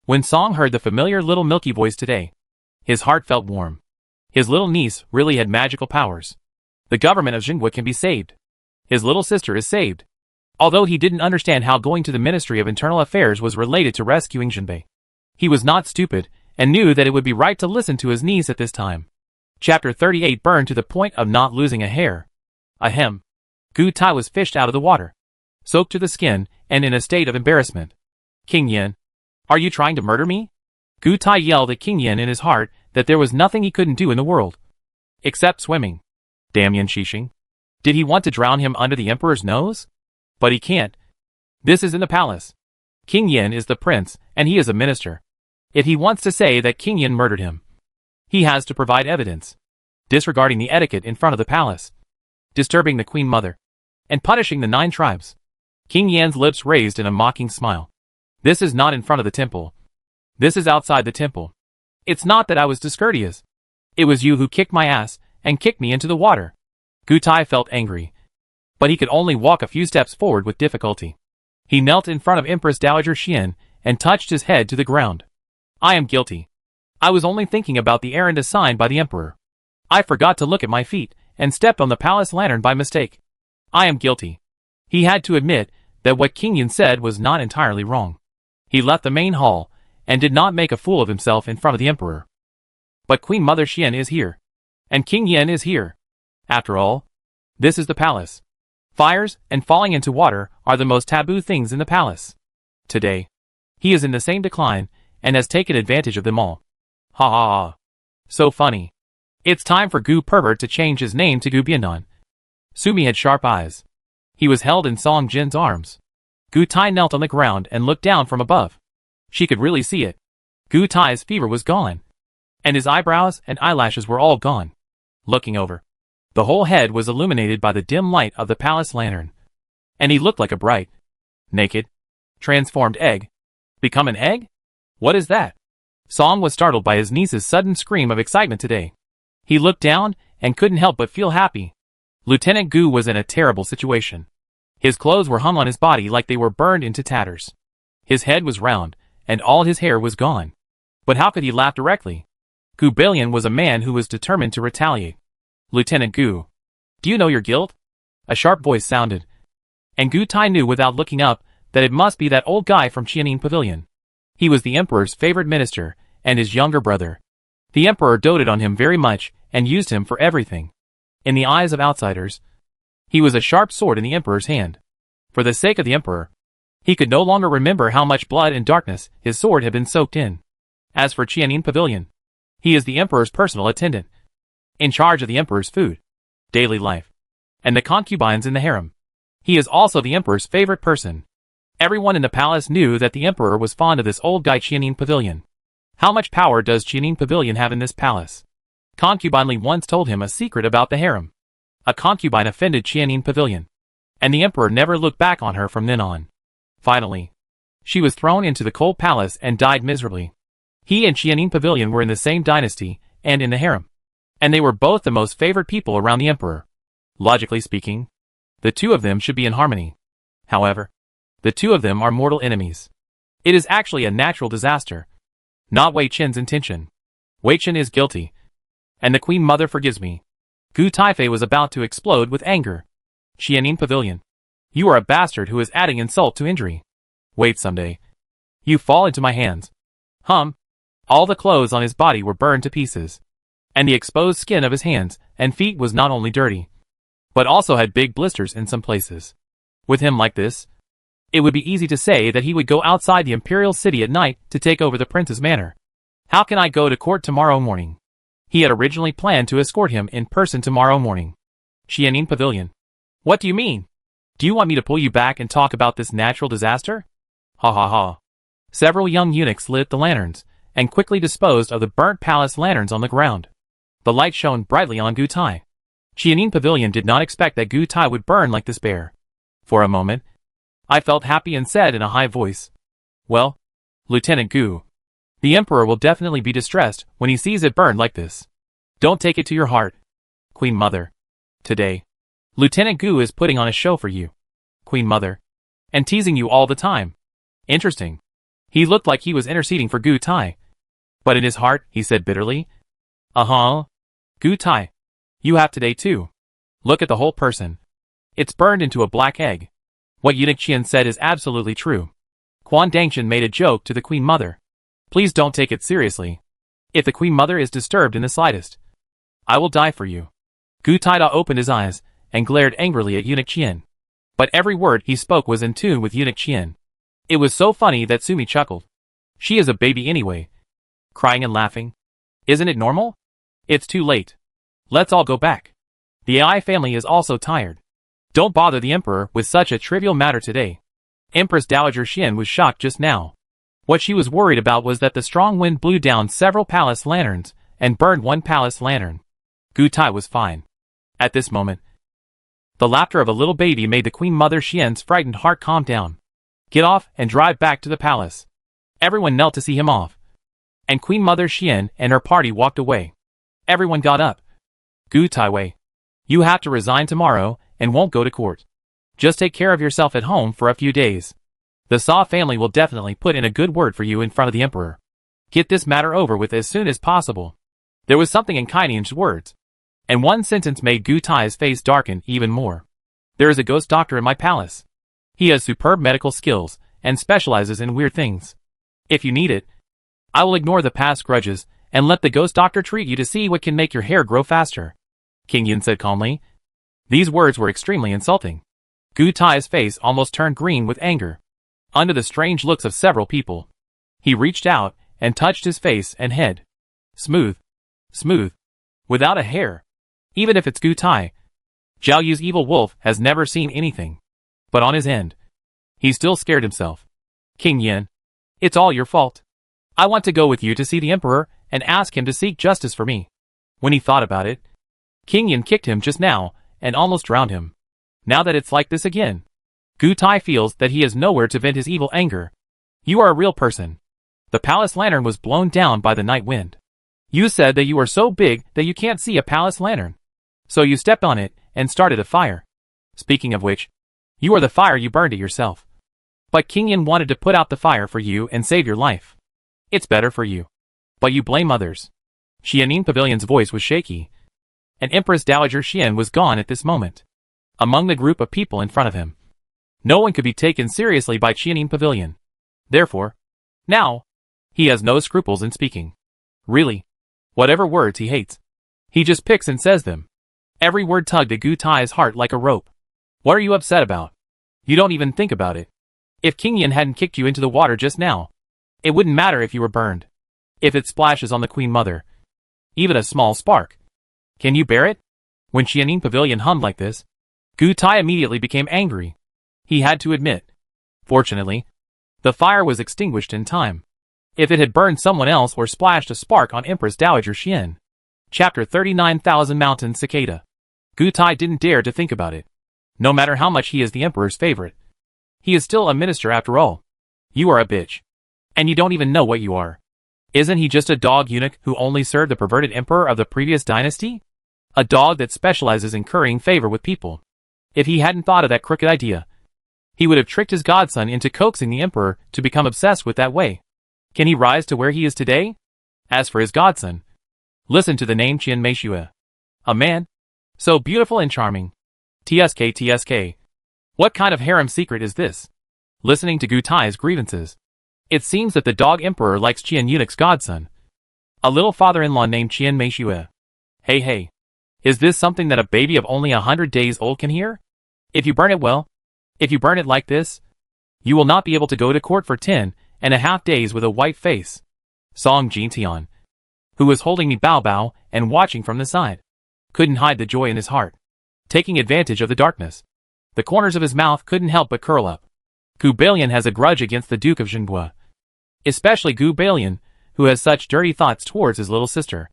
When Song heard the familiar little milky voice today, his heart felt warm. His little niece really had magical powers. The government of Jingui can be saved. His little sister is saved. Although he didn't understand how going to the Ministry of Internal Affairs was related to rescuing Jinbei, he was not stupid, and knew that it would be right to listen to his niece at this time. Chapter 38 burned to the point of not losing a hair. Ahem. Gu Tai was fished out of the water, soaked to the skin, and in a state of embarrassment. King Yin, are you trying to murder me? Gu Tai yelled at King Yin in his heart that there was nothing he couldn't do in the world, except swimming. Damn Yin Shixing. Did he want to drown him under the emperor's nose? But he can't. This is in the palace. King Yin is the prince, and he is a minister. If he wants to say that King Yin murdered him, he has to provide evidence. Disregarding the etiquette in front of the palace, disturbing the Queen Mother, and punishing the 9 tribes. King Yan's lips raised in a mocking smile. This is not in front of the temple. This is outside the temple. It's not that I was discourteous. It was you who kicked my ass, and kicked me into the water. Gu Tai felt angry, but he could only walk a few steps forward with difficulty. He knelt in front of Empress Dowager Xian, and touched his head to the ground. I am guilty. I was only thinking about the errand assigned by the emperor. I forgot to look at my feet, and stepped on the palace lantern by mistake. I am guilty. He had to admit that what King Yin said was not entirely wrong. He left the main hall, and did not make a fool of himself in front of the emperor. But Queen Mother Xian is here, and King Yin is here. After all, this is the palace. Fires and falling into water are the most taboo things in the palace. Today, he is in the same decline, and has taken advantage of them all. Ha ha ha. So funny. It's time for Gu Pervert to change his name to Gu Bianan. Sumi had sharp eyes. He was held in Song Jin's arms. Gu Tai knelt on the ground and looked down from above. She could really see it. Gu Tai's fever was gone, and his eyebrows and eyelashes were all gone. Looking over, the whole head was illuminated by the dim light of the palace lantern, and he looked like a bright, naked, transformed egg. Become an egg? What is that? Song was startled by his niece's sudden scream of excitement today. He looked down, and couldn't help but feel happy. Lieutenant Gu was in a terrible situation. His clothes were hung on his body like they were burned into tatters. His head was round, and all his hair was gone. But how could he laugh directly? Gu Balian was a man who was determined to retaliate. Lieutenant Gu, do you know your guilt? A sharp voice sounded, and Gu Tai knew without looking up that it must be that old guy from Qianin Pavilion. He was the emperor's favorite minister, and his younger brother. The emperor doted on him very much, and used him for everything. In the eyes of outsiders, he was a sharp sword in the emperor's hand. For the sake of the emperor, he could no longer remember how much blood and darkness his sword had been soaked in. As for Qianin Pavilion, He is the emperor's personal attendant, in charge of the emperor's food, daily life, and the concubines in the harem. He is also the emperor's favorite person. Everyone in the palace knew that the emperor was fond of this old guy Qianin Pavilion. How much power does Qianin Pavilion have in this palace? Concubine Li once told him a secret about the harem. A concubine offended Qianin Pavilion, and the emperor never looked back on her from then on. Finally, she was thrown into the cold palace and died miserably. He and Qianin Pavilion were in the same dynasty, and in the harem, and they were both the most favored people around the emperor. Logically speaking, the two of them should be in harmony. However, the two of them are mortal enemies. It is actually a natural disaster, not Wei Chen's intention. Wei Chen is guilty, and the Queen Mother forgives me. Gu Taifei was about to explode with anger. Qianin Pavilion, you are a bastard who is adding insult to injury. Wait, someday you fall into my hands. All the clothes on his body were burned to pieces, and the exposed skin of his hands and feet was not only dirty, but also had big blisters in some places. With him like this, it would be easy to say that he would go outside the Imperial city at night to take over the prince's manor. How can I go to court tomorrow morning? He had originally planned to escort him in person tomorrow morning. Qianin Pavilion, what do you mean? Do you want me to pull you back and talk about this natural disaster? Ha ha ha. Several young eunuchs lit the lanterns, and quickly disposed of the burnt palace lanterns on the ground. The light shone brightly on Gu Tai. Qianin Pavilion did not expect that Gu Tai would burn like this bear. For a moment, I felt happy and said in a high voice, well, Lieutenant Gu, the emperor will definitely be distressed when he sees it burned like this. Don't take it to your heart, Queen Mother. Today, Lieutenant Gu is putting on a show for you, Queen Mother, and teasing you all the time. Interesting. He looked like he was interceding for Gu Tai, but in his heart, he said bitterly, Gu Tai, you have today too. Look at the whole person. It's burned into a black egg. What Eunuch Qian said is absolutely true. Quan Dangshan made a joke to the Queen Mother. Please don't take it seriously. If the Queen Mother is disturbed in the slightest, I will die for you. Gu Taida opened his eyes and glared angrily at Eunuch Qian. But every word he spoke was in tune with Eunuch Qian. It was so funny that Sumi chuckled. She is a baby anyway. Crying and laughing. Isn't it normal? It's too late. Let's all go back. The AI family is also tired. Don't bother the emperor with such a trivial matter today. Empress Dowager Xian was shocked just now. What she was worried about was that the strong wind blew down several palace lanterns and burned one palace lantern. Gu Tai was fine. At this moment, the laughter of a little baby made the Queen Mother Xian's frightened heart calm down. Get off and drive back to the palace. Everyone knelt to see him off, and Queen Mother Xian and her party walked away. Everyone got up. Gu Taiwei, you have to resign tomorrow and won't go to court. Just take care of yourself at home for a few days. The Sa family will definitely put in a good word for you in front of the emperor. Get this matter over with as soon as possible. There was something in Kainin's words, and one sentence made Gu Tai's face darken even more. There is a ghost doctor in my palace. He has superb medical skills and specializes in weird things. If you need it, I will ignore the past grudges and let the ghost doctor treat you to see what can make your hair grow faster. King Yin said calmly. These words were extremely insulting. Gu Tai's face almost turned green with anger. Under the strange looks of several people, he reached out and touched his face and head. Smooth. Smooth. Without a hair. Even if it's Gu Tai. Zhao Yu's evil wolf has never seen anything. But on his end, he still scared himself. King Yin, it's all your fault. I want to go with you to see the emperor and ask him to seek justice for me. When he thought about it, King Yin kicked him just now and almost drowned him. Now that it's like this again, Gu Tai feels that he has nowhere to vent his evil anger. You are a real person. The palace lantern was blown down by the night wind. You said that you are so big that you can't see a palace lantern. So you stepped on it and started a fire. Speaking of which, you are the fire, you burned it yourself. But King Yin wanted to put out the fire for you and save your life. It's better for you. But you blame others. Qianin Pavilion's voice was shaky, and Empress Dowager Xian was gone at this moment. Among the group of people in front of him, no one could be taken seriously by Qianin Pavilion. Therefore, now, he has no scruples in speaking. Really, whatever words he hates, he just picks and says them. Every word tugged at Gu Tai's heart like a rope. What are you upset about? You don't even think about it. If King Yin hadn't kicked you into the water just now, it wouldn't matter if you were burned. If it splashes on the Queen Mother, even a small spark. Can you bear it? When Qianin Pavilion hummed like this, Gu Tai immediately became angry. He had to admit. Fortunately, the fire was extinguished in time. If it had burned someone else or splashed a spark on Empress Dowager Xian. Chapter 39,000 Mountain Cicada. Gu Tai didn't dare to think about it. No matter how much he is the Emperor's favorite, he is still a minister after all. You are a bitch. And you don't even know what you are. Isn't he just a dog eunuch who only served the perverted emperor of the previous dynasty? A dog that specializes in currying favor with people. If he hadn't thought of that crooked idea, he would have tricked his godson into coaxing the emperor to become obsessed with that way. Can he rise to where he is today? As for his godson, listen to the name Qian Meishue. A man? So beautiful and charming. TSK. What kind of harem secret is this? Listening to Gu Tai's grievances, it seems that the dog emperor likes Qian eunuch's godson. A little father-in-law named Qian Meishue. Hey. Is this something that a baby of only 100 days old can hear? If you burn it well, if you burn it like this, you will not be able to go to court for 10.5 days with a white face. Song Jintian, who was holding me Bao and watching from the side, couldn't hide the joy in his heart. Taking advantage of the darkness, the corners of his mouth couldn't help but curl up. Gu Balian has a grudge against the Duke of Zhenghua. Especially Gu Balian, who has such dirty thoughts towards his little sister.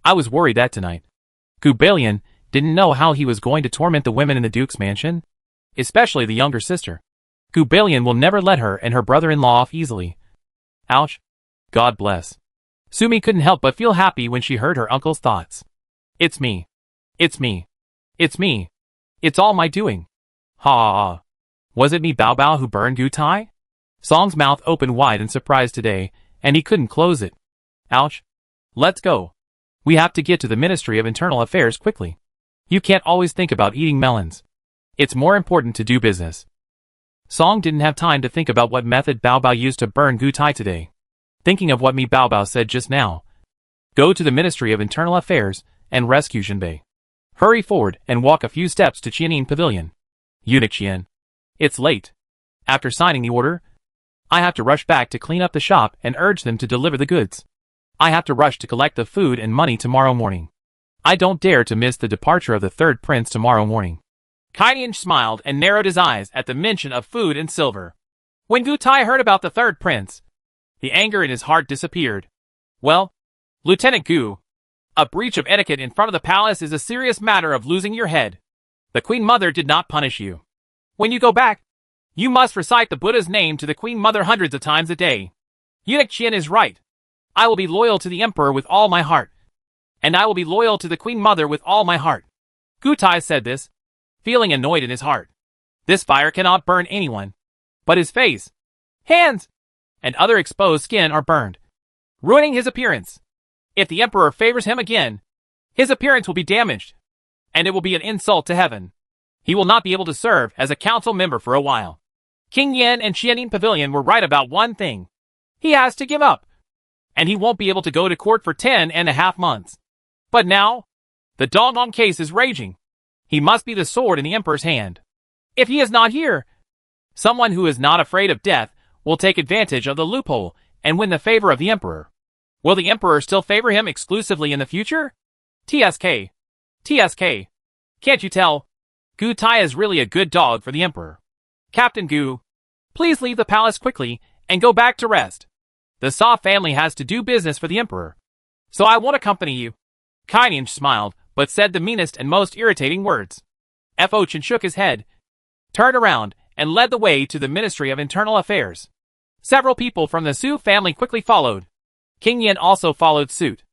I was worried that tonight, Gu Balian didn't know how he was going to torment the women in the Duke's mansion, especially the younger sister. Gu Balian will never let her and her brother-in-law off easily. Ouch. God bless. Sumi couldn't help but feel happy when she heard her uncle's thoughts. It's me. It's all my doing. Ha. Was it me Bao who burned Gu Tai? Song's mouth opened wide in surprise today, and he couldn't close it. Ouch. Let's go. We have to get to the Ministry of Internal Affairs quickly. You can't always think about eating melons. It's more important to do business. Song didn't have time to think about what method Bao used to burn Gu Tai today. Thinking of what me Bao said just now. Go to the Ministry of Internal Affairs and rescue Zhenbei. Hurry forward and walk a few steps to Qianin Pavilion. Eunuch Qian. It's late. After signing the order, I have to rush back to clean up the shop and urge them to deliver the goods. I have to rush to collect the food and money tomorrow morning. I don't dare to miss the departure of the third prince tomorrow morning. Kainian smiled and narrowed his eyes at the mention of food and silver. When Gu Tai heard about the third prince, the anger in his heart disappeared. Well, Lieutenant Gu, a breach of etiquette in front of the palace is a serious matter of losing your head. The Queen Mother did not punish you. When you go back, you must recite the Buddha's name to the Queen Mother hundreds of times a day. Eunuch Qian is right. I will be loyal to the Emperor with all my heart. And I will be loyal to the Queen Mother with all my heart. Gu Tai said this, feeling annoyed in his heart. This fire cannot burn anyone. But his face, hands, and other exposed skin are burned, ruining his appearance. If the Emperor favors him again, his appearance will be damaged, and it will be an insult to heaven. He will not be able to serve as a council member for a while. King Yan and Qianin Pavilion were right about one thing. He has to give up, and he won't be able to go to court for 10.5 months. But now, the doggone case is raging. He must be the sword in the Emperor's hand. If he is not here, someone who is not afraid of death will take advantage of the loophole and win the favor of the Emperor. Will the Emperor still favor him exclusively in the future? TSK. Can't you tell? Gu Tai is really a good dog for the Emperor. Captain Gu, please leave the palace quickly and go back to rest. The Sa family has to do business for the Emperor, so I won't accompany you. Kainian smiled, but said the meanest and most irritating words. Fochin shook his head, turned around, and led the way to the Ministry of Internal Affairs. Several people from the Su family quickly followed. King Yan also followed suit.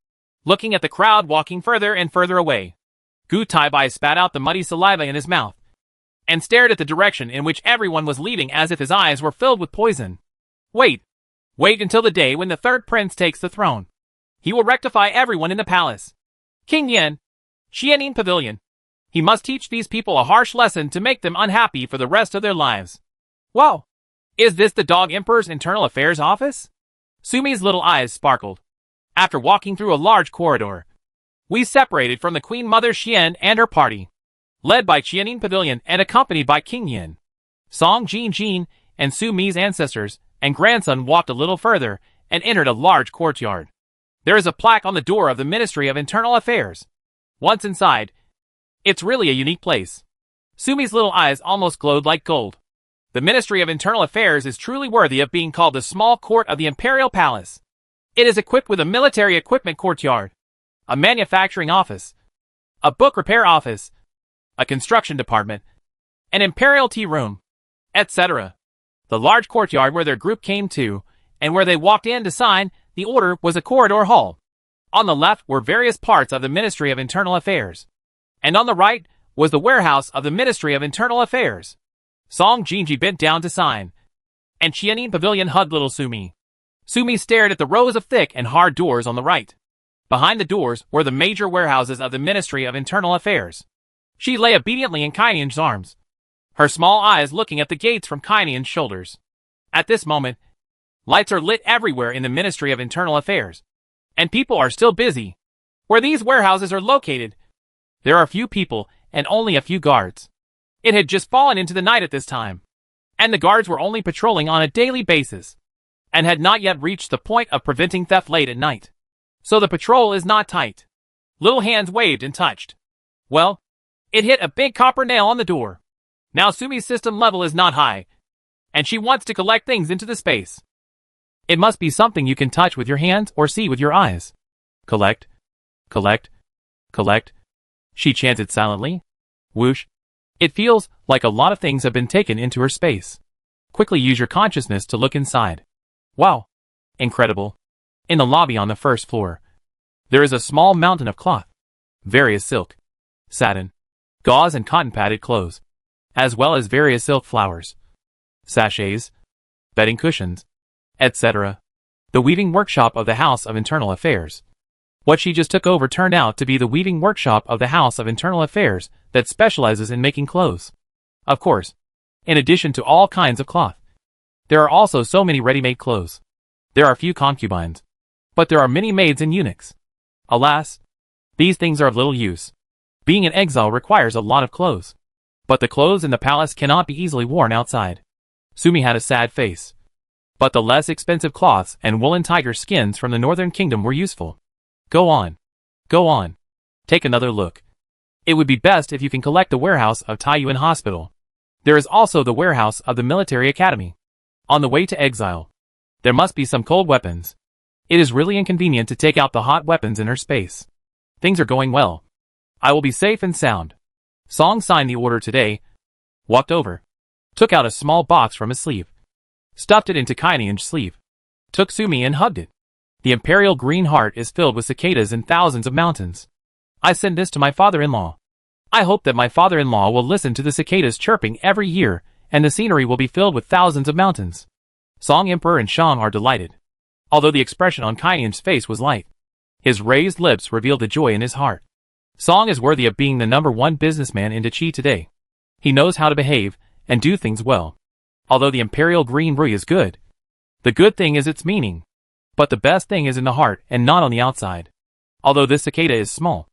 Looking at the crowd walking further and further away, Gu Tai spat out the muddy saliva in his mouth, and stared at the direction in which everyone was leaving as if his eyes were filled with poison. Wait until the day when the third prince takes the throne. He will rectify everyone in the palace. King Yan, Qianin Pavilion. He must teach these people a harsh lesson to make them unhappy for the rest of their lives. Whoa! Is this the Dog Emperor's Internal Affairs office? Sumi's little eyes sparkled. After walking through a large corridor, we separated from the Queen Mother Xian and her party, led by Qianin Pavilion and accompanied by King Yan. Song Jin and Sumi's ancestors and grandson walked a little further and entered a large courtyard. There is a plaque on the door of the Ministry of Internal Affairs. Once inside, it's really a unique place. Sumi's little eyes almost glowed like gold. The Ministry of Internal Affairs is truly worthy of being called the small court of the Imperial Palace. It is equipped with a military equipment courtyard, a manufacturing office, a book repair office, a construction department, an Imperial tea room, etc. The large courtyard where their group came to, and where they walked in to sign the order, was a corridor hall. On the left were various parts of the Ministry of Internal Affairs, and on the right was the warehouse of the Ministry of Internal Affairs. Song Jinji bent down to sign, and Qianin Pavilion hugged little Sumi. Sumi stared at the rows of thick and hard doors on the right. Behind the doors were the major warehouses of the Ministry of Internal Affairs. She lay obediently in Kainian's arms, her small eyes looking at the gates from Kainian's shoulders. At this moment, lights are lit everywhere in the Ministry of Internal Affairs, and people are still busy. Where these warehouses are located, there are few people and only a few guards. It had just fallen into the night at this time, and the guards were only patrolling on a daily basis, and had not yet reached the point of preventing theft late at night. So the patrol is not tight. Little hands waved and touched. Well, it hit a big copper nail on the door. Now Sumi's system level is not high, and she wants to collect things into the space. It must be something you can touch with your hands or see with your eyes. Collect, collect, collect, she chanted silently. Whoosh. It feels like a lot of things have been taken into her space. Quickly use your consciousness to look inside. Wow. Incredible. In the lobby on the first floor, there is a small mountain of cloth. Various silk, satin, gauze and cotton padded clothes, as well as various silk flowers, sachets, bedding cushions, etc. The weaving workshop of the House of Internal Affairs. What she just took over turned out to be the weaving workshop of the House of Internal Affairs that specializes in making clothes. Of course, in addition to all kinds of cloth, there are also so many ready-made clothes. There are few concubines, but there are many maids and eunuchs. Alas, these things are of little use. Being an exile requires a lot of clothes, but the clothes in the palace cannot be easily worn outside. Sumi had a sad face, but the less expensive cloths and woolen tiger skins from the Northern Kingdom were useful. Go on. Go on. Take another look. It would be best if you can collect the warehouse of Taiyuan Hospital. There is also the warehouse of the Military Academy. On the way to Exile, there must be some cold weapons. It is really inconvenient to take out the hot weapons in her space. Things are going well. I will be safe and sound. Song signed the order today, walked over, took out a small box from his sleeve, stuffed it into Kainian's sleeve, took Sumi and hugged it. The Imperial Green Heart is filled with cicadas in thousands of mountains. I send this to my father-in-law. I hope that my father-in-law will listen to the cicadas chirping every year, and the scenery will be filled with thousands of mountains. Song Emperor and Shang are delighted. Although the expression on Kainian's face was light, his raised lips revealed the joy in his heart. Song is worthy of being the #1 businessman in Dachi today. He knows how to behave and do things well. Although the Imperial Green Rui is good, the good thing is its meaning. But the best thing is in the heart and not on the outside. Although this cicada is small,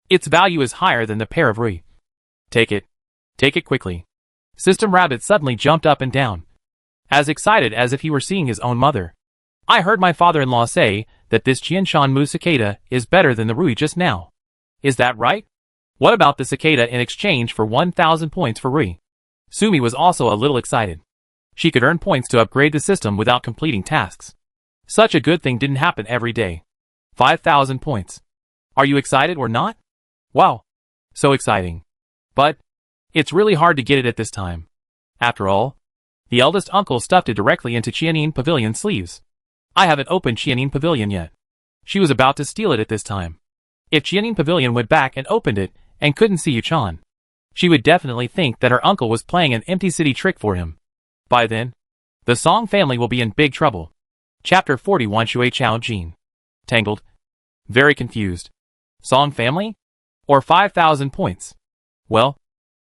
its value is higher than the pair of Rui. Take it. Take it quickly. System Rabbit suddenly jumped up and down, as excited as if he were seeing his own mother. I heard my father-in-law say that this Qianshan Mu cicada is better than the Rui just now. Is that right? What about the cicada in exchange for 1,000 points for Rui? Sumi was also a little excited. She could earn points to upgrade the system without completing tasks. Such a good thing didn't happen every day. 5,000 points. Are you excited or not? Wow. So exciting. But it's really hard to get it at this time. After all, the eldest uncle stuffed it directly into Qianin Pavilion's sleeves. I haven't opened Qianin Pavilion yet. She was about to steal it at this time. If Qianin Pavilion went back and opened it and couldn't see Yuchan, she would definitely think that her uncle was playing an empty city trick for him. By then, the Song family will be in big trouble. Chapter 41 Shui Chao Jin. Tangled. Very confused. Song family? Or 5,000 points? Well,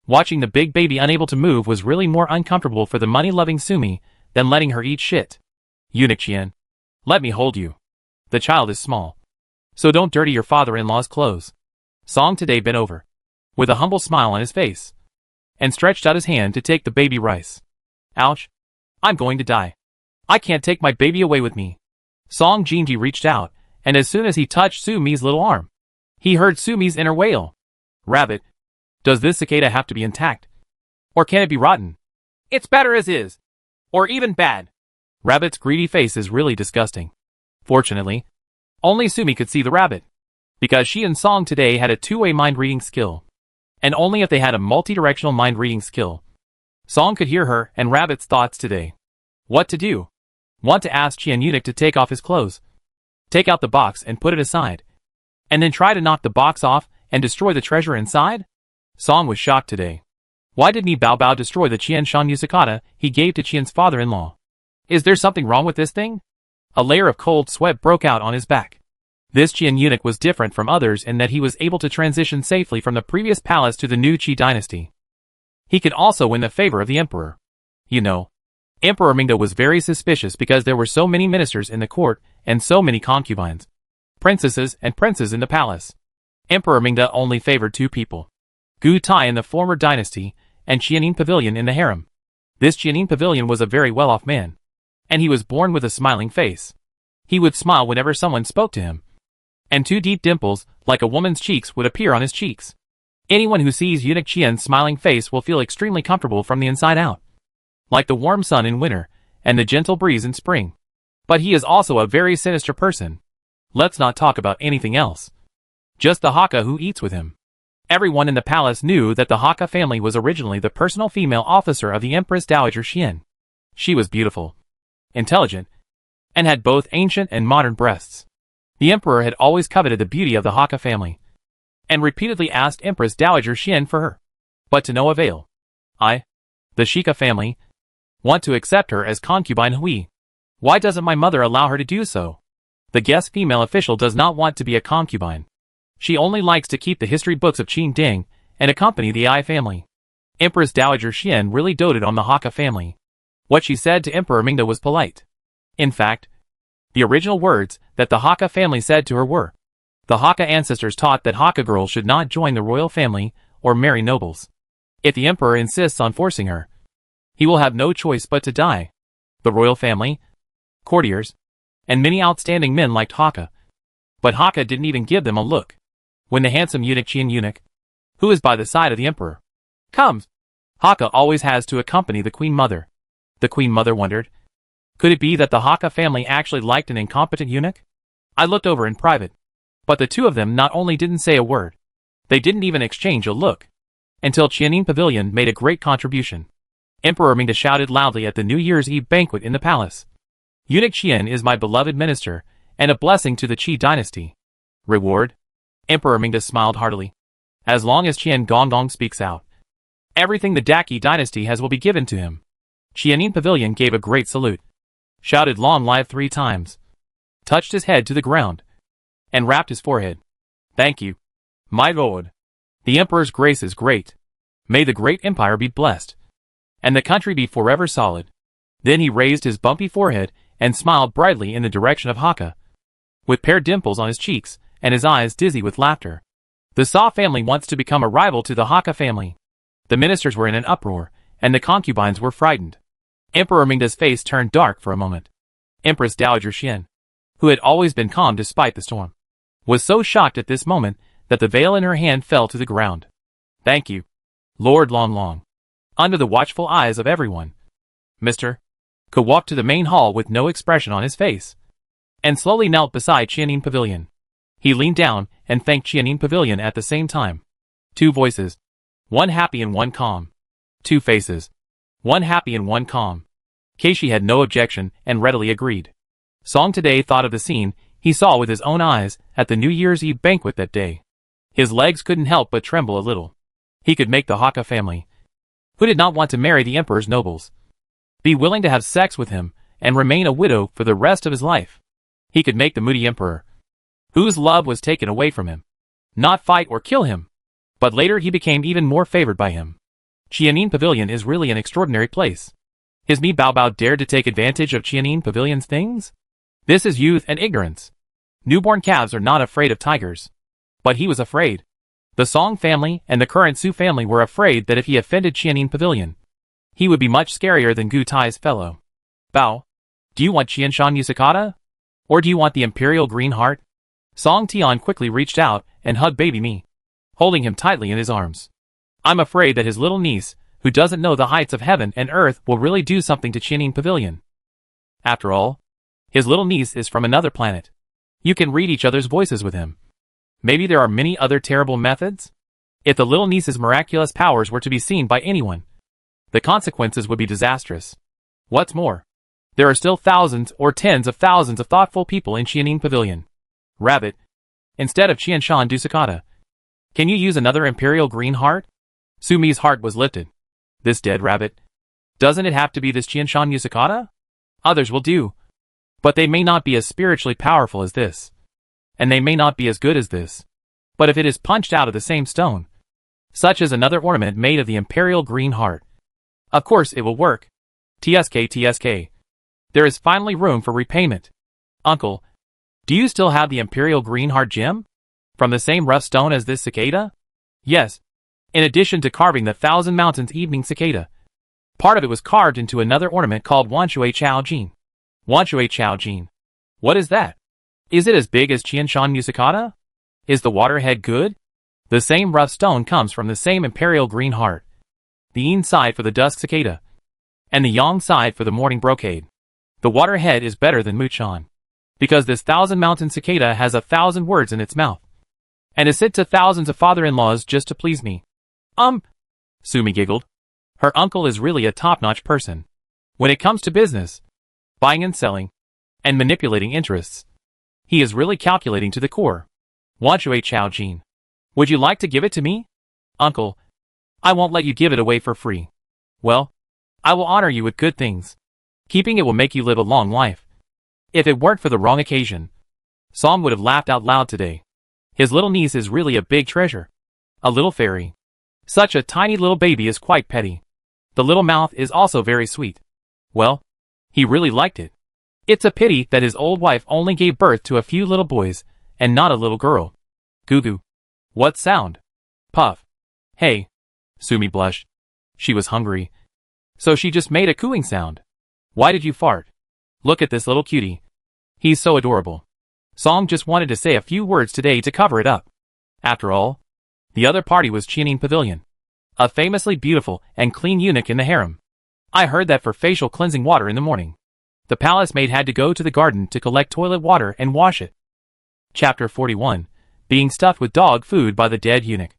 watching the big baby unable to move was really more uncomfortable for the money-loving Sumi than letting her eat shit. Eunuch Qian, let me hold you. The child is small, so don't dirty your father-in-law's clothes. Song today bent over, with a humble smile on his face, and stretched out his hand to take the baby rice. Ouch. I'm going to die. I can't take my baby away with me. Song Jinji reached out and as soon as he touched Sumi's little arm, he heard Sumi's inner wail. Rabbit, does this cicada have to be intact? Or can it be rotten? It's better as is. Or even bad. Rabbit's greedy face is really disgusting. Fortunately, only Sumi could see the rabbit, because she and Song today had a two-way mind-reading skill. And only if they had a multi-directional mind-reading skill. Song could hear her and Rabbit's thoughts today. What to do? Want to ask Qian Eunuch to take off his clothes, take out the box and put it aside, and then try to knock the box off and destroy the treasure inside? Song was shocked today. Why didn't he Bao destroy the Qian Shan Yusakata he gave to Qian's father-in-law? Is there something wrong with this thing? A layer of cold sweat broke out on his back. This Qian Eunuch was different from others in that he was able to transition safely from the previous palace to the new Qi dynasty. He could also win the favor of the emperor. You know, Emperor Mingda was very suspicious because there were so many ministers in the court and so many concubines, princesses and princes in the palace. Emperor Mingda only favored two people, Gu Tai in the former dynasty and Qianin Pavilion in the harem. This Qianin Pavilion was a very well-off man, and he was born with a smiling face. He would smile whenever someone spoke to him, and two deep dimples, like a woman's cheeks, would appear on his cheeks. Anyone who sees Eunuch Qian's smiling face will feel extremely comfortable from the inside out, like the warm sun in winter and the gentle breeze in spring. But he is also a very sinister person. Let's not talk about anything else. Just the Hakka who eats with him. Everyone in the palace knew that the Hakka family was originally the personal female officer of the Empress Dowager Qian. She was beautiful, intelligent, and had both ancient and modern breasts. The emperor had always coveted the beauty of the Hakka family, and repeatedly asked Empress Dowager Qian for her, but to no avail. I, the Shika family, want to accept her as concubine Hui. Why doesn't my mother allow her to do so? The guest female official does not want to be a concubine. She only likes to keep the history books of Qin Ding and accompany the Ai family. Empress Dowager Qian really doted on the Hakka family. What she said to Emperor Mingda was polite. In fact, the original words that the Hakka family said to her were, the Hakka ancestors taught that Hakka girls should not join the royal family or marry nobles. If the emperor insists on forcing her, he will have no choice but to die. The royal family, courtiers, and many outstanding men liked Hakka, but Hakka didn't even give them a look. When the handsome eunuch Qian Eunuch, who is by the side of the emperor, comes, Hakka always has to accompany the queen mother. The queen mother wondered, could it be that the Hakka family actually liked an incompetent eunuch? I looked over in private, but the two of them not only didn't say a word, they didn't even exchange a look, until Qianin Pavilion made a great contribution. Emperor Mingda shouted loudly at the New Year's Eve banquet in the palace. Eunuch Qian is my beloved minister, and a blessing to the Qi dynasty. Reward? Emperor Mingda smiled heartily. As long as Qian Gongong speaks out, everything the Daqi dynasty has will be given to him. Qianin Pavilion gave a great salute, shouted long live 3 times, touched his head to the ground, and rapped his forehead. Thank you, my lord. The emperor's grace is great. May the great empire be blessed, and the country be forever solid. Then he raised his bumpy forehead and smiled brightly in the direction of Hakka, with paired dimples on his cheeks and his eyes dizzy with laughter. The Sa family wants to become a rival to the Hakka family. The ministers were in an uproar, and the concubines were frightened. Emperor Mingda's face turned dark for a moment. Empress Dowager Qian, who had always been calm despite the storm, was so shocked at this moment that the veil in her hand fell to the ground. Thank you, Lord Long Long. Under the watchful eyes of everyone, Mr. Ko walked to the main hall with no expression on his face, and slowly knelt beside Qianin Pavilion. He leaned down and thanked Qianin Pavilion at the same time. 2 voices, one happy and one calm. 2 faces, one happy and one calm. Keishi had no objection and readily agreed. Song today thought of the scene he saw with his own eyes at the New Year's Eve banquet that day. His legs couldn't help but tremble a little. He could make the Hakka family, who did not want to marry the emperor's nobles, be willing to have sex with him and remain a widow for the rest of his life. He could make the moody emperor, whose love was taken away from him, not fight or kill him. But later he became even more favored by him. Qianin Pavilion is really an extraordinary place. His Mi Bao Bao dared to take advantage of Qianin Pavilion's things? This is youth and ignorance. Newborn calves are not afraid of tigers. But he was afraid. The Song family and the current Su family were afraid that if he offended Qianin Pavilion, he would be much scarier than Gu Tai's fellow. Bao, do you want Qianshan Yusakata? Or do you want the Imperial Green Heart? Song Tian quickly reached out and hugged baby me, holding him tightly in his arms. I'm afraid that his little niece, who doesn't know the heights of heaven and earth, will really do something to Qianing Pavilion. After all, his little niece is from another planet. You can read each other's voices with him. Maybe there are many other terrible methods? If the little niece's miraculous powers were to be seen by anyone, the consequences would be disastrous. What's more, there are still thousands or tens of thousands of thoughtful people in Qianing Pavilion. Rabbit, instead of Qianshan Dusakata, can you use another Imperial green heart? Sumi's heart was lifted. This dead rabbit. Doesn't it have to be this Qianshan Yusakata? Others will do. But they may not be as spiritually powerful as this. And they may not be as good as this. But if it is punched out of the same stone, such as another ornament made of the Imperial green heart, of course it will work. TSK. There is finally room for repayment. Uncle, do you still have the Imperial green heart gem? From the same rough stone as this cicada? Yes. In addition to carving the Thousand Mountains evening cicada, part of it was carved into another ornament called Wanshui Chao Jin. Wanshui Chao Jin. What is that? Is it as big as Qianshan Yusakata? Is the waterhead good? The same rough stone comes from the same Imperial green heart. The yin side for the dusk cicada, and the yang side for the morning brocade. The waterhead is better than Muchan, because this Thousand Mountain cicada has 1,000 words in its mouth, and is said to thousands of father-in-laws just to please me. Sumi giggled. Her uncle is really a top-notch person. When it comes to business, buying and selling, and manipulating interests, he is really calculating to the core. Wanshui Chao Jin. Would you like to give it to me? Uncle, I won't let you give it away for free. Well, I will honor you with good things. Keeping it will make you live a long life. If it weren't for the wrong occasion, Song would have laughed out loud today. His little niece is really a big treasure. A little fairy. Such a tiny little baby is quite petty. The little mouth is also very sweet. Well, he really liked it. It's a pity that his old wife only gave birth to a few little boys, and not a little girl. Goo goo. What sound? Puff. Hey. Sumi blushed. She was hungry. So she just made a cooing sound. Why did you fart? Look at this little cutie. He's so adorable. Song just wanted to say a few words today to cover it up. After all, the other party was Qianing Pavilion, a famously beautiful and clean eunuch in the harem. I heard that for facial cleansing water in the morning, the palace maid had to go to the garden to collect toilet water and wash it. Chapter 41. Being stuffed with dog food by the dead eunuch.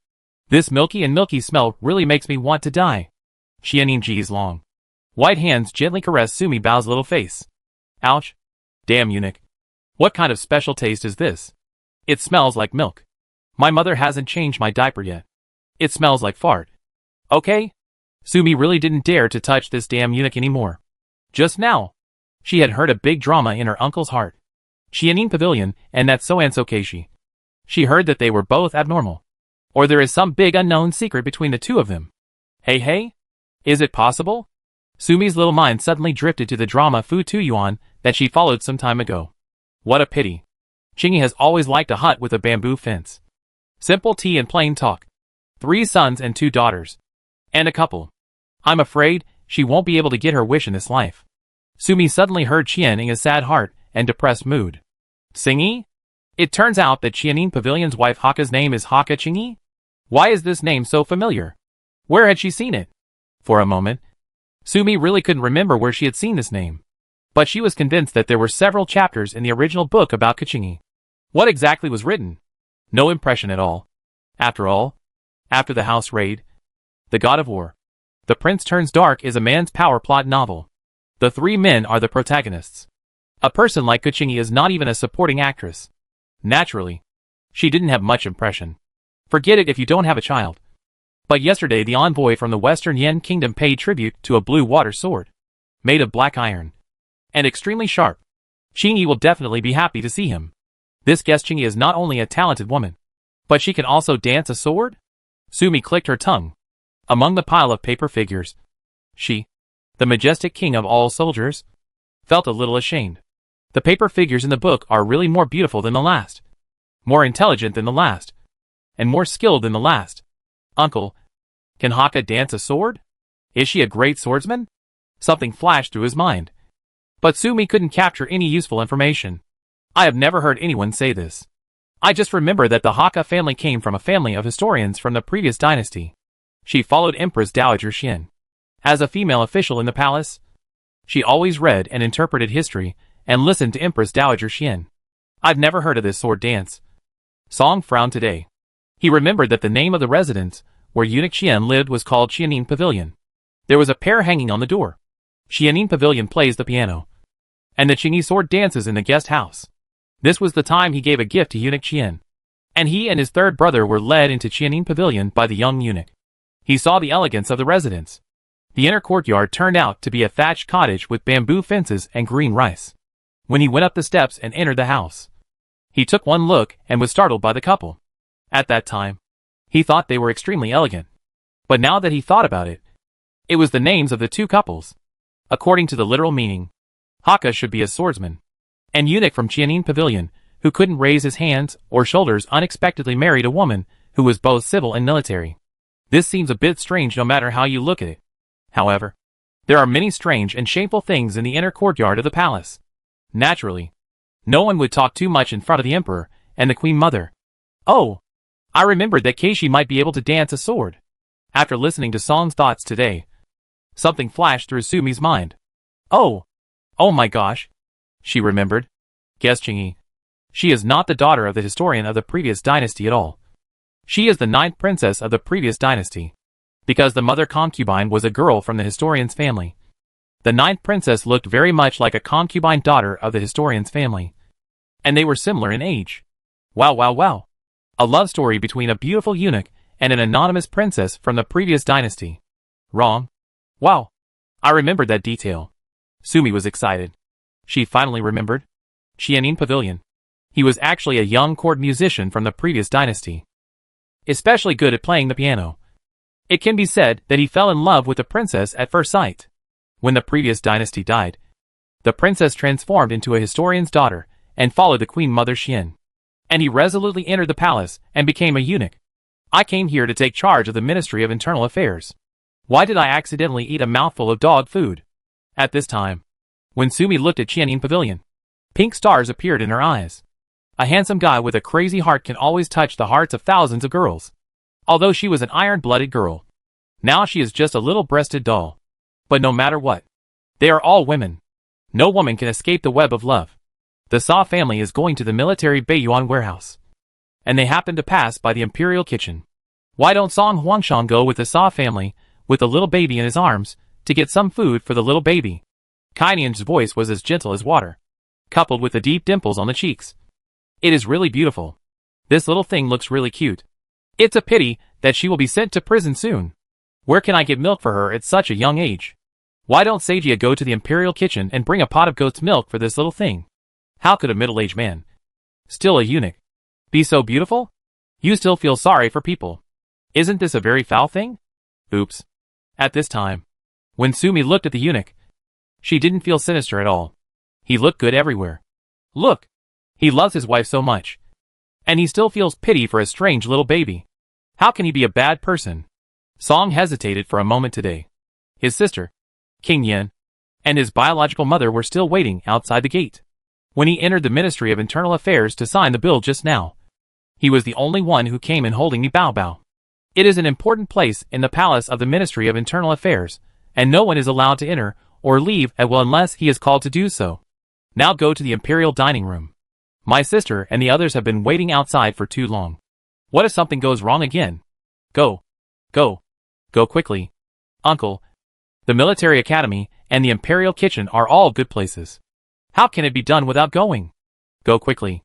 This milky smell really makes me want to die. Qianing Ji's long, white hands gently caress Sumi Bao's little face. Ouch. Damn eunuch. What kind of special taste is this? It smells like milk. My mother hasn't changed my diaper yet. It smells like fart. Okay? Sumi really didn't dare to touch this damn eunuch anymore. Just now, she had heard a big drama in her uncle's heart. Qianing Pavilion and that so-and-so Keishi. She heard that they were both abnormal. Or there is some big unknown secret between the two of them. Hey? Is it possible? Sumi's little mind suddenly drifted to the drama Fu Tuyuan that she followed some time ago. What a pity. Qingyi has always liked a hut with a bamboo fence. Simple tea and plain talk. 3 sons and 2 daughters. And a couple. I'm afraid she won't be able to get her wish in this life. Sumi suddenly heard Qian in a sad heart and depressed mood. Xingyi? It turns out that Qianing Pavilion's wife Haka's name is Haka Qingyi? Why is this name so familiar? Where had she seen it? For a moment, Sumi really couldn't remember where she had seen this name. But she was convinced that there were several chapters in the original book about Qingyi. What exactly was written? No impression at all. After all, after the house raid, The God of War, The Prince Turns Dark is a man's power plot novel. The 3 men are the protagonists. A person like Qingyi is not even a supporting actress. Naturally, she didn't have much impression. Forget it if you don't have a child. But yesterday the envoy from the Western Yen Kingdom paid tribute to a blue water sword, made of black iron, and extremely sharp. Qingyi will definitely be happy to see him. This guest Qingyi is not only a talented woman, but she can also dance a sword? Sumi clicked her tongue. Among the pile of paper figures, she, the majestic king of all soldiers, felt a little ashamed. The paper figures in the book are really more beautiful than the last, more intelligent than the last, and more skilled than the last. Uncle, can Haka dance a sword? Is she a great swordsman? Something flashed through his mind. But Sumi couldn't capture any useful information. I have never heard anyone say this. I just remember that the Hakka family came from a family of historians from the previous dynasty. She followed Empress Dowager Xian. As a female official in the palace, she always read and interpreted history and listened to Empress Dowager Xian. I've never heard of this sword dance. Song frowned today. He remembered that the name of the residence where eunuch Xian lived was called Xianin Pavilion. There was a pair hanging on the door. Xianin Pavilion plays the piano, and the Qingyi sword dances in the guest house. This was the time he gave a gift to eunuch Xian, and he and his third brother were led into Xianin Pavilion by the young eunuch. He saw the elegance of the residence. The inner courtyard turned out to be a thatched cottage with bamboo fences and green rice. When he went up the steps and entered the house, he took one look and was startled by the couple. At that time, he thought they were extremely elegant. But now that he thought about it, it was the names of the two couples. According to the literal meaning, Hakka should be a swordsman. An eunuch from Xianin Pavilion, who couldn't raise his hands or shoulders, unexpectedly married a woman who was both civil and military. This seems a bit strange no matter how you look at it. However, there are many strange and shameful things in the inner courtyard of the palace. Naturally, no one would talk too much in front of the emperor and the queen mother. Oh, I remembered that Keishi might be able to dance a sword. After listening to Song's thoughts today, something flashed through Sumi's mind. Oh my gosh. She remembered. Guess Qingyi. She is not the daughter of the historian of the previous dynasty at all. She is the 9th princess of the previous dynasty. Because the mother concubine was a girl from the historian's family. The 9th princess looked very much like a concubine daughter of the historian's family. And they were similar in age. Wow. A love story between a beautiful eunuch and an anonymous princess from the previous dynasty. Wrong. Wow. I remembered that detail. Sumi was excited. She finally remembered. Xianin Pavilion. He was actually a young court musician from the previous dynasty. Especially good at playing the piano. It can be said that he fell in love with the princess at first sight. When the previous dynasty died, the princess transformed into a historian's daughter and followed the queen mother Xian. And he resolutely entered the palace and became a eunuch. I came here to take charge of the Ministry of Internal Affairs. Why did I accidentally eat a mouthful of dog food? At this time, when Sumi looked at Xianin Pavilion, pink stars appeared in her eyes. A handsome guy with a crazy heart can always touch the hearts of thousands of girls. Although she was an iron-blooded girl, now she is just a little-breasted doll. But no matter what, they are all women. No woman can escape the web of love. The Sa family is going to the military Beiyuan warehouse, and they happen to pass by the Imperial kitchen. Why don't Song Huangshan go with the Sa family, with the little baby in his arms, to get some food for the little baby? Kainian's voice was as gentle as water, coupled with the deep dimples on the cheeks. It is really beautiful. This little thing looks really cute. It's a pity that she will be sent to prison soon. Where can I get milk for her at such a young age? Why don't Seijiya go to the Imperial kitchen and bring a pot of goat's milk for this little thing? How could a middle-aged man, still a eunuch, be so beautiful? You still feel sorry for people. Isn't this a very foul thing? Oops. At this time, when Sumi looked at the eunuch, she didn't feel sinister at all. He looked good everywhere. Look, he loves his wife so much. And he still feels pity for a strange little baby. How can he be a bad person? Song hesitated for a moment today. His sister, King Yen, and his biological mother were still waiting outside the gate. When he entered the Ministry of Internal Affairs to sign the bill just now, he was the only one who came in holding the Bao. It is an important place in the palace of the Ministry of Internal Affairs, and no one is allowed to enter or leave at will unless he is called to do so. Now go to the Imperial dining room. My sister and the others have been waiting outside for too long. What if something goes wrong again? Go quickly. Uncle, the military academy and the Imperial kitchen are all good places. How can it be done without going? Go quickly.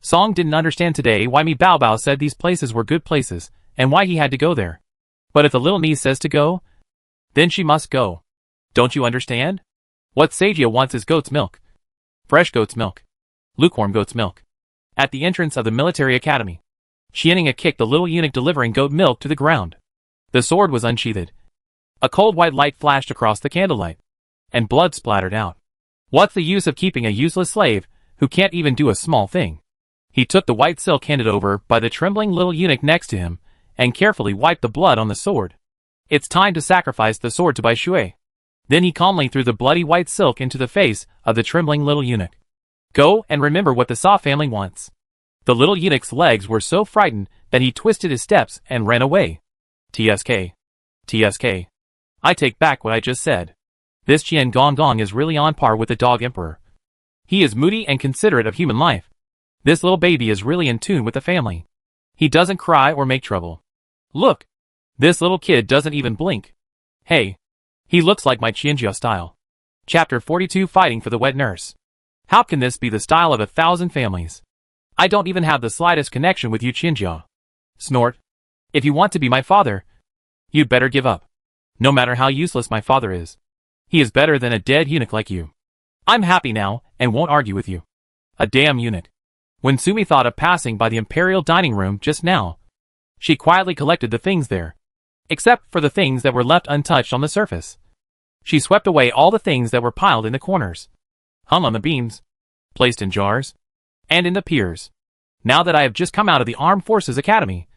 Song didn't understand today why Mi Bao said these places were good places, and why he had to go there. But if the little niece says to go, then she must go. Don't you understand? What Seijiya wants is goat's milk. Fresh goat's milk. Lukewarm goat's milk. At the entrance of the military academy, Xianinga kicked the little eunuch delivering goat milk to the ground. The sword was unsheathed. A cold white light flashed across the candlelight, and blood splattered out. What's the use of keeping a useless slave, who can't even do a small thing? He took the white silk handed over by the trembling little eunuch next to him, and carefully wiped the blood on the sword. It's time to sacrifice the sword to Bai Shui. Then he calmly threw the bloody white silk into the face of the trembling little eunuch. Go and remember what the Sa family wants. The little eunuch's legs were so frightened that he twisted his steps and ran away. TSK. TSK. I take back what I just said. This Qian Gong Gong is really on par with the dog emperor. He is moody and considerate of human life. This little baby is really in tune with the family. He doesn't cry or make trouble. Look. This little kid doesn't even blink. Hey. He looks like my Qianjia style. Chapter 42 Fighting for the Wet Nurse. How can this be the style of 1,000 families? I don't even have the slightest connection with you Qianjia. Snort. If you want to be my father, you'd better give up. No matter how useless my father is. He is better than a dead eunuch like you. I'm happy now, and won't argue with you. A damn eunuch. When Sumi thought of passing by the Imperial dining room just now, she quietly collected the things there. Except for the things that were left untouched on the surface. She swept away all the things that were piled in the corners, hung on the beams, placed in jars, and in the piers. Now that I have just come out of the Armed Forces Academy,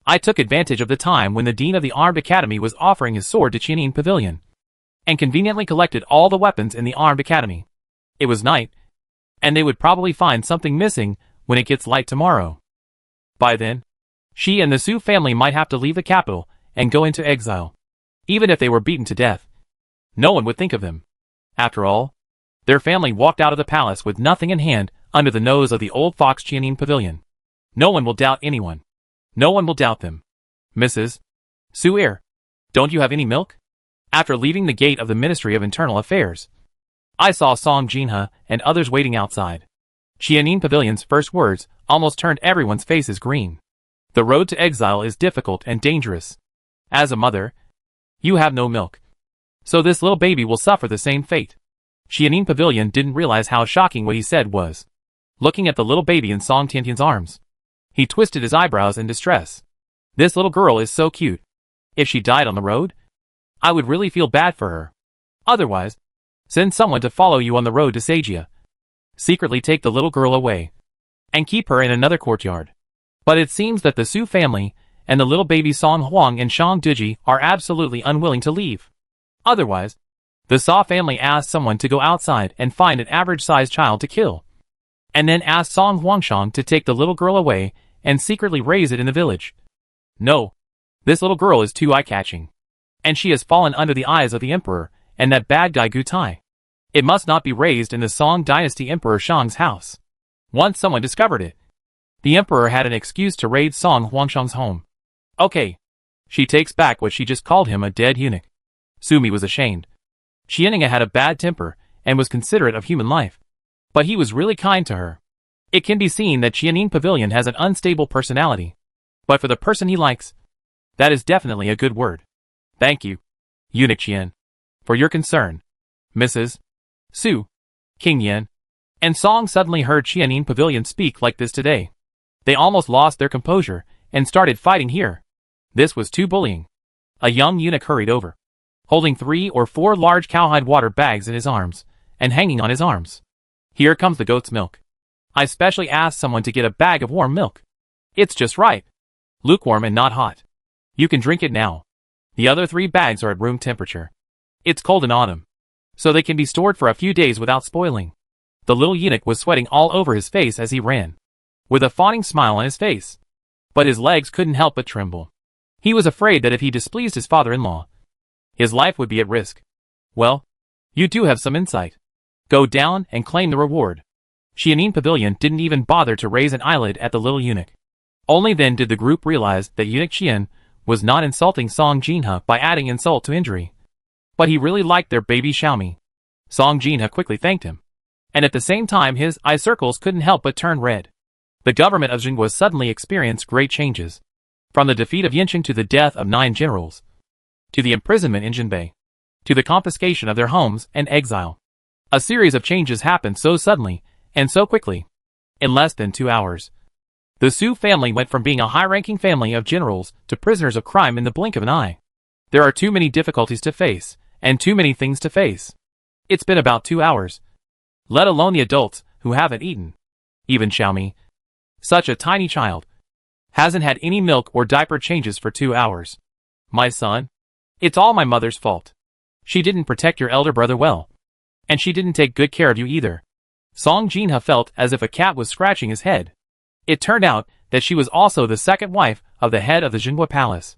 I took advantage of the time when the Dean of the Armed Academy was offering his sword to Qianin Pavilion, and conveniently collected all the weapons in the Armed Academy. It was night, and they would probably find something missing when it gets light tomorrow. By then, she and the Su family might have to leave the capital and go into exile. Even if they were beaten to death, no one would think of them. After all, their family walked out of the palace with nothing in hand under the nose of the old fox Qianin Pavilion. No one will doubt anyone. No one will doubt them. Mrs. Su, don't you have any milk? After leaving the gate of the Ministry of Internal Affairs, I saw Song Jinhe and others waiting outside. Qianin Pavilion's first words almost turned everyone's faces green. The road to exile is difficult and dangerous. As a mother, you have no milk. So this little baby will suffer the same fate. Qianin Pavilion didn't realize how shocking what he said was. Looking at the little baby in Song Tiantian's arms, he twisted his eyebrows in distress. This little girl is so cute. If she died on the road, I would really feel bad for her. Otherwise, send someone to follow you on the road to Sagia. Secretly take the little girl away, and keep her in another courtyard. But it seems that the Su family and the little baby Song Huang and Shang Duji are absolutely unwilling to leave. Otherwise, the Sa family asked someone to go outside and find an average-sized child to kill, and then asked Song Huangshang to take the little girl away and secretly raise it in the village. No, this little girl is too eye-catching, and she has fallen under the eyes of the emperor and that bad guy Gu Tai. It must not be raised in the Song dynasty Emperor Shang's house. Once someone discovered it, the emperor had an excuse to raid Song Huangshang's home. Okay, she takes back what she just called him, a dead eunuch. Sumi was ashamed. Qianinga had a bad temper and was considerate of human life, but he was really kind to her. It can be seen that Qianin Pavilion has an unstable personality, but for the person he likes, that is definitely a good word. Thank you, Eunuch Qian, for your concern, Mrs. Su. King Yan and Song suddenly heard Qianin Pavilion speak like this today. They almost lost their composure and started fighting here. This was too bullying. A young eunuch hurried over, holding 3 or 4 large cowhide water bags in his arms, and hanging on his arms. Here comes the goat's milk. I specially asked someone to get a bag of warm milk. It's just right. Lukewarm and not hot. You can drink it now. The other 3 bags are at room temperature. It's cold in autumn, so they can be stored for a few days without spoiling. The little eunuch was sweating all over his face as he ran, with a fawning smile on his face. But his legs couldn't help but tremble. He was afraid that if he displeased his father-in-law, his life would be at risk. Well, you do have some insight. Go down and claim the reward. Qianin Pavilion didn't even bother to raise an eyelid at the little eunuch. Only then did the group realize that Eunuch Qian was not insulting Song Jinhe by adding insult to injury, but he really liked their baby Xiaomi. Song Jinhe quickly thanked him, and at the same time his eye circles couldn't help but turn red. The government of Jingguo suddenly experienced great changes. From the defeat of Yanqing to the death of 9 generals, to the imprisonment in Jinbei, to the confiscation of their homes and exile. A series of changes happened so suddenly and so quickly. In less than 2 hours, the Su family went from being a high-ranking family of generals to prisoners of crime in the blink of an eye. There are too many difficulties to face, and too many things to face. It's been about 2 hours, let alone the adults who haven't eaten. Even Xiaomi, such a tiny child, hasn't had any milk or diaper changes for 2 hours. My son, it's all my mother's fault. She didn't protect your elder brother well, and she didn't take good care of you either. Song Jinhe felt as if a cat was scratching his head. It turned out that she was also the second wife of the head of the Jinhua Palace.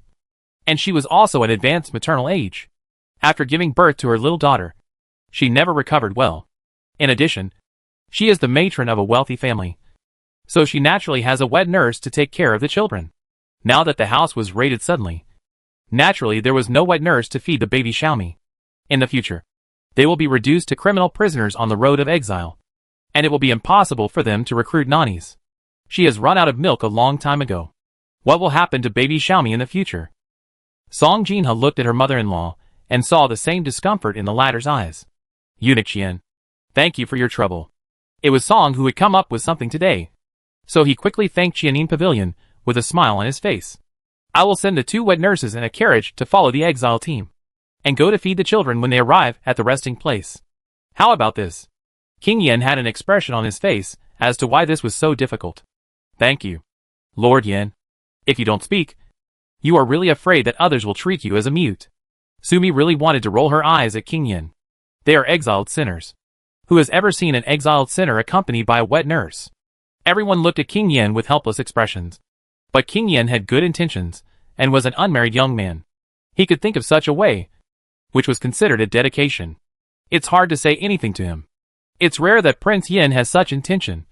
And she was also an advanced maternal age. After giving birth to her little daughter, she never recovered well. In addition, she is the matron of a wealthy family. So she naturally has a wet nurse to take care of the children. Now that the house was raided suddenly, naturally there was no wet nurse to feed the baby Sumi. In the future, they will be reduced to criminal prisoners on the road of exile. And it will be impossible for them to recruit nannies. She has run out of milk a long time ago. What will happen to baby Sumi in the future? Song Jinha looked at her mother-in-law and saw the same discomfort in the latter's eyes. Eunuch Qian, thank you for your trouble. It was Song who had come up with something today. So he quickly thanked Qianin Pavilion with a smile on his face. I will send the 2 wet nurses in a carriage to follow the exile team and go to feed the children when they arrive at the resting place. How about this? King Yen had an expression on his face as to why this was so difficult. Thank you, Lord Yen. If you don't speak, you are really afraid that others will treat you as a mute. Sumi really wanted to roll her eyes at King Yen. They are exiled sinners. Who has ever seen an exiled sinner accompanied by a wet nurse? Everyone looked at King Yen with helpless expressions. But King Yen had good intentions, and was an unmarried young man. He could think of such a way, which was considered a dedication. It's hard to say anything to him. It's rare that Prince Yen has such intention.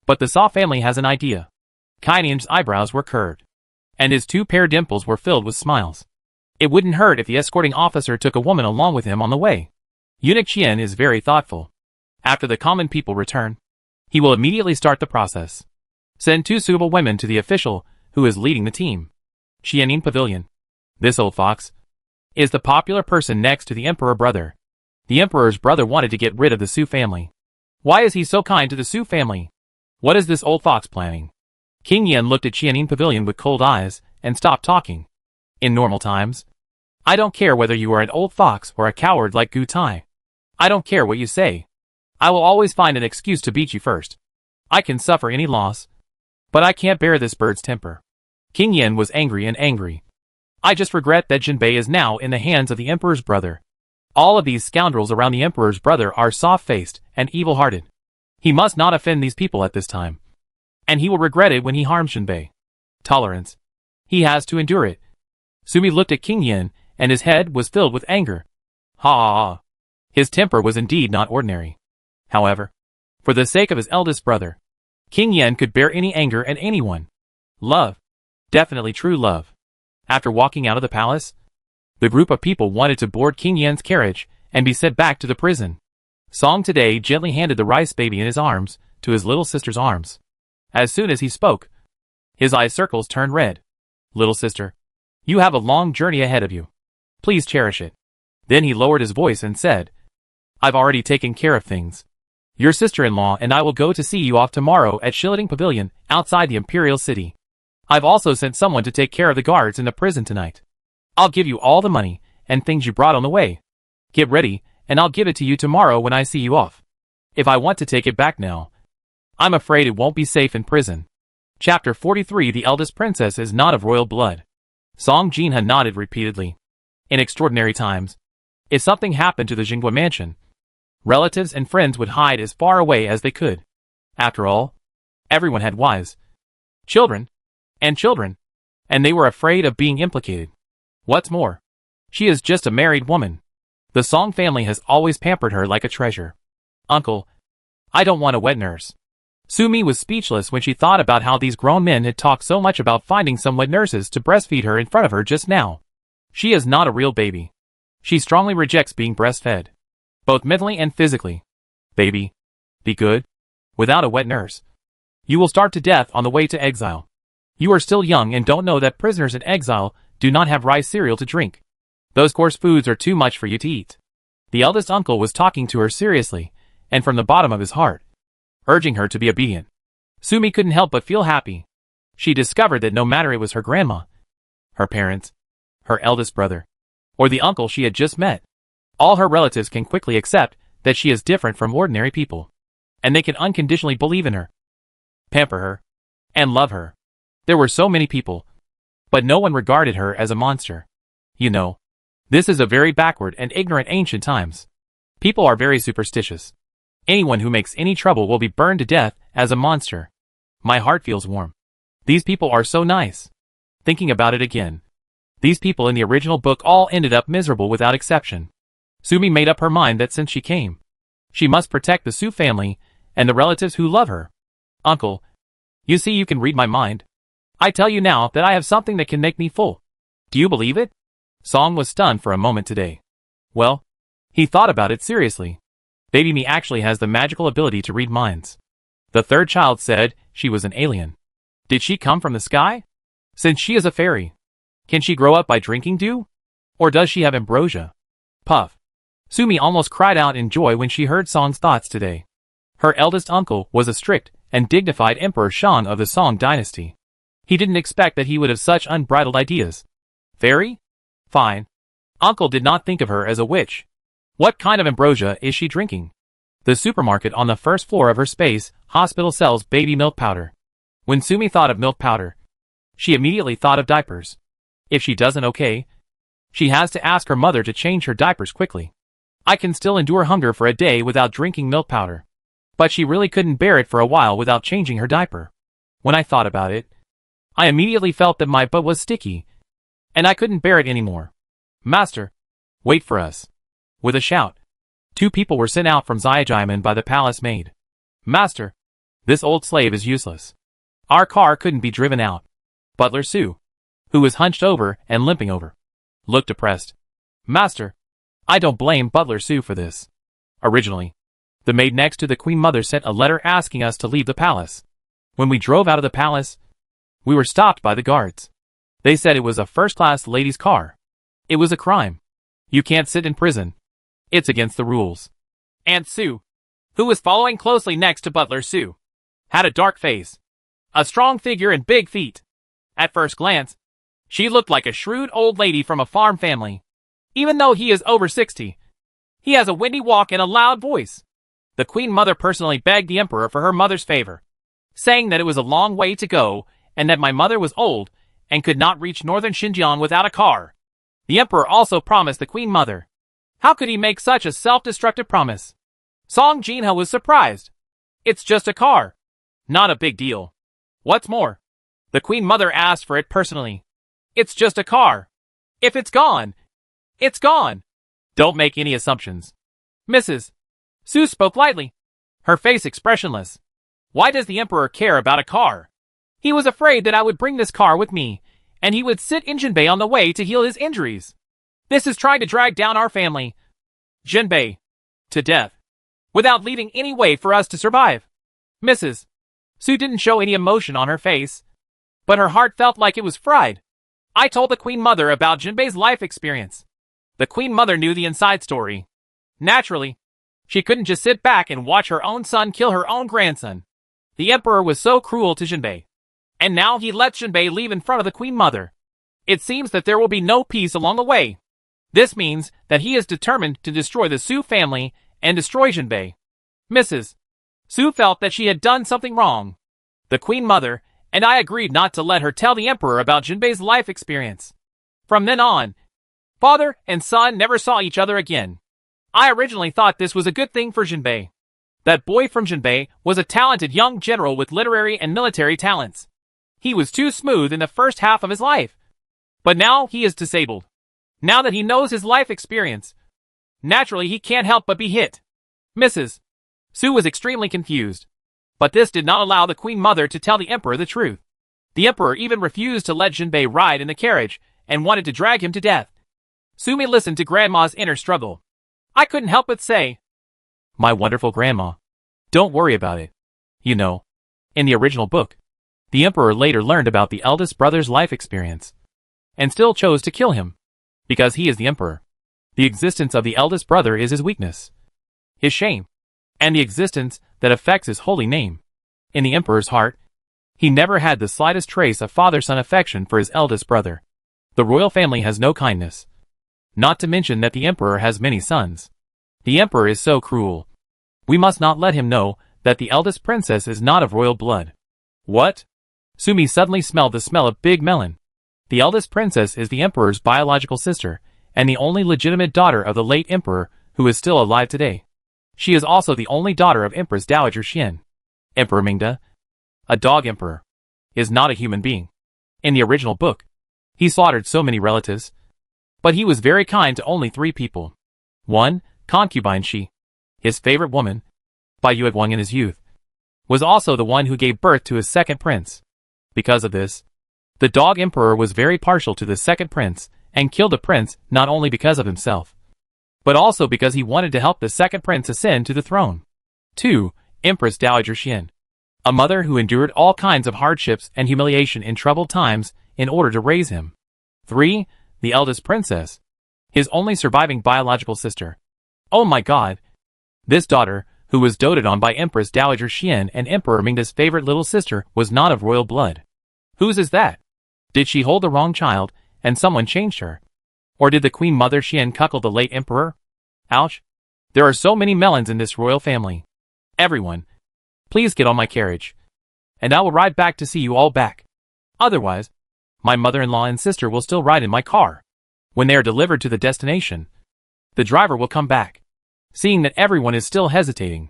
But the Sa family has an idea. Kainian's eyebrows were curved, and his 2 pair dimples were filled with smiles. It wouldn't hurt if the escorting officer took a woman along with him on the way. Eunuch Qian is very thoughtful. After the common people return, he will immediately start the process. Send 2 suitable women to the official who is leading the team. Qianin Pavilion. This old fox is the popular person next to the Emperor brother. The Emperor's brother wanted to get rid of the Su family. Why is he so kind to the Su family? What is this old fox planning? King Yen looked at Qianin Pavilion with cold eyes and stopped talking. In normal times, I don't care whether you are an old fox or a coward like Gu Tai. I don't care what you say. I will always find an excuse to beat you first. I can suffer any loss, but I can't bear this bird's temper. King Yen was angry and angry. I just regret that Jinbei is now in the hands of the Emperor's brother. All of these scoundrels around the Emperor's brother are soft-faced and evil-hearted. He must not offend these people at this time. And he will regret it when he harms Jinbei. Tolerance. He has to endure it. Sumi looked at King Yen, and his head was filled with anger. Ha ha ha. His temper was indeed not ordinary. However, for the sake of his eldest brother, King Yen could bear any anger at anyone. Love. Definitely true love. After walking out of the palace, the group of people wanted to board King Yen's carriage and be sent back to the prison. Song today gently handed the rice baby in his arms to his little sister's arms. As soon as he spoke, his eye circles turned red. Little sister, you have a long journey ahead of you. Please cherish it. Then he lowered his voice and said, I've already taken care of things. Your sister-in-law and I will go to see you off tomorrow at Shilling Pavilion outside the Imperial City. I've also sent someone to take care of the guards in the prison tonight. I'll give you all the money and things you brought on the way. Get ready, and I'll give it to you tomorrow when I see you off. If I want to take it back now, I'm afraid it won't be safe in prison. Chapter 43. The eldest princess is not of royal blood. Song Jinha nodded repeatedly. In extraordinary times, if something happened to the Jinhua mansion, relatives and friends would hide as far away as they could. After all, everyone had wives, children, and they were afraid of being implicated. What's more, she is just a married woman. The Song family has always pampered her like a treasure. Uncle, I don't want a wet nurse. Sumi was speechless when she thought about how these grown men had talked so much about finding some wet nurses to breastfeed her in front of her just now. She is not a real baby. She strongly rejects being breastfed, both mentally and physically. Baby, be good. Without a wet nurse, you will starve to death on the way to exile. You are still young and don't know that prisoners in exile do not have rice cereal to drink. Those coarse foods are too much for you to eat. The eldest uncle was talking to her seriously, and from the bottom of his heart, urging her to be obedient. Sumi couldn't help but feel happy. She discovered that no matter it was her grandma, her parents, her eldest brother, or the uncle she had just met, all her relatives can quickly accept that she is different from ordinary people, and they can unconditionally believe in her, pamper her, and love her. There were so many people, but no one regarded her as a monster. You know, this is a very backward and ignorant ancient times. People are very superstitious. Anyone who makes any trouble will be burned to death as a monster. My heart feels warm. These people are so nice. Thinking about it again. These people in the original book all ended up miserable without exception. Sumi made up her mind that since she came, she must protect the Su family and the relatives who love her. Uncle, you see you can read my mind. I tell you now that I have something that can make me full. Do you believe it? Song was stunned for a moment today. Well, he thought about it seriously. Baby me actually has the magical ability to read minds. The third child said she was an alien. Did she come from the sky? Since she is a fairy, can she grow up by drinking dew? Or does she have ambrosia? Puff. Sumi almost cried out in joy when she heard Song's thoughts today. Her eldest uncle was a strict and dignified Emperor Shang of the Song dynasty. He didn't expect that he would have such unbridled ideas. Fairy? Fine. Uncle did not think of her as a witch. What kind of ambrosia is she drinking? The supermarket on the first floor of her space hospital sells baby milk powder. When Sumi thought of milk powder, she immediately thought of diapers. If she doesn't okay, she has to ask her mother to change her diapers quickly. I can still endure hunger for a day without drinking milk powder. But she really couldn't bear it for a while without changing her diaper. When I thought about it, I immediately felt that my butt was sticky, and I couldn't bear it anymore. Master, wait for us. With a shout, 2 people were sent out from Xiajiman by the palace maid. Master, this old slave is useless. Our car couldn't be driven out. Butler Su, who was hunched over and limping over, looked depressed. Master, I don't blame Butler Su for this. Originally, the maid next to the Queen Mother sent a letter asking us to leave the palace. When we drove out of the palace, we were stopped by the guards. They said it was a first-class lady's car. It was a crime. You can't sit in prison. It's against the rules. Aunt Su, who was following closely next to Butler Su, had a dark face, a strong figure and big feet. At first glance, she looked like a shrewd old lady from a farm family. Even though he is over 60, he has a windy walk and a loud voice. The Queen Mother personally begged the Emperor for her mother's favor, saying that it was a long way to go and that my mother was old and could not reach northern Xinjiang without a car. The Emperor also promised the Queen Mother. How could he make such a self-destructive promise? Song Jinha was surprised. It's just a car. Not a big deal. What's more, the Queen Mother asked for it personally. It's just a car. If it's gone, it's gone. Don't make any assumptions. Mrs. Su spoke lightly, her face expressionless. Why does the Emperor care about a car? He was afraid that I would bring this car with me, and he would sit in Jinbei on the way to heal his injuries. This is trying to drag down our family, Jinbei, to death, without leaving any way for us to survive. Mrs. Su didn't show any emotion on her face, but her heart felt like it was fried. I told the Queen Mother about Jinbei's life experience. The Queen Mother knew the inside story. Naturally, she couldn't just sit back and watch her own son kill her own grandson. The Emperor was so cruel to Jinbei. And now he lets Jinbei leave in front of the Queen Mother. It seems that there will be no peace along the way. This means that he is determined to destroy the Su family and destroy Jinbei. Mrs. Su felt that she had done something wrong. The Queen Mother and I agreed not to let her tell the Emperor about Jinbei's life experience. From then on, father and son never saw each other again. I originally thought this was a good thing for Jinbei. That boy from Jinbei was a talented young general with literary and military talents. He was too smooth in the first half of his life. But now he is disabled. Now that he knows his life experience, naturally he can't help but be hit. Mrs. Su was extremely confused. But this did not allow the Queen Mother to tell the Emperor the truth. The Emperor even refused to let Jinbei ride in the carriage and wanted to drag him to death. Sumi listened to Grandma's inner struggle. I couldn't help but say, "My wonderful Grandma, don't worry about it. You know, in the original book, the Emperor later learned about the eldest brother's life experience, and still chose to kill him, because he is the Emperor. The existence of the eldest brother is his weakness, his shame, and the existence that affects his holy name. In the Emperor's heart, he never had the slightest trace of father-son affection for his eldest brother. The royal family has no kindness. Not to mention that the Emperor has many sons. The Emperor is so cruel. We must not let him know that the eldest princess is not of royal blood." What? Sumi suddenly smelled the smell of big melon. The eldest princess is the Emperor's biological sister, and the only legitimate daughter of the late Emperor who is still alive today. She is also the only daughter of Empress Dowager Xian. Emperor Mingda, A dog emperor is not a human being. In the original book, he slaughtered so many relatives, but he was very kind to only 3 people. 1. Concubine Shi, his favorite woman, by Yuegwang in his youth, was also the one who gave birth to his second prince. Because of this, the dog emperor was very partial to the second prince and killed the prince not only because of himself, but also because he wanted to help the second prince ascend to the throne. 2. Empress Dowager Xian, a mother who endured all kinds of hardships and humiliation in troubled times in order to raise him. 3. The eldest princess, his only surviving biological sister. Oh my god! This daughter, who was doted on by Empress Dowager Xian and Emperor Mingda's favorite little sister, was not of royal blood. Whose is that? Did she hold the wrong child, and someone changed her? Or did the Queen Mother Xian cuckold the late emperor? Ouch! There are so many melons in this royal family. Everyone, please get on my carriage, and I will ride back to see you all back. Otherwise, my mother-in-law and sister will still ride in my car. When they are delivered to the destination, the driver will come back. Seeing that everyone is still hesitating,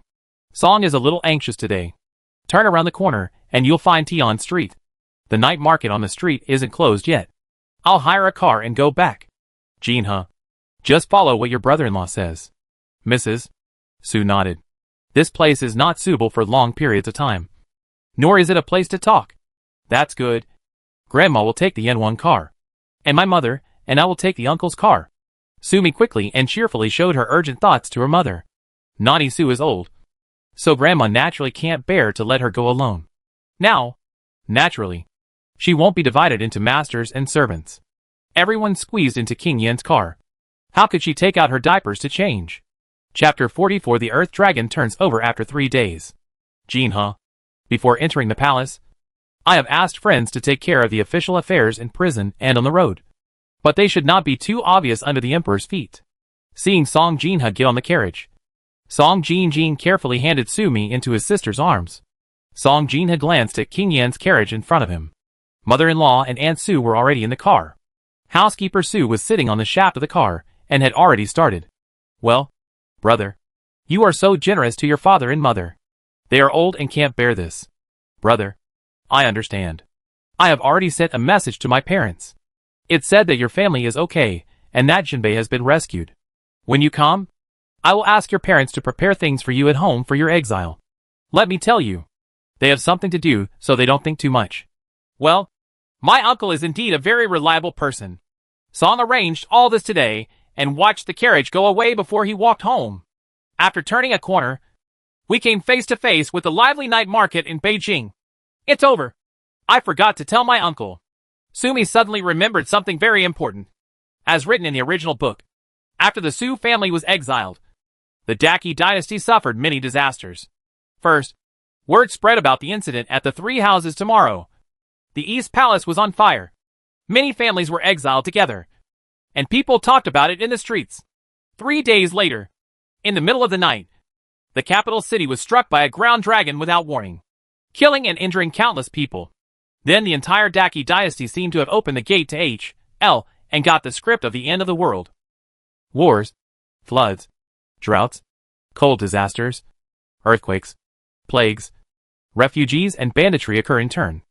Song is a little anxious today. Turn around the corner, and you'll find Tian Street. The night market on the street isn't closed yet. I'll hire a car and go back. Jinhe, just follow what your brother-in-law says. Mrs. Su nodded. This place is not suitable for long periods of time. Nor is it a place to talk. That's good. Grandma will take the N1 car. And my mother, and I will take the uncle's car. Sumi quickly and cheerfully showed her urgent thoughts to her mother. Naughty Su is old, so Grandma naturally can't bear to let her go alone. Now, naturally, she won't be divided into masters and servants. Everyone squeezed into King Yan's car. How could she take out her diapers to change? Chapter 44. The Earth Dragon turns over after 3 days. Jinhe, before entering the palace, I have asked friends to take care of the official affairs in prison and on the road. But they should not be too obvious under the emperor's feet. Seeing Song Jinhe get on the carriage, Song Jinjin carefully handed Sumi into his sister's arms. Song Jinhe glanced at King Yan's carriage in front of him. Mother-in-law and Aunt Su were already in the car. Housekeeper Su was sitting on the shaft of the car and had already started. Well, brother, you are so generous to your father and mother. They are old and can't bear this. Brother, I understand. I have already sent a message to my parents. It said that your family is okay, and that Jinbei has been rescued. When you come, I will ask your parents to prepare things for you at home for your exile. Let me tell you, they have something to do so they don't think too much. Well, my uncle is indeed a very reliable person. Song arranged all this today and watched the carriage go away before he walked home. After turning a corner, we came face to face with the lively night market in Beijing. It's over. I forgot to tell my uncle. Sumi suddenly remembered something very important. As written in the original book, after the Su family was exiled, the Daqi dynasty suffered many disasters. First, word spread about the incident at the 3 houses tomorrow. The East Palace was on fire. Many families were exiled together, and people talked about it in the streets. 3 days later, in the middle of the night, the capital city was struck by a ground dragon without warning, killing and injuring countless people. Then the entire Daqi dynasty seemed to have opened the gate to H.L. and got the script of the end of the world. Wars, floods, droughts, cold disasters, earthquakes, plagues, refugees and banditry occur in turn.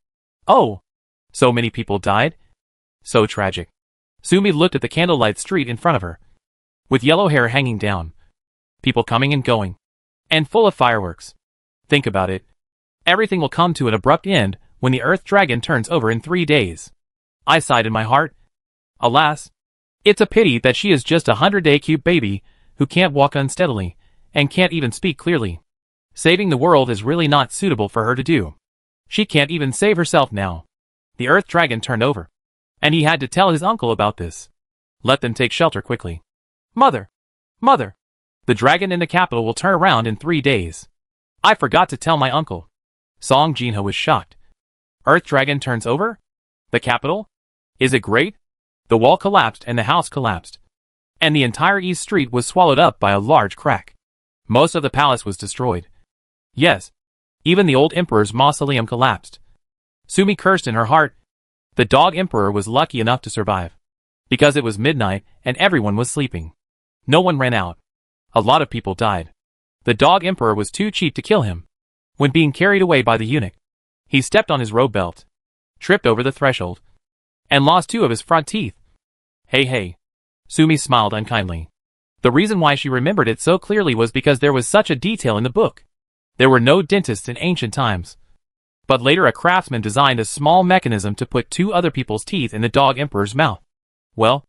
Oh, so many people died? So tragic. Sumi looked at the candlelight street in front of her, with yellow hair hanging down, people coming and going, and full of fireworks. Think about it. Everything will come to an abrupt end when the Earth Dragon turns over in 3 days. I sighed in my heart. Alas, it's a pity that she is just a 100-day cute baby who can't walk unsteadily and can't even speak clearly. Saving the world is really not suitable for her to do. She can't even save herself now. The Earth Dragon turned over, and he had to tell his uncle about this. Let them take shelter quickly. Mother! Mother! The dragon in the capital will turn around in 3 days. I forgot to tell my uncle. Song Jinhe was shocked. Earth Dragon turns over? The capital? Is it great? The wall collapsed and the house collapsed, and the entire east street was swallowed up by a large crack. Most of the palace was destroyed. Yes, even the old emperor's mausoleum collapsed. Sumi cursed in her heart. The dog emperor was lucky enough to survive, because it was midnight and everyone was sleeping. No one ran out. A lot of people died. The dog emperor was too cheap to kill him. When being carried away by the eunuch, He stepped on his robe belt, tripped over the threshold, and lost 2 of his front teeth. Hey. Sumi smiled unkindly. The reason why she remembered it so clearly was because there was such a detail in the book. There were no dentists in ancient times. But later a craftsman designed a small mechanism to put 2 other people's teeth in the dog emperor's mouth. Well,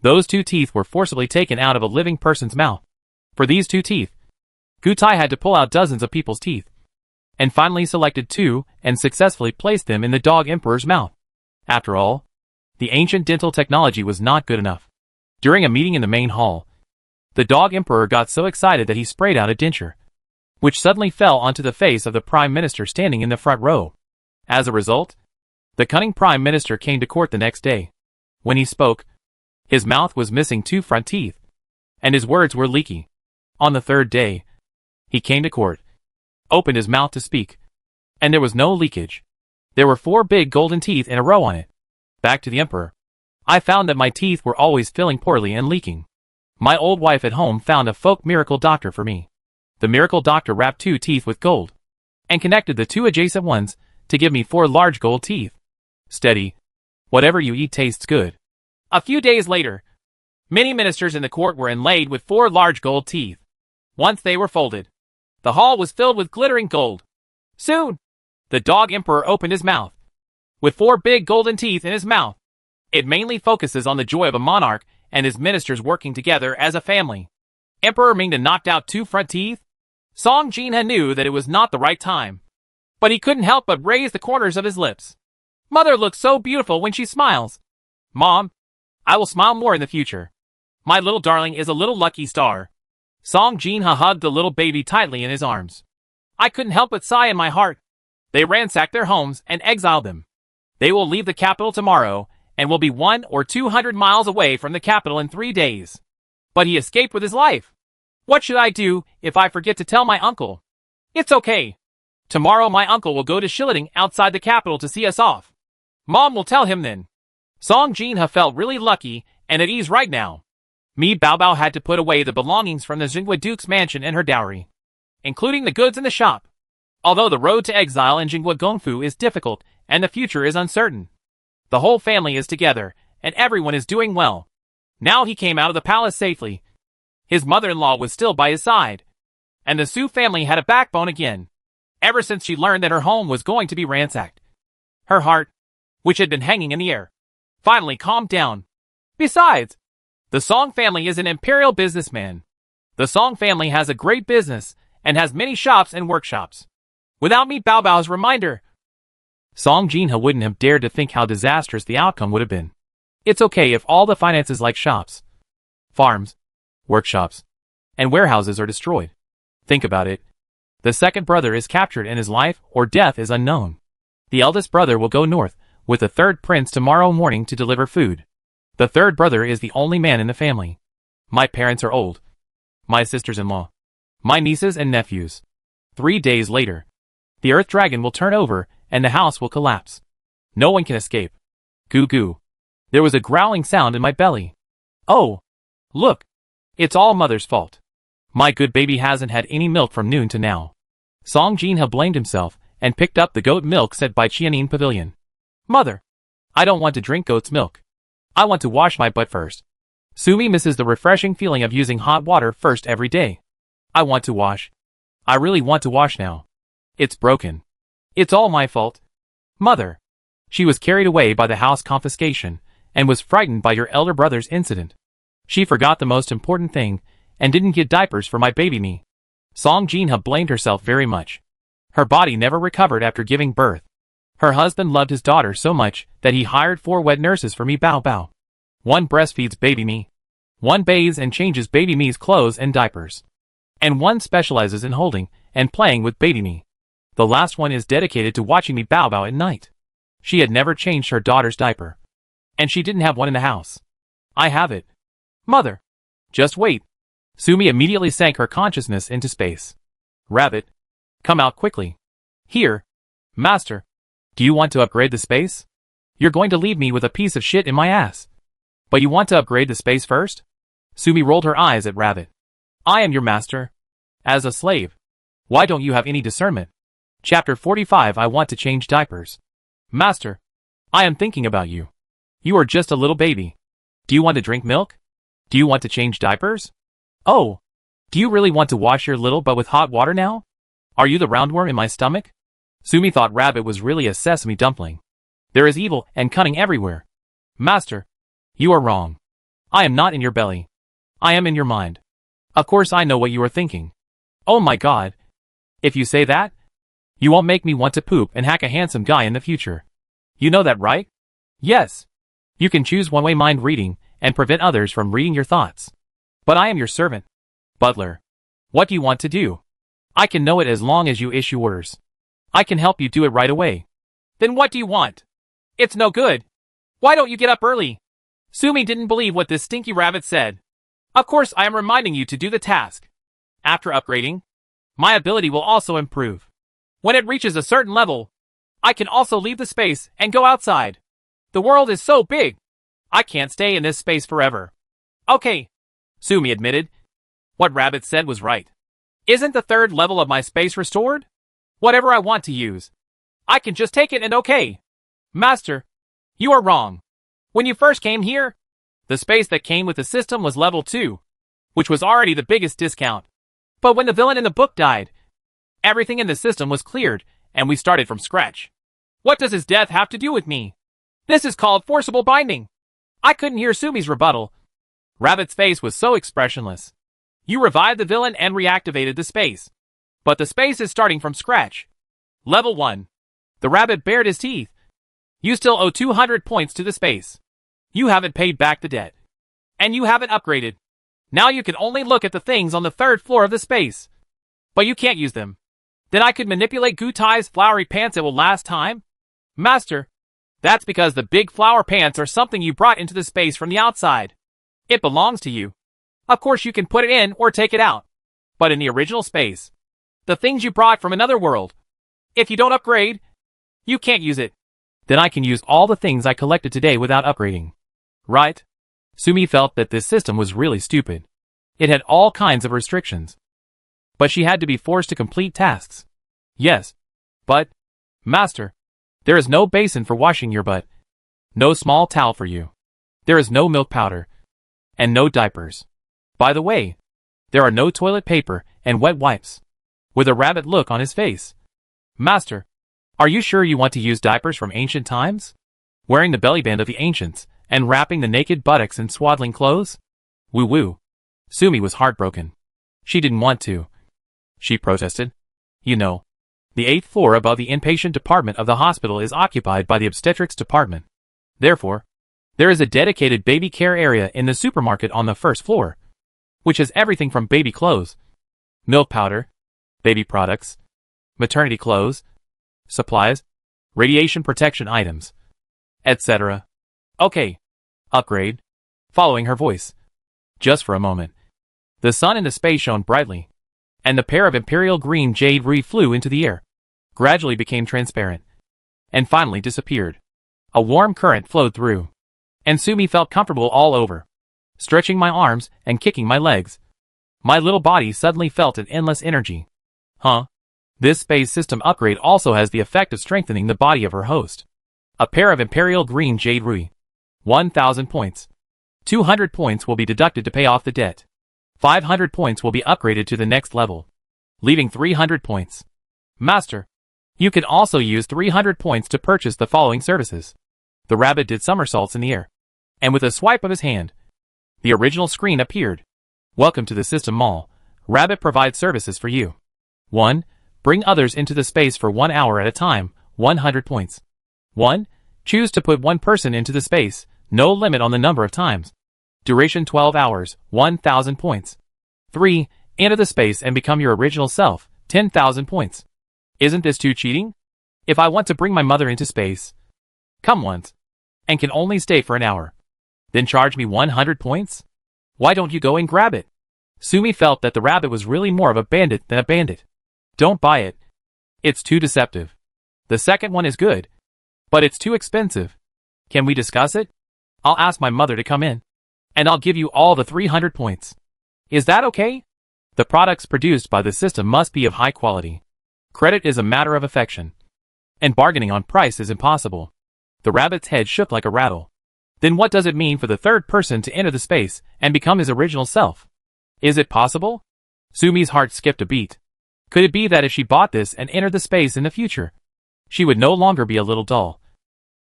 those 2 teeth were forcibly taken out of a living person's mouth. For these 2 teeth, Gutai had to pull out dozens of people's teeth, and finally selected 2 and successfully placed them in the dog emperor's mouth. After all, the ancient dental technology was not good enough. During a meeting in the main hall, the dog emperor got so excited that he sprayed out a denture, which suddenly fell onto the face of the prime minister standing in the front row. As a result, the cunning prime minister came to court the next day. When he spoke, his mouth was missing 2 front teeth, and his words were leaky. On the 3rd day, he came to court, opened his mouth to speak, and there was no leakage. There were 4 big golden teeth in a row on it. Back to the emperor. I found that my teeth were always filling poorly and leaking. My old wife at home found a folk miracle doctor for me. The miracle doctor wrapped 2 teeth with gold, and connected the 2 adjacent ones to give me 4 large gold teeth. Steady. Whatever you eat tastes good. A few days later, many ministers in the court were inlaid with 4 large gold teeth. Once they were folded, the hall was filled with glittering gold. Soon, the dog emperor opened his mouth, with 4 big golden teeth in his mouth. It mainly focuses on the joy of a monarch and his ministers working together as a family. Emperor Mingda knocked out 2 front teeth. Song Jinha knew that it was not the right time, but he couldn't help but raise the corners of his lips. Mother looks so beautiful when she smiles. Mom, I will smile more in the future. My little darling is a little lucky star. Song Jinha hugged the little baby tightly in his arms. I couldn't help but sigh in my heart. They ransacked their homes and exiled them. They will leave the capital tomorrow and will be 100 or 200 miles away from the capital in 3 days. But he escaped with his life. What should I do if I forget to tell my uncle? It's okay. Tomorrow my uncle will go to Shilling outside the capital to see us off. Mom will tell him then. Song Jinha felt really lucky and at ease right now. Mi Baobao had to put away the belongings from the Jingwa Duke's mansion and her dowry, including the goods in the shop. Although the road to exile in Jingwa Gongfu is difficult and the future is uncertain, the whole family is together and everyone is doing well. Now he came out of the palace safely. His mother-in-law was still by his side, and the Su family had a backbone again, ever since she learned that her home was going to be ransacked. Her heart, which had been hanging in the air, finally calmed down. Besides, the Song family is an imperial businessman. The Song family has a great business and has many shops and workshops. Without Mi Baobao's reminder, Song Jinha wouldn't have dared to think how disastrous the outcome would have been. It's okay if all the finances like shops, farms, workshops, and warehouses are destroyed. Think about it. The second brother is captured and his life or death is unknown. The eldest brother will go north with the 3rd prince tomorrow morning to deliver food. The 3rd brother is the only man in the family. My parents are old. My sisters-in-law. My nieces and nephews. 3 days later, the earth dragon will turn over and the house will collapse. No one can escape. Goo goo. There was a growling sound in my belly. Oh, look. It's all mother's fault. My good baby hasn't had any milk from noon to now. Song Jinha blamed himself and picked up the goat milk set by Qianin Pavilion. Mother, I don't want to drink goat's milk. I want to wash my butt first. Sumi misses the refreshing feeling of using hot water first every day. I want to wash. I really want to wash now. It's broken. It's all my fault. Mother. She was carried away by the house confiscation and was frightened by your elder brother's incident. She forgot the most important thing and didn't get diapers for my baby me. Song Jinha blamed herself very much. Her body never recovered after giving birth. Her husband loved his daughter so much that he hired 4 wet nurses for Mi Baobao. One breastfeeds baby me. One bathes and changes baby me's clothes and diapers. And one specializes in holding and playing with baby me. The last one is dedicated to watching Mi Baobao at night. She had never changed her daughter's diaper. And she didn't have one in the house. I have it. Mother. Just wait. Sumi immediately sank her consciousness into space. Rabbit. Come out quickly. Here. Master. Do you want to upgrade the space? You're going to leave me with a piece of shit in my ass. But you want to upgrade the space first? Sumi rolled her eyes at Rabbit. I am your master. As a slave. Why don't you have any discernment? Chapter 45 I want to change diapers. Master, I am thinking about you. You are just a little baby. Do you want to drink milk? Do you want to change diapers? Oh, do you really want to wash your little butt with hot water now? Are you the roundworm in my stomach? Sumi thought Rabbit was really a sesame dumpling. There is evil and cunning everywhere. Master, you are wrong. I am not in your belly. I am in your mind. Of course I know what you are thinking. Oh my god. If you say that, you won't make me want to poop and hack a handsome guy in the future. You know that, right? Yes. You can choose one-way mind reading and prevent others from reading your thoughts. But I am your servant. Butler. What do you want to do? I can know it as long as you issue orders. I can help you do it right away. Then what do you want? It's no good. Why don't you get up early? Sumi didn't believe what this stinky rabbit said. Of course I am reminding you to do the task. After upgrading, my ability will also improve. When it reaches a certain level, I can also leave the space and go outside. The world is so big. I can't stay in this space forever. Okay, Sumi admitted. What Rabbit said was right. Isn't the third level of my space restored? Whatever I want to use, I can just take it and okay. Master, you are wrong. When you first came here, the space that came with the system was level 2, which was already the biggest discount. But when the villain in the book died, everything in the system was cleared, and we started from scratch. What does his death have to do with me? This is called forcible binding. I couldn't hear Sumi's rebuttal. Rabbit's face was so expressionless. You revived the villain and reactivated the space. But the space is starting from scratch. Level 1. The rabbit bared his teeth. You still owe 200 points to the space. You haven't paid back the debt. And you haven't upgraded. Now you can only look at the things on the 3rd floor of the space. But you can't use them. Then I could manipulate Gutai's flowery pants it will last time? Master, that's because the big flower pants are something you brought into the space from the outside. It belongs to you. Of course you can put it in or take it out. But in the original space, the things you brought from another world, if you don't upgrade, you can't use it. Then I can use all the things I collected today without upgrading. Right? Sumi felt that this system was really stupid. It had all kinds of restrictions. But she had to be forced to complete tasks. Yes. But, Master, there is no basin for washing your butt. No small towel for you. There is no milk powder. And no diapers. By the way, there are no toilet paper and wet wipes. With a rabbit look on his face. Master, are you sure you want to use diapers from ancient times? Wearing the bellyband of the ancients and wrapping the naked buttocks in swaddling clothes? Woo-woo. Sumi was heartbroken. She didn't want to. She protested. You know, the 8th floor above the inpatient department of the hospital is occupied by the obstetrics department. Therefore, there is a dedicated baby care area in the supermarket on the 1st floor, which has everything from baby clothes, milk powder, baby products, maternity clothes, supplies, radiation protection items, etc. Okay. Upgrade. Following her voice. Just for a moment. The sun in the space shone brightly, and the pair of Imperial green jade flew into the air, gradually became transparent, and finally disappeared. A warm current flowed through, and Sumi felt comfortable all over. Stretching my arms and kicking my legs, my little body suddenly felt an endless energy. Huh? This space system upgrade also has the effect of strengthening the body of her host. A pair of Imperial green jade 1,000 points. 200 points will be deducted to pay off the debt. 500 points will be upgraded to the next level, leaving 300 points. Master, you can also use 300 points to purchase the following services. The rabbit did somersaults in the air, and with a swipe of his hand, the original screen appeared. Welcome to the System Mall. Rabbit provides services for you. 1. Bring others into the space for 1 hour at a time, 100 points. 1. Choose to put one person into the space, no limit on the number of times. Duration 12 hours, 1,000 points. 3. Enter the space and become your original self, 10,000 points. Isn't this too cheating? If I want to bring my mother into space, come once, and can only stay for an hour, then charge me 100 points? Why don't you go and grab it? Sumi felt that the rabbit was really more of a bandit than a bandit. Don't buy it. It's too deceptive. The second one is good, but it's too expensive. Can we discuss it? I'll ask my mother to come in, and I'll give you all the 300 points. Is that okay? The products produced by the system must be of high quality. Credit is a matter of affection. And bargaining on price is impossible. The rabbit's head shook like a rattle. Then what does it mean for the third person to enter the space and become his original self? Is it possible? Sumi's heart skipped a beat. Could it be that if she bought this and entered the space in the future, she would no longer be a little doll,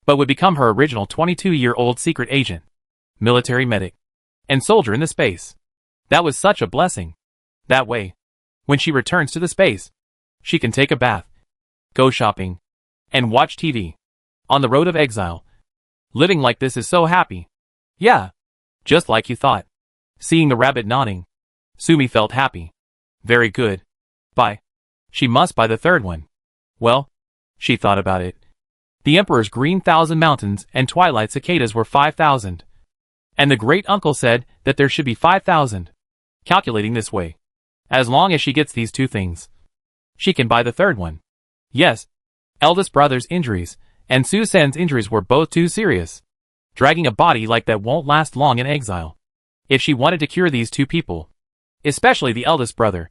but would become her original 22-year-old secret agent, military medic, and soldier in the space? That was such a blessing. That way, when she returns to the space, she can take a bath, go shopping, and watch TV. On the road of exile. Living like this is so happy. Yeah, just like you thought. Seeing the rabbit nodding, Sumi felt happy. Very good. Buy. She must buy the third one. Well, she thought about it. The Emperor's green 1,000 mountains and twilight cicadas were 5,000. And the great uncle said that there should be 5,000. Calculating this way. As long as she gets these two things, she can buy the third one. Yes, eldest brother's injuries and Susan's injuries were both too serious. Dragging a body like that won't last long in exile. If she wanted to cure these two people, especially the eldest brother,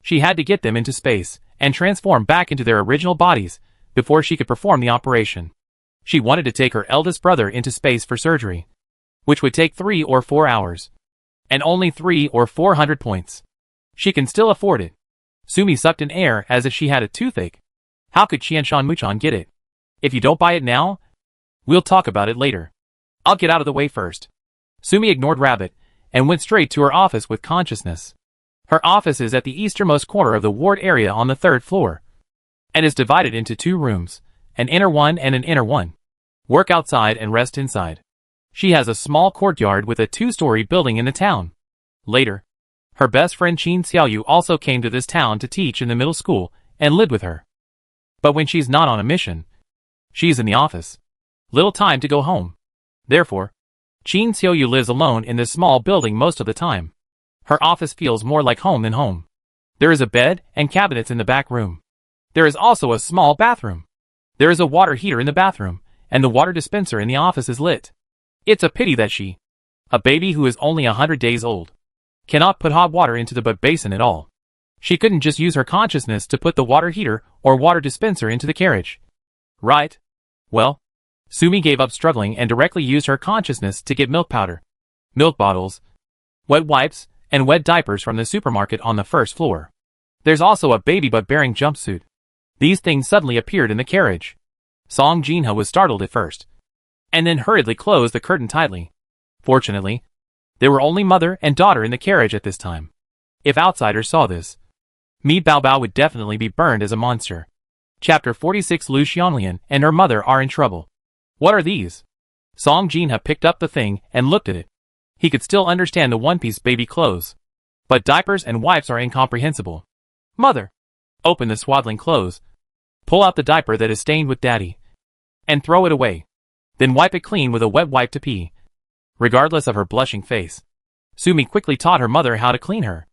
she had to get them into space and transform back into their original bodies before she could perform the operation. She wanted to take her eldest brother into space for surgery, which would take 3 or 4 hours, and only 300 or 400 points. She can still afford it. Sumi sucked in air as if she had a toothache. How could Qianshan Muchan get it? If you don't buy it now, we'll talk about it later. I'll get out of the way first. Sumi ignored Rabbit and went straight to her office with consciousness. Her office is at the easternmost corner of the ward area on the 3rd floor, and is divided into 2 rooms, an inner one and an inner one. Work outside and rest inside. She has a small courtyard with a 2-story building in the town. Later, her best friend Qin Xiaoyu also came to this town to teach in the middle school and lived with her. But when she's not on a mission, she's in the office. Little time to go home. Therefore, Qin Xiaoyu lives alone in this small building most of the time. Her office feels more like home than home. There is a bed and cabinets in the back room. There is also a small bathroom. There is a water heater in the bathroom, and the water dispenser in the office is lit. It's a pity that she, a baby who is only 100 days old, cannot put hot water into the basin at all. She couldn't just use her consciousness to put the water heater or water dispenser into the carriage. Right? Well, Sumi gave up struggling and directly used her consciousness to get milk powder, milk bottles, wet wipes, and wet diapers from the supermarket on the 1st floor. There's also a baby butt-bearing jumpsuit. These things suddenly appeared in the carriage. Song Jinha was startled at first, and then hurriedly closed the curtain tightly. Fortunately, there were only mother and daughter in the carriage at this time. If outsiders saw this, Mi Baobao would definitely be burned as a monster. Chapter 46. Lu Xianlian and her mother are in trouble. What are these? Song Jinha picked up the thing and looked at it. He could still understand the one-piece baby clothes, but diapers and wipes are incomprehensible. Mother, open the swaddling clothes, pull out the diaper that is stained with daddy, and throw it away. Then wipe it clean with a wet wipe to pee. Regardless of her blushing face, Sumi quickly taught her mother how to clean her.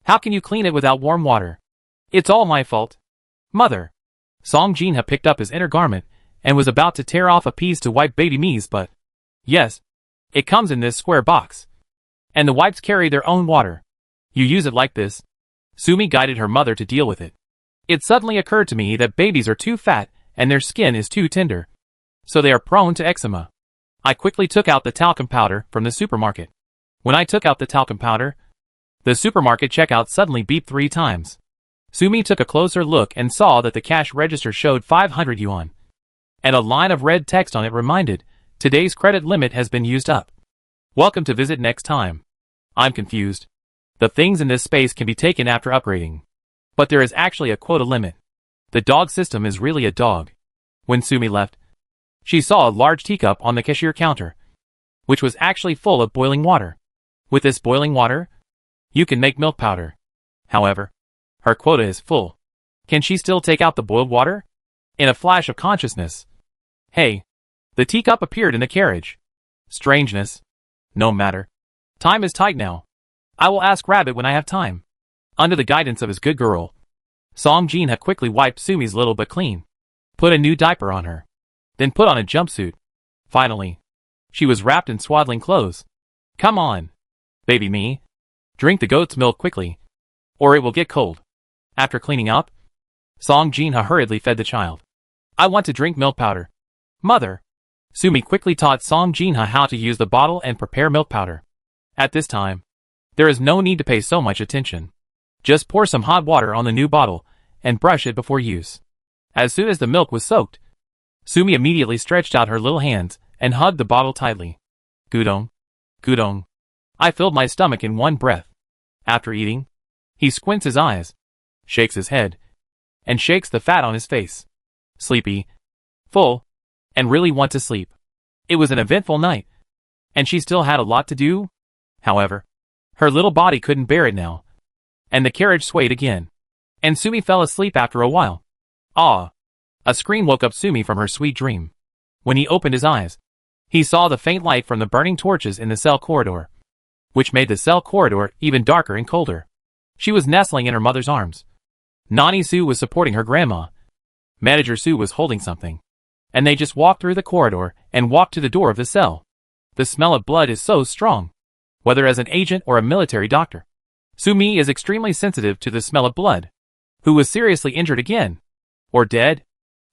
How can you clean it without warm water? It's all my fault. Mother. Song Jinha picked up his inner garment and was about to tear off a piece to wipe baby Mi's, but yes, it comes in this square box. And the wipes carry their own water. You use it like this. Sumi guided her mother to deal with it. It suddenly occurred to me that babies are too fat and their skin is too tender, so they are prone to eczema. I quickly took out the talcum powder from the supermarket. When I took out the talcum powder, the supermarket checkout suddenly beeped 3 times. Sumi took a closer look and saw that the cash register showed 500 yuan. And a line of red text on it reminded, today's credit limit has been used up. Welcome to visit next time. I'm confused. The things in this space can be taken after upgrading. But there is actually a quota limit. The dog system is really a dog. When Sumi left, she saw a large teacup on the cashier counter, which was actually full of boiling water. With this boiling water, you can make milk powder. However, her quota is full. Can she still take out the boiled water? In a flash of consciousness, hey, the teacup appeared in the carriage. Strangeness. No matter. Time is tight now. I will ask Rabbit when I have time. Under the guidance of his good girl, Song Jinha quickly wiped Sumi's little but clean, put a new diaper on her, then put on a jumpsuit. Finally, she was wrapped in swaddling clothes. Come on, baby me. Drink the goat's milk quickly, or it will get cold. After cleaning up, Song Jinha hurriedly fed the child. I want to drink milk powder. Mother. Sumi quickly taught Song Jinha how to use the bottle and prepare milk powder. At this time, there is no need to pay so much attention. Just pour some hot water on the new bottle and brush it before use. As soon as the milk was soaked, Sumi immediately stretched out her little hands and hugged the bottle tightly. Gudong. Gudong. I filled my stomach in one breath. After eating, he squints his eyes, shakes his head, and shakes the fat on his face. Sleepy, full, and really want to sleep. It was an eventful night, and she still had a lot to do. However, her little body couldn't bear it now, and the carriage swayed again, and Sumi fell asleep after a while. Ah! A scream woke up Sumi from her sweet dream. When he opened his eyes, he saw the faint light from the burning torches in the cell corridor, which made the cell corridor even darker and colder. She was nestling in her mother's arms. Nani Su was supporting her grandma. Manager Su was holding something, and they just walked through the corridor and walked to the door of the cell. The smell of blood is so strong, whether as an agent or a military doctor. Sumi is extremely sensitive to the smell of blood. Who was seriously injured again? Or dead?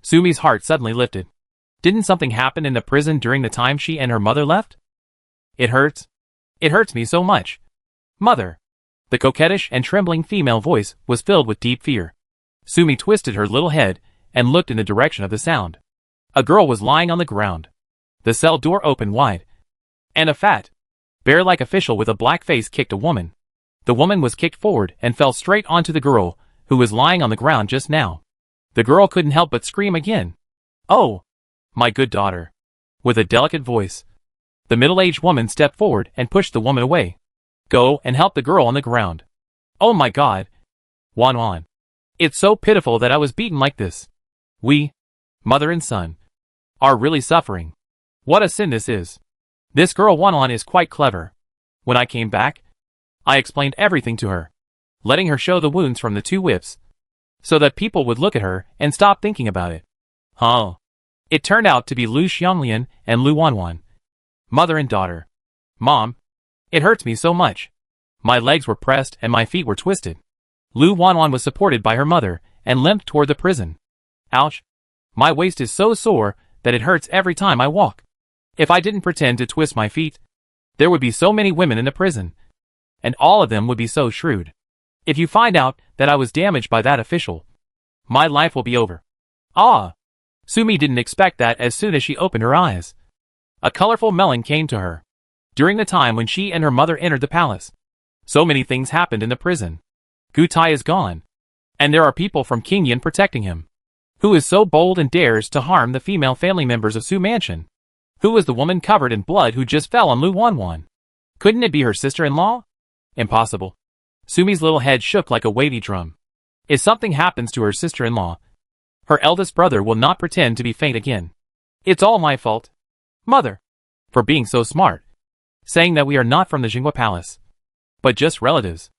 Sumi's heart suddenly lifted. Didn't something happen in the prison during the time she and her mother left? It hurts. It hurts me so much. Mother. The coquettish and trembling female voice was filled with deep fear. Sumi twisted her little head and looked in the direction of the sound. A girl was lying on the ground. The cell door opened wide, and a fat, bear-like official with a black face kicked a woman. The woman was kicked forward and fell straight onto the girl, who was lying on the ground just now. The girl couldn't help but scream again. Oh, my good daughter. With a delicate voice, the middle-aged woman stepped forward and pushed the woman away. Go and help the girl on the ground. Oh my God. Wan Wan. It's so pitiful that I was beaten like this. We, mother and son, are really suffering. What a sin this is. This girl Wan Wan is quite clever. When I came back, I explained everything to her, letting her show the wounds from the 2 whips, so that people would look at her and stop thinking about it. Huh. It turned out to be Lu Xianglian and Lu Wanwan, mother and daughter. Mom, it hurts me so much. My legs were pressed and my feet were twisted. Lu Wanwan was supported by her mother and limped toward the prison. Ouch. My waist is so sore that it hurts every time I walk. If I didn't pretend to twist my feet, there would be so many women in the prison, and all of them would be so shrewd. If you find out that I was damaged by that official, my life will be over. Ah! Sumi didn't expect that as soon as she opened her eyes. A colorful melon came to her. During the time when she and her mother entered the palace, so many things happened in the prison. Gu Tai is gone, and there are people from King Yin protecting him. Who is so bold and dares to harm the female family members of Su Mansion? Who is the woman covered in blood who just fell on Lu Wanwan? Couldn't it be her sister-in-law? Impossible. Sumi's little head shook like a weighty drum. If something happens to her sister-in-law, her eldest brother will not pretend to be faint again. It's all my fault, mother, for being so smart, saying that we are not from the Jinghua Palace, but just relatives.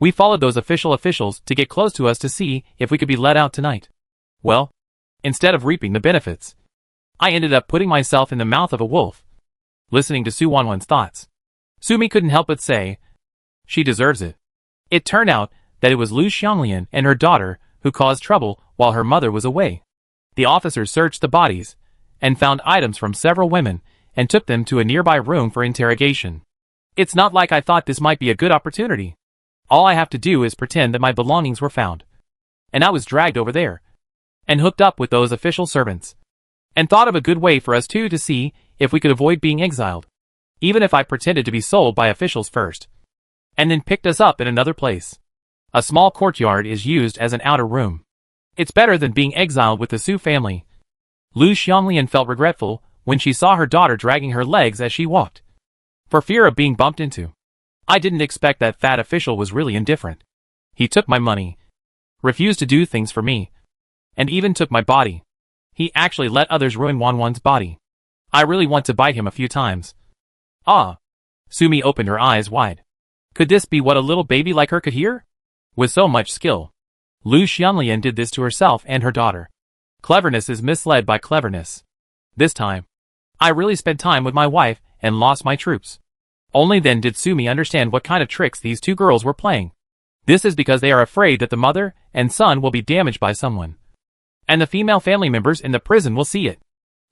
We followed those officials to get close to us to see if we could be let out tonight. Well, instead of reaping the benefits, I ended up putting myself in the mouth of a wolf. Listening to Su Wanwan's thoughts, Sumi couldn't help but say, she deserves it. It turned out that it was Lu Xianglian and her daughter who caused trouble while her mother was away. The officers searched the bodies and found items from several women and took them to a nearby room for interrogation. It's not like I thought this might be a good opportunity. All I have to do is pretend that my belongings were found, and I was dragged over there and hooked up with those official servants, and thought of a good way for us two to see if we could avoid being exiled, even if I pretended to be sold by officials first, and then picked us up in another place. A small courtyard is used as an outer room. It's better than being exiled with the Su family. Lu Xianglian felt regretful when she saw her daughter dragging her legs as she walked, for fear of being bumped into. I didn't expect that fat official was really indifferent. He took my money, refused to do things for me, and even took my body. He actually let others ruin Wanwan's body. I really want to bite him a few times. Ah! Sumi opened her eyes wide. Could this be what a little baby like her could hear? With so much skill, Lu Xianlian did this to herself and her daughter. Cleverness is misled by cleverness. This time, I really spent time with my wife and lost my troops. Only then did Sumi understand what kind of tricks these two girls were playing. This is because they are afraid that the mother and son will be damaged by someone, and the female family members in the prison will see it.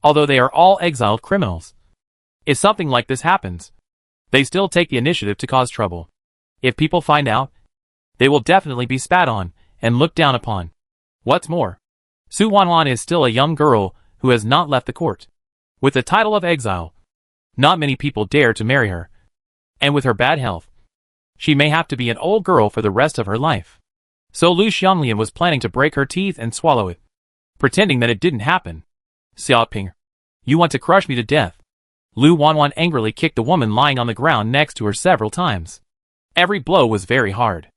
Although they are all exiled criminals, if something like this happens, they still take the initiative to cause trouble. If people find out, they will definitely be spat on and looked down upon. What's more, Su Wanwan is still a young girl who has not left the court. With the title of exile, not many people dare to marry her. And with her bad health, she may have to be an old girl for the rest of her life. So Lu Xianglian was planning to break her teeth and swallow it, pretending that it didn't happen. Xiaoping, you want to crush me to death. Lu Wanwan angrily kicked the woman lying on the ground next to her several times. Every blow was very hard.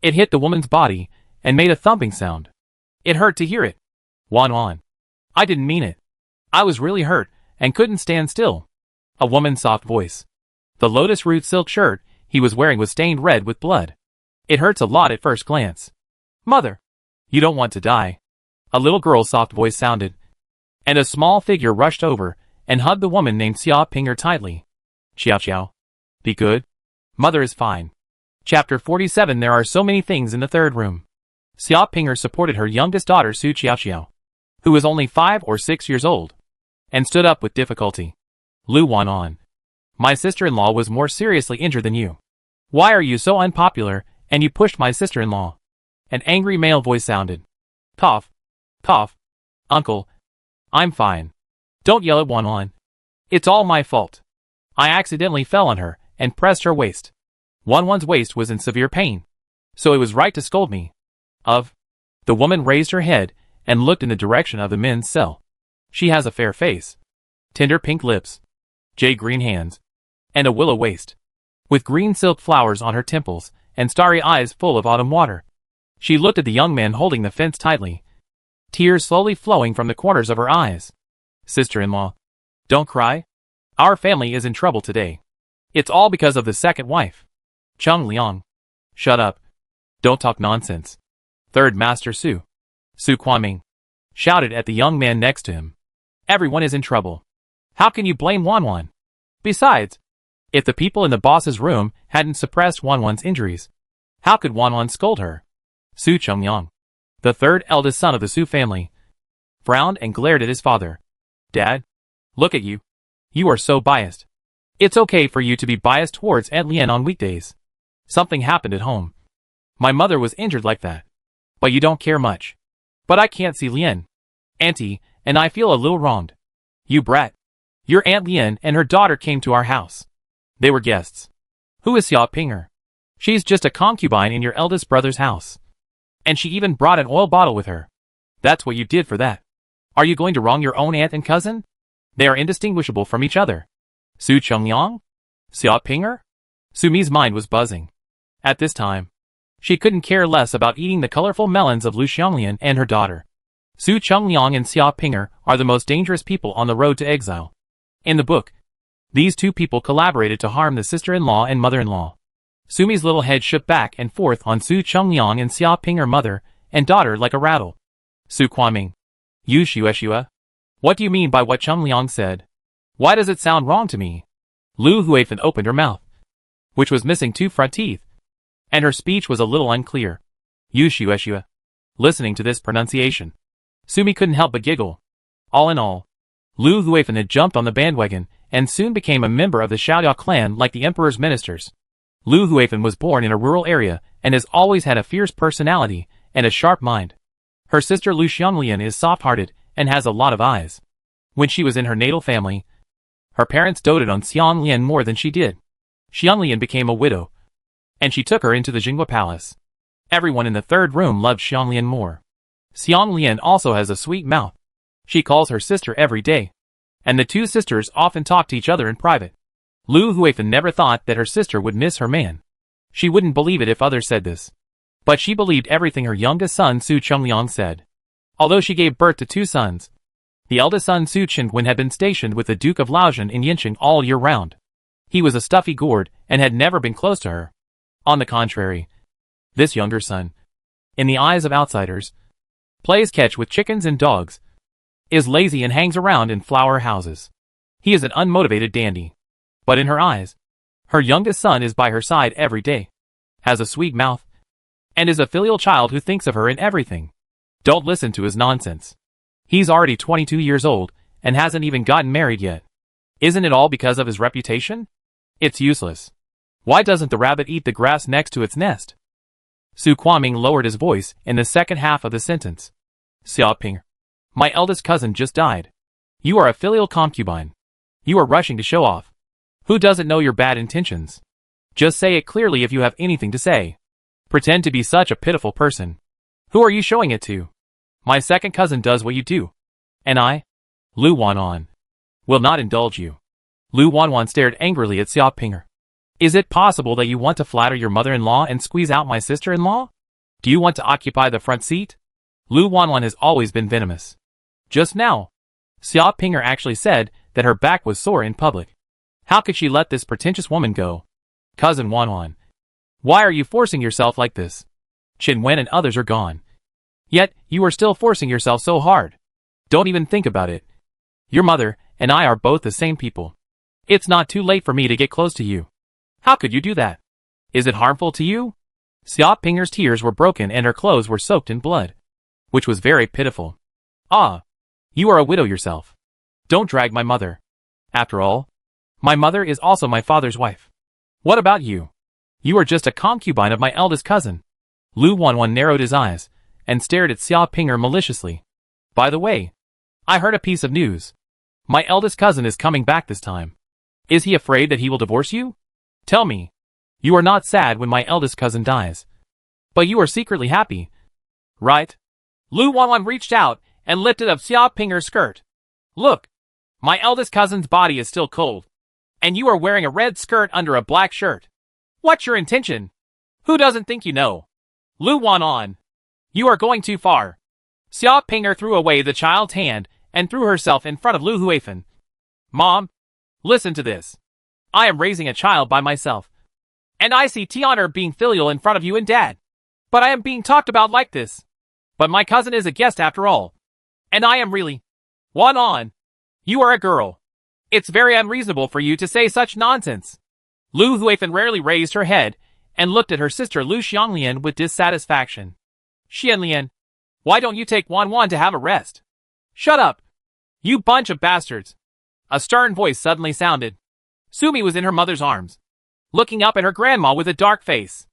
It hit the woman's body and made a thumping sound. It hurt to hear it. Wanwan, I didn't mean it. I was really hurt and couldn't stand still. A woman's soft voice. The lotus root silk shirt he was wearing was stained red with blood. It hurts a lot at first glance. Mother, you don't want to die. A little girl's soft voice sounded, and a small figure rushed over and hugged the woman named Xia Pinger tightly. Xiao Xiao, be good. Mother is fine. Chapter 47. There are so many things in the third room. Xia Pinger supported her youngest daughter Su Xiaoxiao, who was only 5 or 6 years old, and stood up with difficulty. Lu Wanwan, my sister-in-law was more seriously injured than you. Why are you so unpopular and you pushed my sister-in-law? An angry male voice sounded. Cough. Cough. Uncle, I'm fine. Don't yell at Wanwan. It's all my fault. I accidentally fell on her and pressed her waist. Wanwan's waist was in severe pain, so it was right to scold me. The woman raised her head and looked in the direction of the men's cell. She has a fair face, tender pink lips, jade green hands, and a willow waist, with green silk flowers on her temples and starry eyes full of autumn water. She looked at the young man holding the fence tightly, tears slowly flowing from the corners of her eyes. Sister-in-law, don't cry. Our family is in trouble today. It's all because of the second wife. Chung Liang. Shut up. Don't talk nonsense. Third Master Su Quanming shouted at the young man next to him. Everyone is in trouble. How can you blame Wanwan? Besides, if the people in the boss's room hadn't suppressed Wanwan's injuries, how could Wanwan scold her? Su Chongyang, the third eldest son of the Su family, frowned and glared at his father. Dad, look at you. You are so biased. It's okay for you to be biased towards Aunt Lien on weekdays. Something happened at home. My mother was injured like that. But you don't care much. But I can't see Lien, Auntie, and I feel a little wronged. You brat. Your Aunt Lien and her daughter came to our house. They were guests. Who is Xia Pinger? She's just a concubine in your eldest brother's house. And she even brought an oil bottle with her. That's what you did for that. Are you going to wrong your own aunt and cousin? They are indistinguishable from each other. Su Chongyang? Xia Pinger? Sumi's mind was buzzing. At this time, she couldn't care less about eating the colorful melons of Lu Xianglian and her daughter. Su Chongliang and Xia Pinger are the most dangerous people on the road to exile. In the book, these two people collaborated to harm the sister-in-law and mother-in-law. Sumi's little head shook back and forth on Su Chongliang and Xia Pinger mother and daughter like a rattle. Su Quanming. You Shueshua? What do you mean by what Chongliang said? Why does it sound wrong to me? Lu Huifan opened her mouth, which was missing 2 front teeth, and her speech was a little unclear. You Shueshua. Listening to this pronunciation, Sumi couldn't help but giggle. All in all, Lu Huifan had jumped on the bandwagon and soon became a member of the Xiaoyao clan like the emperor's ministers. Lu Huifan was born in a rural area and has always had a fierce personality and a sharp mind. Her sister Lu Xianglian is soft-hearted and has a lot of eyes. When she was in her natal family, her parents doted on Xianglian more than she did. Xianglian became a widow, and she took her into the Jinghua Palace. Everyone in the third room loved Xianglian more. Xianglian also has a sweet mouth. She calls her sister every day, and the two sisters often talk to each other in private. Lu Huifan never thought that her sister would miss her man. She wouldn't believe it if others said this, but she believed everything her youngest son Su Chongliang said. Although she gave birth to 2 sons, the eldest son Su Chinwen had been stationed with the Duke of Laotian in Yinqing all year round. He was a stuffy gourd and had never been close to her. On the contrary, this younger son, in the eyes of outsiders, plays catch with chickens and dogs, is lazy and hangs around in flower houses. He is an unmotivated dandy. But in her eyes, her youngest son is by her side every day, has a sweet mouth, and is a filial child who thinks of her in everything. Don't listen to his nonsense. He's already 22 years old and hasn't even gotten married yet. Isn't it all because of his reputation? It's useless. Why doesn't the rabbit eat the grass next to its nest? Su Kuoming lowered his voice in the second half of the sentence. Xiaoping, my eldest cousin just died. You are a filial concubine. You are rushing to show off. Who doesn't know your bad intentions? Just say it clearly if you have anything to say. Pretend to be such a pitiful person. Who are you showing it to? My second cousin does what you do. And I, Lu Wanwan, will not indulge you. Lu Wanwan stared angrily at Xiaopinger. Is it possible that you want to flatter your mother-in-law and squeeze out my sister-in-law? Do you want to occupy the front seat? Lu Wanwan has always been venomous. Just now, Xiaopinger actually said that her back was sore in public. How could she let this pretentious woman go? Cousin Wanwan, why are you forcing yourself like this? Qin Wen and others are gone. Yet, you are still forcing yourself so hard. Don't even think about it. Your mother and I are both the same people. It's not too late for me to get close to you. How could you do that? Is it harmful to you? Xiaopinger's tears were broken and her clothes were soaked in blood, which was very pitiful. Ah, you are a widow yourself. Don't drag my mother. After all, my mother is also my father's wife. What about you? You are just a concubine of my eldest cousin. Lu Wanwan narrowed his eyes and stared at Xiaopinger maliciously. By the way, I heard a piece of news. My eldest cousin is coming back this time. Is he afraid that he will divorce you? Tell me, you are not sad when my eldest cousin dies. But you are secretly happy, right? Lu Wanwan reached out and lifted up Xiaopinger's skirt. Look, my eldest cousin's body is still cold. And you are wearing a red skirt under a black shirt. What's your intention? Who doesn't think you know? Lu Wanwan, you are going too far. Xiaopinger threw away the child's hand and threw herself in front of Lu Huifan. Mom, listen to this. I am raising a child by myself. And I see Tian'er being filial in front of you and Dad. But I am being talked about like this. But my cousin is a guest after all. And I am really... Wanwan, you are a girl. It's very unreasonable for you to say such nonsense. Lu Huifan rarely raised her head and looked at her sister Lu Xianglian with dissatisfaction. Xianlian, why don't you take Wanwan to have a rest? Shut up, you bunch of bastards. A stern voice suddenly sounded. Sumi was in her mother's arms, looking up at her grandma with a dark face.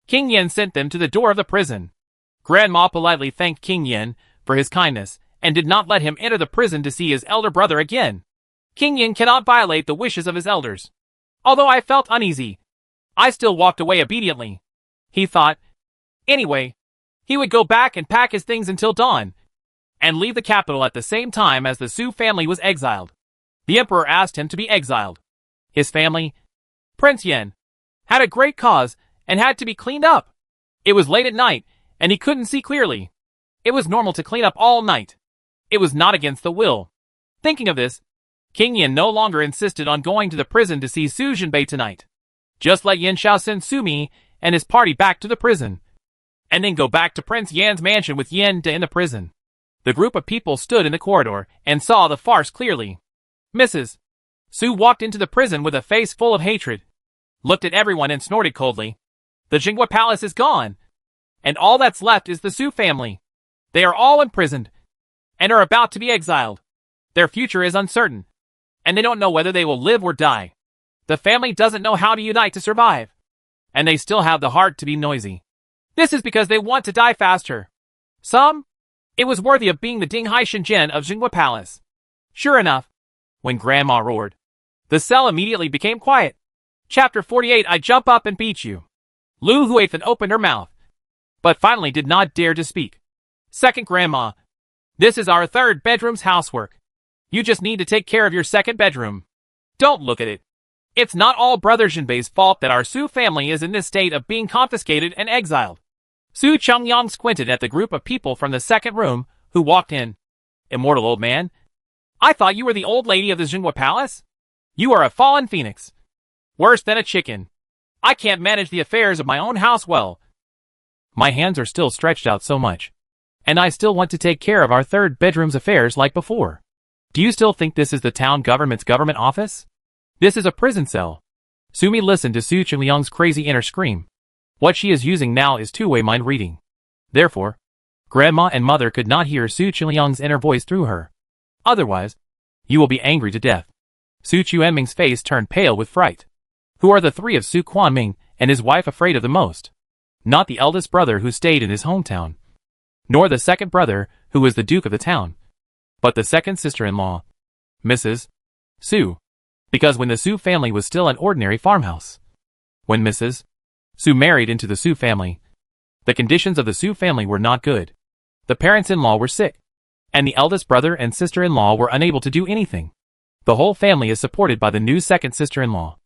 King Yen sent them to the door of the prison. Grandma politely thanked King Yen for his kindness and did not let him enter the prison to see his elder brother again. King Yen cannot violate the wishes of his elders. Although I felt uneasy, I still walked away obediently. He thought, anyway, he would go back and pack his things until dawn, and leave the capital at the same time as the Su family was exiled. The emperor asked him to be exiled. His family, Prince Yen, had a great cause and had to be cleaned up. It was late at night, and he couldn't see clearly. It was normal to clean up all night. It was not against the will. Thinking of this, King Yen no longer insisted on going to the prison to see Su Jinbei tonight. Just let Yen Xiao send Sumi and his party back to the prison, and then go back to Prince Yan's mansion with Yen De in the prison. The group of people stood in the corridor and saw the farce clearly. Mrs. Su walked into the prison with a face full of hatred, looked at everyone and snorted coldly. The Jinghua Palace is gone, and all that's left is the Su family. They are all imprisoned, and are about to be exiled. Their future is uncertain, and they don't know whether they will live or die. The family doesn't know how to unite to survive, and they still have the heart to be noisy. This is because they want to die faster. It was worthy of being the Dinghai Shenzhen of Jinghua Palace. Sure enough, when Grandma roared, the cell immediately became quiet. Chapter 48. I jump up and beat you. Lu Huifan opened her mouth, but finally did not dare to speak. Second Grandma, this is our third bedroom's housework. You just need to take care of your second bedroom. Don't look at it. It's not all Brother Jinbei's fault that our Su family is in this state of being confiscated and exiled. Su Chongyang squinted at the group of people from the second room who walked in. Immortal old man, I thought you were the old lady of the Jinghua Palace? You are a fallen phoenix. Worse than a chicken. I can't manage the affairs of my own house well. My hands are still stretched out so much, and I still want to take care of our third bedroom's affairs like before. Do you still think this is the town government's government office? This is a prison cell. Sumi listened to Su Chenliang's crazy inner scream. What she is using now is two-way mind reading. Therefore, grandma and mother could not hear Su Qinyang's inner voice through her. Otherwise, you will be angry to death. Su Quanming's face turned pale with fright. Who are the three of Su Quanming and his wife afraid of the most? Not the eldest brother who stayed in his hometown, nor the second brother who was the duke of the town, but the second sister-in-law, Mrs. Su. Because when the Su family was still an ordinary farmhouse, when Mrs. Su married into the Su family, the conditions of the Su family were not good. The parents-in-law were sick, and the eldest brother and sister-in-law were unable to do anything. The whole family is supported by the new second sister-in-law.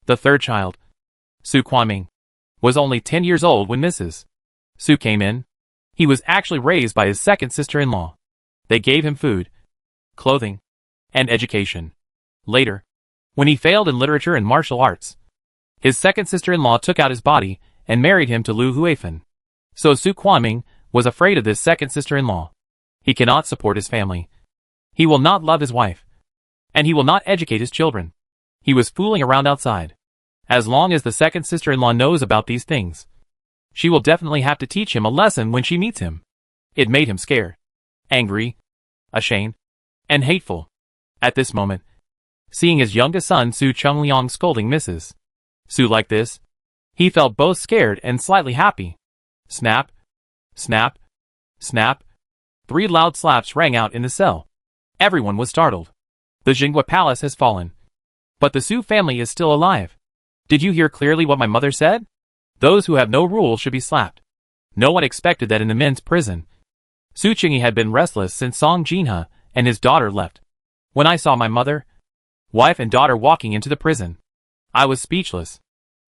The third child, Su Quanming, was only 10 years old when Mrs. Su came in. He was actually raised by his second sister-in-law. They gave him food, clothing, and education. Later, when he failed in literature and martial arts, his second sister-in-law took out his body and married him to Lu Huifan. So Su Quanming was afraid of this second sister-in-law. He cannot support his family. He will not love his wife. And he will not educate his children. He was fooling around outside. As long as the second sister-in-law knows about these things, she will definitely have to teach him a lesson when she meets him. It made him scared, angry, ashamed, and hateful. At this moment, seeing his youngest son Su Chungliang scolding Mrs. Su like this, he felt both scared and slightly happy. Snap, snap, snap. 3 loud slaps rang out in the cell. Everyone was startled. The Jinghua Palace has fallen. But the Su family is still alive. Did you hear clearly what my mother said? Those who have no rule should be slapped. No one expected that in the men's prison. Su Qingyi had been restless since Song Jinhe and his daughter left. When I saw my mother, wife and daughter walking into the prison, I was speechless.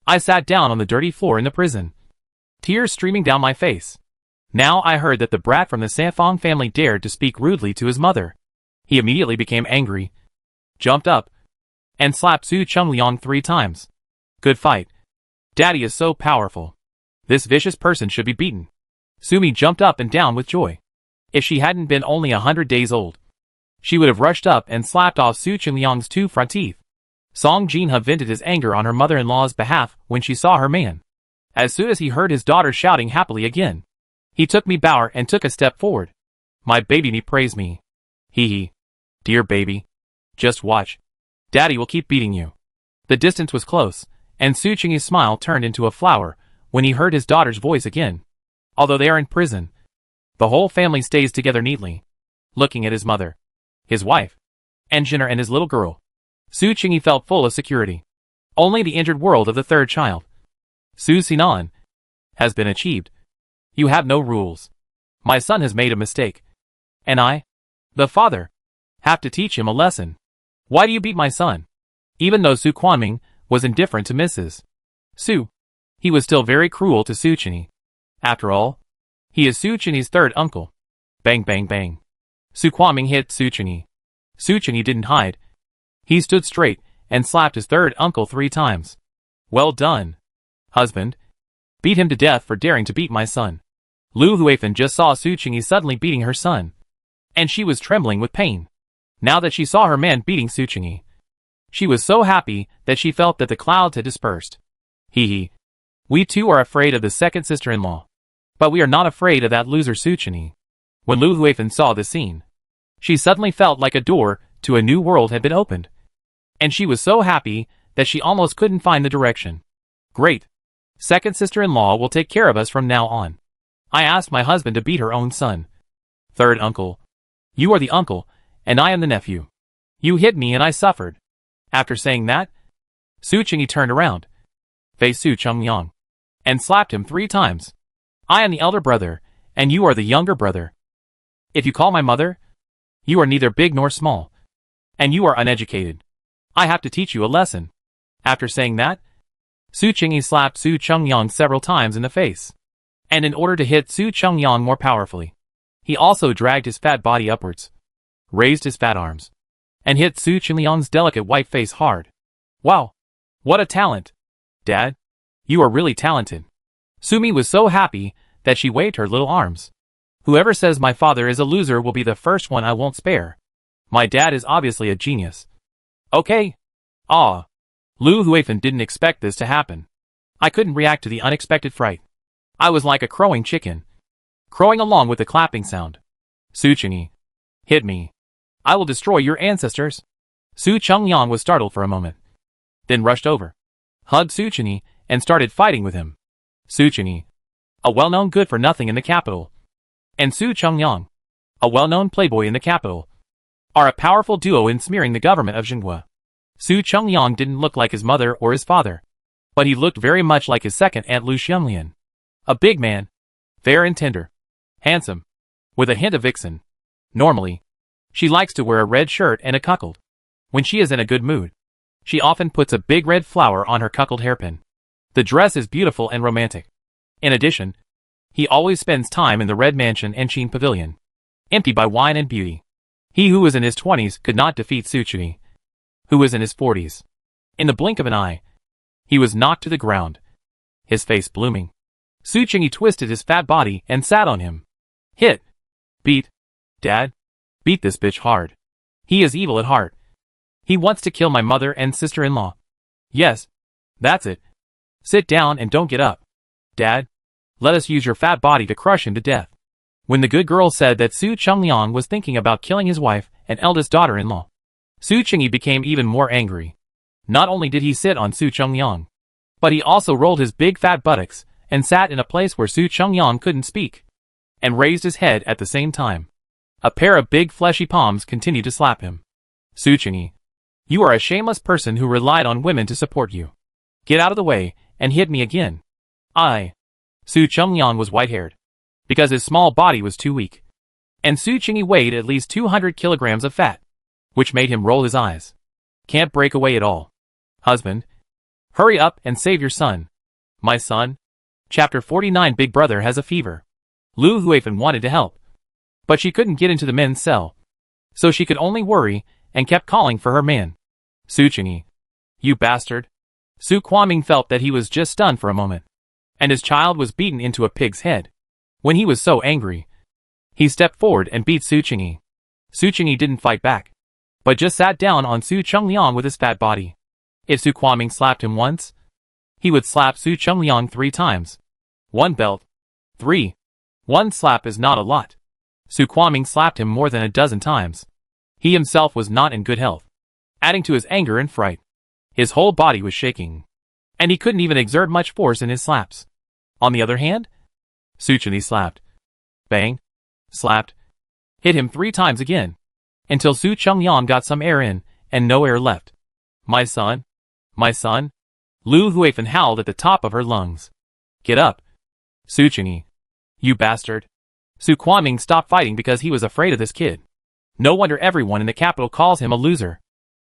I sat down on the dirty floor in the prison, tears streaming down my face. Now I heard that the brat from the Sanfeng family dared to speak rudely to his mother. He immediately became angry, jumped up, and slapped Su Chungliang 3 times. Good fight. Daddy is so powerful. This vicious person should be beaten. Sumi jumped up and down with joy. If she hadn't been only 100 days old, she would have rushed up and slapped off Su Chungliang's 2 front teeth. Song Jinhe vented his anger on her mother-in-law's behalf when she saw her man. As soon as he heard his daughter shouting happily again, he took me bower and took a step forward. My baby me praise me. Hee hee. Dear baby. Just watch. Daddy will keep beating you. The distance was close, and Su Qingyi's smile turned into a flower when he heard his daughter's voice again. Although they are in prison, the whole family stays together neatly. Looking at his mother, his wife, engineer and his little girl, Su Qingyi felt full of security. Only the injured world of the third child, Su Sinan, has been achieved. You have no rules. My son has made a mistake. And I, the father, have to teach him a lesson. Why do you beat my son? Even though Su Quanming was indifferent to Mrs. Su, he was still very cruel to Su Qingyi. After all, he is Su Qingyi's third uncle. Bang bang bang. Su Quanming hit Su Qingyi. Su Qingyi didn't hide. He stood straight and slapped his third uncle 3 times. Well done, husband. Beat him to death for daring to beat my son. Lu Huifan just saw Su Qingyi suddenly beating her son, and she was trembling with pain. Now that she saw her man beating Su Qingyi, she was so happy that she felt that the clouds had dispersed. Hee hee. We too are afraid of the second sister-in-law. But we are not afraid of that loser Su Qingyi. When Lu Huifan saw this scene, she suddenly felt like a door to a new world had been opened. And she was so happy that she almost couldn't find the direction. Great. Second sister-in-law will take care of us from now on. I asked my husband to beat her own son. Third uncle. You are the uncle, and I am the nephew. You hit me and I suffered. After saying that, Su Qingyi turned around, faced Su Chungliang, and slapped him 3 times. I am the elder brother, and you are the younger brother. If you call my mother, you are neither big nor small, and you are uneducated. I have to teach you a lesson. After saying that, Su Qingyi slapped Su Chungliang several times in the face. And in order to hit Su Chungliang more powerfully, he also dragged his fat body upwards, raised his fat arms, and hit Su Chungliang's delicate white face hard. Wow! What a talent! Dad, you are really talented. Sumi was so happy that she waved her little arms. Whoever says my father is a loser will be the first one I won't spare. My dad is obviously a genius. Okay. Ah. Lu Huifan didn't expect this to happen. I couldn't react to the unexpected fright. I was like a crowing chicken, crowing along with the clapping sound. Suchini. Hit me. I will destroy your ancestors. Su Chengyang was startled for a moment, then rushed over, hugged Suchini, and started fighting with him. Suchini, a well-known good-for-nothing in the capital, and Su Chengyang, a well-known playboy in the capital, are a powerful duo in smearing the government of Xinhua. Su Chengyang didn't look like his mother or his father, but he looked very much like his second aunt Lu Xianglian. A big man, fair and tender, handsome, with a hint of vixen. Normally, she likes to wear a red shirt and a cuckold. When she is in a good mood, she often puts a big red flower on her cuckold hairpin. The dress is beautiful and romantic. In addition, he always spends time in the Red Mansion and Sheen Pavilion, empty by wine and beauty. He who was in his 20s could not defeat Suchini, who was in his 40s. In the blink of an eye, he was knocked to the ground, his face blooming. Suchini twisted his fat body and sat on him. Hit. Beat. Dad. Beat this bitch hard. He is evil at heart. He wants to kill my mother and sister-in-law. Yes. That's it. Sit down and don't get up. Dad. Let us use your fat body to crush him to death. When the good girl said that Su Chengliang was thinking about killing his wife and eldest daughter-in-law, Su Chengi became even more angry. Not only did he sit on Su Chengliang, but he also rolled his big fat buttocks and sat in a place where Su Chengliang couldn't speak, and raised his head at the same time. A pair of big fleshy palms continued to slap him. Su Chengi, you are a shameless person who relied on women to support you. Get out of the way and hit me again. Su Chengliang was white-haired, because his small body was too weak, and Su Chengi weighed at least 200 kilograms of fat, which made him roll his eyes. Can't break away at all. Husband, hurry up and save your son. My son? Chapter 49. Big brother has a fever. Lu Huifan wanted to help, but she couldn't get into the men's cell, so she could only worry and kept calling for her man. Su Chengi, you bastard. Su Kwaming felt that he was just stunned for a moment, and his child was beaten into a pig's head. When he was so angry, he stepped forward and beat Su Chengi. Su Chengi didn't fight back, but just sat down on Su Chengliang with his fat body. If Su Kwaming slapped him once, he would slap Su Chengliang 3 times. 1 belt. 3. 1 slap is not a lot. Su Kwaming slapped him more than a dozen times. He himself was not in good health, adding to his anger and fright. His whole body was shaking, and he couldn't even exert much force in his slaps. On the other hand, Su Chengi slapped, banged, slapped, hit him 3 times again, until Su Chengliang got some air in and no air left. My son? My son? Lu Huifan howled at the top of her lungs. Get up. Su Chengi. You bastard. Su Kwaming stopped fighting because he was afraid of this kid. No wonder everyone in the capital calls him a loser.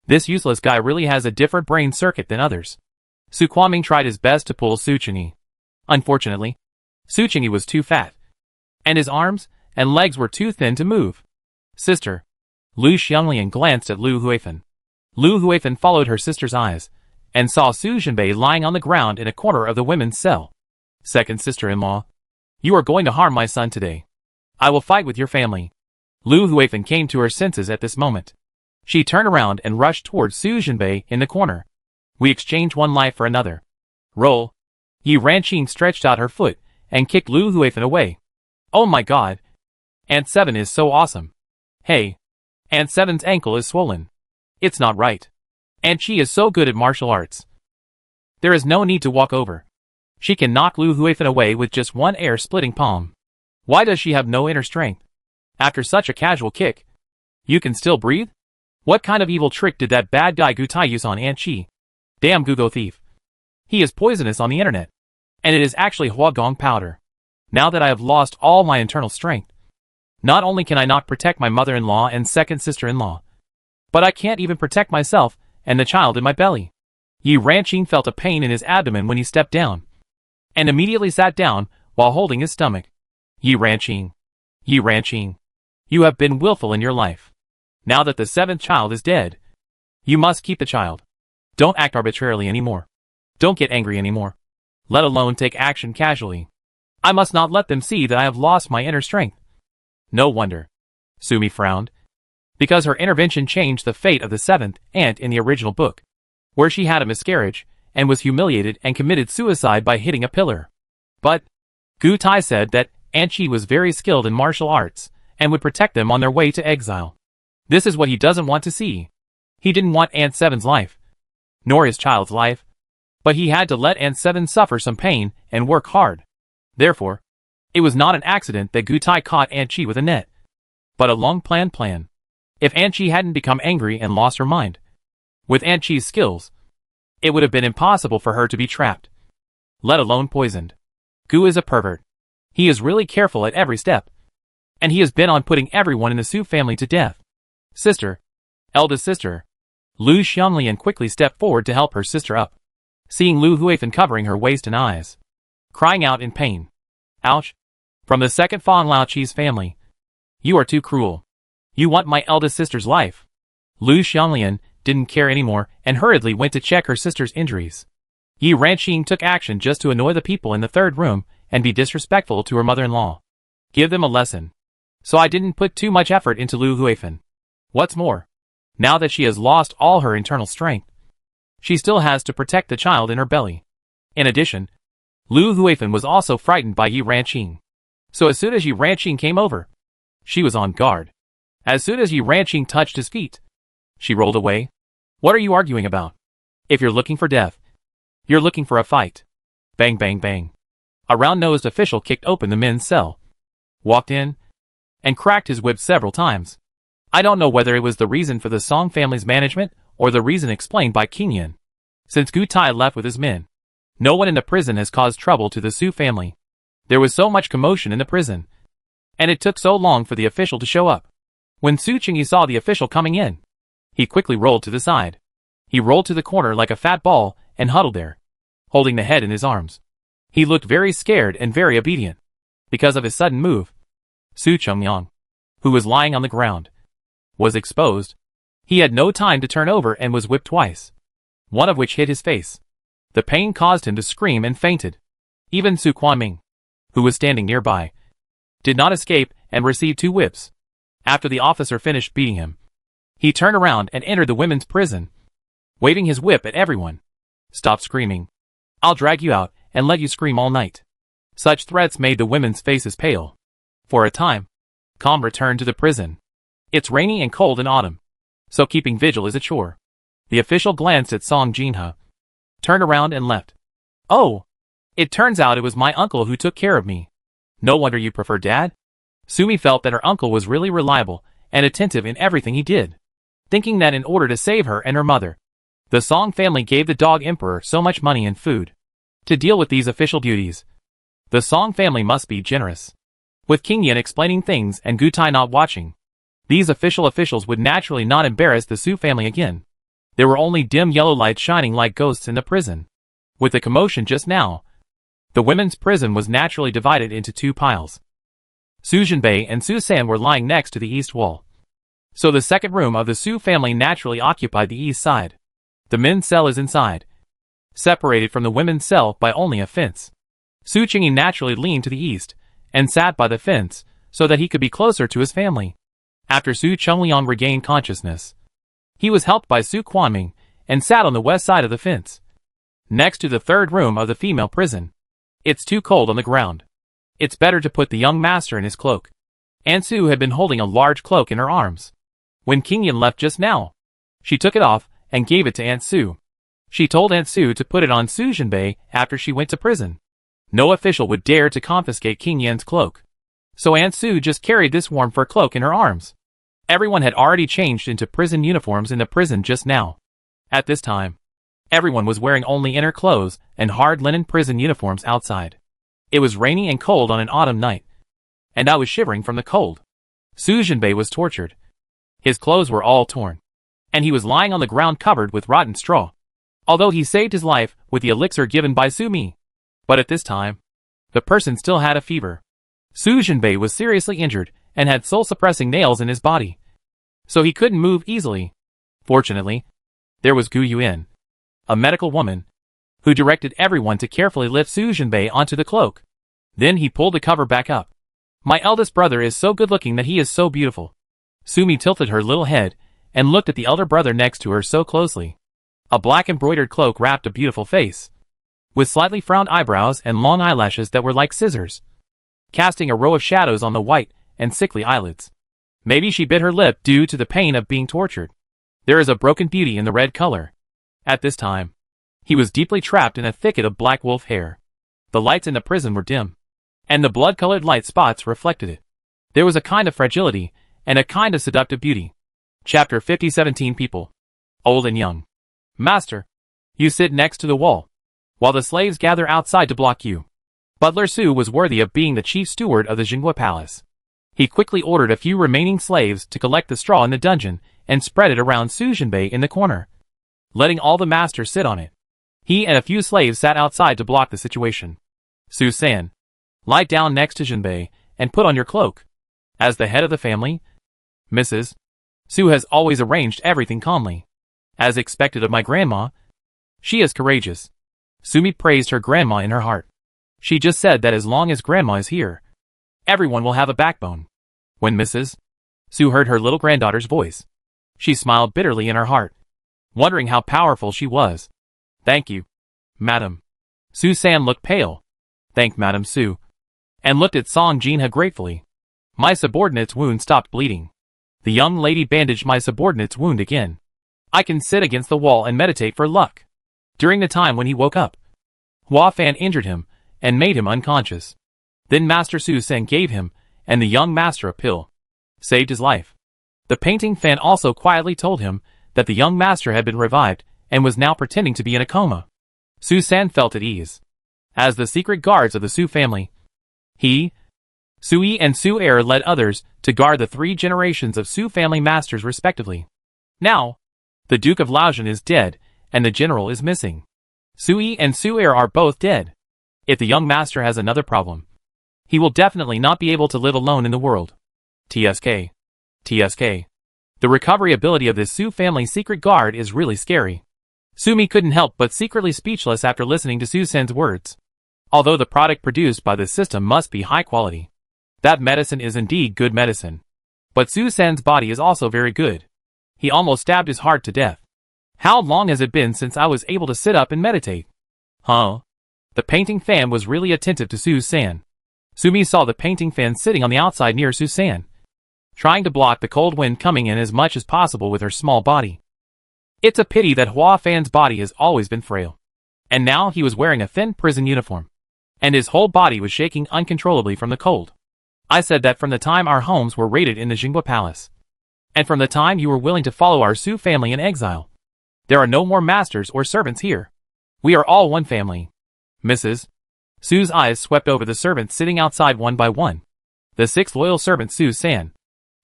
This useless guy really has a different brain circuit than others. Su Kwaming tried his best to pull Su Chengi. Unfortunately, Su Chengi was too fat, and his arms and legs were too thin to move. Sister. Lu Xianglian glanced at Lu Huifan. Lu Huifan followed her sister's eyes, and saw Su Zhenbei lying on the ground in a corner of the women's cell. Second sister-in-law, you are going to harm my son today. I will fight with your family. Lu Huifan came to her senses at this moment. She turned around and rushed towards Su Zhenbei in the corner. We exchange one life for another. Roll. Yi Ranqing stretched out her foot and kicked Lu Huifan away. Oh my god. Aunt Seven is so awesome. Hey. Aunt Seven's ankle is swollen. It's not right. And she is so good at martial arts. There is no need to walk over. She can knock Lu Huifan away with just one air-splitting palm. Why does she have no inner strength? After such a casual kick, you can still breathe? What kind of evil trick did that bad guy Gu Tai use on Aunt Chi? Damn Gugo thief. He is poisonous on the internet. And it is actually Huagong powder. Now that I have lost all my internal strength, not only can I not protect my mother-in-law and second sister-in-law, but I can't even protect myself and the child in my belly. Yi Ranqing felt a pain in his abdomen when he stepped down, and immediately sat down while holding his stomach. Yi Ranqing. Yi Ranqing. You have been willful in your life. Now that the 7th child is dead, you must keep the child. Don't act arbitrarily anymore. Don't get angry anymore. Let alone take action casually. I must not let them see that I have lost my inner strength. No wonder. Sumi frowned, because her intervention changed the fate of the 7th aunt in the original book, where she had a miscarriage and was humiliated and committed suicide by hitting a pillar. But Gu Tai said that Aunt Chi was very skilled in martial arts and would protect them on their way to exile. This is what he doesn't want to see. He didn't want Aunt Seven's life, nor his child's life, but he had to let Aunt Seven suffer some pain and work hard. Therefore, it was not an accident that Gu Tai caught Aunt Chi with a net, but a long-planned plan. If Aunt Chi hadn't become angry and lost her mind, with Aunt Chi's skills, it would have been impossible for her to be trapped, let alone poisoned. Gu is a pervert. He is really careful at every step, and he has been on putting everyone in the Su family to death. Sister, eldest sister, Lu Xianglian quickly stepped forward to help her sister up, seeing Lu Huifan covering her waist and eyes, crying out in pain. Ouch! From the second Fang Laoqi's family. You are too cruel. You want my eldest sister's life. Lu Xianglian didn't care anymore and hurriedly went to check her sister's injuries. Yi Ranqing took action just to annoy the people in the third room and be disrespectful to her mother-in-law. Give them a lesson. So I didn't put too much effort into Lu Huifan. What's more, now that she has lost all her internal strength, she still has to protect the child in her belly. In addition, Lu Huifan was also frightened by Yi Ranqing. So as soon as Yi Ranqing came over, she was on guard. As soon as Yi Ranqing touched his feet, she rolled away. What are you arguing about? If you're looking for death, you're looking for a fight. Bang bang bang. A round-nosed official kicked open the men's cell, walked in, and cracked his whip several times. I don't know whether it was the reason for the Song family's management or the reason explained by King Yin. Since Gu Tai left with his men, no one in the prison has caused trouble to the Su family. There was so much commotion in the prison, and it took so long for the official to show up. When Su Qingyi saw the official coming in, he quickly rolled to the side. He rolled to the corner like a fat ball and huddled there, holding the head in his arms. He looked very scared and very obedient. Because of his sudden move, Su Chengyang, who was lying on the ground, was exposed. He had no time to turn over and was whipped twice, one of which hit his face. The pain caused him to scream and fainted. Even Su Quanming, who was standing nearby, did not escape and received 2 whips. After the officer finished beating him, he turned around and entered the women's prison, waving his whip at everyone. Stop screaming. I'll drag you out and let you scream all night. Such threats made the women's faces pale. For a time, calm returned to the prison. It's rainy and cold in autumn, so keeping vigil is a chore. The official glanced at Song Jinhe, turned around and left. Oh! It turns out it was my uncle who took care of me. No wonder you prefer Dad? Sumi felt that her uncle was really reliable and attentive in everything he did, thinking that in order to save her and her mother, the Song family gave the dog emperor so much money and food. To deal with these official duties, the Song family must be generous. With King Yin explaining things and Gu Tai not watching, these officials would naturally not embarrass the Su family again. There were only dim yellow lights shining like ghosts in the prison. With the commotion just now, the women's prison was naturally divided into 2 piles. Su Jinbei and Su San were lying next to the east wall, so the second room of the Su family naturally occupied the east side. The men's cell is inside, separated from the women's cell by only a fence. Su Qingyi naturally leaned to the east and sat by the fence so that he could be closer to his family. After Su Chengliang regained consciousness, he was helped by Su Quanming and sat on the west side of the fence, next to the third room of the female prison. It's too cold on the ground. It's better to put the young master in his cloak. Aunt Su had been holding a large cloak in her arms. When King Yin left just now, she took it off and gave it to Aunt Su. She told Aunt Su to put it on Su Jinbei after she went to prison. No official would dare to confiscate King Yin's cloak, so Aunt Su just carried this warm fur cloak in her arms. Everyone had already changed into prison uniforms in the prison just now. At this time, everyone was wearing only inner clothes and hard linen prison uniforms outside. It was rainy and cold on an autumn night, and I was shivering from the cold. Su Jinbei was tortured. His clothes were all torn, and he was lying on the ground covered with rotten straw. Although he saved his life with the elixir given by Sumi, but at this time, the person still had a fever. Su Jinbei was seriously injured and had soul-suppressing nails in his body, so he couldn't move easily. Fortunately, there was Gu Yuan, a medical woman, who directed everyone to carefully lift Su Jinbei onto the cloak. Then he pulled the cover back up. My eldest brother is so good-looking that he is so beautiful. Sumi tilted her little head and looked at the elder brother next to her so closely. A black embroidered cloak wrapped a beautiful face, with slightly frowned eyebrows and long eyelashes that were like scissors, casting a row of shadows on the white and sickly eyelids. Maybe she bit her lip due to the pain of being tortured. There is a broken beauty in the red color. At this time, he was deeply trapped in a thicket of black wolf hair. The lights in the prison were dim, and the blood-colored light spots reflected it. There was a kind of fragility and a kind of seductive beauty. Chapter 50. 17 people, old and young. Master, you sit next to the wall, while the slaves gather outside to block you. Butler Su was worthy of being the chief steward of the Jingwa Palace. He quickly ordered a few remaining slaves to collect the straw in the dungeon and spread it around Su Jinbei in the corner, letting all the masters sit on it. He and a few slaves sat outside to block the situation. Su-san, lie down next to Jinbei and put on your cloak. As the head of the family, Mrs. Su has always arranged everything calmly. As expected of my grandma, she is courageous. Sumi praised her grandma in her heart. She just said that as long as grandma is here, everyone will have a backbone. When Mrs. Su heard her little granddaughter's voice, she smiled bitterly in her heart, wondering how powerful she was. Thank you, Madam. Su-san looked pale. Thanked Madam Su, and looked at Song Jinha gratefully. My subordinate's wound stopped bleeding. The young lady bandaged my subordinate's wound again. I can sit against the wall and meditate for luck. During the time when he woke up, Hua Fan injured him and made him unconscious. Then Master Su-san gave him and the young master a pill. Saved his life. The painting fan also quietly told him that the young master had been revived and was now pretending to be in a coma. Su-san felt at ease. As the secret guards of the Su family, he, Sui and Su-er led others to guard the 3 generations of Su family masters respectively. Now, the Duke of Laotian is dead and the general is missing. Sui and Su-er are both dead. If the young master has another problem, he will definitely not be able to live alone in the world. TSK. TSK. The recovery ability of this Su family secret guard is really scary. Sumi couldn't help but secretly speechless after listening to Su-san's words. Although the product produced by this system must be high quality, that medicine is indeed good medicine. But Su-san's body is also very good. He almost stabbed his heart to death. How long has it been since I was able to sit up and meditate? Huh? The painting fan was really attentive to Su-san. Sumi saw the painting fan sitting on the outside near Su-san, trying to block the cold wind coming in as much as possible with her small body. It's a pity that Hua Fan's body has always been frail. And now he was wearing a thin prison uniform, and his whole body was shaking uncontrollably from the cold. I said that from the time our homes were raided in the Jingwa Palace, and from the time you were willing to follow our Su family in exile. There are no more masters or servants here. We are all one family. Mrs. Su's eyes swept over the servants sitting outside one by one. The 6 loyal servants Su-san,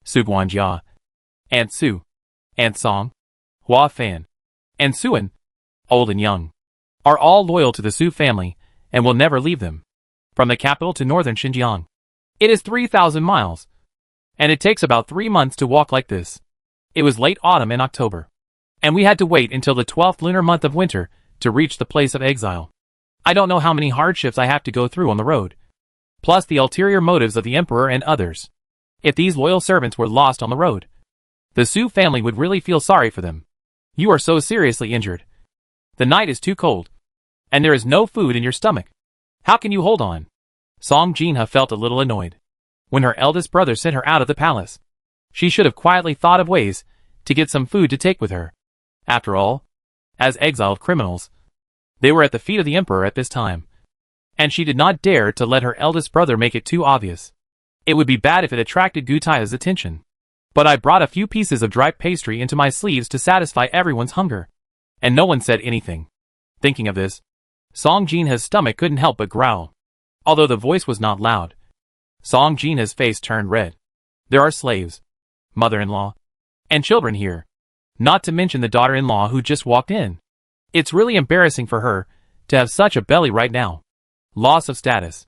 Su Guanjia, Aunt Su, Aunt Song, Hua Fan, and Suan, old and young, are all loyal to the Su family and will never leave them. From the capital to northern Xinjiang, it is 3,000 miles, and it takes about 3 months to walk like this. It was late autumn in October, and we had to wait until the 12th lunar month of winter to reach the place of exile. I don't know how many hardships I have to go through on the road, plus the ulterior motives of the emperor and others. If these loyal servants were lost on the road, the Su family would really feel sorry for them. You are so seriously injured. The night is too cold, and there is no food in your stomach. How can you hold on? Song Jinha felt a little annoyed. When her eldest brother sent her out of the palace, she should have quietly thought of ways to get some food to take with her. After all, as exiled criminals, they were at the feet of the emperor at this time, and she did not dare to let her eldest brother make it too obvious. It would be bad if it attracted Gutaya's attention. But I brought a few pieces of dry pastry into my sleeves to satisfy everyone's hunger, and no one said anything. Thinking of this, Song Jinha's stomach couldn't help but growl. Although the voice was not loud, Song Jinha's face turned red. There are slaves, mother-in-law, and children here, not to mention the daughter-in-law who just walked in. It's really embarrassing for her to have such a belly right now. Loss of status.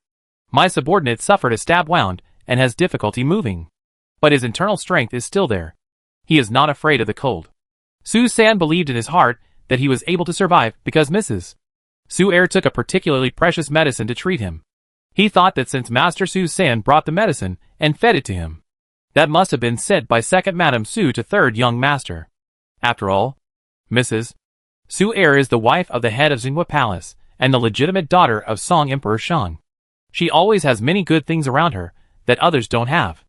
My subordinate suffered a stab wound and has difficulty moving, but his internal strength is still there. He is not afraid of the cold. Su-san believed in his heart that he was able to survive because Mrs. Su-er took a particularly precious medicine to treat him. He thought that since Master Su-san brought the medicine and fed it to him, that must have been sent by second Madam Su to third young master. After all, Mrs. Su Er is the wife of the head of Xinhua Palace, and the legitimate daughter of Song Emperor Shang. She always has many good things around her that others don't have.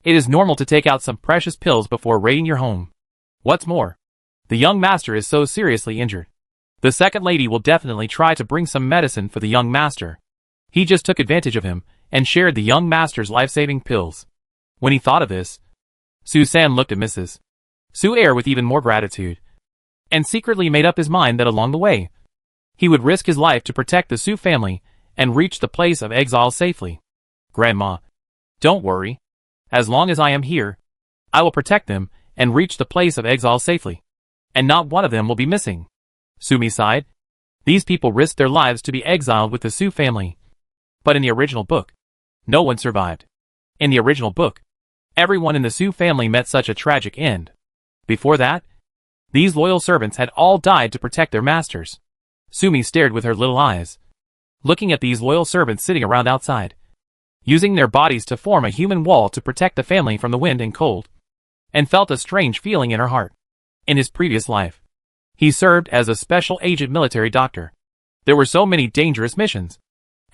It is normal to take out some precious pills before raiding your home. What's more, the young master is so seriously injured. The second lady will definitely try to bring some medicine for the young master. He just took advantage of him and shared the young master's life-saving pills. When he thought of this, Su-san looked at Mrs. Su Er with even more gratitude, and secretly made up his mind that along the way, he would risk his life to protect the Su family and reach the place of exile safely. Grandma, don't worry. As long as I am here, I will protect them and reach the place of exile safely. And not one of them will be missing. Sumi sighed. These people risked their lives to be exiled with the Su family. But in the original book, no one survived. In the original book, everyone in the Su family met such a tragic end. Before that, these loyal servants had all died to protect their masters. Sumi stared with her little eyes, looking at these loyal servants sitting around outside, using their bodies to form a human wall to protect the family from the wind and cold, and felt a strange feeling in her heart. In his previous life, he served as a special agent military doctor. There were so many dangerous missions,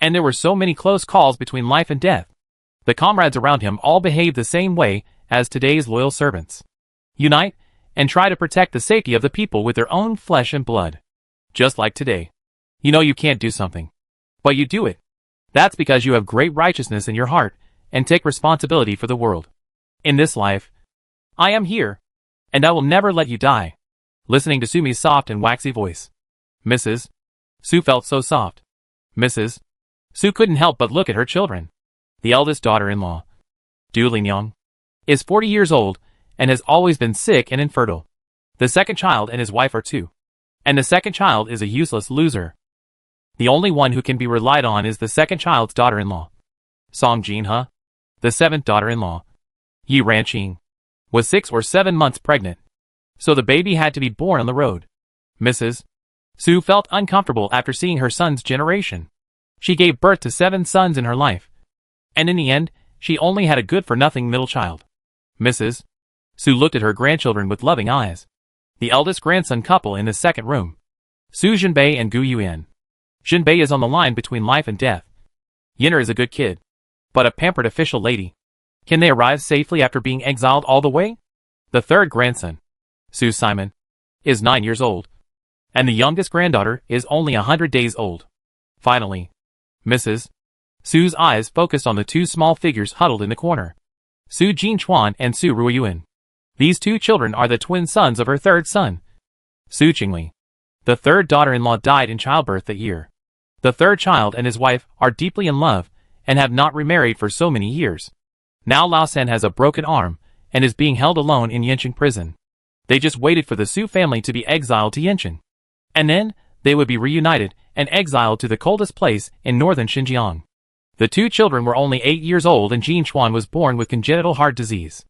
and there were so many close calls between life and death. The comrades around him all behaved the same way as today's loyal servants. Unite and try to protect the safety of the people with their own flesh and blood. Just like today. You know you can't do something, but you do it. That's because you have great righteousness in your heart and take responsibility for the world. In this life, I am here, and I will never let you die. Listening to Sumi's soft and waxy voice, Mrs. Su felt so soft. Mrs. Su couldn't help but look at her children. The eldest daughter-in-law, Du Lingyang, is 40 years old and has always been sick and infertile. The second child and his wife are two. And the second child is a useless loser. The only one who can be relied on is the second child's daughter-in-law. Song Jinhe, the seventh daughter-in-law, Yi Ranqing, was 6 or 7 months pregnant. So the baby had to be born on the road. Mrs. Su felt uncomfortable after seeing her son's generation. She gave birth to 7 sons in her life. And in the end, she only had a good-for-nothing middle child. Mrs. Su looked at her grandchildren with loving eyes. The eldest grandson couple in the second room, Su Jinbei and Gu Yuan. Jinbei is on the line between life and death. Yin'er is a good kid, but a pampered official lady. Can they arrive safely after being exiled all the way? The third grandson, Su Simon, is 9 years old, and the youngest granddaughter is only 100 days old. Finally, Mrs. Su's eyes focused on the 2 small figures huddled in the corner, Su Jinchuan and Su Ruoyuan. These 2 children are the twin sons of her third son, Su Qingli. The third daughter-in-law died in childbirth that year. The third child and his wife are deeply in love and have not remarried for so many years. Now Lao Sen has a broken arm and is being held alone in Yanqing prison. They just waited for the Su family to be exiled to Yanqing. And then, they would be reunited and exiled to the coldest place in northern Xinjiang. The 2 children were only 8 years old and Jin Chuan was born with congenital heart disease.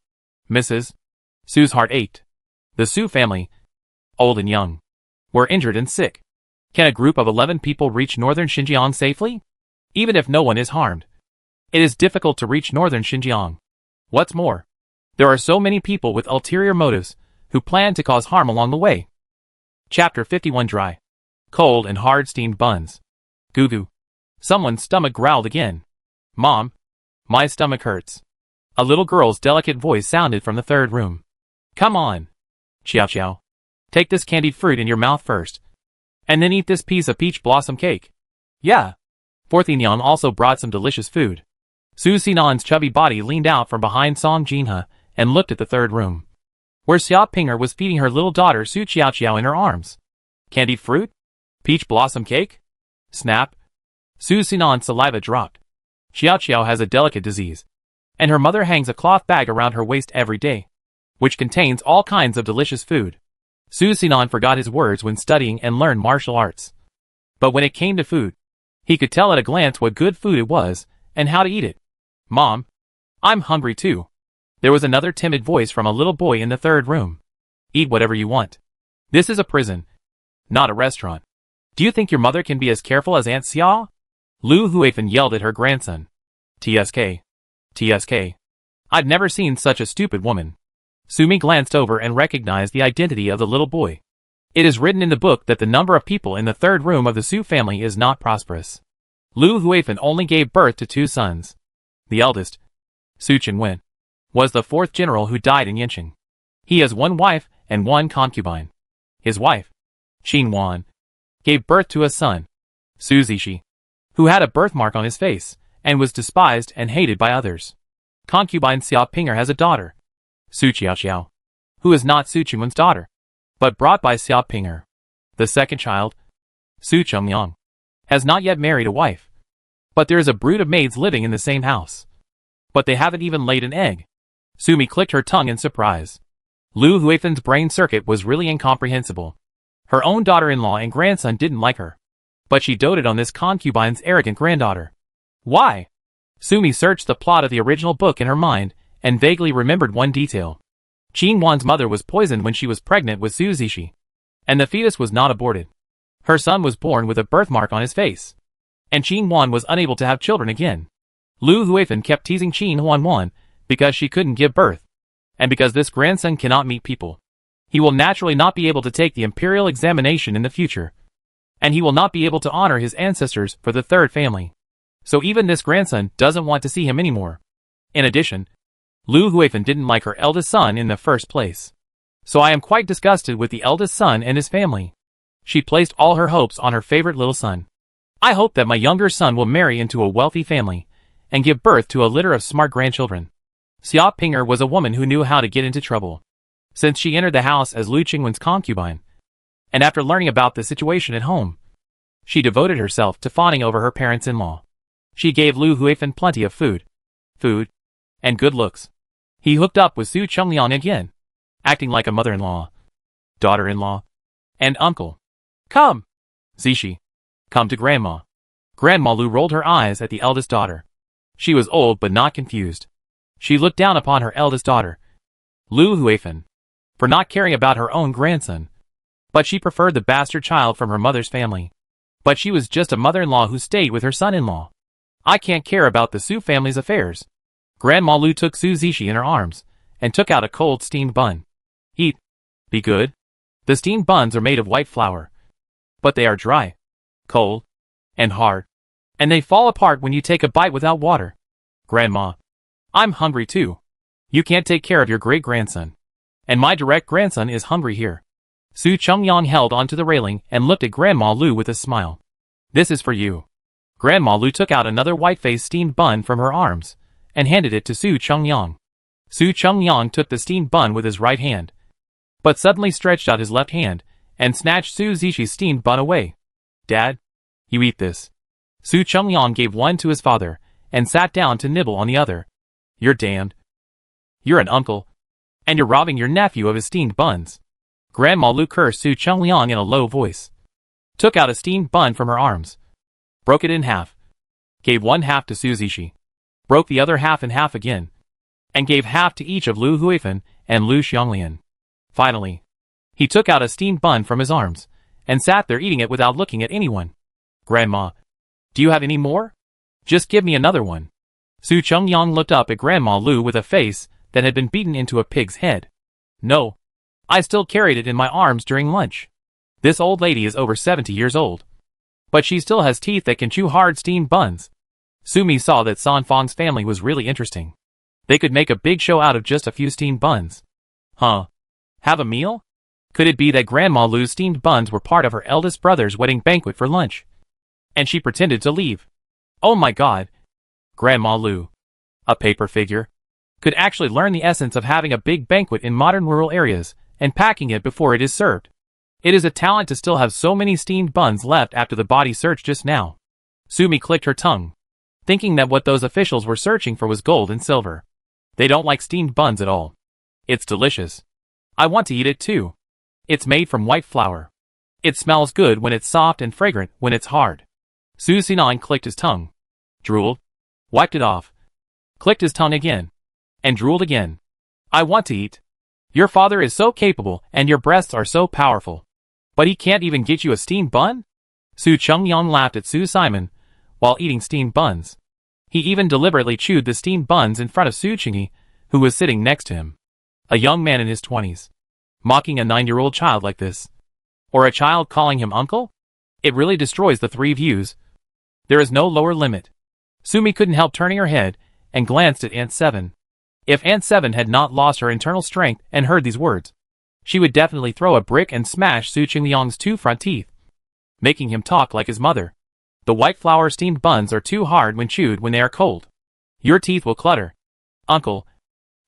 Mrs. Su's heart ached. The Su family, old and young, were injured and sick. Can a group of 11 people reach northern Xinjiang safely? Even if no one is harmed, it is difficult to reach northern Xinjiang. What's more, there are so many people with ulterior motives who plan to cause harm along the way. Chapter 51 Dry, cold and hard steamed buns. Goo-goo. Someone's stomach growled again. Mom, my stomach hurts. A little girl's delicate voice sounded from the third room. Come on. Xiao Xiao. Take this candied fruit in your mouth first, and then eat this piece of peach blossom cake. Yeah. Fourth Inyan also brought some delicious food. Su Sinan's chubby body leaned out from behind Song Jinhe and looked at the third room, where Xia Pinger was feeding her little daughter Su Qiao in her arms. Candied fruit? Peach blossom cake? Snap. Su Sinan's saliva dropped. Xiao has a delicate disease, and her mother hangs a cloth bag around her waist every day, which contains all kinds of delicious food. Su Sinan forgot his words when studying and learned martial arts. But when it came to food, he could tell at a glance what good food it was and how to eat it. Mom, I'm hungry too. There was another timid voice from a little boy in the third room. Eat whatever you want. This is a prison, not a restaurant. Do you think your mother can be as careful as Aunt Xia? Lu Huifan yelled at her grandson. TSK. TSK. I've never seen such a stupid woman. Sumi glanced over and recognized the identity of the little boy. It is written in the book that the number of people in the third room of the Su family is not prosperous. Lu Huifan only gave birth to 2 sons. The eldest, Su Qinwen, was the 4th general who died in Yanqing. He has 1 wife and 1 concubine. His wife, Qin Wan, gave birth to a son, Su Zixi, who had a birthmark on his face and was despised and hated by others. Concubine Xia Pinger has a daughter, Su Qiaoxiao, who is not Su Qinwen's daughter, but brought by Xia Pinger. The second child, Su Chengyang, has not yet married a wife, but there is a brood of maids living in the same house. But they haven't even laid an egg. Sumi clicked her tongue in surprise. Lu Huifan's brain circuit was really incomprehensible. Her own daughter-in-law and grandson didn't like her, but she doted on this concubine's arrogant granddaughter. Why? Sumi searched the plot of the original book in her mind and vaguely remembered one detail. Qin Wan's mother was poisoned when she was pregnant with Su Zixi, and the fetus was not aborted. Her son was born with a birthmark on his face, and Qin Wan was unable to have children again. Lu Huifan kept teasing Qin Wan because she couldn't give birth, and because this grandson cannot meet people. He will naturally not be able to take the Imperial examination in the future, and he will not be able to honor his ancestors for the 3rd family. So even this grandson doesn't want to see him anymore. In addition, Lu Huifan didn't like her eldest son in the first place. So I am quite disgusted with the eldest son and his family. She placed all her hopes on her favorite little son. I hope that my younger son will marry into a wealthy family and give birth to a litter of smart grandchildren. Xia Pinger was a woman who knew how to get into trouble, since she entered the house as Lu Qingwen's concubine, and after learning about the situation at home, she devoted herself to fawning over her parents-in-law. She gave Lu Huifan plenty of food, and good looks. He hooked up with Su Chengyang again, acting like a mother-in-law, daughter-in-law, and uncle. Come, Zixi, come to Grandma. Grandma Lu rolled her eyes at the eldest daughter. She was old but not confused. She looked down upon her eldest daughter, Lu Huifan, for not caring about her own grandson. But she preferred the bastard child from her mother's family. But she was just a mother-in-law who stayed with her son-in-law. I can't care about the Su family's affairs. Grandma Lu took Su Zixi in her arms and took out a cold steamed bun. Eat. Be good. The steamed buns are made of white flour, but they are dry, cold, and hard, and they fall apart when you take a bite without water. Grandma, I'm hungry too. You can't take care of your great-grandson, and my direct grandson is hungry here. Su Chengyang held onto the railing and looked at Grandma Lu with a smile. This is for you. Grandma Lu took out another white-faced steamed bun from her arms and handed it to Su Chengyang. Su Chengyang took the steamed bun with his right hand, but suddenly stretched out his left hand and snatched Su Zixi's steamed bun away. Dad, you eat this. Su Chengyang gave one to his father and sat down to nibble on the other. You're damned. You're an uncle, and you're robbing your nephew of his steamed buns. Grandma Lu cursed Su Chengyang in a low voice, took out a steamed bun from her arms, broke it in half, gave one half to Su Zixi, broke the other half in half again, and gave half to each of Lu Huifan and Lu Xianglian. Finally, he took out a steamed bun from his arms and sat there eating it without looking at anyone. Grandma, do you have any more? Just give me another one. Su Chengyang looked up at Grandma Lu with a face that had been beaten into a pig's head. No. I still carried it in my arms during lunch. This old lady is over 70 years old, but she still has teeth that can chew hard steamed buns. Sumi saw that San Fang's family was really interesting. They could make a big show out of just a few steamed buns. Huh? Have a meal? Could it be that Grandma Lu's steamed buns were part of her eldest brother's wedding banquet for lunch, and she pretended to leave? Oh my God! Grandma Lu, a paper figure, could actually learn the essence of having a big banquet in modern rural areas and packing it before it is served. It is a talent to still have so many steamed buns left after the body search just now. Sumi clicked her tongue, thinking that what those officials were searching for was gold and silver. They don't like steamed buns at all. It's delicious. I want to eat it too. It's made from white flour. It smells good when it's soft and fragrant when it's hard. Su Xinan clicked his tongue, drooled, wiped it off, clicked his tongue again, and drooled again. I want to eat. Your father is so capable and your breasts are so powerful. But he can't even get you a steamed bun? Su Chengyang laughed at Su Simon while eating steamed buns. He even deliberately chewed the steamed buns in front of Su Qingyi, who was sitting next to him. A young man in his 20s. Mocking a 9-year-old child like this. Or a child calling him uncle? It really destroys the three views. There is no lower limit. Sumi couldn't help turning her head and glanced at Aunt Seven. If Aunt Seven had not lost her internal strength and heard these words, she would definitely throw a brick and smash Su Qingliang's two front teeth, making him talk like his mother. The white flour steamed buns are too hard when chewed when they are cold. Your teeth will clutter. Uncle,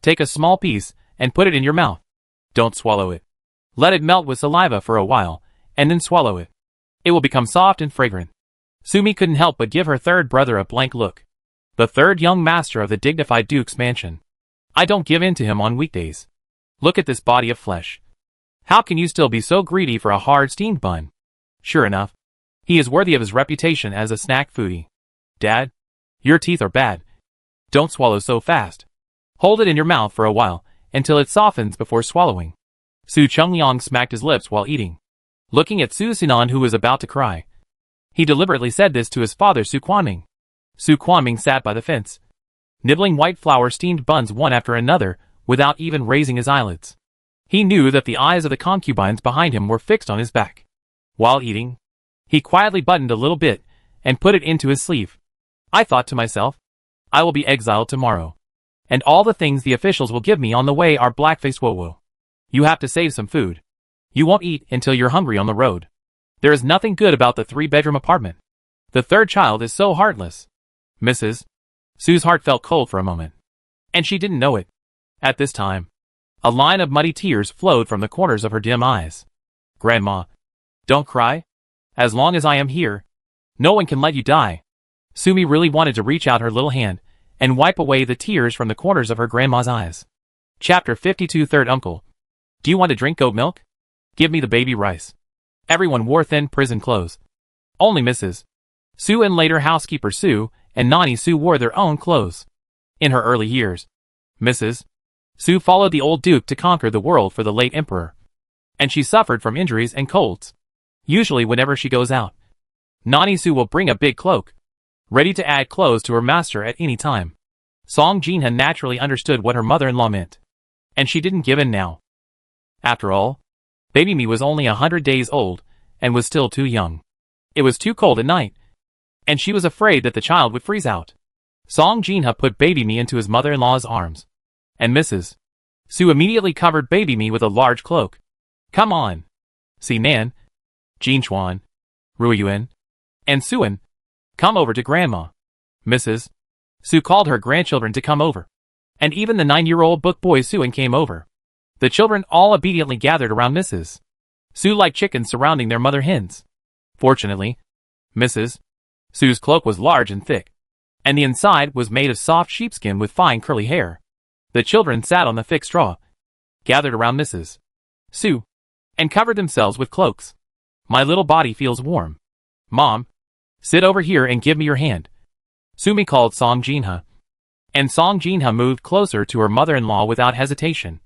take a small piece and put it in your mouth. Don't swallow it. Let it melt with saliva for a while, and then swallow it. It will become soft and fragrant. Sumi couldn't help but give her third brother a blank look. The third young master of the dignified Duke's mansion. I don't give in to him on weekdays. Look at this body of flesh. How can you still be so greedy for a hard steamed bun? Sure enough, he is worthy of his reputation as a snack foodie. Dad, your teeth are bad. Don't swallow so fast. Hold it in your mouth for a while, until it softens before swallowing. Su Qingliang smacked his lips while eating, looking at Su Sinan, who was about to cry. He deliberately said this to his father Su Quanming. Su Quanming sat by the fence, nibbling white flour steamed buns one after another without even raising his eyelids. He knew that the eyes of the concubines behind him were fixed on his back. While eating, he quietly buttoned a little bit and put it into his sleeve. I thought to myself, I will be exiled tomorrow, and all the things the officials will give me on the way are black-faced wowo. You have to save some food. You won't eat until you're hungry on the road. There is nothing good about the three-bedroom apartment. The third child is so heartless. Mrs. Su's heart felt cold for a moment, and she didn't know it. At this time, a line of muddy tears flowed from the corners of her dim eyes. Grandma, don't cry. As long as I am here, no one can let you die. Sumi really wanted to reach out her little hand and wipe away the tears from the corners of her grandma's eyes. Chapter 52. Third uncle. Do you want to drink goat milk? Give me the baby rice. Everyone wore thin prison clothes. Only Mrs. Su and later housekeeper Su and Nani Su wore their own clothes. In her early years, Mrs. Su followed the old duke to conquer the world for the late emperor, and she suffered from injuries and colds. Usually whenever she goes out, Nani Su will bring a big cloak, ready to add clothes to her master at any time. Song Jinha naturally understood what her mother-in-law meant, and she didn't give in now. After all, baby me was only 100 days old and was still too young. It was too cold at night, and she was afraid that the child would freeze out. Song Jinha put baby me into his mother-in-law's arms, and Mrs. Su immediately covered baby me with a large cloak. Come on. Si Nan, Jin Chuan, Ruiyuan, and Suan, come over to Grandma. Mrs. Su called her grandchildren to come over, and even the 9-year-old book boy Suan came over. The children all obediently gathered around Mrs. Su like chickens surrounding their mother hens. Fortunately, Mrs. Su's cloak was large and thick, and the inside was made of soft sheepskin with fine curly hair. The children sat on the thick straw, gathered around Mrs. Su, and covered themselves with cloaks. My little body feels warm. Mom, sit over here and give me your hand. Sumi called Song Jinha, and Song Jinha moved closer to her mother-in-law without hesitation,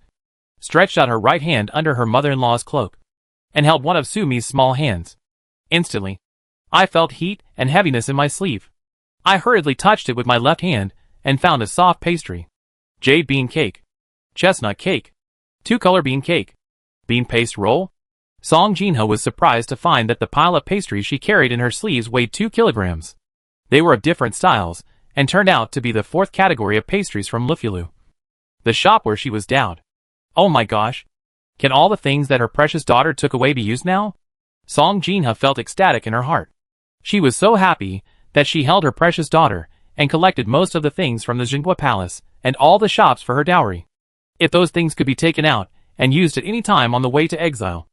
stretched out her right hand under her mother-in-law's cloak, and held one of Sumi's small hands. Instantly, I felt heat and heaviness in my sleeve. I hurriedly touched it with my left hand and found a soft pastry. Jade bean cake, chestnut cake, two-color bean cake, bean paste roll. Song Jinha was surprised to find that the pile of pastries she carried in her sleeves weighed 2 kilograms. They were of different styles, and turned out to be the 4th category of pastries from Lufulu, the shop where she was down. Oh my gosh! Can all the things that her precious daughter took away be used now? Song Jinha felt ecstatic in her heart. She was so happy that she held her precious daughter and collected most of the things from the Jinghua Palace and all the shops for her dowry. If those things could be taken out and used at any time on the way to exile,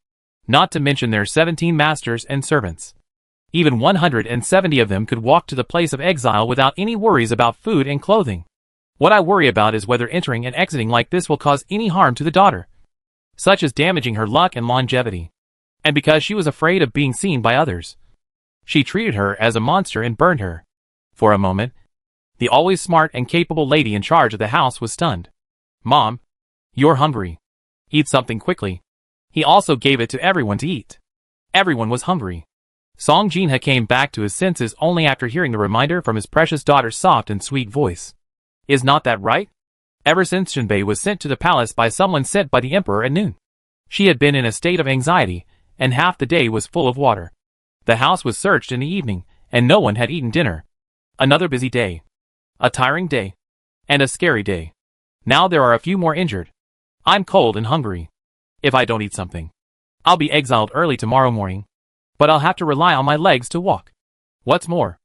not to mention their 17 masters and servants, even 170 of them could walk to the place of exile without any worries about food and clothing. What I worry about is whether entering and exiting like this will cause any harm to the daughter, such as damaging her luck and longevity. And because she was afraid of being seen by others, she treated her as a monster and burned her. For a moment, the always smart and capable lady in charge of the house was stunned. Mom, you're hungry. Eat something quickly. He also gave it to everyone to eat. Everyone was hungry. Song Jinha came back to his senses only after hearing the reminder from his precious daughter's soft and sweet voice. Is not that right? Ever since Shinbei was sent to the palace by someone sent by the emperor at noon, she had been in a state of anxiety and half the day was full of water. The house was searched in the evening, and no one had eaten dinner. Another busy day. A tiring day. And a scary day. Now there are a few more injured. I'm cold and hungry. If I don't eat something, I'll be exiled early tomorrow morning. But I'll have to rely on my legs to walk. What's more,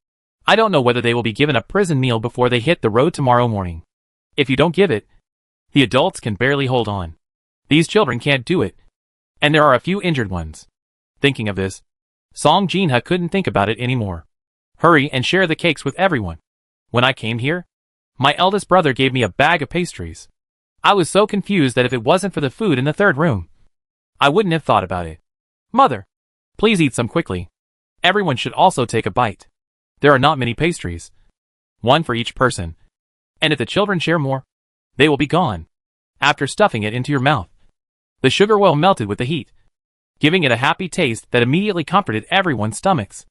I don't know whether they will be given a prison meal before they hit the road tomorrow morning. If you don't give it, the adults can barely hold on. These children can't do it. And there are a few injured ones. Thinking of this, Song Jin-ha couldn't think about it anymore. Hurry and share the cakes with everyone. When I came here, my eldest brother gave me a bag of pastries. I was so confused that if it wasn't for the food in the third room, I wouldn't have thought about it. Mother, please eat some quickly. Everyone should also take a bite. There are not many pastries. One for each person. And if the children share more, they will be gone. After stuffing it into your mouth, the sugar well melted with the heat, giving it a happy taste that immediately comforted everyone's stomachs.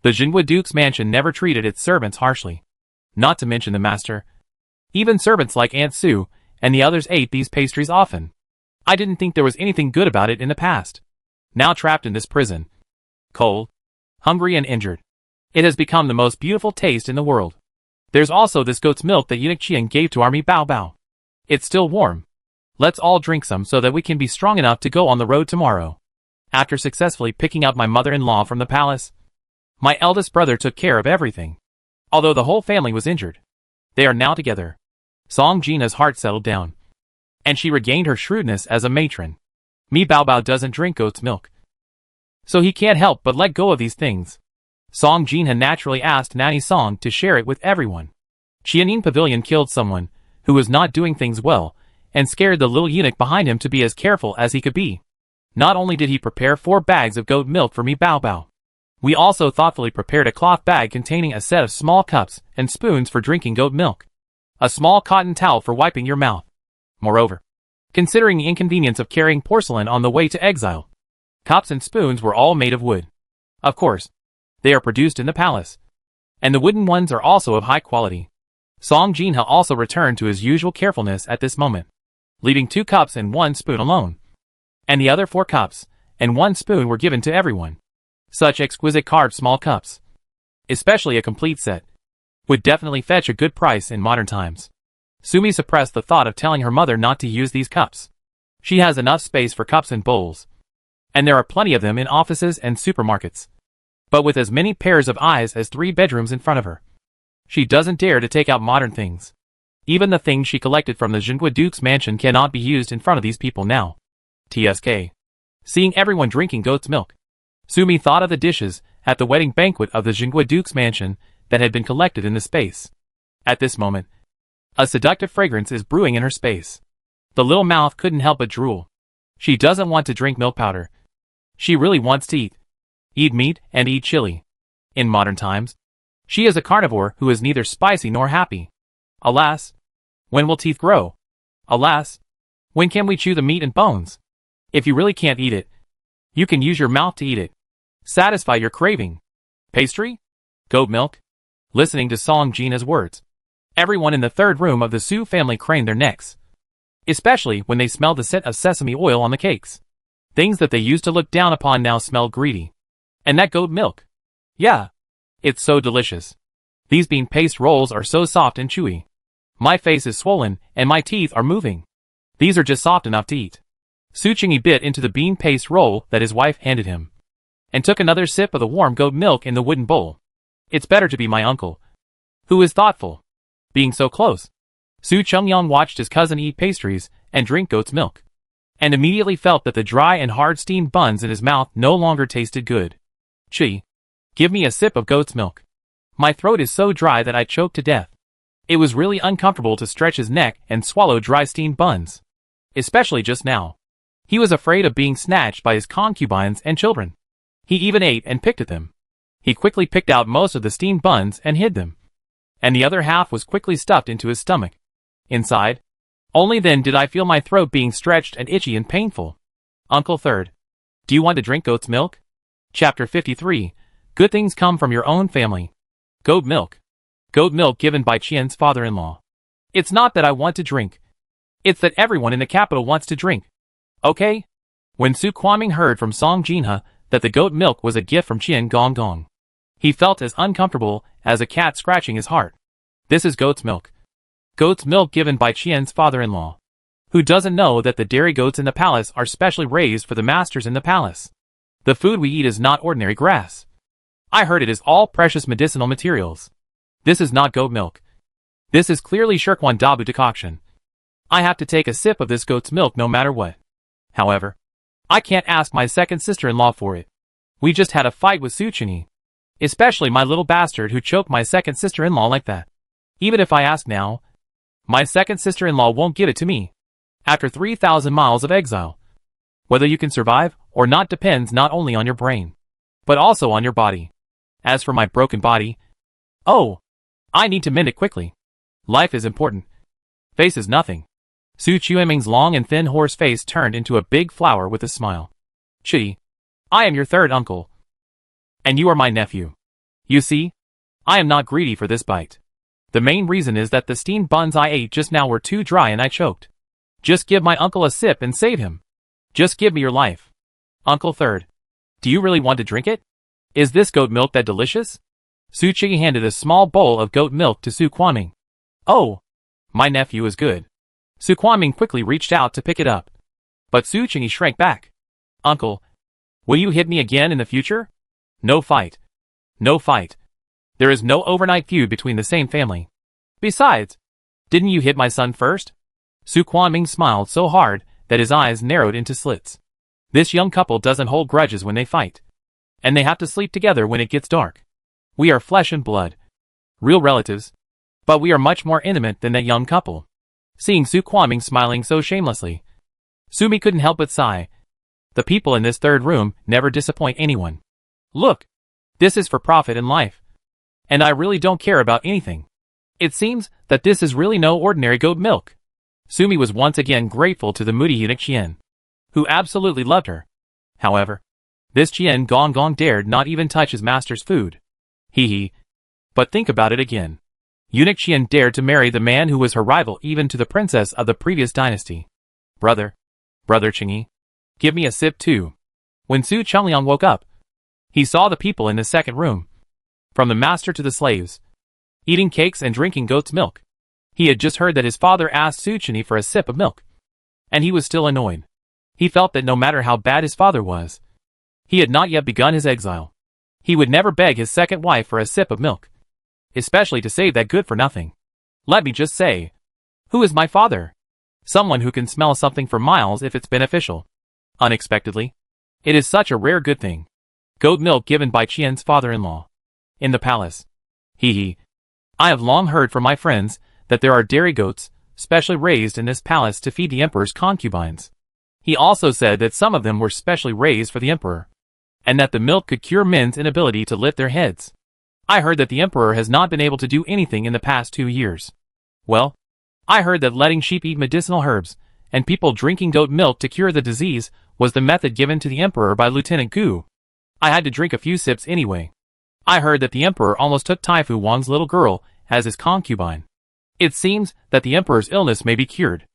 The Jinhua Duke's mansion never treated its servants harshly. Not to mention the master. Even servants like Aunt Sue and the others ate these pastries often. I didn't think there was anything good about it in the past. Now trapped in this prison, cold, hungry and injured, it has become the most beautiful taste in the world. There's also this goat's milk that eunuch Qian gave to Army Bao Bao. It's still warm. Let's all drink some so that we can be strong enough to go on the road tomorrow. After successfully picking out my mother-in-law from the palace, my eldest brother took care of everything. Although the whole family was injured, they are now together. Song Jin-ha's heart settled down, and she regained her shrewdness as a matron. Mi Bao Bao doesn't drink goat's milk, so he can't help but let go of these things. Song Jin-ha naturally asked Nanny Song to share it with everyone. Qianin Pavilion killed someone who was not doing things well, and scared the little eunuch behind him to be as careful as he could be. Not only did he prepare 4 bags of goat milk for Mi Bao Bao, we also thoughtfully prepared a cloth bag containing a set of small cups and spoons for drinking goat milk. A small cotton towel for wiping your mouth. Moreover, considering the inconvenience of carrying porcelain on the way to exile, cups and spoons were all made of wood. Of course, they are produced in the palace, and the wooden ones are also of high quality. Song Jin-ha also returned to his usual carefulness at this moment, leaving 2 cups and 1 spoon alone. And the other 4 cups and 1 spoon were given to everyone. Such exquisite carved small cups, especially a complete set, would definitely fetch a good price in modern times. Sumi suppressed the thought of telling her mother not to use these cups. She has enough space for cups and bowls, and there are plenty of them in offices and supermarkets. But with as many pairs of eyes as 3 bedrooms in front of her, she doesn't dare to take out modern things. Even the things she collected from the Jinhua Duke's mansion cannot be used in front of these people now. TSK. Seeing everyone drinking goat's milk, Sumi thought of the dishes at the wedding banquet of the Jinhua Duke's mansion that had been collected in the space. At this moment, a seductive fragrance is brewing in her space. The little mouth couldn't help but drool. She doesn't want to drink milk powder. She really wants to eat. Eat meat and eat chili. In modern times, she is a carnivore who is neither spicy nor happy. Alas, when will teeth grow? Alas, when can we chew the meat and bones? If you really can't eat it, you can use your mouth to eat it. Satisfy your craving. Pastry? Goat milk? Listening to Song Jin-ha's words, everyone in the third room of the Su family craned their necks, especially when they smelled the scent of sesame oil on the cakes. Things that they used to look down upon now smelled greedy. And that goat milk. Yeah. It's so delicious. These bean paste rolls are so soft and chewy. My face is swollen and my teeth are moving. These are just soft enough to eat. Su Qingyi bit into the bean paste roll that his wife handed him, and took another sip of the warm goat milk in the wooden bowl. It's better to be my uncle, who is thoughtful, being so close. Su Chengyang watched his cousin eat pastries and drink goat's milk, and immediately felt that the dry and hard steamed buns in his mouth no longer tasted good. Chi, give me a sip of goat's milk. My throat is so dry that I choked to death. It was really uncomfortable to stretch his neck and swallow dry steamed buns, especially just now. He was afraid of being snatched by his concubines and children. He even ate and picked at them. He quickly picked out most of the steamed buns and hid them, and the other half was quickly stuffed into his stomach. Inside, only then did I feel my throat being stretched and itchy and painful. Uncle Third, do you want to drink goat's milk? Chapter 53. Good things come from your own family. Goat milk. Goat milk given by Qian's father-in-law. It's not that I want to drink. It's that everyone in the capital wants to drink. Okay? When Su Kwaming heard from Song Jinha that the goat milk was a gift from Qian Gong, he felt as uncomfortable as a cat scratching his heart. This is goat's milk. Goat's milk given by Qian's father-in-law. Who doesn't know that the dairy goats in the palace are specially raised for the masters in the palace? The food we eat is not ordinary grass. I heard it is all precious medicinal materials. This is not goat milk. This is clearly Shirkwan Dabu decoction. I have to take a sip of this goat's milk no matter what. However, I can't ask my second sister-in-law for it. We just had a fight with Suchini. Especially my little bastard who choked my second sister-in-law like that. Even if I ask now, my second sister-in-law won't give it to me. After 3,000 miles of exile. Whether you can survive or not depends not only on your brain, but also on your body. As for my broken body, oh, I need to mend it quickly. Life is important. Face is nothing. Su Chueming's long and thin horse face turned into a big flower with a smile. Chi, I am your third uncle. And you are my nephew. You see, I am not greedy for this bite. The main reason is that the steamed buns I ate just now were too dry and I choked. Just give my uncle a sip and save him. Just give me your life. Uncle Third. Do you really want to drink it? Is this goat milk that delicious? Su Chi handed a small bowl of goat milk to Su Kwaming. Oh, my nephew is good. Su Kwaming quickly reached out to pick it up. But Su Chi shrank back. Uncle, will you hit me again in the future? No fight. No fight. There is no overnight feud between the same family. Besides, didn't you hit my son first? Su Kwaming smiled so hard that his eyes narrowed into slits. This young couple doesn't hold grudges when they fight. And they have to sleep together when it gets dark. We are flesh and blood. Real relatives. But we are much more intimate than that young couple. Seeing Su Kwaming smiling so shamelessly, Sumi couldn't help but sigh. The people in this third room never disappoint anyone. Look, this is for profit and life. And I really don't care about anything. It seems that this is really no ordinary goat milk. Sumi was once again grateful to the moody eunuch Qian, who absolutely loved her. However, this Qian Gong dared not even touch his master's food. Hee. But think about it again. Eunuch Qian dared to marry the man who was her rival even to the princess of the previous dynasty. Brother Chingy, give me a sip too. When Su Chungliang woke up, he saw the people in the second room. From the master to the slaves, eating cakes and drinking goat's milk. He had just heard that his father asked Su Chunyi for a sip of milk. And he was still annoyed. He felt that no matter how bad his father was, he had not yet begun his exile. He would never beg his second wife for a sip of milk. Especially to save that good for nothing. Let me just say, who is my father? Someone who can smell something for miles if it's beneficial. Unexpectedly. It is such a rare good thing. Goat milk given by Qian's father-in-law. In the palace. Hee. I have long heard from my friends that there are dairy goats, specially raised in this palace to feed the emperor's concubines. He also said that some of them were specially raised for the emperor. And that the milk could cure men's inability to lift their heads. I heard that the emperor has not been able to do anything in the past 2 years. Well, I heard that letting sheep eat medicinal herbs, and people drinking goat milk to cure the disease, was the method given to the emperor by Lieutenant Gu. I had to drink a few sips anyway. I heard that the emperor almost took Taifu Wang's little girl as his concubine. It seems that the emperor's illness may be cured.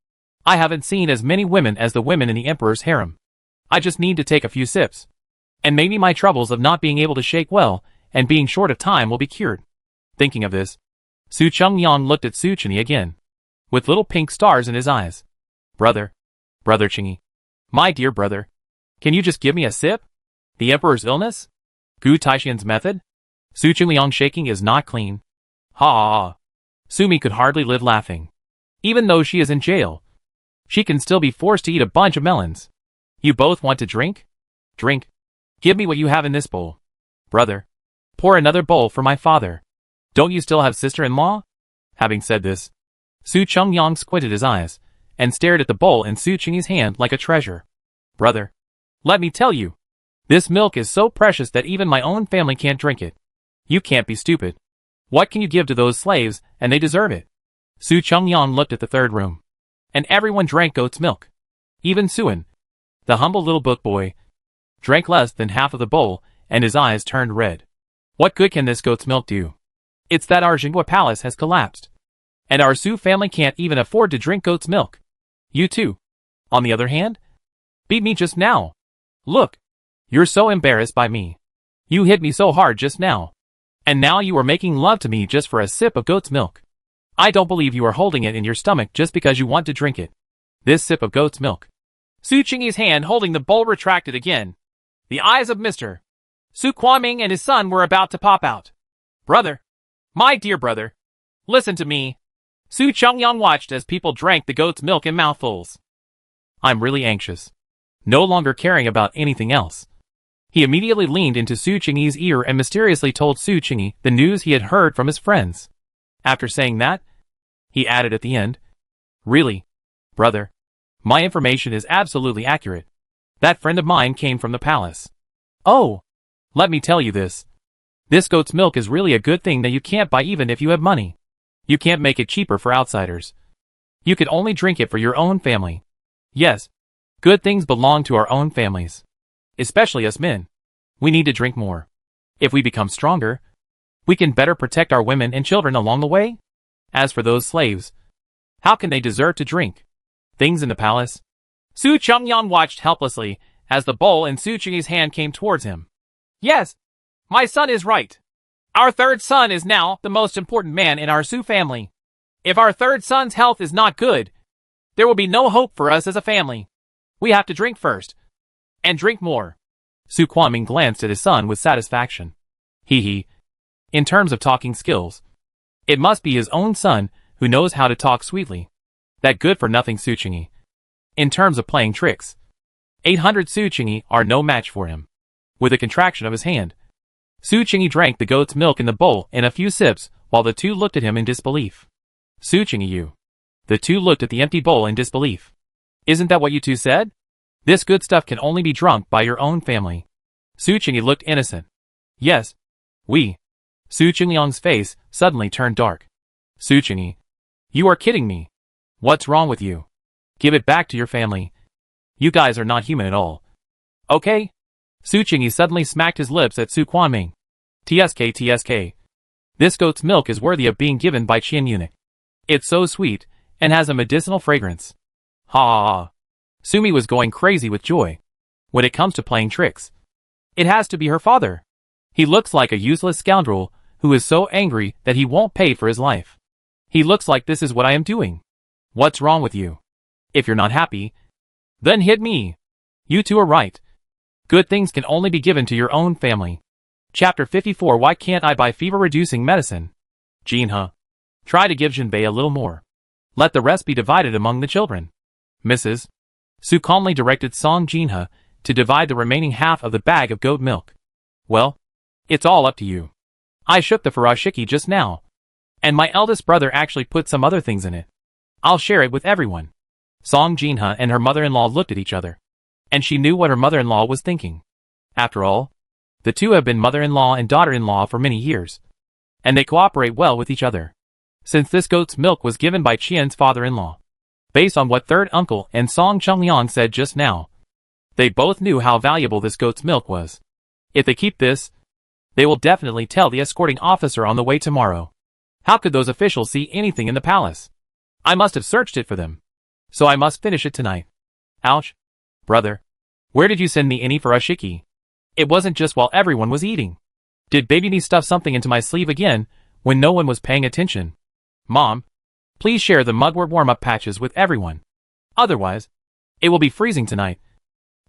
I haven't seen as many women as the women in the emperor's harem. I just need to take a few sips. And maybe my troubles of not being able to shake well, and being short of time will be cured. Thinking of this, Su Chungyang looked at Su Chinyi again, with little pink stars in his eyes. Brother Chinyi, my dear brother, can you just give me a sip? The emperor's illness? Gu Taixian's method? Su Chungyang shaking is not clean. Ha! Sumi could hardly live laughing. Even though she is in jail, she can still be forced to eat a bunch of melons. You both want to drink? Drink. Give me what you have in this bowl. Brother, pour another bowl for my father. Don't you still have sister-in-law? Having said this, Su Chungyang squinted his eyes, and stared at the bowl in Su Chinyi's hand like a treasure. Brother, let me tell you, this milk is so precious that even my own family can't drink it. You can't be stupid. What can you give to those slaves, and they deserve it? Su Chungyang looked at the third room. And everyone drank goat's milk. Even Suan, the humble little book boy, drank less than half of the bowl, and his eyes turned red. What good can this goat's milk do? It's that our Jinghua palace has collapsed. And our Su family can't even afford to drink goat's milk. You too, on the other hand, beat me just now. Look. You're so embarrassed by me. You hit me so hard just now. And now you are making love to me just for a sip of goat's milk. I don't believe you are holding it in your stomach just because you want to drink it. This sip of goat's milk. Su Qingyi's hand holding the bowl retracted again. The eyes of Mr. Su Kuoming and his son were about to pop out. Brother. My dear brother. Listen to me. Su Chongyang watched as people drank the goat's milk in mouthfuls. I'm really anxious. No longer caring about anything else. He immediately leaned into Su Qingyi's ear and mysteriously told Su Qingyi the news he had heard from his friends. After saying that, he added at the end, Really, brother, my information is absolutely accurate. That friend of mine came from the palace. Oh, let me tell you this. This goat's milk is really a good thing that you can't buy even if you have money. You can't make it cheaper for outsiders. You can only drink it for your own family. Yes, good things belong to our own families. Especially us men. We need to drink more. If we become stronger, we can better protect our women and children along the way. As for those slaves, how can they deserve to drink things in the palace? Su Chongyang watched helplessly as the bowl in Su Qingyi's hand came towards him. Yes, my son is right. Our third son is now the most important man in our Su family. If our third son's health is not good, there will be no hope for us as a family. We have to drink first. And drink more. Su Kuoming glanced at his son with satisfaction. Hee. In terms of talking skills, it must be his own son who knows how to talk sweetly. That good-for-nothing Su Qingyi. In terms of playing tricks, 800 Su Qingyi are no match for him. With a contraction of his hand, Su Qingyi drank the goat's milk in the bowl in a few sips while the two looked at him in disbelief. Su Qingyi, you. The two looked at the empty bowl in disbelief. Isn't that what you two said? This good stuff can only be drunk by your own family. Su Qingyi looked innocent. Yes, we. Su Qingyang's face suddenly turned dark. Su Qingyi, you are kidding me. What's wrong with you? Give it back to your family. You guys are not human at all. Okay? Su Qingyi suddenly smacked his lips at Su Kuoming. TSK. This goat's milk is worthy of being given by Qian eunuch. It's so sweet, and has a medicinal fragrance. Ha! Sumi was going crazy with joy. When it comes to playing tricks, it has to be her father. He looks like a useless scoundrel who is so angry that he won't pay for his life. He looks like this is what I am doing. What's wrong with you? If you're not happy, then hit me. You two are right. Good things can only be given to your own family. Chapter 54. Why can't I buy fever-reducing medicine? Jinhe. Try to give Jinbei a little more. Let the rest be divided among the children. Mrs. Su calmly directed Song Jinhe to divide the remaining half of the bag of goat milk. Well, it's all up to you. I shook the furoshiki just now. And my eldest brother actually put some other things in it. I'll share it with everyone. Song Jinhe and her mother-in-law looked at each other. And she knew what her mother-in-law was thinking. After all, the two have been mother-in-law and daughter-in-law for many years. And they cooperate well with each other. Since this goat's milk was given by Qian's father-in-law. Based on what third uncle and Song Chongyang said just now, they both knew how valuable this goat's milk was. If they keep this, they will definitely tell the escorting officer on the way tomorrow. How could those officials see anything in the palace? I must have searched it for them. So I must finish it tonight. Ouch. Brother. Where did you send me any furoshiki? It wasn't just while everyone was eating. Did baby me stuff something into my sleeve again, when no one was paying attention? Mom, please share the mugwort warm-up patches with everyone. Otherwise, it will be freezing tonight.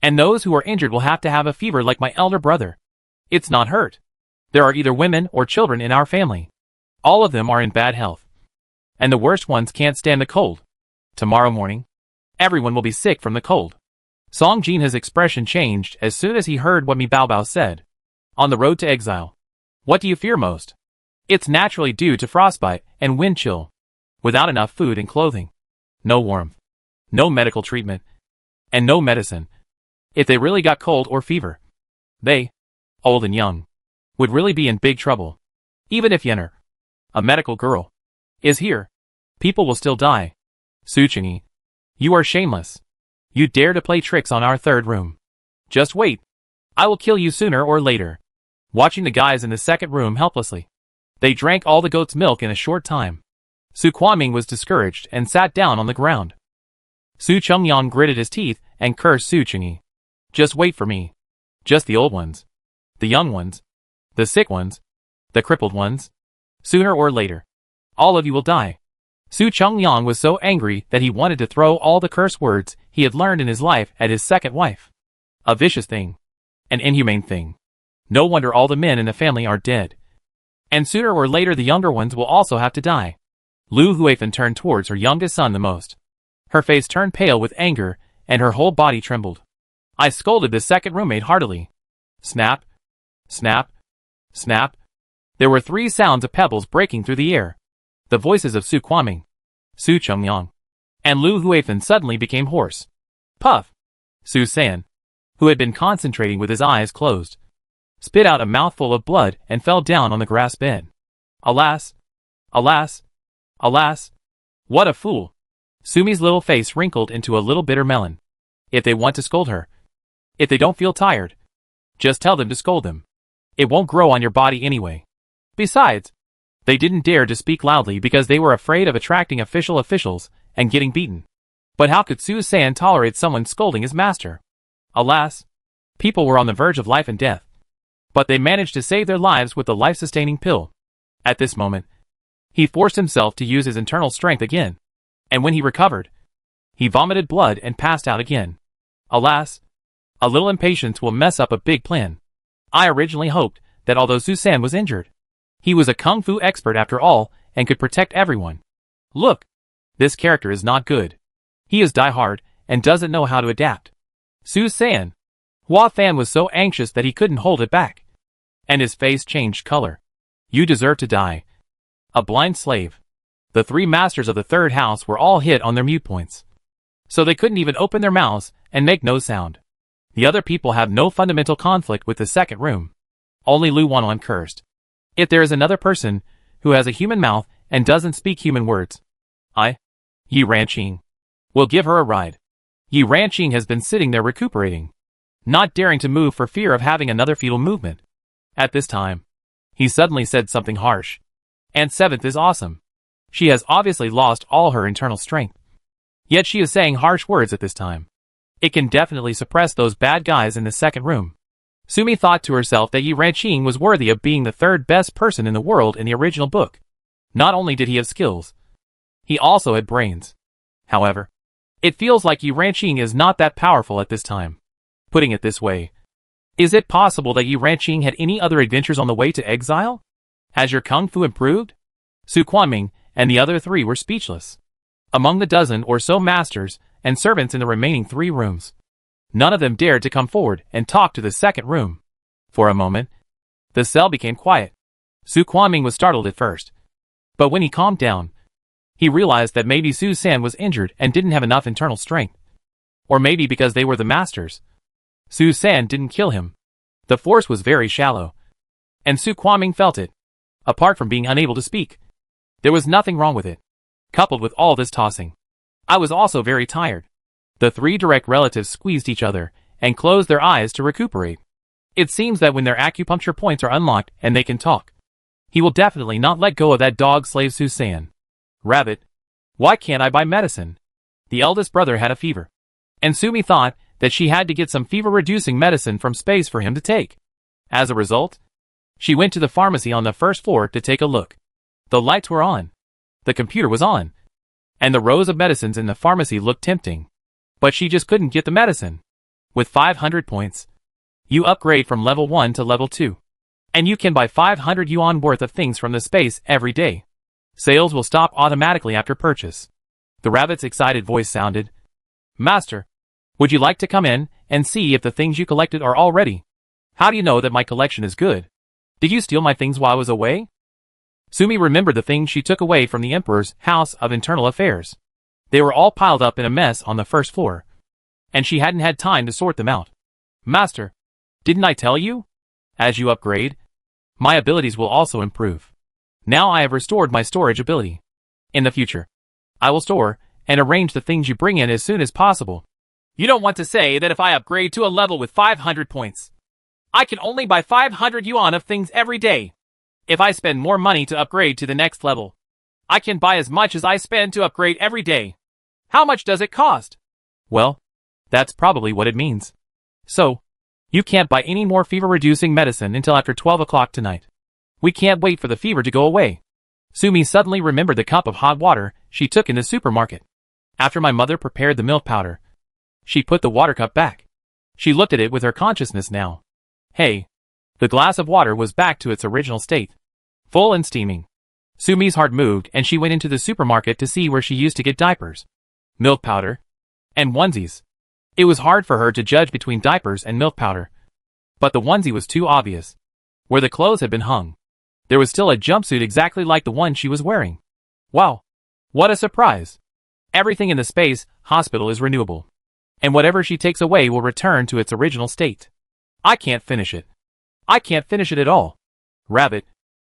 And those who are injured will have to have a fever like my elder brother. It's not hurt. There are either women or children in our family. All of them are in bad health. And the worst ones can't stand the cold. Tomorrow morning, everyone will be sick from the cold. Song Jinhe's expression changed as soon as he heard what Mi Baobao said. On the road to exile, what do you fear most? It's naturally due to frostbite and wind chill. Without enough food and clothing. No warmth. No medical treatment. And no medicine. If they really got cold or fever, they, old and young, would really be in big trouble. Even if Yenner, a medical girl, is here, people will still die. Su Qingyi, you are shameless. You dare to play tricks on our third room. Just wait. I will kill you sooner or later. Watching the guys in the second room helplessly. They drank all the goat's milk in a short time. Su Kuoming was discouraged and sat down on the ground. Su Chongyang gritted his teeth and cursed Su Chunyi. Just wait for me. Just the old ones. The young ones. The sick ones. The crippled ones. Sooner or later, all of you will die. Su Chungyang was so angry that he wanted to throw all the curse words he had learned in his life at his second wife. A vicious thing. An inhumane thing. No wonder all the men in the family are dead. And sooner or later the younger ones will also have to die. Lu Huifan turned towards her youngest son the most. Her face turned pale with anger, and her whole body trembled. I scolded the second roommate heartily. Snap. Snap. Snap. There were 3 sounds of pebbles breaking through the air. The voices of Su Kuoming, Su Chungyang, and Lu Huifan suddenly became hoarse. Puff! Su San, who had been concentrating with his eyes closed, spit out a mouthful of blood and fell down on the grass bed. Alas! Alas! Alas! What a fool! Sumi's little face wrinkled into a little bitter melon. If they want to scold her, if they don't feel tired, just tell them to scold them. It won't grow on your body anyway. Besides, they didn't dare to speak loudly because they were afraid of attracting officials and getting beaten. But how could Su San tolerate someone scolding his master? Alas! People were on the verge of life and death. But they managed to save their lives with the life-sustaining pill. At this moment, he forced himself to use his internal strength again. And when he recovered, he vomited blood and passed out again. Alas! A little impatience will mess up a big plan. I originally hoped that although Su San was injured, he was a kung fu expert after all and could protect everyone. Look! This character is not good. He is die-hard and doesn't know how to adapt. Su San! Hua Fan was so anxious that he couldn't hold it back. And his face changed color. You deserve to die. A blind slave. The 3 masters of the 3rd house were all hit on their mute points. So they couldn't even open their mouths and make no sound. The other people have no fundamental conflict with the second room. Only Lu Wanwan cursed. If there is another person who has a human mouth and doesn't speak human words, Yi Ranqing, will give her a ride. Yi Ranqing has been sitting there recuperating, not daring to move for fear of having another fetal movement. At this time, he suddenly said something harsh. And 7th is awesome. She has obviously lost all her internal strength. Yet she is saying harsh words at this time. It can definitely suppress those bad guys in the second room. Sumi thought to herself that Yi Ranqing was worthy of being the 3rd best person in the world in the original book. Not only did he have skills, he also had brains. However, it feels like Yi Ranqing is not that powerful at this time. Putting it this way, is it possible that Yi Ranqing had any other adventures on the way to Exile? Has your kung fu improved? Su Kuoming and the other 3 were speechless. Among the dozen or so masters and servants in the remaining 3 rooms, none of them dared to come forward and talk to the second room. For a moment, the cell became quiet. Su Kuoming was startled at first. But when he calmed down, he realized that maybe Su San was injured and didn't have enough internal strength. Or maybe because they were the masters, Su San didn't kill him. The force was very shallow. And Su Kuoming felt it. Apart from being unable to speak, there was nothing wrong with it. Coupled with all this tossing, I was also very tired. The 3 direct relatives squeezed each other and closed their eyes to recuperate. It seems that when their acupuncture points are unlocked and they can talk, he will definitely not let go of that dog slave Su San. Rabbit, why can't I buy medicine? The eldest brother had a fever, and Sumi thought that she had to get some fever-reducing medicine from space for him to take. As a result, she went to the pharmacy on the 1st floor to take a look. The lights were on. The computer was on. And the rows of medicines in the pharmacy looked tempting. But she just couldn't get the medicine. With 500 points, you upgrade from level 1 to level 2. And you can buy 500 yuan worth of things from the space every day. Sales will stop automatically after purchase. The rabbit's excited voice sounded. Master, would you like to come in and see if the things you collected are all ready? How do you know that my collection is good? Did you steal my things while I was away? Sumi remembered the things she took away from the Emperor's House of Internal Affairs. They were all piled up in a mess on the 1st floor, and she hadn't had time to sort them out. Master, didn't I tell you? As you upgrade, my abilities will also improve. Now I have restored my storage ability. In the future, I will store and arrange the things you bring in as soon as possible. You don't want to say that if I upgrade to a level with 500 points, I can only buy 500 yuan of things every day. If I spend more money to upgrade to the next level, I can buy as much as I spend to upgrade every day. How much does it cost? Well, That's probably what it means. So, you can't buy any more fever-reducing medicine until after 12 o'clock tonight. We can't wait for the fever to go away. Sumi suddenly remembered the cup of hot water she took in the supermarket. After my mother prepared the milk powder, she put the water cup back. She looked at it with her consciousness now. Hey. The glass of water was back to its original state. Full and steaming. Sumi's heart moved and she went into the supermarket to see where she used to get diapers, milk powder, and onesies. It was hard for her to judge between diapers and milk powder. But the onesie was too obvious. Where the clothes had been hung, there was still a jumpsuit exactly like the one she was wearing. Wow. What a surprise. Everything in the space hospital is renewable. And whatever she takes away will return to its original state. I can't finish it. I can't finish it at all. Rabbit.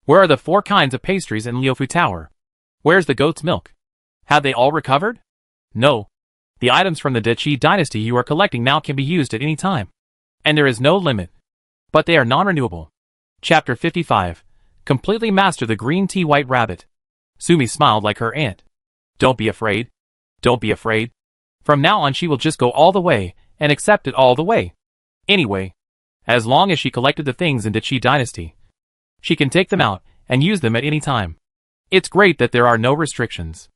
Where are the 4 kinds of pastries in Liufu Tower? Where's the goat's milk? Have they all recovered? No. The items from the Deqi dynasty you are collecting now can be used at any time. And there is no limit. But they are non-renewable. Chapter 55. Completely master the green tea white rabbit. Sumi smiled like her aunt. Don't be afraid. Don't be afraid. From now on she will just go all the way, and accept it all the way. Anyway, as long as she collected the things in Deqi dynasty, she can take them out, and use them at any time. It's great that there are no restrictions.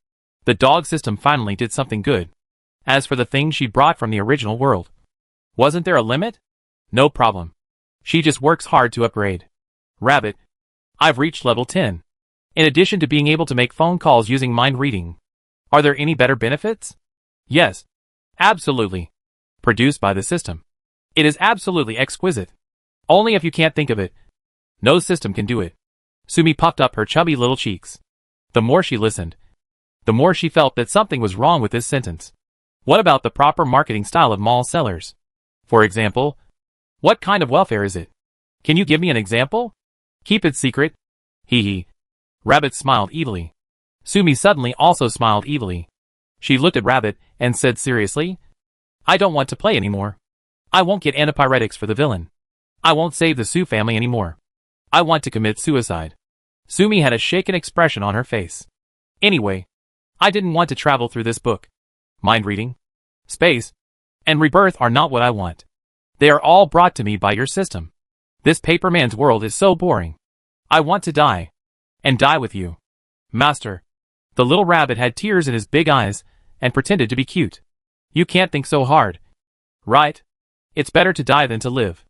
The dog system finally did something good. As for the things she brought from the original world, wasn't there a limit? No problem. She just works hard to upgrade. Rabbit. I've reached level 10. In addition to being able to make phone calls using mind reading, are there any better benefits? Yes. Absolutely. Produced by the system. It is absolutely exquisite. Only if you can't think of it. No system can do it. Sumi puffed up her chubby little cheeks. The more she listened, the more she felt that something was wrong with this sentence. What about the proper marketing style of mall sellers? For example, what kind of welfare is it? Can you give me an example? Keep it secret. Hee hee. Rabbit smiled evilly. Sumi suddenly also smiled evilly. She looked at Rabbit and said seriously, I don't want to play anymore. I won't get antipyretics for the villain. I won't save the Su family anymore. I want to commit suicide. Sumi had a shaken expression on her face. Anyway, I didn't want to travel through this book. Mind reading, space, and rebirth are not what I want. They are all brought to me by your system. This paperman's world is so boring. I want to die. And die with you. Master. The little rabbit had tears in his big eyes, and pretended to be cute. You can't think so hard. Right? It's better to die than to live.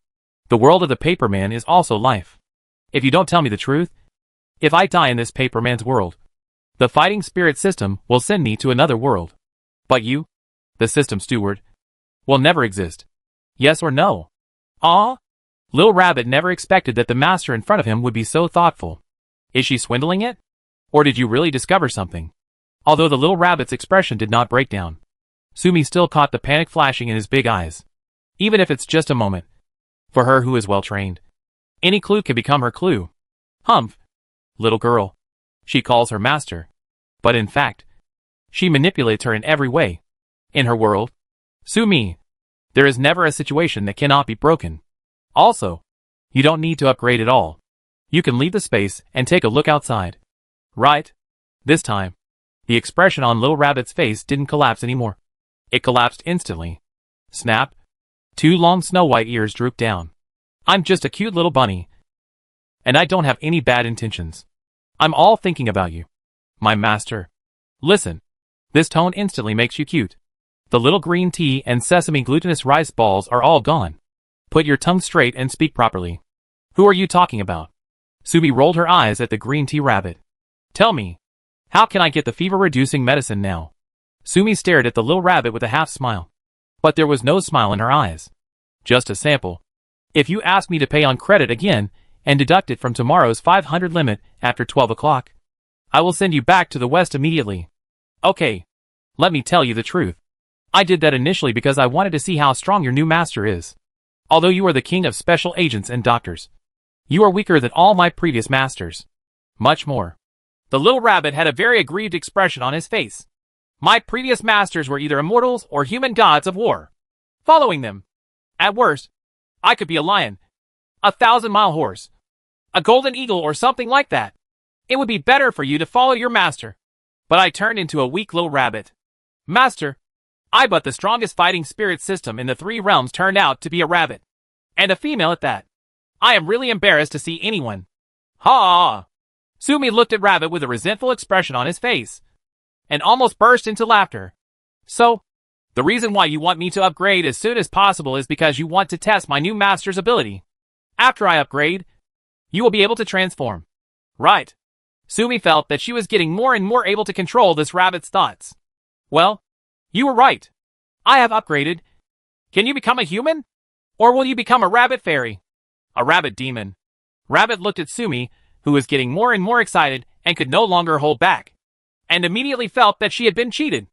The world of the paperman is also life. If you don't tell me the truth, if I die in this paperman's world, the fighting spirit system will send me to another world. But you, the system steward, will never exist. Yes or no? Ah? Lil Rabbit never expected that the master in front of him would be so thoughtful. Is she swindling it? Or did you really discover something? Although the little rabbit's expression did not break down, Sumi still caught the panic flashing in his big eyes. Even if it's just a moment. For her who is well trained, any clue can become her clue. Humph. Little girl. She calls her master. But in fact, she manipulates her in every way. In her world, Sumi, there is never a situation that cannot be broken. Also, you don't need to upgrade at all. You can leave the space and take a look outside. Right? This time, the expression on Little Rabbit's face didn't collapse anymore. It collapsed instantly. Snap. 2 long snow-white ears drooped down. I'm just a cute little bunny. And I don't have any bad intentions. I'm all thinking about you. My master. Listen. This tone instantly makes you cute. The little green tea and sesame glutinous rice balls are all gone. Put your tongue straight and speak properly. Who are you talking about? Sumi rolled her eyes at the green tea rabbit. Tell me. How can I get the fever-reducing medicine now? Sumi stared at the little rabbit with a half-smile. But there was no smile in her eyes. Just a sample. If you ask me to pay on credit again, and deduct it from tomorrow's 500 limit after 12 o'clock, I will send you back to the west immediately. Okay. Let me tell you the truth. I did that initially because I wanted to see how strong your new master is. Although you are the king of special agents and doctors, you are weaker than all my previous masters. Much more. The little rabbit had a very aggrieved expression on his face. My previous masters were either immortals or human gods of war. Following them. At worst, I could be a lion, a 1,000-mile horse, a golden eagle or something like that. It would be better for you to follow your master. But I turned into a weak little rabbit. Master, But the strongest fighting spirit system in the 3 realms turned out to be a rabbit. And a female at that. I am really embarrassed to see anyone. Ha! Sumi looked at Rabbit with a resentful expression on his face. And almost burst into laughter. So, the reason why you want me to upgrade as soon as possible is because you want to test my new master's ability. After I upgrade, you will be able to transform. Right. Sumi felt that she was getting more and more able to control this rabbit's thoughts. Well, you were right. I have upgraded. Can you become a human? Or will you become a rabbit fairy? A rabbit demon. Rabbit looked at Sumi, who was getting more and more excited and could no longer hold back. And immediately felt that she had been cheated.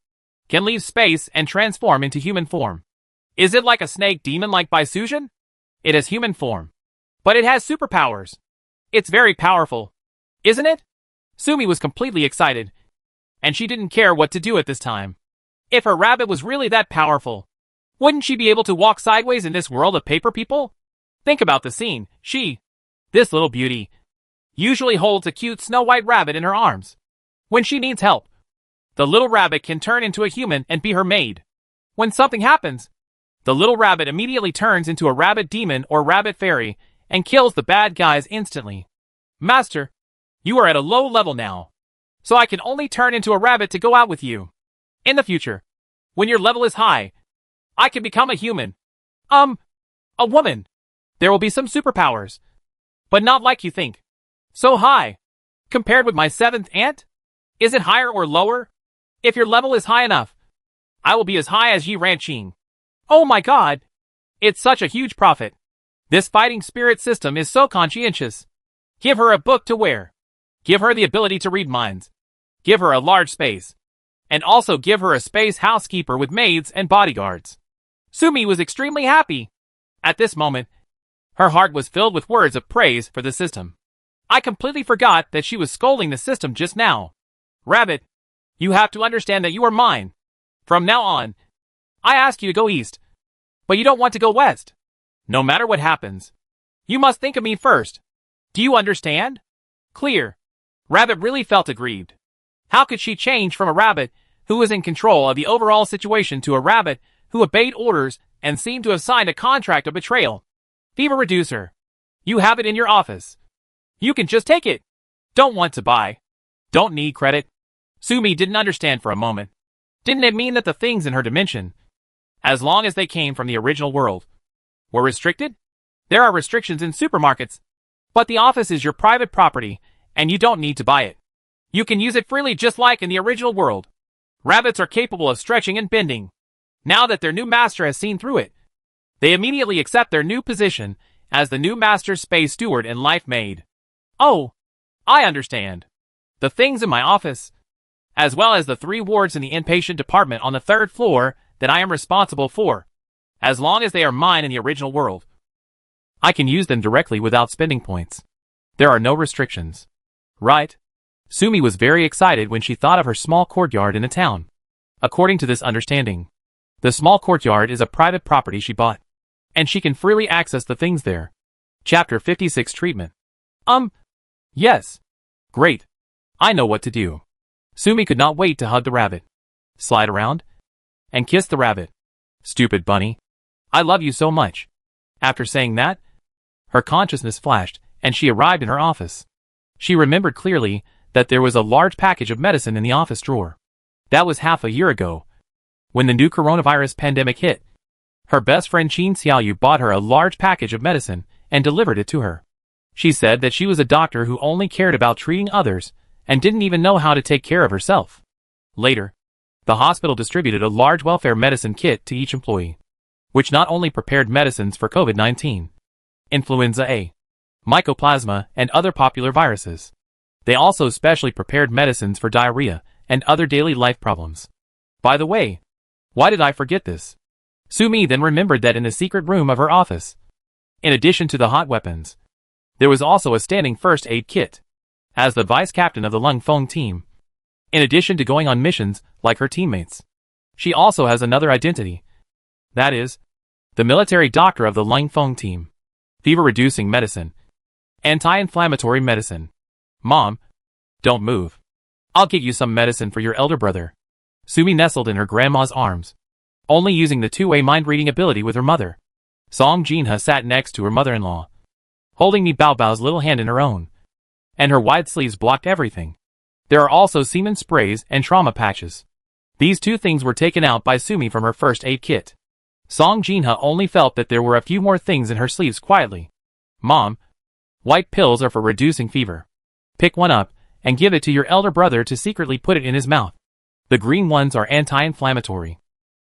Can leave space and transform into human form. Is it like a snake demon like Bisusion? It has human form. But it has superpowers. It's very powerful. Isn't it? Sumi was completely excited. And she didn't care what to do at this time. If her rabbit was really that powerful, wouldn't she be able to walk sideways in this world of paper people? Think about the scene. This little beauty, usually holds a cute Snow White rabbit in her arms. When she needs help, the little rabbit can turn into a human and be her maid. When something happens, the little rabbit immediately turns into a rabbit demon or rabbit fairy and kills the bad guys instantly. Master, you are at a low level now, so I can only turn into a rabbit to go out with you. In the future, when your level is high, I can become a human. A woman. There will be some superpowers, but not like you think. So high. Compared with my 7th aunt? Is it higher or lower? If your level is high enough, I will be as high as Yi Ranqing. Oh my god! It's such a huge profit. This fighting spirit system is so conscientious. Give her a book to wear. Give her the ability to read minds. Give her a large space. And also give her a space housekeeper with maids and bodyguards. Sumi was extremely happy. At this moment, her heart was filled with words of praise for the system. I completely forgot that she was scolding the system just now. Rabbit, you have to understand that you are mine. From now on, I ask you to go east. But you don't want to go west. No matter what happens, you must think of me first. Do you understand? Clear. Rabbit really felt aggrieved. How could she change from a rabbit who was in control of the overall situation to a rabbit who obeyed orders and seemed to have signed a contract of betrayal? Fever reducer. You have it in your office. You can just take it. Don't want to buy. Don't need credit. Sumi didn't understand for a moment. Didn't it mean that the things in her dimension, as long as they came from the original world, were restricted? There are restrictions in supermarkets, but the office is your private property, and you don't need to buy it. You can use it freely just like in the original world. Rabbits are capable of stretching and bending. Now that their new master has seen through it, they immediately accept their new position as the new master's space steward and life maid. Oh, I understand. The things in my office, as well as the 3 wards in the inpatient department on the 3rd floor that I am responsible for, as long as they are mine in the original world. I can use them directly without spending points. There are no restrictions. Right? Sumi was very excited when she thought of her small courtyard in the town. According to this understanding, the small courtyard is a private property she bought, and she can freely access the things there. Chapter 56 Treatment. Yes. Great. I know what to do. Sumi could not wait to hug the rabbit, slide around, and kiss the rabbit. Stupid bunny. I love you so much. After saying that, her consciousness flashed, and she arrived in her office. She remembered clearly that there was a large package of medicine in the office drawer. That was half a year ago, when the new coronavirus pandemic hit. Her best friend Qin Xiaoyu bought her a large package of medicine and delivered it to her. She said that she was a doctor who only cared about treating others and didn't even know how to take care of herself. Later, the hospital distributed a large welfare medicine kit to each employee, which not only prepared medicines for COVID-19, influenza A, mycoplasma, and other popular viruses. They also specially prepared medicines for diarrhea and other daily life problems. By the way, why did I forget this? Sumi then remembered that in the secret room of her office, in addition to the hot weapons, there was also a standing first aid kit. As the vice captain of the Lung Feng team, in addition to going on missions like her teammates, she also has another identity. That is, the military doctor of the Lung Feng team. Fever-reducing medicine. Anti-inflammatory medicine. Mom, don't move. I'll get you some medicine for your elder brother. Sumi nestled in her grandma's arms. only using the two-way mind-reading ability with her mother. Song Jinha sat next to her mother-in-law, holding Mi Bao Bao's little hand in her own, and her wide sleeves blocked everything. There are also semen sprays and trauma patches. These two things were taken out by Sumi from her first aid kit. Song Jinha only felt that there were a few more things in her sleeves quietly. Mom, white pills are for reducing fever. Pick one up and give it to your elder brother to secretly put it in his mouth. The green ones are anti-inflammatory.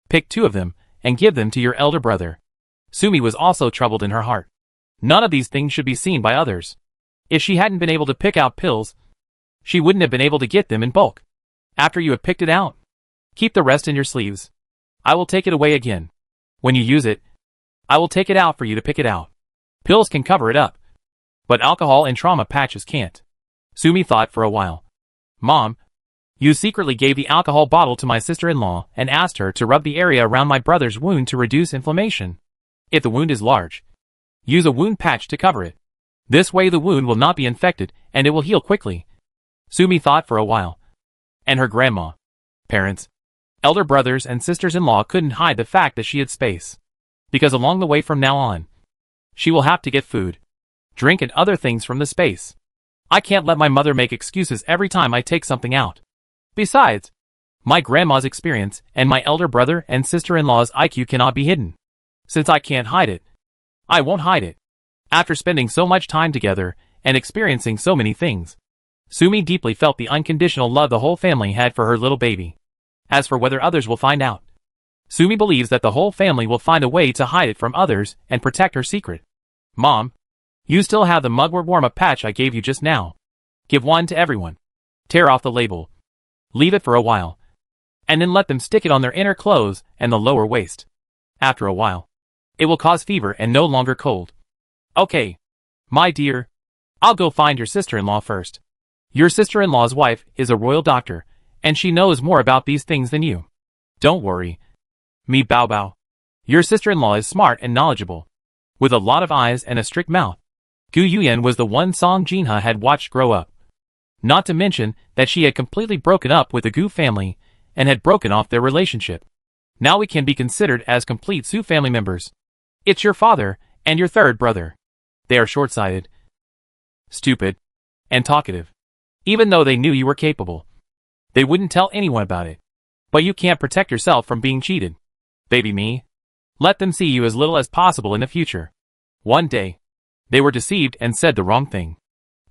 Pick 2 of them and give them to your elder brother. Sumi was also troubled in her heart. None of these things should be seen by others. If she hadn't been able to pick out pills, she wouldn't have been able to get them in bulk. After you have picked it out, keep the rest in your sleeves. I will take it away again. When you use it, I will take it out for you to pick it out. Pills can cover it up, but alcohol and trauma patches can't. Sumi thought for a while. Mom, you secretly gave the alcohol bottle to my sister-in-law and asked her to rub the area around my brother's wound to reduce inflammation. If the wound is large, use a wound patch to cover it. This way the wound will not be infected and it will heal quickly. Sumi thought for a while. And her grandma, parents, elder brothers and sisters-in-law couldn't hide the fact that she had space. Because along the way from now on, she will have to get food, drink and other things from the space. I can't let my mother make excuses every time I take something out. Besides, my grandma's experience and my elder brother and sister-in-law's IQ cannot be hidden. Since I can't hide it, I won't hide it. After spending so much time together and experiencing so many things, Sumi deeply felt the unconditional love the whole family had for her little baby. As for whether others will find out, Sumi believes that the whole family will find a way to hide it from others and protect her secret. Mom, you still have the mugwort warm-up patch I gave you just now. Give one to everyone. Tear off the label. Leave it for a while. And then let them stick it on their inner clothes and the lower waist. After a while, it will cause fever and no longer cold. Okay. My dear, I'll go find your sister-in-law first. Your sister-in-law's wife is a royal doctor, and she knows more about these things than you. Don't worry. Mi Bao Bao. Your sister-in-law is smart and knowledgeable, with a lot of eyes and a strict mouth. Gu Yuyan was the one Song Jinha had watched grow up. Not to mention that she had completely broken up with the Gu family and had broken off their relationship. Now we can be considered as complete Su family members. It's your father and your third brother. They are short-sighted, stupid, and talkative. Even though they knew you were capable, they wouldn't tell anyone about it. But you can't protect yourself from being cheated. Baby me. Let them see you as little as possible in the future. One day, they were deceived and said the wrong thing.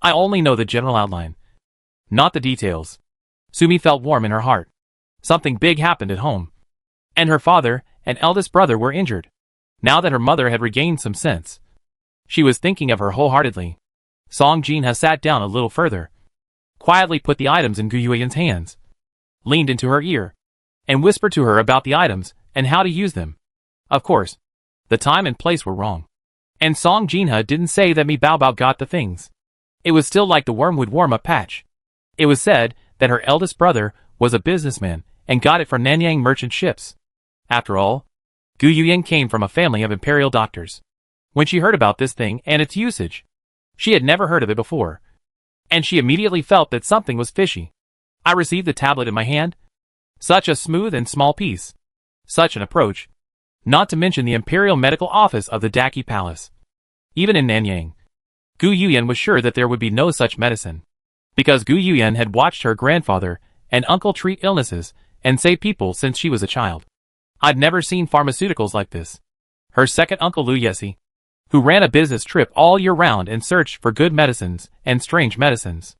I only know the general outline, not the details. Sumi felt warm in her heart. Something big happened at home, and her father and eldest brother were injured. Now that her mother had regained some sense, she was thinking of her wholeheartedly. Song Jinha sat down a little further, quietly put the items in Gu Yuyan's hands, leaned into her ear, and whispered to her about the items and how to use them. Of course, the time and place were wrong. And Song Jinha didn't say that Mi Bao Bao got the things. It was still like the wormwood warm-up patch. It was said that her eldest brother was a businessman and got it from Nanyang merchant ships. After all, Gu Yuyan came from a family of Imperial doctors. When she heard about this thing and its usage, she had never heard of it before, and she immediately felt that something was fishy. I received the tablet in my hand. Such a smooth and small piece. Such an approach. Not to mention the Imperial Medical Office of the Daki Palace. Even in Nanyang, Gu Yuyan was sure that there would be no such medicine. Because Gu Yuyan had watched her grandfather and uncle treat illnesses and save people since she was a child. I'd never seen pharmaceuticals like this. Her second uncle Lu Yesi, who ran a business trip all year round and searched for good medicines and strange medicines,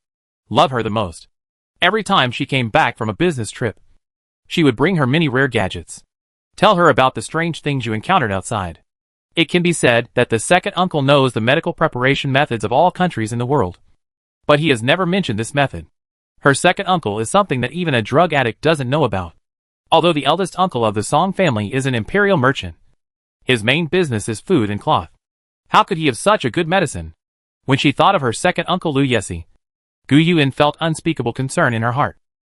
loved her the most. Every time she came back from a business trip, she would bring her many rare gadgets. Tell her about the strange things you encountered outside. It can be said that the second uncle knows the medical preparation methods of all countries in the world. But he has never mentioned this method. Her second uncle is something that even a drug addict doesn't know about. Although the eldest uncle of the Song family is an imperial merchant, his main business is food and cloth. How could he have such a good medicine? When she thought of her second uncle Lu Yesi, Gu Yuyan felt unspeakable concern in her heart.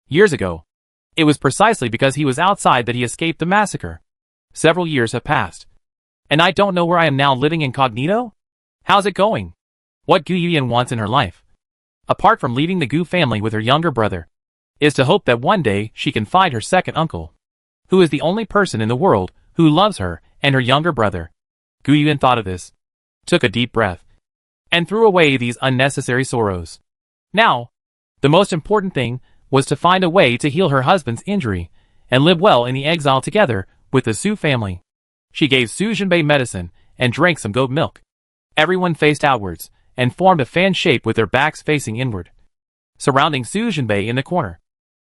Years ago, it was precisely because he was outside that he escaped the massacre. Several years have passed, and I don't know where I am now living incognito? How's it going? What Gu Yuyan wants in her life, apart from leaving the Gu family with her younger brother, is to hope that one day she can find her second uncle, who is the only person in the world who loves her and her younger brother. Gu Yuan thought of this, took a deep breath, and threw away these unnecessary sorrows. Now, the most important thing was to find a way to heal her husband's injury and live well in the exile together with the Su family. She gave Su Jinbei medicine and drank some goat milk. Everyone faced outwards and formed a fan shape with their backs facing inward, surrounding Su Jinbei in the corner.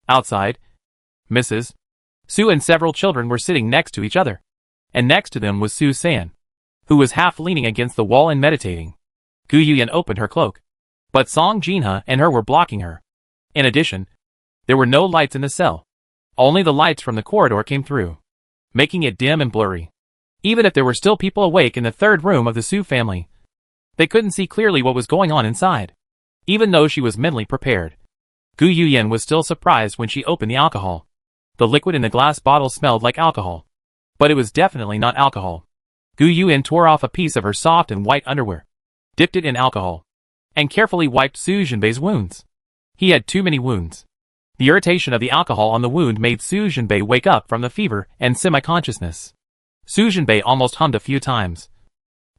Outside, Mrs. Su and several children were sitting next to each other, and next to them was Su San, who was half leaning against the wall and meditating. Gu Yuyan opened her cloak, but Song Jinhe and her were blocking her. In addition, there were no lights in the cell. Only the lights from the corridor came through, making it dim and blurry. Even if there were still people awake in the third room of the Su family, they couldn't see clearly what was going on inside. Even though she was mentally prepared, Gu Yuyan was still surprised when she opened the alcohol. The liquid in the glass bottle smelled like alcohol, but it was definitely not alcohol. Gu Yuyan tore off a piece of her soft and white underwear, dipped it in alcohol, and carefully wiped Su Jinbei's wounds. He had too many wounds. The irritation of the alcohol on the wound made Su Jinbei wake up from the fever and semi-consciousness. Su Jinbei almost hummed a few times,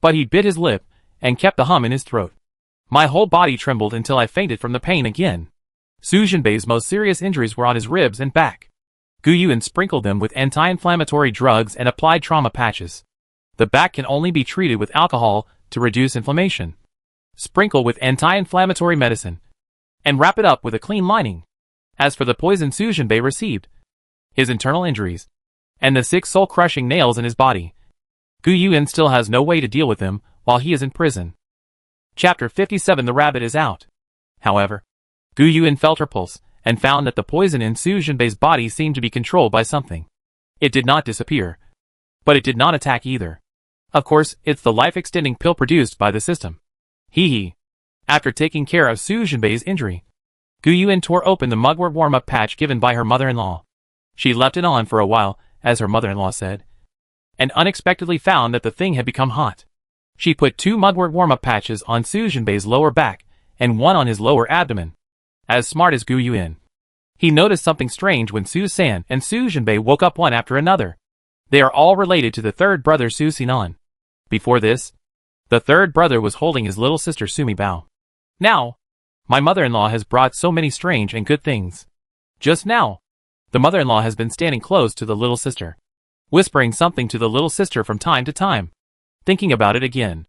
but he bit his lip and kept the hum in his throat. My whole body trembled until I fainted from the pain again. Su Jinbei's most serious injuries were on his ribs and back. Gu Yuan sprinkled them with anti-inflammatory drugs and applied trauma patches. The back can only be treated with alcohol to reduce inflammation. Sprinkle with anti-inflammatory medicine, and wrap it up with a clean lining. As for the poison Su Jinbei received, his internal injuries, and the 6 soul-crushing nails in his body, Gu Yuan still has no way to deal with them while he is in prison. Chapter 57. The rabbit is out. However, Gu Yuan felt her pulse and found that the poison in Su Jinbei's body seemed to be controlled by something. It did not disappear, but it did not attack either. Of course, it's the life-extending pill produced by the system. Hee. After taking care of Su Jinbei's injury, Gu Yuan tore open the mugwort warm-up patch given by her mother-in-law. She left it on for a while, as her mother-in-law said, and unexpectedly found that the thing had become hot. She put 2 mugwort warm-up patches on Su Jinbei's lower back and 1 on his lower abdomen. As smart as Gu Yuan, he noticed something strange when Su San and Su Jinbei woke up one after another. They are all related to the third brother Su Sinan. Before this, the third brother was holding his little sister Sumi Bao. Now, my mother-in-law has brought so many strange and good things. Just now, the mother-in-law has been standing close to the little sister, whispering something to the little sister from time to time. Thinking about it again,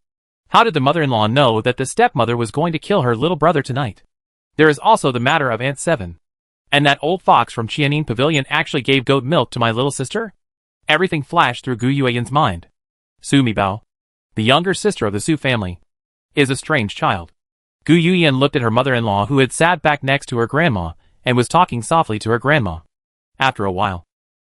how did the mother-in-law know that the stepmother was going to kill her little brother tonight? There is also the matter of Aunt Seven, and that old fox from Qianin Pavilion actually gave goat milk to my little sister? Everything flashed through Gu Yuan's mind. Sumi Bao, the younger sister of the Su family, is a strange child. Gu Yuan looked at her mother-in-law who had sat back next to her grandma and was talking softly to her grandma. After a while,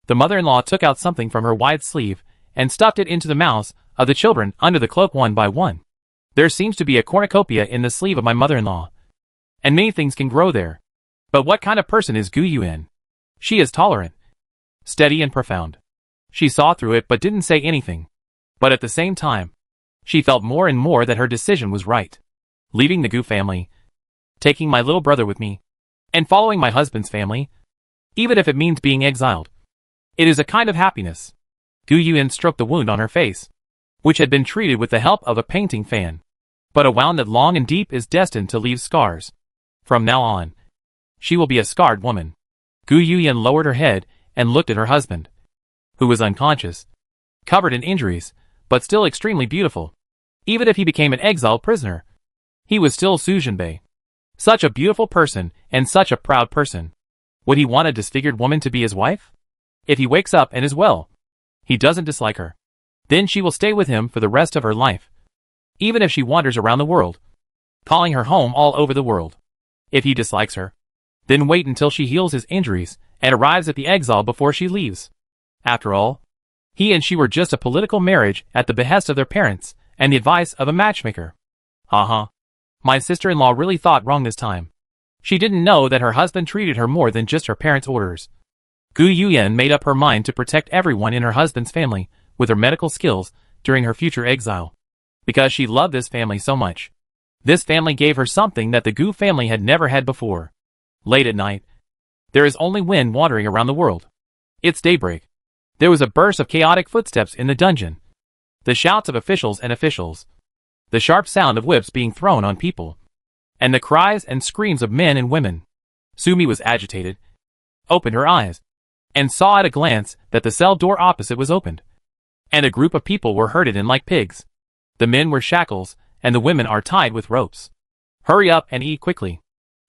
the mother-in-law took out something from her wide sleeve and stuffed it into the mouths of the children under the cloak one by one. There seems to be a cornucopia in the sleeve of my mother-in-law, and many things can grow there. But what kind of person is Gu Yuan? She is tolerant, steady and profound. She saw through it but didn't say anything. But at the same time, she felt more and more that her decision was right. Leaving the Gu family, taking my little brother with me, and following my husband's family, even if it means being exiled. It is a kind of happiness. Gu Yuan stroked the wound on her face, which had been treated with the help of a painting fan. But a wound that long and deep is destined to leave scars. From now on, she will be a scarred woman. Gu Yuan lowered her head and looked at her husband, who was unconscious, covered in injuries, but still extremely beautiful. Even if he became an exiled prisoner, he was still Su Jinbei. Such a beautiful person and such a proud person. Would he want a disfigured woman to be his wife? If he wakes up and is well, he doesn't dislike her, then she will stay with him for the rest of her life. Even if she wanders around the world, calling her home all over the world. If he dislikes her, then wait until she heals his injuries and arrives at the exile before she leaves. After all, he and she were just a political marriage at the behest of their parents and the advice of a matchmaker. My sister-in-law really thought wrong this time. She didn't know that her husband treated her more than just her parents' orders. Gu Yuan made up her mind to protect everyone in her husband's family with her medical skills during her future exile. Because she loved this family so much. This family gave her something that the Gu family had never had before. Late at night, there is only wind wandering around the world. It's daybreak. There was a burst of chaotic footsteps in the dungeon. The shouts of officials and officials. The sharp sound of whips being thrown on people. And the cries and screams of men and women. Sumi was agitated, opened her eyes, and saw at a glance that the cell door opposite was opened. And a group of people were herded in like pigs. The men wear shackles, and the women are tied with ropes. Hurry up and eat quickly.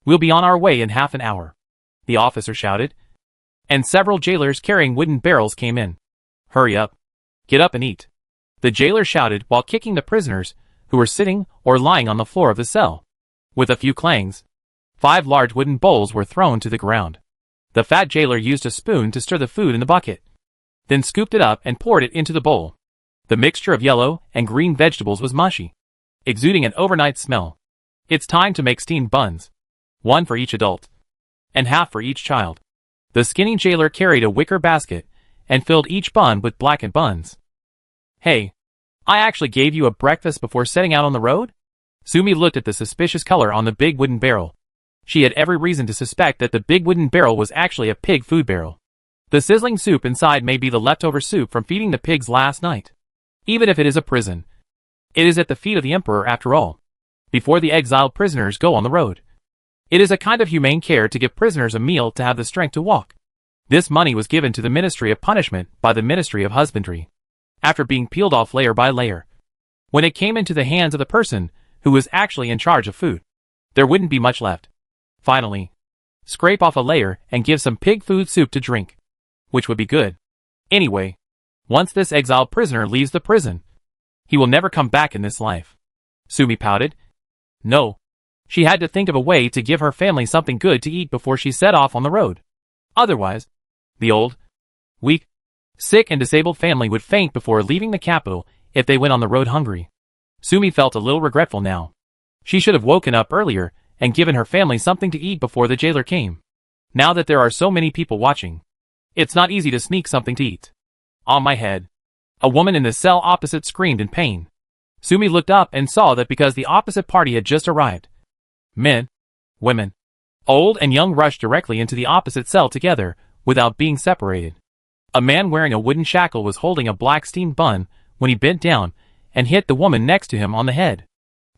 We'll be on our way in half an hour, the officer shouted. And several jailers carrying wooden barrels came in. Hurry up. Get up and eat, the jailer shouted while kicking the prisoners, who were sitting or lying on the floor of the cell. With a few clangs, 5 large wooden bowls were thrown to the ground. The fat jailer used a spoon to stir the food in the bucket, then scooped it up and poured it into the bowl. The mixture of yellow and green vegetables was mushy, exuding an overnight smell. It's time to make steamed buns. 1 for each adult, and half for each child. The skinny jailer carried a wicker basket and filled each bun with blackened buns. Hey, I actually gave you a breakfast before setting out on the road? Sumi looked at the suspicious color on the big wooden barrel. She had every reason to suspect that the big wooden barrel was actually a pig food barrel. The sizzling soup inside may be the leftover soup from feeding the pigs last night. Even if it is a prison, it is at the feet of the Emperor after all. Before the exiled prisoners go on the road, it is a kind of humane care to give prisoners a meal to have the strength to walk. This money was given to the Ministry of Punishment by the Ministry of Husbandry, after being peeled off layer by layer. When it came into the hands of the person who was actually in charge of food, there wouldn't be much left. Finally, scrape off a layer and give some pig food soup to drink, which would be good. Anyway, once this exiled prisoner leaves the prison, he will never come back in this life. Sumi pouted. No. She had to think of a way to give her family something good to eat before she set off on the road. Otherwise, the old, weak, sick and disabled family would faint before leaving the capital if they went on the road hungry. Sumi felt a little regretful now. She should have woken up earlier and given her family something to eat before the jailer came. Now that there are so many people watching, it's not easy to sneak something to eat. On my head. A woman in the cell opposite screamed in pain. Sumi looked up and saw that because the opposite party had just arrived, men, women, old and young rushed directly into the opposite cell together without being separated. A man wearing a wooden shackle was holding a black steamed bun when he bent down and hit the woman next to him on the head.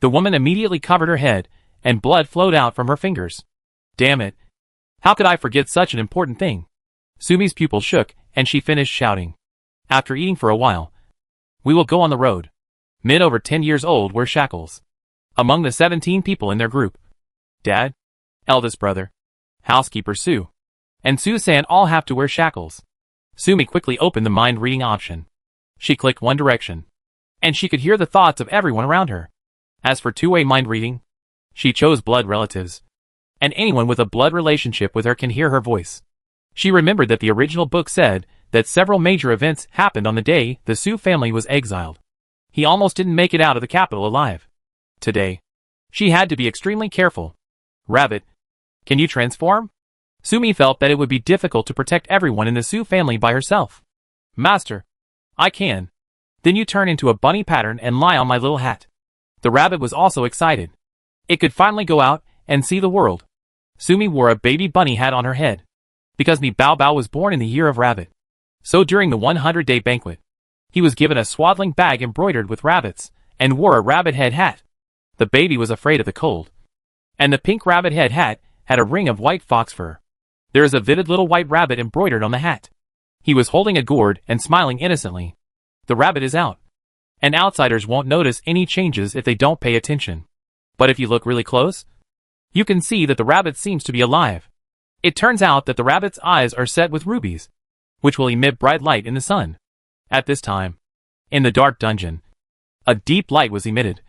The woman immediately covered her head, and blood flowed out from her fingers. Damn it. How could I forget such an important thing? Sumi's pupils shook, and she finished shouting. After eating for a while, we will go on the road. Men over 10 years old wear shackles. Among the 17 people in their group, Dad, eldest brother, housekeeper Sue, and Sue-san all have to wear shackles. Sumi quickly opened the mind-reading option. She clicked one direction, and she could hear the thoughts of everyone around her. As for two-way mind-reading, she chose blood relatives, and anyone with a blood relationship with her can hear her voice. She remembered that the original book said that several major events happened on the day the Sue family was exiled. He almost didn't make it out of the capital alive. Today, she had to be extremely careful. Rabbit, can you transform? Sumi felt that it would be difficult to protect everyone in the Sue family by herself. Master, I can. Then you turn into a bunny pattern and lie on my little hat. The rabbit was also excited. It could finally go out and see the world. Sumi wore a baby bunny hat on her head, because Mi Bao Bao was born in the year of rabbit. So during the 100-day banquet, he was given a swaddling bag embroidered with rabbits, and wore a rabbit head hat. The baby was afraid of the cold, and the pink rabbit head hat had a ring of white fox fur. There is a vivid little white rabbit embroidered on the hat. He was holding a gourd and smiling innocently. The rabbit is out, and outsiders won't notice any changes if they don't pay attention. But if you look really close, you can see that the rabbit seems to be alive. It turns out that the rabbit's eyes are set with rubies, which will emit bright light in the sun. At this time, in the dark dungeon, a deep light was emitted,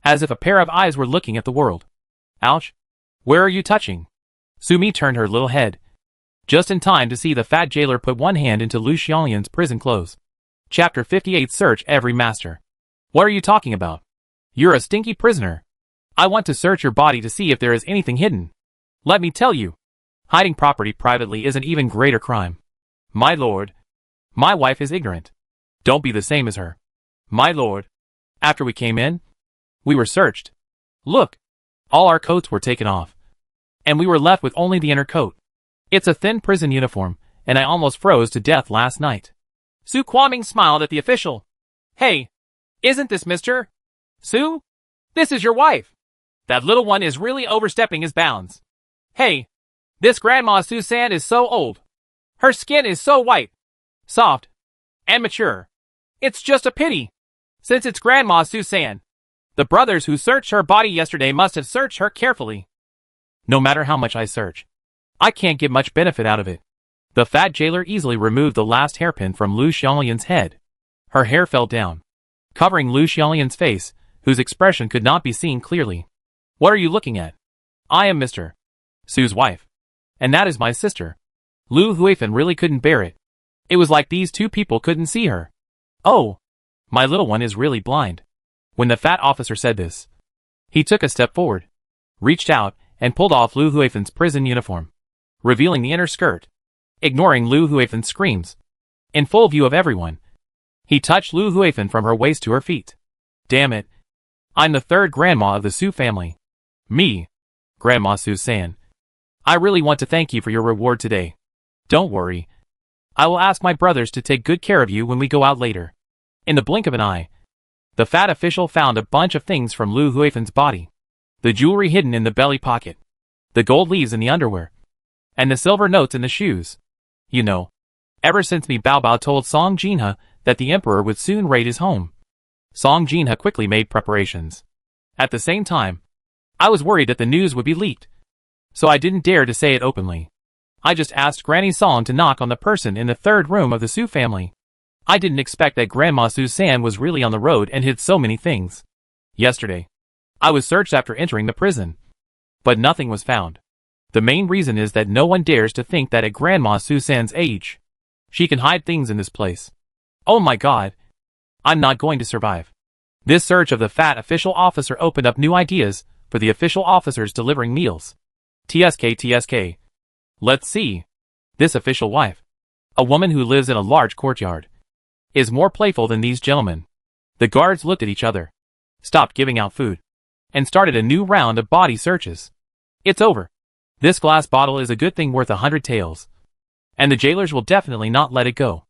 as if a pair of eyes were looking at the world. Ouch! Where are you touching? Sumi turned her little head, just in time to see the fat jailer put one hand into Lu Xiaolian's prison clothes. Chapter 58. Search every master. What are you talking about? You're a stinky prisoner. I want to search your body to see if there is anything hidden. Let me tell you, hiding property privately is an even greater crime. My lord, my wife is ignorant. Don't be the same as her. My lord, after we came in, we were searched. Look, all our coats were taken off, and we were left with only the inner coat. It's a thin prison uniform, and I almost froze to death last night. Su Kwaming smiled at the official. Hey, isn't this Mr. Su? This is your wife. That little one is really overstepping his bounds. Hey, this Grandma Su-san is so old. Her skin is so white, soft, and mature. It's just a pity. Since it's Grandma Su-san, the brothers who searched her body yesterday must have searched her carefully. No matter how much I search, I can't get much benefit out of it. The fat jailer easily removed the last hairpin from Lu Xiaolian's head. Her hair fell down, covering Lu Xiaolian's face, whose expression could not be seen clearly. What are you looking at? I am Mr. Su's wife. And that is my sister. Lu Huifan really couldn't bear it. It was like these two people couldn't see her. Oh, my little one is really blind. When the fat officer said this, he took a step forward, reached out, and pulled off Lu Huifan's prison uniform, revealing the inner skirt. Ignoring Lu Huifan's screams, in full view of everyone, he touched Lu Huifan from her waist to her feet. Damn it. I'm the third grandma of the Su family. Me, Grandma Su-san. I really want to thank you for your reward today. Don't worry. I will ask my brothers to take good care of you when we go out later. In the blink of an eye, the fat official found a bunch of things from Lu Huifan's body. The jewelry hidden in the belly pocket, the gold leaves in the underwear, and the silver notes in the shoes. You know, ever since me Bao Bao told Song Jinha that the emperor would soon raid his home, Song Jinha quickly made preparations. At the same time, I was worried that the news would be leaked, so I didn't dare to say it openly. I just asked Granny Song to knock on the person in the third room of the Su family. I didn't expect that Grandma Su-san was really on the road and hid so many things. Yesterday, I was searched after entering the prison, but nothing was found. The main reason is that no one dares to think that at Grandma Su-san's age, she can hide things in this place. Oh my god. I'm not going to survive. This search of the fat official officer opened up new ideas for the official officers delivering meals. TSK. Let's see. This official wife, a woman who lives in a large courtyard, is more playful than these gentlemen. The guards looked at each other, stopped giving out food, and started a new round of body searches. It's over. This glass bottle is a good thing worth 100 taels. And the jailers will definitely not let it go.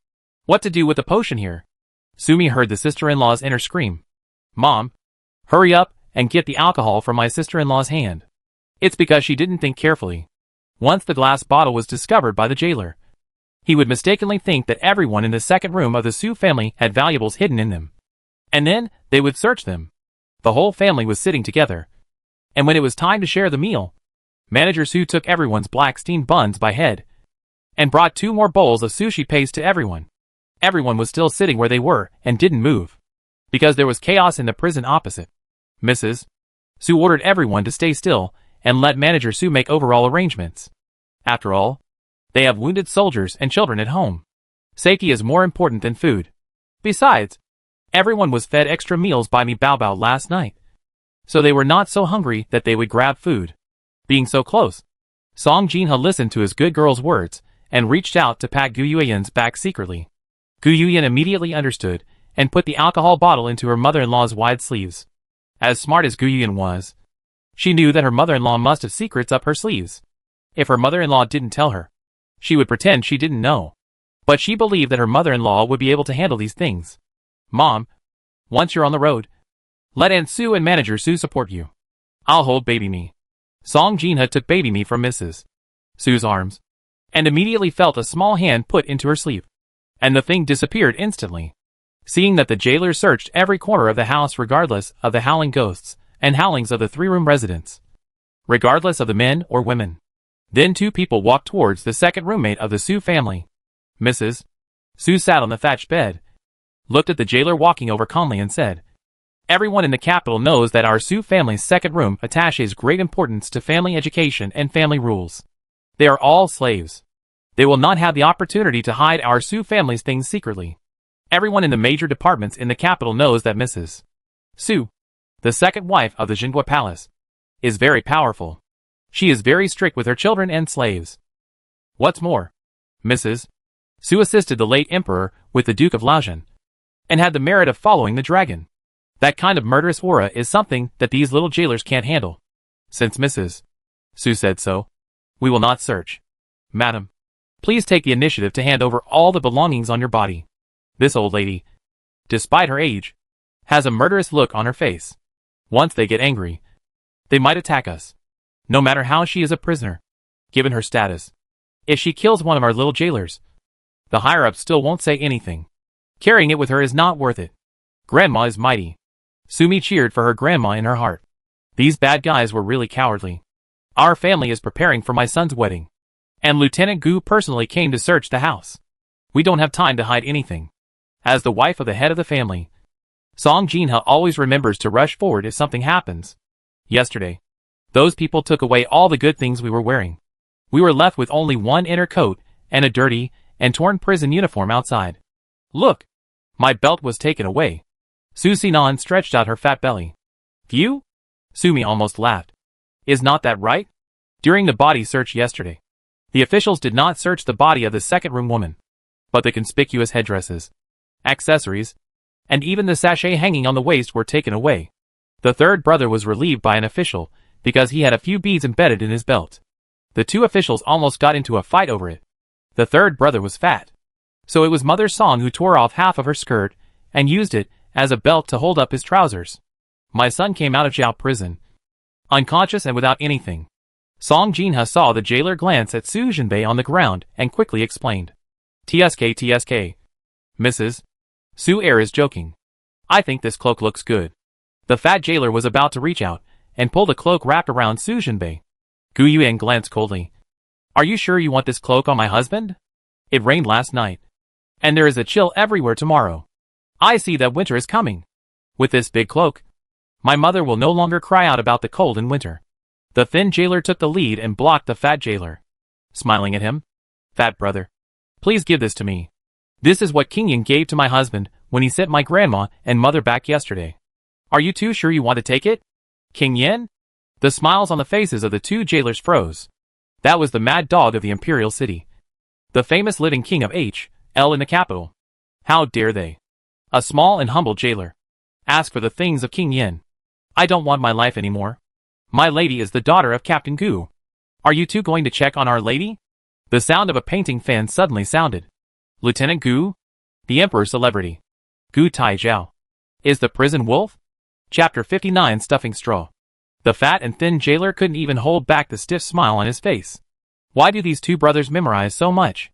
What to do with the potion here? Sumi heard the sister-in-law's inner scream. Mom, hurry up and get the alcohol from my sister-in-law's hand. It's because she didn't think carefully. Once the glass bottle was discovered by the jailer, he would mistakenly think that everyone in the second room of the Su family had valuables hidden in them. And then, they would search them. The whole family was sitting together. And when it was time to share the meal, Manager Su took everyone's black steamed buns by head and brought 2 more bowls of sushi paste to everyone. Everyone was still sitting where they were and didn't move, because there was chaos in the prison opposite. Mrs. Su ordered everyone to stay still and let Manager Su make overall arrangements. After all, they have wounded soldiers and children at home. Safety is more important than food. Besides, everyone was fed extra meals by me Bao Bao last night, so they were not so hungry that they would grab food. Being so close, Song Jinha listened to his good girl's words and reached out to pat Gu Yuyan's back secretly. Gu Yuyan immediately understood and put the alcohol bottle into her mother-in-law's wide sleeves. As smart as Gu Yuyan was, she knew that her mother-in-law must have secrets up her sleeves. If her mother-in-law didn't tell her, she would pretend she didn't know. But she believed that her mother-in-law would be able to handle these things. Mom, once you're on the road, let Aunt Su and Manager Su support you. I'll hold baby me. Song Jinha took baby me from Mrs. Su's arms, and immediately felt a small hand put into her sleeve. And the thing disappeared instantly. Seeing that the jailer searched every corner of the house regardless of the howling ghosts and howlings of the 3-room residence, regardless of the men or women. Then 2 people walked towards the second roommate of the Su family. Mrs. Su sat on the thatched bed, looked at the jailer walking over calmly and said, Everyone in the capital knows that our Su family's second room attaches great importance to family education and family rules. They are all slaves. They will not have the opportunity to hide our Su family's things secretly. Everyone in the major departments in the capital knows that Mrs. Su, the second wife of the Jinhua Palace, is very powerful. She is very strict with her children and slaves. What's more, Mrs. Su assisted the late emperor with the Duke of Laojian, and had the merit of following the dragon. That kind of murderous aura is something that these little jailers can't handle. Since Mrs. Su said so, we will not search. Madam, please take the initiative to hand over all the belongings on your body. This old lady, despite her age, has a murderous look on her face. Once they get angry, they might attack us. No matter how she is a prisoner, given her status. If she kills one of our little jailers, the higher-ups still won't say anything. Carrying it with her is not worth it. Grandma is mighty. Sumi cheered for her grandma in her heart. These bad guys were really cowardly. Our family is preparing for my son's wedding, and Lieutenant Gu personally came to search the house. We don't have time to hide anything. As the wife of the head of the family, Song Jinha always remembers to rush forward if something happens. Yesterday, those people took away all the good things we were wearing. We were left with only one inner coat and a dirty and torn prison uniform outside. Look! My belt was taken away. Su Sinan stretched out her fat belly. Phew? Sumi almost laughed. Is not that right? During the body search yesterday, the officials did not search the body of the second-room woman, but the conspicuous headdresses, accessories, and even the sachet hanging on the waist were taken away. The third brother was relieved by an official because he had a few beads embedded in his belt. The two officials almost got into a fight over it. The third brother was fat, so it was Mother Song who tore off half of her skirt and used it as a belt to hold up his trousers. My son came out of jail prison, unconscious and without anything. Song Jinha saw the jailer glance at Su Jinbei on the ground and quickly explained. TSK. Mrs. Su Air is joking. I think this cloak looks good. The fat jailer was about to reach out and pull the cloak wrapped around Su Jinbei. Gu Yuan glanced coldly. Are you sure you want this cloak on my husband? It rained last night, and there is a chill everywhere tomorrow. I see that winter is coming. With this big cloak, my mother will no longer cry out about the cold in winter. The thin jailer took the lead and blocked the fat jailer, smiling at him. Fat brother, please give this to me. This is what King Yin gave to my husband when he sent my grandma and mother back yesterday. Are you too sure you want to take it? King Yin? The smiles on the faces of the two jailers froze. That was the mad dog of the Imperial city. The famous living king of H.L. in the capital. How dare they? A small and humble jailer ask for the things of King Yin. I don't want my life anymore. My lady is the daughter of Captain Gu. Are you two going to check on our lady? The sound of a painting fan suddenly sounded. Lieutenant Gu? The Emperor's celebrity. Gu Taijiao. Is the prison wolf? Chapter 59 Stuffing Straw. The fat and thin jailer couldn't even hold back the stiff smile on his face. Why do these two brothers memorize so much?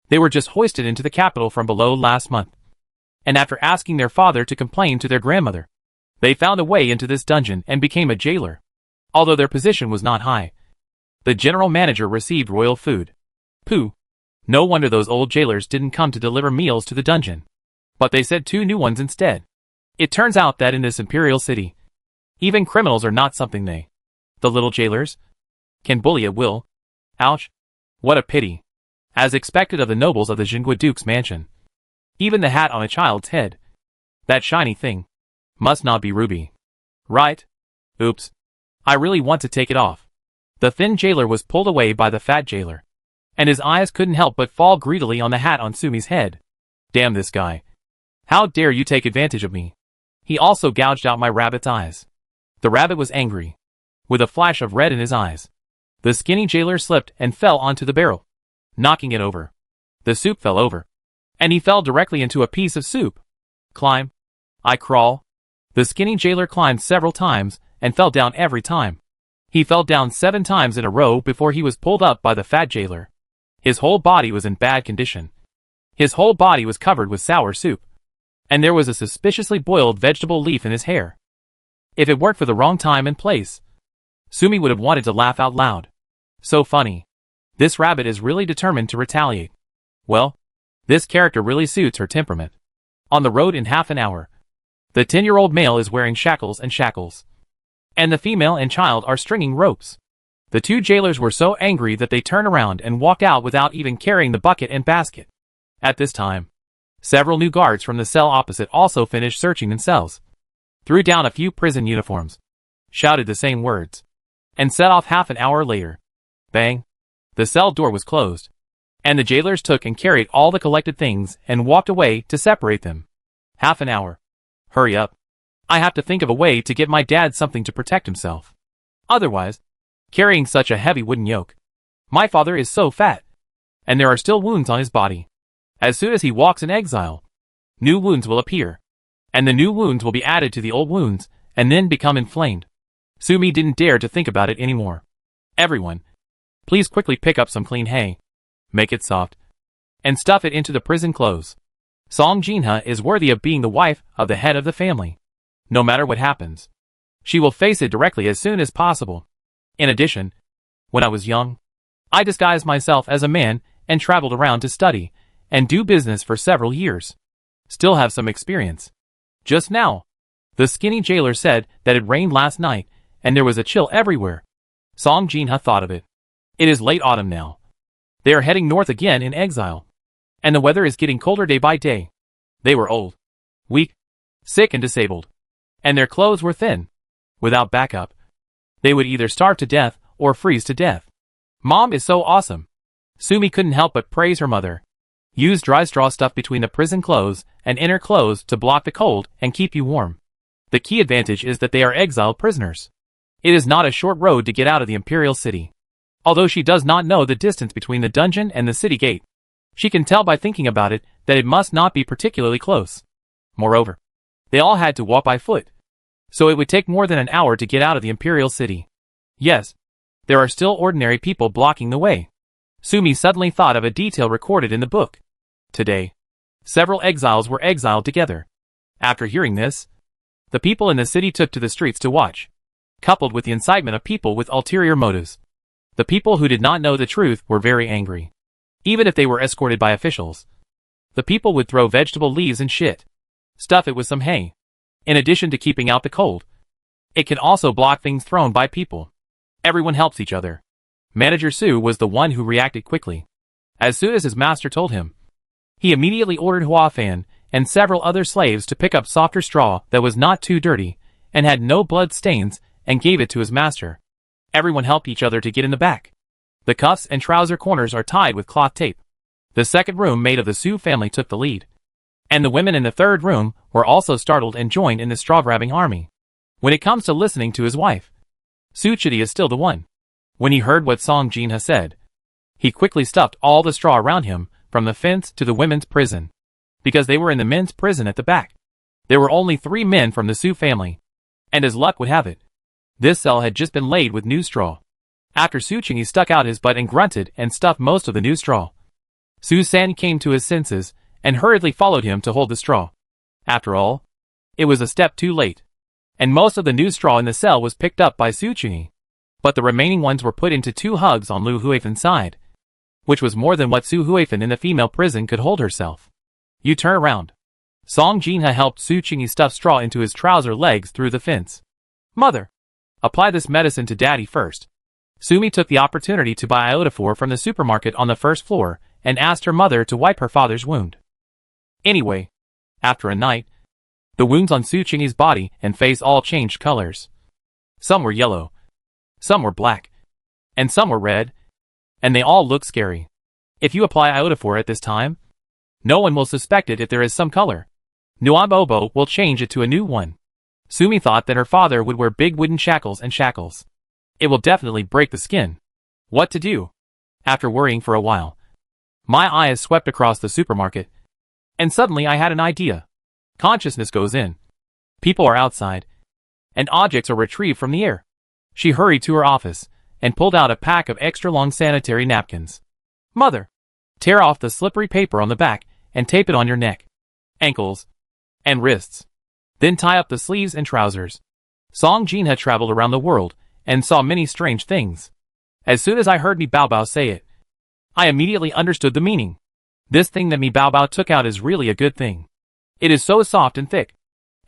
They were just hoisted into the capital from below last month. And after asking their father to complain to their grandmother, they found a way into this dungeon and became a jailer. Although their position was not high, the general manager received royal food. Pooh. No wonder those old jailers didn't come to deliver meals to the dungeon. But they sent 2 new ones instead. It turns out that in this Imperial city, even criminals are not something the little jailers, can bully at will. Ouch. What a pity. As expected of the nobles of the Jingua Duke's mansion. Even the hat on a child's head, that shiny thing, must not be ruby. Right? Oops. I really want to take it off. The thin jailer was pulled away by the fat jailer, and his eyes couldn't help but fall greedily on the hat on Sumi's head. Damn this guy. How dare you take advantage of me? He also gouged out my rabbit's eyes. The rabbit was angry, with a flash of red in his eyes. The skinny jailer slipped and fell onto the barrel, knocking it over. The soup fell over, and he fell directly into a piece of soup. Climb. I crawl. The skinny jailer climbed several times and fell down every time. He fell down 7 times in a row before he was pulled up by the fat jailer. His whole body was in bad condition. His whole body was covered with sour soup, and there was a suspiciously boiled vegetable leaf in his hair. If it weren't for the wrong time and place, Sumi would have wanted to laugh out loud. So funny. This rabbit is really determined to retaliate. Well, this character really suits her temperament. On the road in half an hour, the 10-year-old male is wearing shackles, and the female and child are stringing ropes. The 2 jailers were so angry that they turned around and walked out without even carrying the bucket and basket. At this time, several new guards from the cell opposite also finished searching themselves, threw down a few prison uniforms, shouted the same words, and set off half an hour later. Bang! The cell door was closed, and the jailers took and carried all the collected things and walked away to separate them. Half an hour. Hurry up. I have to think of a way to get my dad something to protect himself. Otherwise, carrying such a heavy wooden yoke. My father is so fat, and there are still wounds on his body. As soon as he walks in exile, new wounds will appear. And the new wounds will be added to the old wounds, and then become inflamed. Sumi didn't dare to think about it anymore. Everyone, please quickly pick up some clean hay. Make it soft. And stuff it into the prison clothes. Song Jinha is worthy of being the wife of the head of the family. No matter what happens, she will face it directly as soon as possible. In addition, when I was young, I disguised myself as a man and traveled around to study and do business for several years. Still have some experience. Just now, the skinny jailer said that it rained last night and there was a chill everywhere. Song Jinha thought of it. It is late autumn now. They are heading north again in exile. And the weather is getting colder day by day. They were old, weak, sick and disabled. And their clothes were thin. Without backup, they would either starve to death or freeze to death. Mom is so awesome. Sumi couldn't help but praise her mother. Use dry straw stuffed between the prison clothes and inner clothes to block the cold and keep you warm. The key advantage is that they are exiled prisoners. It is not a short road to get out of the Imperial city. Although she does not know the distance between the dungeon and the city gate, she can tell by thinking about it that it must not be particularly close. Moreover, they all had to walk by foot, so it would take more than an hour to get out of the Imperial city. Yes, there are still ordinary people blocking the way. Sumi suddenly thought of a detail recorded in the book. Today, several exiles were exiled together. After hearing this, the people in the city took to the streets to watch, coupled with the incitement of people with ulterior motives. The people who did not know the truth were very angry. Even if they were escorted by officials, the people would throw vegetable leaves and shit. Stuff it with some hay. In addition to keeping out the cold, it can also block things thrown by people. Everyone helps each other. Manager Su was the one who reacted quickly. As soon as his master told him, he immediately ordered Hua Fan and several other slaves to pick up softer straw that was not too dirty and had no blood stains and gave it to his master. Everyone helped each other to get in the back. The cuffs and trouser corners are tied with cloth tape. The second room mate of the Su family took the lead. And the women in the third room were also startled and joined in the straw-grabbing army. When it comes to listening to his wife, Su Chidi is still the one. When he heard what Song Jinha said, he quickly stuffed all the straw around him, from the fence to the women's prison. Because they were in the men's prison at the back. There were only 3 men from the Su family. And as luck would have it, this cell had just been laid with new straw. After Su Chidi stuck out his butt and grunted and stuffed most of the new straw, Su San came to his senses and hurriedly followed him to hold the straw. After all, it was a step too late. And most of the new straw in the cell was picked up by Su Chidi. But the remaining ones were put into 2 hugs on Lu Huifan's side, which was more than what Su Huifan in the female prison could hold herself. You turn around. Song Jinha helped Su Chidi stuff straw into his trouser legs through the fence. Mother, apply this medicine to Daddy first. Sumi took the opportunity to buy iodophor from the supermarket on the first floor and asked her mother to wipe her father's wound. Anyway, after a night, the wounds on Su Chidi's body and face all changed colors. Some were yellow, some were black, and some were red, and they all look scary. If you apply iodophor at this time, no one will suspect it if there is some color. Nuabobo will change it to a new one. Sumi thought that her father would wear big wooden shackles and shackles. It will definitely break the skin. What to do? After worrying for a while, my eyes swept across the supermarket, and suddenly I had an idea. Consciousness goes in. People are outside, and objects are retrieved from the air. She hurried to her office and pulled out a pack of extra-long sanitary napkins. Mother, tear off the slippery paper on the back and tape it on your neck, ankles, and wrists. Then tie up the sleeves and trousers. Song Jinha traveled around the world and saw many strange things. As soon as I heard Mi Bao Bao say it, I immediately understood the meaning. This thing that Mi Bao Bao took out is really a good thing. It is so soft and thick,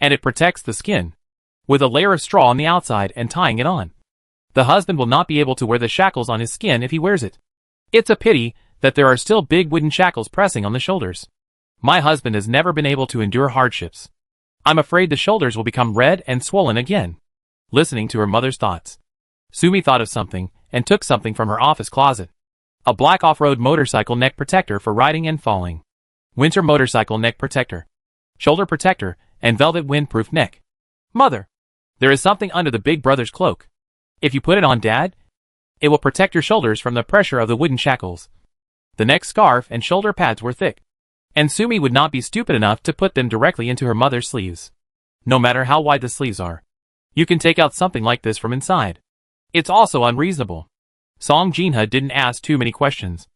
and it protects the skin, with a layer of straw on the outside and tying it on. The husband will not be able to wear the shackles on his skin if he wears it. It's a pity that there are still big wooden shackles pressing on the shoulders. My husband has never been able to endure hardships. I'm afraid the shoulders will become red and swollen again. Listening to her mother's thoughts, Sumi thought of something and took something from her office closet. A black off-road motorcycle neck protector for riding and falling. Winter motorcycle neck protector. Shoulder protector and velvet windproof neck. Mother, there is something under the big brother's cloak. If you put it on, Dad, it will protect your shoulders from the pressure of the wooden shackles. The neck scarf and shoulder pads were thick. and Sumi would not be stupid enough to put them directly into her mother's sleeves. No matter how wide the sleeves are, you can take out something like this from inside. It's also unreasonable. Song Jinha didn't ask too many questions,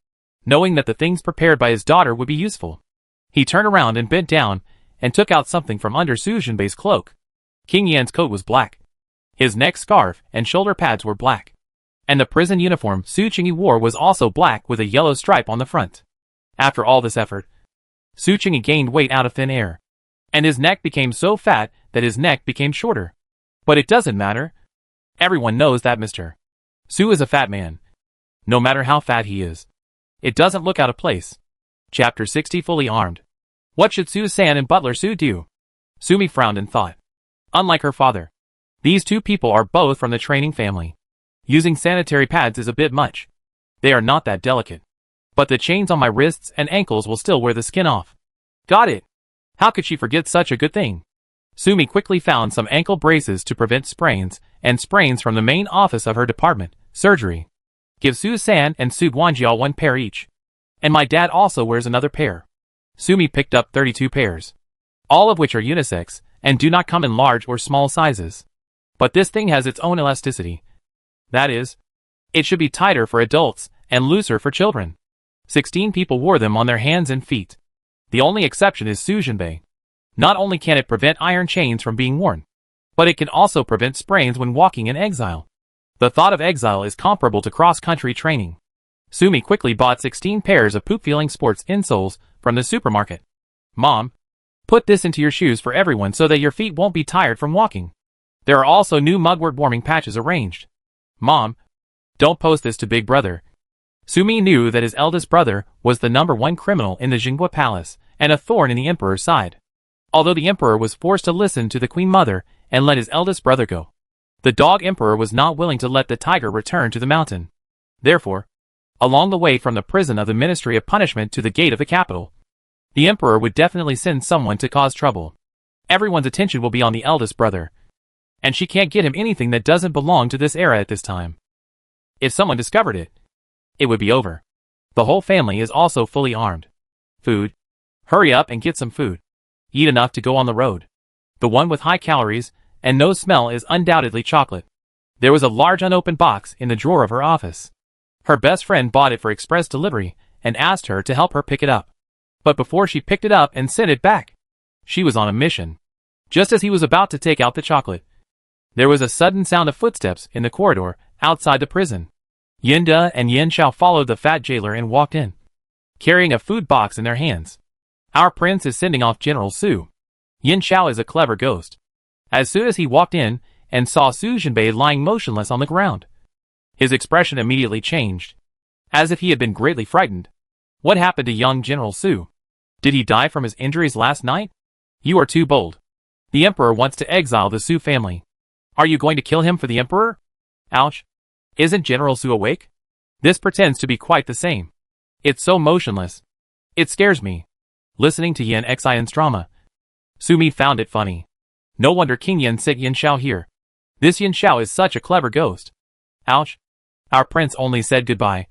knowing that the things prepared by his daughter would be useful. He turned around and bent down and took out something from under Su Jinbei's cloak. King Yan's coat was black. His neck scarf and shoulder pads were black. And the prison uniform Su Qingyi wore was also black with a yellow stripe on the front. After all this effort, Su Qingyi gained weight out of thin air, and his neck became so fat that his neck became shorter. But it doesn't matter. Everyone knows that Mr. Su is a fat man. No matter how fat he is, it doesn't look out of place. Chapter 60 Fully Armed. What should Su-san and Butler Su do? Sumi frowned and thought. Unlike her father, these two people are both from the training family. Using sanitary pads is a bit much. They are not that delicate. But the chains on my wrists and ankles will still wear the skin off. Got it. How could she forget such a good thing? Sumi quickly found some ankle braces to prevent sprains from the main office of her department, surgery. Give Su-san and Su Guangjiao one pair each. And my dad also wears another pair. Sumi picked up 32 pairs, all of which are unisex and do not come in large or small sizes. But this thing has its own elasticity. That is, it should be tighter for adults and looser for children. 16 people wore them on their hands and feet. The only exception is Su Jinbei. Not only can it prevent iron chains from being worn, but it can also prevent sprains when walking in Exile. The thought of Exile is comparable to cross-country training. Sumi quickly bought 16 pairs of poop-feeling sports insoles from the supermarket. Mom, put this into your shoes for everyone so that your feet won't be tired from walking. There are also new mugwort warming patches arranged. Mom, don't post this to Big Brother. Sumi knew that his eldest brother was the #1 criminal in the Jinghua Palace and a thorn in the Emperor's side. Although the Emperor was forced to listen to the Queen Mother and let his eldest brother go, the Dog Emperor was not willing to let the tiger return to the mountain. Therefore, along the way from the prison of the Ministry of Punishment to the gate of the capital, the Emperor would definitely send someone to cause trouble. Everyone's attention will be on the eldest brother, and she can't get him anything that doesn't belong to this era at this time. If someone discovered it, it would be over. The whole family is also fully armed. Food. Hurry up and get some food. Eat enough to go on the road. The one with high calories and no smell is undoubtedly chocolate. There was a large unopened box in the drawer of her office. Her best friend bought it for express delivery and asked her to help her pick it up. But before she picked it up and sent it back, she was on a mission. Just as he was about to take out the chocolate, there was a sudden sound of footsteps in the corridor outside the prison. Yin De and Yin Xiao followed the fat jailer and walked in, carrying a food box in their hands. Our prince is sending off General Su. Yin Xiao is a clever ghost. As soon as he walked in and saw Su Jinbei lying motionless on the ground, his expression immediately changed, as if he had been greatly frightened. What happened to young General Su? Did he die from his injuries last night? You are too bold. The Emperor wants to exile the Su family. Are you going to kill him for the Emperor? Ouch. Isn't General Su awake? This pretends to be quite the same. It's so motionless. It scares me. Listening to Yin Xian's drama, Sumi found it funny. No wonder King Yin sent Yin Xiao here. This Yin Xiao is such a clever ghost. Ouch. Our prince only said goodbye,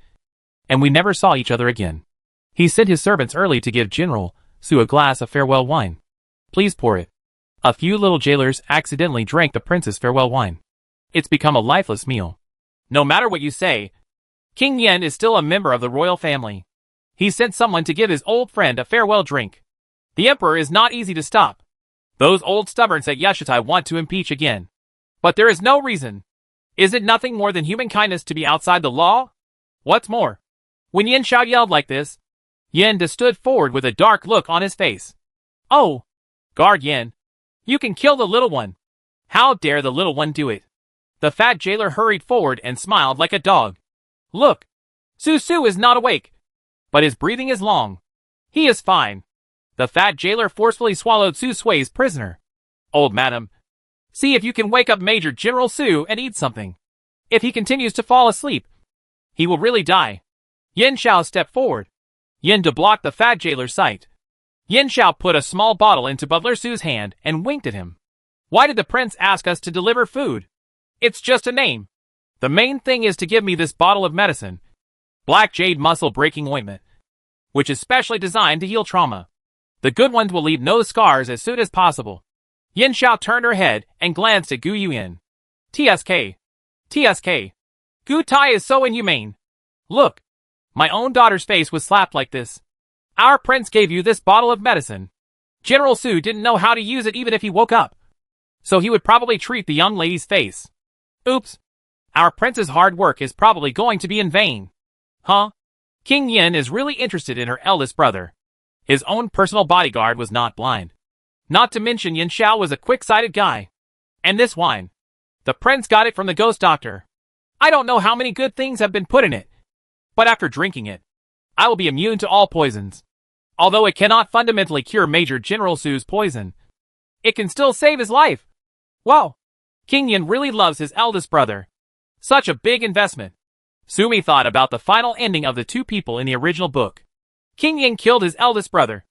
and we never saw each other again. He sent his servants early to give General Su a glass of farewell wine. Please pour it. A few little jailers accidentally drank the prince's farewell wine. It's become a lifeless meal. No matter what you say, King Yin is still a member of the royal family. He sent someone to give his old friend a farewell drink. The Emperor is not easy to stop. Those old stubborns at Yashitai want to impeach again. But there is no reason. Is it nothing more than human kindness to be outside the law? What's more, when Yin Xiao yelled like this, Yin De stood forward with a dark look on his face. Oh! Guard Yin. You can kill the little one. How dare the little one do it? The fat jailer hurried forward and smiled like a dog. Look! Su is not awake, but his breathing is long. He is fine. The fat jailer forcefully swallowed Su Sui's prisoner. Old madam, see if you can wake up Major General Su and eat something. If he continues to fall asleep, he will really die. Yin Xiao stepped forward. Yin De blocked the fat jailer's sight. Yin Xiao put a small bottle into Butler Su's hand and winked at him. Why did the prince ask us to deliver food? It's just a name. The main thing is to give me this bottle of medicine. Black Jade Muscle Breaking Ointment, which is specially designed to heal trauma. The good ones will leave no scars as soon as possible. Yin Xiao turned her head and glanced at Gu Yuan. TSK. TSK. Gu Tai is so inhumane. Look. My own daughter's face was slapped like this. Our prince gave you this bottle of medicine. General Su didn't know how to use it even if he woke up. So he would probably treat the young lady's face. Oops. Our prince's hard work is probably going to be in vain. Huh? King Yin is really interested in her eldest brother. His own personal bodyguard was not blind. Not to mention Yin Xiao was a quick-sighted guy. And this wine. The prince got it from the ghost doctor. I don't know how many good things have been put in it. But after drinking it, I will be immune to all poisons. Although it cannot fundamentally cure Major General Su's poison, it can still save his life. Wow. King Yin really loves his eldest brother. Such a big investment. Sumi thought about the final ending of the two people in the original book. King Yin killed his eldest brother,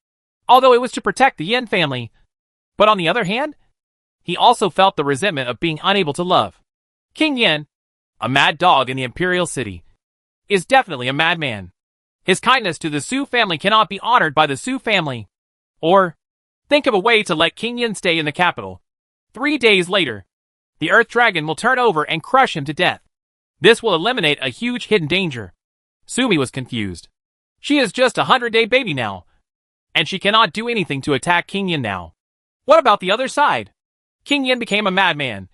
although it was to protect the Yin family. But on the other hand, he also felt the resentment of being unable to love. King Yin, a mad dog in the Imperial city, is definitely a madman. His kindness to the Su family cannot be honored by the Su family. Or, think of a way to let King Yin stay in the capital. 3 days later, the Earth Dragon will turn over and crush him to death. This will eliminate a huge hidden danger. Sumi was confused. She is just a 100-day baby now, and she cannot do anything to attack King Yin now. What about the other side? King Yin became a madman,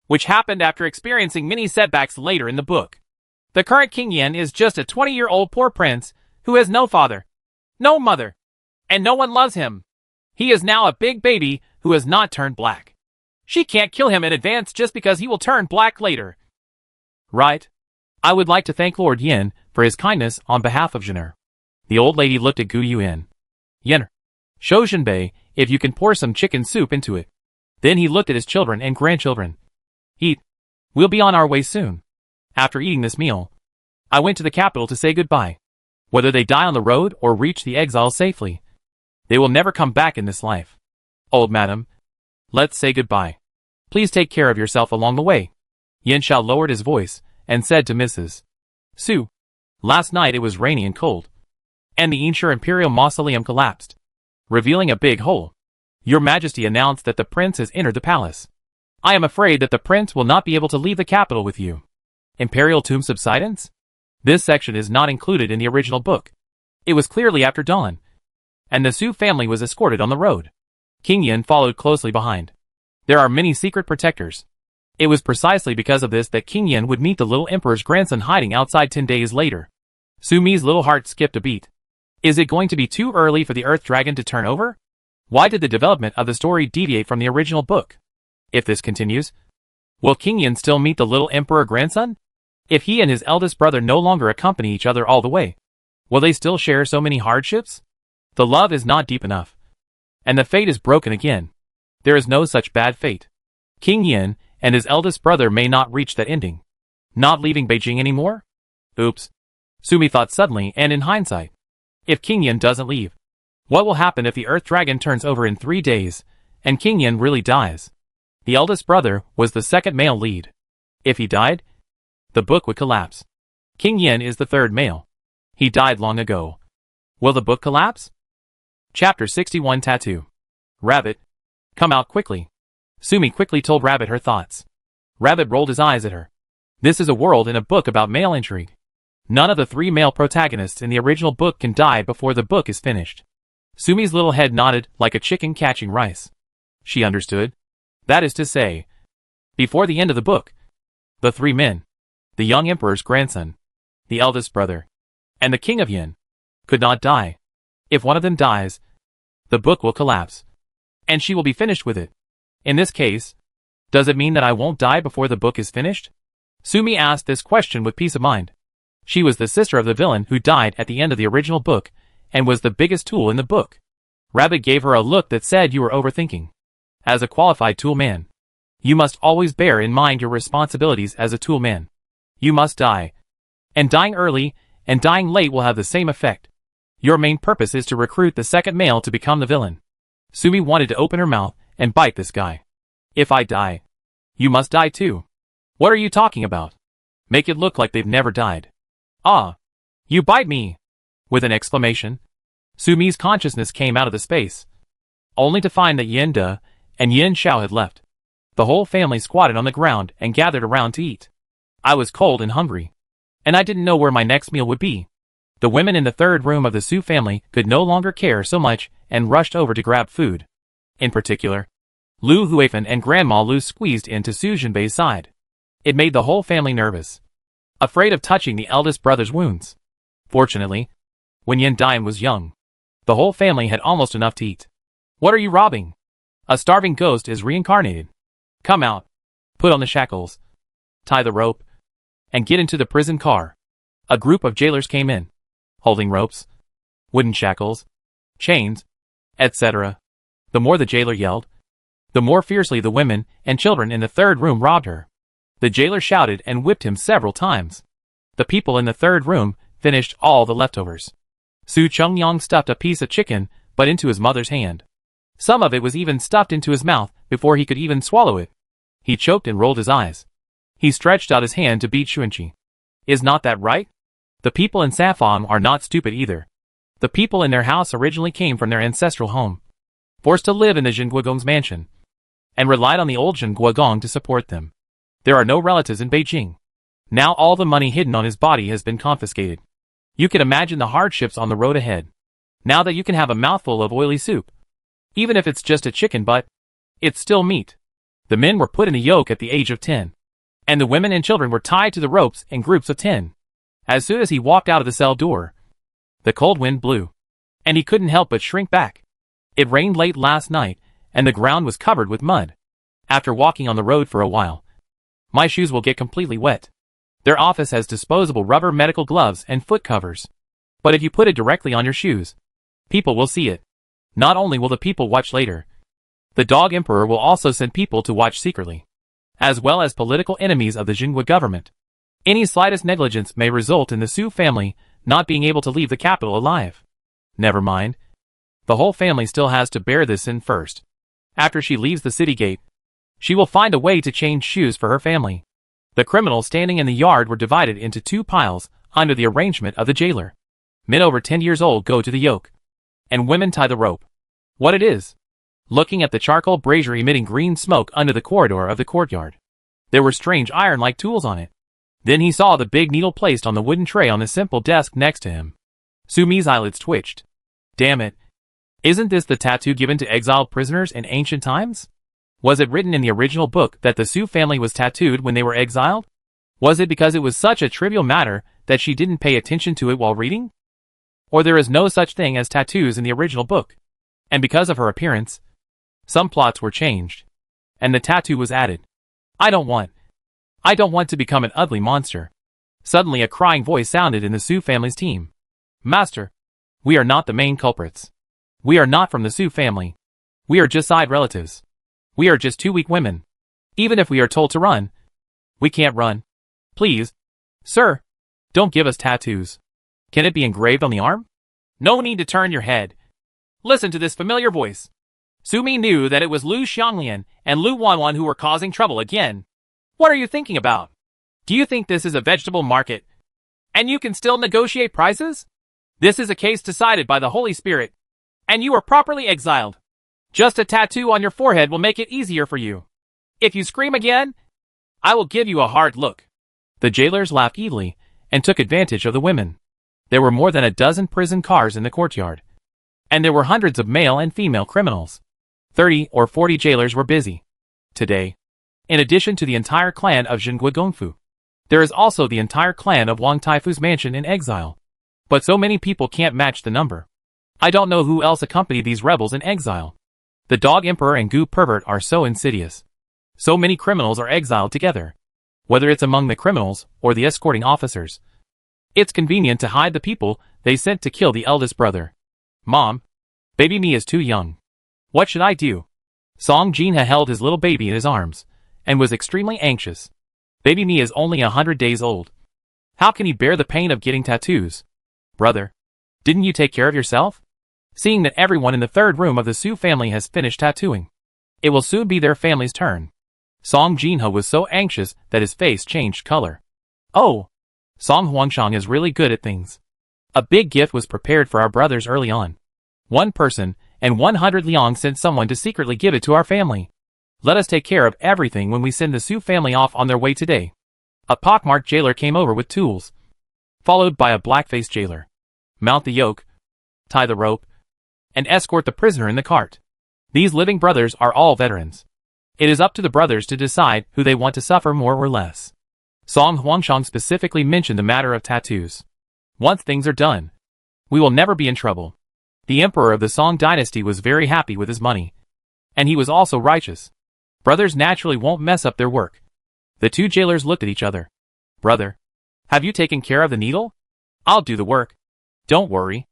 which happened after experiencing many setbacks later in the book. The current King Yin is just a 20-year-old poor prince who has no father, no mother, and no one loves him. He is now a big baby who has not turned black. She can't kill him in advance just because he will turn black later. Right. I would like to thank Lord Yin for his kindness on behalf of Jin'er. The old lady looked at Gu Yuan. Yin, show Jinbei if you can pour some chicken soup into it. Then he looked at his children and grandchildren. Eat. We'll be on our way soon. After eating this meal, I went to the capital to say goodbye. Whether they die on the road or reach the exile safely, they will never come back in this life. Old madam, let's say goodbye. Please take care of yourself along the way. Yin Xiao lowered his voice and said to Mrs. Su, last night it was rainy and cold, and the ancient Imperial mausoleum collapsed, revealing a big hole. Your Majesty announced that the prince has entered the palace. I am afraid that the prince will not be able to leave the capital with you. Imperial tomb subsidence? This section is not included in the original book. It was clearly after dawn, and the Su family was escorted on the road. King Yin followed closely behind. There are many secret protectors. It was precisely because of this that King Yin would meet the little emperor's grandson hiding outside 10 days later. Sumi's little heart skipped a beat. Is it going to be too early for the Earth Dragon to turn over? Why did the development of the story deviate from the original book? If this continues, will King Yin still meet the little emperor grandson? If he and his eldest brother no longer accompany each other all the way, will they still share so many hardships? The love is not deep enough, and the fate is broken again. There is no such bad fate. King Yin and his eldest brother may not reach that ending. Not leaving Beijing anymore? Oops. Sumi thought suddenly and in hindsight. If King Yin doesn't leave, what will happen if the Earth Dragon turns over in 3 days, and King Yin really dies? The eldest brother was the second male lead. If he died, the book would collapse. King Yin is the third male. He died long ago. Will the book collapse? Chapter 61 Tattoo. Rabbit, come out quickly. Sumi quickly told Rabbit her thoughts. Rabbit rolled his eyes at her. This is a world in a book about male intrigue. None of the 3 male protagonists in the original book can die before the book is finished. Sumi's little head nodded like a chicken catching rice. She understood. That is to say, before the end of the book, the 3 men, the young emperor's grandson, the eldest brother, and the king of Yin, could not die. If one of them dies, the book will collapse, and she will be finished with it. In this case, does it mean that I won't die before the book is finished? Sumi asked this question with peace of mind. She was the sister of the villain who died at the end of the original book, and was the biggest tool in the book. Rabbit gave her a look that said you were overthinking. As a qualified tool man, you must always bear in mind your responsibilities as a tool man. You must die. And dying early and dying late will have the same effect. Your main purpose is to recruit the second male to become the villain. Sumi wanted to open her mouth and bite this guy. If I die, you must die too. What are you talking about? Make it look like they've never died. Ah, you bite me! With an exclamation, Sumi's consciousness came out of the space, only to find that Yin De and Yin Xiao had left. The whole family squatted on the ground and gathered around to eat. I was cold and hungry, and I didn't know where my next meal would be. The women in the third room of the Su family could no longer care so much and rushed over to grab food. In particular, Lu Huifan and Grandma Lu squeezed into Su Jinbei's side. It made the whole family nervous, afraid of touching the eldest brother's wounds. Fortunately, when Yin Dian was young, the whole family had almost enough to eat. What are you robbing? A starving ghost is reincarnated. Come out, put on the shackles, tie the rope, and get into the prison car. A group of jailers came in, holding ropes, wooden shackles, chains, etc. The more the jailer yelled, the more fiercely the women and children in the third room robbed her. The jailer shouted and whipped him several times. The people in the third room finished all the leftovers. Su Chengyang stuffed a piece of chicken but into his mother's hand. Some of it was even stuffed into his mouth before he could even swallow it. He choked and rolled his eyes. He stretched out his hand to beat Xuanqi. Is not that right? The people in Safong are not stupid either. The people in their house originally came from their ancestral home, forced to live in the Zhenguogong's mansion, and relied on the old Zhenguogong to support them. There are no relatives in Beijing. Now all the money hidden on his body has been confiscated. You can imagine the hardships on the road ahead. Now that you can have a mouthful of oily soup, even if it's just a chicken butt, it's still meat. The men were put in a yoke at the age of 10, and the women and children were tied to the ropes in groups of 10. As soon as he walked out of the cell door, the cold wind blew, and he couldn't help but shrink back. It rained late last night, and the ground was covered with mud. After walking on the road for a while, my shoes will get completely wet. Their office has disposable rubber medical gloves and foot covers. But if you put it directly on your shoes, people will see it. Not only will the people watch later, the dog emperor will also send people to watch secretly, as well as political enemies of the Xinhua government. Any slightest negligence may result in the Su family not being able to leave the capital alive. Never mind. The whole family still has to bear this sin first. After she leaves the city gate, she will find a way to change shoes for her family. The criminals standing in the yard were divided into 2 piles under the arrangement of the jailer. Men over 10 years old go to the yoke, and women tie the rope. What it is? Looking at the charcoal brazier emitting green smoke under the corridor of the courtyard, there were strange iron-like tools on it. Then he saw the big needle placed on the wooden tray on the simple desk next to him. Sumi's eyelids twitched. Damn it. Isn't this the tattoo given to exiled prisoners in ancient times? Was it written in the original book that the Su family was tattooed when they were exiled? Was it because it was such a trivial matter that she didn't pay attention to it while reading? Or there is no such thing as tattoos in the original book, and because of her appearance, some plots were changed, and the tattoo was added. I don't want to become an ugly monster. Suddenly a crying voice sounded in the Su family's team. Master, we are not the main culprits. We are not from the Su family. We are just side relatives. We are just 2 weak women. Even if we are told to run, we can't run. Please, sir, don't give us tattoos. Can it be engraved on the arm? No need to turn your head. Listen to this familiar voice. Sumi knew that it was Lu Xianglian and Lu Wanwan who were causing trouble again. What are you thinking about? Do you think this is a vegetable market, and you can still negotiate prices? This is a case decided by the Holy Spirit, and you are properly exiled. Just a tattoo on your forehead will make it easier for you. If you scream again, I will give you a hard look. The jailers laughed evilly and took advantage of the women. There were more than a dozen prison cars in the courtyard, and there were hundreds of male and female criminals. 30 or 40 jailers were busy. Today, in addition to the entire clan of Zhenghua Gongfu, there is also the entire clan of Wang Taifu's mansion in exile. But so many people can't match the number. I don't know who else accompanied these rebels in exile. The dog emperor and goo pervert are so insidious. So many criminals are exiled together, whether it's among the criminals or the escorting officers. It's convenient to hide the people they sent to kill the eldest brother. Mom, baby me is too young. What should I do? Song Jinha held his little baby in his arms and was extremely anxious. Baby me is only 100 days old. How can he bear the pain of getting tattoos? Brother, didn't you take care of yourself? Seeing that everyone in the third room of the Su family has finished tattooing, it will soon be their family's turn. Song Jinha was so anxious that his face changed color. Oh, Song Huangshang is really good at things. A big gift was prepared for our brothers early on. One person, and 100 liang sent someone to secretly give it to our family. Let us take care of everything when we send the Su family off on their way today. A pockmarked jailer came over with tools, followed by a black-faced jailer. Mount the yoke, tie the rope, and escort the prisoner in the cart. These living brothers are all veterans. It is up to the brothers to decide who they want to suffer more or less. Song Huangshang specifically mentioned the matter of tattoos. Once things are done, we will never be in trouble. The emperor of the Song dynasty was very happy with his money, and he was also righteous. Brothers naturally won't mess up their work. The two jailers looked at each other. Brother, have you taken care of the needle? I'll do the work. Don't worry.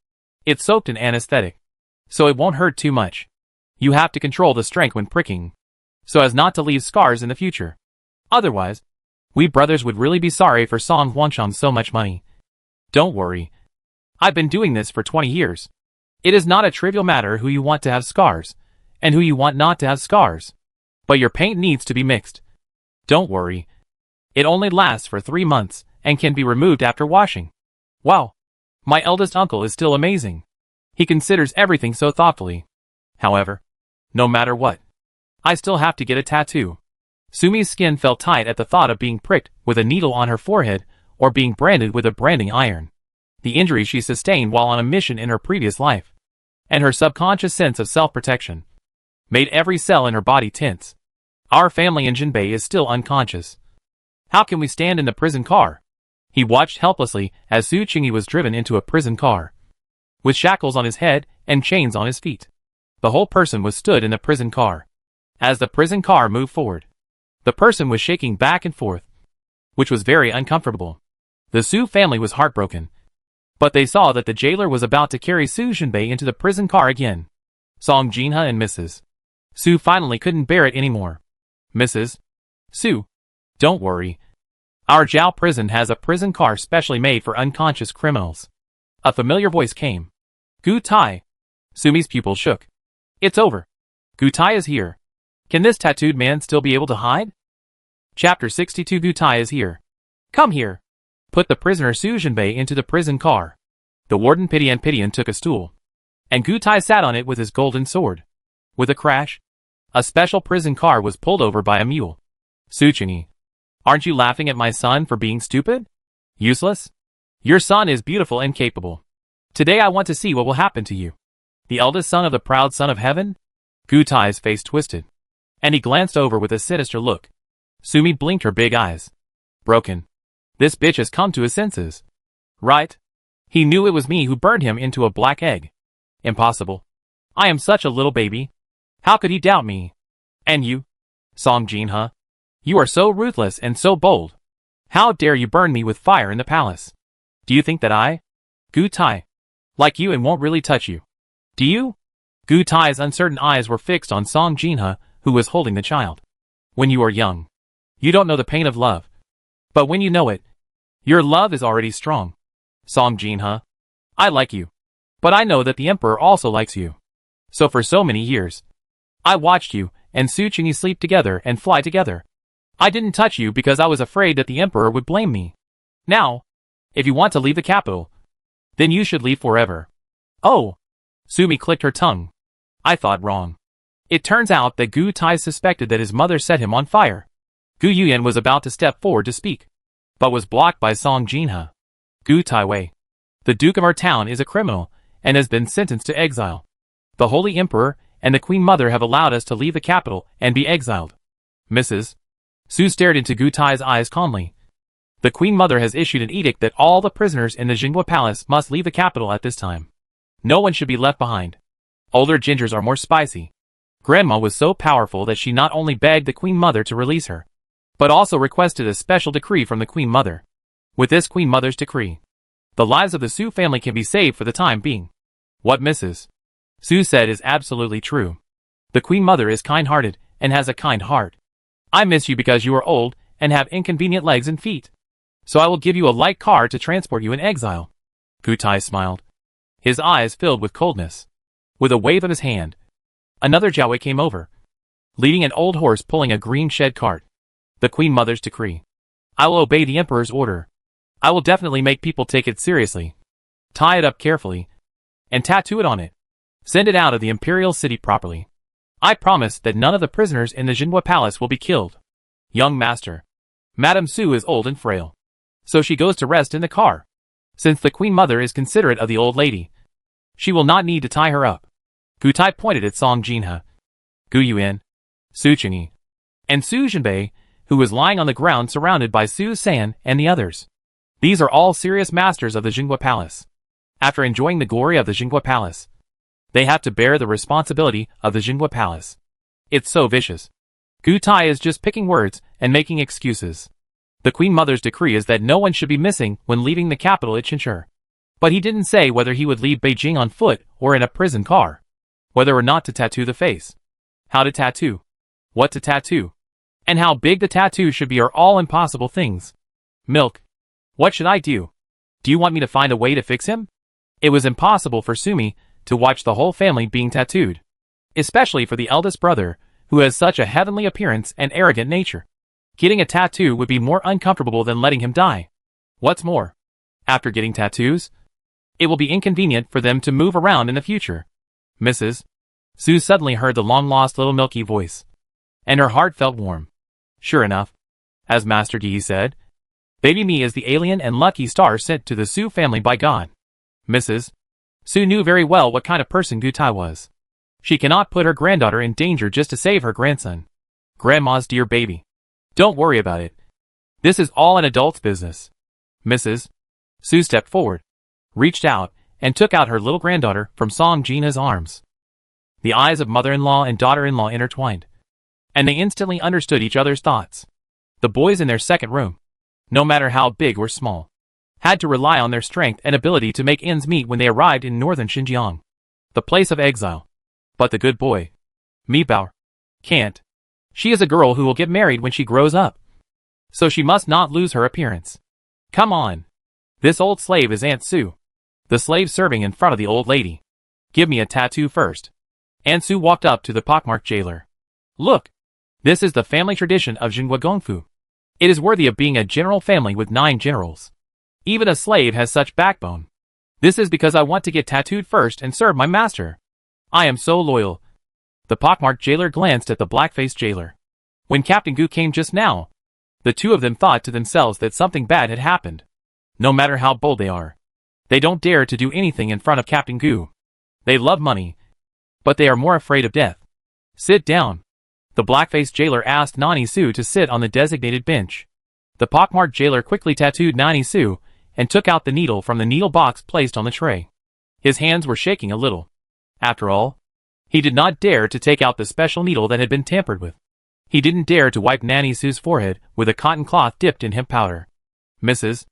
It's soaked in anesthetic, so it won't hurt too much. You have to control the strength when pricking, so as not to leave scars in the future. Otherwise, we brothers would really be sorry for Song Huangshang so much money. Don't worry. I've been doing this for 20 years. It is not a trivial matter who you want to have scars, and who you want not to have scars. But your paint needs to be mixed. Don't worry. It only lasts for 3 months, and can be removed after washing. Wow. My eldest uncle is still amazing. He considers everything so thoughtfully. However, no matter what, I still have to get a tattoo. Sumi's skin felt tight at the thought of being pricked with a needle on her forehead, or being branded with a branding iron. The injury she sustained while on a mission in her previous life, and her subconscious sense of self-protection, made every cell in her body tense. Our family in Jinbei is still unconscious. How can we stand in the prison car? He watched helplessly as Su Qingyi was driven into a prison car, with shackles on his head and chains on his feet. The whole person was stood in the prison car. As the prison car moved forward, the person was shaking back and forth, which was very uncomfortable. The Su family was heartbroken, but they saw that the jailer was about to carry Su Jinbei into the prison car again. Song Jinhe and Mrs. Su finally couldn't bear it anymore. Mrs. Su, don't worry. Our Zhao prison has a prison car specially made for unconscious criminals. A familiar voice came. Gu Tai. Sumi's pupils shook. It's over. Gu Tai is here. Can this tattooed man still be able to hide? Chapter 62. Gu Tai is here. Come here. Put the prisoner Su Jinbei into the prison car. The warden Pidian took a stool, and Gu Tai sat on it with his golden sword. With a crash, a special prison car was pulled over by a mule. Su Qingyi, aren't you laughing at my son for being stupid? Useless? Your son is beautiful and capable. Today I want to see what will happen to you. The eldest son of the proud son of heaven? Gu Tai's face twisted, and he glanced over with a sinister look. Sumi blinked her big eyes. Broken. This bitch has come to his senses. Right? He knew it was me who burned him into a black egg. Impossible. I am such a little baby. How could he doubt me? And you? Song Jinhe? You are so ruthless and so bold. How dare you burn me with fire in the palace? Do you think that I, Gu Tai, like you and won't really touch you? Do you? Gu Tai's uncertain eyes were fixed on Song Jinhe, who was holding the child. When you are young, you don't know the pain of love. But when you know it, your love is already strong. Song Jinhe, I like you. But I know that the emperor also likes you. So for so many years, I watched you and Su Qingyi sleep together and fly together. I didn't touch you because I was afraid that the emperor would blame me. Now, if you want to leave the capital, then you should leave forever. Oh! Sumi clicked her tongue. I thought wrong. It turns out that Gu Tai suspected that his mother set him on fire. Gu Yuyan was about to step forward to speak, but was blocked by Song Jinhe. Gu Tai Wei, the Duke of our town, is a criminal and has been sentenced to exile. The Holy Emperor and the Queen Mother have allowed us to leave the capital and be exiled. Mrs. Su stared into Gu Tai's eyes calmly. The Queen Mother has issued an edict that all the prisoners in the Jinghua Palace must leave the capital at this time. No one should be left behind. Older gingers are more spicy. Grandma was so powerful that she not only begged the Queen Mother to release her, but also requested a special decree from the Queen Mother. With this Queen Mother's decree, the lives of the Su family can be saved for the time being. What Mrs. Su said is absolutely true. The Queen Mother is kind-hearted and has a kind heart. I miss you because you are old and have inconvenient legs and feet. So I will give you a light car to transport you in exile. Gu Tai smiled, his eyes filled with coldness. With a wave of his hand, another Jiaowei came over, leading an old horse pulling a green shed cart. The Queen Mother's decree. I will obey the Emperor's order. I will definitely make people take it seriously. Tie it up carefully, and tattoo it on it. Send it out of the Imperial city properly. I promise that none of the prisoners in the Jinhua Palace will be killed. Young master. Madame Su is old and frail. So she goes to rest in the car. Since the Queen Mother is considerate of the old lady, she will not need to tie her up. Gu Tai pointed at Song Jinhe, Gu Yuan, Su Qingyi, and Su Zhenbei, who was lying on the ground surrounded by Su San and the others. These are all serious masters of the Jinhua Palace. After enjoying the glory of the Jinhua Palace, they have to bear the responsibility of the Jinhua Palace. It's so vicious. Gu Tai is just picking words and making excuses. The Queen Mother's decree is that no one should be missing when leaving the capital at Chinchur. But he didn't say whether he would leave Beijing on foot or in a prison car. Whether or not to tattoo the face. How to tattoo. What to tattoo. And how big the tattoo should be are all impossible things. Milk. What should I do? Do you want me to find a way to fix him? It was impossible for Sumi to watch the whole family being tattooed. Especially for the eldest brother, who has such a heavenly appearance and arrogant nature. Getting a tattoo would be more uncomfortable than letting him die. What's more, after getting tattoos, it will be inconvenient for them to move around in the future. Mrs. Su suddenly heard the long-lost little milky voice, and her heart felt warm. Sure enough, as Master Yi said, Baby Me is the alien and lucky star sent to the Su family by God. Mrs. Su knew very well what kind of person Gu Tai was. She cannot put her granddaughter in danger just to save her grandson. Grandma's dear baby. Don't worry about it. This is all an adult's business. Mrs. Su stepped forward, reached out, and took out her little granddaughter from Song Jinhe's arms. The eyes of mother-in-law and daughter-in-law intertwined, and they instantly understood each other's thoughts. The boys in their second room, no matter how big or small, had to rely on their strength and ability to make ends meet when they arrived in northern Xinjiang, the place of exile. But the good boy, Mi Bao, can't. She is a girl who will get married when she grows up. So she must not lose her appearance. Come on. This old slave is Aunt Su, the slave serving in front of the old lady. Give me a tattoo first. Aunt Su walked up to the pockmarked jailer. Look. This is the family tradition of Jinhua Gongfu. It is worthy of being a general family with 9 generals. Even a slave has such backbone. This is because I want to get tattooed first and serve my master. I am so loyal. The pockmarked jailer glanced at the black-faced jailer. When Captain Gu came just now, the two of them thought to themselves that something bad had happened. No matter how bold they are, they don't dare to do anything in front of Captain Gu. They love money, but they are more afraid of death. Sit down. The black-faced jailer asked Nani Su to sit on the designated bench. The pockmarked jailer quickly tattooed Nani Su and took out the needle from the needle box placed on the tray. His hands were shaking a little. After all, he did not dare to take out the special needle that had been tampered with. He didn't dare to wipe Nani Su's forehead with a cotton cloth dipped in hemp powder. Mrs.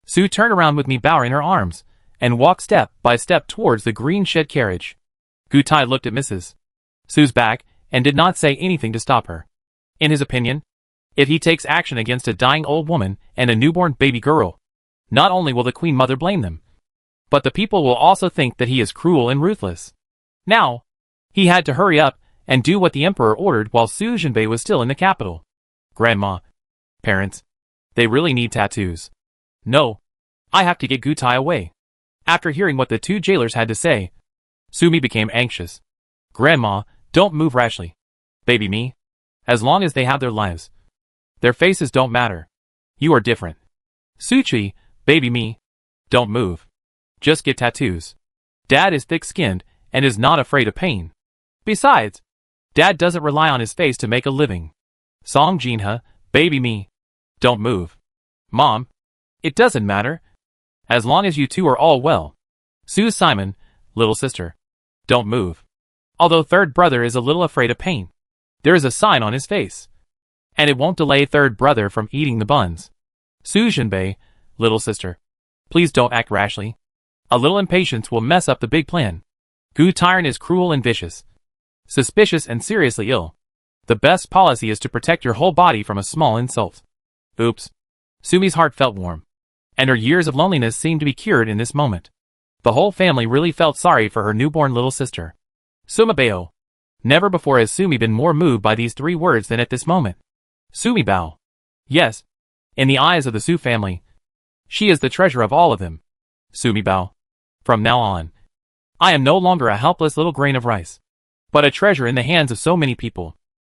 Su turned around with Mi Bao in her arms and walked step by step towards the green shed carriage. Gu Tai looked at Mrs. Su's back and did not say anything to stop her. In his opinion, if he takes action against a dying old woman and a newborn baby girl, not only will the Queen Mother blame them, but the people will also think that he is cruel and ruthless. Now, he had to hurry up and do what the Emperor ordered while Su Zhenbei was still in the capital. Grandma. Parents. They really need tattoos. No. I have to get Gu Tai away. After hearing what the two jailers had to say, Sumi became anxious. Grandma, don't move rashly. Baby me. As long as they have their lives. Their faces don't matter. You are different. Suchi, baby me. Don't move. Just get tattoos. Dad is thick-skinned and is not afraid of pain. Besides, Dad doesn't rely on his face to make a living. Song Jinhe, baby me. Don't move. Mom. It doesn't matter. As long as you two are all well. Su Simon, little sister. Don't move. Although third brother is a little afraid of pain, there is a sign on his face. And it won't delay third brother from eating the buns. Su Zhenbei, little sister. Please don't act rashly. A little impatience will mess up the big plan. Gu Tyron is cruel and vicious. Suspicious and seriously ill. The best policy is to protect your whole body from a small insult. Oops. Sumi's heart felt warm. And her years of loneliness seemed to be cured in this moment. The whole family really felt sorry for her newborn little sister. Sumabao. Never before has Sumi been more moved by these 3 words than at this moment. Sumi Bao. Yes. In the eyes of the Su family, she is the treasure of all of them. Sumi Bao. From now on, I am no longer a helpless little grain of rice, but a treasure in the hands of so many people.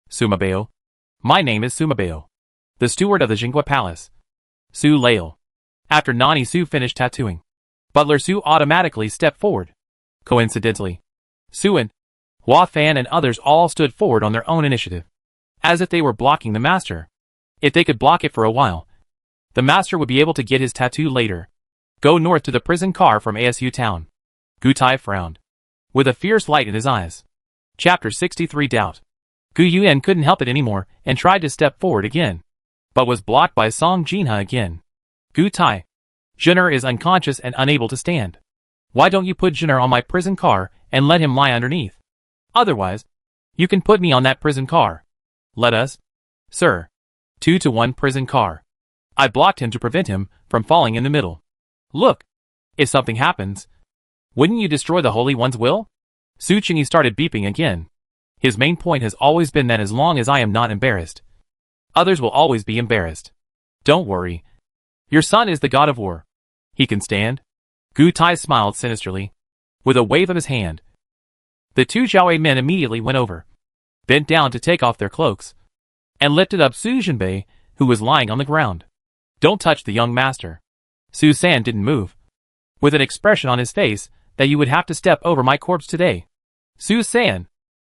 Sumabeo. My name is Sumabeo, the steward of the Jingwa Palace. Su Lail. After Nani Su finished tattooing, Butler Su automatically stepped forward. Coincidentally, Suin, Hua Fan and others all stood forward on their own initiative, as if they were blocking the master. If they could block it for a while, the master would be able to get his tattoo later. Go north to the prison car from ASU town. Gu Tai frowned, with a fierce light in his eyes. Chapter 63 Doubt. Gu Yuan couldn't help it anymore and tried to step forward again, but was blocked by Song Jinha again. Gu Tai. Jinner is unconscious and unable to stand. Why don't you put Jinner on my prison car and let him lie underneath? Otherwise, you can put me on that prison car. Let us. Sir. 2-to-1 prison car. I blocked him to prevent him from falling in the middle. Look. If something happens, wouldn't you destroy the Holy One's will? Su Qingyi started beeping again. His main point has always been that as long as I am not embarrassed, others will always be embarrassed. Don't worry. Your son is the god of war. He can stand. Gu Tai smiled sinisterly, with a wave of his hand. The two Jiaowei men immediately went over, bent down to take off their cloaks, and lifted up Su Jinbei, who was lying on the ground. Don't touch the young master. Su San didn't move, with an expression on his face that you would have to step over my corpse today. Su San,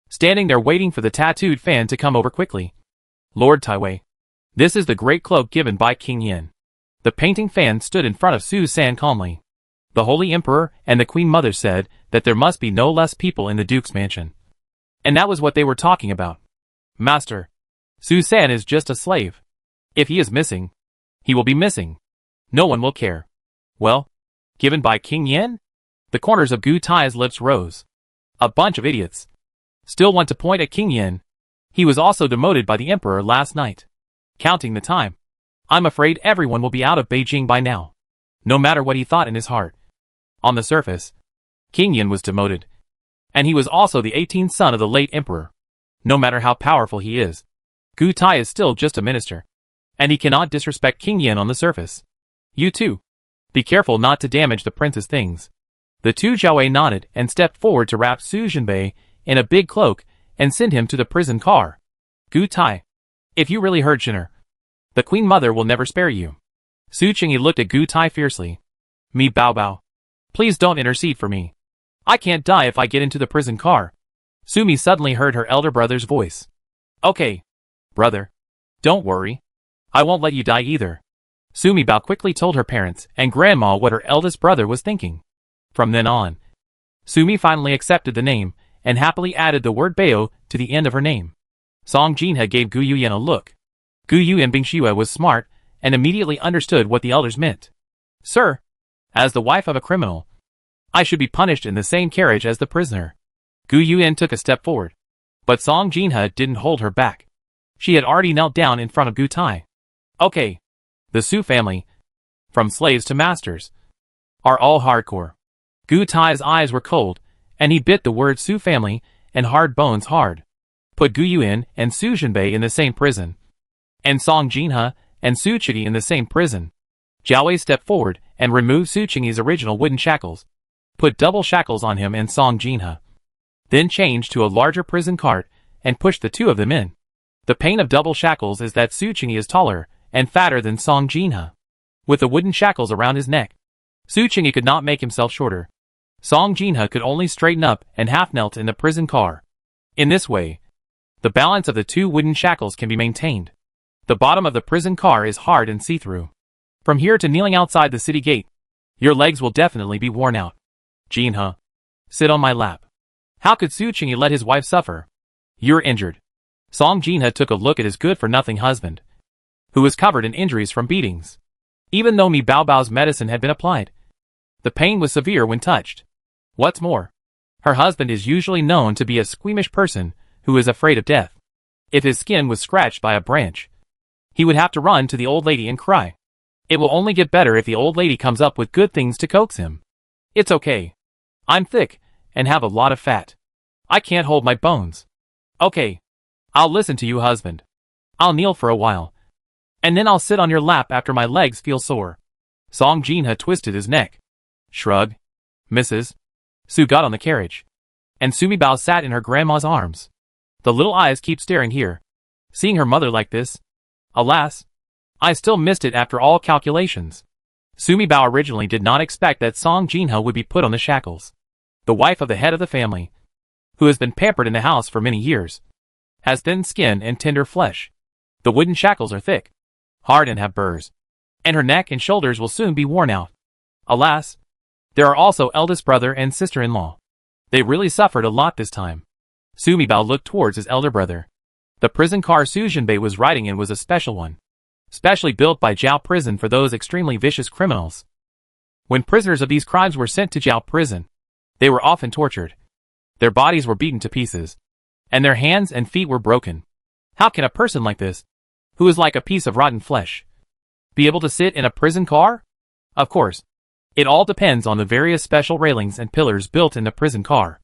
standing there waiting for the tattooed fan to come over quickly. Lord Taiwei. This is the great cloak given by King Yin. The painting fan stood in front of Su San calmly. The Holy Emperor and the Queen Mother said that there must be no less people in the Duke's mansion. And that was what they were talking about. Master. Su San is just a slave. If he is missing, he will be missing. No one will care. Well, given by King Yin? The corners of Gu Tai's lips rose. A bunch of idiots. Still want to point at King Yin. He was also demoted by the Emperor last night. Counting the time, I'm afraid everyone will be out of Beijing by now. No matter what he thought in his heart. On the surface, King Yin was demoted. And he was also the 18th son of the late Emperor. No matter how powerful he is, Gu Tai is still just a minister. And he cannot disrespect King Yin on the surface. You too. Be careful not to damage the prince's things. The two Jiaowei nodded and stepped forward to wrap Su Jinbei in a big cloak and send him to the prison car. Gu Tai. If you really hurt Jinner, the Queen Mother will never spare you. Su Qingyi looked at Gu Tai fiercely. Me Bao Bao. Please don't intercede for me. I can't die if I get into the prison car. Sumi suddenly heard her elder brother's voice. Okay. Brother. Don't worry. I won't let you die either. Sumi Bao quickly told her parents and grandma what her eldest brother was thinking. From then on, Sumi finally accepted the name and happily added the word Bao to the end of her name. Song Jinha gave Gu Yuyan a look. Gu Yuyan Bingxue was smart and immediately understood what the elders meant. Sir, as the wife of a criminal, I should be punished in the same carriage as the prisoner. Gu Yuyan took a step forward, but Song Jinha didn't hold her back. She had already knelt down in front of Gu Tai. Okay. The Su family, from slaves to masters, are all hardcore. Gu Tai's eyes were cold, and he bit the word Su family and hard bones hard. Put Gu Yuan and Su Jinbei in the same prison, and Song Jinha and Su Qingyi in the same prison. Jiaowei stepped forward and removed Su Qingyi's original wooden shackles, put double shackles on him and Song Jinha, then changed to a larger prison cart and pushed the two of them in. The pain of double shackles is that Su Qingyi is taller and fatter than Song Jinha, with the wooden shackles around his neck. Su Qingyi could not make himself shorter. Song Jinha could only straighten up and half-knelt in the prison car. In this way, the balance of the two wooden shackles can be maintained. The bottom of the prison car is hard and see-through. From here to kneeling outside the city gate, your legs will definitely be worn out. Jinha, sit on my lap. How could Su Qingyi let his wife suffer? You're injured. Song Jinha took a look at his good-for-nothing husband, who was covered in injuries from beatings. Even though Mi Bao Bao's medicine had been applied, the pain was severe when touched. What's more, her husband is usually known to be a squeamish person who is afraid of death. If his skin was scratched by a branch, he would have to run to the old lady and cry. It will only get better if the old lady comes up with good things to coax him. It's okay. I'm thick and have a lot of fat. I can't hold my bones. Okay. I'll listen to you, husband. I'll kneel for a while, and then I'll sit on your lap after my legs feel sore. Song Jinha twisted his neck. Shrug. Mrs. Su got on the carriage, and Sumi Bao sat in her grandma's arms. The little eyes keep staring here. Seeing her mother like this. Alas, I still missed it after all calculations. Sumi Bao originally did not expect that Song Jinho would be put on the shackles. The wife of the head of the family, who has been pampered in the house for many years, has thin skin and tender flesh. The wooden shackles are thick, hard and have burrs, and her neck and shoulders will soon be worn out. Alas, there are also eldest brother and sister-in-law. They really suffered a lot this time. Sumi Bao looked towards his elder brother. The prison car Su Jinbei was riding in was a special one, specially built by Jiao Prison for those extremely vicious criminals. When prisoners of these crimes were sent to Jiao Prison, they were often tortured. Their bodies were beaten to pieces, and their hands and feet were broken. How can a person like this, who is like a piece of rotten flesh, be able to sit in a prison car? Of course, it all depends on the various special railings and pillars built in the prison car.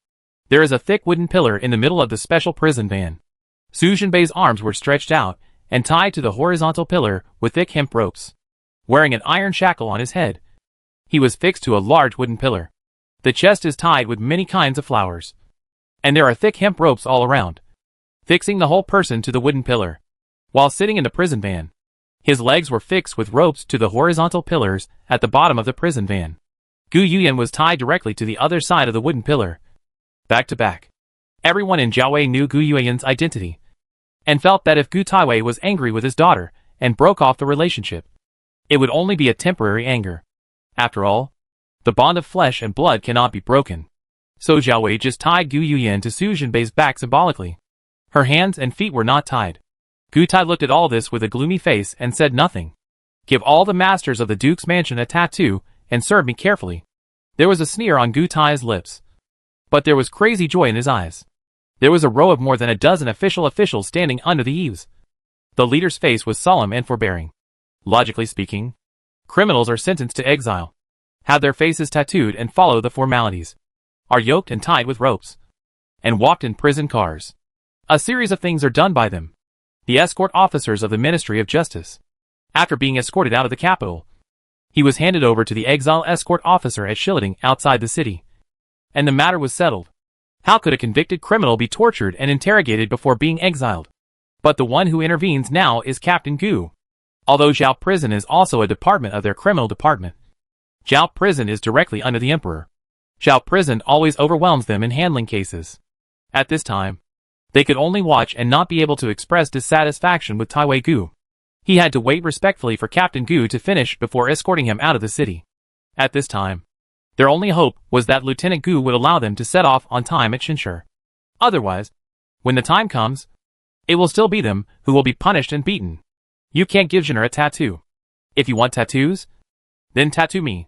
There is a thick wooden pillar in the middle of the special prison van. Su Jinbei's arms were stretched out and tied to the horizontal pillar with thick hemp ropes. Wearing an iron shackle on his head, he was fixed to a large wooden pillar. The chest is tied with many kinds of flowers, and there are thick hemp ropes all around, fixing the whole person to the wooden pillar. While sitting in the prison van, his legs were fixed with ropes to the horizontal pillars at the bottom of the prison van. Gu Yuyan was tied directly to the other side of the wooden pillar, back to back. Everyone in Jiaowei knew Gu Yuyan's identity, and felt that if Gu Taiwei was angry with his daughter and broke off the relationship, it would only be a temporary anger. After all, the bond of flesh and blood cannot be broken. So Jiaowei just tied Gu Yuyan to Su Jinbei's back symbolically. Her hands and feet were not tied. Gu Tai looked at all this with a gloomy face and said nothing. Give all the masters of the Duke's mansion a tattoo and serve me carefully. There was a sneer on Gu Tai's lips, but there was crazy joy in his eyes. There was a row of more than a dozen officials standing under the eaves. The leader's face was solemn and forbearing. Logically speaking, criminals are sentenced to exile, have their faces tattooed and follow the formalities, are yoked and tied with ropes, and walked in prison cars. A series of things are done by them, the escort officers of the Ministry of Justice. After being escorted out of the capital, he was handed over to the Exile escort officer at Shilling outside the city, and the matter was settled. How could a convicted criminal be tortured and interrogated before being exiled? But the one who intervenes now is Captain Gu. Although Jiao Prison is also a department of their criminal department, Jiao Prison is directly under the Emperor. Jiao Prison always overwhelms them in handling cases. At this time, they could only watch and not be able to express dissatisfaction with Taiwei Gu. He had to wait respectfully for Captain Gu to finish before escorting him out of the city. At this time, their only hope was that Lieutenant Gu would allow them to set off on time at Shinshur. Otherwise, when the time comes, it will still be them who will be punished and beaten. You can't give Jinner a tattoo. If you want tattoos, then tattoo me.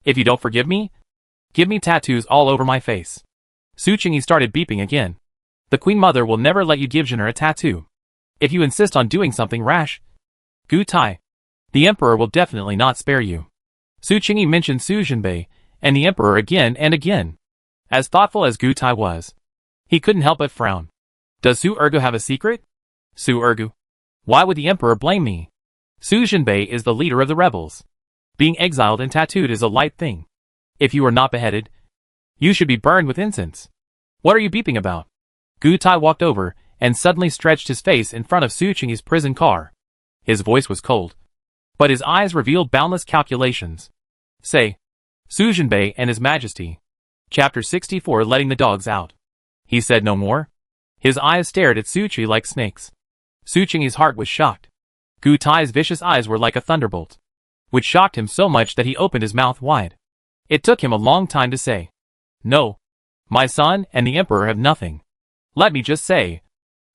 If you don't forgive me, give me tattoos all over my face. Su Qingyi started beeping again. The Queen Mother will never let you give Jinner a tattoo. If you insist on doing something rash, Gu Tai, the Emperor will definitely not spare you. Su Qingyi mentioned Su Jinbei and the Emperor again and again. As thoughtful as Gu Tai was, he couldn't help but frown. Does Su Ergu have a secret? Su Ergu, why would the Emperor blame me? Su Jinbei is the leader of the rebels. Being exiled and tattooed is a light thing. If you are not beheaded, you should be burned with incense. What are you beeping about? Gu Tai walked over and suddenly stretched his face in front of Su Qingyi's prison car. His voice was cold, but his eyes revealed boundless calculations. Say, Su Jinbei and His Majesty. Chapter 64 Letting the Dogs Out. He said no more. His eyes stared at Su Qi like snakes. Su Qingyi's heart was shocked. Gu Tai's vicious eyes were like a thunderbolt, which shocked him so much that he opened his mouth wide. It took him a long time to say, "No, my son and the Emperor have nothing. Let me just say,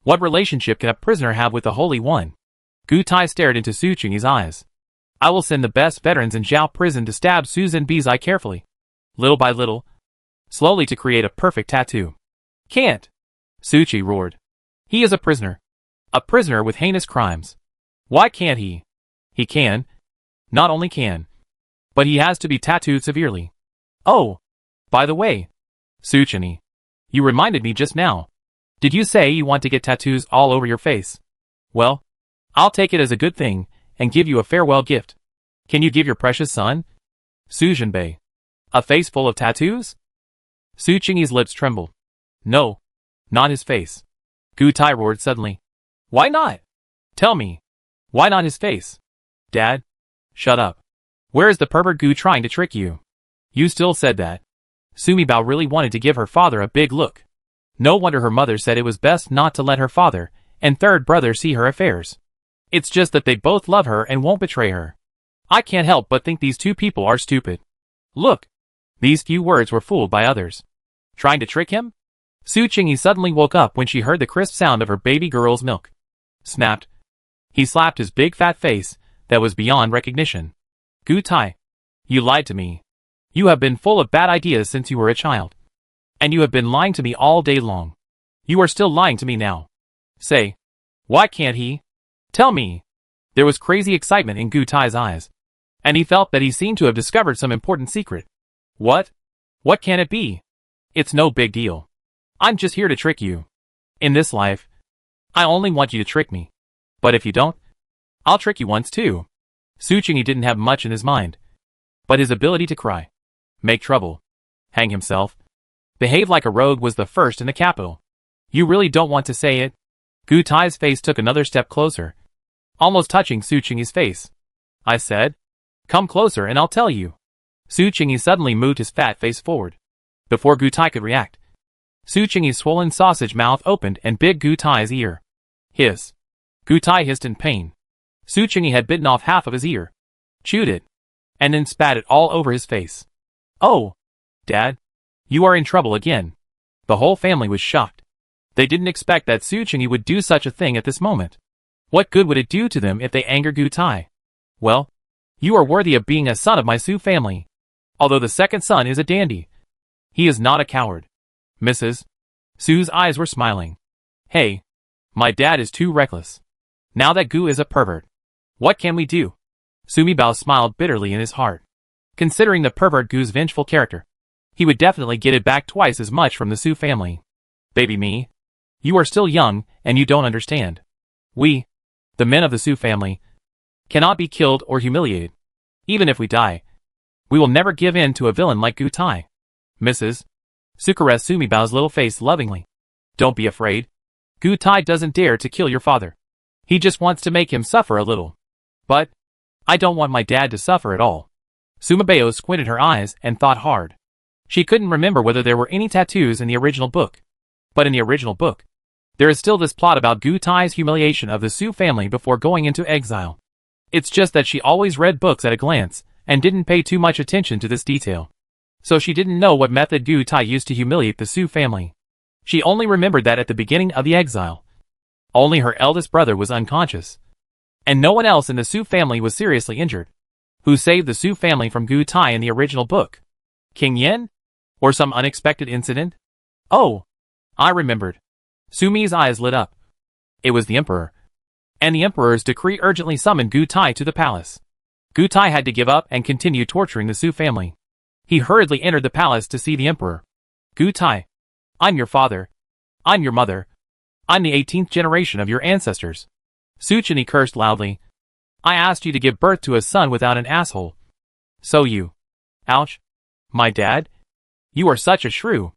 what relationship can a prisoner have with the Holy One?" Gu Tai stared into Su Qingyi's eyes. "I will send the best veterans in Jiao Prison to stab Su Zhenbi's eye carefully, little by little, slowly to create a perfect tattoo." "Can't!" Su Qi roared. "He is a prisoner with heinous crimes. Why can't he?" "He can. Not only can, but he has to be tattooed severely." "Oh, by the way, Su Qingyi, you reminded me just now. Did you say you want to get tattoos all over your face? Well, I'll take it as a good thing and give you a farewell gift. Can you give your precious son, Su Jinbei, a face full of tattoos?" Su Qingyi's lips trembled. No. Not his face. Gu Tai roared suddenly. Why not? Tell me. Why not his face? Dad? Shut up. Where is the pervert Gu trying to trick you? You still said that. Sumi Bao really wanted to give her father a big look. No wonder her mother said it was best not to let her father and third brother see her affairs. It's just that they both love her and won't betray her. I can't help but think these two people are stupid. Look. These few words were fooled by others. Trying to trick him? Su Qingyi suddenly woke up when she heard the crisp sound of her baby girl's milk. Snapped. He slapped his big fat face that was beyond recognition. Gu Tai. You lied to me. You have been full of bad ideas since you were a child. And you have been lying to me all day long. You are still lying to me now. Say. Why can't he? Tell me. There was crazy excitement in Gu Tai's eyes. And he felt that he seemed to have discovered some important secret. What? What can it be? It's no big deal. I'm just here to trick you. In this life, I only want you to trick me. But if you don't, I'll trick you once too. Su Qingyi didn't have much in his mind. But his ability to cry, make trouble, hang himself, behave like a rogue was the first in the capital. You really don't want to say it? Gu Tai's face took another step closer, almost touching Su Qingyi's face. I said, come closer and I'll tell you. Su Qingyi suddenly moved his fat face forward. Before Gu Tai could react, Su Qingyi's swollen sausage mouth opened and bit Gu Tai's ear. Hiss. Gu Tai hissed in pain. Su Qingyi had bitten off half of his ear, chewed it, and then spat it all over his face. Oh! Dad, you are in trouble again. The whole family was shocked. They didn't expect that Su Qingyi would do such a thing at this moment. What good would it do to them if they anger Gu Tai? Well, you are worthy of being a son of my Su family. Although the second son is a dandy. He is not a coward. Mrs. Su's eyes were smiling. Hey, my dad is too reckless. Now that Gu is a pervert, what can we do? Sumi Bao smiled bitterly in his heart. Considering the pervert Gu's vengeful character, he would definitely get it back twice as much from the Su family. Baby me, you are still young and you don't understand. We, the men of the Su family, cannot be killed or humiliated. Even if we die, we will never give in to a villain like Gu Tai. Mrs. Su caressed Sumi Bao's little face lovingly. Don't be afraid. Gu Tai doesn't dare to kill your father. He just wants to make him suffer a little. But I don't want my dad to suffer at all. Sumi Bao squinted her eyes and thought hard. She couldn't remember whether there were any tattoos in the original book. But in the original book, there is still this plot about Gu Tai's humiliation of the Su family before going into exile. It's just that she always read books at a glance and didn't pay too much attention to this detail. So she didn't know what method Gu Tai used to humiliate the Su family. She only remembered that at the beginning of the exile, only her eldest brother was unconscious. And no one else in the Su family was seriously injured. Who saved the Su family from Gu Tai in the original book? King Yen? Or some unexpected incident? Oh, I remembered. Sumi's eyes lit up. It was the Emperor. And the Emperor's decree urgently summoned Gu Tai to the palace. Gu Tai had to give up and continue torturing the Su family. He hurriedly entered the palace to see the Emperor. Gu Tai, I'm your father. I'm your mother. I'm the 18th generation of your ancestors. Su Qingyi cursed loudly. I asked you to give birth to a son without an asshole. So you. Ouch. My dad? You are such a shrew.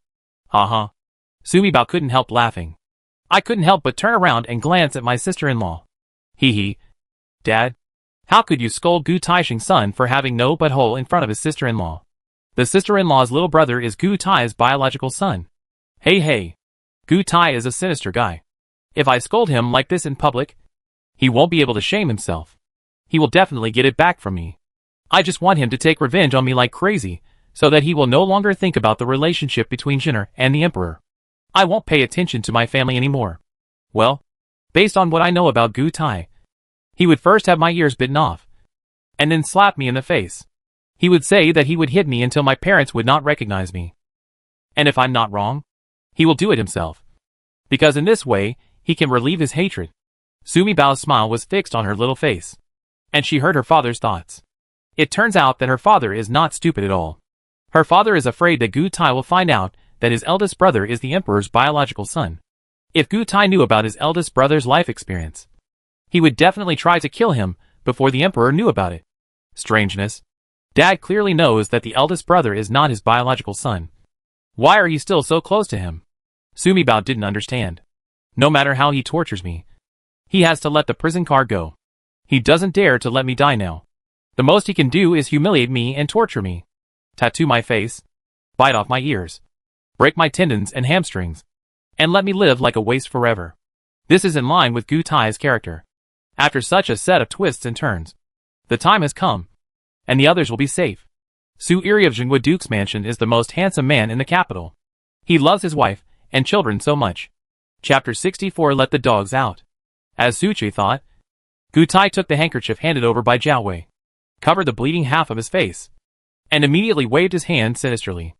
Uh-huh. Sumi Bao couldn't help laughing. I couldn't help but turn around and glance at my sister-in-law. Hee hee. Dad? How could you scold Gu Taisheng's son for having no butthole in front of his sister-in-law? The sister-in-law's little brother is Gu Tai's biological son. Hey. Gu Tai is a sinister guy. If I scold him like this in public, he won't be able to shame himself. He will definitely get it back from me. I just want him to take revenge on me like crazy, so that he will no longer think about the relationship between Jinner and the Emperor. I won't pay attention to my family anymore. Well, based on what I know about Gu Tai, he would first have my ears bitten off, and then slap me in the face. He would say that he would hit me until my parents would not recognize me. And if I'm not wrong, he will do it himself. Because in this way, he can relieve his hatred. Sumi Bao's smile was fixed on her little face. And she heard her father's thoughts. It turns out that her father is not stupid at all. Her father is afraid that Gu Tai will find out that his eldest brother is the Emperor's biological son. If Gu Tai knew about his eldest brother's life experience, he would definitely try to kill him before the Emperor knew about it. Strangeness. Dad clearly knows that the eldest brother is not his biological son. Why are you still so close to him? Sumi Bao didn't understand. No matter how he tortures me, he has to let the prison car go. He doesn't dare to let me die now. The most he can do is humiliate me and torture me. Tattoo my face, bite off my ears, break my tendons and hamstrings, and let me live like a waste forever. This is in line with Gu Tai's character. After such a set of twists and turns, the time has come, and the others will be safe. Su Iri of Jinghua Duke's mansion is the most handsome man in the capital. He loves his wife and children so much. Chapter 64 Let the dogs out. As Su Qi thought, Gu Tai took the handkerchief handed over by Jiao Wei, covered the bleeding half of his face, and immediately waved his hand sinisterly.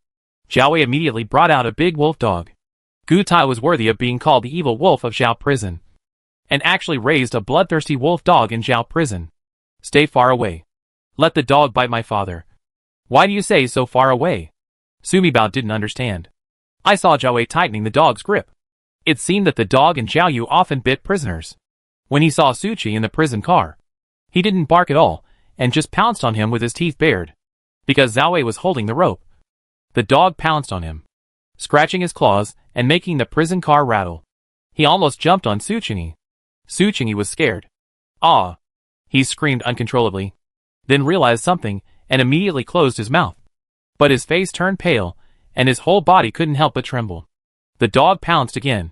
Jiao Wei immediately brought out a big wolf dog. Gu Tai was worthy of being called the evil wolf of Zhao prison, and actually raised a bloodthirsty wolf dog in Zhao prison. Stay far away. Let the dog bite my father. Why do you say so far away? Sumi Bao didn't understand. I saw Jiao Wei tightening the dog's grip. It seemed that the dog and Zhao Yu often bit prisoners. When he saw Su Qi in the prison car, he didn't bark at all, and just pounced on him with his teeth bared. Because Zhao Wei was holding the rope, the dog pounced on him, scratching his claws and making the prison car rattle. He almost jumped on Su Qi. Su Qi was scared. Ah! He screamed uncontrollably, then realized something and immediately closed his mouth. But his face turned pale, and his whole body couldn't help but tremble. The dog pounced again.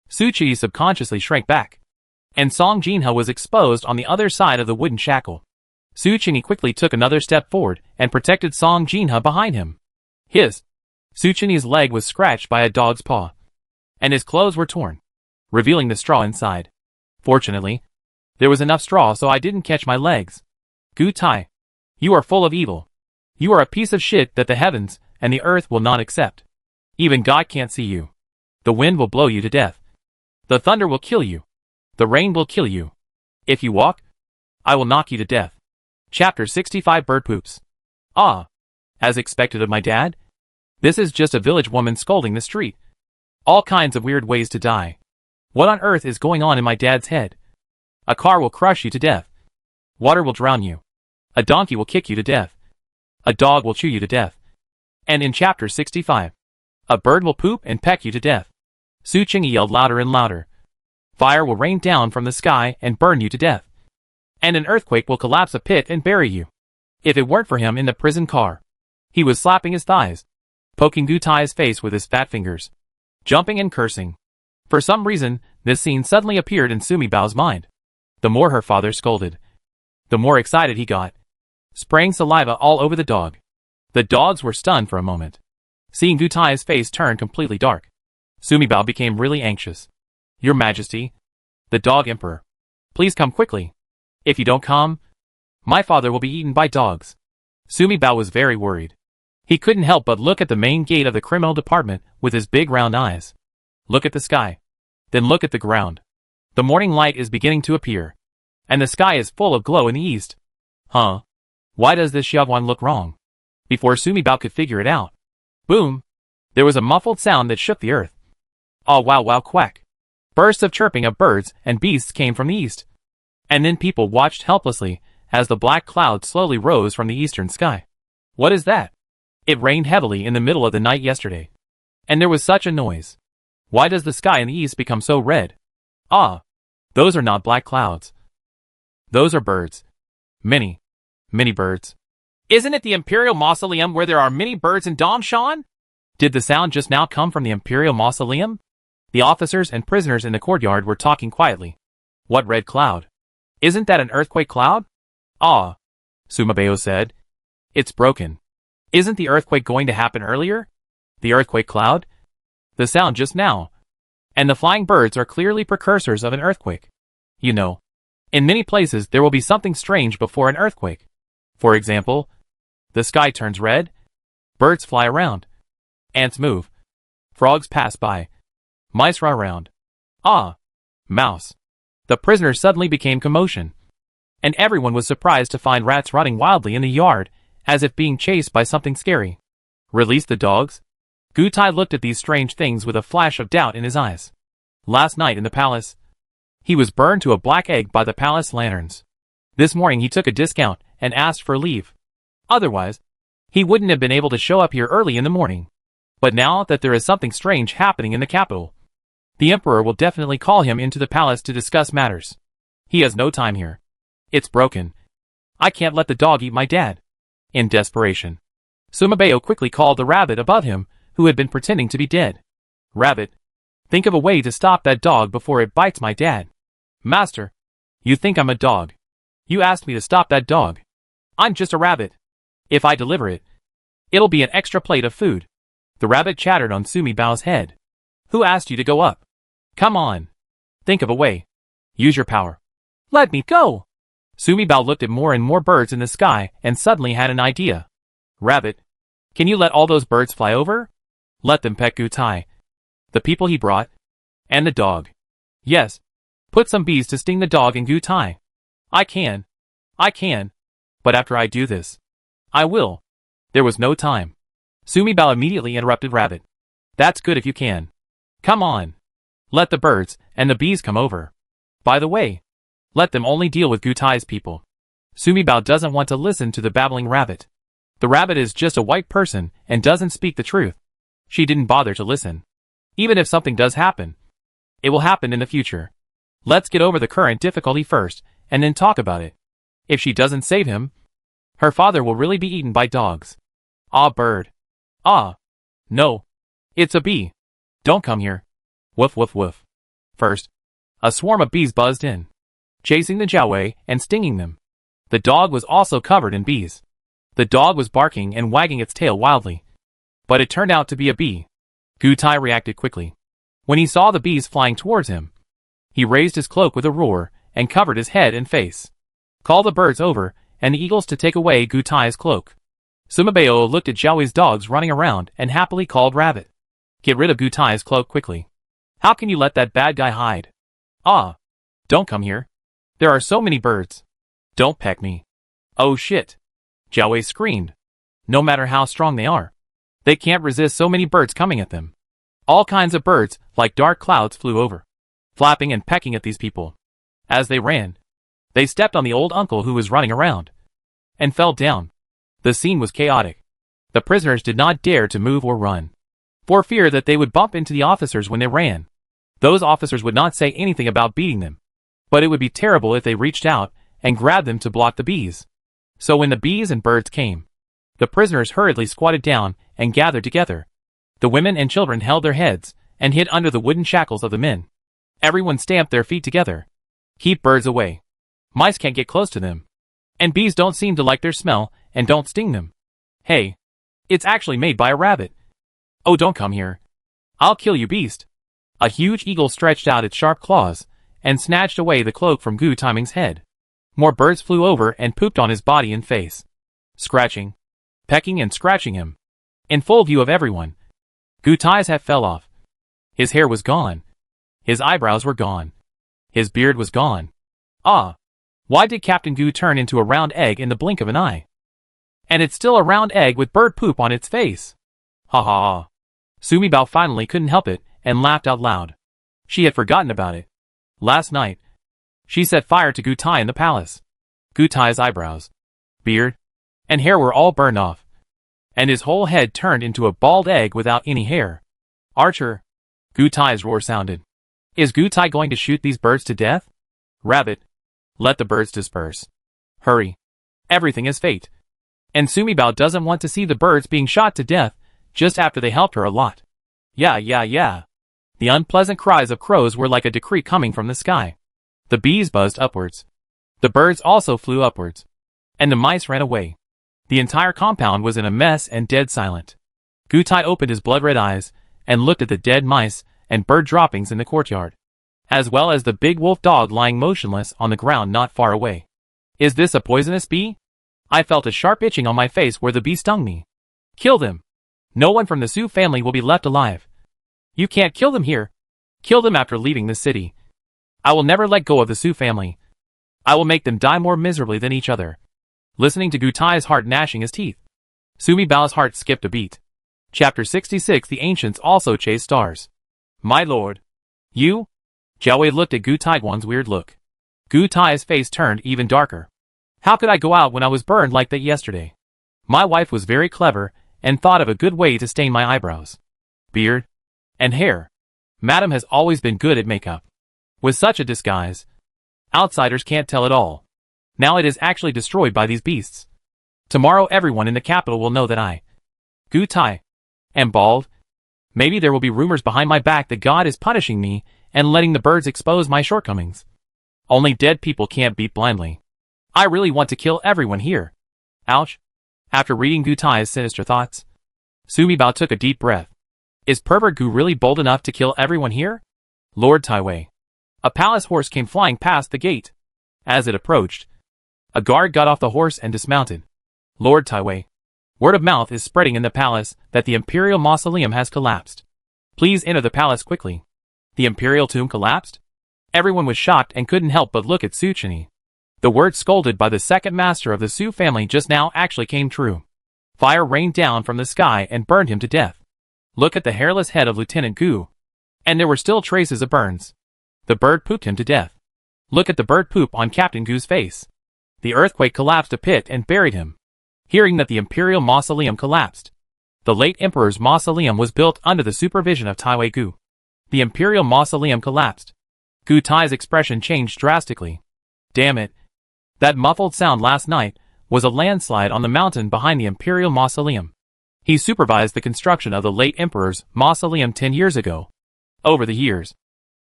Su Qi subconsciously shrank back, and Song Jinhe was exposed on the other side of the wooden shackle. Su Qi quickly took another step forward and protected Song Jinhe behind him. Su Qi's leg was scratched by a dog's paw, and his clothes were torn, revealing the straw inside. Fortunately, there was enough straw so I didn't catch my legs. Gu Tai, you are full of evil. You are a piece of shit that the heavens and the earth will not accept. Even God can't see you. The wind will blow you to death. The thunder will kill you. The rain will kill you. If you walk, I will knock you to death. Chapter 65 Bird Poops. Ah! As expected of my dad? This is just a village woman scolding the street. All kinds of weird ways to die. What on earth is going on in my dad's head? A car will crush you to death. Water will drown you. A donkey will kick you to death. A dog will chew you to death. And in chapter 65, a bird will poop and peck you to death. Su Qi yelled louder and louder. Fire will rain down from the sky and burn you to death. And an earthquake will collapse a pit and bury you. If it weren't for him in the prison car. He was slapping his thighs, poking Gu Tai's face with his fat fingers, jumping and cursing. For some reason, this scene suddenly appeared in Sumi Bao's mind. The more her father scolded, the more excited he got, spraying saliva all over the dog. The dogs were stunned for a moment. Seeing Gu Tai's face turn completely dark, Sumi Bao became really anxious. Your Majesty, the dog emperor, please come quickly. If you don't come, my father will be eaten by dogs. Sumi Bao was very worried. He couldn't help but look at the main gate of the criminal department with his big round eyes. Look at the sky. Then look at the ground. The morning light is beginning to appear, and the sky is full of glow in the east. Huh? Why does this Xiaoguan look wrong? Before Sumi Bao could figure it out, boom! There was a muffled sound that shook the earth. Oh wow wow quack! Bursts of chirping of birds and beasts came from the east. And then people watched helplessly as the black cloud slowly rose from the eastern sky. What is that? It rained heavily in the middle of the night yesterday, and there was such a noise. Why does the sky in the east become so red? Ah! Those are not black clouds. Those are birds. Many birds. Isn't it the Imperial Mausoleum where there are many birds in Dongshan? Did the sound just now come from the Imperial Mausoleum? The officers and prisoners in the courtyard were talking quietly. What red cloud? Isn't that an earthquake cloud? Ah! Sumabeo said. It's broken. Isn't the earthquake going to happen earlier? The earthquake cloud? The sound just now. And the flying birds are clearly precursors of an earthquake. You know, in many places there will be something strange before an earthquake. For example, the sky turns red, birds fly around, ants move, frogs pass by, mice run around. Ah! Mouse. The prisoners suddenly became commotion, and everyone was surprised to find rats running wildly in the yard, as if being chased by something scary. Release the dogs? Gu Tai looked at these strange things with a flash of doubt in his eyes. Last night in the palace, he was burned to a black egg by the palace lanterns. This morning he took a discount and asked for leave. Otherwise, he wouldn't have been able to show up here early in the morning. But now that there is something strange happening in the capital, the Emperor will definitely call him into the palace to discuss matters. He has no time here. It's broken. I can't let the dog eat my dad. In desperation, Sumi quickly called the rabbit above him, who had been pretending to be dead. Rabbit, think of a way to stop that dog before it bites my dad. Master, you think I'm a dog. You asked me to stop that dog. I'm just a rabbit. If I deliver it, it'll be an extra plate of food. The rabbit chattered on Sumi's head. Who asked you to go up? Come on. Think of a way. Use your power. Let me go. Sumi looked at more and more birds in the sky and suddenly had an idea. Rabbit, can you let all those birds fly over? Let them pet Gutai, the people he brought, and the dog. Yes. Put some bees to sting the dog and Gutai. I can. But after I do this, I will. There was no time. Sumi immediately interrupted Rabbit. That's good if you can. Come on. Let the birds and the bees come over. By the way, let them only deal with Gutai's people. Sumi doesn't want to listen to the babbling rabbit. The rabbit is just a white person and doesn't speak the truth. She didn't bother to listen. Even if something does happen, it will happen in the future. Let's get over the current difficulty first and then talk about it. If she doesn't save him, her father will really be eaten by dogs. Ah, bird. Ah. No. It's a bee. Don't come here. Woof woof woof. First, a swarm of bees buzzed in, chasing the Jiaowei and stinging them. The dog was also covered in bees. The dog was barking and wagging its tail wildly. But it turned out to be a bee. Gutai reacted quickly. When he saw the bees flying towards him, he raised his cloak with a roar and covered his head and face. Call the birds over and the eagles to take away Gutai's cloak. Sumi looked at Jiaowei's dogs running around and happily called Rabbit. Get rid of Gutai's cloak quickly. How can you let that bad guy hide? Ah. Don't come here. There are so many birds. Don't peck me. Oh shit. Jiaowei screamed. No matter how strong they are, they can't resist so many birds coming at them. All kinds of birds, like dark clouds, flew over, flapping and pecking at these people. As they ran, they stepped on the old uncle who was running around, and fell down. The scene was chaotic. The prisoners did not dare to move or run, for fear that they would bump into the officers when they ran. Those officers would not say anything about beating them, but it would be terrible if they reached out and grabbed them to block the bees. So when the bees and birds came, the prisoners hurriedly squatted down and gathered together. The women and children held their heads and hid under the wooden shackles of the men. Everyone stamped their feet together. Keep birds away. Mice can't get close to them. And bees don't seem to like their smell and don't sting them. Hey, it's actually made by a rabbit. Oh, don't come here. I'll kill you, beast. A huge eagle stretched out its sharp claws and snatched away the cloak from Gutai head. More birds flew over and pooped on his body and face, scratching, pecking and scratching him. In full view of everyone, Gutai's hat fell off. His hair was gone. His eyebrows were gone. His beard was gone. Ah! Why did Captain Gu turn into a round egg in the blink of an eye? And it's still a round egg with bird poop on its face. Ha ha ha. Sumi finally couldn't help it and laughed out loud. She had forgotten about it. Last night, she set fire to Gutai in the palace. Gutai's eyebrows, beard, and hair were all burned off, and his whole head turned into a bald egg without any hair. Archer! Gutai's roar sounded. Is Gutai going to shoot these birds to death? Rabbit! Let the birds disperse. Hurry. Everything is fate. And Sumi doesn't want to see the birds being shot to death just after they helped her a lot. Yeah. The unpleasant cries of crows were like a decree coming from the sky. The bees buzzed upwards. The birds also flew upwards. And the mice ran away. The entire compound was in a mess and dead silent. Gutai opened his blood-red eyes and looked at the dead mice and bird droppings in the courtyard, as well as the big wolf dog lying motionless on the ground not far away. Is this a poisonous bee? I felt a sharp itching on my face where the bee stung me. Kill them. No one from the Su family will be left alive. You can't kill them here. Kill them after leaving the city. I will never let go of the Su family. I will make them die more miserably than each other. Listening to Gutai's heart gnashing his teeth, Sumi Bao's heart skipped a beat. Chapter 66. The Ancients also chase stars. My lord. You? Jiaowei looked at Gutai's weird look. Gutai's face turned even darker. How could I go out when I was burned like that yesterday? My wife was very clever and thought of a good way to stain my eyebrows. beard, and hair. Madame has always been good at makeup. With such a disguise, outsiders can't tell at all. Now it is actually destroyed by these beasts. Tomorrow everyone in the capital will know that I, Gu Tai, am bald. Maybe there will be rumors behind my back that God is punishing me and letting the birds expose my shortcomings. Only dead people can't beat blindly. I really want to kill everyone here. Ouch. After reading Gu Tai's sinister thoughts, Sumi Bao took a deep breath. Is pervert Gu really bold enough to kill everyone here? Lord Taiwei. A palace horse came flying past the gate. As it approached, a guard got off the horse and dismounted. Lord Taiwei. Word of mouth is spreading in the palace that the Imperial mausoleum has collapsed. Please enter the palace quickly. The Imperial tomb collapsed? Everyone was shocked and couldn't help but look at Su Chini. The word scolded by the second master of the Su family just now actually came true. Fire rained down from the sky and burned him to death. Look at the hairless head of Lieutenant Gu. And there were still traces of burns. The bird pooped him to death. Look at the bird poop on Captain Gu's face. The earthquake collapsed a pit and buried him. Hearing that the Imperial mausoleum collapsed, the late Emperor's mausoleum was built under the supervision of Taiwei Gu. The Imperial mausoleum collapsed. Gu Tai's expression changed drastically. Damn it. That muffled sound last night was a landslide on the mountain behind the Imperial mausoleum. He supervised the construction of the late Emperor's mausoleum 10 years ago. Over the years,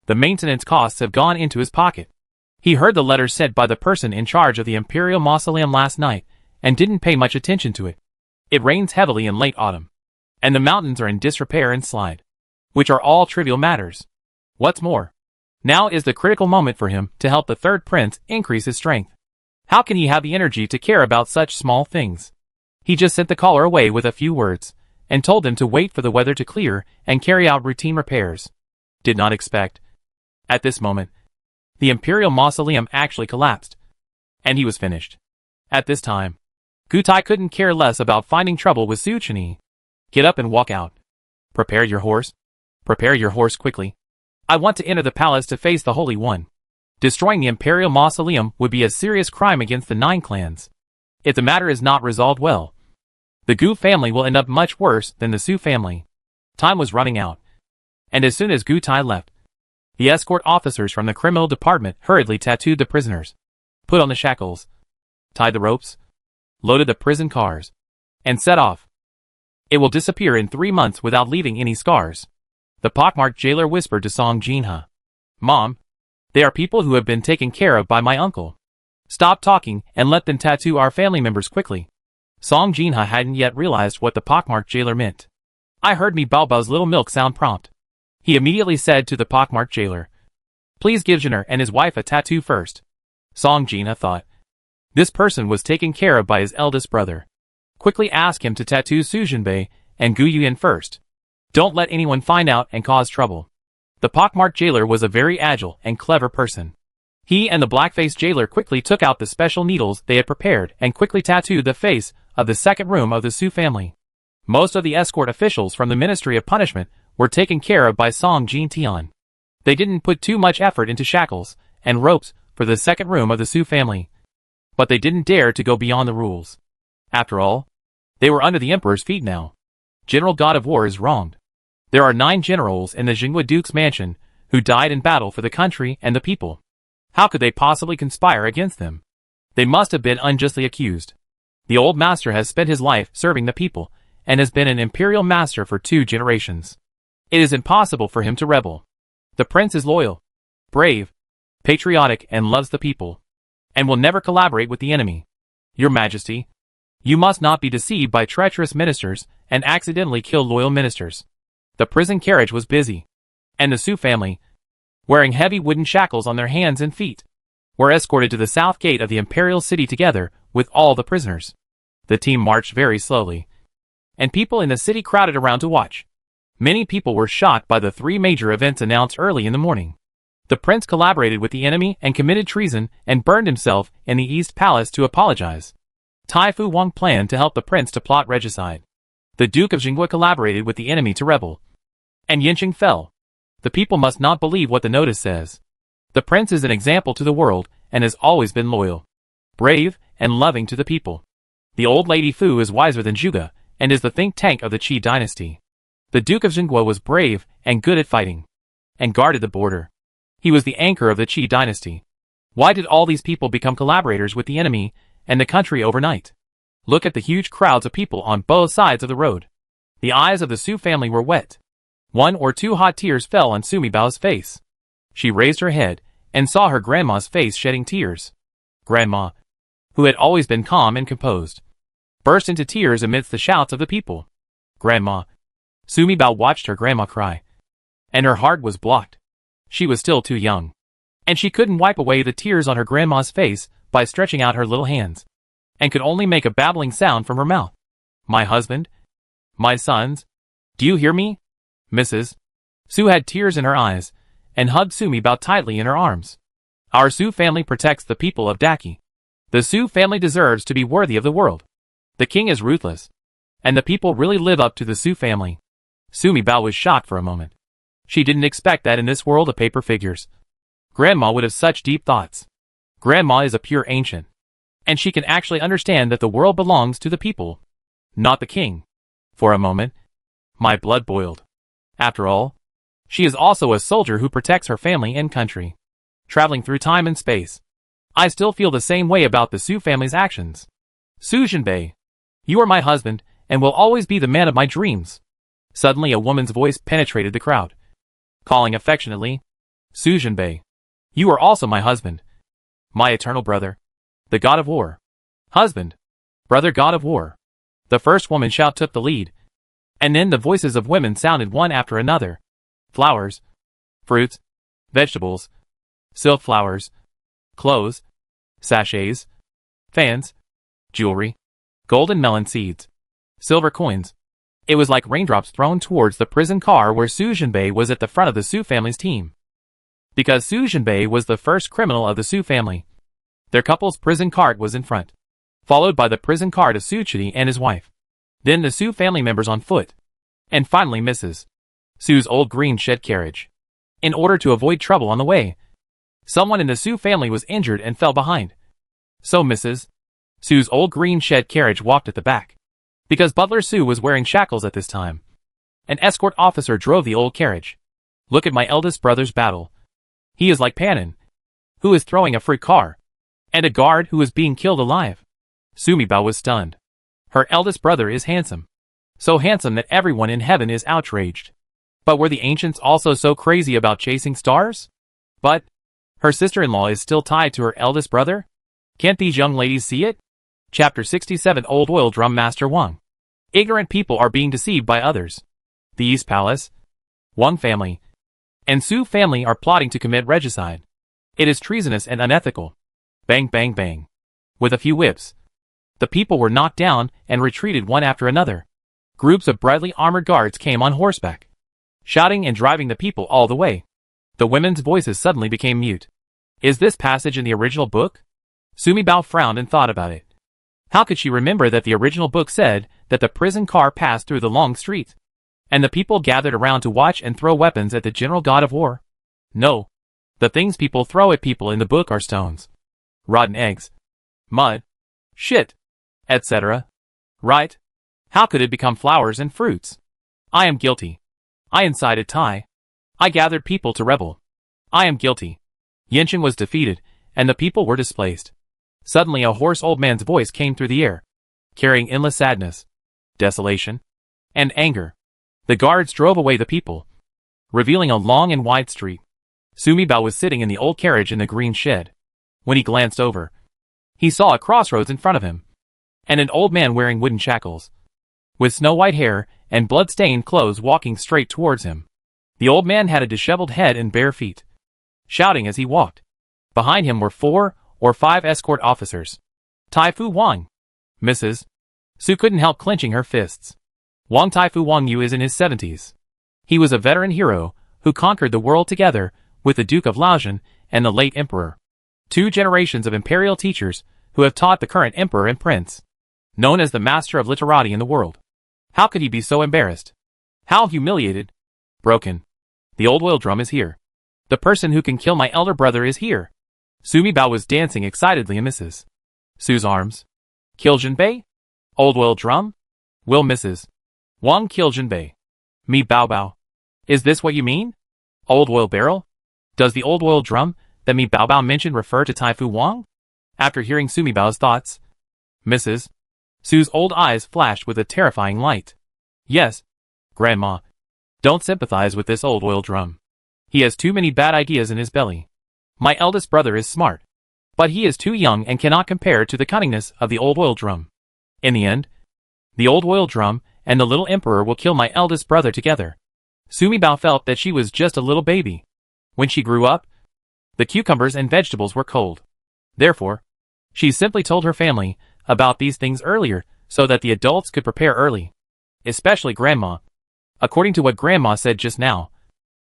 the maintenance costs have gone into his pocket. He heard the letter sent by the person in charge of the Imperial mausoleum last night and didn't pay much attention to it. It rains heavily in late autumn, and the mountains are in disrepair and slide, which are all trivial matters. What's more, now is the critical moment for him to help the third prince increase his strength. How can he have the energy to care about such small things? He just sent the caller away with a few words, and told them to wait for the weather to clear and carry out routine repairs. Did not expect. At this moment, the Imperial mausoleum actually collapsed, and he was finished. At this time, Gu Tai couldn't care less about finding trouble with Su Chini. Get up and walk out. Prepare your horse. Prepare your horse quickly. I want to enter the palace to face the Holy One. Destroying the Imperial mausoleum would be a serious crime against the 9 clans. If the matter is not resolved well, the Gu family will end up much worse than the Su family. Time was running out, and as soon as Gu Tai left, the escort officers from the criminal department hurriedly tattooed the prisoners, put on the shackles, tied the ropes, loaded the prison cars, and set off. It will disappear in 3 months without leaving any scars. The pockmarked jailer whispered to Song Jinha. Mom, they are people who have been taken care of by my uncle. Stop talking and let them tattoo our family members quickly. Song Jinha hadn't yet realized what the pockmarked jailer meant. I heard me Bao Bao's little milk sound prompt. He immediately said to the pockmarked jailer, please give Jinner and his wife a tattoo first. Song Jinha thought. This person was taken care of by his eldest brother. Quickly ask him to tattoo Su Jinbei and Gu Yuan first. Don't let anyone find out and cause trouble. The pockmarked jailer was a very agile and clever person. He and the black-faced jailer quickly took out the special needles they had prepared and quickly tattooed the face of the second room of the Su family. Most of the escort officials from the Ministry of Punishment were taken care of by Song Jin Tian. They didn't put too much effort into shackles and ropes for the second room of the Su family. But they didn't dare to go beyond the rules. After all, they were under the Emperor's feet now. General God of War is wronged. There are 9 generals in the Jinghua Duke's mansion who died in battle for the country and the people. How could they possibly conspire against them? They must have been unjustly accused. The old master has spent his life serving the people and has been an imperial master for 2 generations. It is impossible for him to rebel. The prince is loyal, brave, patriotic, and loves the people, and will never collaborate with the enemy. Your Majesty, you must not be deceived by treacherous ministers and accidentally kill loyal ministers. The prison carriage was busy, and the Su family, wearing heavy wooden shackles on their hands and feet, were escorted to the south gate of the imperial city together with all the prisoners. The team marched very slowly, and people in the city crowded around to watch. Many people were shocked by the 3 major events announced early in the morning. The prince collaborated with the enemy and committed treason and burned himself in the East Palace to apologize. Tai Fu Wang planned to help the prince to plot regicide. The Duke of Jinghua collaborated with the enemy to rebel. And Yanqing fell. The people must not believe what the notice says. The prince is an example to the world and has always been loyal, brave, and loving to the people. The old lady Fu is wiser than Zhuge and is the think tank of the Qi dynasty. The Duke of Jingguo was brave and good at fighting, and guarded the border. He was the anchor of the Qi dynasty. Why did all these people become collaborators with the enemy and the country overnight? Look at the huge crowds of people on both sides of the road. The eyes of the Su family were wet. 1 or 2 hot tears fell on Sumi Bao's face. She raised her head and saw her grandma's face shedding tears. Grandma, who had always been calm and composed, burst into tears amidst the shouts of the people. Grandma. Sumi Bao watched her grandma cry, and her heart was blocked. She was still too young, and she couldn't wipe away the tears on her grandma's face by stretching out her little hands, and could only make a babbling sound from her mouth. My husband? My sons? Do you hear me? Mrs. Su had tears in her eyes, and hugged Sumi Bao tightly in her arms. Our Su family protects the people of Daki. The Su family deserves to be worthy of the world. The king is ruthless, and the people really live up to the Su family. Sumi Bao was shocked for a moment. She didn't expect that in this world of paper figures, Grandma would have such deep thoughts. Grandma is a pure ancient, and she can actually understand that the world belongs to the people, not the king. For a moment, my blood boiled. After all, she is also a soldier who protects her family and country, traveling through time and space. I still feel the same way about the Su family's actions. Su Jinbei, you are my husband and will always be the man of my dreams. Suddenly a woman's voice penetrated the crowd, calling affectionately, Su Jinbei, you are also my husband, my eternal brother, the god of war. Husband, brother god of war. The first woman's shout took the lead, and then the voices of women sounded one after another. Flowers, fruits, vegetables, silk flowers, clothes, sachets, fans, jewelry, golden melon seeds, silver coins. It was like raindrops thrown towards the prison car where Su Jinbei was at the front of the Su family's team. Because Su Jinbei was the first criminal of the Su family, their couple's prison cart was in front, followed by the prison cart of Su Chidi and his wife. Then the Su family members on foot, and finally Mrs. Su's old green shed carriage. In order to avoid trouble on the way, someone in the Su family was injured and fell behind. So Mrs. Su's old green shed carriage walked at the back. Because Butler Su was wearing shackles at this time, an escort officer drove the old carriage. Look at my eldest brother's battle. He is like Panin, who is throwing a fruit car, and a guard who is being killed alive. Sumi Bao was stunned. Her eldest brother is handsome. So handsome that everyone in heaven is outraged. But were the ancients also so crazy about chasing stars? But her sister-in-law is still tied to her eldest brother? Can't these young ladies see it? Chapter 67 Old Oil Drum Master Wang. Ignorant people are being deceived by others. The East Palace, Wang family, and Su family are plotting to commit regicide. It is treasonous and unethical. Bang bang bang. With a few whips, the people were knocked down and retreated one after another. Groups of brightly armored guards came on horseback, shouting and driving the people all the way. The women's voices suddenly became mute. Is this passage in the original book? Sumi Bao frowned and thought about it. How could she remember that the original book said that the prison car passed through the long street, and the people gathered around to watch and throw weapons at the general god of war? No. The things people throw at people in the book are stones, rotten eggs, mud, shit, etc. Right? How could it become flowers and fruits? I am guilty. I incited Tai. I gathered people to rebel. I am guilty. Yinchen was defeated, and the people were displaced. Suddenly a hoarse old man's voice came through the air, carrying endless sadness, desolation, and anger. The guards drove away the people, revealing a long and wide street. Sumi Bao was sitting in the old carriage in the green shed. When he glanced over, he saw a crossroads in front of him, and an old man wearing wooden shackles, with snow-white hair and blood-stained clothes walking straight towards him. The old man had a disheveled head and bare feet, shouting as he walked. Behind him were 4 or 5 escort officers. Tai-Fu Wang. Mrs. Su couldn't help clenching her fists. Wang Tai-Fu Wang Yu is in his 70s. He was a veteran hero who conquered the world together with the Duke of Laotian and the late Emperor. 2 generations of imperial teachers who have taught the current Emperor and Prince, known as the master of literati in the world. How could he be so embarrassed? How humiliated? Broken. The old oil drum is here. The person who can kill my elder brother is here. Sumi Bao was dancing excitedly in Mrs. Su's arms. Kill Jinbei? Old oil drum? Will Mrs. Wang kill Jinbei? Me Bao Bao. Is this what you mean? Old oil barrel? Does the old oil drum that Me Bao Bao mentioned refer to Tai Fu Wang? After hearing Sumi Bao's thoughts, Mrs. Su's old eyes flashed with a terrifying light. Yes, Grandma. Don't sympathize with this old oil drum. He has too many bad ideas in his belly. My eldest brother is smart, but he is too young and cannot compare to the cunningness of the old oil drum. In the end, the old oil drum and the little emperor will kill my eldest brother together. Sumi Bao felt that she was just a little baby. When she grew up, the cucumbers and vegetables were cold. Therefore, she simply told her family about these things earlier so that the adults could prepare early. Especially Grandma. According to what Grandma said just now,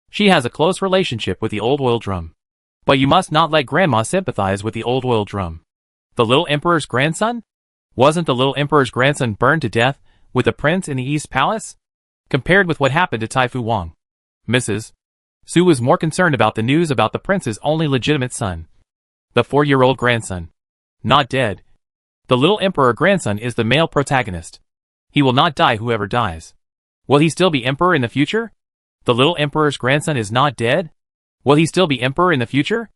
she has a close relationship with the old oil drum. But you must not let Grandma sympathize with the old oil drum. The little emperor's grandson? Wasn't the little emperor's grandson burned to death with the prince in the East Palace? Compared with what happened to Tai Fu Wang, Mrs. Su was more concerned about the news about the prince's only legitimate son, the 4-year-old grandson. Not dead. The little emperor grandson is the male protagonist. He will not die whoever dies. Will he still be emperor in the future? The little emperor's grandson is not dead? Will he still be emperor in the future?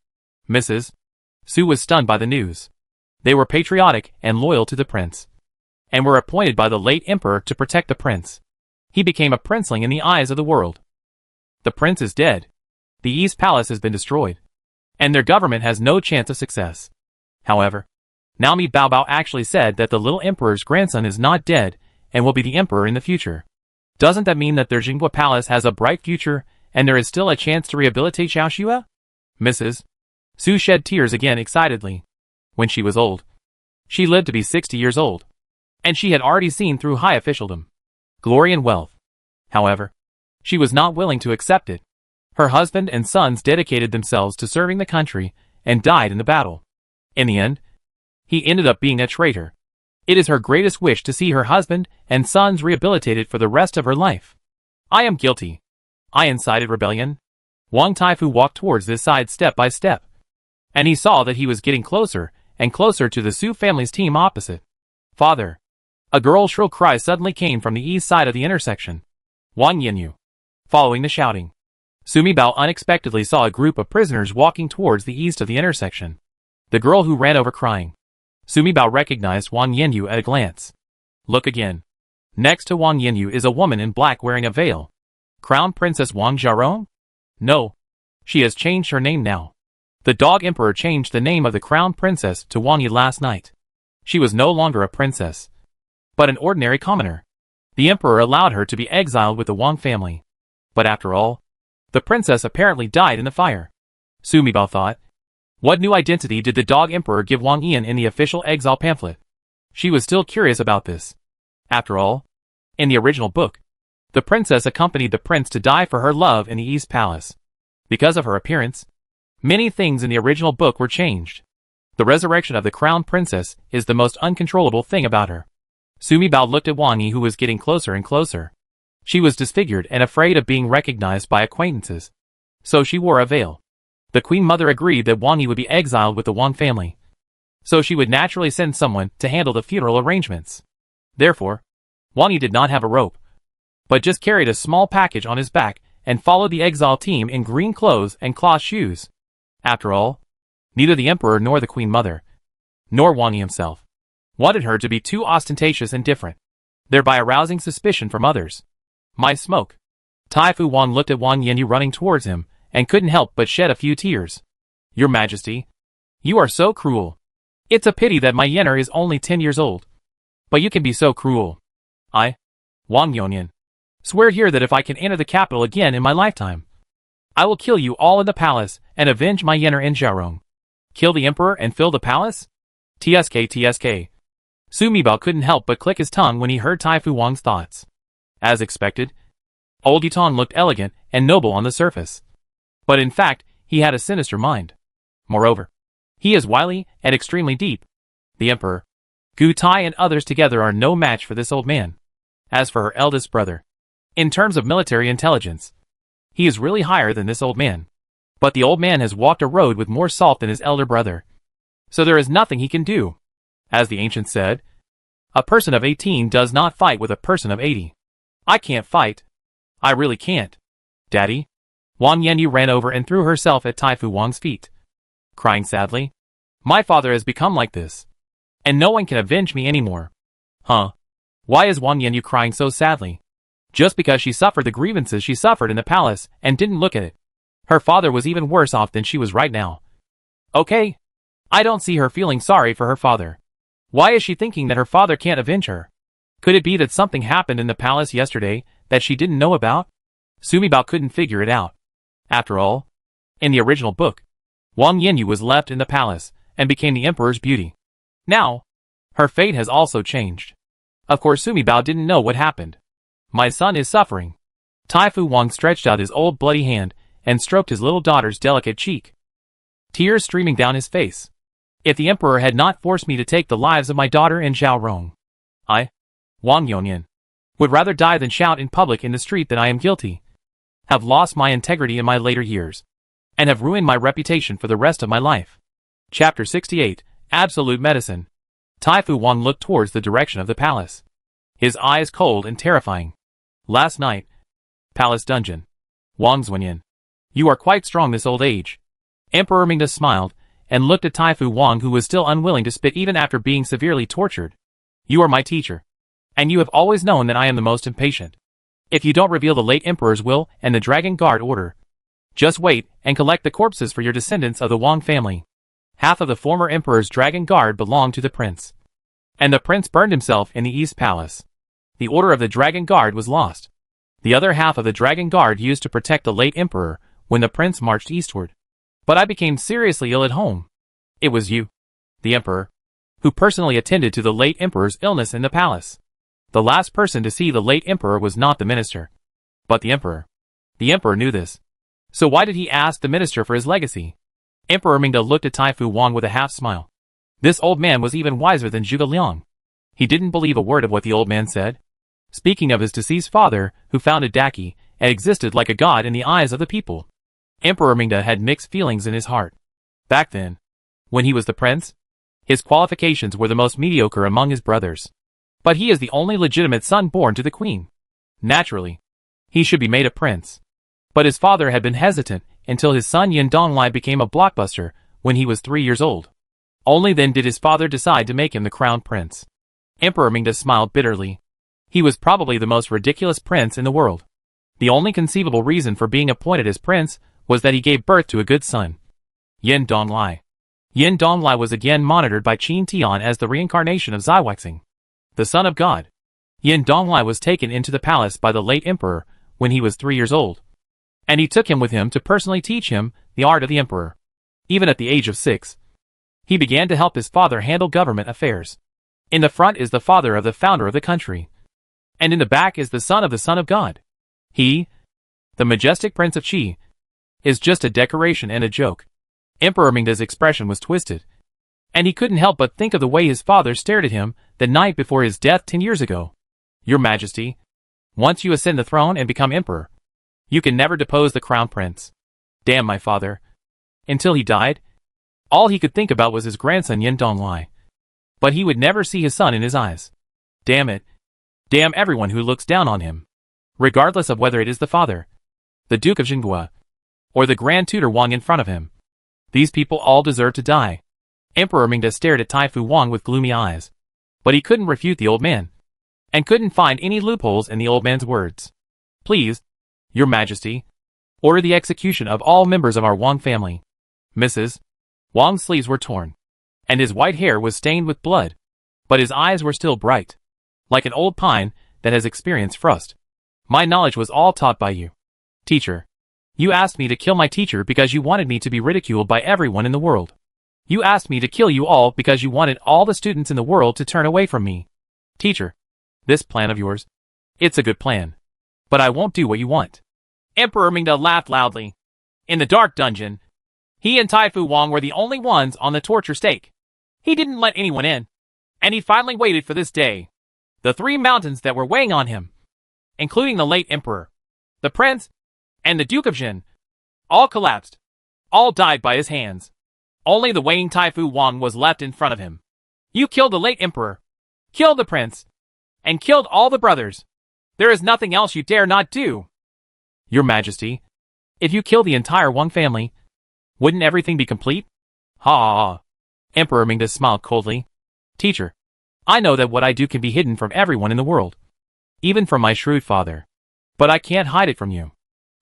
Mrs. Su was stunned by the news. They were patriotic and loyal to the prince, and were appointed by the late emperor to protect the prince. He became a princeling in the eyes of the world. The prince is dead. The East Palace has been destroyed, and their government has no chance of success. However, now Mi Bao Bao actually said that the little emperor's grandson is not dead and will be the emperor in the future. Doesn't that mean that their Jinghua Palace has a bright future and there is still a chance to rehabilitate Xiaoxua? Mrs. Su shed tears again excitedly. When she was old, she lived to be 60 years old, and she had already seen through high officialdom, glory and wealth. However, she was not willing to accept it. Her husband and sons dedicated themselves to serving the country and died in the battle. In the end, he ended up being a traitor. It is her greatest wish to see her husband and sons rehabilitated for the rest of her life. I am guilty. I incited rebellion. Wang Taifu walked towards this side step by step, and he saw that he was getting closer and closer to the Su family's team opposite. Father! A girl's shrill cry suddenly came from the east side of the intersection. Wang Yanyu. Following the shouting, Sumi Bao unexpectedly saw a group of prisoners walking towards the east of the intersection. The girl who ran over crying. Sumi Bao recognized Wang Yanyu at a glance. Look again. Next to Wang Yanyu is a woman in black wearing a veil. Crown Princess Wang Jiarong? No. She has changed her name now. The Dog Emperor changed the name of the Crown Princess to Wang Yi last night. She was no longer a princess, but an ordinary commoner. The Emperor allowed her to be exiled with the Wang family. But after all, the princess apparently died in the fire. Sumi Bao thought. What new identity did the Dog Emperor give Wang Yan in the official exile pamphlet? She was still curious about this. After all, in the original book, the princess accompanied the prince to die for her love in the East Palace. Because of her appearance, many things in the original book were changed. The resurrection of the Crown Princess is the most uncontrollable thing about her. Sumi Bao looked at Wang Yi, who was getting closer and closer. She was disfigured and afraid of being recognized by acquaintances, so she wore a veil. The Queen Mother agreed that Wang Yi would be exiled with the Wang family, so she would naturally send someone to handle the funeral arrangements. Therefore, Wang Yi did not have a rope, but just carried a small package on his back and followed the exile team in green clothes and cloth shoes. After all, neither the Emperor nor the Queen Mother, nor Wang Yi himself, wanted her to be too ostentatious and different, thereby arousing suspicion from others. My smoke. Tai Fu Wang looked at Wang Yanyu running towards him and couldn't help but shed a few tears. Your Majesty, you are so cruel. It's a pity that my Yener is only 10 years old. But you can be so cruel. I, Wang Yonyan, swear here that if I can enter the capital again in my lifetime, I will kill you all in the palace and avenge my Yener in Jiarong. Kill the Emperor and fill the palace? TSK. Sumi Bao couldn't help but click his tongue when he heard Tai Fu Wang's thoughts. As expected, Old Yutong looked elegant and noble on the surface, but in fact, he had a sinister mind. Moreover, he is wily and extremely deep. The Emperor, Gu Tai and others together are no match for this old man. As for her eldest brother, in terms of military intelligence, he is really higher than this old man. But the old man has walked a road with more salt than his elder brother, so there is nothing he can do. As the ancients said, a person of 18 does not fight with a person of 80. I can't fight. I really can't. Daddy? Wang Yanyu ran over and threw herself at Taifu Wang's feet, crying sadly. My father has become like this, and no one can avenge me anymore. Huh? Why is Wang Yanyu crying so sadly? Just because she suffered the grievances she suffered in the palace and didn't look at it. Her father was even worse off than she was right now. Okay. I don't see her feeling sorry for her father. Why is she thinking that her father can't avenge her? Could it be that something happened in the palace yesterday that she didn't know about? Sumi Bao couldn't figure it out. After all, in the original book, Wang Yanyu was left in the palace and became the emperor's beauty. Now, her fate has also changed. Of course Sumi Bao didn't know what happened. My son is suffering. Taifu Wang stretched out his old bloody hand and stroked his little daughter's delicate cheek, tears streaming down his face. If the emperor had not forced me to take the lives of my daughter and Zhaorong, I, Wang Yongyan, would rather die than shout in public in the street that I am guilty, have lost my integrity in my later years, and have ruined my reputation for the rest of my life. Chapter 68, Absolute Medicine. Taifu Wang looked towards the direction of the palace, his eyes cold and terrifying. Last night, palace dungeon. Wang Zunyan, you are quite strong this old age. Emperor Mingda smiled and looked at Taifu Wang, who was still unwilling to spit even after being severely tortured. You are my teacher, and you have always known that I am the most impatient. If you don't reveal the late emperor's will and the Dragon Guard order, just wait and collect the corpses for your descendants of the Wang family. Half of the former emperor's Dragon Guard belonged to the prince, and the prince burned himself in the East Palace. The order of the Dragon Guard was lost. The other half of the Dragon Guard used to protect the late emperor when the prince marched eastward. But I became seriously ill at home. It was you, the emperor, who personally attended to the late emperor's illness in the palace. The last person to see the late emperor was not the minister, but the emperor. The emperor knew this. So why did he ask the minister for his legacy? Emperor Mingda looked at Taifu Wang with a half smile. This old man was even wiser than Zhuge Liang. He didn't believe a word of what the old man said. Speaking of his deceased father, who founded Daki, and existed like a god in the eyes of the people. Emperor Mingda had mixed feelings in his heart. Back then, when he was the prince, his qualifications were the most mediocre among his brothers. But he is the only legitimate son born to the queen. Naturally, he should be made a prince. But his father had been hesitant until his son Yin Donglai became a blockbuster when he was 3 years old. Only then did his father decide to make him the crown prince. Emperor Mingda smiled bitterly. He was probably the most ridiculous prince in the world. The only conceivable reason for being appointed as prince was that he gave birth to a good son, Yin Donglai. Yin Donglai was again monitored by Qin Tian as the reincarnation of Xiweixing, the son of God. Yin Donglai was taken into the palace by the late emperor when he was 3 years old, and he took him with him to personally teach him the art of the emperor. Even at the age of 6, he began to help his father handle government affairs. In the front is the father of the founder of the country, and in the back is the son of God. He, the majestic Prince of Qi, is just a decoration and a joke. Emperor Mingda's expression was twisted, and he couldn't help but think of the way his father stared at him the night before his death 10 years ago. Your Majesty, once you ascend the throne and become emperor, you can never depose the crown prince. Damn my father. Until he died, all he could think about was his grandson Yin Donglai. But he would never see his son in his eyes. Damn it. Damn everyone who looks down on him. Regardless of whether it is the father, the Duke of Jinghua, or the Grand Tutor Wang in front of him. These people all deserve to die. Emperor Mingda stared at Taifu Wang with gloomy eyes. But he couldn't refute the old man, and couldn't find any loopholes in the old man's words. Please, Your Majesty, order the execution of all members of our Wang family. Mrs. Wang's sleeves were torn, and his white hair was stained with blood, but his eyes were still bright, like an old pine that has experienced frost. My knowledge was all taught by you, teacher. You asked me to kill my teacher because you wanted me to be ridiculed by everyone in the world. You asked me to kill you all because you wanted all the students in the world to turn away from me. Teacher, this plan of yours, it's a good plan, but I won't do what you want. Emperor Mingda laughed loudly. In the dark dungeon, he and Taifu Wang were the only ones on the torture stake. He didn't let anyone in, and he finally waited for this day. The 3 mountains that were weighing on him, including the late emperor, the prince, and the Duke of Jin, all collapsed. All died by his hands. Only the weighing Taifu Wang was left in front of him. You killed the late emperor, killed the prince, and killed all the brothers. There is nothing else you dare not do. Your Majesty, if you kill the entire Wang family, wouldn't everything be complete? Ha ha ha. Emperor Mingda smiled coldly. Teacher, I know that what I do can be hidden from everyone in the world. Even from my shrewd father. But I can't hide it from you.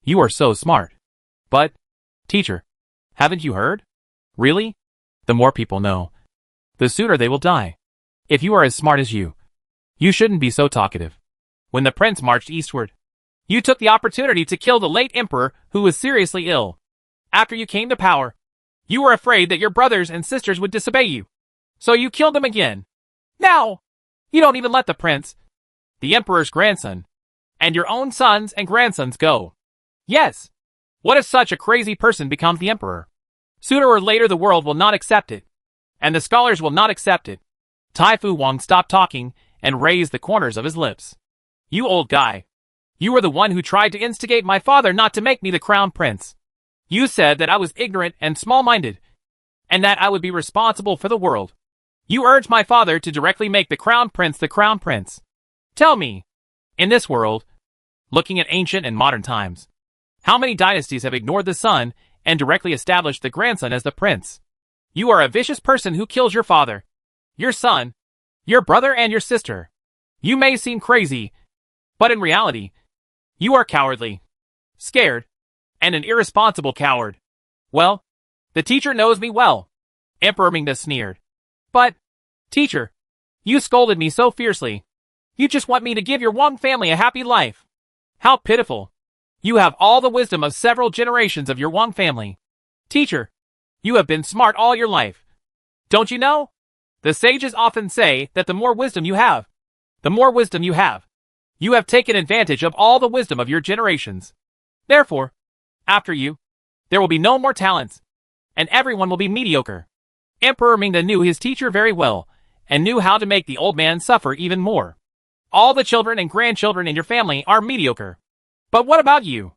You are so smart. But, teacher, haven't you heard? Really? The more people know, the sooner they will die. If you are as smart as you shouldn't be so talkative. When the prince marched eastward, you took the opportunity to kill the late emperor who was seriously ill. After you came to power, you were afraid that your brothers and sisters would disobey you. So you killed them again. Now, you don't even let the prince, the emperor's grandson, and your own sons and grandsons go. Yes. What if such a crazy person becomes the emperor? Sooner or later the world will not accept it. And the scholars will not accept it. Taifu Wang stopped talking and raised the corners of his lips. You old guy. You were the one who tried to instigate my father not to make me the crown prince. You said that I was ignorant and small-minded, and that I would be responsible for the world. You urged my father to directly make the crown prince the crown prince. Tell me, in this world, looking at ancient and modern times, how many dynasties have ignored the son and directly established the grandson as the prince? You are a vicious person who kills your father, your son, your brother and your sister. You may seem crazy, but in reality, you are cowardly, scared, and an irresponsible coward. Well, the teacher knows me well. Emperor Mingda sneered. But, teacher, you scolded me so fiercely. You just want me to give your Wang family a happy life. How pitiful. You have all the wisdom of several generations of your Wang family. Teacher, you have been smart all your life. Don't you know? The sages often say that the more wisdom you have, you have taken advantage of all the wisdom of your generations. Therefore, after you, there will be no more talents, and everyone will be mediocre. Emperor Mingda knew his teacher very well, and knew how to make the old man suffer even more. All the children and grandchildren in your family are mediocre. But what about you?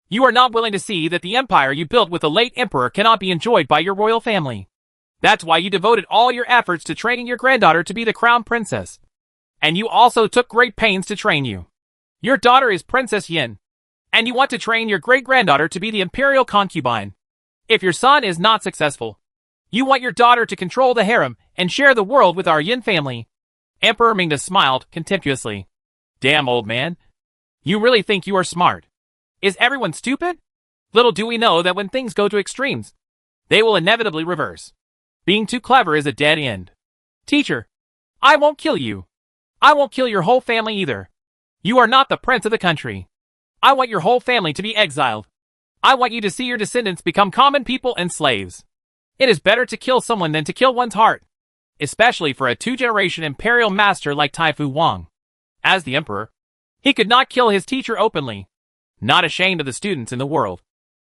You are not willing to see that the empire you built with the late emperor cannot be enjoyed by your royal family. That's why you devoted all your efforts to training your granddaughter to be the crown princess. And you also took great pains to train you. Your daughter is Princess Yin, and you want to train your great-granddaughter to be the imperial concubine. If your son is not successful, you want your daughter to control the harem and share the world with our Yin family. Emperor Mingda smiled contemptuously. Damn, old man. You really think you are smart? Is everyone stupid? Little do we know that when things go to extremes, they will inevitably reverse. Being too clever is a dead end. Teacher, I won't kill you. I won't kill your whole family either. You are not the prince of the country. I want your whole family to be exiled. I want you to see your descendants become common people and slaves. It is better to kill someone than to kill one's heart, especially for a two-generation imperial master like Taifu Wang. As the emperor, he could not kill his teacher openly, not ashamed of the students in the world.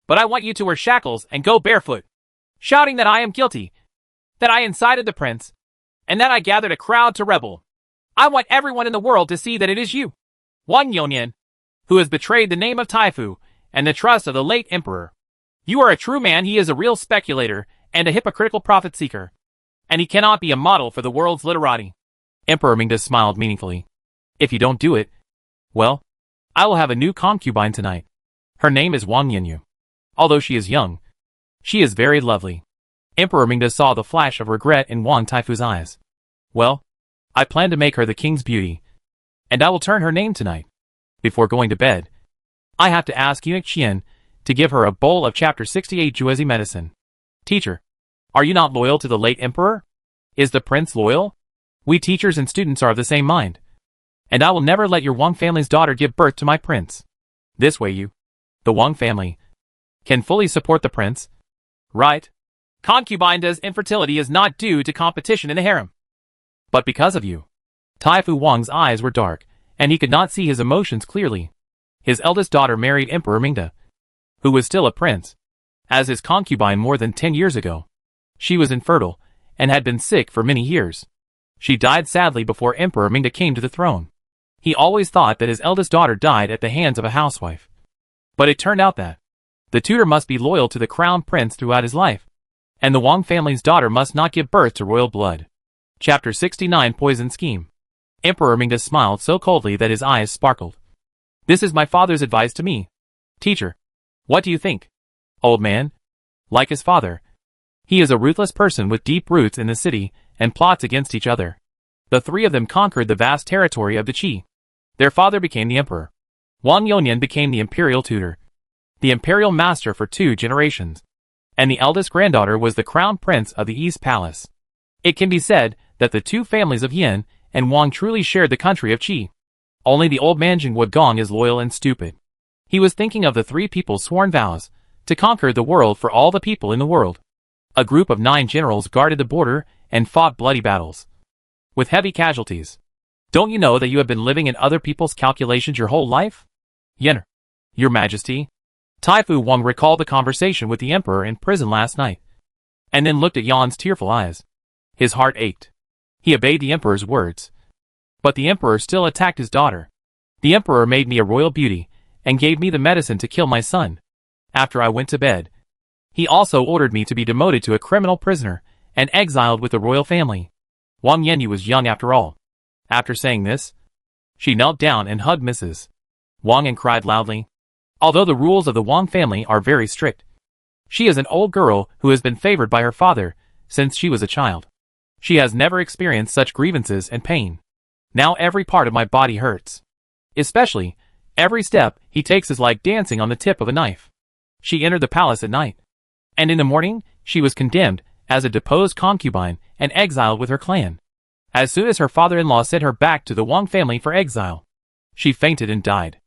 But I want you to wear shackles and go barefoot, shouting that I am guilty, that I incited the prince, and that I gathered a crowd to rebel. I want everyone in the world to see that it is you, Wang Yongnian, who has betrayed the name of Taifu and the trust of the late emperor. You are a true man. He is a real speculator and a hypocritical profit-seeker, and he cannot be a model for the world's literati. Emperor Mingda smiled meaningfully. If you don't do it, well, I will have a new concubine tonight. Her name is Wang Yanyu. Although she is young, she is very lovely. Emperor Mingda saw the flash of regret in Wang Taifu's eyes. Well, I plan to make her the king's beauty, and I will turn her name tonight. Before going to bed, I have to ask Eunuch Qian to give her a bowl of chapter 68 Juezi medicine. Teacher, are you not loyal to the late emperor? Is the prince loyal? We teachers and students are of the same mind. And I will never let your Wang family's daughter give birth to my prince. This way you, the Wang family, can fully support the prince. Right? Concubine's infertility is not due to competition in the harem, but because of you. Taifu Wang's eyes were dark, and he could not see his emotions clearly. His eldest daughter married Emperor Mingda, who was still a prince, as his concubine more than 10 years ago. She was infertile, and had been sick for many years. She died sadly before Emperor Mingda came to the throne. He always thought that his eldest daughter died at the hands of a housewife. But it turned out that the tutor must be loyal to the crown prince throughout his life, and the Wang family's daughter must not give birth to royal blood. Chapter 69 Poison Scheme. Emperor Mingda smiled so coldly that his eyes sparkled. This is my father's advice to me. Teacher. What do you think? Old man. Like his father. He is a ruthless person with deep roots in the city and plots against each other. The three of them conquered the vast territory of the Qi. Their father became the emperor. Wang Yonyan became the imperial tutor, the imperial master for 2 generations, and the eldest granddaughter was the crown prince of the East Palace. It can be said that the 2 families of Yin and Wang truly shared the country of Qi. Only the old man Jingwu Gong is loyal and stupid. He was thinking of the 3 people's sworn vows to conquer the world for all the people in the world. A group of 9 generals guarded the border and fought bloody battles, with heavy casualties. Don't you know that you have been living in other people's calculations your whole life? Yener. Your Majesty. Taifu Wang recalled the conversation with the emperor in prison last night, and then looked at Yan's tearful eyes. His heart ached. He obeyed the emperor's words. But the emperor still attacked his daughter. The emperor made me a royal beauty, and gave me the medicine to kill my son. After I went to bed, he also ordered me to be demoted to a criminal prisoner, and exiled with the royal family. Wang Yanyu was young after all. After saying this, she knelt down and hugged Mrs. Wang and cried loudly. Although the rules of the Wang family are very strict, she is an old girl who has been favored by her father since she was a child. She has never experienced such grievances and pain. Now every part of my body hurts. Especially, every step he takes is like dancing on the tip of a knife. She entered the palace at night, and in the morning she was condemned as a deposed concubine and exiled with her clan. As soon as her father-in-law sent her back to the Wang family for exile, she fainted and died.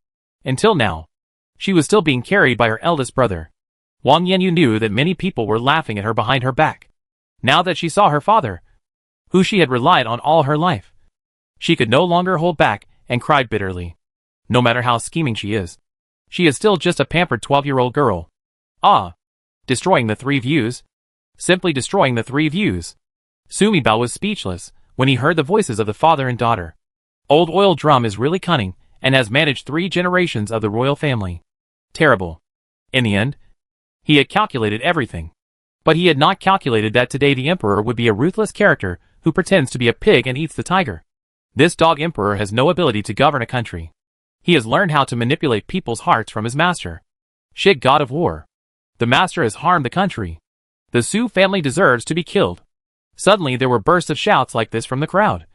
Until now, she was still being carried by her eldest brother. Wang Yanyu knew that many people were laughing at her behind her back. Now that she saw her father, who she had relied on all her life, she could no longer hold back and cried bitterly. No matter how scheming she is still just a pampered 12-year-old girl. Ah! Destroying the 3 views. Simply destroying the 3 views. Sumi Bao was speechless when he heard the voices of the father and daughter. Old Oil Drum is really cunning and has managed 3 generations of the royal family. Terrible. In the end, he had calculated everything. But he had not calculated that today the emperor would be a ruthless character who pretends to be a pig and eats the tiger. This dog emperor has no ability to govern a country. He has learned how to manipulate people's hearts from his master, Shig, god of war. The master has harmed the country. The Su family deserves to be killed. Suddenly there were bursts of shouts like this from the crowd.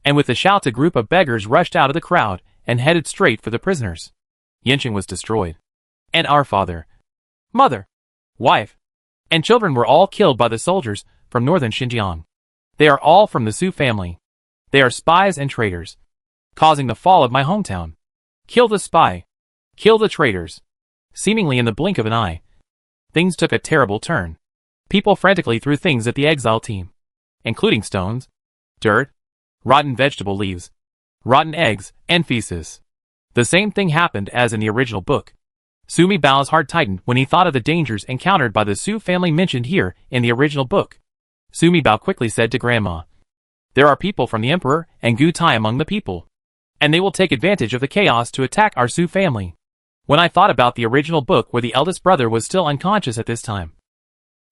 And with the shouts a group of beggars rushed out of the crowd and headed straight for the prisoners. Yanqing was destroyed. And our father, mother, wife, and children were all killed by the soldiers from northern Xinjiang. They are all from the Su family. They are spies and traitors, causing the fall of my hometown. Kill the spy. Kill the traitors. Seemingly in the blink of an eye, things took a terrible turn. People frantically threw things at the exile team, including stones, dirt, rotten vegetable leaves, rotten eggs, and feces. The same thing happened as in the original book. Sumi Bao's heart tightened when he thought of the dangers encountered by the Su family mentioned here in the original book. Sumi Bao quickly said to Grandma, "There are people from the Emperor and Gu Tai among the people, and they will take advantage of the chaos to attack our Su family." When I thought about the original book where the eldest brother was still unconscious at this time,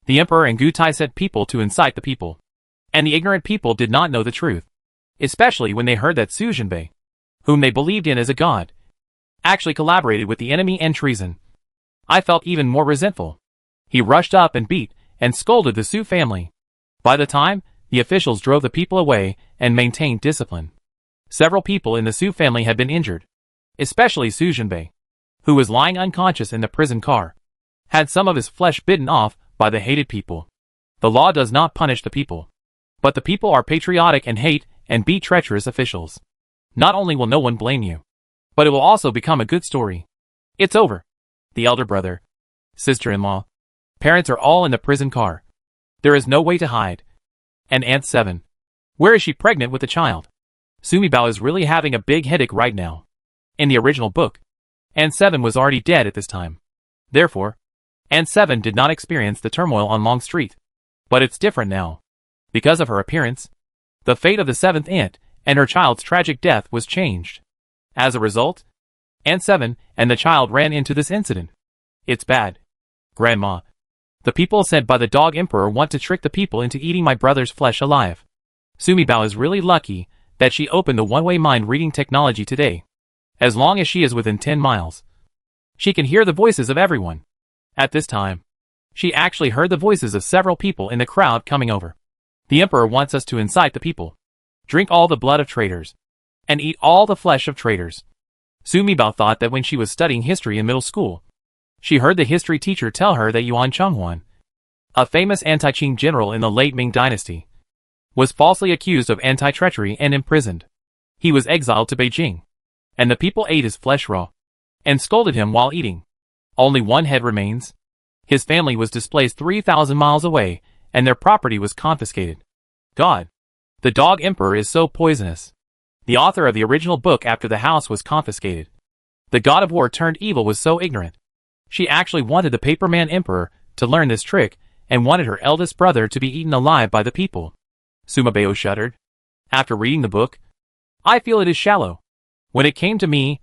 the Emperor and Gu Tai sent people to incite the people, and the ignorant people did not know the truth, especially when they heard that Su Jinbei, whom they believed in as a god, actually collaborated with the enemy and treason. I felt even more resentful. He rushed up and beat and scolded the Su family. By the time, the officials drove the people away and maintained discipline. Several people in the Su family had been injured, especially Su Jinbei, who was lying unconscious in the prison car, had some of his flesh bitten off by the hated people. The law does not punish the people, but the people are patriotic and hate and beat treacherous officials. Not only will no one blame you, but it will also become a good story. It's over. The elder brother, sister-in-law, parents are all in the prison car. There is no way to hide. And Aunt 7. Where is she pregnant with a child? Sumi Bao is really having a big headache right now. In the original book, Aunt 7 was already dead at this time. Therefore, Aunt 7 did not experience the turmoil on Long Street. But it's different now. Because of her appearance, the fate of the 7th aunt and her child's tragic death was changed. As a result, Aunt 7 and the child ran into this incident. It's bad. Grandma. The people sent by the dog emperor want to trick the people into eating my brother's flesh alive. Sumi Bao is really lucky that she opened the one-way mind reading technology today. As long as she is within 10 miles, She can hear the voices of everyone. At this time, she actually heard the voices of several people in the crowd coming over. The Emperor wants us to incite the people. Drink all the blood of traitors. And eat all the flesh of traitors. Sumi Bao thought that when she was studying history in middle school, she heard the history teacher tell her that Yuan Chenghuan, a famous anti-Qing general in the late Ming dynasty, was falsely accused of anti-treachery and imprisoned. He was exiled to Beijing, and the people ate his flesh raw, and scolded him while eating. Only one head remains. His family was displaced 3,000 miles away, and their property was confiscated. God, the dog emperor is so poisonous. The author of the original book after the house was confiscated. The god of war turned evil was so ignorant. She actually wanted the paperman emperor to learn this trick and wanted her eldest brother to be eaten alive by the people. Suma Bao shuddered. After reading the book, I feel it is shallow. When it came to me,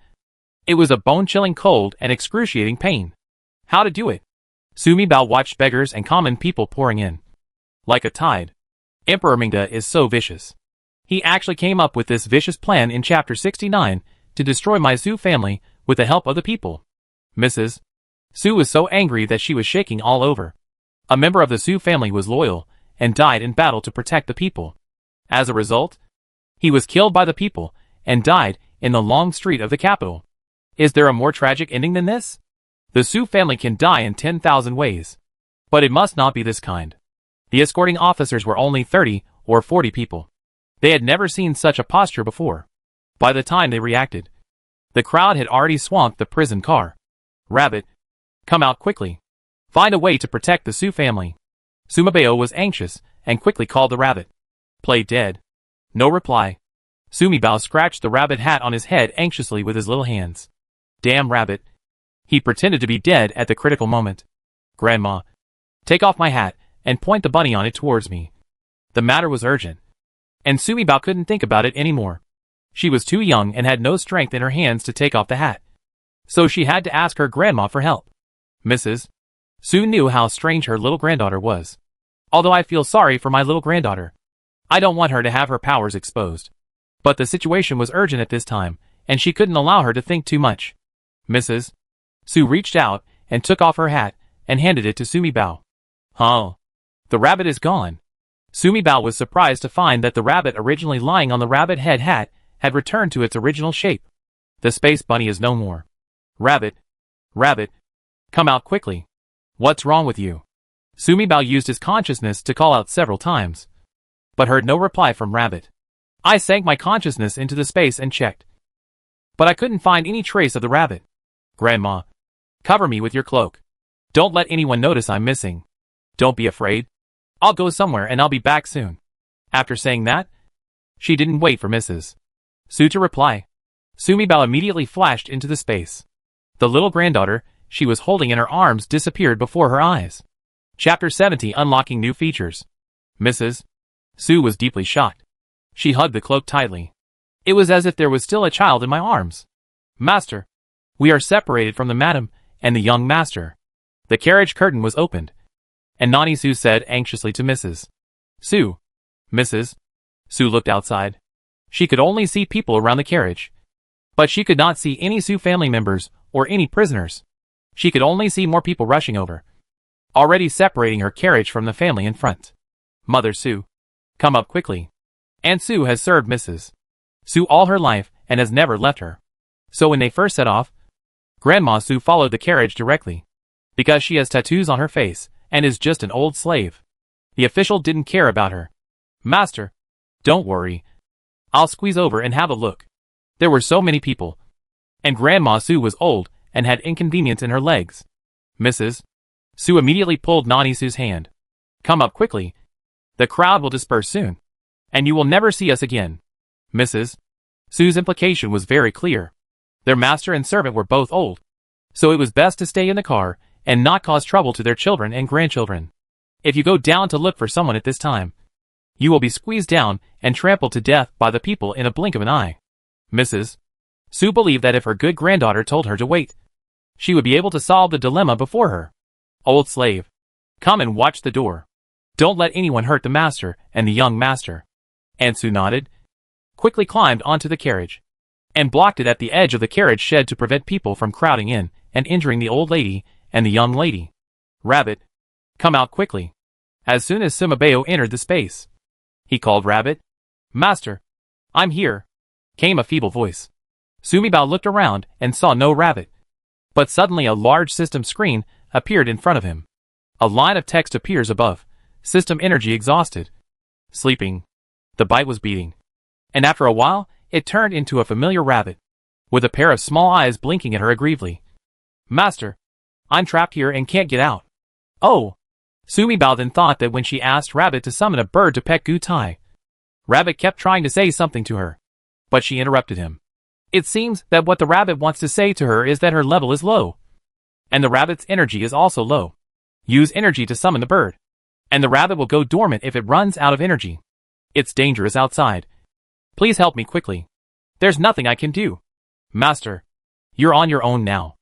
it was a bone-chilling cold and excruciating pain. How to do it? Sumi Bao watched beggars and common people pouring in. Like a tide. Emperor Mingda is so vicious. He actually came up with this vicious plan in chapter 69 to destroy my Su family with the help of the people. Mrs. Su was so angry that she was shaking all over. A member of the Su family was loyal and died in battle to protect the people. As a result, he was killed by the people and died in the long street of the capital. Is there a more tragic ending than this? The Su family can die in 10,000 ways. But it must not be this kind. The escorting officers were only 30 or 40 people. They had never seen such a posture before. By the time they reacted, the crowd had already swamped the prison car. Rabbit, come out quickly. Find a way to protect the Su family. Suma Bao was anxious and quickly called the rabbit. Play dead. No reply. Sumi Bao scratched the rabbit hat on his head anxiously with his little hands. Damn rabbit. He pretended to be dead at the critical moment. Grandma, take off my hat and point the bunny on it towards me. The matter was urgent, and Sumi Bao couldn't think about it anymore. She was too young and had no strength in her hands to take off the hat. So she had to ask her grandma for help. Mrs. Su knew how strange her little granddaughter was. Although I feel sorry for my little granddaughter, I don't want her to have her powers exposed. But the situation was urgent at this time, and she couldn't allow her to think too much. Mrs. Su reached out and took off her hat and handed it to Sumi Bao. Huh? The rabbit is gone. Sumi Bao was surprised to find that the rabbit originally lying on the rabbit head hat had returned to its original shape. The space bunny is no more. Rabbit, rabbit, come out quickly. What's wrong with you? Sumi Bao used his consciousness to call out several times, but heard no reply from rabbit. I sank my consciousness into the space and checked, but I couldn't find any trace of the rabbit. Grandma, cover me with your cloak. Don't let anyone notice I'm missing. Don't be afraid. I'll go somewhere and I'll be back soon. After saying that, she didn't wait for Mrs. Su to reply. Sumi Bao immediately flashed into the space. The little granddaughter she was holding in her arms disappeared before her eyes. Chapter 70 Unlocking New Features. Mrs. Su was deeply shocked. She hugged the cloak tightly. It was as if there was still a child in my arms. Master, we are separated from the madam and the young master. The carriage curtain was opened, and Nani Su said anxiously to Mrs. Su. Mrs. Su looked outside. She could only see people around the carriage, but she could not see any Su family members or any prisoners. She could only see more people rushing over, already separating her carriage from the family in front. Mother Su, come up quickly. Aunt Su has served Mrs. Su all her life and has never left her. So when they first set off, Grandma Su followed the carriage directly, because she has tattoos on her face and is just an old slave. The official didn't care about her. Master, don't worry. I'll squeeze over and have a look. There were so many people, and Grandma Su was old and had inconvenience in her legs. Mrs. Su immediately pulled Nani Su's hand. Come up quickly. The crowd will disperse soon, and you will never see us again. Mrs. Su's implication was very clear. Their master and servant were both old, so it was best to stay in the car and not cause trouble to their children and grandchildren. If you go down to look for someone at this time, you will be squeezed down and trampled to death by the people in a blink of an eye. Mrs. Su believed that if her good granddaughter told her to wait, she would be able to solve the dilemma before her. Old slave, come and watch the door. Don't let anyone hurt the master and the young master. Aunt Su nodded, quickly climbed onto the carriage, and blocked it at the edge of the carriage shed to prevent people from crowding in and injuring the old lady and the young lady. Rabbit, come out quickly. As soon as Sumibao entered the space, he called Rabbit. Master, I'm here, came a feeble voice. Sumibao looked around and saw no Rabbit. But suddenly a large system screen appeared in front of him. A line of text appears above. System energy exhausted. Sleeping. The bite was beating. And after a while, it turned into a familiar Rabbit, with a pair of small eyes blinking at her aggrievedly. Master, I'm trapped here and can't get out. Oh! Sumibao then thought that when she asked Rabbit to summon a bird to pet Gutai, Rabbit kept trying to say something to her. But she interrupted him. It seems that what the Rabbit wants to say to her is that her level is low. And the Rabbit's energy is also low. Use energy to summon the bird. And the Rabbit will go dormant if it runs out of energy. It's dangerous outside. Please help me quickly. There's nothing I can do. Master, you're on your own now.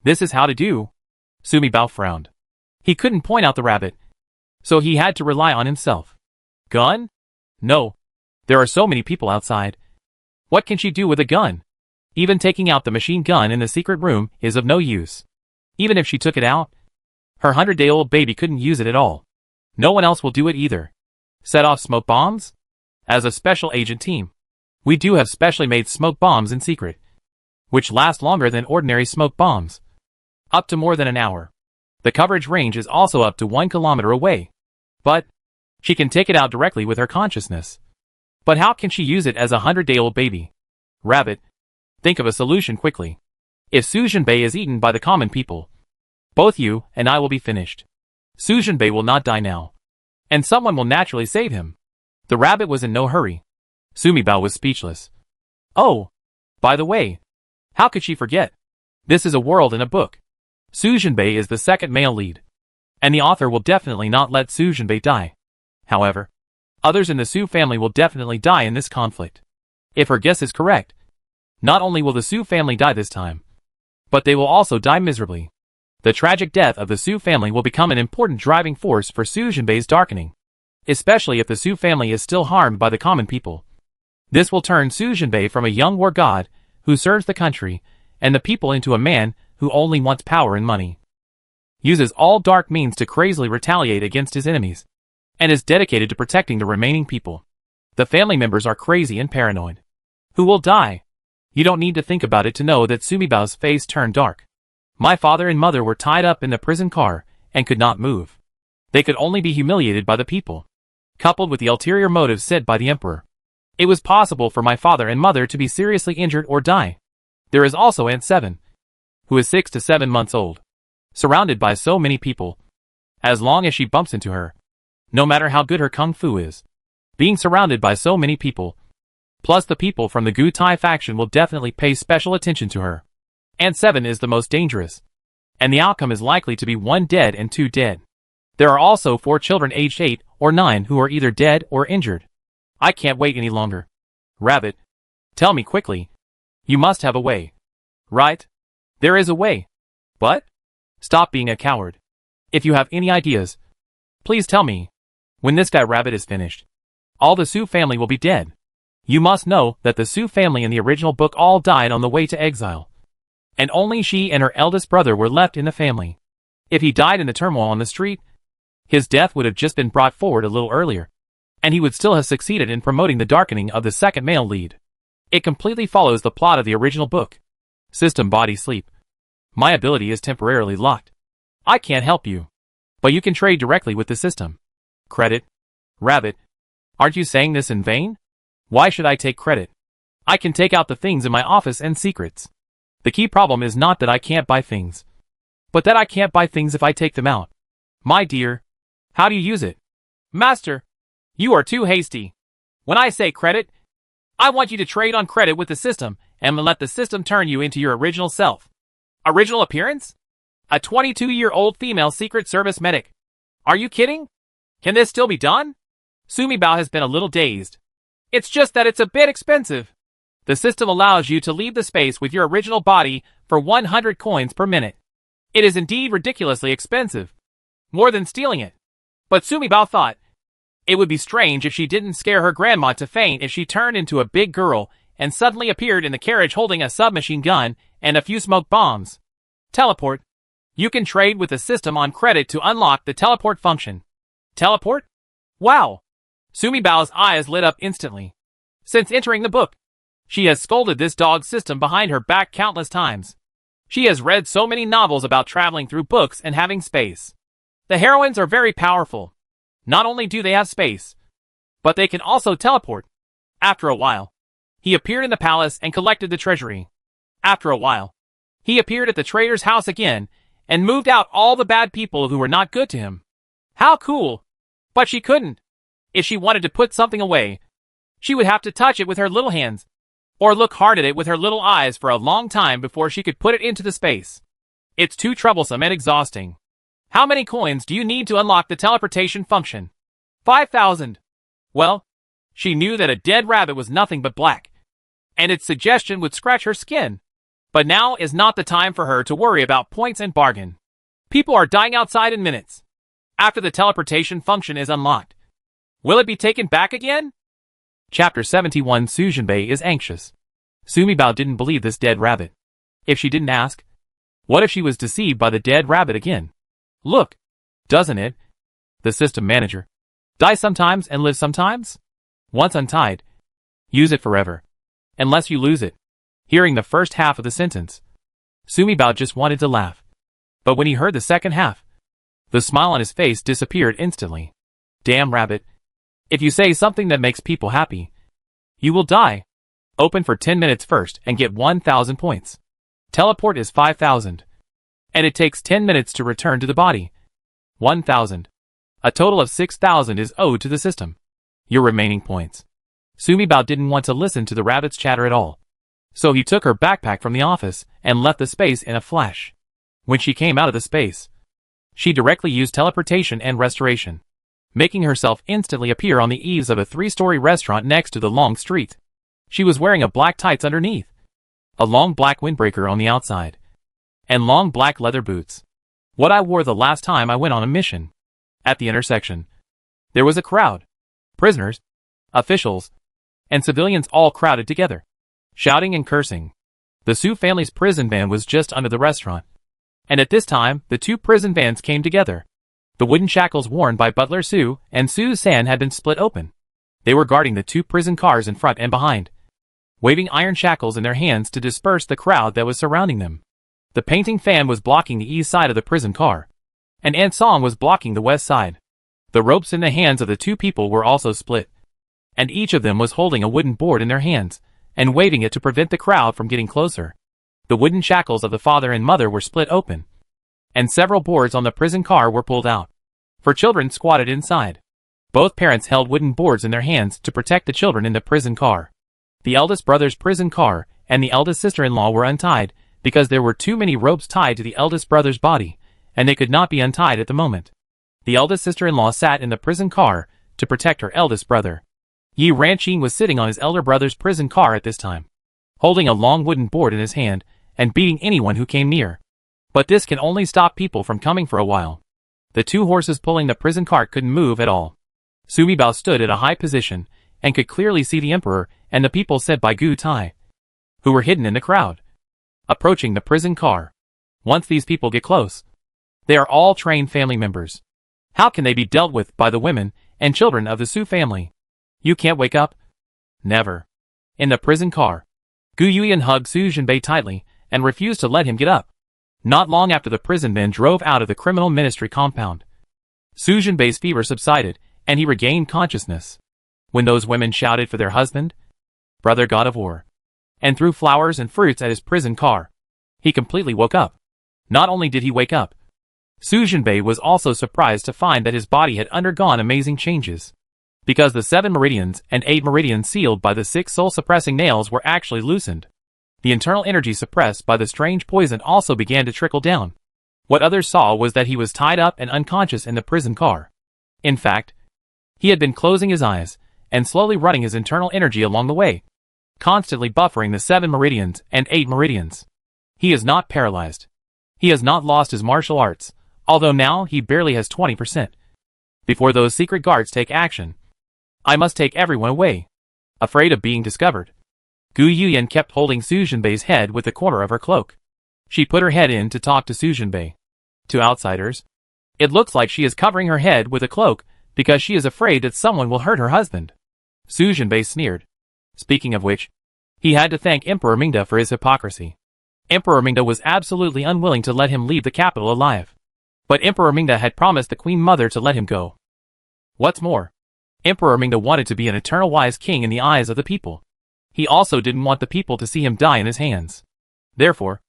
This is how to do. Sumibao frowned. He couldn't point out the Rabbit, so he had to rely on himself. Gun? No. There are so many people outside. What can she do with a gun? Even taking out the machine gun in the secret room is of no use. Even if she took it out, her 100-day-old baby couldn't use it at all. No one else will do it either. Set off smoke bombs? As a special agent team, we do have specially made smoke bombs in secret, which last longer than ordinary smoke bombs. Up to more than an hour. The coverage range is also up to 1 kilometer away. But she can take it out directly with her consciousness. But how can she use it as a 100-day-old baby? Rabbit, think of a solution quickly. If Sujinbei is eaten by the common people, both you and I will be finished. Sujinbei will not die now. And someone will naturally save him. The Rabbit was in no hurry. Sumibao was speechless. Oh, by the way, how could she forget? This is a world in a book. Sujinbei is the second male lead. And the author will definitely not let Sujinbei die. However, others in the Su family will definitely die in this conflict. If her guess is correct, not only will the Su family die this time, but they will also die miserably. The tragic death of the Su family will become an important driving force for Sujinbei's darkening, especially if the Su family is still harmed by the common people. This will turn Sujinbei from a young war god who serves the country and the people into a man who only wants power and money, uses all dark means to crazily retaliate against his enemies, and is dedicated to protecting the remaining people. The family members are crazy and paranoid. Who will die? You don't need to think about it to know that Sumibao's face turned dark. My father and mother were tied up in the prison car and could not move. They could only be humiliated by the people, coupled with the ulterior motives set by the emperor. It was possible for my father and mother to be seriously injured or die. There is also Aunt Seven, who is 6 to 7 months old, surrounded by so many people. As long as she bumps into her, no matter how good her kung fu is, being surrounded by so many people, plus the people from the Gu Tai faction will definitely pay special attention to her. Aunt Seven is the most dangerous, and the outcome is likely to be 1 dead and 2 dead. There are also 4 children aged 8 or 9 who are either dead or injured. I can't wait any longer. Rabbit, tell me quickly. You must have a way. Right? There is a way. What? Stop being a coward. If you have any ideas, please tell me. When this guy Rabbit is finished, all the Su family will be dead. You must know that the Su family in the original book all died on the way to exile. And only she and her eldest brother were left in the family. If he died in the turmoil on the street, his death would have just been brought forward a little earlier, and he would still have succeeded in promoting the darkening of the second male lead. It completely follows the plot of the original book. System body sleep. My ability is temporarily locked. I can't help you, but you can trade directly with the system. Credit? Rabbit, aren't you saying this in vain? Why should I take credit? I can take out the things in my office and secrets. The key problem is not that I can't buy things, but that I can't buy things if I take them out. My dear, how do you use it? Master, you are too hasty. When I say credit, I want you to trade on credit with the system and let the system turn you into your original self. Original appearance? A 22-year-old female Secret Service medic. Are you kidding? Can this still be done? Sumibao has been a little dazed. It's just that it's a bit expensive. The system allows you to leave the space with your original body for 100 coins per minute. It is indeed ridiculously expensive. More than stealing it. But Sumibao thought it would be strange if she didn't scare her grandma to faint if she turned into a big girl and suddenly appeared in the carriage holding a submachine gun and a few smoke bombs. Teleport. You can trade with the system on credit to unlock the teleport function. Teleport? Wow! Sumi Bao's eyes lit up instantly. Since entering the book, she has scolded this dog system behind her back countless times. She has read so many novels about traveling through books and having space. The heroines are very powerful. Not only do they have space, but they can also teleport. After a while, he appeared in the palace and collected the treasury. After a while, he appeared at the trader's house again and moved out all the bad people who were not good to him. How cool! But she couldn't. If she wanted to put something away, she would have to touch it with her little hands, or look hard at it with her little eyes for a long time before she could put it into the space. It's too troublesome and exhausting. How many coins do you need to unlock the teleportation function? 5,000. Well, she knew that a dead rabbit was nothing but black, and its suggestion would scratch her skin. But now is not the time for her to worry about points and bargain. People are dying outside in minutes. After the teleportation function is unlocked, will it be taken back again? Chapter 71. Su Jinbei is anxious. Sumi Bao didn't believe this dead rabbit. If she didn't ask, what if she was deceived by the dead rabbit again? Look, doesn't it? The system manager. Die sometimes and live sometimes? Once untied, use it forever. Unless you lose it. Hearing the first half of the sentence, Sumi Bao just wanted to laugh. But when he heard the second half, the smile on his face disappeared instantly. Damn rabbit. If you say something that makes people happy, you will die. Open for 10 minutes first and get 1,000 points. Teleport is 5,000. And it takes 10 minutes to return to the body. 1,000. A total of 6,000 is owed to the system. Your remaining points. Sumi Bao didn't want to listen to the rabbit's chatter at all. So he took her backpack from the office and left the space in a flash. When she came out of the space, she directly used teleportation and restoration, making herself instantly appear on the eaves of a 3-story restaurant next to the long street. She was wearing a black tights underneath, a long black windbreaker on the outside, and long black leather boots. What I wore the last time I went on a mission. At the intersection, there was a crowd. Prisoners, officials, and civilians all crowded together, shouting and cursing. The Su family's prison van was just under the restaurant. And at this time, the two prison vans came together. The wooden shackles worn by Butler Su and Su San had been split open. They were guarding the two prison cars in front and behind, waving iron shackles in their hands to disperse the crowd that was surrounding them. The painting fan was blocking the east side of the prison car, and Ansong was blocking the west side. The ropes in the hands of the two people were also split, and each of them was holding a wooden board in their hands and waving it to prevent the crowd from getting closer. The wooden shackles of the father and mother were split open, and several boards on the prison car were pulled out. For children squatted inside. Both parents held wooden boards in their hands to protect the children in the prison car. The eldest brother's prison car and the eldest sister-in-law were untied because there were too many ropes tied to the eldest brother's body, and they could not be untied at the moment. The eldest sister-in-law sat in the prison car to protect her eldest brother. Yi Ranqing was sitting on his elder brother's prison car at this time, holding a long wooden board in his hand and beating anyone who came near. But this can only stop people from coming for a while. The two horses pulling the prison cart couldn't move at all. Sumi Bao stood at a high position and could clearly see the emperor and the people sent by Gu Tai, who were hidden in the crowd, approaching the prison car. Once these people get close, they are all trained family members. How can they be dealt with by the women and children of the Su family? You can't wake up? Never. In the prison car, Gu Yuyan hugged Su Jinbei tightly and refused to let him get up. Not long after the prison men drove out of the criminal ministry compound, Su Jinbei's fever subsided and he regained consciousness. When those women shouted for their husband, brother god of war, and threw flowers and fruits at his prison car, he completely woke up. Not only did he wake up, Su Jinbei was also surprised to find that his body had undergone amazing changes. Because the 7 meridians and 8 meridians sealed by the 6 soul-suppressing nails were actually loosened. The internal energy suppressed by the strange poison also began to trickle down. What others saw was that he was tied up and unconscious in the prison car. In fact, he had been closing his eyes and slowly running his internal energy along the way, constantly buffering the 7 meridians and 8 meridians. He is not paralyzed. He has not lost his martial arts, although now he barely has 20%. Before those secret guards take action, I must take everyone away. Afraid of being discovered, Gu Yuyan kept holding Su Jinbei's head with the corner of her cloak. She put her head in to talk to Sujinbei. To outsiders, it looks like she is covering her head with a cloak because she is afraid that someone will hurt her husband. Sujinbei sneered. Speaking of which, he had to thank Emperor Mingda for his hypocrisy. Emperor Mingda was absolutely unwilling to let him leave the capital alive. But Emperor Mingda had promised the Queen Mother to let him go. What's more, Emperor Mingda wanted to be an eternal wise king in the eyes of the people. He also didn't want the people to see him die in his hands. Therefore,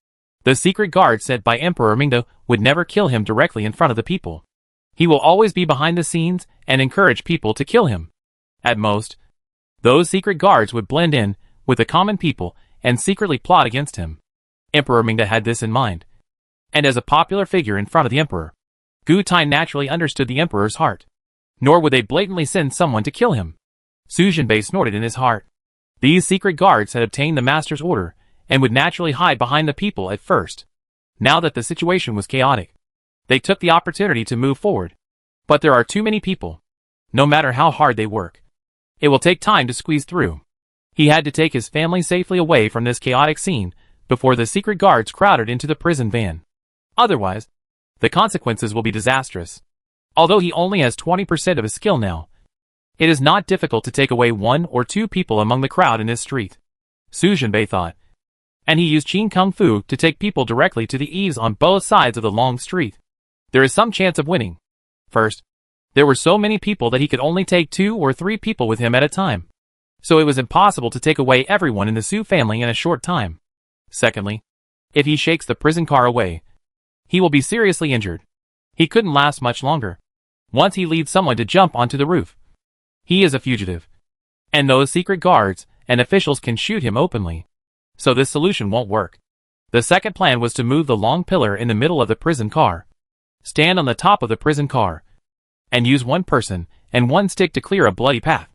the secret guard sent by Emperor Mingda would never kill him directly in front of the people. He will always be behind the scenes and encourage people to kill him. At most, those secret guards would blend in with the common people and secretly plot against him. Emperor Mingda had this in mind. And as a popular figure in front of the emperor, Gu Tai naturally understood the emperor's heart. Nor would they blatantly send someone to kill him. Sujinbei snorted in his heart. These secret guards had obtained the master's order and would naturally hide behind the people at first. Now that the situation was chaotic, they took the opportunity to move forward. But there are too many people. No matter how hard they work, it will take time to squeeze through. He had to take his family safely away from this chaotic scene before the secret guards crowded into the prison van. Otherwise, the consequences will be disastrous. Although he only has 20% of his skill now, it is not difficult to take away 1 or 2 people among the crowd in this street. Sujinbei thought. And he used Qin Kung Fu to take people directly to the eaves on both sides of the long street. There is some chance of winning. First, there were so many people that he could only take 2 or 3 people with him at a time. So it was impossible to take away everyone in the Su family in a short time. Secondly, if he shakes the prison car away, he will be seriously injured. He couldn't last much longer. Once he leads someone to jump onto the roof, he is a fugitive. And those secret guards and officials can shoot him openly. So this solution won't work. The second plan was to move the long pillar in the middle of the prison car, stand on the top of the prison car, and use 1 person and 1 stick to clear a bloody path.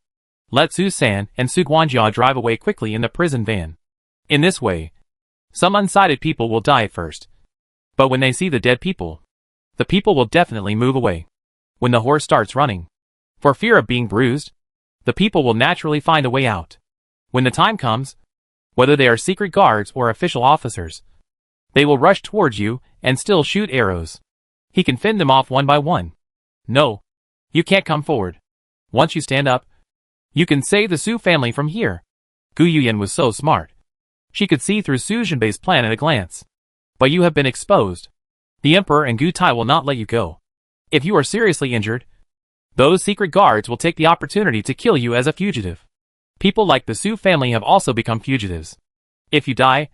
Let Su San and Su Guanjia drive away quickly in the prison van. In this way, some unsighted people will die at first. But when they see the dead people, the people will definitely move away. When the horse starts running, for fear of being bruised, the people will naturally find a way out. When the time comes, whether they are secret guards or official officers, they will rush towards you and still shoot arrows. He can fend them off one by one. No, you can't come forward. Once you stand up, you can save the Su family from here. Gu Yuyan was so smart. She could see through Sujinbei's plan at a glance. But you have been exposed. The Emperor and Gu Tai will not let you go. If you are seriously injured, those secret guards will take the opportunity to kill you as a fugitive. People like the Su family have also become fugitives. If you die,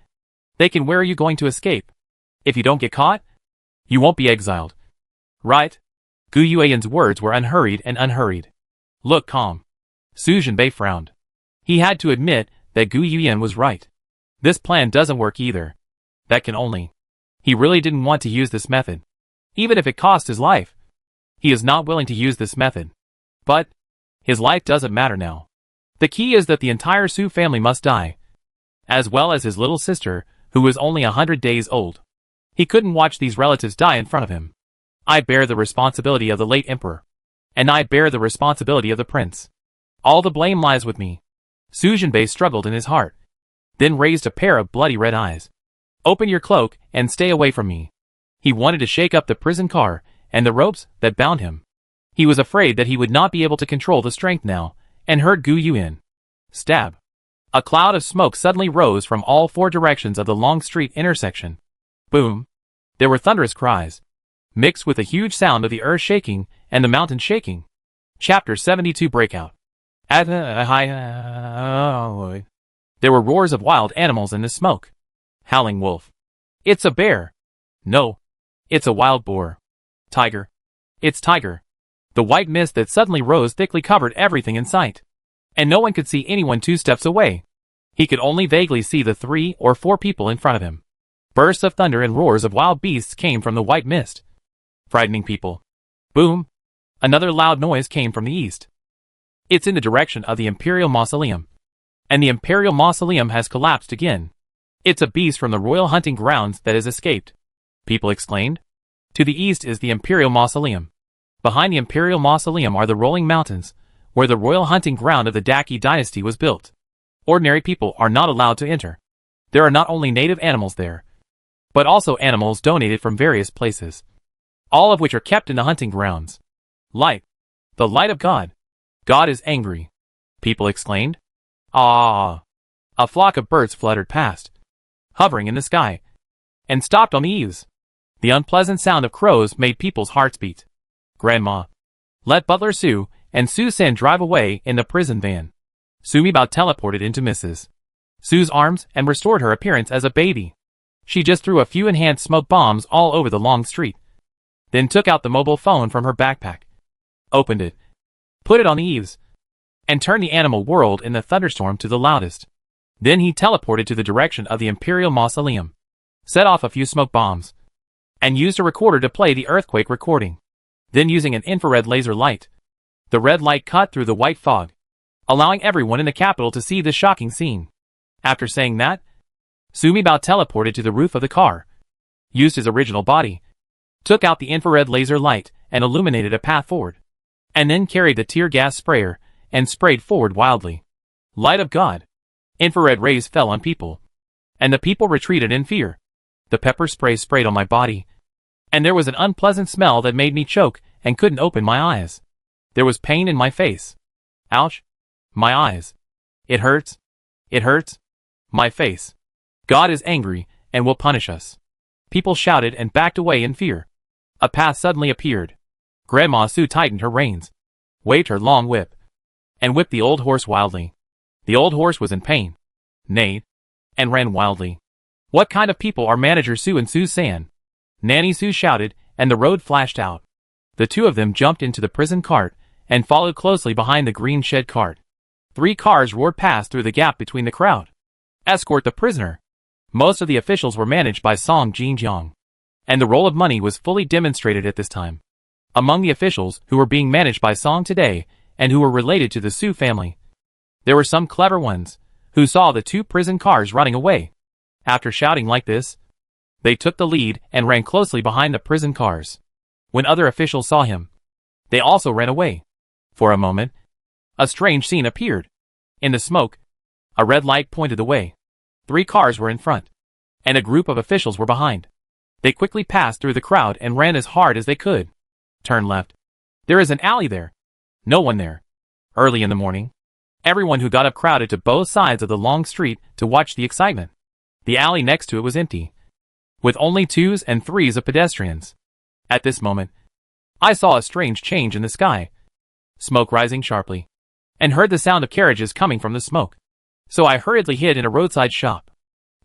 they can where are you going to escape? If you don't get caught, you won't be exiled. Right? Gu Yuan's words were unhurried and unhurried. Look calm. Sujinbei frowned. He had to admit that Gu Yuan was right. This plan doesn't work either. That can only. He really didn't want to use this method. Even if it cost his life. He is not willing to use this method. But his life doesn't matter now. The key is that the entire Su family must die. As well as his little sister, who is only 100 days old. He couldn't watch these relatives die in front of him. I bear the responsibility of the late emperor. And I bear the responsibility of the prince. All the blame lies with me. Sujinbei struggled in his heart. Then raised a pair of bloody red eyes. Open your cloak and stay away from me. He wanted to shake up the prison car and the ropes that bound him. He was afraid that he would not be able to control the strength now, and heard Gu Yuan. Stab. A cloud of smoke suddenly rose from all 4 directions of the long street intersection. Boom. There were thunderous cries, mixed with a huge sound of the earth shaking and the mountain shaking. Chapter 72 Breakout. There were roars of wild animals in the smoke. Howling wolf. It's a bear. No. It's a wild boar. Tiger. It's tiger. The white mist that suddenly rose thickly covered everything in sight. And no one could see anyone 2 steps away. He could only vaguely see the 3 or 4 people in front of him. Bursts of thunder and roars of wild beasts came from the white mist, frightening people. Boom! Another loud noise came from the east. It's in the direction of the Imperial Mausoleum. And the Imperial Mausoleum has collapsed again. It's a beast from the royal hunting grounds that has escaped. People exclaimed. To the east is the Imperial Mausoleum. Behind the Imperial Mausoleum are the rolling mountains, where the royal hunting ground of the Daki dynasty was built. Ordinary people are not allowed to enter. There are not only native animals there, but also animals donated from various places, all of which are kept in the hunting grounds. Light. The light of God. God is angry. People exclaimed. Ah! A flock of birds fluttered past, hovering in the sky, and stopped on the eaves. The unpleasant sound of crows made people's hearts beat. Grandma. Let Butler Sue and Sue San drive away in the prison van. Sumi Bao teleported into Mrs. Sue's arms and restored her appearance as a baby. She just threw a few enhanced smoke bombs all over the long street, then took out the mobile phone from her backpack, opened it, put it on the eaves, and turned the animal world in the thunderstorm to the loudest. Then he teleported to the direction of the Imperial mausoleum, set off a few smoke bombs, and used a recorder to play the earthquake recording. Then using an infrared laser light, the red light cut through the white fog, allowing everyone in the capital to see the shocking scene. After saying that, Sumi Bao teleported to the roof of the car, used his original body, took out the infrared laser light and illuminated a path forward, and then carried the tear gas sprayer and sprayed forward wildly. Light of God. Infrared rays fell on people, and the people retreated in fear. The pepper spray sprayed on my body, and there was an unpleasant smell that made me choke and couldn't open my eyes. There was pain in my face. Ouch. My eyes. It hurts. It hurts. My face. God is angry and will punish us. People shouted and backed away in fear. A path suddenly appeared. Grandma Sue tightened her reins, waved her long whip, and whipped the old horse wildly. The old horse was in pain, neighed, and ran wildly. What kind of people are Manager Sue and Sue San? Nanny Sue shouted, and the road flashed out. The two of them jumped into the prison cart and followed closely behind the green shed cart. 3 cars roared past through the gap between the crowd. Escort the prisoner. Most of the officials were managed by Song Jinjiang, and the role of money was fully demonstrated at this time. Among the officials who were being managed by Song today, and who were related to the Sue family, there were some clever ones, who saw the 2 prison cars running away. After shouting like this, they took the lead and ran closely behind the prison cars. When other officials saw him, they also ran away. For a moment, a strange scene appeared. In the smoke, a red light pointed the way. 3 cars were in front, and a group of officials were behind. They quickly passed through the crowd and ran as hard as they could. Turn left. There is an alley there. No one there. Early in the morning, everyone who got up crowded to both sides of the long street to watch the excitement. The alley next to it was empty, with only 2s and 3s of pedestrians. At this moment, I saw a strange change in the sky, smoke rising sharply, and heard the sound of carriages coming from the smoke. So I hurriedly hid in a roadside shop.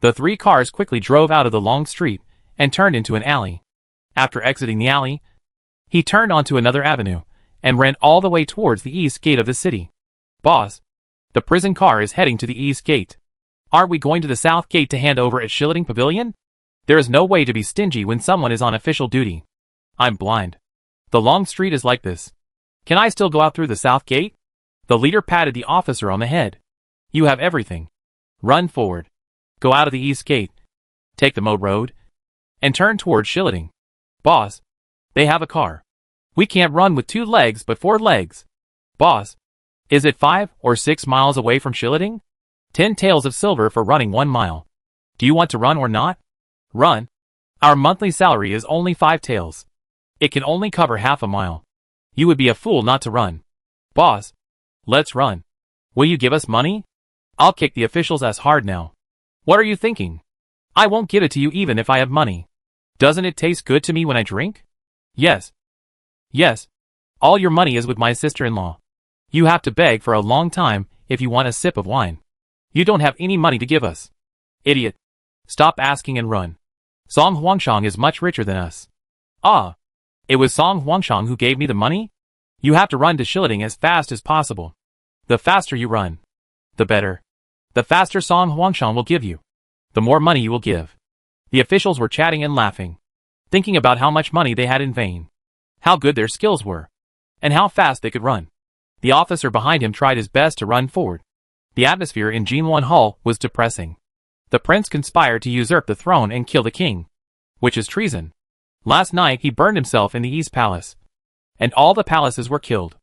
The 3 cars quickly drove out of the long street and turned into an alley. After exiting the alley, he turned onto another avenue and ran all the way towards the east gate of the city. Boss, the prison car is heading to the east gate. Aren't we going to the south gate to hand over at Shilling Pavilion? There is no way to be stingy when someone is on official duty. I'm blind. The long street is like this. Can I still go out through the south gate? The leader patted the officer on the head. You have everything. Run forward. Go out of the east gate. Take the Mode Road, and turn towards Shilling. Boss, they have a car. We can't run with 2 legs but 4 legs. Boss, is it 5 or 6 miles away from Shilling? 10 taels of silver for running 1 mile. Do you want to run or not? Run. Our monthly salary is only 5 taels. It can only cover half a mile. You would be a fool not to run. Boss, let's run. Will you give us money? I'll kick the officials' ass hard now. What are you thinking? I won't give it to you even if I have money. Doesn't it taste good to me when I drink? Yes. Yes. All your money is with my sister-in-law. You have to beg for a long time if you want a sip of wine. You don't have any money to give us. Idiot. Stop asking and run. Song Huangshang is much richer than us. Ah. It was Song Huangshang who gave me the money? You have to run to Shilling as fast as possible. The faster you run, the better. The faster Song Huangshang will give you, the more money you will give. The officials were chatting and laughing, thinking about how much money they had in vain, how good their skills were, and how fast they could run. The officer behind him tried his best to run forward. The atmosphere in Jinwan Hall was depressing. The prince conspired to usurp the throne and kill the king, which is treason. Last night he burned himself in the East Palace, and all the palaces were killed.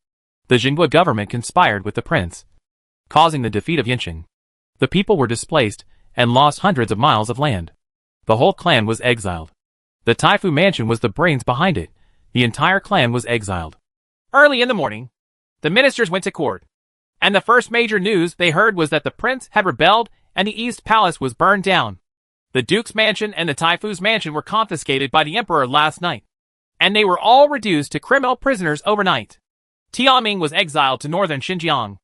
The Jingua government conspired with the prince, causing the defeat of Yincheng. The people were displaced and lost hundreds of miles of land. The whole clan was exiled. The Taifu mansion was the brains behind it. The entire clan was exiled. Early in the morning, the ministers went to court, and the first major news they heard was that the prince had rebelled and the East Palace was burned down. The Duke's mansion and the Taifu's mansion were confiscated by the Emperor last night, and they were all reduced to criminal prisoners overnight. Tianming was exiled to northern Xinjiang.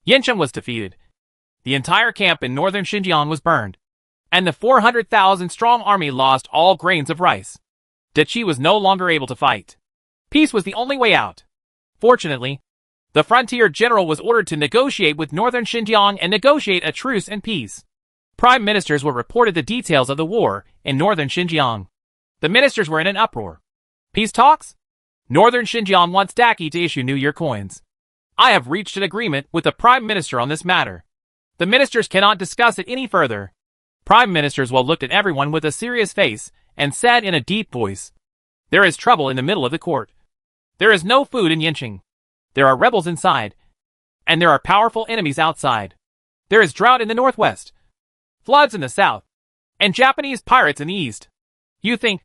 Yinshan was defeated. The entire camp in northern Xinjiang was burned, and the 400,000-strong army lost all grains of rice. Deqi was no longer able to fight. Peace was the only way out. Fortunately, the frontier general was ordered to negotiate with northern Xinjiang and negotiate a truce and peace. Prime ministers were reported the details of the war in northern Xinjiang. The ministers were in an uproar. Peace talks? Northern Xinjiang wants Daqi to issue New Year coins. I have reached an agreement with the Prime Minister on this matter. The ministers cannot discuss it any further. Prime Ministers looked at everyone with a serious face and said in a deep voice, "There is trouble in the middle of the court. There is no food in Yinqing. There are rebels inside, and there are powerful enemies outside. There is drought in the northwest, floods in the south, and Japanese pirates in the east. You think,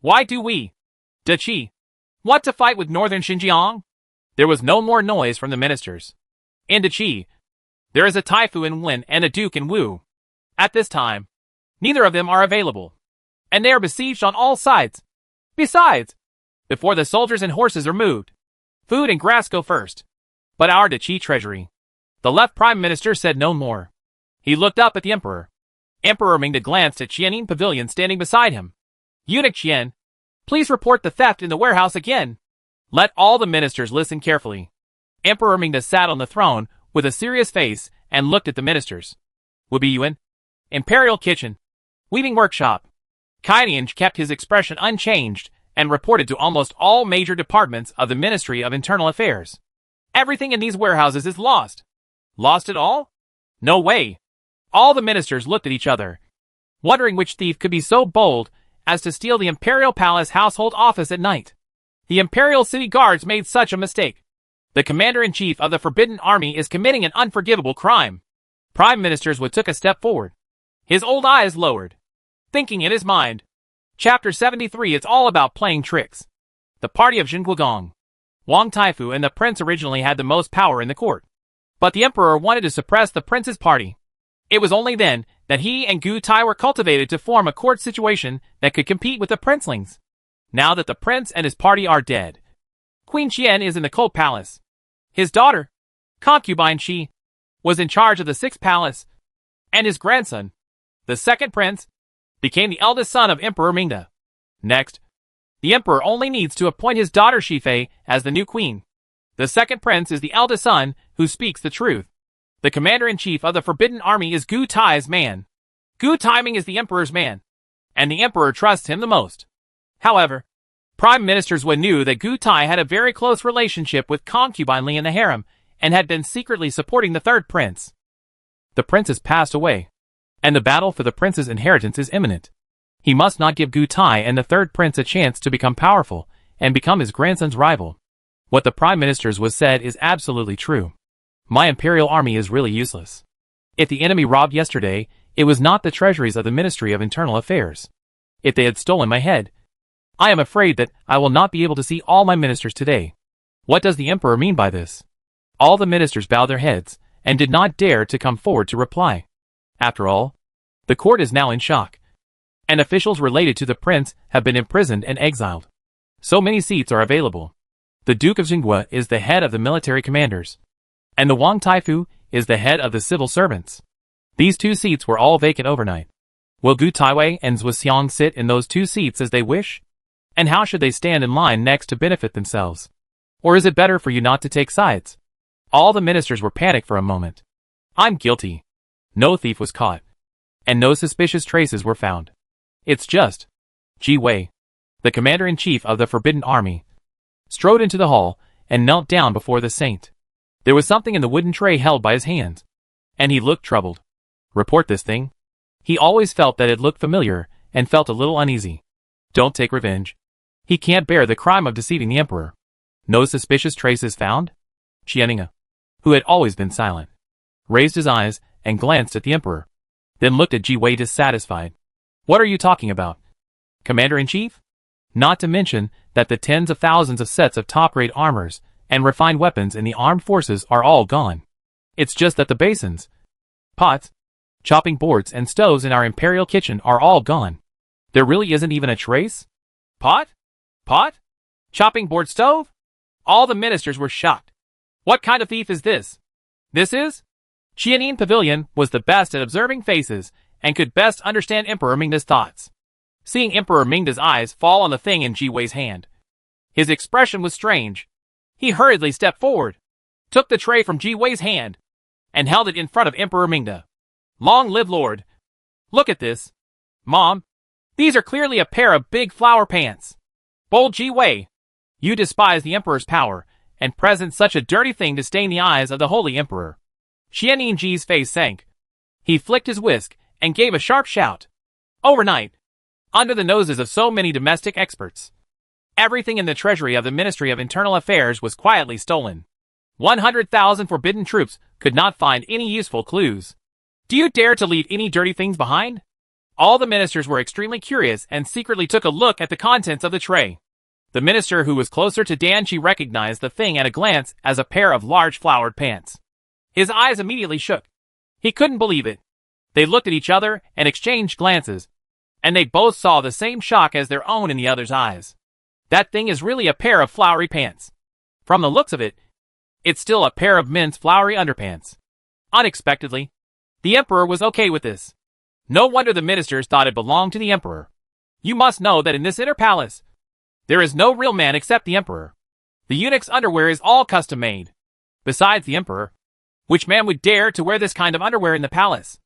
why do we, Deqi, want to fight with northern Xinjiang?" There was no more noise from the ministers. In Deqi, there is a Taifu in Wen and a Duke in Wu. At this time, neither of them are available, and they are besieged on all sides. Besides, before the soldiers and horses are moved, food and grass go first. But our Deqi treasury. The left prime minister said no more. He looked up at the emperor. Emperor Mingda glanced at Qianing Pavilion standing beside him. Eunuch Qian, please report the theft in the warehouse again. Let all the ministers listen carefully. Emperor Mingda sat on the throne with a serious face and looked at the ministers. Wubi Yuan, Imperial Kitchen, Weaving Workshop. Kainian kept his expression unchanged and reported to almost all major departments of the Ministry of Internal Affairs. Everything in these warehouses is lost. Lost it all? No way. All the ministers looked at each other, wondering which thief could be so bold as to steal the Imperial Palace household office at night. The Imperial City Guards made such a mistake. The Commander-in-Chief of the Forbidden Army is committing an unforgivable crime. Prime Ministers took a step forward. His old eyes lowered, thinking in his mind, Chapter 73 is all about playing tricks. The party of Xinguogong, Wang Taifu and the prince originally had the most power in the court. But the emperor wanted to suppress the prince's party. It was only then that he and Gu Tai were cultivated to form a court situation that could compete with the princelings. Now that the prince and his party are dead, Queen Qian is in the cold palace. His daughter, concubine Shi, was in charge of the 6th palace, and his grandson, the 2nd prince, became the eldest son of Emperor Mingda. Next, the emperor only needs to appoint his daughter Shifei as the new queen. The 2nd prince is the eldest son who speaks the truth. The commander-in-chief of the Forbidden Army is Gu Tai's man. Gu Taiming is the emperor's man, and the emperor trusts him the most. However, prime ministers knew that Gu Tai had a very close relationship with concubine Li in the harem and had been secretly supporting the 3rd prince. The prince has passed away, and the battle for the prince's inheritance is imminent. He must not give Gu Tai and the 3rd prince a chance to become powerful and become his grandson's rival. What the prime ministers said is absolutely true. My imperial army is really useless. If the enemy robbed yesterday, it was not the treasuries of the Ministry of Internal Affairs. If they had stolen my head, I am afraid that I will not be able to see all my ministers today. What does the emperor mean by this? All the ministers bowed their heads and did not dare to come forward to reply. After all, the court is now in shock, and officials related to the prince have been imprisoned and exiled. So many seats are available. The Duke of Xinghua is the head of the military commanders, and the Wang Taifu is the head of the civil servants. These 2 seats were all vacant overnight. Will Gu Taiwei and Zhuxiang sit in those 2 seats as they wish? And how should they stand in line next to benefit themselves? Or is it better for you not to take sides? All the ministers were panicked for a moment. I'm guilty. No thief was caught, and no suspicious traces were found. It's just Ji Wei, the commander-in-chief of the Forbidden Army, strode into the hall and knelt down before the saint. There was something in the wooden tray held by his hands, and he looked troubled. Report this thing? He always felt that it looked familiar and felt a little uneasy. Don't take revenge. He can't bear the crime of deceiving the emperor. No suspicious traces found? Qianinga, who had always been silent, raised his eyes and glanced at the emperor, then looked at Ji Wei dissatisfied. What are you talking about? Commander-in-Chief? Not to mention that the tens of thousands of sets of top-grade armors and refined weapons in the armed forces are all gone. It's just that the basins, pots, chopping boards and stoves in our Imperial kitchen are all gone. There really isn't even a trace? Pot? Pot? Chopping board stove? All the ministers were shocked. What kind of thief is this? This is? Qianin Pavilion was the best at observing faces and could best understand Emperor Mingda's thoughts. Seeing Emperor Mingda's eyes fall on the thing in Ji Wei's hand, his expression was strange. He hurriedly stepped forward, took the tray from Ji Wei's hand, and held it in front of Emperor Mingda. Long live Lord! Look at this. Mom, these are clearly a pair of big flower pants. Bold Ji Wei, you despise the Emperor's power, and present such a dirty thing to stain the eyes of the Holy Emperor. Qianin Ji's face sank. He flicked his whisk and gave a sharp shout. Overnight, under the noses of so many domestic experts, everything in the treasury of the Ministry of Internal Affairs was quietly stolen. 100,000 forbidden troops could not find any useful clues. Do you dare to leave any dirty things behind? All the ministers were extremely curious and secretly took a look at the contents of the tray. The minister who was closer to Dan Qi recognized the thing at a glance as a pair of large flowered pants. His eyes immediately shook. He couldn't believe it. They looked at each other and exchanged glances, and they both saw the same shock as their own in the other's eyes. That thing is really a pair of flowery pants. From the looks of it, it's still a pair of men's flowery underpants. Unexpectedly, the Emperor was okay with this. No wonder the ministers thought it belonged to the Emperor. You must know that in this inner palace, there is no real man except the Emperor. The eunuch's underwear is all custom-made. Besides the Emperor, which man would dare to wear this kind of underwear in the palace?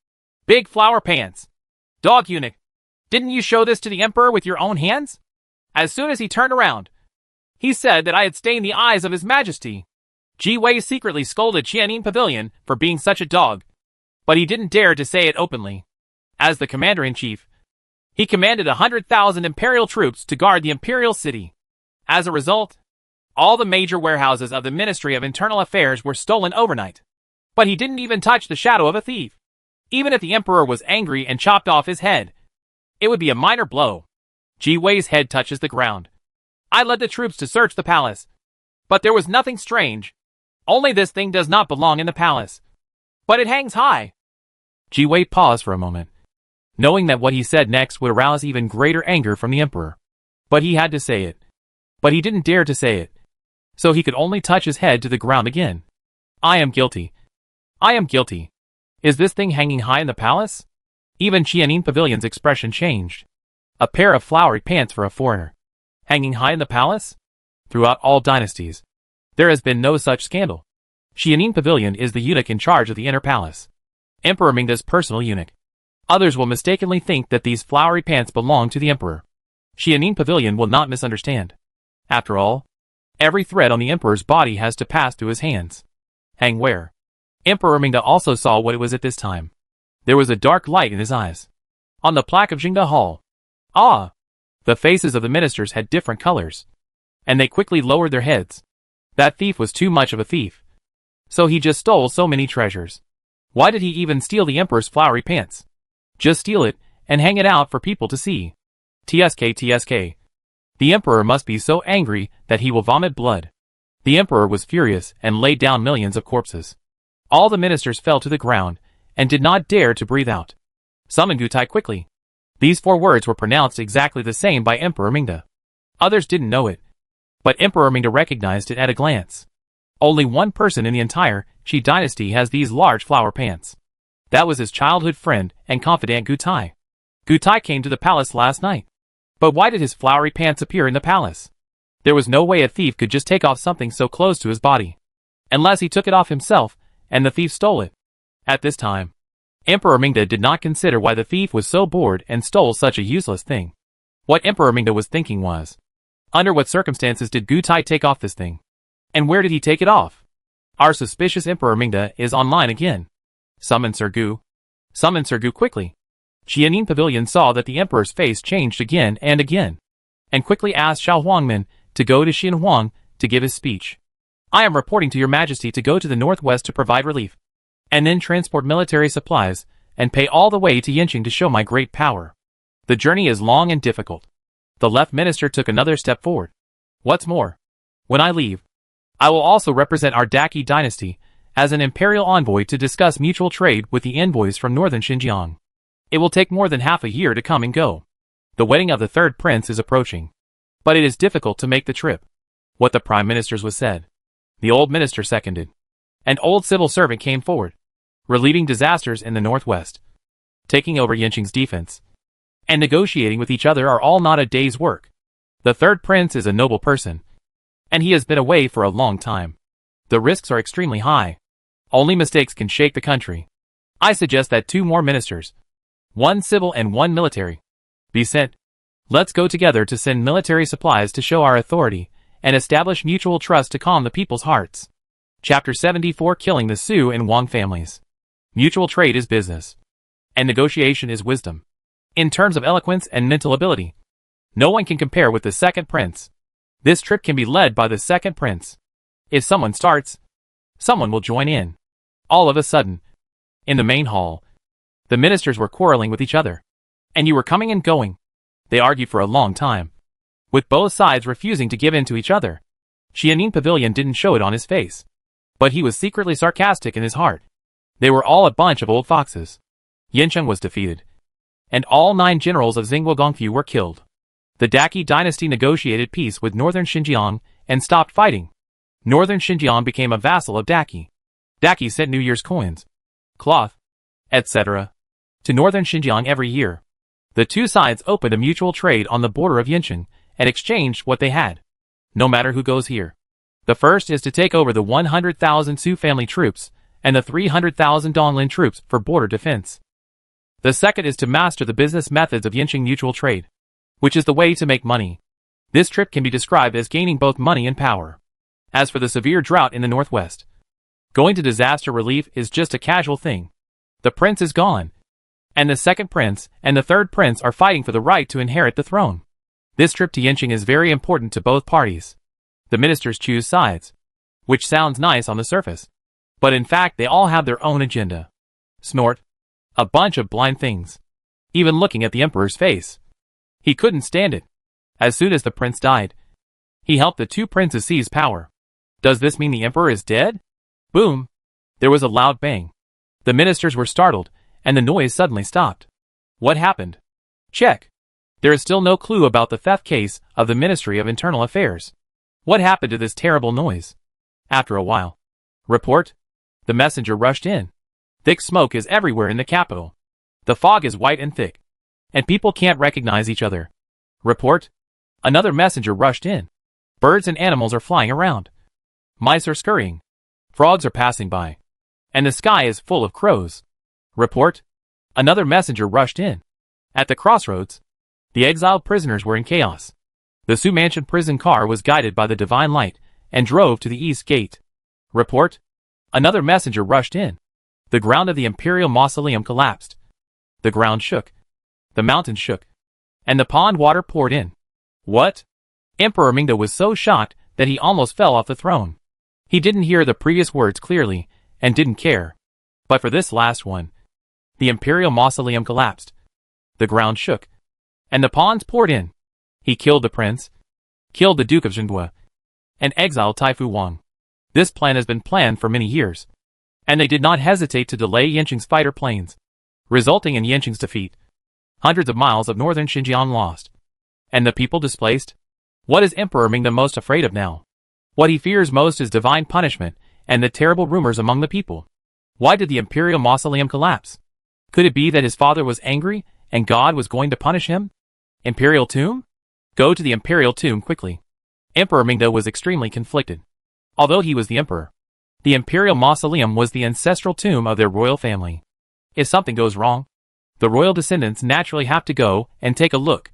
Big flower pants. Dog eunuch, didn't you show this to the Emperor with your own hands? As soon as he turned around, he said that I had stained the eyes of His Majesty. Ji Wei secretly scolded Qianin Pavilion for being such a dog, but he didn't dare to say it openly. As the commander-in-chief, he commanded 100,000 Imperial troops to guard the Imperial city. As a result, all the major warehouses of the Ministry of Internal Affairs were stolen overnight. But he didn't even touch the shadow of a thief. Even if the Emperor was angry and chopped off his head, it would be a minor blow. Ji Wei's head touches the ground. I led the troops to search the palace, but there was nothing strange. Only this thing does not belong in the palace. But it hangs high. Ji Wei paused for a moment, knowing that what he said next would arouse even greater anger from the Emperor. But he had to say it. But he didn't dare to say it, so he could only touch his head to the ground again. I am guilty. I am guilty. Is this thing hanging high in the palace? Even Qianin Pavilion's expression changed. A pair of flowery pants for a foreigner. Hanging high in the palace? Throughout all dynasties, there has been no such scandal. Qianin Pavilion is the eunuch in charge of the inner palace. Emperor Mingda's personal eunuch. Others will mistakenly think that these flowery pants belong to the Emperor. Qianin Pavilion will not misunderstand. After all, every thread on the Emperor's body has to pass through his hands. Hang where? Emperor Mingda also saw what it was at this time. There was a dark light in his eyes. On the plaque of Jingda Hall. Ah! The faces of the ministers had different colors, and they quickly lowered their heads. That thief was too much of a thief. So he just stole so many treasures. Why did he even steal the Emperor's flowery pants? Just steal it, and hang it out for people to see. TSK. The Emperor must be so angry that he will vomit blood. The Emperor was furious and laid down millions of corpses. All the ministers fell to the ground, and did not dare to breathe out. Summon Gutai quickly. These 4 words were pronounced exactly the same by Emperor Mingda. Others didn't know it, but Emperor Mingda recognized it at a glance. Only one person in the entire Qi dynasty has these large flower pants. That was his childhood friend and confidant Gutai. Gutai came to the palace last night. But why did his flowery pants appear in the palace? There was no way a thief could just take off something so close to his body. Unless he took it off himself, and the thief stole it. At this time, Emperor Mingda did not consider why the thief was so bored and stole such a useless thing. What Emperor Mingda was thinking was, under what circumstances did Gutai take off this thing? And where did he take it off? Our suspicious Emperor Mingda is online again. Summon Sir Gu. Summon Sir Gu quickly. Qianin Pavilion saw that the Emperor's face changed again, and quickly asked Xiao Huangmin to go to Xinhuang to give his speech. I am reporting to your majesty to go to the northwest to provide relief, and then transport military supplies, and pay all the way to Yinqing to show my great power. The journey is long and difficult. The left minister took another step forward. What's more, when I leave, I will also represent our Daki dynasty as an imperial envoy to discuss mutual trade with the envoys from northern Xinjiang. It will take more than half a year to come and go. The wedding of the third prince is approaching. But it is difficult to make the trip. What the prime minister's was said. The old minister seconded. An old civil servant came forward, relieving disasters in the northwest, taking over Yinqing's defense, and negotiating with each other are all not a day's work. The third prince is a noble person, and he has been away for a long time. The risks are extremely high. Only mistakes can shake the country. I suggest that 2 more ministers, 1 civil and 1 military, be sent. Let's go together to send military supplies to show our authority and establish mutual trust to calm the people's hearts. Chapter 74 Killing the Su and Wang families. Mutual trade is business, and negotiation is wisdom. In terms of eloquence and mental ability, no one can compare with the second prince. This trip can be led by the second prince. If someone starts, someone will join in. All of a sudden, in the main hall, the ministers were quarreling with each other, and you were coming and going. They argued for a long time, with both sides refusing to give in to each other. Xianing Pavilion didn't show it on his face, but he was secretly sarcastic in his heart. They were all a bunch of old foxes. Yincheng was defeated, and all 9 generals of Xinghua Gongfu were killed. The Daki dynasty negotiated peace with northern Xinjiang and stopped fighting. Northern Xinjiang became a vassal of Daki. Daki sent New Year's coins, cloth, etc. to northern Xinjiang every year. The 2 sides opened a mutual trade on the border of Yincheng and exchanged what they had. No matter who goes here. The first is to take over the 100,000 Su family troops and the 300,000 Donglin troops for border defense. The second is to master the business methods of Yincheng mutual trade, which is the way to make money. This trip can be described as gaining both money and power. As for the severe drought in the northwest, going to disaster relief is just a casual thing. The prince is gone, and the second prince and the third prince are fighting for the right to inherit the throne. This trip to Yincheng is very important to both parties. The ministers choose sides, which sounds nice on the surface, but in fact they all have their own agenda. Snort. A bunch of blind things. Even looking at the emperor's face, he couldn't stand it. As soon as the prince died, he helped the 2 princes seize power. Does this mean the emperor is dead? Boom! There was a loud bang. The ministers were startled, and the noise suddenly stopped. What happened? Check. There is still no clue about the theft case of the Ministry of Internal Affairs. What happened to this terrible noise? After a while. Report. The messenger rushed in. Thick smoke is everywhere in the capital. The fog is white and thick, and people can't recognize each other. Report. Another messenger rushed in. Birds and animals are flying around. Mice are scurrying. Frogs are passing by. And the sky is full of crows. Report. Another messenger rushed in. At the crossroads, the exiled prisoners were in chaos. The Su Mansion prison car was guided by the divine light and drove to the east gate. Report. Another messenger rushed in. The ground of the Imperial mausoleum collapsed. The ground shook. The mountains shook. And the pond water poured in. What? Emperor Mingda was so shocked that he almost fell off the throne. He didn't hear the previous words clearly and didn't care. But for this last one, the Imperial mausoleum collapsed. The ground shook. And the ponds poured in. He killed the prince, killed the Duke of Zhenghua, and exiled Taifu Wang. This plan has been planned for many years, and they did not hesitate to delay Yincheng's fighter planes, resulting in Yincheng's defeat. Hundreds of miles of northern Xinjiang lost. And the people displaced? What is Emperor Ming the most afraid of now? What he fears most is divine punishment and the terrible rumors among the people. Why did the Imperial mausoleum collapse? Could it be that his father was angry and God was going to punish him? Imperial tomb? Go to the Imperial tomb quickly. Emperor Mingda was extremely conflicted. Although he was the emperor, the Imperial mausoleum was the ancestral tomb of their royal family. If something goes wrong, the royal descendants naturally have to go and take a look.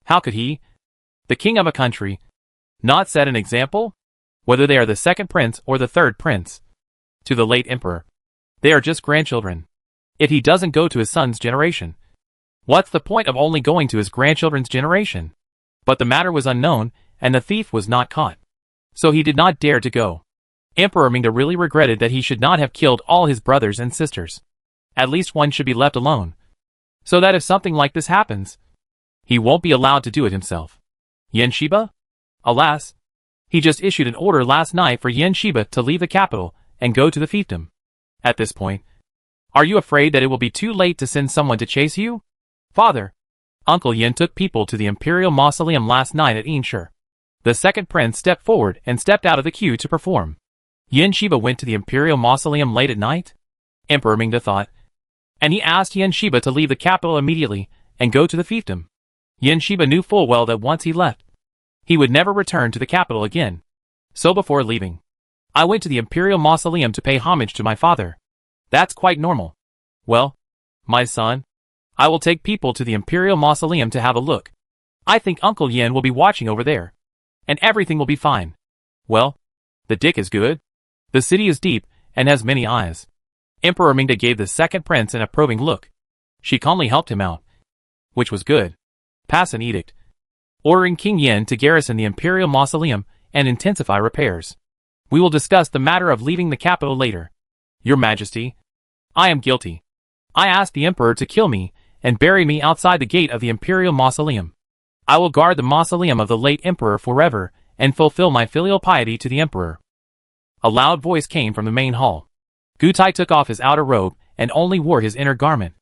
How could he, the king of a country, not set an example? Whether they are the second prince or the third prince, to the late emperor, they are just grandchildren. If he doesn't go to his son's generation, what's the point of only going to his grandchildren's generation? But the matter was unknown, and the thief was not caught. So he did not dare to go. Emperor Mingda really regretted that he should not have killed all his brothers and sisters. At least one should be left alone, so that if something like this happens, He won't be allowed to do it himself. Yen Shiba? Alas, he just issued an order last night for Yen Shiba to leave the capital and go to the fiefdom. At this point, are you afraid that it will be too late to send someone to chase you? Father, Uncle Yen took people to the Imperial Mausoleum last night at Inshur. The second prince stepped forward and stepped out of the queue to perform. Yen Shiba went to the Imperial Mausoleum late at night? Emperor Mingda thought. And he asked Yen Shiba to leave the capital immediately and go to the fiefdom. Yen Shiba knew full well that once he left, he would never return to the capital again. So before leaving, I went to the Imperial Mausoleum to pay homage to my father. That's quite normal. Well, my son, I will take people to the Imperial Mausoleum to have a look. I think Uncle Yen will be watching over there. And everything will be fine. Well, the dick is good. The city is deep and has many eyes. Emperor Mingda gave the second prince an approving look. She calmly helped him out, which was good. Pass an edict, ordering King Yen to garrison the Imperial Mausoleum and intensify repairs. We will discuss the matter of leaving the capital later. Your Majesty, I am guilty. I asked the Emperor to kill me and bury me outside the gate of the Imperial Mausoleum. I will guard the mausoleum of the late Emperor forever and fulfill my filial piety to the Emperor. A loud voice came from the main hall. Gutai took off his outer robe and only wore his inner garment.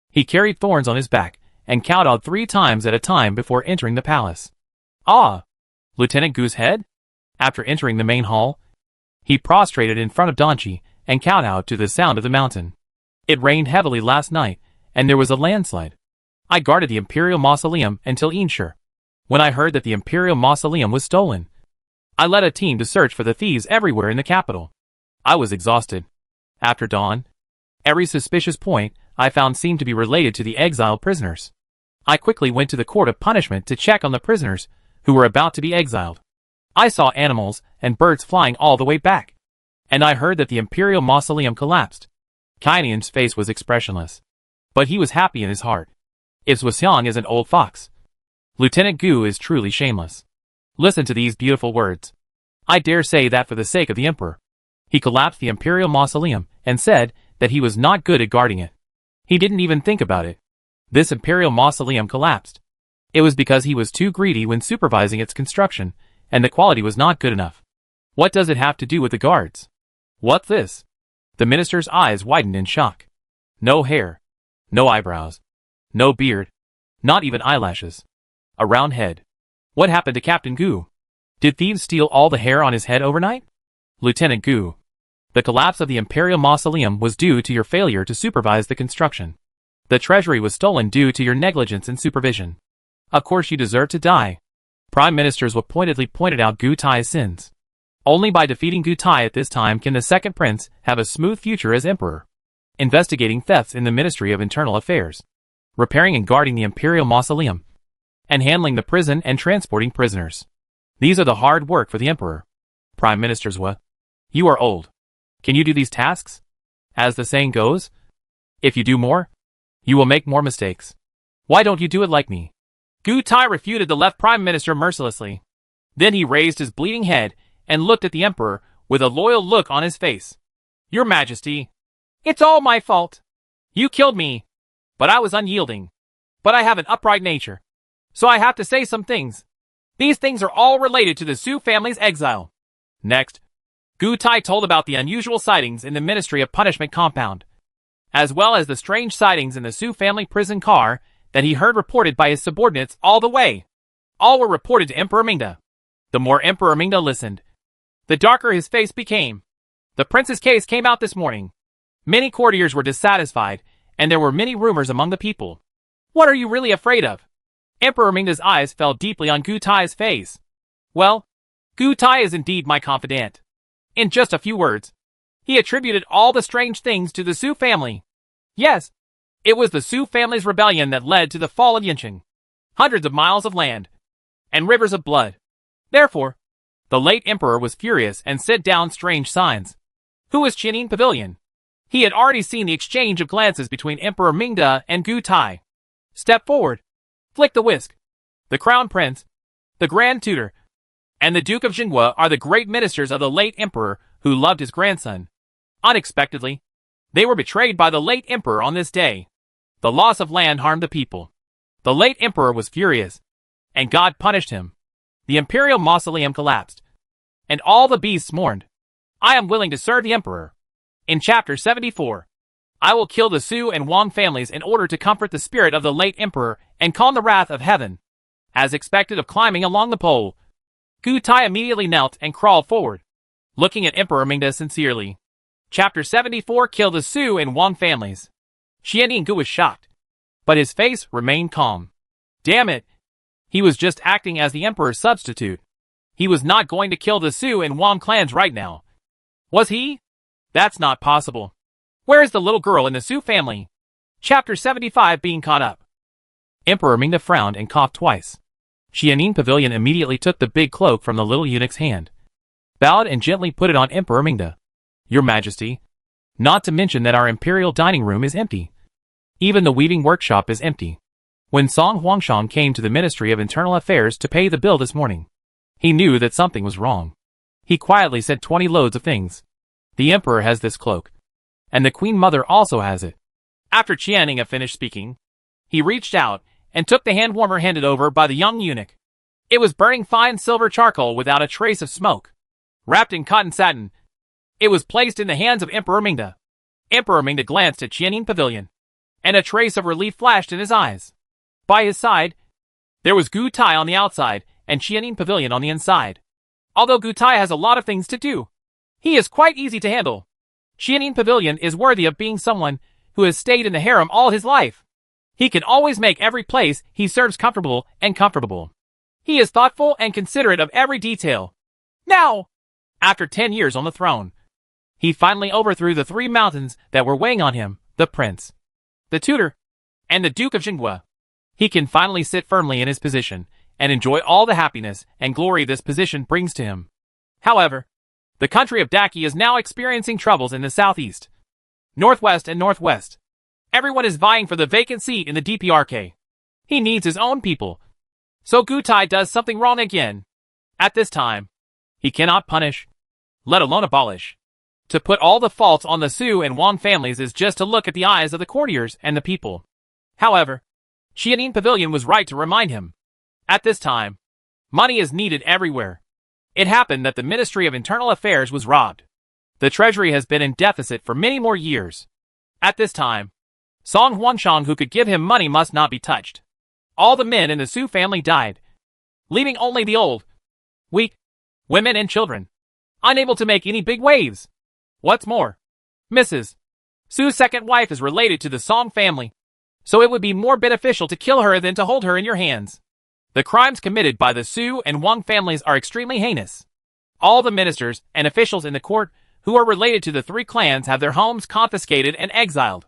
He carried thorns on his back and kowtowed 3 times at a time before entering the palace. Ah! Lieutenant Gu's head? After entering the main hall, he prostrated in front of Donchi and kowtowed to the sound of the mountain. It rained heavily last night, and there was a landslide. I guarded the Imperial Mausoleum until Inshur. When I heard that the Imperial Mausoleum was stolen, I led a team to search for the thieves everywhere in the capital. I was exhausted. After dawn, every suspicious point I found seemed to be related to the exiled prisoners. I quickly went to the court of punishment to check on the prisoners who were about to be exiled. I saw animals and birds flying all the way back. And I heard that the Imperial Mausoleum collapsed. Kainian's face was expressionless, but he was happy in his heart. If Zhuxiang is an old fox, Lieutenant Gu is truly shameless. Listen to these beautiful words. I dare say that for the sake of the Emperor. He collapsed the Imperial Mausoleum and said that he was not good at guarding it. He didn't even think about it. This Imperial Mausoleum collapsed. It was because he was too greedy when supervising its construction, and the quality was not good enough. What does it have to do with the guards? What's this? The minister's eyes widened in shock. No hair. No eyebrows. No beard. Not even eyelashes. A round head. What happened to Captain Gu? Did thieves steal all the hair on his head overnight? Lieutenant Gu, the collapse of the Imperial Mausoleum was due to your failure to supervise the construction. The treasury was stolen due to your negligence in supervision. Of course you deserve to die. Prime ministers will pointedly pointed out Gu Tai's sins. Only by defeating Gu Tai at this time can the second prince have a smooth future as emperor. Investigating thefts in the Ministry of Internal Affairs. Repairing and guarding the Imperial Mausoleum. And handling the prison and transporting prisoners. These are the hard work for the emperor. Prime Minister Zhua, you are old. Can you do these tasks? As the saying goes, if you do more, you will make more mistakes. Why don't you do it like me? Gu Tai refuted the left prime minister mercilessly. Then he raised his bleeding head and looked at the emperor with a loyal look on his face. Your Majesty, it's all my fault. You killed me, but I was unyielding. But I have an upright nature, so I have to say some things. These things are all related to the Su family's exile. Next, Gu Tai told about the unusual sightings in the Ministry of Punishment compound, as well as the strange sightings in the Su family prison car that he heard reported by his subordinates all the way. All were reported to Emperor Mingda. The more Emperor Mingda listened, the darker his face became. The prince's case came out this morning. Many courtiers were dissatisfied, and there were many rumors among the people. What are you really afraid of? Emperor Mingda's eyes fell deeply on Gu Tai's face. Well, Gu Tai is indeed my confidant. In just a few words, he attributed all the strange things to the Su family. Yes, it was the Su family's rebellion that led to the fall of Yincheng. Hundreds of miles of land, and rivers of blood. Therefore, the late emperor was furious and set down strange signs. Who was Qianyin Pavilion? He had already seen the exchange of glances between Emperor Mingda and Gu Tai. Step forward. Flick the whisk. The Crown Prince, the Grand Tutor, and the Duke of Jinghua are the great ministers of the late emperor who loved his grandson. Unexpectedly, they were betrayed by the late emperor on this day. The loss of land harmed the people. The late emperor was furious, and God punished him. The imperial mausoleum collapsed, and all the beasts mourned. I am willing to serve the emperor. In chapter 74, I will kill the Su and Wang families in order to comfort the spirit of the late emperor and calm the wrath of heaven. As expected of climbing along the pole, Gu Tai immediately knelt and crawled forward, looking at Emperor Mingda sincerely. Chapter 74 Kill the Su and Wang families. Xianning was shocked, but his face remained calm. Damn it! He was just acting as the emperor's substitute. He was not going to kill the Su and Wang clans right now. Was he? That's not possible. Where is the little girl in the Su family? Chapter 75 Being Caught Up. Emperor Mingda frowned and coughed twice. Xianning Pavilion immediately took the big cloak from the little eunuch's hand, bowed and gently put it on Emperor Mingda. Your Majesty, not to mention that our imperial dining room is empty. Even the weaving workshop is empty. When Song Huangshang came to the Ministry of Internal Affairs to pay the bill this morning, he knew that something was wrong. He quietly said 20 loads of things. The emperor has this cloak, and the queen mother also has it. After Qianning had finished speaking, he reached out and took the hand warmer handed over by the young eunuch. It was burning fine silver charcoal without a trace of smoke. Wrapped in cotton satin, it was placed in the hands of Emperor Mingda. Emperor Mingda glanced at Qianning Pavilion, and a trace of relief flashed in his eyes. By his side, there was Gu Tai on the outside and Qianning Pavilion on the inside. Although Gu Tai has a lot of things to do, he is quite easy to handle. Qianning Pavilion is worthy of being someone who has stayed in the harem all his life. He can always make every place he serves comfortable and comfortable. He is thoughtful and considerate of every detail. Now, after 10 years on the throne, he finally overthrew the 3 mountains that were weighing on him, the prince, the tutor, and the Duke of Jinghua. He can finally sit firmly in his position and enjoy all the happiness and glory this position brings to him. However, the country of Daki is now experiencing troubles in the southeast, northwest and northwest. Everyone is vying for the vacant seat in the DPRK. He needs his own people. So Gu Tai does something wrong again. At this time, he cannot punish, let alone abolish. To put all the faults on the Su and Wang families is just to look at the eyes of the courtiers and the people. However, Xianning Pavilion was right to remind him. At this time, money is needed everywhere. It happened that the Ministry of Internal Affairs was robbed. The treasury has been in deficit for many more years. At this time, Song Huangshang who could give him money must not be touched. All the men in the Su family died, leaving only the old, weak, women and children, unable to make any big waves. What's more, Mrs. Su's second wife is related to the Song family, so it would be more beneficial to kill her than to hold her in your hands. The crimes committed by the Su and Wang families are extremely heinous. All the ministers and officials in the court who are related to the 3 clans have their homes confiscated and exiled.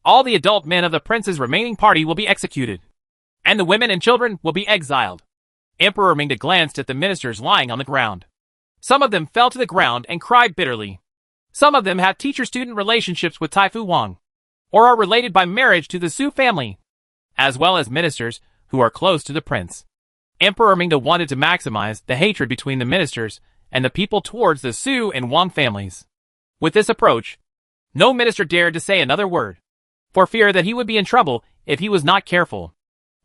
All the adult men of the prince's remaining party will be executed, and the women and children will be exiled. Emperor Mingda glanced at the ministers lying on the ground. Some of them fell to the ground and cried bitterly. Some of them have teacher-student relationships with Taifu Wang, or are related by marriage to the Su family, as well as ministers who are close to the prince. Emperor Mingda wanted to maximize the hatred between the ministers and the people towards the Su and Wang families. With this approach, no minister dared to say another word, for fear that he would be in trouble if he was not careful.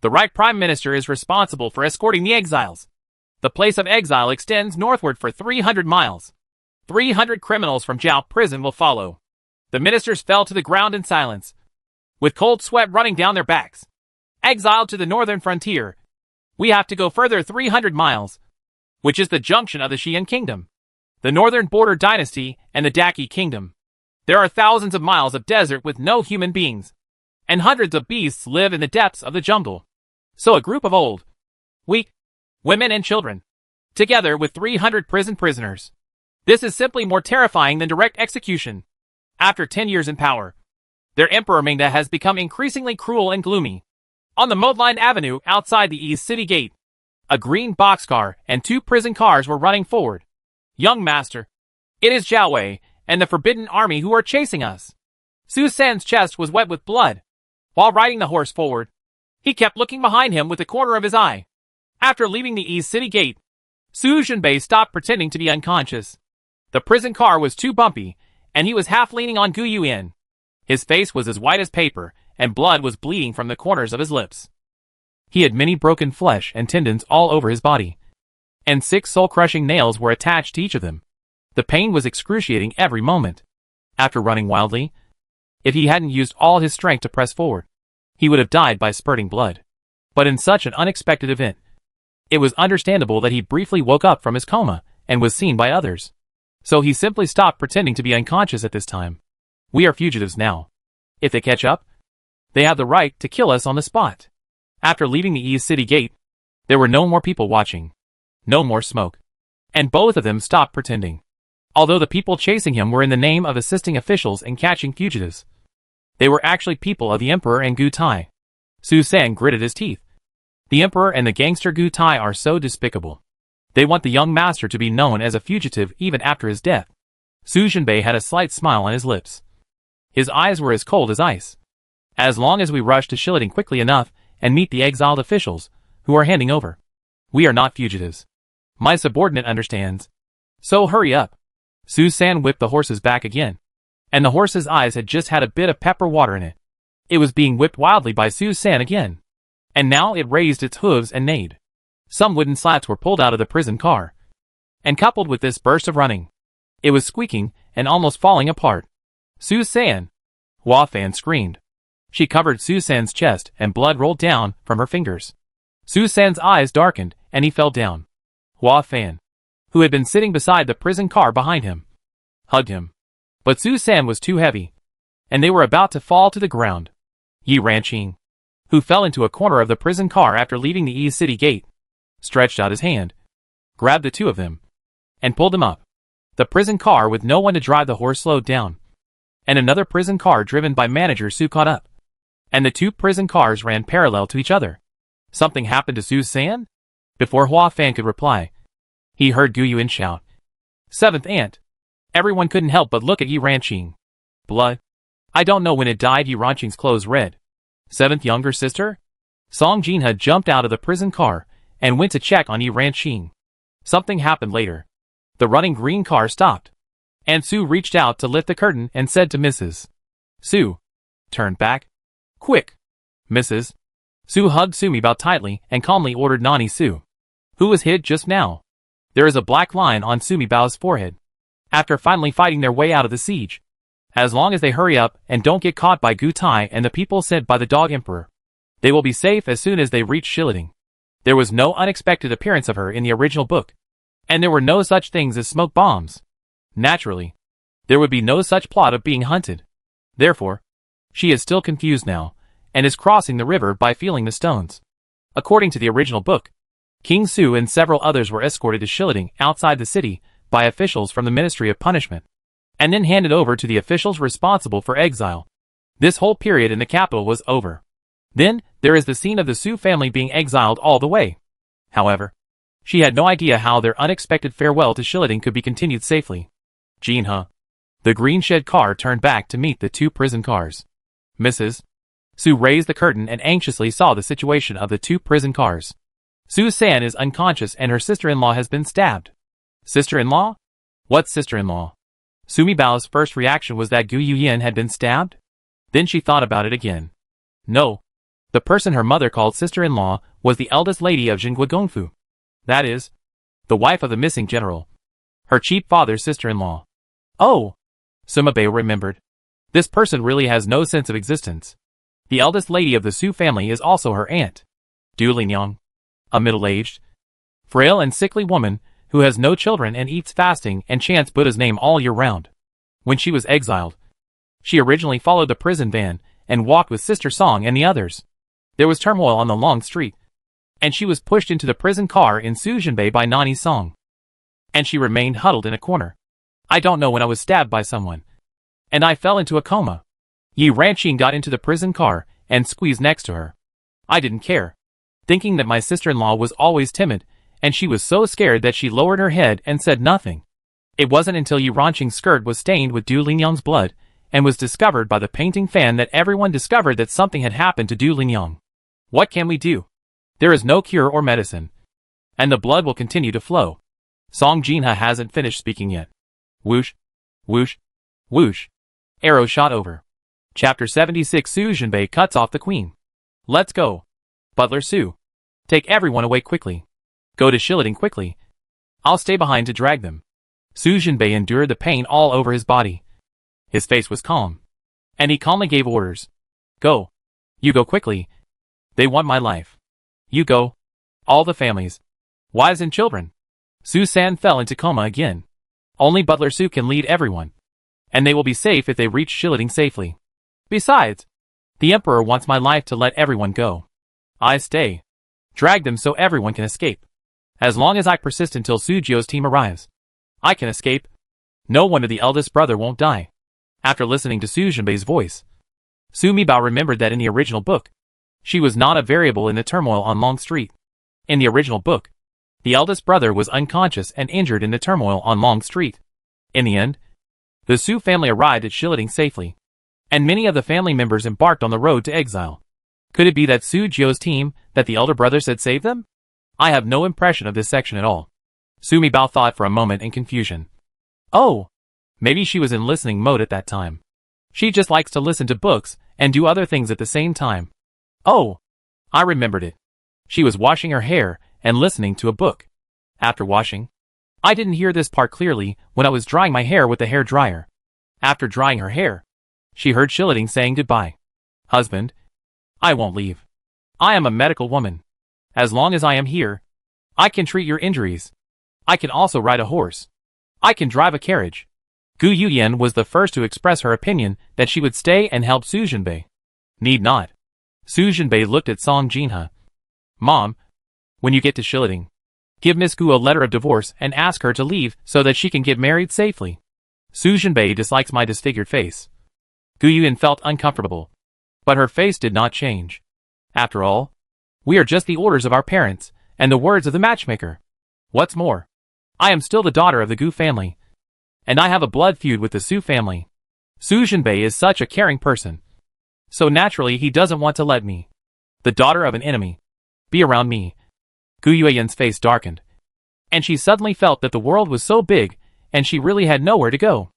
The right prime minister is responsible for escorting the exiles. The place of exile extends northward for 300 miles. 300 criminals from Jiao prison will follow. The ministers fell to the ground in silence, with cold sweat running down their backs. Exiled to the northern frontier, we have to go further 300 miles, which is the junction of the Xian Kingdom, the northern border dynasty, and the Daki Kingdom. There are thousands of miles of desert with no human beings, and hundreds of beasts live in the depths of the jungle. So a group of old, weak, women and children, together with 300 prisoners. This is simply more terrifying than direct execution. After 10 years in power, their Emperor Mingda has become increasingly cruel and gloomy. On the mode-lined avenue outside the East City Gate, a green boxcar and 2 prison cars were running forward. Young master, it is Zhao Wei and the Forbidden Army who are chasing us. Su Sen's chest was wet with blood. While riding the horse forward, he kept looking behind him with the corner of his eye. After leaving the East City Gate, Su Zhenbei stopped pretending to be unconscious. The prison car was too bumpy, and he was half leaning on Gu Yuan. His face was as white as paper, and blood was bleeding from the corners of his lips. He had many broken flesh and tendons all over his body, and 6 soul-crushing nails were attached to each of them. The pain was excruciating every moment. After running wildly, if he hadn't used all his strength to press forward, he would have died by spurting blood. But in such an unexpected event, it was understandable that he briefly woke up from his coma and was seen by others. So he simply stopped pretending to be unconscious at this time. We are fugitives now. If they catch up, they have the right to kill us on the spot. After leaving the East City gate, there were no more people watching. No more smoke. And both of them stopped pretending. Although the people chasing him were in the name of assisting officials in catching fugitives, they were actually people of the Emperor and Gu Tai. Su San gritted his teeth. The Emperor and the gangster Gu Tai are so despicable. They want the young master to be known as a fugitive even after his death. Su Jinbei had a slight smile on his lips. His eyes were as cold as ice. As long as we rush to Shilling quickly enough and meet the exiled officials, who are handing over, we are not fugitives. My subordinate understands. So hurry up. Su San whipped the horses back again, and the horse's eyes had just had a bit of pepper water in it. It was being whipped wildly by Su San again, and now it raised its hooves and neighed. Some wooden slats were pulled out of the prison car, and coupled with this burst of running, it was squeaking and almost falling apart. Su San! Hua Fan screamed. She covered Su San's chest and blood rolled down from her fingers. Su San's eyes darkened and he fell down. Hua Fan, who had been sitting beside the prison car behind him, hugged him. But Su San was too heavy, and they were about to fall to the ground. Yi Ranqing, who fell into a corner of the prison car after leaving the East City gate, stretched out his hand, grabbed the 2 of them, and pulled them up. The prison car with no one to drive the horse slowed down, and another prison car driven by manager Su caught up, and the 2 prison cars ran parallel to each other. Something happened to Su San? Before Hua Fan could reply, he heard Gu Yuan shout, "Seventh aunt!" Everyone couldn't help but look at Yi Ranqing. Blood? I don't know when it dyed Yi Ranqing's clothes red. 7th younger sister? Song Jinha jumped out of the prison car and went to check on Yi Ranqing. Something happened later. The running green car stopped, and Su reached out to lift the curtain and said to Mrs. Su, "Turn back. Quick." Mrs. Su hugged Sumi Bao tightly and calmly ordered Nani Su, who was hid just now. There is a black line on Sumi Bao's forehead. After finally fighting their way out of the siege, as long as they hurry up and don't get caught by Gu Tai and the people sent by the Dog Emperor, they will be safe as soon as they reach Shilling. There was no unexpected appearance of her in the original book, and there were no such things as smoke bombs. Naturally, there would be no such plot of being hunted. Therefore, she is still confused now, and is crossing the river by feeling the stones. According to the original book, King Su and several others were escorted to Shilling outside the city by officials from the Ministry of Punishment, and then handed over to the officials responsible for exile. This whole period in the capital was over. Then, there is the scene of the Su family being exiled all the way. However, she had no idea how their unexpected farewell to Shilling could be continued safely. Jinha. The green shed car turned back to meet the 2 prison cars. Mrs. Su raised the curtain and anxiously saw the situation of the 2 prison cars. Su San is unconscious and her sister-in-law has been stabbed. Sister-in-law? What sister-in-law? Sumi Bao's first reaction was that Gu Yuyan had been stabbed. Then she thought about it again. No. The person her mother called sister-in-law was the eldest lady of Jingua Gongfu. That is, the wife of the missing general. Her cheap father's sister-in-law. Oh! Sima Bei remembered. This person really has no sense of existence. The eldest lady of the Su family is also her aunt. Du Linyang. A middle-aged, frail and sickly woman who has no children and eats fasting and chants Buddha's name all year round. When she was exiled, she originally followed the prison van and walked with Sister Song and the others. There was turmoil on the long street, and she was pushed into the prison car in Su Jinbei by Nani Song. And she remained huddled in a corner. I don't know when I was stabbed by someone, and I fell into a coma. Yi Ranqing got into the prison car and squeezed next to her. I didn't care, thinking that my sister-in-law was always timid, and she was so scared that she lowered her head and said nothing. It wasn't until Yi Ranqing's skirt was stained with Du Linyang's blood and was discovered by the painting fan that everyone discovered that something had happened to Du Linyang. What can we do? There is no cure or medicine, and the blood will continue to flow. Song Jinha hasn't finished speaking yet. Whoosh, whoosh, whoosh. Arrow shot over. Chapter 76. Su Jinbei cuts off the queen. Let's go. Butler Su. Take everyone away quickly. Go to Shilling quickly. I'll stay behind to drag them. Su Jinbei endured the pain all over his body. His face was calm. And he calmly gave orders. Go. You go quickly. They want my life. You go. All the families. Wives and children. Su-san fell into coma again. Only Butler Su can lead everyone. And they will be safe if they reach Shilling safely. Besides, the Emperor wants my life to let everyone go. I stay. Drag them so everyone can escape. As long as I persist until Sujio's team arrives, I can escape. No wonder the eldest brother won't die. After listening to Su Jinbei's voice, Sumi Bao remembered that in the original book, she was not a variable in the turmoil on Long Street. In the original book, the eldest brother was unconscious and injured in the turmoil on Long Street. In the end, the Su family arrived at Shilling safely, and many of the family members embarked on the road to exile. Could it be that Sujio's team, that the elder brothers had saved them? I have no impression of this section at all. Sumi Bao thought for a moment in confusion. Oh, maybe she was in listening mode at that time. She just likes to listen to books and do other things at the same time. Oh, I remembered it. She was washing her hair and listening to a book. After washing, I didn't hear this part clearly when I was drying my hair with the hair dryer. After drying her hair, she heard Shilling saying goodbye. Husband, I won't leave. I am a medical woman. As long as I am here, I can treat your injuries. I can also ride a horse. I can drive a carriage. Gu Yuyan was the first to express her opinion that she would stay and help Su Jinbei. Need not. Su Jinbei looked at Song Jinha. Mom, when you get to Shilling, give Miss Gu a letter of divorce and ask her to leave so that she can get married safely. Su Jinbei dislikes my disfigured face. Gu Yuyan felt uncomfortable, but her face did not change. After all, we are just the orders of our parents and the words of the matchmaker. What's more, I am still the daughter of the Gu family, and I have a blood feud with the Su family. Su Jinbei is such a caring person, so naturally he doesn't want to let me, the daughter of an enemy, be around me. Gu Yuyan's face darkened, and she suddenly felt that the world was so big and she really had nowhere to go.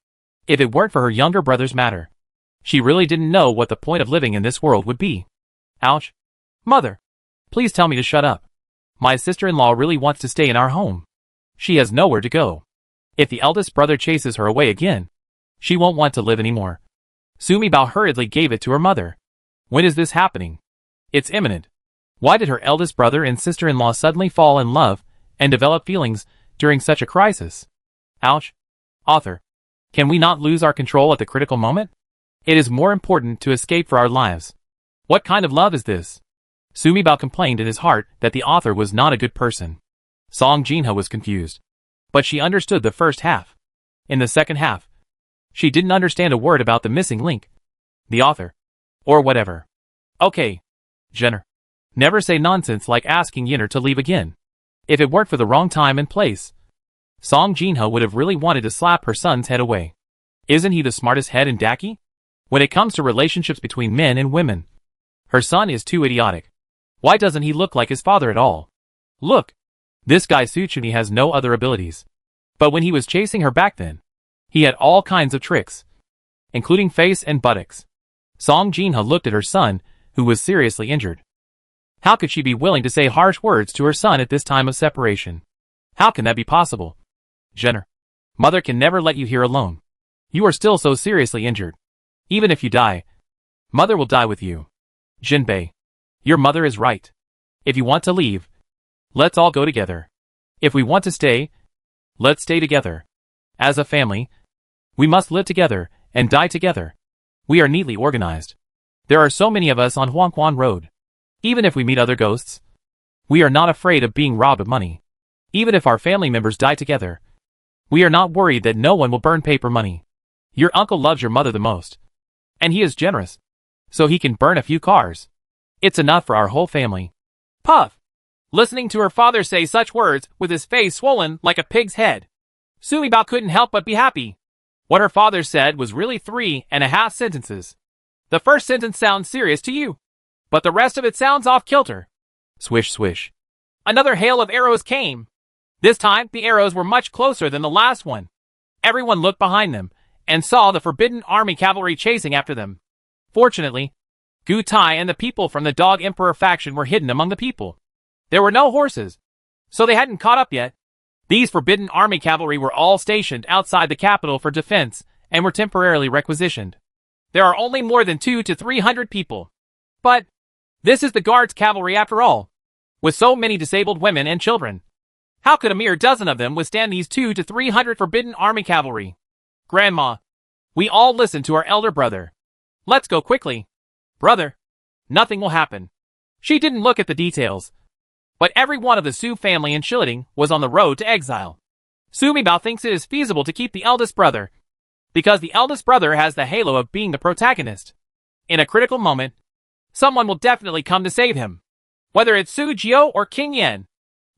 If it weren't for her younger brother's matter, she really didn't know what the point of living in this world would be. Ouch. Mother, please tell me to shut up. My sister-in-law really wants to stay in our home. She has nowhere to go. If the eldest brother chases her away again, she won't want to live anymore. Sumi Bao hurriedly gave it to her mother. When is this happening? It's imminent. Why did her eldest brother and sister-in-law suddenly fall in love and develop feelings during such a crisis? Ouch. Author, can we not lose our control at the critical moment? It is more important to escape for our lives. What kind of love is this? Sumi Bao complained in his heart that the author was not a good person. Song Jinha was confused, but she understood the first half. In the second half, she didn't understand a word about the missing link. The author. Or whatever. Okay. Jenner. Never say nonsense like asking Yinner to leave again. If it weren't for the wrong time and place, Song Jinha would have really wanted to slap her son's head away. Isn't he the smartest head in Daki? When it comes to relationships between men and women, her son is too idiotic. Why doesn't he look like his father at all? Look, this guy Suchuni has no other abilities. But when he was chasing her back then, he had all kinds of tricks, including face and buttocks. Song Jinha looked at her son, who was seriously injured. How could she be willing to say harsh words to her son at this time of separation? How can that be possible? Jenner, mother can never let you here alone. You are still so seriously injured. Even if you die, mother will die with you. Jinbei, your mother is right. If you want to leave, let's all go together. If we want to stay, let's stay together. As a family, we must live together and die together. We are neatly organized. There are so many of us on Huangquan Road. Even if we meet other ghosts, we are not afraid of being robbed of money. Even if our family members die together, we are not worried that no one will burn paper money. Your uncle loves your mother the most, and he is generous, so he can burn a few cars. It's enough for our whole family. Puff! Listening to her father say such words with his face swollen like a pig's head, Sumi Bao couldn't help but be happy. What her father said was really 3.5 sentences. The first sentence sounds serious to you, but the rest of it sounds off-kilter. Swish swish. Another hail of arrows came. This time, the arrows were much closer than the last one. Everyone looked behind them and saw the forbidden army cavalry chasing after them. Fortunately, Gu Tai and the people from the Dog Emperor faction were hidden among the people. There were no horses, so they hadn't caught up yet. These forbidden army cavalry were all stationed outside the capital for defense and were temporarily requisitioned. There are only more than 200 to 300 people. But this is the guards' cavalry after all, with so many disabled women and children. How could a mere dozen of them withstand these 200 to 300 forbidden army cavalry? Grandma, we all listen to our elder brother. Let's go quickly. Brother, nothing will happen. She didn't look at the details. But every one of the Su family in Shilling was on the road to exile. Sumi Bao thinks it is feasible to keep the eldest brother, because the eldest brother has the halo of being the protagonist. In a critical moment, someone will definitely come to save him. Whether it's Su Jiao or King Yan.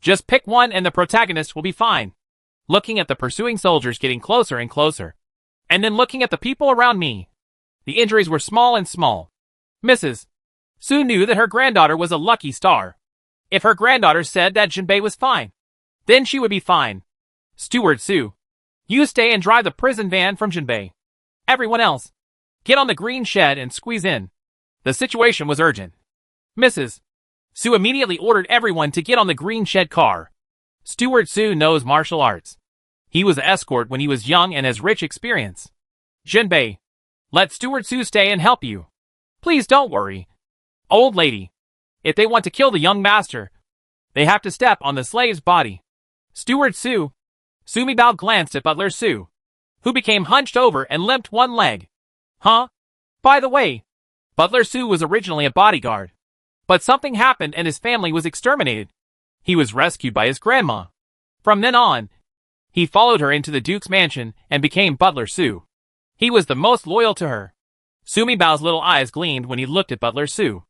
Just pick one and the protagonist will be fine. Looking at the pursuing soldiers getting closer and closer. And then looking at the people around me. The injuries were small and small. Mrs. Su knew that her granddaughter was a lucky star. If her granddaughter said that Jinbei was fine, then she would be fine. Steward Su, you stay and drive the prison van from Jinbei. Everyone else, get on the green shed and squeeze in. The situation was urgent. Mrs. Su immediately ordered everyone to get on the green shed car. Steward Su knows martial arts. He was an escort when he was young and has rich experience. Jinbei, let Steward Su stay and help you. Please don't worry. Old lady, if they want to kill the young master, they have to step on the slave's body. Steward Su. Sumi Bao glanced at Butler Su, who became hunched over and limped one leg. Huh? By the way, Butler Su was originally a bodyguard. But something happened and his family was exterminated. He was rescued by his grandma. From then on, he followed her into the Duke's mansion and became Butler Su. He was the most loyal to her. Sumi Bao's little eyes gleamed when he looked at Butler Su.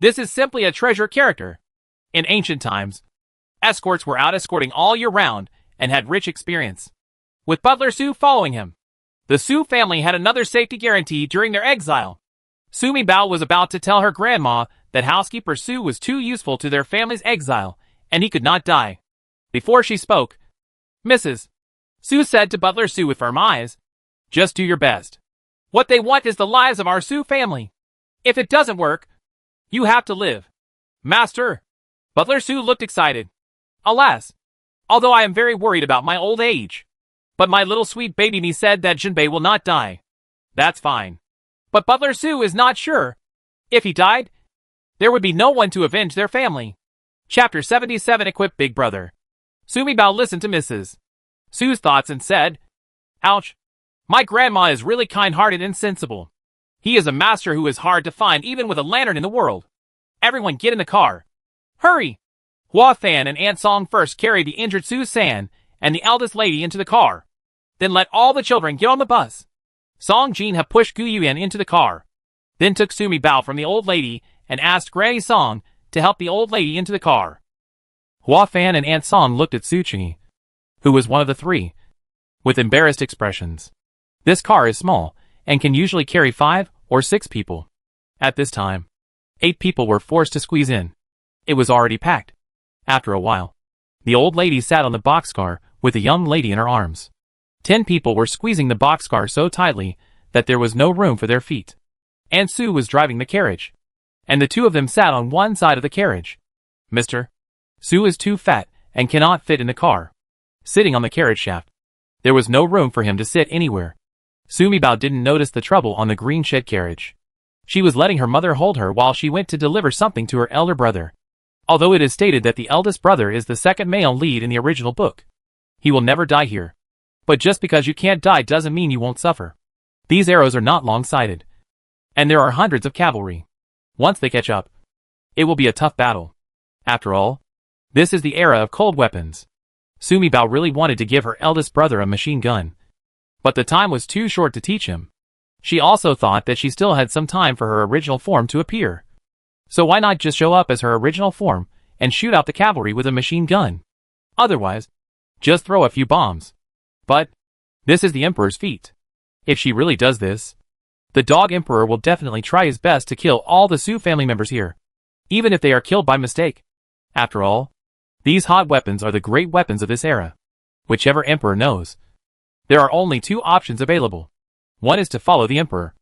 This is simply a treasure character. In ancient times, escorts were out escorting all year round and had rich experience. With Butler Su following him, the Su family had another safety guarantee during their exile. Sumi Bao was about to tell her grandma that housekeeper Su was too useful to their family's exile, and he could not die. Before she spoke, Mrs. Su said to Butler Su with firm eyes, just do your best. What they want is the lives of our Su family. If it doesn't work, you have to live. Master. Butler Su looked excited. Alas, although I am very worried about my old age. But my little sweet baby me said that Jinbei will not die. That's fine. But Butler Su is not sure. If he died, there would be no one to avenge their family. Chapter 77 Equip Big Brother. Sumi Bao listened to Mrs. Su's thoughts and said, ouch. My grandma is really kind-hearted and sensible. He is a master who is hard to find even with a lantern in the world. Everyone get in the car. Hurry! Hua Fan and Aunt Song first carried the injured Su San and the eldest lady into the car. Then let all the children get on the bus. Song Jin had pushed Gu Yuan into the car. Then took Sumi Bao from the old lady and asked Granny Song to help the old lady into the car. Hua Fan and Aunt Song looked at Su Chi, who was one of the three, with embarrassed expressions. This car is small and can usually carry 5 or 6 people. At this time, 8 people were forced to squeeze in. It was already packed. After a while, the old lady sat on the boxcar with a young lady in her arms. 10 people were squeezing the boxcar so tightly that there was no room for their feet. Aunt Su was driving the carriage, and the two of them sat on one side of the carriage. Mr. Su is too fat and cannot fit in the car. Sitting on the carriage shaft, there was no room for him to sit anywhere. Sumi Bao didn't notice the trouble on the green shed carriage. She was letting her mother hold her while she went to deliver something to her elder brother. Although it is stated that the eldest brother is the second male lead in the original book, he will never die here. But just because you can't die doesn't mean you won't suffer. These arrows are not long-sighted, and there are hundreds of cavalry. Once they catch up, it will be a tough battle. After all, this is the era of cold weapons. Sumi Bao really wanted to give her eldest brother a machine gun, but the time was too short to teach him. She also thought that she still had some time for her original form to appear. So why not just show up as her original form and shoot out the cavalry with a machine gun? Otherwise, just throw a few bombs. But this is the Emperor's feat. If she really does this, the Dog Emperor will definitely try his best to kill all the Su family members here, even if they are killed by mistake. After all, these hot weapons are the great weapons of this era. Whichever Emperor knows. There are only 2 options available. One is to follow the Emperor,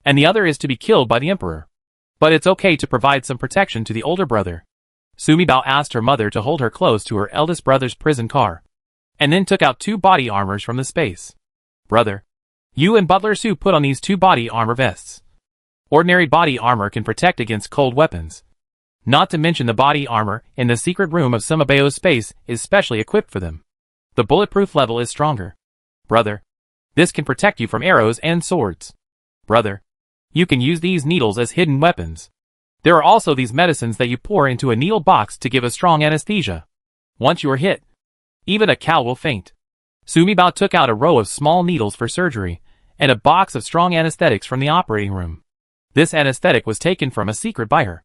and the other is to be killed by the Emperor. But it's okay to provide some protection to the older brother. Sumi Bao asked her mother to hold her close to her eldest brother's prison car, and then took out 2 body armors from the space. Brother, you and Butler Su put on these 2 body armor vests. Ordinary body armor can protect against cold weapons. Not to mention the body armor in the secret room of Sumi Bao's space is specially equipped for them. The bulletproof level is stronger. Brother, this can protect you from arrows and swords. Brother, you can use these needles as hidden weapons. There are also these medicines that you pour into a needle box to give a strong anesthesia. Once you are hit, even a cow will faint. Sumi Bao took out a row of small needles for surgery, and a box of strong anesthetics from the operating room. This anesthetic was taken from a secret by her,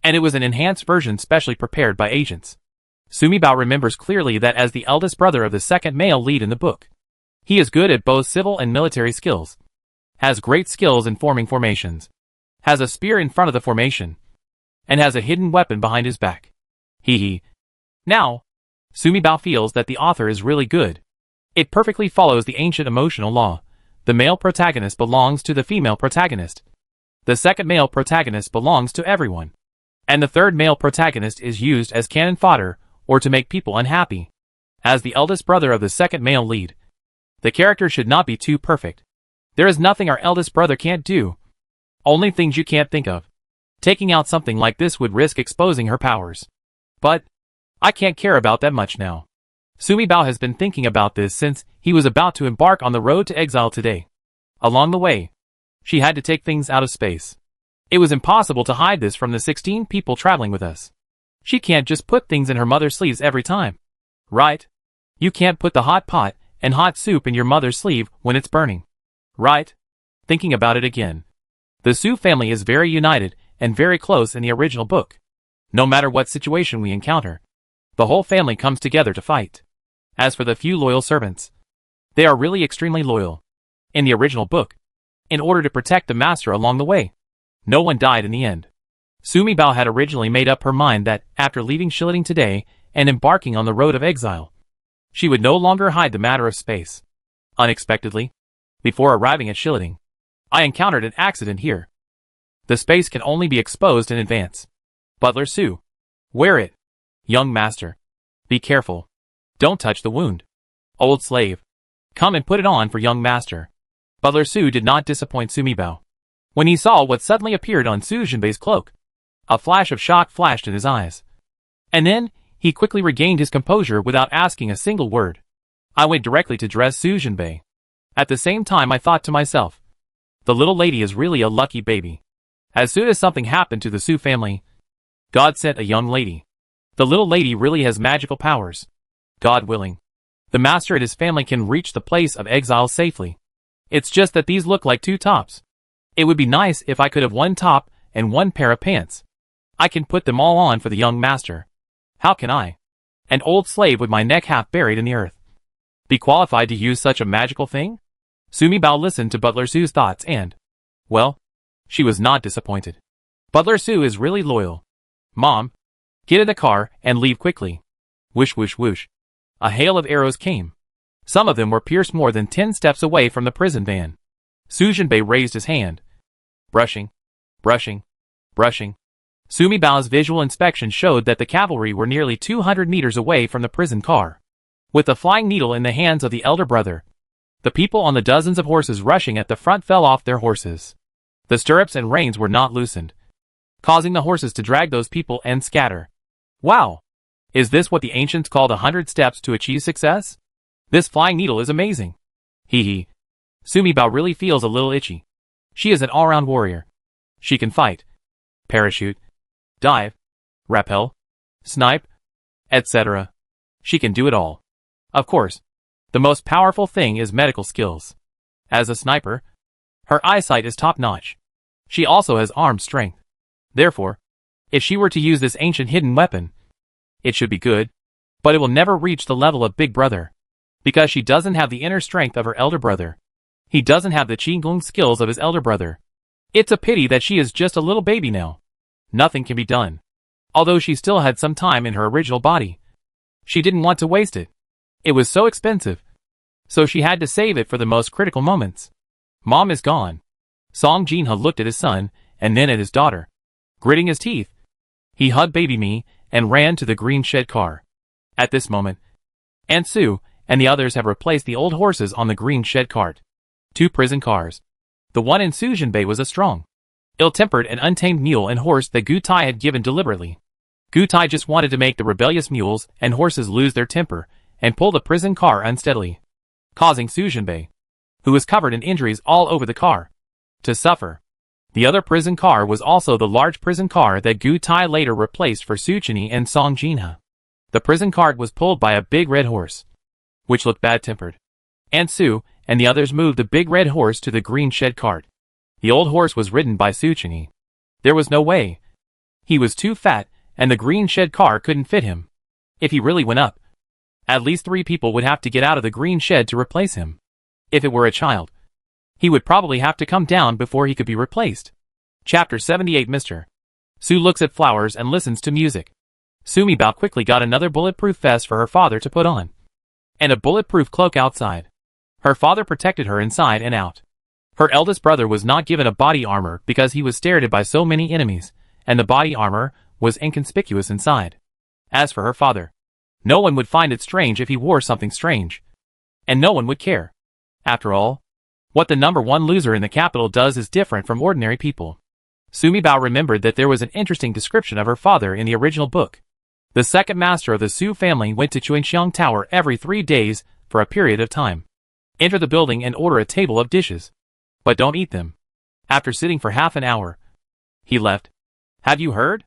and it was an enhanced version specially prepared by agents. Sumi Bao remembers clearly that as the eldest brother of the second male lead in the book, he is good at both civil and military skills, has great skills in forming formations, has a spear in front of the formation, and has a hidden weapon behind his back. Now, Sumi Bao feels that the author is really good. It perfectly follows the ancient emotional law. The male protagonist belongs to the female protagonist. The second male protagonist belongs to everyone. And the third male protagonist is used as cannon fodder or to make people unhappy. As the eldest brother of the second male lead, the character should not be too perfect. There is nothing our eldest brother can't do. Only things you can't think of. Taking out something like this would risk exposing her powers. But I can't care about that much now. Sumi Bao has been thinking about this since he was about to embark on the road to exile today. Along the way, she had to take things out of space. It was impossible to hide this from the 16 people traveling with us. She can't just put things in her mother's sleeves every time. Right? You can't put the hot pot and hot soup in your mother's sleeve when it's burning. Right? Thinking about it again. The Su family is very united and very close in the original book. No matter what situation we encounter, the whole family comes together to fight. As for the few loyal servants, they are really extremely loyal. In the original book, in order to protect the master along the way, no one died in the end. Sumi Bao had originally made up her mind that, after leaving Shilling today and embarking on the road of exile, she would no longer hide the matter of space. Unexpectedly, before arriving at Shilling, I encountered an accident here. The space can only be exposed in advance. Butler Su, wear it. Young master, be careful. Don't touch the wound. Old slave, come and put it on for young master. Butler Su did not disappoint Sumi Bao. When he saw what suddenly appeared on Su Jinbei's cloak, a flash of shock flashed in his eyes. And then, he quickly regained his composure without asking a single word. I went directly to dress Su Jinbei. At the same time I thought to myself, the little lady is really a lucky baby. As soon as something happened to the Su family, God sent a young lady. The little lady really has magical powers. God willing, the master and his family can reach the place of exile safely. It's just that these look like 2 tops. It would be nice if I could have 1 top and 1 pair of pants. I can put them all on for the young master. How can I, an old slave with my neck half buried in the earth, be qualified to use such a magical thing? Sumi Bao listened to Butler Su's thoughts and, well, she was not disappointed. Butler Su is really loyal. Mom, get in the car and leave quickly. Whoosh whoosh whoosh. A hail of arrows came. Some of them were pierced more than 10 steps away from the prison van. Su Jinbei raised his hand. Brushing, brushing, brushing. Sumi Bao's visual inspection showed that the cavalry were nearly 200 meters away from the prison car. With the flying needle in the hands of the elder brother, the people on the dozens of horses rushing at the front fell off their horses. The stirrups and reins were not loosened, causing the horses to drag those people and scatter. Wow! Is this what the ancients called 100 steps to achieve success? This flying needle is amazing. Sumi Bao really feels a little itchy. She is an all-round warrior. She can fight, parachute, dive, rappel, snipe, etc. She can do it all. Of course, the most powerful thing is medical skills. As a sniper, her eyesight is top-notch. She also has arm strength. Therefore, if she were to use this ancient hidden weapon, it should be good, but it will never reach the level of Big Brother, because she doesn't have the inner strength of her elder brother. He doesn't have the Qigong skills of his elder brother. It's a pity that she is just a little baby now. Nothing can be done. Although she still had some time in her original body, she didn't want to waste it. It was so expensive. So she had to save it for the most critical moments. Mom is gone. Song Jinha looked at his son, and then at his daughter. Gritting his teeth, he hugged baby me, and ran to the green shed car. At this moment, Aunt Sue and the others have replaced the old horses on the green shed cart. 2 prison cars. The one in Sujinbei was a strong, ill-tempered and untamed mule and horse that Gutai had given deliberately. Gutai just wanted to make the rebellious mules and horses lose their temper and pull the prison car unsteadily, causing Sujinbei, who was covered in injuries all over the car, to suffer. The other prison car was also the large prison car that Gutai later replaced for Suchini and Song Jinha. The prison cart was pulled by a big red horse, which looked bad-tempered. Aunt Sue and the others moved the big red horse to the green shed cart. The old horse was ridden by Suchini. There was no way. He was too fat, and the green shed car couldn't fit him. If he really went up, at least 3 people would have to get out of the green shed to replace him. If it were a child, he would probably have to come down before he could be replaced. Chapter 78. Mr. Sue looks at flowers and listens to music. Sumi Bao quickly got another bulletproof vest for her father to put on, and a bulletproof cloak outside. Her father protected her inside and out. Her eldest brother was not given a body armor because he was stared at by so many enemies, and the body armor was inconspicuous inside. As for her father, no one would find it strange if he wore something strange, and no one would care. After all, what the #1 loser in the capital does is different from ordinary people. Sumi Bao remembered that there was an interesting description of her father in the original book. The second master of the Su family went to Chuanxiang Tower every 3 days for a period of time. Enter the building and order a table of dishes, but don't eat them. After sitting for half an hour, he left. Have you heard?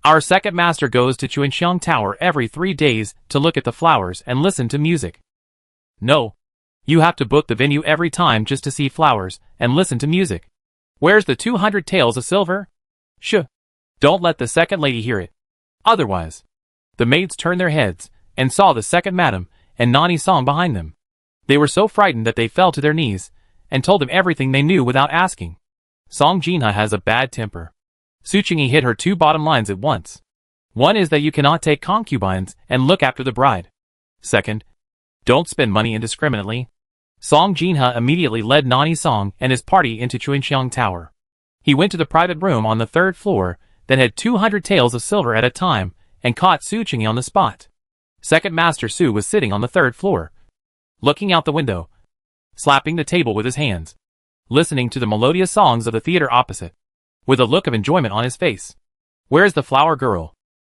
Our second master goes to Chuanxiang Tower every 3 days to look at the flowers and listen to music. No. You have to book the venue every time just to see flowers and listen to music. Where's the 200 taels of silver? Shh. Don't let the second lady hear it. Otherwise. The maids turned their heads and saw the second madam and Nani Song behind them. They were so frightened that they fell to their knees and told them everything they knew without asking. Song Jinha has a bad temper. Suchingi hit her 2 bottom lines at once. One is that you cannot take concubines and look after the bride. Second, don't spend money indiscriminately. Song Jinha immediately led Nani Song and his party into Chuanxiang Tower. He went to the private room on the 3rd floor that had 200 taels of silver at a time and caught Suchingi on the spot. Second Master Su was sitting on the 3rd floor, looking out the window, slapping the table with his hands, listening to the melodious songs of the theater opposite, with a look of enjoyment on his face. Where's the flower girl?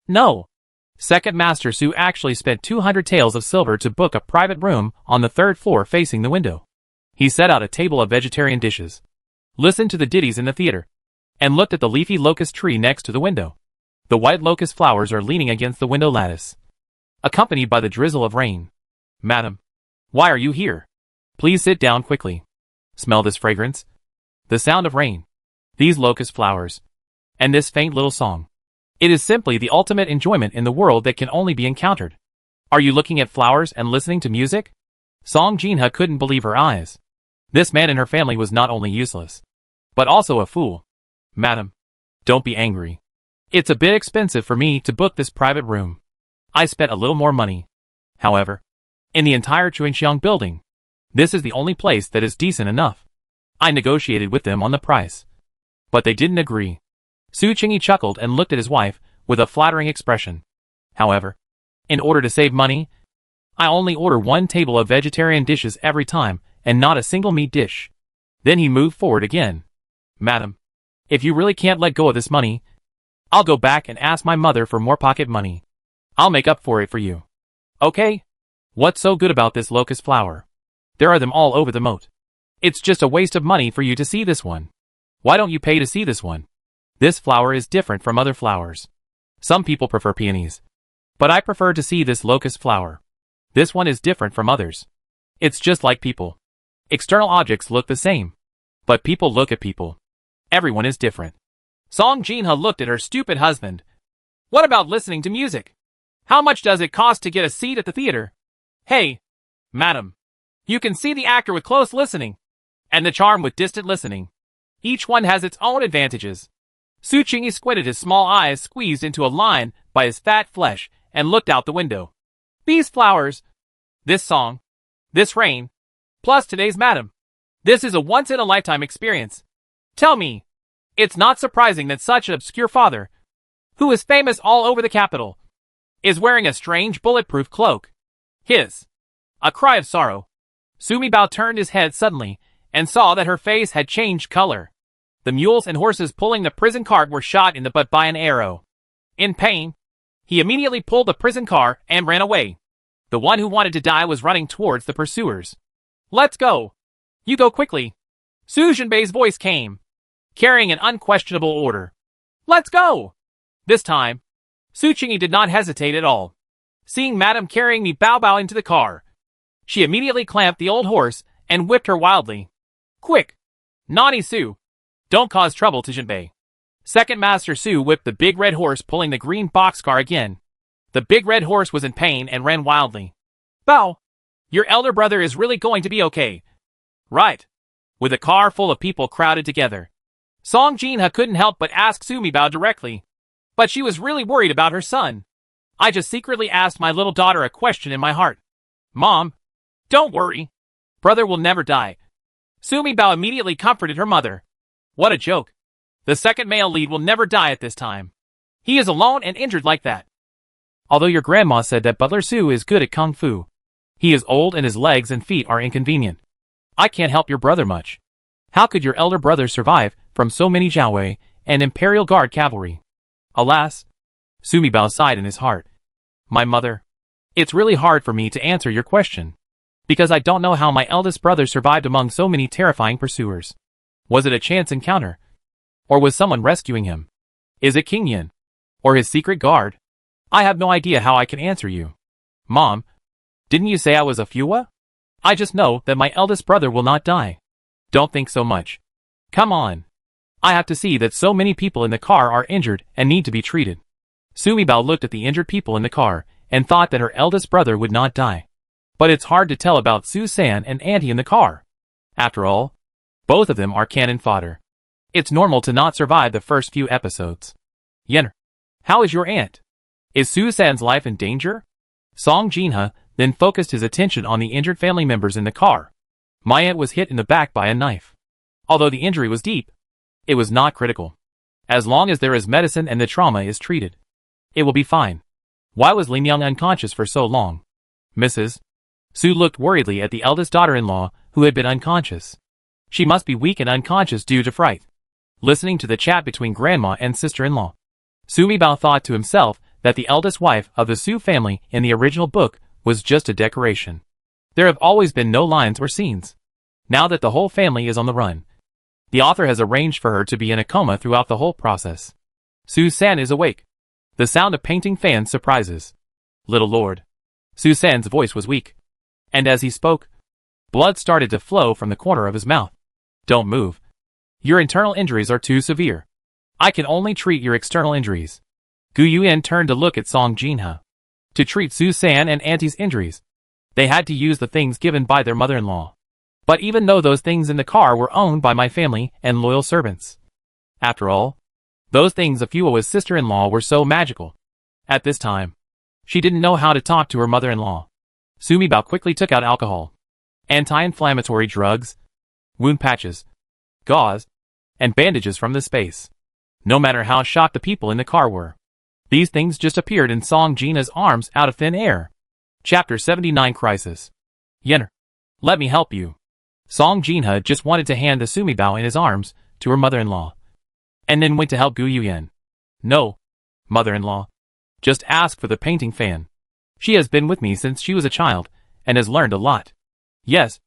No. Second Master Su actually spent 200 taels of silver to book a private room on the 3rd floor facing the window. He set out a table of vegetarian dishes, listened to the ditties in the theater, and looked at the leafy locust tree next to the window. The white locust flowers are leaning against the window lattice, accompanied by the drizzle of rain. Madam, why are you here? Please sit down quickly. Smell this fragrance? The sound of rain, these locust flowers, and this faint little song. It is simply the ultimate enjoyment in the world that can only be encountered. Are you looking at flowers and listening to music? Song Jinha couldn't believe her eyes. This man in her family was not only useless, but also a fool. Madam, don't be angry. It's a bit expensive for me to book this private room. I spent a little more money. However, in the entire Chuanxiang building, this is the only place that is decent enough. I negotiated with them on the price, but they didn't agree. Su Qingyi chuckled and looked at his wife with a flattering expression. However, in order to save money, I only order 1 table of vegetarian dishes every time and not a single meat dish. Then he moved forward again. Madam, if you really can't let go of this money, I'll go back and ask my mother for more pocket money. I'll make up for it for you. Okay? What's so good about this locust flower? There are them all over the moat. It's just a waste of money for you to see this one. Why don't you pay to see this one? This flower is different from other flowers. Some people prefer peonies, but I prefer to see this locust flower. This one is different from others. It's just like people. External objects look the same, but people look at people. Everyone is different. Song Jinha looked at her stupid husband. What about listening to music? How much does it cost to get a seat at the theater? Hey, madam, you can see the actor with close listening, and the charm with distant listening. Each one has its own advantages. Su Qingyi squinted, his small eyes squeezed into a line by his fat flesh, and looked out the window. These flowers, this song, this rain, plus today's madam. This is a once-in-a-lifetime experience. Tell me, it's not surprising that such an obscure father, who is famous all over the capital, is wearing a strange bulletproof cloak. A cry of sorrow. Sumi Bao turned his head suddenly, and saw that her face had changed color. The mules and horses pulling the prison cart were shot in the butt by an arrow. In pain, he immediately pulled the prison car and ran away. The one who wanted to die was running towards the pursuers. Let's go. You go quickly. Su Jinbei's voice came, carrying an unquestionable order. Let's go. This time, Su Qingyi did not hesitate at all. Seeing Madame carrying me Bao into the car, she immediately clamped the old horse and whipped her wildly. Quick! Naughty Su! Don't cause trouble to Jinbei. Second Master Su whipped the big red horse, pulling the green boxcar again. The big red horse was in pain and ran wildly. Bao! Your elder brother is really going to be okay. Right. With a car full of people crowded together, Song Jinha couldn't help but ask Sumi Bao directly. But she was really worried about her son. I just secretly asked my little daughter a question in my heart. Mom, don't worry. Brother will never die. Sumi Bao immediately comforted her mother. What a joke. The second male lead will never die at this time. He is alone and injured like that. Although your grandma said that Butler Su is good at kung fu, he is old and his legs and feet are inconvenient. I can't help your brother much. How could your elder brother survive from so many Jiaowei and Imperial Guard cavalry? Alas, Sumi Bao sighed in his heart. My mother, it's really hard for me to answer your question, because I don't know how my eldest brother survived among so many terrifying pursuers. Was it a chance encounter? Or was someone rescuing him? Is it King Yin? Or his secret guard? I have no idea how I can answer you. Mom, didn't you say I was a Fuwa? I just know that my eldest brother will not die. Don't think so much. Come on. I have to see that so many people in the car are injured and need to be treated. Sumi Bao looked at the injured people in the car and thought that her eldest brother would not die. But it's hard to tell about Su San and Auntie in the car. After all, both of them are cannon fodder. It's normal to not survive the first few episodes. Yenner, how is your aunt? Is Su San's life in danger? Song Jinha then focused his attention on the injured family members in the car. My aunt was hit in the back by a knife. Although the injury was deep, it was not critical. As long as there is medicine and the trauma is treated, it will be fine. Why was Lin Yang unconscious for so long? Mrs. Su looked worriedly at the eldest daughter-in-law who had been unconscious. She must be weak and unconscious due to fright. Listening to the chat between grandma and sister-in-law, Sumi Bao thought to himself that the eldest wife of the Su family in the original book was just a decoration. There have always been no lines or scenes. Now that the whole family is on the run, the author has arranged for her to be in a coma throughout the whole process. Su San is awake. The sound of painting fans surprises. Little Lord. Su San's voice was weak. And as he spoke, blood started to flow from the corner of his mouth. Don't move. Your internal injuries are too severe. I can only treat your external injuries. Gu Yuan turned to look at Song Jinha. To treat Su San and Auntie's injuries, they had to use the things given by their mother-in-law. But even though those things in the car were owned by my family and loyal servants, after all, those things of Fua's sister-in-law were so magical. At this time, she didn't know how to talk to her mother-in-law. Sumi Bao quickly took out alcohol, anti-inflammatory drugs, wound patches, gauze, and bandages from the space. No matter how shocked the people in the car were, these things just appeared in Song Jinha's arms out of thin air. Chapter 79 Crisis. Yenner, let me help you. Song Jinha just wanted to hand the Sumi Bao in his arms to her mother-in-law, and then went to help Gu Yuan. No, mother-in-law. Just ask for the painting fan. She has been with me since she was a child, and has learned a lot. Yes,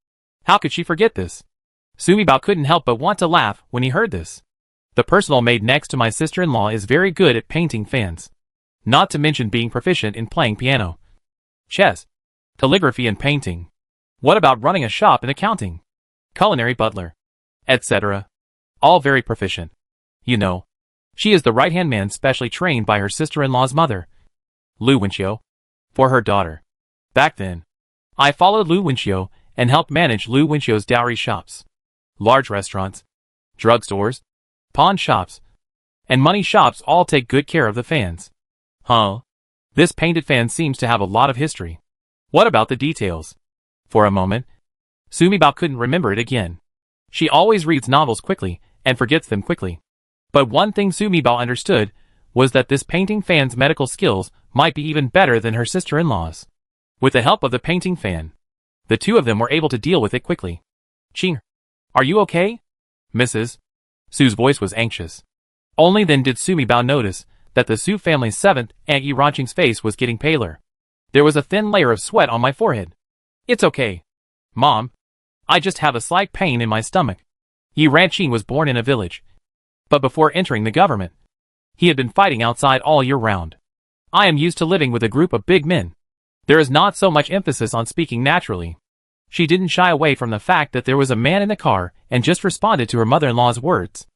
how could she forget this? Sumi Bao couldn't help but want to laugh when he heard this. The personal maid next to my sister-in-law is very good at painting fans. Not to mention being proficient in playing piano, chess, calligraphy and painting. What about running a shop and accounting? Culinary butler, etc. All very proficient. You know, she is the right-hand man specially trained by her sister-in-law's mother, Lu Wenxiu, for her daughter. Back then, I followed Lu Wenxiu and helped manage Lu Wenxiu's dowry shops, large restaurants, drugstores, pawn shops, and money shops all take good care of the fans. Huh? This painted fan seems to have a lot of history. What about the details? For a moment, Sumi Bao couldn't remember it again. She always reads novels quickly and forgets them quickly. But one thing Sumi Bao understood was that this painting fan's medical skills Might be even better than her sister-in-law's. With the help of the painting fan, the two of them were able to deal with it quickly. Ching, are you okay? Mrs. Su's voice was anxious. Only then did Sumi Bao notice that the Su family's seventh Aunt Yi Ranqing's face was getting paler. There was a thin layer of sweat on my forehead. It's okay, Mom. I just have a slight pain in my stomach. Yi Ranqing was born in a village, but before entering the government, he had been fighting outside all year round. I am used to living with a group of big men. There is not so much emphasis on speaking naturally. She didn't shy away from the fact that there was a man in the car and just responded to her mother-in-law's words.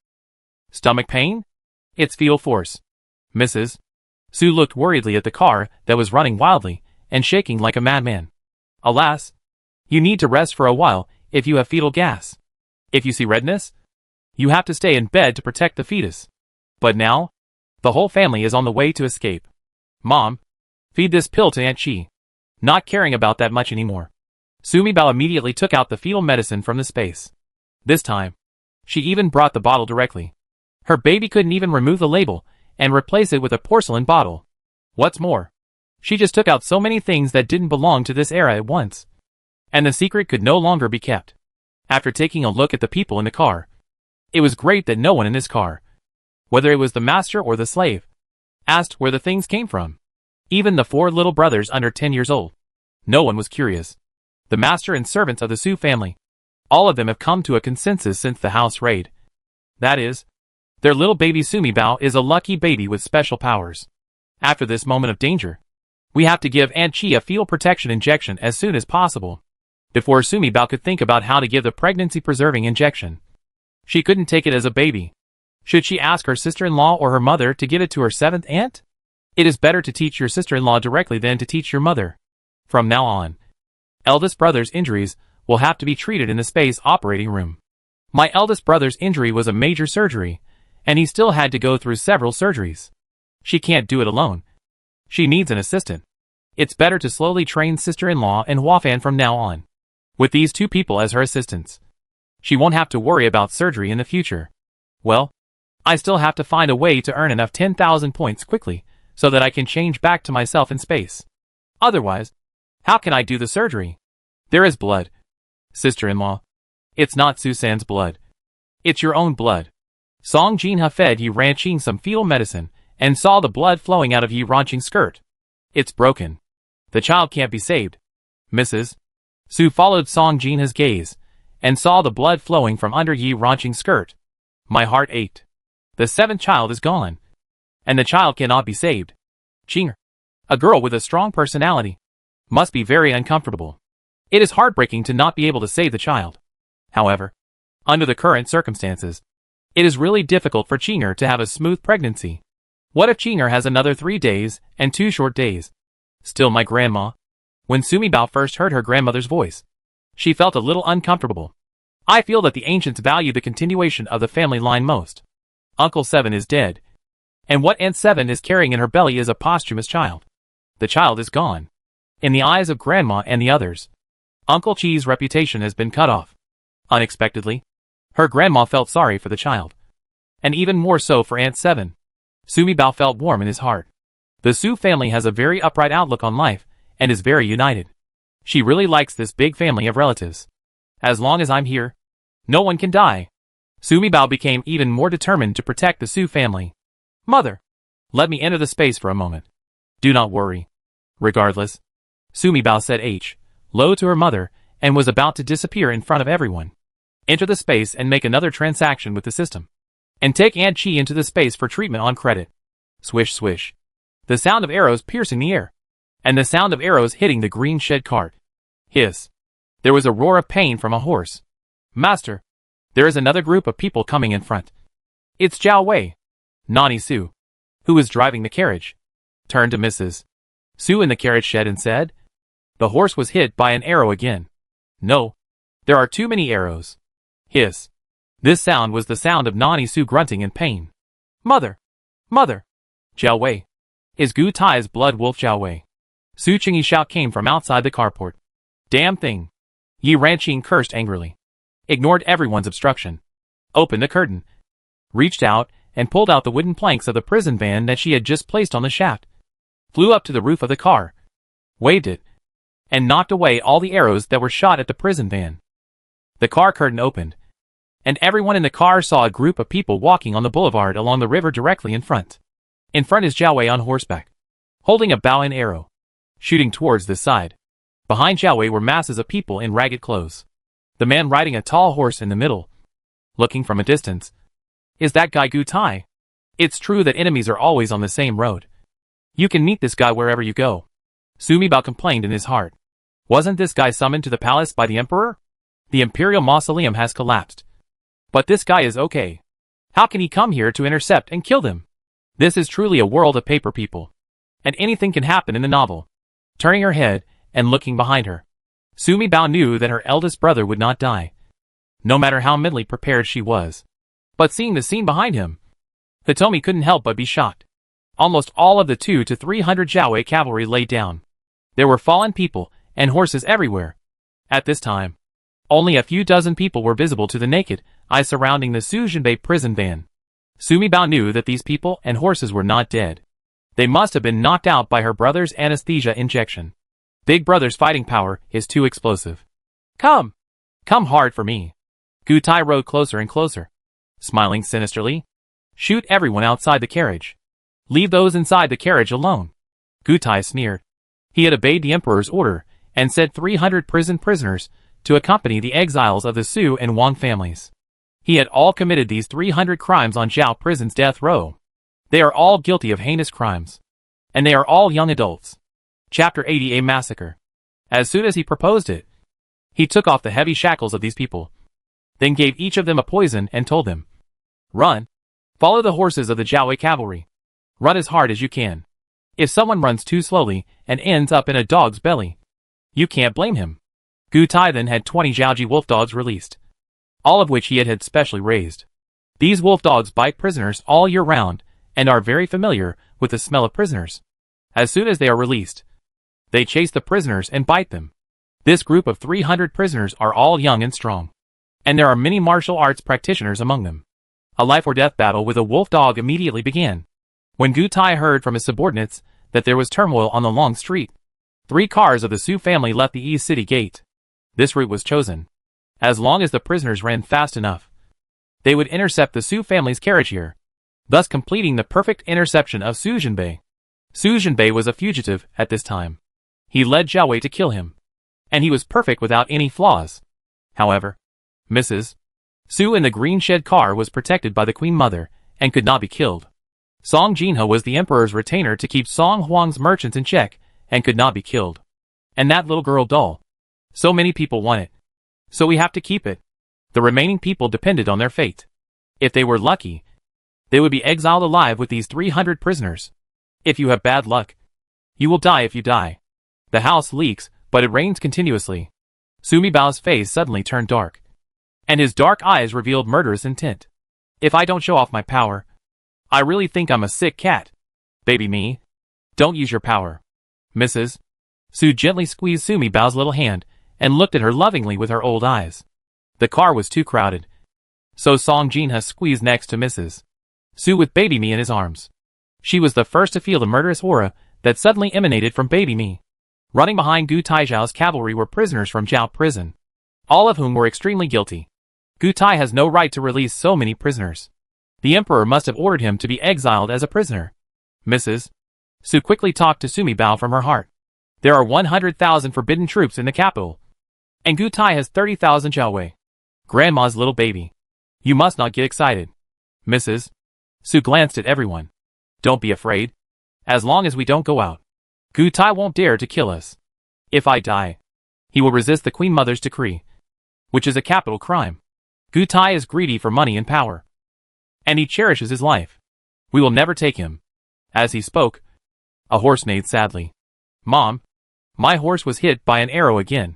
Stomach pain? It's fetal force. Mrs. Su looked worriedly at the car that was running wildly and shaking like a madman. Alas, you need to rest for a while if you have fetal gas. If you see redness, you have to stay in bed to protect the fetus. But now, the whole family is on the way to escape. Mom, feed this pill to Aunt Chi. Not caring about that much anymore. Sumi Bao immediately took out the fetal medicine from the space. This time, she even brought the bottle directly. Her baby couldn't even remove the label and replace it with a porcelain bottle. What's more, she just took out so many things that didn't belong to this era at once. And the secret could no longer be kept. After taking a look at the people in the car, it was great that no one in this car, whether it was the master or the slave, asked where the things came from. Even the 4 little brothers under 10 years old. No one was curious. The master and servants of the Su family, all of them have come to a consensus since the house raid. That is, their little baby Sumi Bao is a lucky baby with special powers. After this moment of danger, we have to give Aunt Chi a fetal protection injection as soon as possible. Before Sumi Bao could think about how to give the pregnancy-preserving injection, she couldn't take it as a baby. Should she ask her sister-in-law or her mother to give it to her 7th aunt? It is better to teach your sister-in-law directly than to teach your mother. From now on, eldest brother's injuries will have to be treated in the space operating room. My eldest brother's injury was a major surgery, and he still had to go through several surgeries. She can't do it alone. She needs an assistant. It's better to slowly train sister-in-law and Huafan from now on. With these 2 people as her assistants, she won't have to worry about surgery in the future. Well, I still have to find a way to earn enough 10,000 points quickly so that I can change back to myself in space. Otherwise, how can I do the surgery? There is blood. Sister-in-law. It's not Susan's blood. It's your own blood. Song Jinha fed Yi Ranqing some fetal medicine and saw the blood flowing out of Yi Ranqing's skirt. It's broken. The child can't be saved. Mrs. Su followed Song Jinha's gaze and saw the blood flowing from under Yi Ranqing's skirt. My heart ached. The 7th child is gone. And the child cannot be saved. Ching, a girl with a strong personality, must be very uncomfortable. It is heartbreaking to not be able to save the child. However, under the current circumstances, it is really difficult for Chinger to have a smooth pregnancy. What if Chinger has another 3 days and 2 short days? Still my grandma. When Sumi Bao first heard her grandmother's voice, she felt a little uncomfortable. I feel that the ancients value the continuation of the family line most. Uncle 7 is dead. And what Aunt 7 is carrying in her belly is a posthumous child. The child is gone. In the eyes of Grandma and the others, Uncle Chi's reputation has been cut off. Unexpectedly, her grandma felt sorry for the child. And even more so for Aunt 7. Sumi Bao felt warm in his heart. The Su family has a very upright outlook on life and is very united. She really likes this big family of relatives. As long as I'm here, no one can die. Sumi Bao became even more determined to protect the Su family. Mother, let me enter the space for a moment. Do not worry. Regardless, Sumi Bao said low to her mother and was about to disappear in front of everyone. Enter the space and make another transaction with the system. And take Aunt Chi into the space for treatment on credit. Swish swish. The sound of arrows piercing the air. And the sound of arrows hitting the green shed cart. Hiss. There was a roar of pain from a horse. Master, there is another group of people coming in front. It's Zhao Wei. Nani Su, who was driving the carriage, turned to Mrs. Su in the carriage shed and said, the horse was hit by an arrow again. No, there are too many arrows. Hiss. This sound was the sound of Nani Su grunting in pain. Mother! Mother! Zhao Wei. Is Gu Tai's blood wolf Zhao Wei? Su Qingyi's shout came from outside the carport. Damn thing! Yi Ranqing cursed angrily. Ignored everyone's obstruction. Opened the curtain. Reached out and pulled out the wooden planks of the prison van that she had just placed on the shaft. flew up to the roof of the car, waved it, and knocked away all the arrows that were shot at the prison van. The car curtain opened, and everyone in the car saw a group of people walking on the boulevard along the river directly in front. In front is Jiao Wei on horseback, holding a bow and arrow, shooting towards this side. Behind Jiao Wei were masses of people in ragged clothes. The man riding a tall horse in the middle, looking from a distance, is that guy Gu Tai. It's true that enemies are always on the same road. You can meet this guy wherever you go. Sumi Bao complained in his heart. Wasn't this guy summoned to the palace by the emperor? The Imperial mausoleum has collapsed. But this guy is okay. How can he come here to intercept and kill them? This is truly a world of paper people. And anything can happen in the novel. Turning her head and looking behind her, Sumi Bao knew that her eldest brother would not die, no matter how mentally prepared she was. But seeing the scene behind him, Hitomi couldn't help but be shocked. Almost all of the 200 to 300 Jiao Wei cavalry lay down. There were fallen people and horses everywhere. At this time, only a few dozen people were visible to the naked eye surrounding the Suzhenbei prison van. Sumi Bao knew that these people and horses were not dead. They must have been knocked out by her brother's anesthesia injection. Big brother's fighting power is too explosive. Come hard for me. Gu Tai rode closer and closer, smiling sinisterly. Shoot everyone outside the carriage. Leave those inside the carriage alone. Gu Tai sneered. He had obeyed the emperor's order and sent 300 prisoners to accompany the exiles of the Su and Wang families. He had all committed these 300 crimes on Zhao prison's death row. They are all guilty of heinous crimes. And they are all young adults. Chapter 80, A Massacre. As soon as he proposed it, he took off the heavy shackles of these people, then gave each of them a poison and told them, "Run. Follow the horses of the Jiao Wei cavalry. Run as hard as you can. If someone runs too slowly and ends up in a dog's belly, you can't blame him." Gu Tai then had 20 Zhaoji wolf dogs released, all of which he had specially raised. These wolf dogs bite prisoners all year round and are very familiar with the smell of prisoners. As soon as they are released, they chase the prisoners and bite them. This group of 300 prisoners are all young and strong, and there are many martial arts practitioners among them. A life-or-death battle with a wolf dog immediately began. When Gu Tai heard from his subordinates that there was turmoil on the long street, 3 cars of the Su family left the East City Gate. This route was chosen. As long as the prisoners ran fast enough, they would intercept the Su family's carriage here, thus completing the perfect interception of Suzhenbei. Suzhenbei was a fugitive at this time. He led Jiao Wei to kill him, and he was perfect without any flaws. However, Mrs. Su in the green shed car was protected by the Queen Mother and could not be killed. Song Jinhe was the emperor's retainer to keep Song Huang's merchants in check and could not be killed. And that little girl doll. So many people want it. So we have to keep it. The remaining people depended on their fate. If they were lucky, they would be exiled alive with these 300 prisoners. If you have bad luck, you will die if you die. The house leaks, but it rains continuously. Sumi Bao's face suddenly turned dark, and his dark eyes revealed murderous intent. If I don't show off my power, I really think I'm a sick cat. Baby me, don't use your power. Mrs. Su gently squeezed Sumi Bao's little hand and looked at her lovingly with her old eyes. The car was too crowded, so Song Jinhe squeezed next to Mrs. Su with Baby Me in his arms. She was the first to feel the murderous aura that suddenly emanated from Baby Me. Running behind Gu Taizhao's cavalry were prisoners from Zhao prison, all of whom were extremely guilty. Gu Tai has no right to release so many prisoners. The emperor must have ordered him to be exiled as a prisoner. Mrs. Su quickly talked to Sumi Bao from her heart. There are 100,000 forbidden troops in the capital, and Gu Tai has 30,000 Jiao Wei. Grandma's little baby. You must not get excited. Mrs. Su glanced at everyone. Don't be afraid. As long as we don't go out, Gu Tai won't dare to kill us. If I die, he will resist the Queen Mother's decree, which is a capital crime. Gu Tai is greedy for money and power, and he cherishes his life. We will never take him. As he spoke, a horse neighed sadly. Mom, my horse was hit by an arrow again.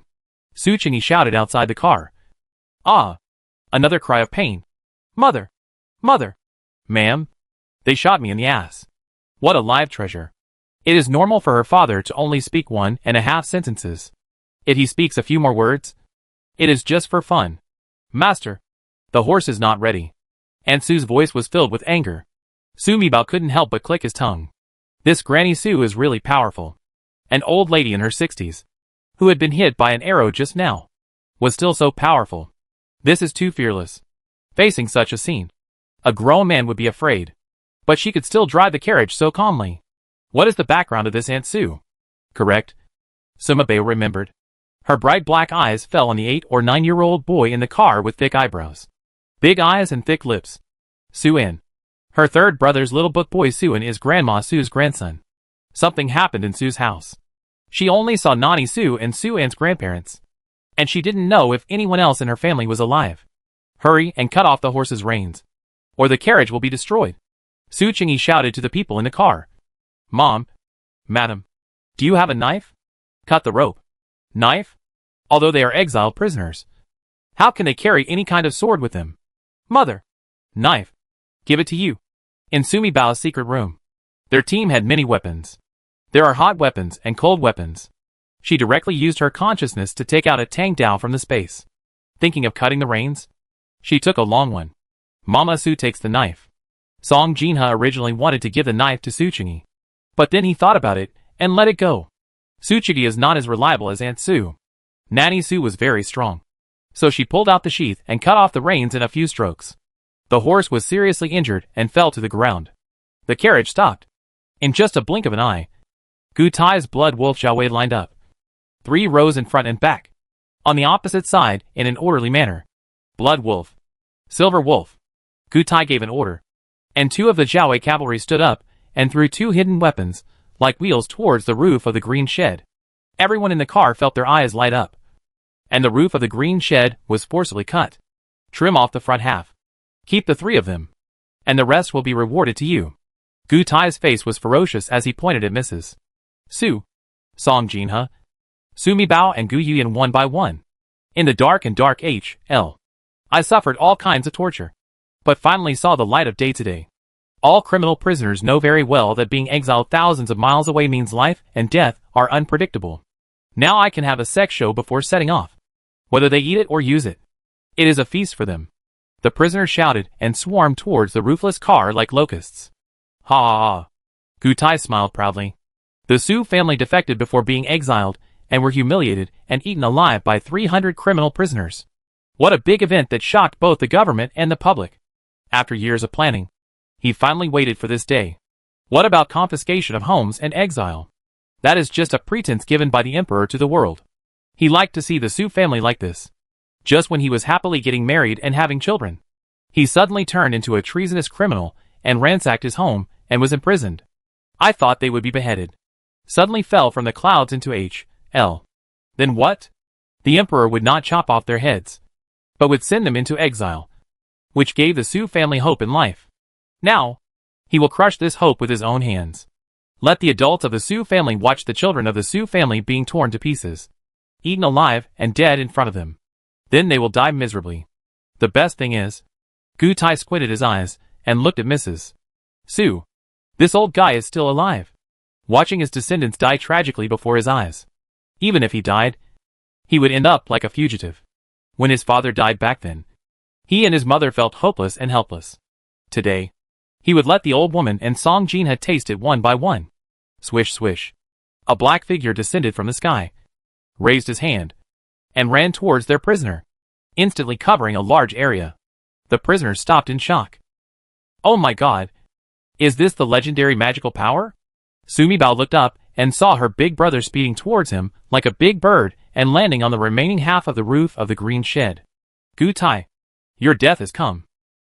Su Qingyi shouted outside the car. Ah! Another cry of pain. Mother! Mother! Ma'am, they shot me in the ass. What a live treasure. It is normal for her father to only speak 1.5 sentences. If he speaks a few more words, it is just for fun. Master, the horse is not ready. And Su's voice was filled with anger. Sumi Bao couldn't help but click his tongue. This Granny Sue is really powerful. An old lady in her 60s, who had been hit by an arrow just now, was still so powerful. This is too fearless. Facing such a scene, a grown man would be afraid. But she could still drive the carriage so calmly. What is the background of this Aunt Sue? Correct. Sumi remembered. Her bright black eyes fell on the 8 or 9-year-old boy in the car with thick eyebrows, big eyes and thick lips. Sue-in. Her third brother's little boy Sue-in is Grandma Sue's grandson. Something happened in Sue's house. She only saw Nani Sue and Sue-in's grandparents. And she didn't know if anyone else in her family was alive. Hurry and cut off the horse's reins, or the carriage will be destroyed. Su Qingyi shouted to the people in the car. Mom. Madam. Do you have a knife? Cut the rope. Knife? Although they are exiled prisoners, how can they carry any kind of sword with them? Mother. Knife. Give it to you. In Sumi Bao's secret room, their team had many weapons. There are hot weapons and cold weapons. She directly used her consciousness to take out a Tang Dao from the space. Thinking of cutting the reins, she took a long one. Mama Su takes the knife. Song Jinhe originally wanted to give the knife to Su Qingyi, but then he thought about it and let it go. Su Qingyi is not as reliable as Aunt Sue. Nanny Sue was very strong, so she pulled out the sheath and cut off the reins in a few strokes. The horse was seriously injured and fell to the ground. The carriage stopped. In just a blink of an eye, Gu Tai's blood wolf Xiaowei lined up. 3 rows in front and back. On the opposite side, in an orderly manner. Blood wolf. Silver wolf. Gu Tai gave an order, and 2 of the Xiaowei cavalry stood up and threw 2 hidden weapons, like wheels, towards the roof of the green shed. Everyone in the car felt their eyes light up. And the roof of the green shed was forcibly cut. Trim off the front half. Keep the 3 of them, and the rest will be rewarded to you. Gu Tai's face was ferocious as he pointed at Mrs. Su, Song Jinhe, Sumi Bao and Gu Yuyan one by one. In the dark and dark HL, I suffered all kinds of torture, but finally saw the light of day today. All criminal prisoners know very well that being exiled thousands of miles away means life and death are unpredictable. Now I can have a sex show before setting off. Whether they eat it or use it, it is a feast for them. The prisoners shouted and swarmed towards the roofless car like locusts. Ha ha ha. Gu Tai smiled proudly. The Su family defected before being exiled and were humiliated and eaten alive by 300 criminal prisoners. What a big event that shocked both the government and the public. After years of planning, he finally waited for this day. What about confiscation of homes and exile? That is just a pretense given by the emperor to the world. He liked to see the Su family like this. Just when he was happily getting married and having children, he suddenly turned into a treasonous criminal and ransacked his home and was imprisoned. I thought they would be beheaded. Suddenly fell from the clouds into H.L. Then what? The emperor would not chop off their heads, but would send them into exile, which gave the Su family hope in life. Now, he will crush this hope with his own hands. Let the adults of the Su family watch the children of the Su family being torn to pieces, eaten alive and dead in front of them. Then they will die miserably. The best thing is, Gu Tai squinted his eyes and looked at Mrs. Su. This old guy is still alive, watching his descendants die tragically before his eyes. Even if he died, he would end up like a fugitive. When his father died back then, he and his mother felt hopeless and helpless. Today, he would let the old woman and Song Jinhe taste it one by one. Swish swish. A black figure descended from the sky, raised his hand, and ran towards their prisoner, instantly covering a large area. The prisoners stopped in shock. Oh my god! Is this the legendary magical power? Sumi Bao looked up and saw her big brother speeding towards him like a big bird and landing on the remaining half of the roof of the green shed. Gu Tai, your death has come.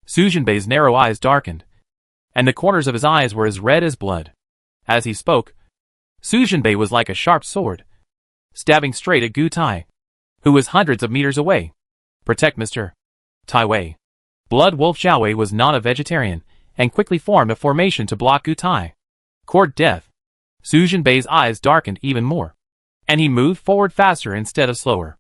Su Jinbei's narrow eyes darkened, and the corners of his eyes were as red as blood. As he spoke, Su Jinbei was like a sharp sword, stabbing straight at Gu Tai, who was hundreds of meters away. Protect Mr. Tai Wei. Blood Wolf Xiaowei was not a vegetarian, and quickly formed a formation to block Gu Tai. Court death. Su Jinbei's eyes darkened even more, and he moved forward faster instead of slower.